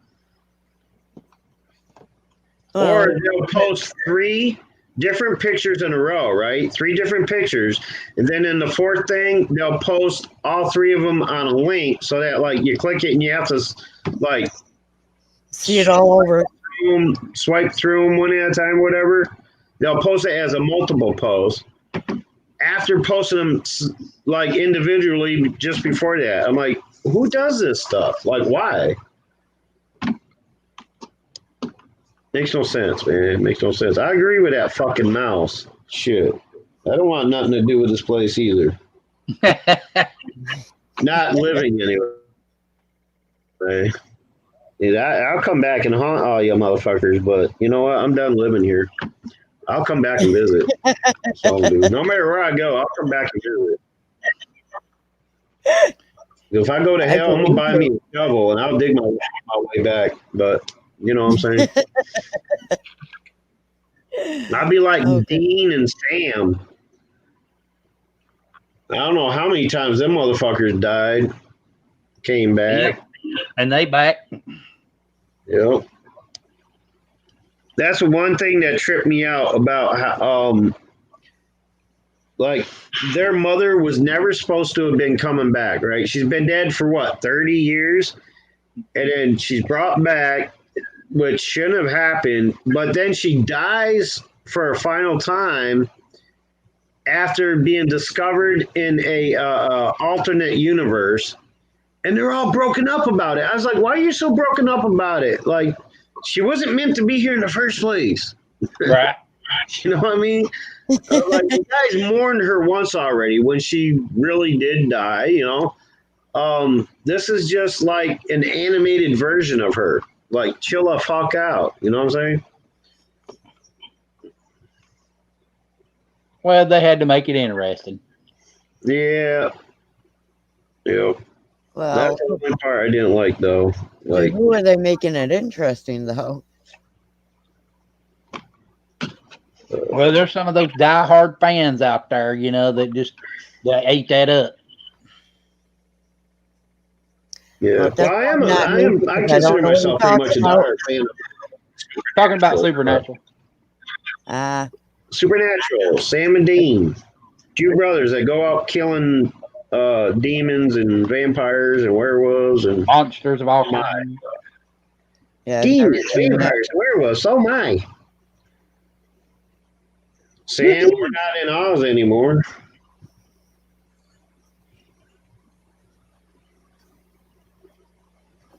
Speaker 1: Or they'll post 3 different pictures in a row, right? 3 different pictures. And then in the 4th thing, they'll post all 3 of them on a link so that like you click it and you have to like
Speaker 4: see it all over.
Speaker 1: Swipe through them one at a time, whatever. They'll post it as a multiple post. After posting them like individually just before that, I'm like, who does this stuff? Like, why? Makes no sense, man. Makes no sense. I agree with that fucking mouse. Shit. I don't want nothing to do with this place either. Not living anyway. I'll come back and haunt all you motherfuckers, but you know what? I'm done living here. I'll come back and visit. So, dude, no matter where I go, I'll come back and visit. If I go to hell, I'm gonna buy me a shovel and I'll dig my way back. But you know what I'm saying? I'd be like Dean and Sam. I don't know how many times them motherfuckers died, came back,
Speaker 2: and they back.
Speaker 1: Yep. That's one thing that tripped me out about how, like, their mother was never supposed to have been coming back, right? She's been dead for what, 30 years? And then she's brought back, which shouldn't have happened, but then she dies for a final time after being discovered in a alternate universe, and they're all broken up about it. I was like, why are you so broken up about it? Like, she wasn't meant to be here in the first place.
Speaker 2: Right.
Speaker 1: You know what I mean? Like, you guys mourned her once already when she really did die, you know? This is just like an animated version of her. Like, chill the fuck out. You know what I'm saying?
Speaker 2: Well, they had to make it interesting.
Speaker 1: Yeah. Yep.
Speaker 4: Well,
Speaker 1: that's the only part I didn't like, though. Like,
Speaker 4: who are they making it interesting, though?
Speaker 2: Well, there's some of those diehard fans out there, you know, that they ate that up.
Speaker 1: Yeah, well, I consider myself pretty much a diehard fan.
Speaker 2: Talking about Supernatural.
Speaker 1: Supernatural, Sam and Dean, two brothers that go out killing demons and vampires and werewolves and
Speaker 2: monsters of all kinds.
Speaker 4: Yeah,
Speaker 1: demons, vampires, werewolves. Oh my! Sam, we're not in Oz anymore.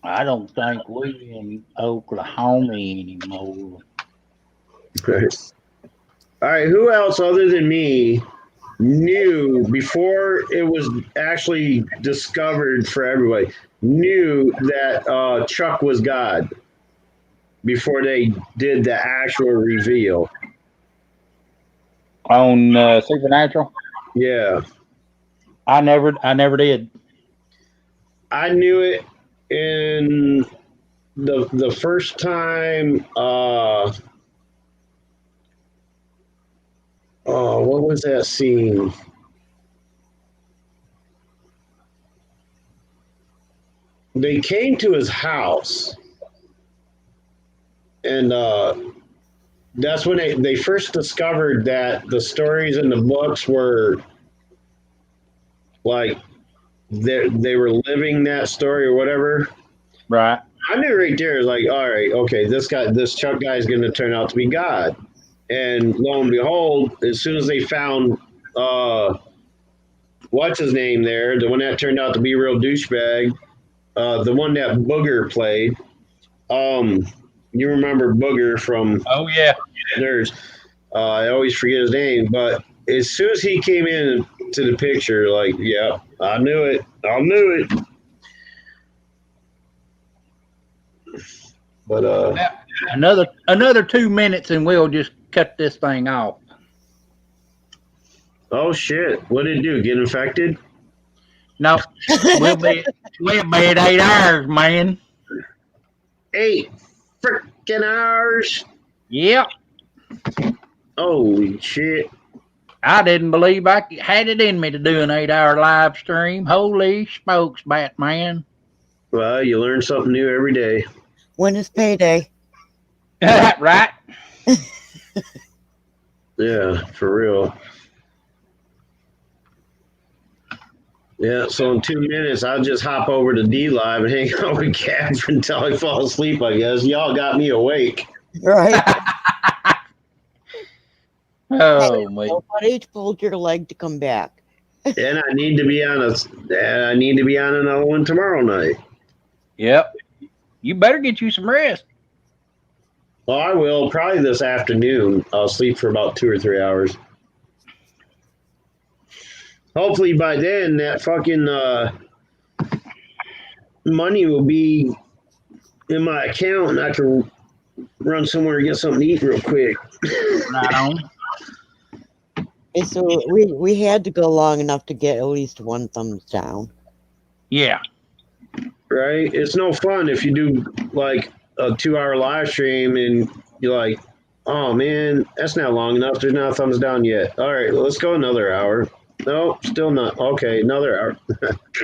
Speaker 2: I don't think we're in Oklahoma anymore.
Speaker 1: Right. All right. Who else other than me knew before it was actually discovered for everybody? Knew that Chuck was God before they did the actual reveal
Speaker 2: on Supernatural.
Speaker 1: Yeah,
Speaker 2: I never did.
Speaker 1: I knew it in the first time. What was that scene? They came to his house, and that's when they first discovered that the stories in the books were like they were living that story or whatever.
Speaker 2: Right.
Speaker 1: I knew right there, it was like, all right, okay, this Chuck guy is going to turn out to be God. And lo and behold, as soon as they found what's his name there, the one that turned out to be a real douchebag, the one that Booger played. You remember Booger from Nerds. I always forget his name, but as soon as he came in to the picture, like, yeah, I knew it. But
Speaker 2: another 2 minutes and we'll just cut this thing off.
Speaker 1: Oh shit! What did it do? Get infected?
Speaker 2: No, we'll be at 8 hours, man.
Speaker 1: 8 freaking hours.
Speaker 2: Yep.
Speaker 1: Holy shit!
Speaker 2: I didn't believe I had it in me to do an 8-hour live stream. Holy smokes, Batman!
Speaker 1: Well, you learn something new every day.
Speaker 4: When is payday?
Speaker 2: Right.
Speaker 1: Yeah, for real. Yeah, so in 2 minutes, I'll just hop over to D Live and hang out with Catherine until I fall asleep, I guess. Y'all got me awake.
Speaker 4: Right.
Speaker 2: Oh,
Speaker 4: my. Somebody pulled your leg to come back.
Speaker 1: And I need to be on another one tomorrow night.
Speaker 2: Yep. You better get you some rest.
Speaker 1: Well, I will. Probably this afternoon. I'll sleep for about 2 or 3 hours. Hopefully by then that fucking money will be in my account and I can run somewhere and get something to eat real quick.
Speaker 2: Right on.
Speaker 4: Okay, so we had to go long enough to get at least one thumbs down.
Speaker 2: Yeah.
Speaker 1: Right? It's no fun if you do like a 2-hour live stream and you're like, oh man, that's not long enough. There's not a thumbs down yet. All right, let's go another hour. No, still not. Okay, another hour.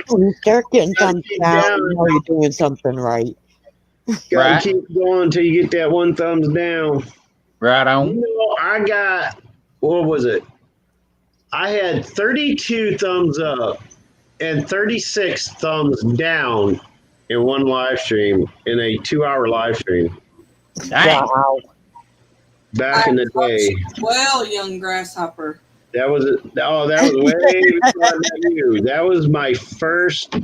Speaker 4: You start getting thumbs
Speaker 1: keep
Speaker 4: down,
Speaker 1: down.
Speaker 4: you know you're doing something right.
Speaker 1: Gotta
Speaker 2: Right.
Speaker 1: keep going until you get that one thumbs down.
Speaker 2: Right on.
Speaker 1: You know, I got, what was it? I had 32 thumbs up and 36 thumbs down in one live stream, in a 2-hour live stream
Speaker 2: Dang.
Speaker 4: Wow.
Speaker 1: back in the day.
Speaker 3: Well, young grasshopper.
Speaker 1: That was it. Oh, that was way before I met you. That was my first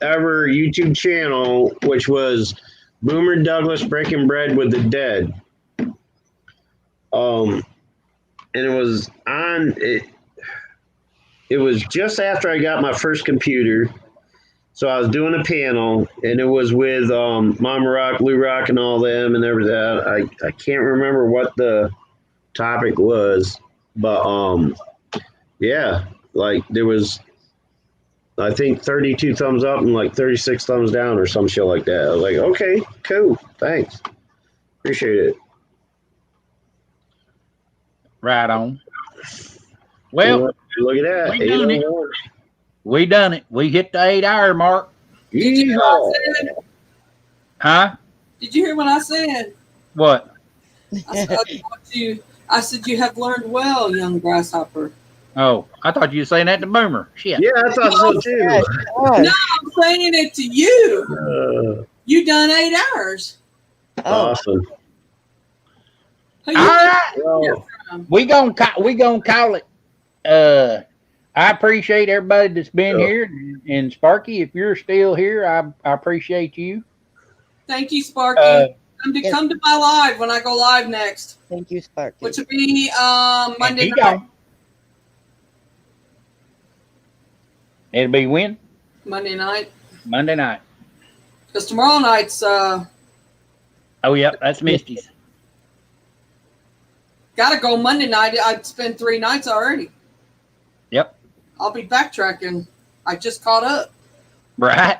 Speaker 1: ever YouTube channel, which was Boomer Douglas Breaking Bread with the Dead. And it was on it. It was just after I got my first computer, so I was doing a panel, and it was with Mama Rock, Lou Rock, and all them, and there was that. I can't remember what the topic was, but yeah, like there was, I think 32 thumbs up and like 36 thumbs down or some shit like that. I was like, okay, cool, thanks, appreciate it.
Speaker 2: Right on. Well,
Speaker 1: look at that.
Speaker 2: we done it. We done it. We hit the 8-hour mark.
Speaker 3: Did you hear what I said?
Speaker 2: Huh?
Speaker 3: Did you hear what I said?
Speaker 2: What?
Speaker 3: I said you have learned well, young grasshopper.
Speaker 2: Oh, I thought you were saying that to Boomer. Shit.
Speaker 1: Yeah, I thought so too.
Speaker 3: No, I'm saying it to you. You done 8 hours.
Speaker 1: Awesome.
Speaker 3: Who
Speaker 2: All
Speaker 3: you
Speaker 2: right.
Speaker 1: Well,
Speaker 2: We gonna call it. I appreciate everybody that's been here, and Sparky, if you're still here, I appreciate you.
Speaker 3: Thank you, Sparky. Come to my live when I go live next.
Speaker 4: Thank you, Sparky.
Speaker 3: Which will be Monday night.
Speaker 2: Gone. It'll be when?
Speaker 3: Monday night.
Speaker 2: Monday night.
Speaker 3: Because tomorrow night's
Speaker 2: Oh yeah, that's Misty's.
Speaker 3: gotta go Monday night. I'd spent 3 nights already.
Speaker 2: Yep.
Speaker 3: I'll be backtracking. I just caught up.
Speaker 2: Right.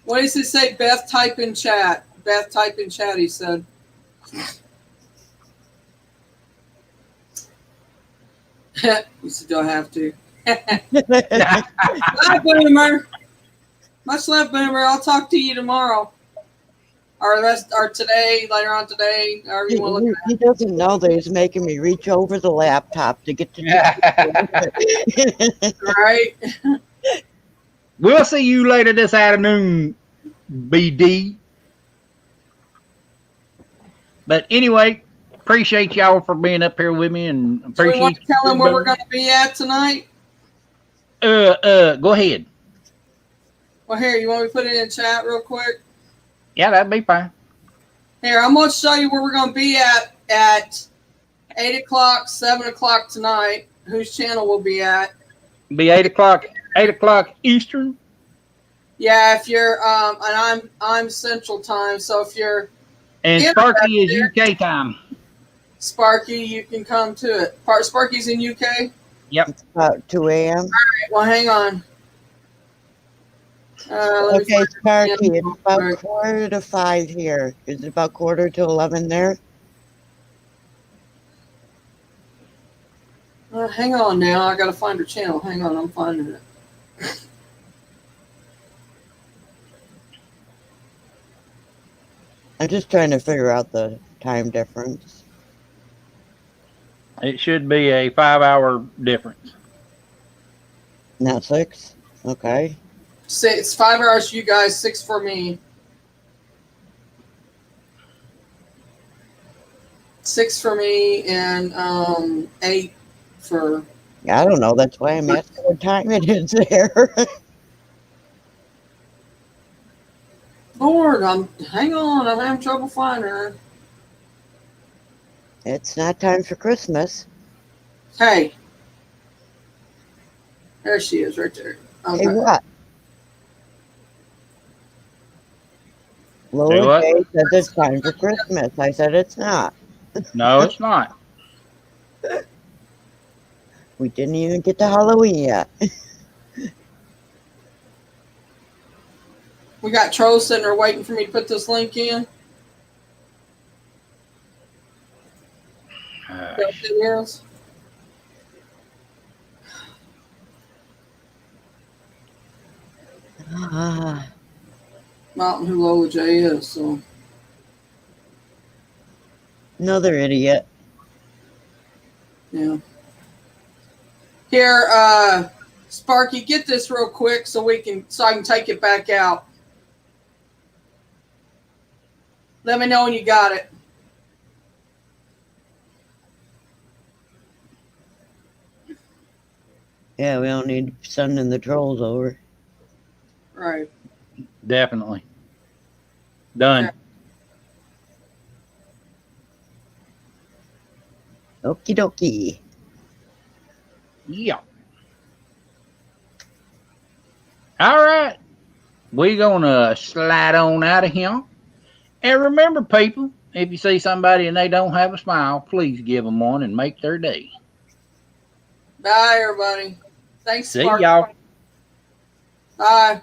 Speaker 3: What does it say? Beth, type in chat. Beth, type in chat, he said. You said, do I have to? Bye, Boomer. Much love, Boomer. I'll talk to you tomorrow. Or today, later on today, however you want to look at
Speaker 4: He doesn't know that he's making me reach over the laptop to get to
Speaker 3: it. Right?
Speaker 2: We'll see you later this afternoon, BD. But anyway, appreciate y'all for being up here with me, and appreciate.
Speaker 3: So we want to tell them where we're going to be at tonight?
Speaker 2: Go ahead.
Speaker 3: Well, here, you want me to put it in chat real quick?
Speaker 2: Yeah, that'd be fine.
Speaker 3: Here, I'm going to show you where we're going to be at 8 o'clock, 7 o'clock tonight. Whose channel we'll be at?
Speaker 2: Be 8 o'clock. 8 o'clock Eastern.
Speaker 3: Yeah, if you're and I'm Central Time, so if you're
Speaker 2: and Sparky is UK time.
Speaker 3: Sparky, you can come to it. Sparky's in UK.
Speaker 2: Yep.
Speaker 4: It's about 2 a.m.
Speaker 3: All right. Well, hang on.
Speaker 4: Okay, Sparky, it's about 4:45 here. Is it about 11:15 there?
Speaker 3: Hang on now. I got to find her channel. Hang on. I'm finding it.
Speaker 4: I'm just trying to figure out the time difference.
Speaker 2: It should be a 5-hour difference.
Speaker 4: Not 6? Okay.
Speaker 3: It's 5 hours for you guys, 6 for me. 6 for me and 8 for.
Speaker 4: I don't know. That's why I'm asking what time it is there.
Speaker 3: Lord, hang on. I'm having trouble finding her.
Speaker 4: It's not time for Christmas.
Speaker 3: Hey. There she is right there.
Speaker 4: Hey,
Speaker 3: Okay.
Speaker 4: what?
Speaker 2: Say
Speaker 4: Lola
Speaker 2: what?
Speaker 4: J says it's time for Christmas. I said it's not.
Speaker 2: No, it's not.
Speaker 4: We didn't even get to Halloween yet.
Speaker 3: We got trolls sitting there waiting for me to put this link in. That what it is?
Speaker 4: Ah,
Speaker 3: Mountain who Lola J is, so
Speaker 4: another idiot.
Speaker 3: yeah. Here, Sparky, get this real quick so I can take it back out. Let me know when you got it.
Speaker 4: Yeah, we don't need sending the trolls over.
Speaker 3: Right.
Speaker 2: Definitely. Done.
Speaker 4: Okie dokie.
Speaker 2: Yeah. All right. We're going to slide on out of here. And remember, people, if you see somebody and they don't have a smile, please give them one and make their day.
Speaker 3: Bye, everybody. Thanks,
Speaker 2: See
Speaker 3: Sparky.
Speaker 2: y'all.
Speaker 3: Bye.